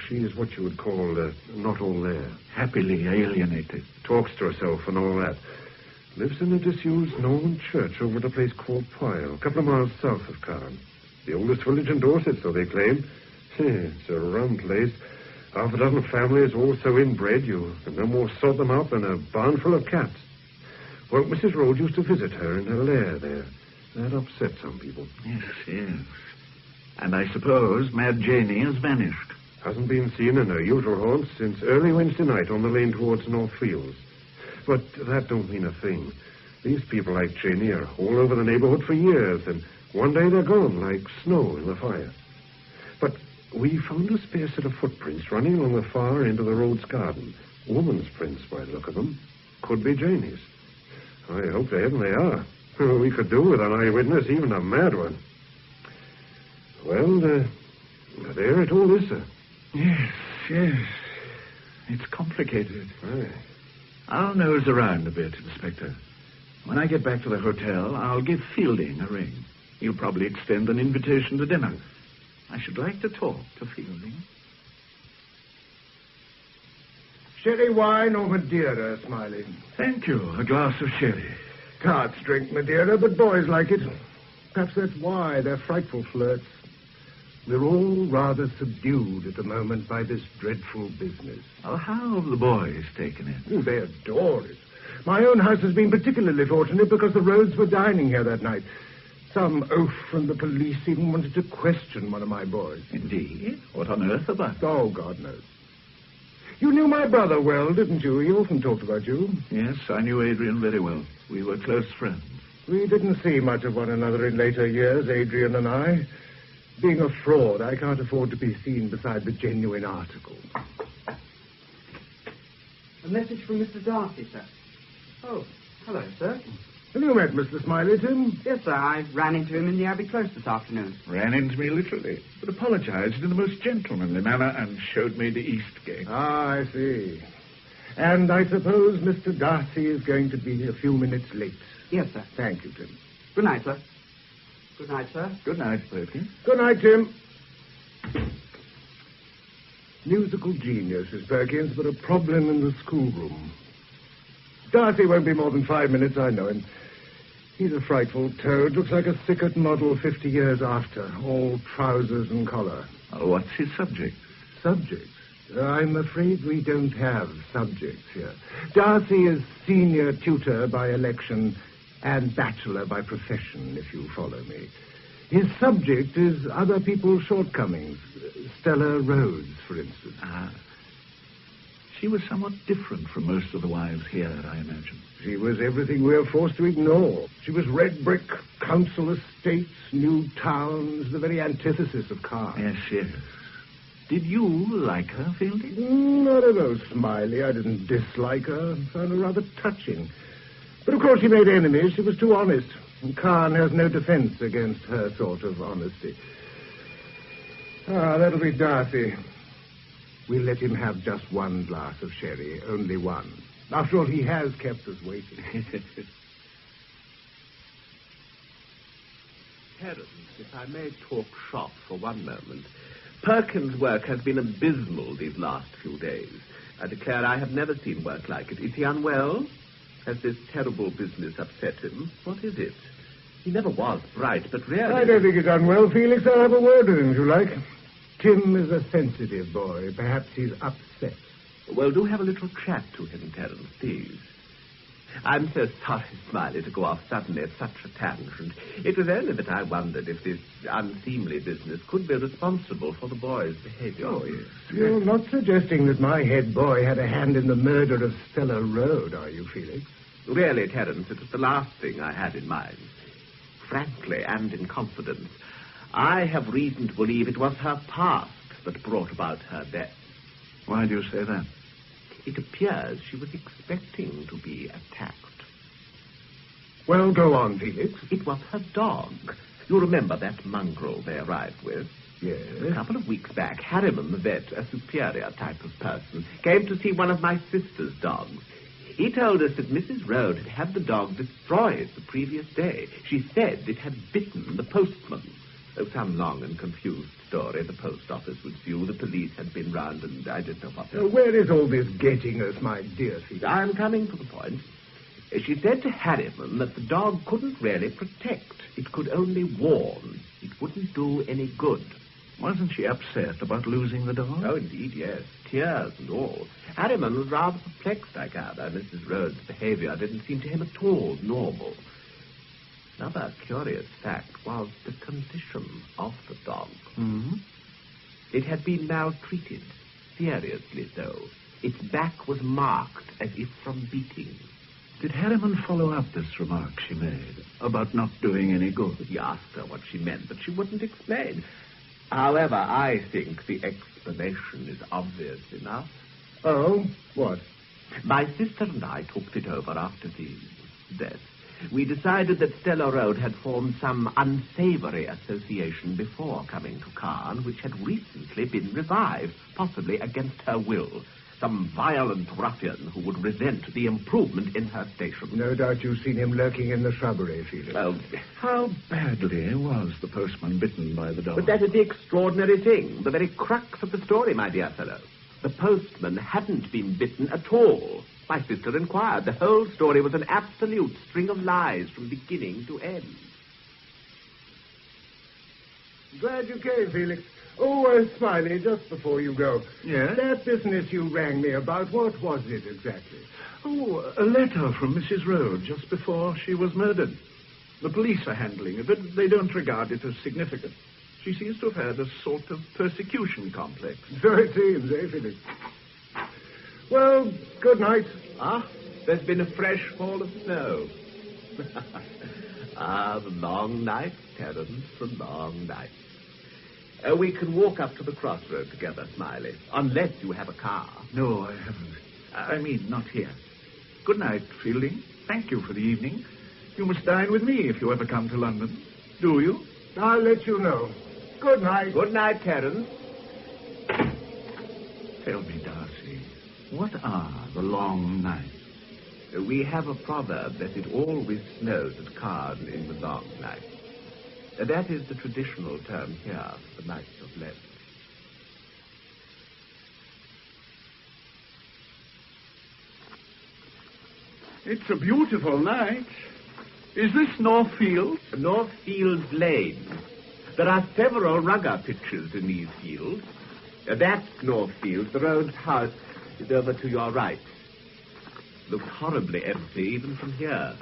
She is what you would call not all there. Happily alienated. Talks to herself and all that. Lives in a disused Norman church over at a place called Pyle, a couple of miles south of Cairn. The oldest village in Dorset, so they claim. It's a rum place. Half a dozen families, all so inbred, you can no more sort them out than a barn full of cats. Well, Mrs. Rhodes used to visit her in her lair there. That upset some people. Yes. And I suppose Mad Janie has vanished. Hasn't been seen in her usual haunts since early Wednesday night on the lane towards North Fields. But that don't mean a thing. These people like Janie are all over the neighborhood for years, and one day they're gone like snow in the fire. But we found a spare set of footprints running along the far end of the Rhodes garden. Woman's prints, by the look of them. Could be Janie's. I hope they are. We could do with an eyewitness, even a mad one. Well, there it all is, sir. Yes. It's complicated. Aye. I'll nose around a bit, Inspector. When I get back to the hotel, I'll give Fielding a ring. He'll probably extend an invitation to dinner. I should like to talk to Fielding. Sherry wine or Madeira, Smiley? Thank you. A glass of sherry. Tarts drink Madeira, but boys like it. Perhaps that's why they're frightful flirts. We're all rather subdued at the moment by this dreadful business. Oh, how have the boys taken it? Oh, they adore it. My own house has been particularly fortunate because the Rhodes were dining here that night. Some oaf from the police even wanted to question one of my boys. Indeed? What on earth about? Oh, God knows. You knew my brother well, didn't you? He often talked about you. Yes, I knew Adrian very well. We were close friends. We didn't see much of one another in later years, Adrian and I. Being a fraud, I can't afford to be seen beside the genuine article. A message from Mr. Darcy, sir. Oh, hello, sir. Have you met Mr. Smiley, Tim? Yes, sir. I ran into him in the Abbey Close this afternoon. Ran into me literally, but apologized in the most gentlemanly manner and showed me the East Gate. Ah, I see. And I suppose Mr. Darcy is going to be a few minutes late. Yes, sir. Thank you, Tim. Good night, sir. Good night, sir. Good night, Perkins. Good night, Tim. Musical genius is Perkins, but a problem in the schoolroom. Darcy won't be more than 5 minutes, I know him. He's a frightful toad. Looks like a Sickert model 50 years after. All trousers and collar. Oh, what's his subject? Subject? I'm afraid we don't have subjects here. Darcy is senior tutor by election and bachelor by profession, if you follow me. His subject is other people's shortcomings. Stella Rhodes, for instance. Ah. She was somewhat different from most of the wives here, I imagine. She was everything we're forced to ignore. She was red brick, council estates, new towns, the very antithesis of Cairn. Yes. Did you like her, I Fielding? don't know, Smiley. I didn't dislike her. I found her rather touching. But, of course, she made enemies. She was too honest. And Cairn has no defense against her sort of honesty. Ah, that'll be Darcy. We'll let him have just one glass of sherry, only one. After all, he has kept us waiting. Terence, if I may talk shop for one moment. Perkins' work has been abysmal these last few days. I declare I have never seen work like it. Is he unwell? Has this terrible business upset him? What is it? He never was bright, but really... I don't think he's unwell, Felix. I'll have a word with him, if you like. Tim is a sensitive boy. Perhaps he's upset. Well, do have a little chat to him, Terence, please. I'm so sorry, Smiley, to go off suddenly at such a tangent. It was only that I wondered if this unseemly business could be responsible for the boy's behavior. Oh, yes. You're not suggesting that my head boy had a hand in the murder of Stella Road, are you, Felix? Really, Terence, it was the last thing I had in mind. Frankly, and in confidence, I have reason to believe it was her past that brought about her death. Why do you say that? It appears she was expecting to be attacked. Well, go on, Felix. It was her dog. You remember that mongrel they arrived with? Yes. A couple of weeks back, Harriman, the vet, a superior type of person, came to see one of my sister's dogs. He told us that Mrs. Road had had the dog destroyed the previous day. She said it had bitten the postman. Oh, some long and confused story. The post office was due, the police had been round, and I didn't know what else. Where is all this getting us, my dear Felix? I'm coming to the point. She said to Harriman that the dog couldn't really protect. It could only warn. It wouldn't do any good. Wasn't she upset about losing the dog? Oh, indeed, yes. Tears and all. Harriman was rather perplexed, I gather. Mrs. Rhodes' behavior didn't seem to him at all normal. Another curious fact was the condition of the dog. Mm-hmm. It had been maltreated, seriously so. Its back was marked as if from beating. Did Harriman follow up this remark she made about not doing any good? He asked her what she meant, but she wouldn't explain. However, I think the explanation is obvious enough. Oh, what? My sister and I talked it over after the death. We decided that Stella Road had formed some unsavory association before coming to Caen, which had recently been revived, possibly against her will. Some violent ruffian who would resent the improvement in her station. No doubt you've seen him lurking in the shrubbery, Felix. Well, how badly was the postman bitten by the dog? But that is the extraordinary thing, the very crux of the story, my dear fellow. The postman hadn't been bitten at all. My sister inquired. The whole story was an absolute string of lies from beginning to end. Glad you came, Felix. Oh, Smiley, just before you go. Yes? That business you rang me about, what was it exactly? Oh, a letter from Mrs. Road just before she was murdered. The police are handling it, but they don't regard it as significant. She seems to have had a sort of persecution complex. So it seems, Felix? Well, good night. Ah, there's been a fresh fall of snow. The long night, Terence, the long night. We can walk up to the crossroad together, Smiley, unless you have a car. No, I haven't. I mean, not here. Good night, Fielding. Thank you for the evening. You must dine with me if you ever come to London. Do you? I'll let you know. Good night. Good night, Terence. Tell me, Darcy, what are the long nights? We have a proverb that it always snows at Caen in the long night. That is the traditional term here for the nights of Lent. It's a beautiful night. Is this Northfield? Northfield Lane. There are several rugger pitches in these fields. That's Northfield. The road's house is over to your right. Looks horribly empty, even from here.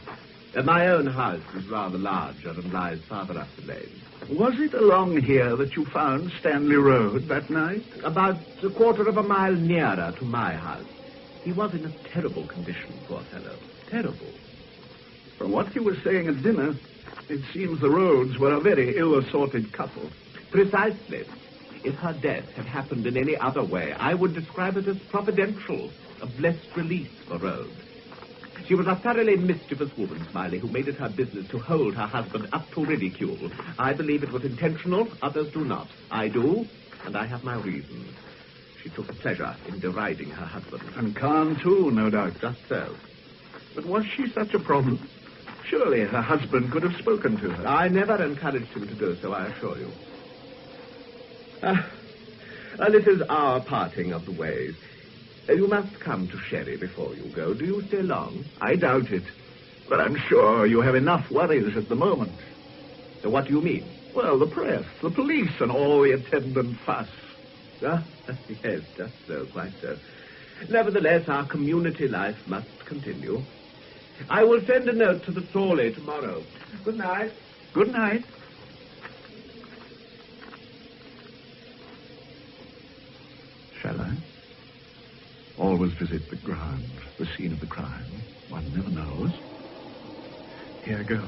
My own house is rather larger and lies farther up the lane. Was it along here that you found Stanley Road that night? About a quarter of a mile nearer to my house. He was in a terrible condition, poor fellow. Terrible. From what you were saying at dinner, it seems the Roads were a very ill-assorted couple. Precisely. If her death had happened in any other way, I would describe it as providential, a blessed release for Rhodes. She was a thoroughly mischievous woman, Smiley, who made it her business to hold her husband up to ridicule. I believe it was intentional, others do not. I do, and I have my reasons. She took a pleasure in deriding her husband. And Khan, too, no doubt. Just so. But was she such a problem? Surely her husband could have spoken to her. I never encouraged him to do so, I assure you. This is our parting of the ways. You must come to Sherry before you go. Do you stay long? I doubt it. But I'm sure you have enough worries at the moment. So what do you mean? Well, the press, the police, and all the attendant fuss. Yes, just so, quite so. Nevertheless, our community life must continue. I will send a note to the Thorley tomorrow. Good night. Good night. Shall I? Always visit the ground, the scene of the crime. One never knows. Here goes.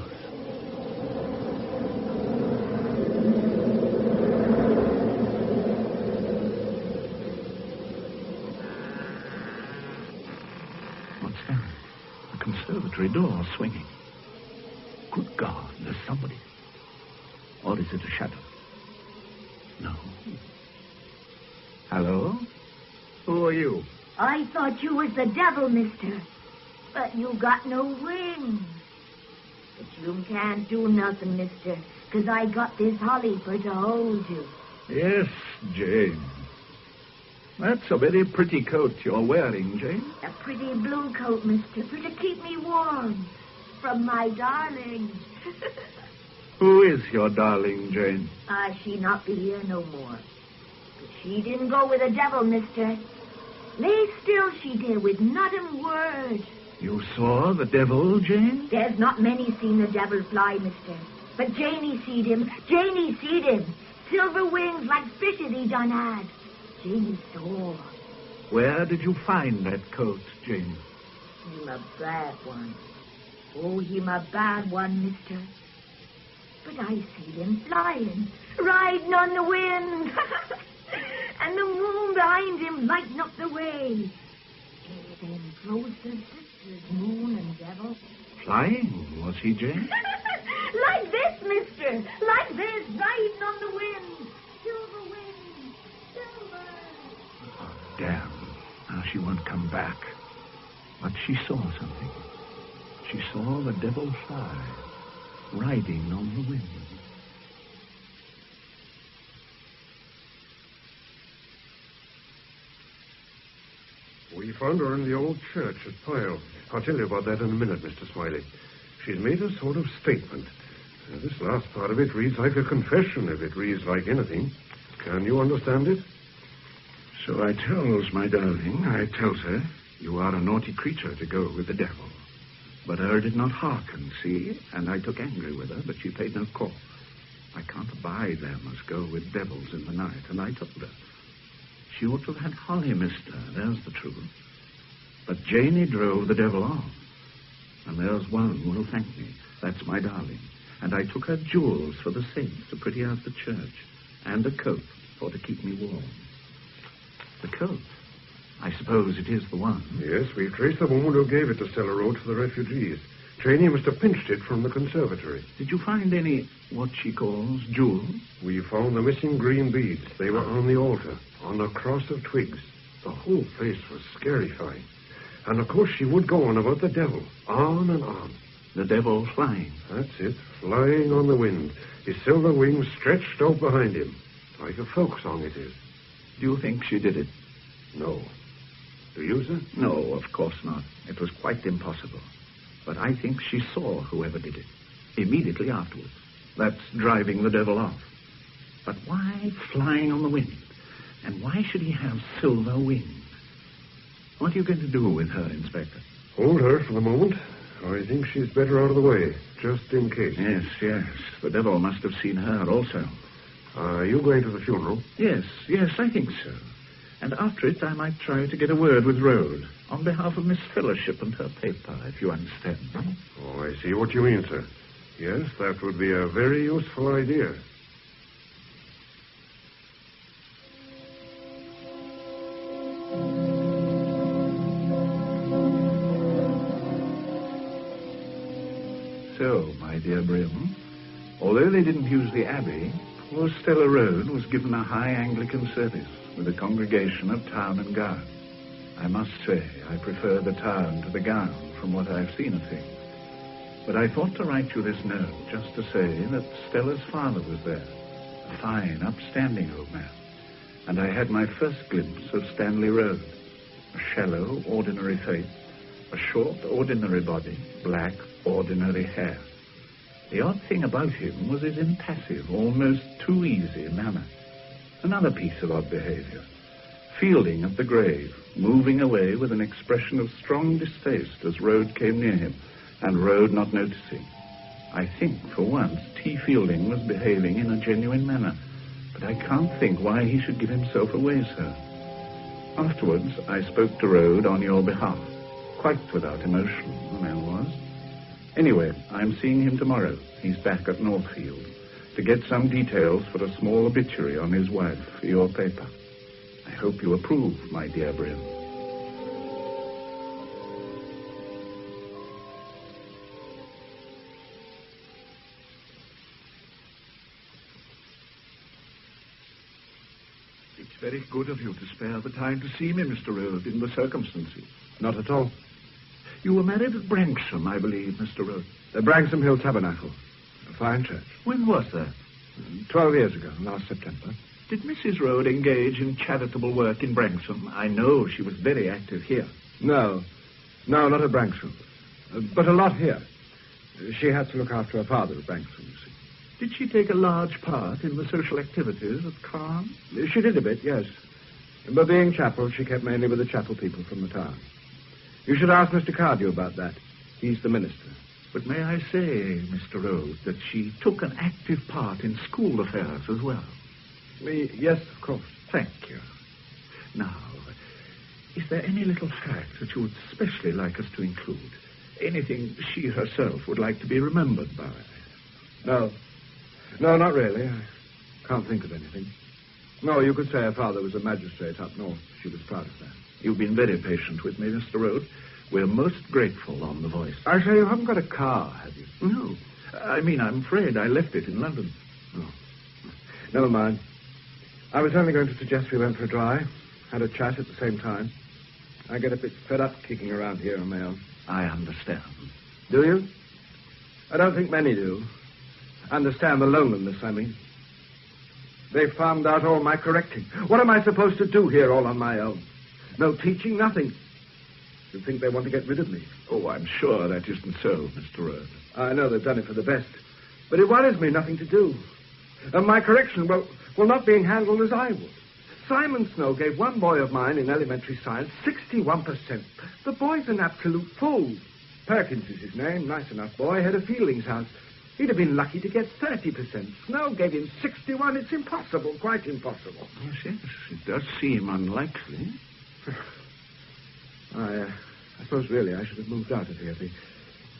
What's that? The conservatory door swinging. Good God, there's somebody. Or is it a shadow? No. Hello? Who are you? I thought you was the devil, mister. But you got no wings. But you can't do nothing, mister, 'cause I got this holly for to hold you. Yes, Jane. That's a very pretty coat you're wearing, Jane. A pretty blue coat, mister, for to keep me warm. From my darling. Who is your darling, Jane? She not be here no more. But she didn't go with the devil, mister. Lay still she did with not a word. You saw the devil, Jane? There's not many seen the devil fly, mister. But Janey seed him. Janey seed him. Silver wings like fishes he done had. Janey saw. Where did you find that coat, Jane? Him a bad one. Oh, him a bad one, mister. But I see him flying, riding on the wind. And the moon behind him lighting up the way. Then closer, sisters, moon and devil. Flying, was he, Jane? Like this, mister. Like this, riding on the wind. Silver wind. Silver. Oh, damn. Now she won't come back. But she saw something. She saw the devil fly, riding on the wind. We found her in the old church at Pyle. I'll tell you about that in a minute, Mr. Smiley. She's made a sort of statement. This last part of it reads like a confession, if it reads like anything. Can you understand it? So I tells my darling, I tells her, you are a naughty creature to go with the devil. But her did not hearken, see, and I took angry with her, but she paid no call. I can't abide them as go with devils in the night, and I told her. She ought to have had holly, mister, there's the truth. But Janey drove the devil off. And there's one will thank me. That's my darling. And I took her jewels for the saints to pretty out the church, and a coat for to keep me warm. The coat? I suppose it is the one. Yes, we've traced the woman who gave it to Stella Road for the refugees. Janey must have pinched it from the conservatory. Did you find any, what she calls, jewels? We found the missing green beads. They were on the altar, on a cross of twigs. The whole place was scarifying. And, of course, she would go on about the devil, on and on. The devil flying. That's it, flying on the wind, his silver wings stretched out behind him. Like a folk song it is. Do you think she did it? No. Do you, sir? No, of course not. It was quite impossible. But I think she saw whoever did it, immediately afterwards. That's driving the devil off. But why flying on the wind? And why should he have silver wings? What are you going to do with her, Inspector? Hold her for the moment. I think she's better out of the way, just in case. Yes. The devil must have seen her also. Are you going to the funeral? Yes, I think so. And after it, I might try to get a word with Rhodes on behalf of Miss Fellowship and her paper, if you understand. Oh, I see what you mean, sir. Yes, that would be a very useful idea. So, my dear Brim, although they didn't use the Abbey, poor Stella Road was given a high Anglican service with a congregation of town and gown. I must say, I prefer the town to the gown from what I've seen of things. But I thought to write you this note just to say that Stella's father was there, a fine, upstanding old man. And I had my first glimpse of Stanley Road, a shallow, ordinary face, a short, ordinary body, black, ordinary hair. The odd thing about him was his impassive, almost too easy manner. Another piece of odd behavior. Fielding at the grave, moving away with an expression of strong distaste as Rhodes came near him, and Rhodes not noticing. I think, for once, T. Fielding was behaving in a genuine manner, but I can't think why he should give himself away so. Afterwards, I spoke to Rhodes on your behalf, quite without emotion, the man was. Anyway, I'm seeing him tomorrow. He's back at Northfield, to get some details for a small obituary on his wife for your paper. I hope you approve, my dear Bryn. It's very good of you to spare the time to see me, Mr. Rhodes, in the circumstances. Not at all. You were married at Branksome, I believe, Mr. Rhodes. The Branksome Hill Tabernacle. A fine church. When was that? 12 years ago, last September. Did Mrs. Rhodes engage in charitable work in Branksome? I know she was very active here. No, not at Branksome. But a lot here. She had to look after her father at Branksome, you see. Did she take a large part in the social activities at Carn? She did a bit, yes. But being chapel, she kept mainly with the chapel people from the town. You should ask Mr. Cardew about that. He's the minister. But may I say, Mr. Rhodes, that she took an active part in school affairs as well? Yes, of course. Thank you. Now, is there any little fact that you would especially like us to include? Anything she herself would like to be remembered by? No, not really. I can't think of anything. No, you could say her father was a magistrate up north. She was proud of that. You've been very patient with me, Mr. Rhodes. We're most grateful on The Voice. I say, you haven't got a car, have you? No. I mean, I'm afraid I left it in London. Oh. Never mind. I was only going to suggest we went for a drive, had a chat at the same time. I get a bit fed up kicking around here on my own. I understand. Do you? I don't think many do. Understand the loneliness, I mean. They found out all my correcting. What am I supposed to do here all on my own? No teaching, nothing. You think they want to get rid of me? Oh, I'm sure that isn't so, Mr. Rhodes. I know they've done it for the best. But it worries me nothing to do. And my correction, well, not being handled as I would. Simon Snow gave one boy of mine in elementary science 61%. The boy's an absolute fool. Perkins is his name, nice enough boy, head of Fielding's house. He'd have been lucky to get 30%. Snow gave him 61. It's impossible, quite impossible. Yes, it does seem unlikely. I suppose really I should have moved out of here. The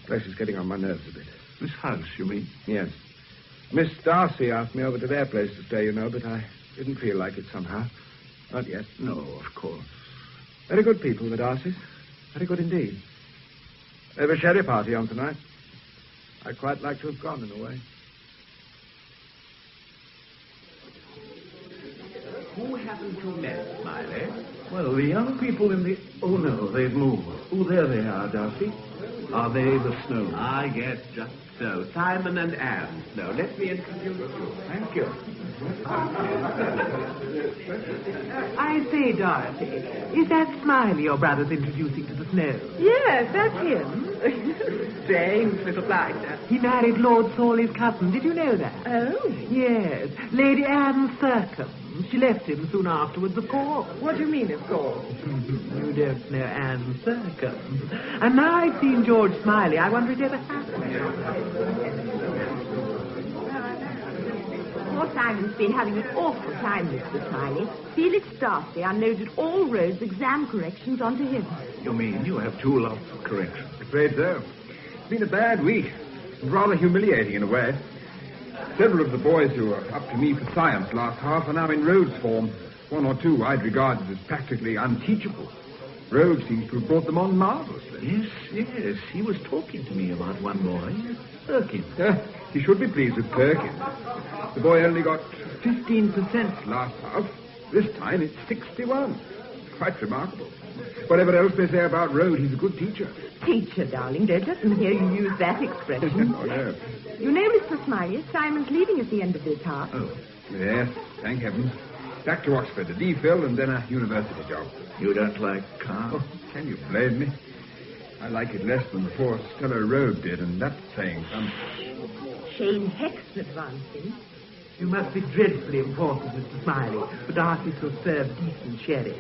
place is getting on my nerves a bit. This house, you mean? Yes. Miss Darcy asked me over to their place to stay, you know, but I didn't feel like it somehow. Not yet. No, of course. Very good people, the Darcys. Very good indeed. They have a sherry party on tonight. I'd quite like to have gone in a way. Who haven't you met, Smiley? Well, the young people in the... Oh, no, they've moved. Oh, there they are, Darcy. Are they the Snow? Ah, yes, just so. Simon and Anne Snow. Let me introduce you. Thank you. I say, Dorothy, is that Smiley your brother's introducing to the Snows? Yes, that's him. Strange little blighter. He married Lord Sawley's cousin. Did you know that? Oh? Yes. Lady Anne Thurcombe. She left him soon afterwards, of course. What do you mean, of course? You don't know Anne Thurcombe. And now I've seen George Smiley, I wonder if it ever happened. Poor Simon's been having an awful time, Mr. Smiley. Felix Darcy unloaded all Rhodes' exam corrections onto him. You mean you have too lots of corrections? Afraid so. It's been a bad week. Rather humiliating in a way. Several of the boys who were up to me for science last half are now in Rhodes' form. One or two I'd regarded as practically unteachable. Rhodes seems to have brought them on marvelously. Yes. He was talking to me about one boy, Perkins. He should be pleased with Perkins. The boy only got 15% last half. This time it's 61. Quite remarkable. Whatever else they say about Rhodes, he's a good teacher. Teacher, darling, don't let them hear you use that expression. Oh, no. You know, Mr. Smiley, Simon's leaving at the end of this half. Oh. Yes, thank heavens. Back to Oxford, a DPhil, and then a university job. You don't like Carl? Oh, can you blame me? I like it less than the poor Stella Rhodes did, and that's saying something. Shane Heck's advancing. You must be dreadfully important, Mr. Smiley, for Darcy to have served decent sherry.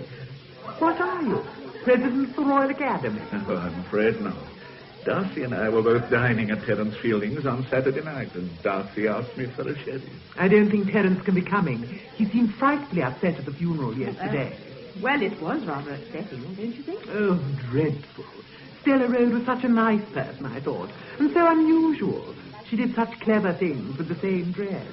What are you? President of the Royal Academy? Oh, I'm afraid not. Darcy and I were both dining at Terence Fielding's on Saturday night, and Darcy asked me for a sherry. I don't think Terence can be coming. He seemed frightfully upset at the funeral yesterday. Well, it was rather upsetting, don't you think? Oh, dreadful. Stella Rhodes was such a nice person, I thought, and so unusual. She did such clever things with the same dress.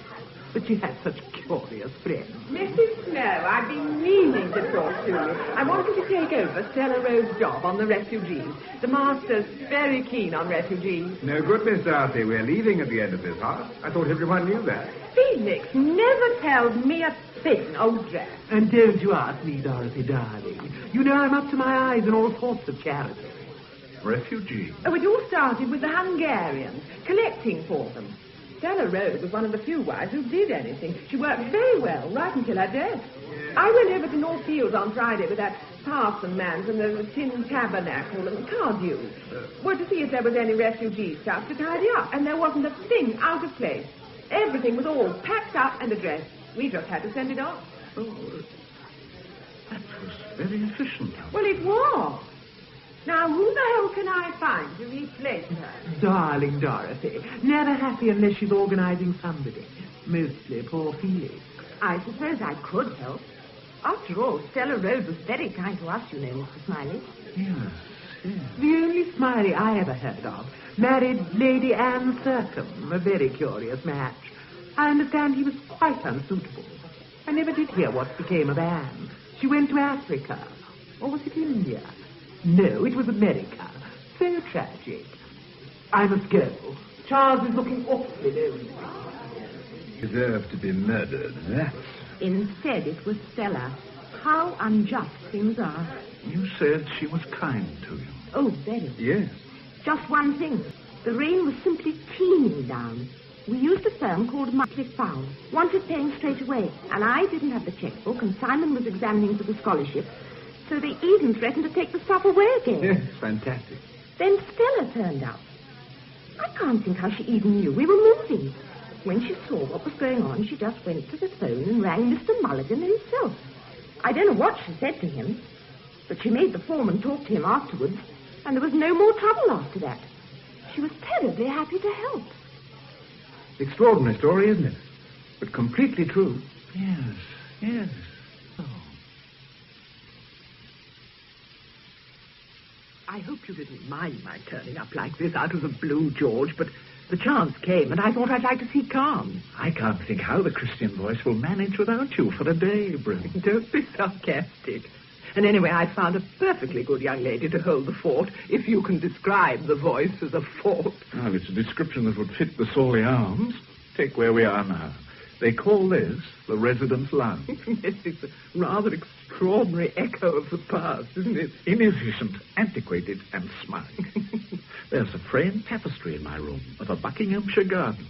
But she had such curious friends. Mrs. Snow, I've been meaning to talk to you. I want you to take over Stella Rhodes' job on the refugees. The master's very keen on refugees. No good, Miss Darcy. We're leaving at the end of this half. I thought everyone knew that. Felix never tells me a thing, old Jack. And don't you ask me, Dorothy, darling. You know I'm up to my eyes in all sorts of charity. Refugees? Oh, it all started with the Hungarians, collecting for them. Stella Rhodes was one of the few wives who did anything. She worked very well, right until her death. I went over to North Fields on Friday with that parson man from the Tin Tabernacle and Cardew. Well, to see if there was any refugee stuff to tidy up, and there wasn't a thing out of place. Everything was all packed up and addressed. We just had to send it off. Oh, that was very efficient. Well, it was. Now, who the hell can I find to replace her? Darling Dorothy. Never happy unless she's organizing somebody. Mostly poor Felix. I suppose I could help. After all, Stella Rhodes was very kind to us, you know, Mr. Smiley. Yes. The only Smiley I ever heard of married Lady Anne Sercombe, a very curious match. I understand he was quite unsuitable. I never did hear what became of Anne. She went to Africa. Or was it India? No, it was America. So tragic. I must go. Charles is looking awfully lonely. Deserved to be murdered, eh? Instead, it was Stella. How unjust things are. You said she was kind to you. Oh, very. Yes. Just one thing. The rain was simply teeming down. We used a firm called Monthly Fowl. Wanted paying straight away. And I didn't have the checkbook, and Simon was examining for the scholarship. So they even threatened to take the stuff away again. Yes, fantastic. Then Stella turned up. I can't think how she even knew we were moving. When she saw what was going on, she just went to the phone and rang Mr. Mulligan himself. I don't know what she said to him, but she made the foreman talk to him afterwards, and there was no more trouble after that. She was terribly happy to help. Extraordinary story, isn't it? But completely true. Yes, yes. I hope you didn't mind my turning up like this out of the blue, George, but the chance came, and I thought I'd like to see Khan. I can't think how the Christian voice will manage without you for a day, Bryn. Don't be sarcastic. And anyway, I found a perfectly good young lady to hold the fort, if you can describe the voice as a fort. Well, it's a description that would fit the Sawley Arms. Take where we are now. They call this the residence lounge. Yes, it's a rather extraordinary echo of the past, isn't it? Inefficient, antiquated, and smart. There's a framed tapestry in my room of a Buckinghamshire garden.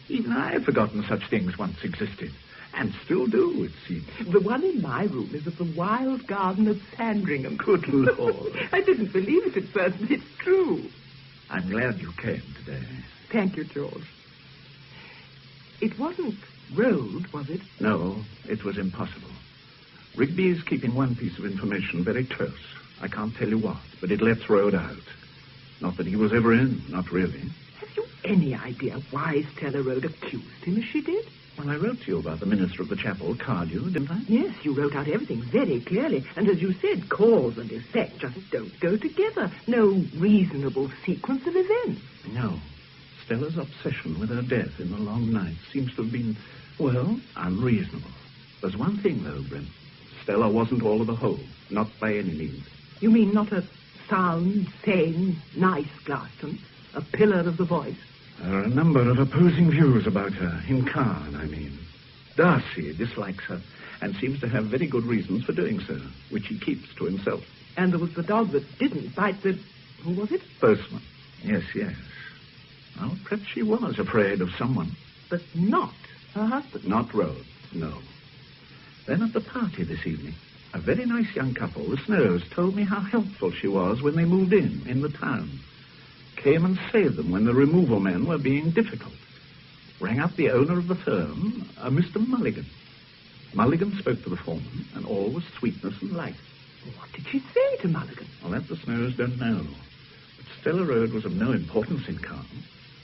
Even I had forgotten such things once existed. And still do, it seems. The one in my room is of the wild garden of Sandringham. Good Lord. I didn't believe it at first, but it's true. I'm glad you came today. Thank you, George. It wasn't Road, was it? No, it was impossible. Rigby is keeping one piece of information very terse. I can't tell you what, but it lets Road out. Not that he was ever in, not really. Have you any idea why Stella Road accused him as she did? Well, I wrote to you about the minister of the chapel, Cardew, didn't I? Yes, you wrote out everything very clearly. And as you said, cause and effect just don't go together. No reasonable sequence of events. No. Stella's obsession with her death in the long night seems to have been, well, unreasonable. There's one thing, though, Brent. Stella wasn't all of a whole. Not by any means. You mean not a sound, sane, nice Glaston? A pillar of the voice? There are a number of opposing views about her. In Khan, I mean. Darcy dislikes her and seems to have very good reasons for doing so, which he keeps to himself. And there was the dog that didn't bite the... Who was it? Postman. Yes, yes. Well, perhaps she was afraid of someone. But not her husband. Not Rhodes, no. Then at the party this evening, a very nice young couple, the Snows, told me how helpful she was when they moved in the town. Came and saved them when the removal men were being difficult. rang up the owner of the firm, a Mr. Mulligan. Mulligan spoke to the foreman, and all was sweetness and light. What did she say to Mulligan? Well, that the Snows don't know. But Stella Road was of no importance in Calm.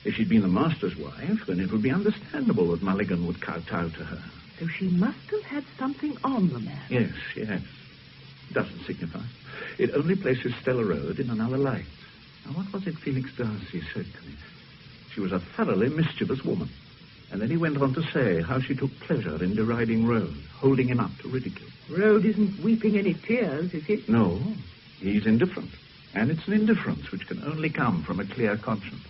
If she'd been the master's wife, then it would be understandable that Mulligan would kowtow to her. So she must have had something on the man. Yes. Doesn't signify. It only places Stella Road in another light. Now, what was it Felix Darcy said to me? She was a thoroughly mischievous woman. And then he went on to say how she took pleasure in deriding Road, holding him up to ridicule. Road isn't weeping any tears, is he? No, he's indifferent. And it's an indifference which can only come from a clear conscience.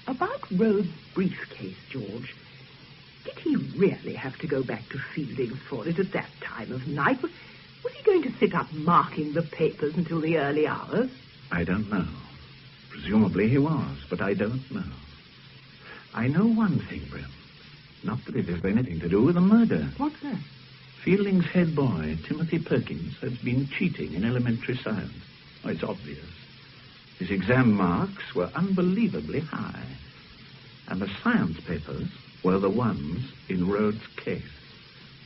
About Road's briefcase, George, did he really have to go back to Fielding's for it at that time of night? Was he going to sit up marking the papers until the early hours? I don't know. Presumably he was, but I don't know. I know one thing, Brim. Not that it has anything to do with the murder. What's that? Fielding's head boy, Timothy Perkins, has been cheating in elementary science. Oh, it's obvious. His exam marks were unbelievably high. And the science papers were the ones in Rhodes' case.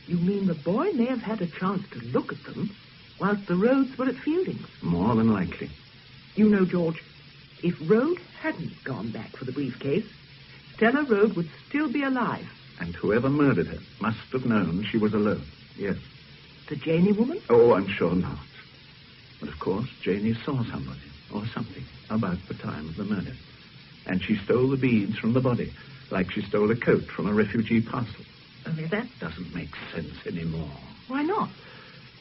You mean the boy may have had a chance to look at them whilst the Rhodes were at Fielding's? More than likely. You know, George, if Rhodes hadn't gone back for the briefcase, Stella Road would still be alive. And whoever murdered her must have known she was alone. Yes. The Janey woman? Oh, I'm sure not. But of course, Janey saw somebody or something about the time of the murder. And she stole the beads from the body, like she stole a coat from a refugee parcel. Only that doesn't make sense anymore. Why not?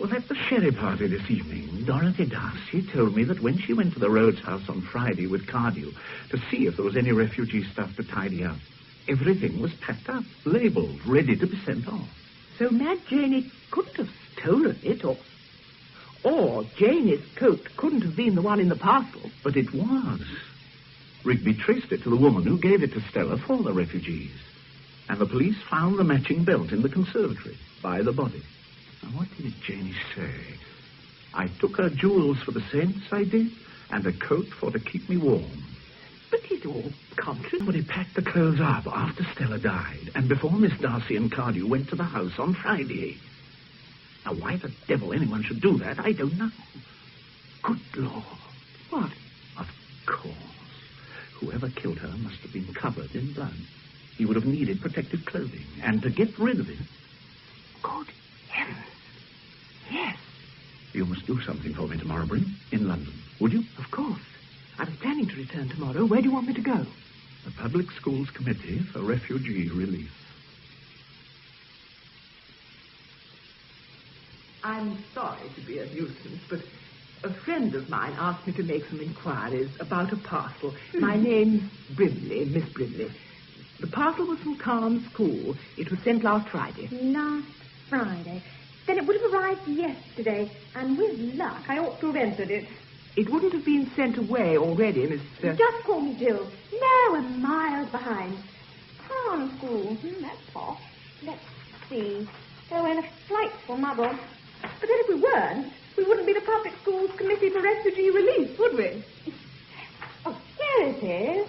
Well, at the sherry party this evening, Dorothy Darcy told me that when she went to the Rhodes house on Friday with Cardew to see if there was any refugee stuff to tidy up, everything was packed up, labelled, ready to be sent off. So Mad Janey couldn't have stolen it, or Janey's coat couldn't have been the one in the parcel. But it was. Rigby traced it to the woman who gave it to Stella for the refugees. And the police found the matching belt in the conservatory by the body. Now, what did Janey say? I took her jewels for the scents, I did, and a coat for to keep me warm. But it all contradicts. But he packed the clothes up after Stella died, and before Miss Darcy and Cardew went to the house on Friday. Now, why the devil anyone should do that, I don't know. Good Lord. What? Of course. Whoever killed her must have been covered in blood. He would have needed protective clothing, and to get rid of it... Good heavens. Yes. You must do something for me tomorrow, Brim, in London. Would you? Of course. I was planning to return tomorrow. Where do you want me to go? The Public Schools Committee for Refugee Relief. I'm sorry to be a nuisance, but a friend of mine asked me to make some inquiries about a parcel. My name's Brimley, Miss Brimley. The parcel was from Calm School. It was sent last Friday. Last Friday? Then it would have arrived yesterday, and with luck, I ought to have entered it. It wouldn't have been sent away already, Miss... Just call me Jill. No, we're miles behind. Calm School. That's posh. Let's see. Oh, and a frightful muddle. But then if we weren't, we wouldn't be the Public Schools Committee for Refugee Relief, would we? Oh, here it is.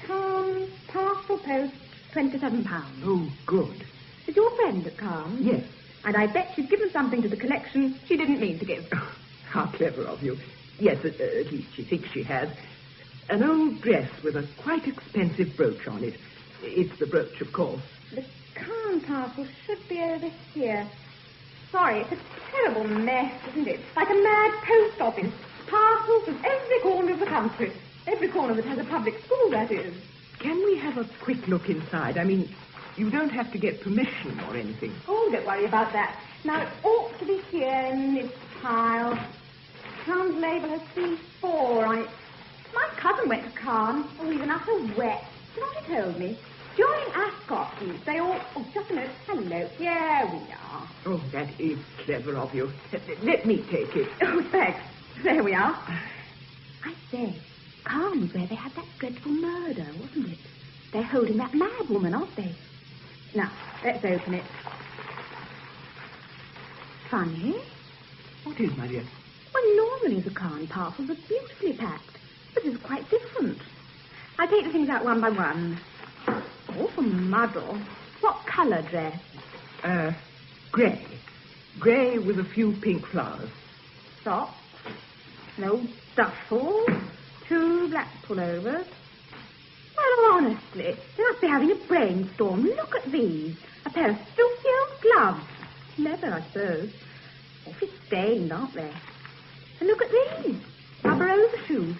Calm, parcel post, £27. Oh, good. Is your friend at Calm? Yes. And I bet she's given something to the collection she didn't mean to give. Oh, how clever of you. Yes, at least she thinks she has. An old dress with a quite expensive brooch on it. It's the brooch, of course. The Calm parcel should be over here. Sorry, it's a terrible mess, isn't it? Like a mad post office. Parcels from every corner of the country. Every corner that has a public school, that is. Can we have a quick look inside? I mean, you don't have to get permission or anything. Oh, don't worry about that. Now, it ought to be here in this pile. Calm's label has C4 on it. My cousin went to Calm. Oh, he's an utter wet. You know what he told me? During Ascot week, they all... Oh, just a minute. Hello. Here we are. Oh, that is clever of you. Let me take it. Oh, thanks. There we are. I say, Calm was where they had that dreadful murder, wasn't it? They're holding that mad woman, aren't they? Now, let's open it. Funny. What is, my dear? Well, normally the Calm parcels are beautifully packed, but this is quite different. I'll take the things out one by one. Awful muddle. What colour dress? Grey. Grey with a few pink flowers. Socks. No duffel. 2 black pullovers. Well, honestly, they must be having a brainstorm. Look at these. A pair of filthy old gloves. Leather, I suppose. Awfully stained, aren't they? And look at these. Rubber overshoes.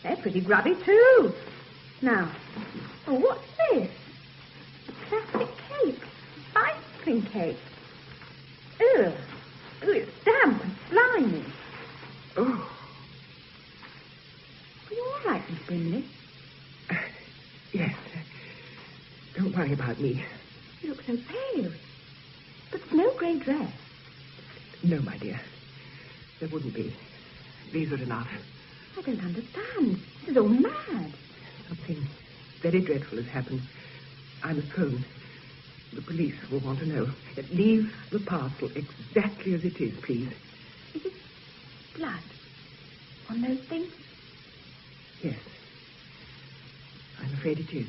They're pretty grubby, too. Now, what's this? A plastic cape. Bicycling cape. Ugh. Ooh, it's damp and slimy. Oh. Are you all right, Miss Brimley? Yes. Don't worry about me. You look so pale. But there's no grey dress. No, my dear. There wouldn't be. These are enough. I don't understand. This is all mad. Something very dreadful has happened. I must phone. The police will want to know. Leave the parcel exactly as it is, please. Is it blood on those things? Yes. I'm afraid it is.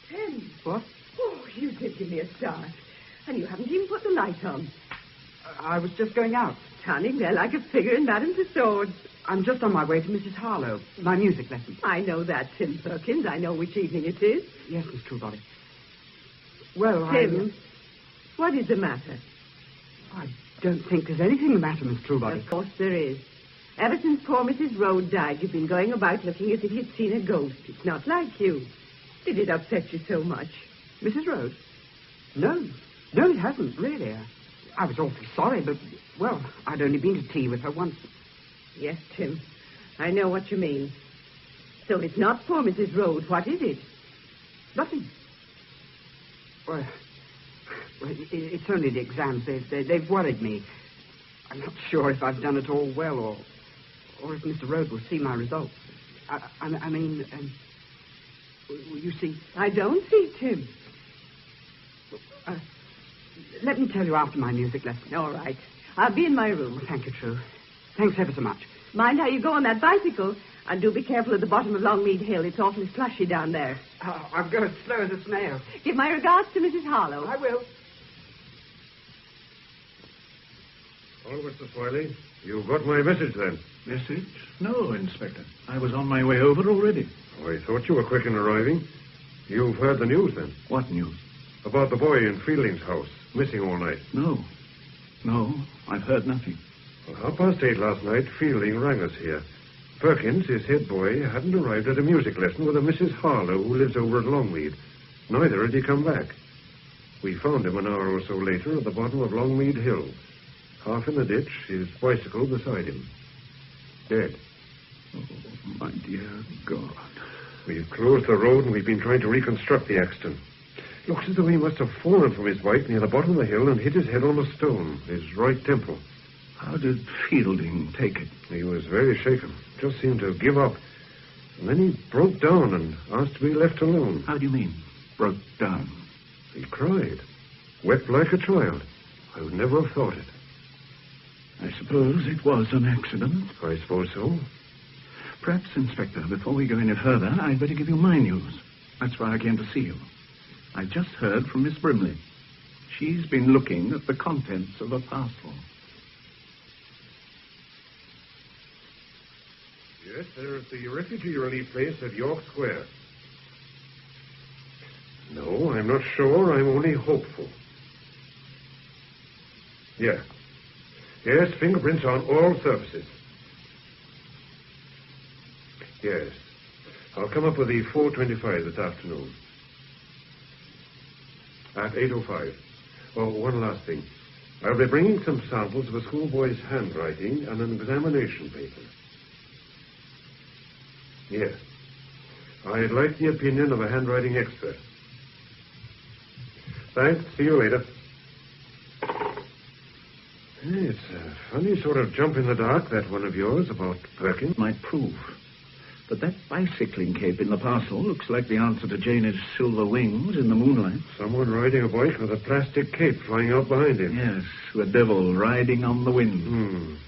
Tim. What? Oh, you did give me a start. And you haven't even put the light on. I was just going out. Standing there like a figure in Madame Tussauds. I'm just on my way to Mrs. Harlow, my music lesson. I know that, Tim Perkins. I know which evening it is. Yes, Miss Truebody. Well, Tim, what is the matter? I don't think there's anything the matter, Miss Truebody. Of course there is. Ever since poor Mrs. Rhodes died, you've been going about looking as if you'd seen a ghost. It's not like you. Did it upset you so much? Mrs. Rhodes? No. No, it hasn't, really. I was awfully sorry, but, well, I'd only been to tea with her once. Yes, Tim. I know what you mean. So it's not poor Mrs. Rhodes. What is it? Nothing. Well, it's only the exams. They've worried me. I'm not sure if I've done it all well or if Mr. Rhodes will see my results. I mean, you see... I don't see, Tim. Let me tell you after my music lesson. All right. I'll be in my room. Thank you, True. Thanks ever so much. Mind how you go on that bicycle. And do be careful at the bottom of Longmead Hill. It's awfully slushy down there. Oh, I'm going as slow as a snail. Give my regards to Mrs. Harlow. I will. Oh, Mr. Smiley, you got my message then? Message? No, Inspector. I was on my way over already. Oh, I thought you were quick in arriving. You've heard the news then? What news? About the boy in Fielding's house, missing all night. No, I've heard nothing. Well, 8:30 last night, Fielding rang us here. Perkins, his head boy, hadn't arrived at a music lesson with a Mrs. Harlow who lives over at Longmead. Neither had he come back. We found him an hour or so later at the bottom of Longmead Hill, half in the ditch, his bicycle beside him. Dead. Oh, my dear God. We've closed the road and we've been trying to reconstruct the accident. Looks as though he must have fallen from his bike near the bottom of the hill and hit his head on a stone, his right temple. How did Fielding take it? He was very shaken. Just seemed to give up. And then he broke down and asked to be left alone. How do you mean, broke down? He cried. Wept like a child. I would never have thought it. I suppose it was an accident. I suppose so. Perhaps, Inspector, before we go any further, I'd better give you my news. That's why I came to see you. I just heard from Miss Brimley. She's been looking at the contents of a parcel. Yes, there's the refugee relief place at York Square. No, I'm not sure. I'm only hopeful. Yeah. Yes, fingerprints on all surfaces. Yes. I'll come up with the 4:25 this afternoon. At 8:05. Oh, one last thing. I'll be bringing some samples of a schoolboy's handwriting and an examination paper. Yes. I'd like the opinion of a handwriting expert. Thanks. See you later. It's a funny sort of jump in the dark, that one of yours, about Perkins. Might prove. But that bicycling cape in the parcel looks like the answer to Jane's silver wings in the moonlight. Someone riding a bike with a plastic cape flying out behind him. Yes, the devil riding on the wind.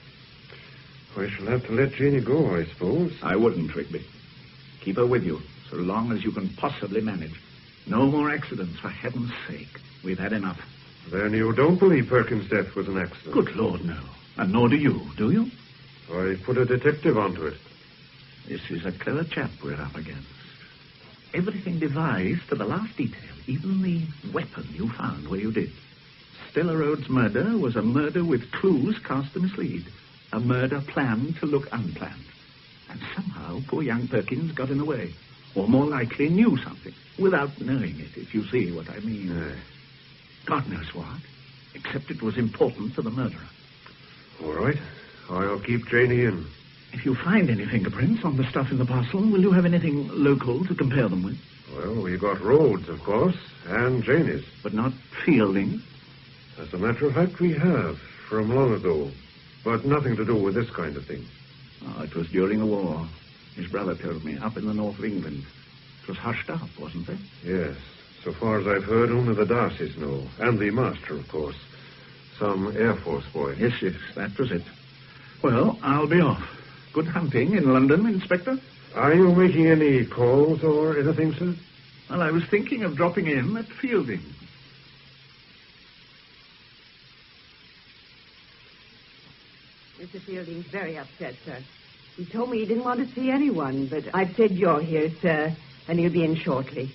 I shall have to let Janie go, I suppose. I wouldn't, Rigby. Keep her with you, so long as you can possibly manage. No more accidents, for heaven's sake. We've had enough. Then you don't believe Perkins' death was an accident? Good Lord, no. And nor do you you? I put a detective onto it. This is a clever chap we're up against. Everything devised to the last detail, even the weapon you found where you did. Stella Rhodes' murder was a murder with clues cast to mislead. A murder planned to look unplanned. And somehow poor young Perkins got in the way. Or more likely knew something, without knowing it, if you see what I mean. God knows what, except it was important to the murderer. All right. I'll keep Janie in. If you find any fingerprints on the stuff in the parcel, will you have anything local to compare them with? Well, we got Rhodes, of course, and Janie's. But not Fielding? As a matter of fact, we have, from long ago. But nothing to do with this kind of thing. Oh, it was during the war. His brother told me, up in the north of England. It was hushed up, wasn't it? Yes. So far as I've heard, only the Darcys know. And the master, of course. Some Air Force boy. Yes, that was it. Well, I'll be off. Good hunting in London, Inspector. Are you making any calls or anything, sir? Well, I was thinking of dropping in at Fielding. Mr. Fielding's very upset, sir. He told me he didn't want to see anyone, but I've said you're here, sir, and he'll be in shortly.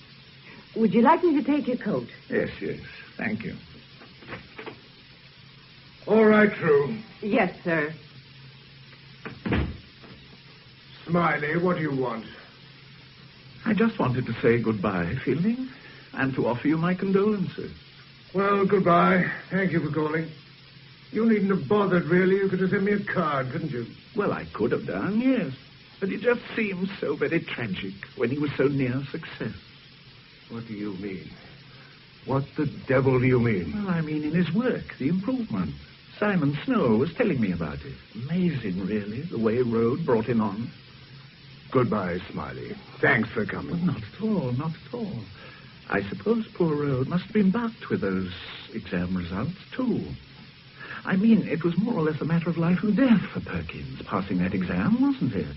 Would you like me to take your coat? Yes. Thank you. All right, True. Yes, sir. Smiley, what do you want? I just wanted to say goodbye, Fielding, and to offer you my condolences. Well, goodbye. Thank you for calling. You needn't have bothered, really. You could have sent me a card, couldn't you? Well, I could have done, yes. But it just seems so very tragic when he was so near success. What do you mean? What the devil do you mean? Well, I mean in his work, the improvement. Simon Snow was telling me about it. Amazing, really, the way Rhodes brought him on. Goodbye, Smiley. Thanks for coming. Well, not at all. I suppose poor Rhodes must have been bucked with those exam results, too. I mean, it was more or less a matter of life and death for Perkins, passing that exam, wasn't it?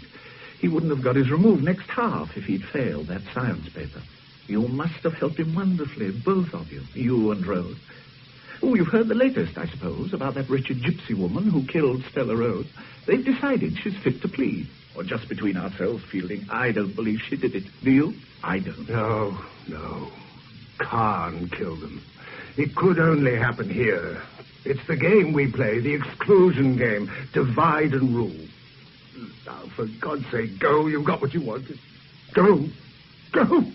He wouldn't have got his removed next half if he'd failed that science paper. You must have helped him wonderfully, both of you, you and Rhodes. Oh, you've heard the latest, I suppose, about that wretched gypsy woman who killed Stella Rhodes. They've decided she's fit to plead. Or just between ourselves, Fielding, I don't believe she did it. Do you? I don't. No. Khan killed them. It could only happen here. It's the game we play, the exclusion game. Divide and rule. Now, for God's sake, go. You've got what you wanted. Go. Oh,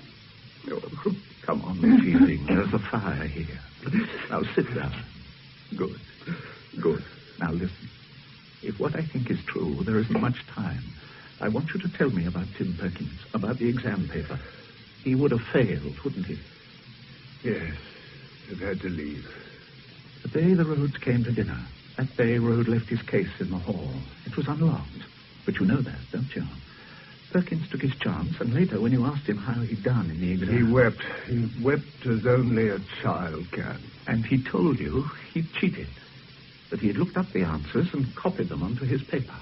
come on, Fielding. There's a fire here. Now, sit down. Good. Now, listen. If what I think is true, there isn't much time. I want you to tell me about Tim Perkins, about the exam paper. He would have failed, wouldn't he? Yes. I've had to leave. The day the Rhodes came to dinner, that day Rhodes left his case in the hall. It was unlocked. But you know that, don't you? Perkins took his chance, and later, when you asked him how he'd done in the exam... He wept. He wept as only a child can. And he told you he'd cheated. That he had looked up the answers and copied them onto his paper.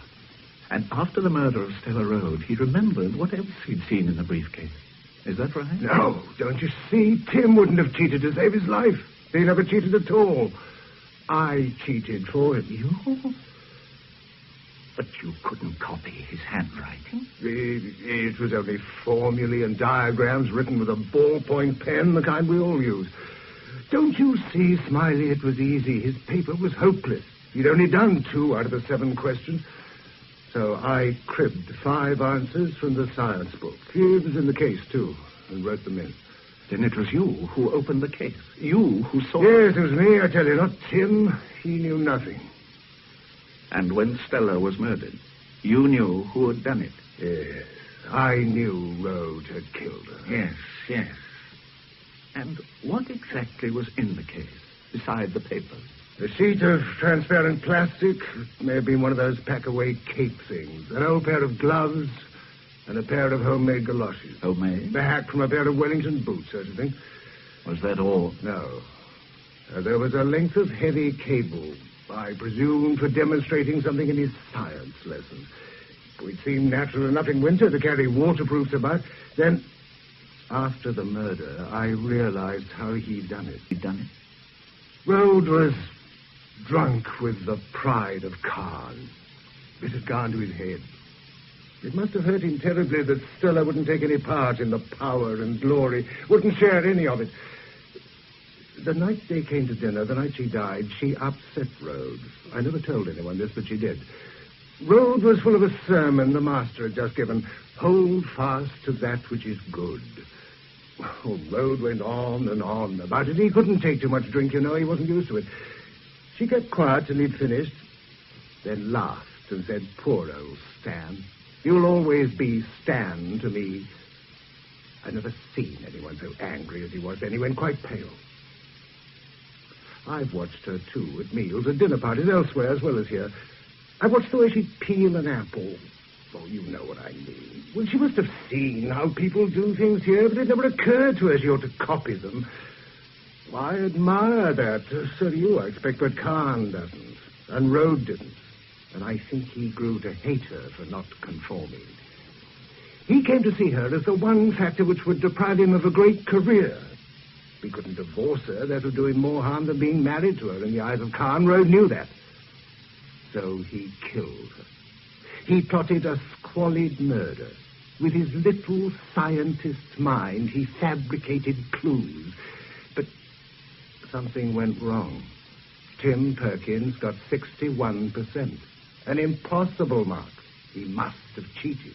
And after the murder of Stella Rhodes, he remembered what else he'd seen in the briefcase. Is that right? No, don't you see? Tim wouldn't have cheated to save his life. He never cheated at all. I cheated for him. You? But you couldn't copy his handwriting. It was only formulae and diagrams written with a ballpoint pen, the kind we all use. Don't you see, Smiley, it was easy. His paper was hopeless. He'd only done 2 out of the 7 questions. So I cribbed 5 answers from the science book. He was in the case, too, and wrote them in. Then it was you who opened the case. You who saw... Yes, it was me, I tell you, not Tim. He knew nothing. And when Stella was murdered, you knew who had done it? Yes, I knew Rhodes had killed her. Yes. And what exactly was in the case, beside the papers? A sheet of transparent plastic. It may have been one of those pack-away cape things. An old pair of gloves and a pair of homemade galoshes. Homemade? The hack from a pair of Wellington boots, I should think. Was that all? No. There was a length of heavy cable, I presume for demonstrating something in his science lesson. It seemed natural enough in winter to carry waterproofs about. Then, after the murder, I realized how he'd done it. He'd done it? Rhodes was drunk with the pride of Khan. It had gone to his head. It must have hurt him terribly that Stella wouldn't take any part in the power and glory, wouldn't share any of it. The night they came to dinner, the night she died, she upset Rhodes. I never told anyone this, but she did. Rhodes was full of a sermon the master had just given. Hold fast to that which is good. Oh, Rhodes went on and on about it. He couldn't take too much drink, you know. He wasn't used to it. She kept quiet till he'd finished, then laughed and said, poor old Stan. You'll always be Stan to me. I've never seen anyone so angry as he was then. He went quite pale. I've watched her, too, at meals, at dinner parties, elsewhere as well as here. I watched the way she'd peel an apple. Oh, you know what I mean. Well, she must have seen how people do things here, but it never occurred to her she ought to copy them. I admire that. So do you, I expect, but Khan doesn't. And Rhodes didn't. And I think he grew to hate her for not conforming. He came to see her as the one factor which would deprive him of a great career. He couldn't divorce her. That would do him more harm than being married to her in the eyes of Khan. Rhodes knew that. So he killed her. He plotted a squalid murder. With his little scientist's mind, he fabricated clues. But something went wrong. Tim Perkins got 61%. An impossible mark. He must have cheated.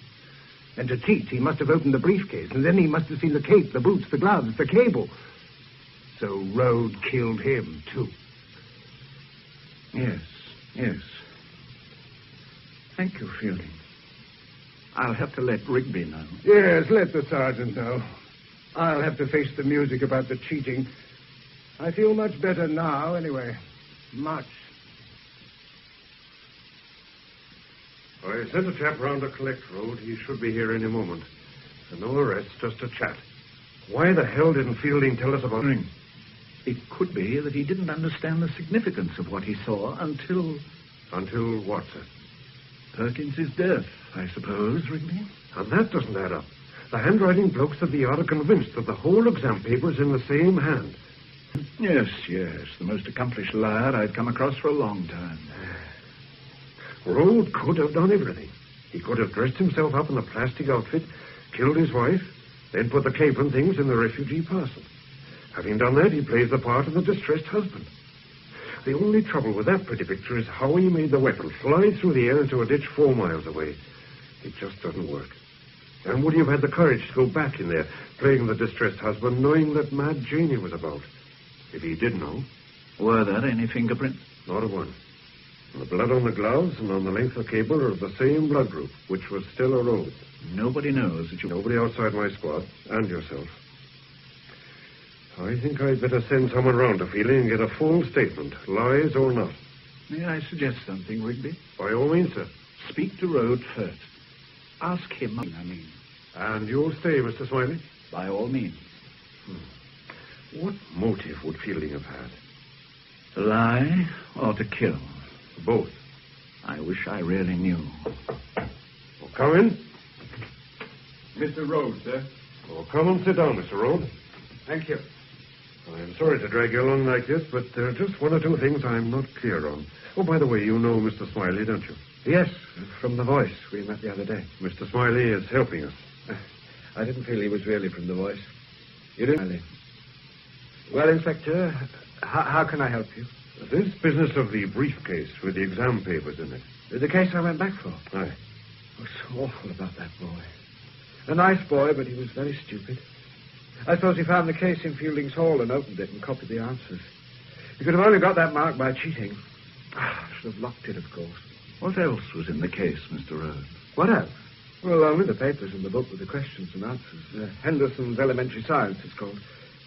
And to cheat, he must have opened the briefcase, and then he must have seen the cape, the boots, the gloves, the cable. So Rhodes killed him, too. Yes. Thank you, Fielding. I'll have to let Rigby know. Yes, let the sergeant know. I'll have to face the music about the cheating. I feel much better now, anyway. Much. I sent a chap round to collect Rhodes. He should be here any moment. And no arrest, just a chat. Why the hell didn't Fielding tell us about him? It could be that he didn't understand the significance of what he saw until... Until what, sir? Perkins' death, I suppose, Rigby. And that doesn't add up. The handwriting blokes of the yard are convinced that the whole exam paper is in the same hand. Yes. The most accomplished liar I've come across for a long time. Rhodes could have done everything. He could have dressed himself up in a plastic outfit, killed his wife, then put the cape and things in the refugee parcel. Having done that, he plays the part of the distressed husband. The only trouble with that pretty picture is how he made the weapon fly through the air into a ditch 4 miles away. It just doesn't work. And would he have had the courage to go back in there, playing the distressed husband, knowing that Mad Janie was about? If he did know. Were there any fingerprints? Not a one. The blood on the gloves and on the length of the cable are of the same blood group, which was Stella Rhodes. Nobody knows that you... Nobody outside my squad, and yourself. I think I'd better send someone round to Fielding and get a full statement, lies or not. May I suggest something, Rigby? By all means, sir. Speak to Rhodes first. Ask him, I mean. And you'll stay, Mr. Smiley? By all means. What motive would Fielding have had? To lie or to kill? Both. I wish I really knew. Well, come in. Mr. Rhodes, sir. Well, come and sit down, Mr. Rhodes. Thank you. I'm sorry to drag you along like this, but there are just one or two things I'm not clear on. Oh, by the way, you know Mr. Smiley, don't you? Yes, from the Voice. We met the other day. Mr. Smiley is helping us. I didn't feel he was really from the Voice. You didn't? Smiley. Well, Inspector, how can I help you? This business of the briefcase with the exam papers in it. The case I went back for? Aye. Oh, so awful about that boy. A nice boy, but he was very stupid. I suppose he found the case in Fielding's Hall and opened it and copied the answers. He could have only got that mark by cheating. I should have locked it, of course. What else was in the case, Mr. Rhodes? What else? Well, only the papers in the book with the questions and answers. Henderson's Elementary Science, it's called.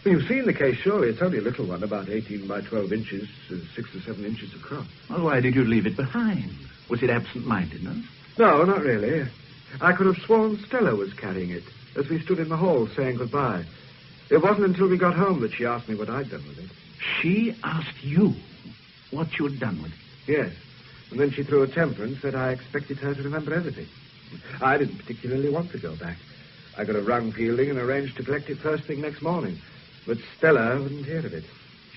Well, you've seen the case, surely. It's only a little one, about 18 by 12 inches, 6 or 7 inches across. Well, why did you leave it behind? Was it absent-mindedness? No, not really. I could have sworn Stella was carrying it as we stood in the hall saying goodbye. It wasn't until we got home that she asked me what I'd done with it. She asked you what you'd done with it? Yes. And then she threw a temper and said I expected her to remember everything. I didn't particularly want to go back. I got a wrong feeling and arranged to collect it first thing next morning. But Stella wouldn't hear of it.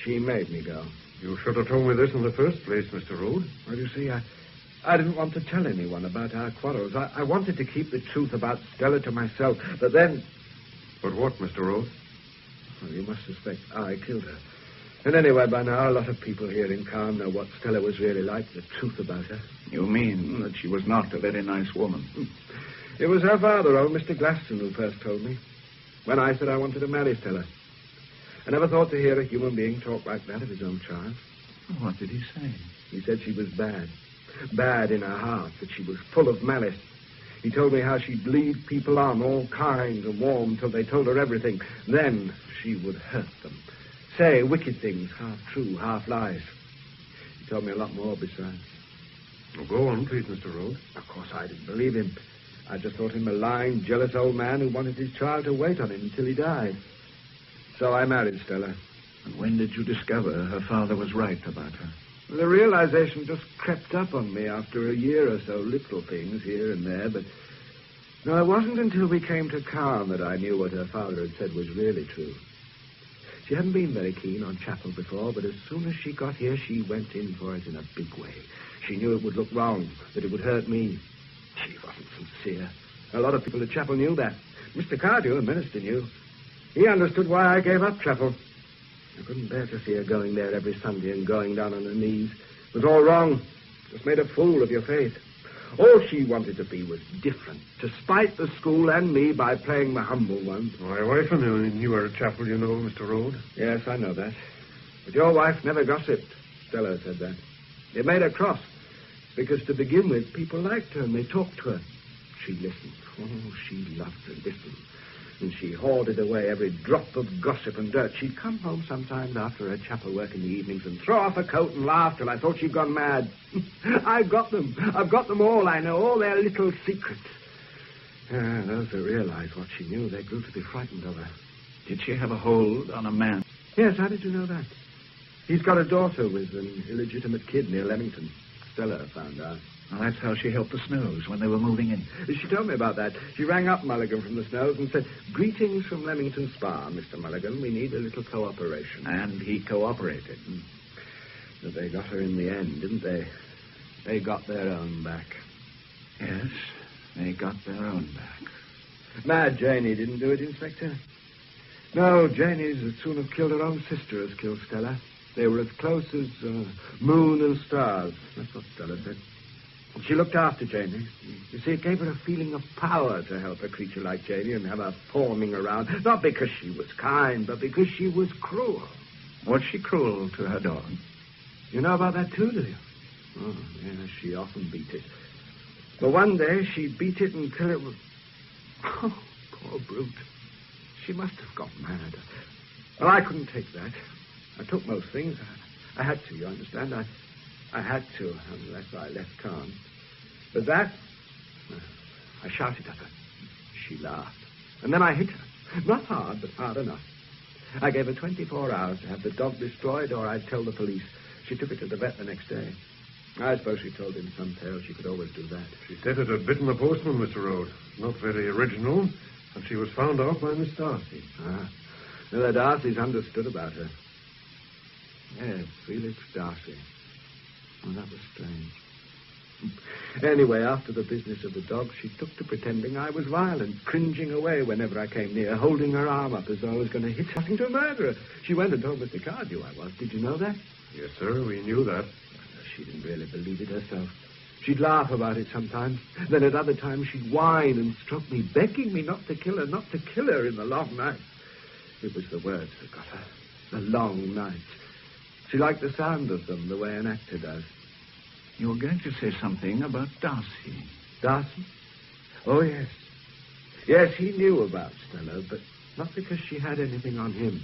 She made me go. You should have told me this in the first place, Mr. Road. Well, you see, I didn't want to tell anyone about our quarrels. I wanted to keep the truth about Stella to myself, but then... But what, Mr. Road? Well, you must suspect I killed her. And anyway, by now, a lot of people here in Calm know what Stella was really like, the truth about her. You mean that she was not a very nice woman? It was her father, old Mr. Glaston, who first told me. When I said I wanted to marry Stella. I never thought to hear a human being talk like that of his own child. What did he say? He said she was bad. Bad in her heart, that she was full of malice. He told me how she'd lead people on, all kind and warm, till they told her everything. Then she would hurt them. Say wicked things, half true, half lies. He told me a lot more besides. Well, go on, please, Mr. Road. Of course, I didn't believe him. I just thought him a lying, jealous old man who wanted his child to wait on him until he died. So I married Stella. And when did you discover her father was right about her? Well, the realization just crept up on me after a year or so, little things here and there, but... No, it wasn't until we came to Calm that I knew what her father had said was really true. She hadn't been very keen on chapel before, but as soon as she got here, she went in for it in a big way. She knew it would look wrong, that it would hurt me. She wasn't sincere. A lot of people at chapel knew that. Mr. Cardew, the minister, knew. He understood why I gave up chapel. I couldn't bear to see her going there every Sunday and going down on her knees. It was all wrong. Just made a fool of your faith. All she wanted to be was different, to spite the school and me by playing the humble one. My wife and you were at chapel, you know, Mr. Road. Yes, I know that. But your wife never gossiped. Stella said that. It made her cross, because to begin with, people liked her and they talked to her. She listened. Oh, she loved to listen. And she hoarded away every drop of gossip and dirt. She'd come home sometimes after her chapel work in the evenings and throw off her coat and laugh till I thought she'd gone mad. I've got them. I've got them all, I know, all their little secrets. Those who realized what she knew, they grew to be frightened of her. Did she have a hold on a man? Yes, how did you know that? He's got a daughter with an illegitimate kid near Leamington. Stella found out. Well, that's how she helped the Snows when they were moving in. She told me about that. She rang up Mulligan from the Snows and said, "Greetings from Leamington Spa, Mr. Mulligan. We need a little cooperation." And he cooperated. But they got her in the end, didn't they? They got their own back. Yes, they got their own back. Mad Janie didn't do it, Inspector. No, Janie's would soon have killed her own sister as killed Stella. They were as close as moon and stars. That's what Stella said. She looked after Janie. You see, it gave her a feeling of power to help a creature like Janie and have her fawning around. Not because she was kind, but because she was cruel. Was she cruel to her dog? You know about that, too, do you? Oh, yes, she often beat it. But one day she beat it until it was... Oh, poor brute. She must have got mad. Well, I couldn't take that. I took most things. I had to, you understand? I had to, unless I left Calm. But that... I shouted at her. She laughed. And then I hit her. Not hard, but hard enough. I gave her 24 hours to have the dog destroyed, or I'd tell the police. She took it to the vet the next day. I suppose she told him some tale. She could always do that. She said it had bitten the postman, Mr. Road. Not very original. And she was found out by Miss Darcy. Ah. Well, the Darcys understood about her. Yes, Felix Darcy. Oh, that was strange. Anyway, after the business of the dog, she took to pretending I was violent, cringing away whenever I came near, holding her arm up as though I was going to hit her. Nothing to murder her. She went and told Mr. Cardew I was. Did you know that? Yes, sir, we knew that. She didn't really believe it herself. She'd laugh about it sometimes. Then at other times she'd whine and stroke me, begging me not to kill her in the long night. It was the words that got her. The long nights. She liked the sound of them, the way an actor does. You were going to say something about Darcy. Darcy? Oh, yes. Yes, he knew about Stella, but not because she had anything on him.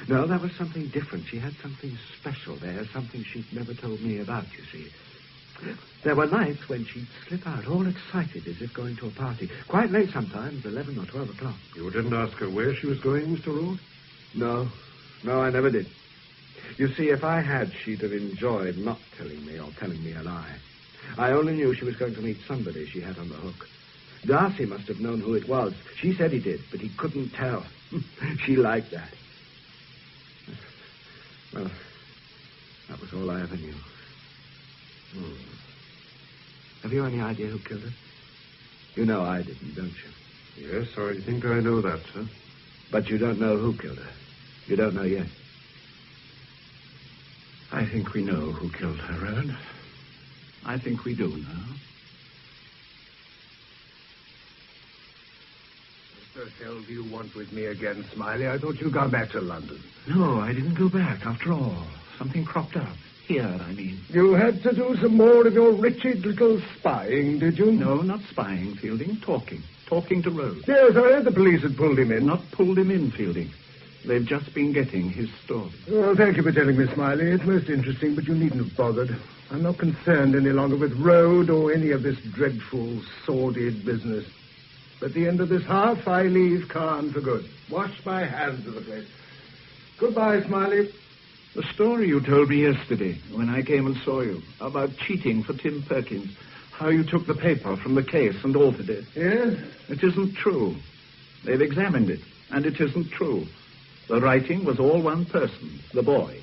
No, that was something different. She had something special there, something she'd never told me about, you see. There were nights when she'd slip out, all excited, as if going to a party. Quite late sometimes, 11 or 12 o'clock. You didn't ask her where she was going, Mr. Road? No, I never did. You see, if I had, she'd have enjoyed not telling me or telling me a lie. I only knew she was going to meet somebody she had on the hook. Darcy must have known who it was. She said he did, but he couldn't tell. She liked that. Well, that was all I ever knew. Have you any idea who killed her? You know I didn't, don't you? Yes, I think I know that, sir. But you don't know who killed her. You don't know yet. I think we know who killed her, Rowan. I think we do now. What the hell do you want with me again, Smiley? I thought you'd gone back to London. No, I didn't go back after all. Something cropped up. Here, I mean. You had to do some more of your wretched little spying, did you? No, not spying, Fielding. Talking. Talking to Rose. Yes, I heard the police had pulled him in. Not pulled him in, Fielding. They've just been getting his story. Well, thank you for telling me, Smiley. It's most interesting, but you needn't have bothered. I'm not concerned any longer with Road or any of this dreadful, sordid business. At the end of this half, I leave Caen for good. Wash my hands of the place. Goodbye, Smiley. The story you told me yesterday when I came and saw you about cheating for Tim Perkins, how you took the paper from the case and altered it. Yes? It isn't true. They've examined it, and it isn't true. The writing was all one person, the boy's.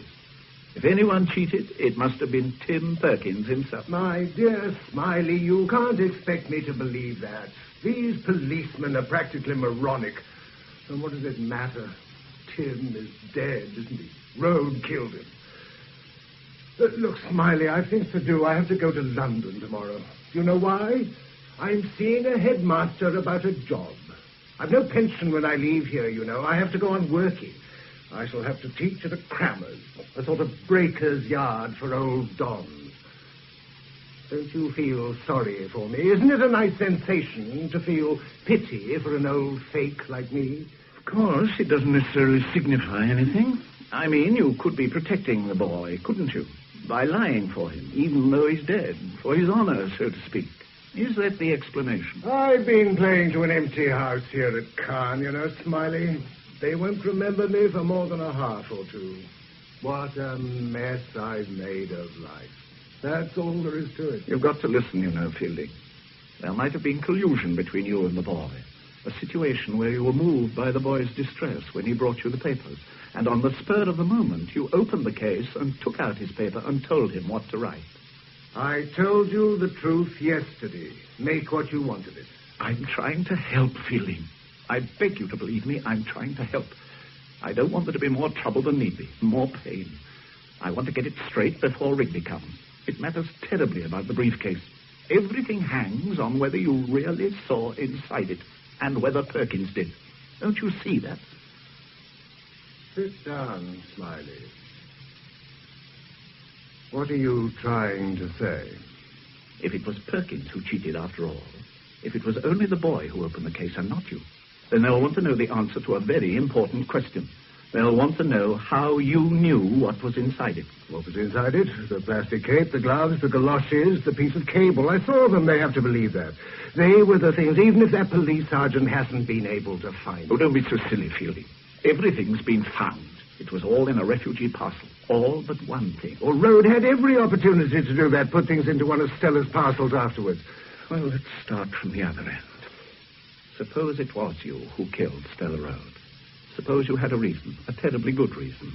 If anyone cheated, it must have been Tim Perkins himself. My dear Smiley, you can't expect me to believe that. These policemen are practically moronic. And what does it matter? Tim is dead, isn't he? Road killed him. Look, Smiley, I've things to do. I have to go to London tomorrow. Do you know why? I'm seeing a headmaster about a job. I've no pension when I leave here, you know. I have to go on working. I shall have to teach at a crammer's, a sort of breaker's yard for old dons. Don't you feel sorry for me? Isn't it a nice sensation to feel pity for an old fake like me? Of course, it doesn't necessarily signify anything. I mean, you could be protecting the boy, couldn't you? By lying for him, even though he's dead, for his honor, so to speak. Is that the explanation? I've been playing to an empty house here at Caen, you know, Smiley. They won't remember me for more than a half or two. What a mess I've made of life. That's all there is to it. You've got to listen, you know, Fielding. There might have been collusion between you and the boy. A situation where you were moved by the boy's distress when he brought you the papers. And on the spur of the moment, you opened the case and took out his paper and told him what to write. I told you the truth yesterday. Make what you want of it. I'm trying to help, Fielding. I beg you to believe me, I'm trying to help. I don't want there to be more trouble than need be, more pain. I want to get it straight before Wrigley comes. It matters terribly about the briefcase. Everything hangs on whether you really saw inside it and whether Perkins did. Don't you see that? Sit down, Smiley. What are you trying to say? If it was Perkins who cheated after all, if it was only the boy who opened the case and not you, then they'll want to know the answer to a very important question. They'll want to know how you knew what was inside it. What was inside it? The plastic cape, the gloves, the galoshes, the piece of cable. I saw them. They have to believe that. They were the things, even if that police sergeant hasn't been able to find them. Oh, don't be so silly, Fielding. Everything's been found. It was all in a refugee parcel. All but one thing. Well, Road had every opportunity to do that, put things into one of Stella's parcels afterwards. Well, let's start from the other end. Suppose it was you who killed Stella Road. Suppose you had a reason, a terribly good reason.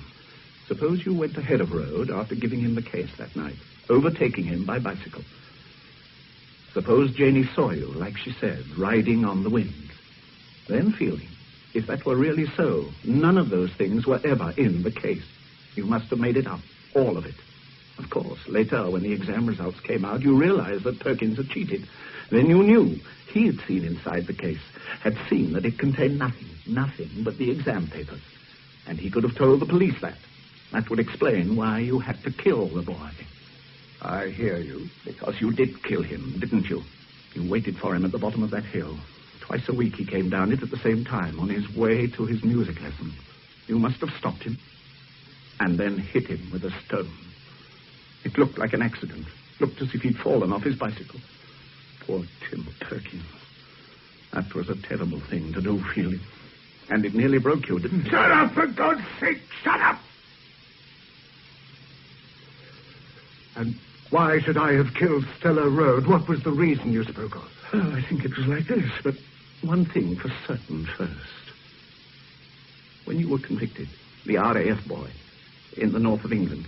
Suppose you went ahead of Road after giving him the case that night, overtaking him by bicycle. Suppose Janie saw you, like she said, riding on the wind. Then, Fielding, if that were really so, none of those things were ever in the case. You must have made it up, all of it. Of course, later, when the exam results came out, you realized that Perkins had cheated. Then you knew he had seen inside the case, had seen that it contained nothing but the exam papers. And he could have told the police that. That would explain why you had to kill the boy. I hear you. Because you did kill him, didn't you? You waited for him at the bottom of that hill. Twice a week he came down it at the same time on his way to his music lesson. You must have stopped him and then hit him with a stone. It looked like an accident. Looked as if he'd fallen off his bicycle. Poor Tim Perkins. That was a terrible thing to do, Fielding. And it nearly broke you, didn't it? Shut up, for God's sake, shut up! And why should I have killed Stella Road? What was the reason you spoke of? Oh, I think it was like this, but one thing for certain first. When you were convicted, the RAF boy, in the north of England,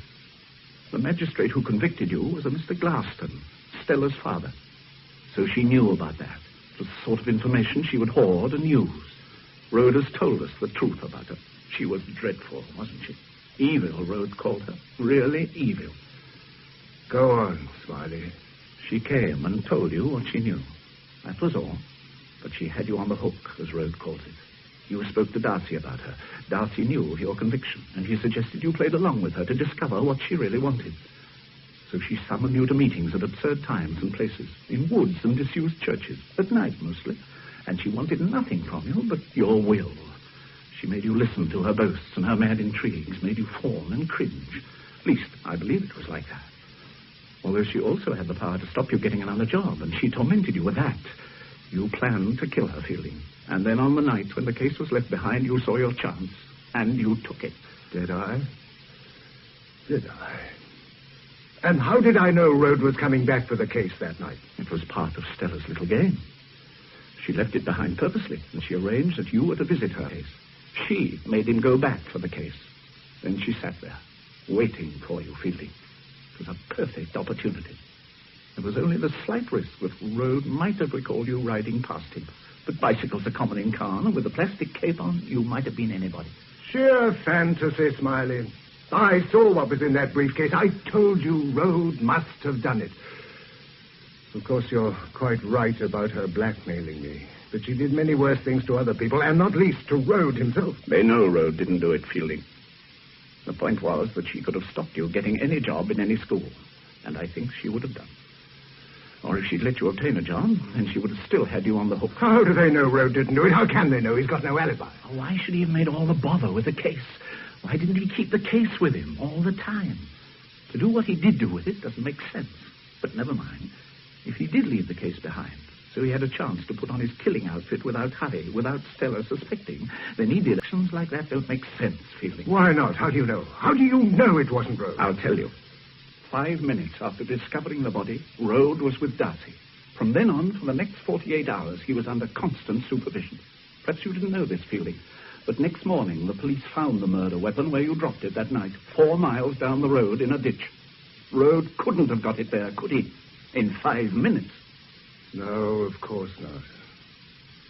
the magistrate who convicted you was a Mr. Glaston, Stella's father. So she knew about that. It was the sort of information she would hoard and use. Rhoda has told us the truth about her. She was dreadful, wasn't she? Evil, Rhoda called her. Really evil. Go on, Smiley. She came and told you what she knew. That was all. But she had you on the hook, as Rhoda calls it. You spoke to Darcy about her. Darcy knew of your conviction, and he suggested you played along with her to discover what she really wanted. So she summoned you to meetings at absurd times and places, in woods and disused churches, at night mostly. And she wanted nothing from you but your will. She made you listen to her boasts and her mad intrigues, made you fawn and cringe. At least, I believe it was like that. Although she also had the power to stop you getting another job, and she tormented you with that. You planned to kill her, Fielding. And then on the night when the case was left behind, you saw your chance, and you took it. Did I? Did I? And how did I know Rhoda was coming back for the case that night? It was part of Stella's little game. She left it behind purposely, and she arranged that you were to visit her case. She made him go back for the case. Then she sat there, waiting for you, Fielding. It was a perfect opportunity. There was only the slight risk that Rhoda might have recalled you riding past him. But bicycles are common in Caen, and with a plastic cape on, you might have been anybody. Sheer fantasy, Smiley. I saw what was in that briefcase. I told you Rhoda must have done it. Of course, you're quite right about her blackmailing me. But she did many worse things to other people, and not least to Rhoda himself. They know Rhoda didn't do it, Fielding. The point was that she could have stopped you getting any job in any school. And I think she would have done. Or if she'd let you obtain a job, then she would have still had you on the hook. How do they know Rhoda didn't do it? How can they know? He's got no alibi. Why should he have made all the bother with the case? Why didn't he keep the case with him all the time? To do what he did do with it doesn't make sense. But never mind. If he did leave the case behind, so he had a chance to put on his killing outfit without hurry, without Stella suspecting, then he did. Actions like that don't make sense, Fielding. Why not? How do you know? How do you know it wasn't Rhoda? I'll tell you. 5 minutes after discovering the body, Rhoda was with Darcy. From then on, for the next 48 hours, he was under constant supervision. Perhaps you didn't know this, Fielding, but next morning the police found the murder weapon where you dropped it that night, 4 miles down the road in a ditch. Rhoda couldn't have got it there, could he? In 5 minutes. No, of course not.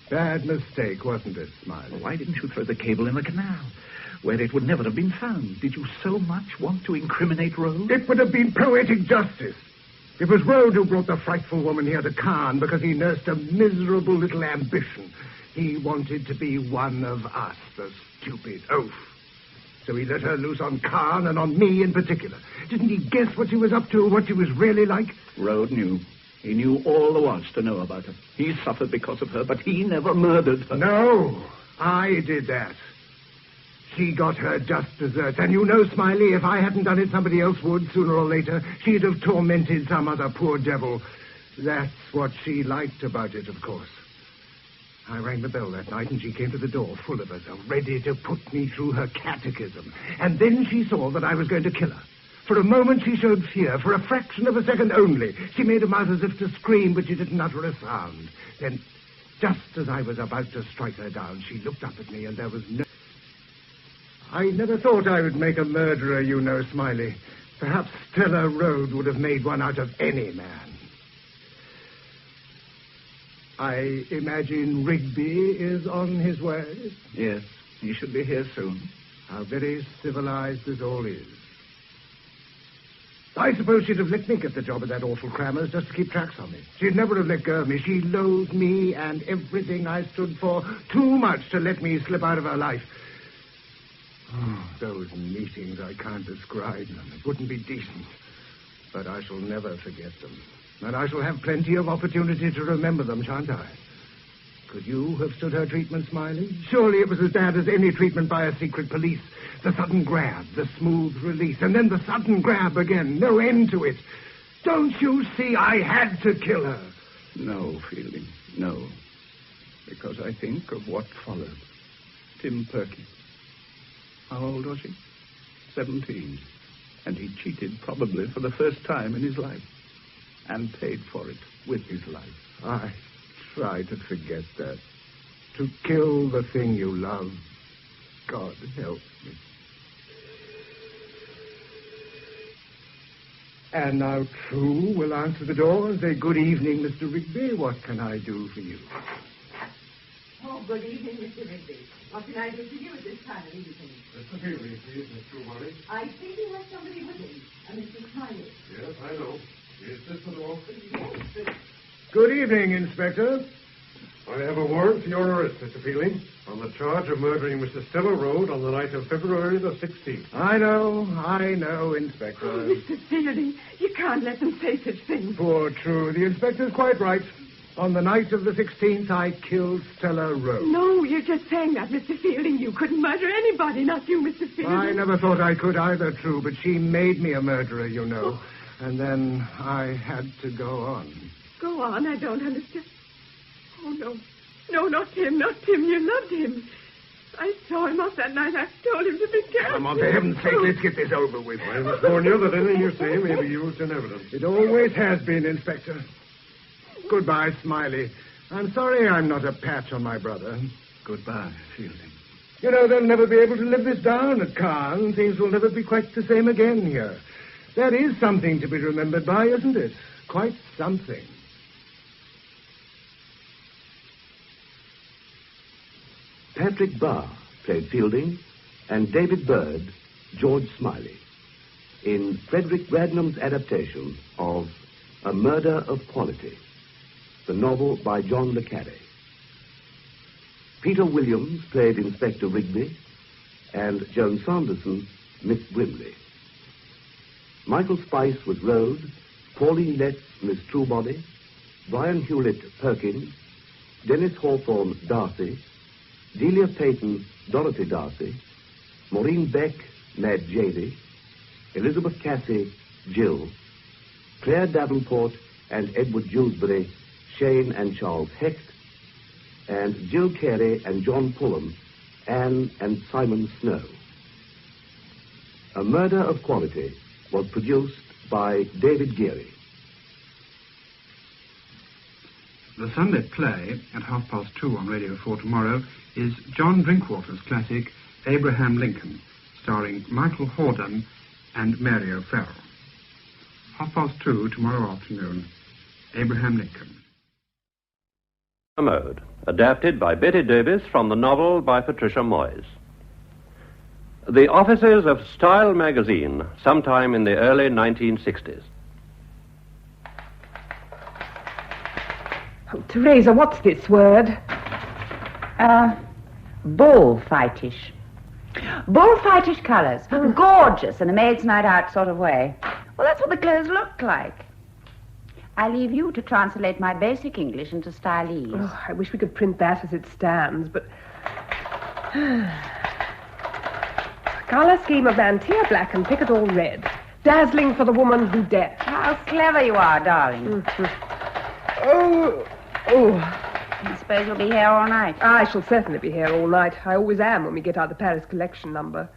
Bad mistake, wasn't it, Smiley? Well, why didn't you throw the cable in the canal, where it would never have been found? Did you so much want to incriminate Rhoda? It would have been poetic justice. It was Rhoda who brought the frightful woman here to Caen because he nursed a miserable little ambition. He wanted to be one of us, the stupid oaf. So he let her loose on Caen and on me in particular. Didn't he guess what she was up to, what she was really like? Rhoda knew. He knew all there was to know about her. He suffered because of her, but he never murdered her. No, I did that. She got her just desserts. And you know, Smiley, if I hadn't done it, somebody else would, sooner or later. She'd have tormented some other poor devil. That's what she liked about it, of course. I rang the bell that night, and she came to the door, full of herself, ready to put me through her catechism. And then she saw that I was going to kill her. For a moment, she showed fear. For a fraction of a second only. She made a mouth as if to scream, but she didn't utter a sound. Then, just as I was about to strike her down, she looked up at me, and there was no... I never thought I would make a murderer, you know, Smiley. Perhaps Stella Road would have made one out of any man. I imagine Rigby is on his way. Yes, he should be here soon. How very civilized this all is. I suppose she'd have let me get the job at that awful Crammer's just to keep tracks on me. She'd never have let go of me. She loathed me and everything I stood for too much to let me slip out of her life. Oh, those meetings, I can't describe them. It wouldn't be decent. But I shall never forget them. And I shall have plenty of opportunity to remember them, shan't I? Could you have stood her treatment, Smiley? Surely it was as bad as any treatment by a secret police. The sudden grab, the smooth release, and then the sudden grab again. No end to it. Don't you see I had to kill her? No, Fielding, no. Because I think of what followed. Tim Perky. How old was he? 17. And he cheated probably for the first time in his life. And paid for it with his life. I try to forget that. To kill the thing you love. God help me. And now True will answer the door and say, "Good evening, Mr. Rigby. What can I do for you?" Oh, good evening, Mr. Rigby. What can I do for you at this time of evening? Mr. Fielding, please, Miss Trueberry. I think he has somebody with him, a Mr. Smiley. Yes, I know. Is this the door? Yes, but... Good evening, Inspector. I have a warrant for your arrest, Mr. Fielding, on the charge of murdering Mr. Stella Road on the night of February the 16th. I know, Inspector. Oh, Mr. Fielding, you can't let them say such things. Poor True. The Inspector's quite right. On the night of the 16th, I killed Stella Road. No, you're just saying that, Mr. Fielding. You couldn't murder anybody, not you, Mr. Fielding. I never thought I could either, True, but she made me a murderer, you know. And then I had to go on. Go on, I don't understand. Oh, no. No, not him, not him. You loved him. I saw him off that night. I told him to be careful. Come on, for heaven's sake, let's get this over with. I must warn you that anything you say may be used in evidence. It always has been, Inspector. Goodbye, Smiley. I'm sorry I'm not a patch on my brother. Goodbye, Fielding. You know, they'll never be able to live this down at Caen. Things will never be quite the same again here. That is something to be remembered by, isn't it? Quite something. Patrick Barr played Fielding, and David Bird, George Smiley, in Frederick Bradnam's adaptation of A Murder of Quality, the novel by John le Carré. Peter Williams played Inspector Rigby, and Joan Sanderson, Miss Brimley. Michael Spice was Rose, Pauline Letts, Miss Truebody, Brian Hewlett, Perkins, Dennis Hawthorne, Darcy, Delia Payton, Dorothy Darcy, Maureen Beck, Mad Jady, Elizabeth Cassie, Jill, Claire Davenport and Edward Dewsbury, Shane and Charles Hecht, and Jill Carey and John Pullen, Anne and Simon Snow. A Murder of Quality was produced by David Geary. The Sunday play at 2:30 on Radio 4 tomorrow is John Drinkwater's classic Abraham Lincoln, starring Michael Hordern and Mary O'Farrell. 2:30 tomorrow afternoon, Abraham Lincoln. Mode, adapted by Betty Davis from the novel by Patricia Moyes. The offices of Style magazine, sometime in the early 1960s. Oh, Teresa, what's this word? Bullfightish. Bullfightish colours. Gorgeous in a maid's night out sort of way. Well, that's what the clothes look like. I leave you to translate my basic English into stylese. Oh, I wish we could print that as it stands, but... Colour scheme of Mantia black and picket all red. Dazzling for the woman who dares. How clever you are, darling. Mm-hmm. Oh. I suppose you'll be here all night. I shall certainly be here all night. I always am when we get out the Paris collection number.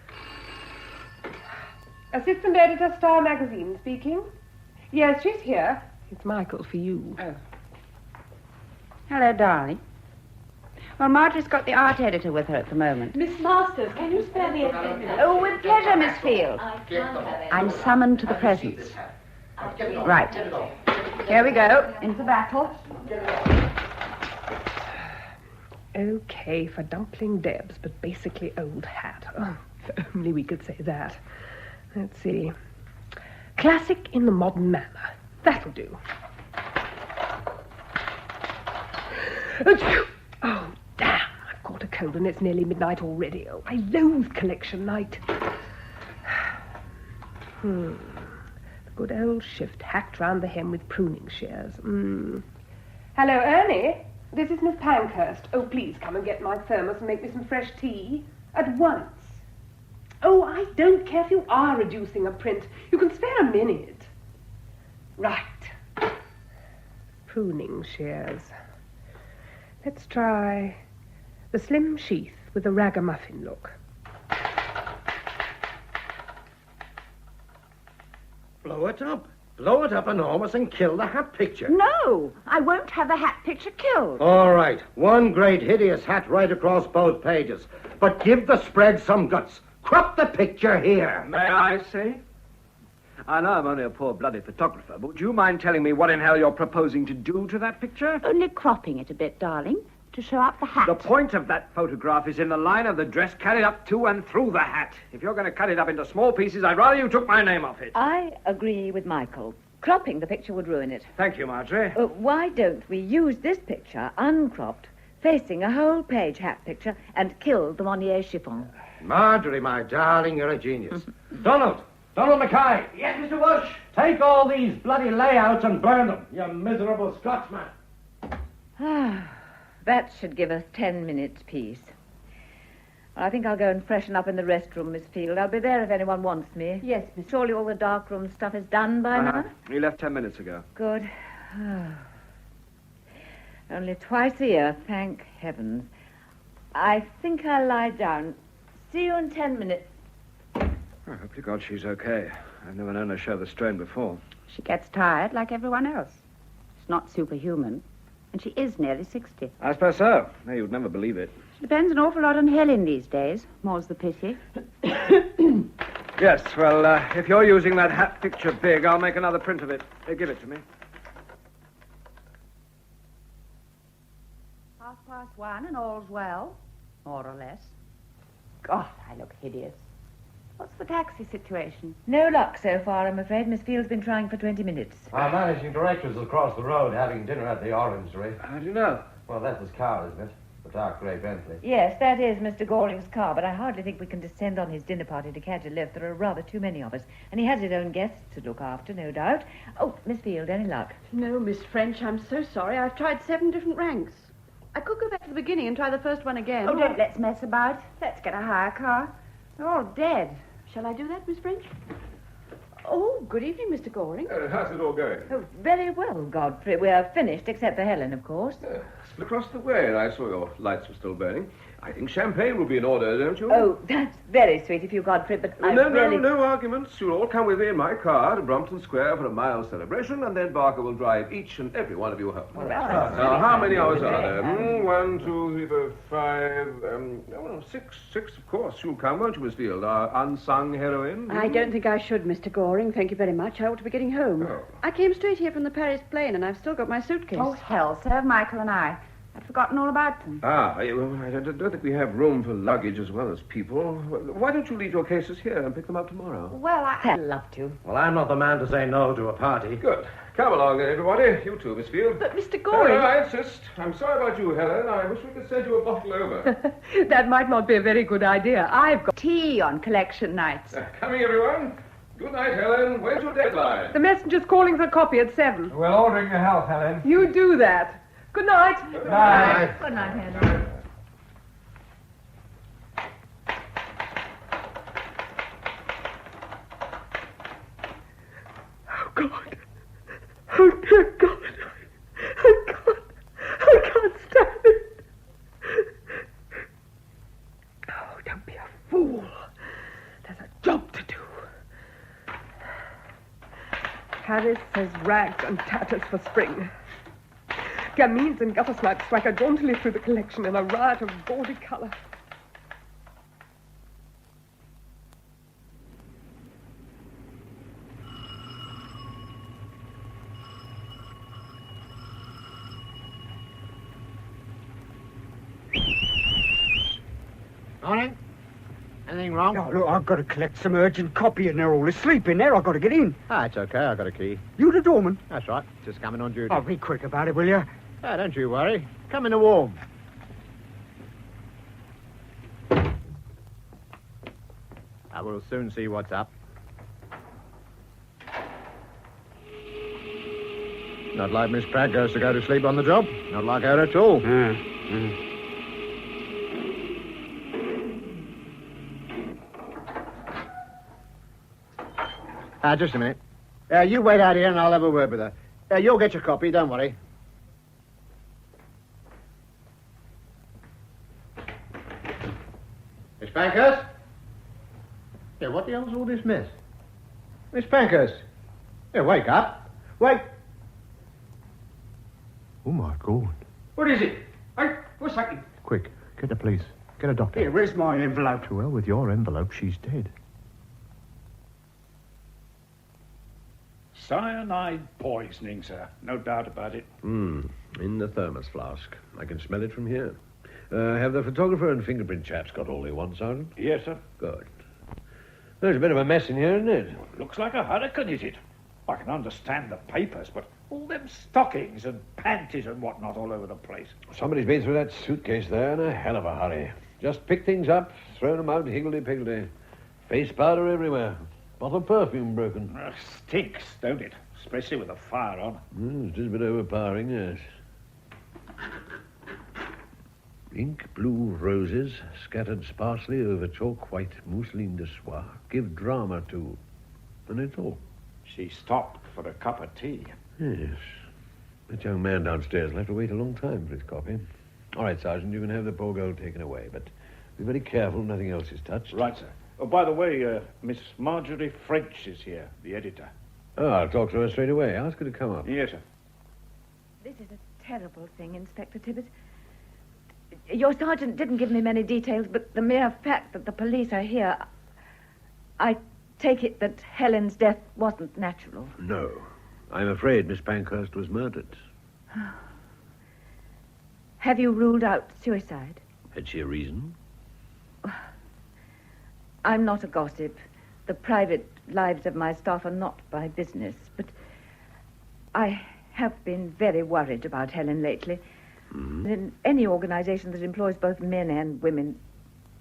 Assistant Editor, Star Magazine, speaking. Yes, she's here. It's Michael for you. Oh. Hello, darling. Well, Marjorie's got the art editor with her at the moment. Miss Masters, can you spare me a minute? Oh, with pleasure, Miss Field. I'm summoned to the presence. Right. Here we go. Into battle. Okay for Dumpling Debs, but basically old hat. Oh, if only we could say that. Let's see. Classic in the modern manner. That'll do. Oh, damn. I've caught a cold and it's nearly midnight already. Oh, I loathe collection night. The good old shift hacked round the hem with pruning shears. Hello, Ernie. This is Miss Pankhurst. Oh, please come and get my thermos and make me some fresh tea. At once. Oh, I don't care if you are reducing a print. You can spare a minute. Right. Pruning shears. Let's try the slim sheath with the ragamuffin look. blow it up. Blow it up enormous and kill the hat picture. No, I won't have the hat picture killed. All right. One great hideous hat right across both pages. But give the spread some guts. Crop the picture here. May I say? I know I'm only a poor bloody photographer, but would you mind telling me what in hell you're proposing to do to that picture? Only cropping it a bit, darling, to show up the hat. The point of that photograph is in the line of the dress carried up to and through the hat. If you're going to cut it up into small pieces, I'd rather you took my name off it. I agree with Michael. Cropping the picture would ruin it. Thank you, Marjorie. Why don't we use this picture, uncropped, facing a whole-page hat picture, and kill the Monnier chiffon? Marjorie, my darling, you're a genius. Donald Mackay. Yes, Mr. Walsh. Take all these bloody layouts and burn them, you miserable Scotsman. That should give us 10 minutes peace. Well, I think I'll go and freshen up in the restroom, Miss Field. I'll be there if anyone wants me. Yes, Miss. Surely all the darkroom stuff is done by now? You left 10 minutes ago. Good. Only twice a year, thank heavens. I think I'll lie down. See you in 10 minutes. I hope to God she's okay. I've never known her show the strain before. She gets tired like everyone else. She's not superhuman, and she is nearly 60. I suppose so. No, you'd never believe it. She depends an awful lot on Helen these days. More's the pity. Yes, well, if you're using that hat picture big, I'll make another print of it. Give it to me. 1:30 and all's well, more or less. God, I look hideous. What's the taxi situation? No luck so far, I'm afraid. Miss Field's been trying for 20 minutes. Our managing director's across the road having dinner at the Orangery. How do you know? Well, that's his car, isn't it? The dark grey Bentley. Yes, that is Mr. Goring's car, but I hardly think we can descend on his dinner party to catch a lift. There are rather too many of us. And he has his own guests to look after, no doubt. Oh, Miss Field, any luck? No, Miss French, I'm so sorry. I've tried 7 different ranks. I could go back to the beginning and try the first one again. Oh, don't let's mess about. Let's get a hire car. They're all dead. Shall I do that, Miss French? Oh, good evening, Mr. Goring. How's it all going? Oh, very well, Godfrey. We're finished, except for Helen, of course. Still across the way, and I saw your lights were still burning. I think champagne will be in order, don't you? Oh, that's very sweet of you, Godfrey, but No arguments. You'll all come with me in my car to Brompton Square for a mild celebration, and then Barker will drive each and every one of you home. Now, how many hours are there? 1, 2, 3, 4, 5... 6, of course. You'll come, won't you, Miss Field? Our unsung heroine? I don't think I should, Mr. Goring. Thank you very much. I ought to be getting home. Oh. I came straight here from the Paris plane, and I've still got my suitcase. Oh, hell, serve Michael and I. I'd forgotten all about them. I don't think we have room for luggage as well as people. Why don't you leave your cases here and pick them up tomorrow? Well, I'd love to. Well, I'm not the man to say no to a party. Good. Come along then, everybody. You too, Miss Field. But, Mr. Goring... I insist. I'm sorry about you, Helen. I wish we could send you a bottle over. That might not be a very good idea. I've got tea on collection nights. Coming, everyone. Good night, Helen. When's your deadline? The messenger's calling for a copy at 7. We're ordering your health, Helen. You do that. Good night. Good night. Good night, Helen. Oh, God. Oh, dear God. I can't stand it. Oh, don't be a fool. There's a job to do. Paris says rags and tatters for spring. Gamines and guttersnipes swagger jauntily through the collection in a riot of gaudy colour. Morning. Anything wrong? Oh, look, I've got to collect some urgent copy and they're all asleep in there. I've got to get in. It's okay. I've got a key. You the doorman? That's right. Just coming on duty. Oh, be quick about it, will you? Don't you worry. Come in the warm. We'll soon see what's up. Not like Miss Pratt goes to go to sleep on the job. Not like her at all. Just a minute. You wait out here and I'll have a word with her. You'll get your copy, don't worry. Miss Pankhurst? Yeah, what the hell's all this mess? Miss Pankhurst, Here, wake up. Wake. Oh, my God. What is it? Hey, what's happening? Quick, get the police. Get a doctor. Here, where's my envelope? To hell with your envelope. She's dead. Cyanide poisoning, sir. No doubt about it. In the thermos flask. I can smell it from here. Have the photographer and fingerprint chaps got all they want, Sergeant? Yes, sir. Good. There's a bit of a mess in here, isn't it? Looks like a hurricane, is it? I can understand the papers, but all them stockings and panties and whatnot all over the place. Somebody's been through that suitcase there in a hell of a hurry. Just picked things up, thrown them out higgledy-piggledy. Face powder everywhere. Bottle of perfume broken. Stinks, don't it? Especially with the fire on. It's just a bit overpowering, yes. Ink blue roses scattered sparsely over chalk white mousseline de soie give drama to... And it's all. She stopped for a cup of tea. Yes. That young man downstairs will have to wait a long time for his copy. All right, Sergeant, you can have the poor girl taken away, but be very careful nothing else is touched. Right, sir. Oh, by the way, Miss Marjorie French is here, the editor. Oh, I'll talk to her straight away. Ask her to come up. Yes, sir. This is a terrible thing, Inspector Tibbet. Your sergeant didn't give me many details, but the mere fact that the police are here, I take it that Helen's death wasn't natural. No. I'm afraid Miss Pankhurst was murdered. Have you ruled out suicide? Had she a reason? I'm not a gossip. The private lives of my staff are not my business, but I have been very worried about Helen lately. In any organization that employs both men and women,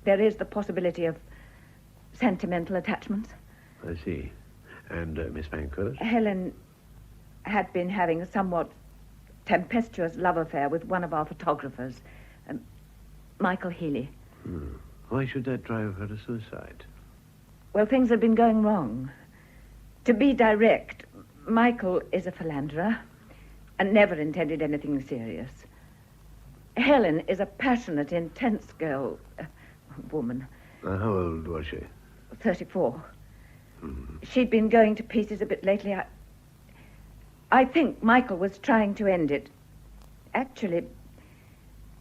there is the possibility of sentimental attachments. I see. And Miss Pankhurst? Helen had been having a somewhat tempestuous love affair with one of our photographers, Michael Healy. Why should that drive her to suicide? Well, things have been going wrong. To be direct, Michael is a philanderer and never intended anything serious. Helen is a passionate, intense woman. How old was she? 34. She'd been going to pieces a bit lately. I think Michael was trying to end it. Actually,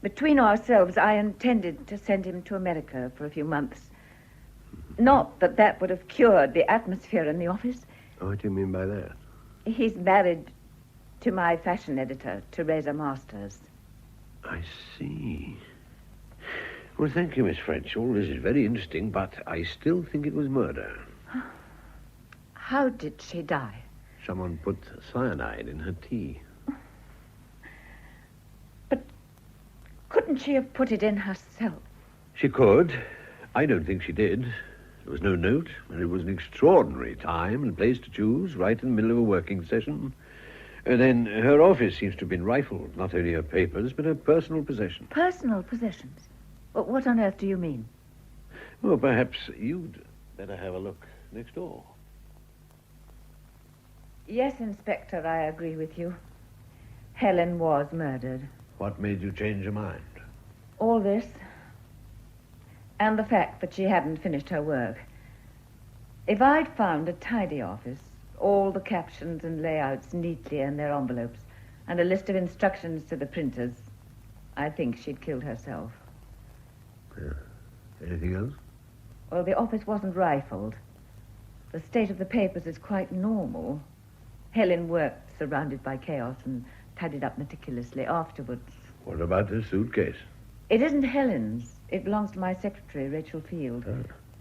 between ourselves, I intended to send him to America for a few months. Not that that would have cured the atmosphere in the office. What do you mean by that? He's married to my fashion editor, Teresa Masters. I see. Well, thank you, Miss French. All this is very interesting, but I still think it was murder. How did she die? Someone put cyanide in her tea. But couldn't she have put it in herself? She could. I don't think she did. There was no note, and it was an extraordinary time and place to choose, right in the middle of a working session. And then her office seems to have been rifled, not only her papers, but her personal possessions. Personal possessions? What on earth do you mean? Well, perhaps you'd better have a look next door. Yes, Inspector, I agree with you. Helen was murdered. What made you change your mind? All this, and the fact that she hadn't finished her work. If I'd found a tidy office, all the captions and layouts neatly in their envelopes, and a list of instructions to the printers, I think she'd killed herself. Anything else? Well, the office wasn't rifled. The state of the papers is quite normal. Helen worked surrounded by chaos and tidied up meticulously afterwards. What about the suitcase? It isn't Helen's. It belongs to my secretary, Rachel Field.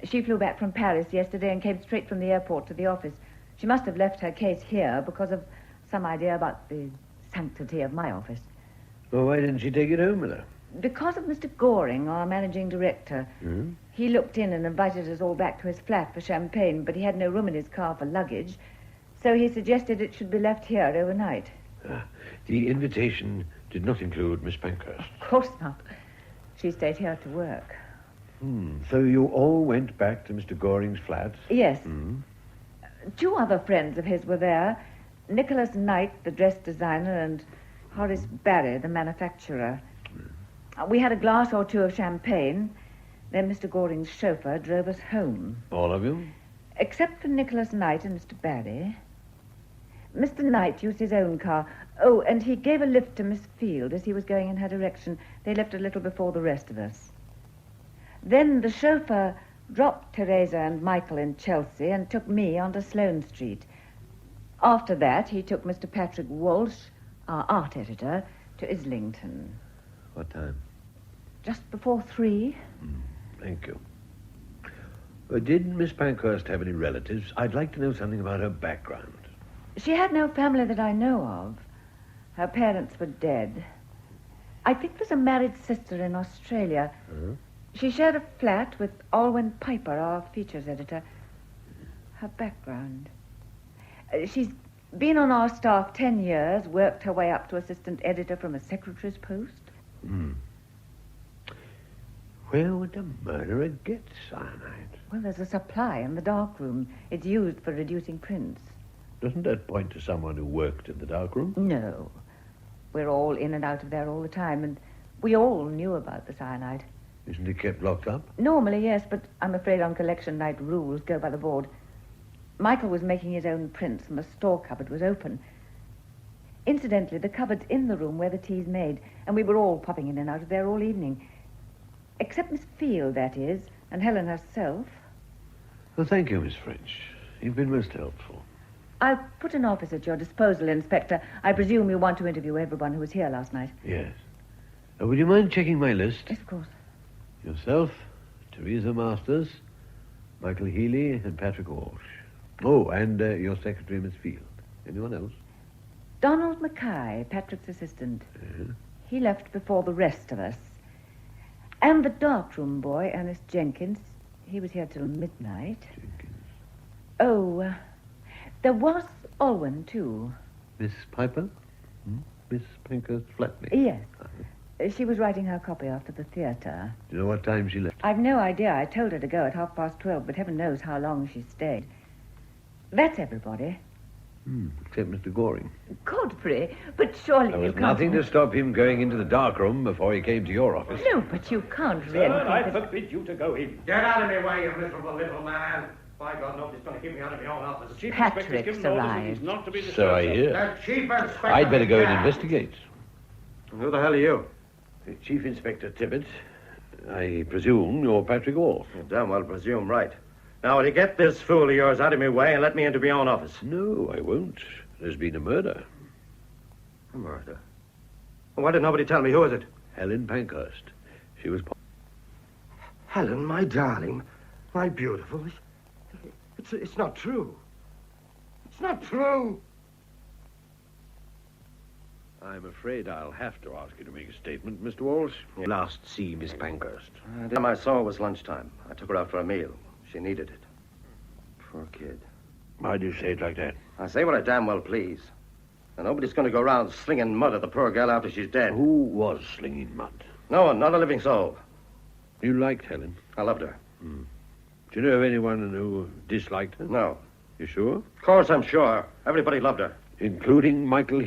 She flew back from Paris yesterday and came straight from the airport to the office. She must have left her case here because of some idea about the sanctity of my office. Well, why didn't she take it home with her? Because of Mr. Goring, our managing director. He looked in and invited us all back to his flat for champagne, but he had no room in his car for luggage, so he suggested it should be left here overnight. The invitation did not include Miss Pankhurst. Of course not. She stayed here to work. So you all went back to Mr. Goring's flat? Yes. Two other friends of his were there. Nicholas Knight, the dress designer, and Horace Barry, the manufacturer. We had a glass or two of champagne. Then Mr. Goring's chauffeur drove us home. All of you? Except for Nicholas Knight and Mr. Barry. Mr. Knight used his own car. Oh, and he gave a lift to Miss Field as he was going in her direction. They left a little before the rest of us. Then the chauffeur dropped Teresa and Michael in Chelsea and took me onto Sloane Street. After that, he took Mr. Patrick Walsh, our art editor, to Islington. What time? Just before 3. Thank you. Did Miss Pankhurst have any relatives? I'd like to know something about her background. She had no family that I know of. Her parents were dead. I think there's a married sister in Australia. Huh? She shared a flat with Alwyn Piper, our features editor. Her background. She's been on our staff 10 years, worked her way up to assistant editor from a secretary's post. Where would the murderer get cyanide? Well, there's a supply in the darkroom. It's used for reducing prints. Doesn't that point to someone who worked in the darkroom? No. We're all in and out of there all the time, and we all knew about the cyanide. Isn't it kept locked up? Normally, yes, but I'm afraid on collection night rules go by the board. Michael was making his own prints, and the store cupboard was open. Incidentally, the cupboard's in the room where the tea's made, and we were all popping in and out of there all evening. Except Miss Field, that is, and Helen herself. Well, thank you, Miss French. You've been most helpful. I'll put an office at your disposal, Inspector. I presume you want to interview everyone who was here last night. Yes. Would you mind checking my list? Yes, of course. Yourself, Teresa Masters, Michael Healy, and Patrick Walsh. Oh, and your secretary, Miss Field. Anyone else? Donald Mackay, Patrick's assistant. He left before the rest of us. And the darkroom boy, Ernest Jenkins. He was here till midnight. Oh, there was Alwyn, too. Miss Piper? Miss Pankhurst's flatmate? Yes. She was writing her copy after the theatre. Do you know what time she left? I've no idea. I told her to go at 12:30, but heaven knows how long she stayed. That's everybody. Except Mr. Goring. Godfrey, but surely There you was can't... nothing to stop him going into the darkroom before he came to your office. No, but you can't really... I forbid you to go in. Get out of my way, you miserable little man. By God, nobody's going to keep me out of my own office. The chief Patrick's inspector's given orders that arrived. he's not to be disturbed. So I hear. The chief inspector... I'd better go and investigate. Who the hell are you? Chief Inspector Tibbet. I presume you're Patrick Walsh. You damn well presume right. Now, will you get this fool of yours out of my way and let me into my own office? No, I won't. There's been a murder. A murder? Well, why did nobody tell me? Who is it? Helen Pankhurst. She was... Helen, my darling. My beautiful. It's not true. It's not true. I'm afraid I'll have to ask you to make a statement, Mr. Walsh. You last see Miss Pankhurst. The time I saw her was lunchtime. I took her out for a meal. She needed it. Poor kid. Why do you say it like that? I say what I damn well please. And nobody's going to go around slinging mud at the poor girl after she's dead. Who was slinging mud? No one, not a living soul. You liked Helen? I loved her. Do you know of anyone who disliked her? No. You sure? Of course I'm sure. Everybody loved her. Including Michael Healy?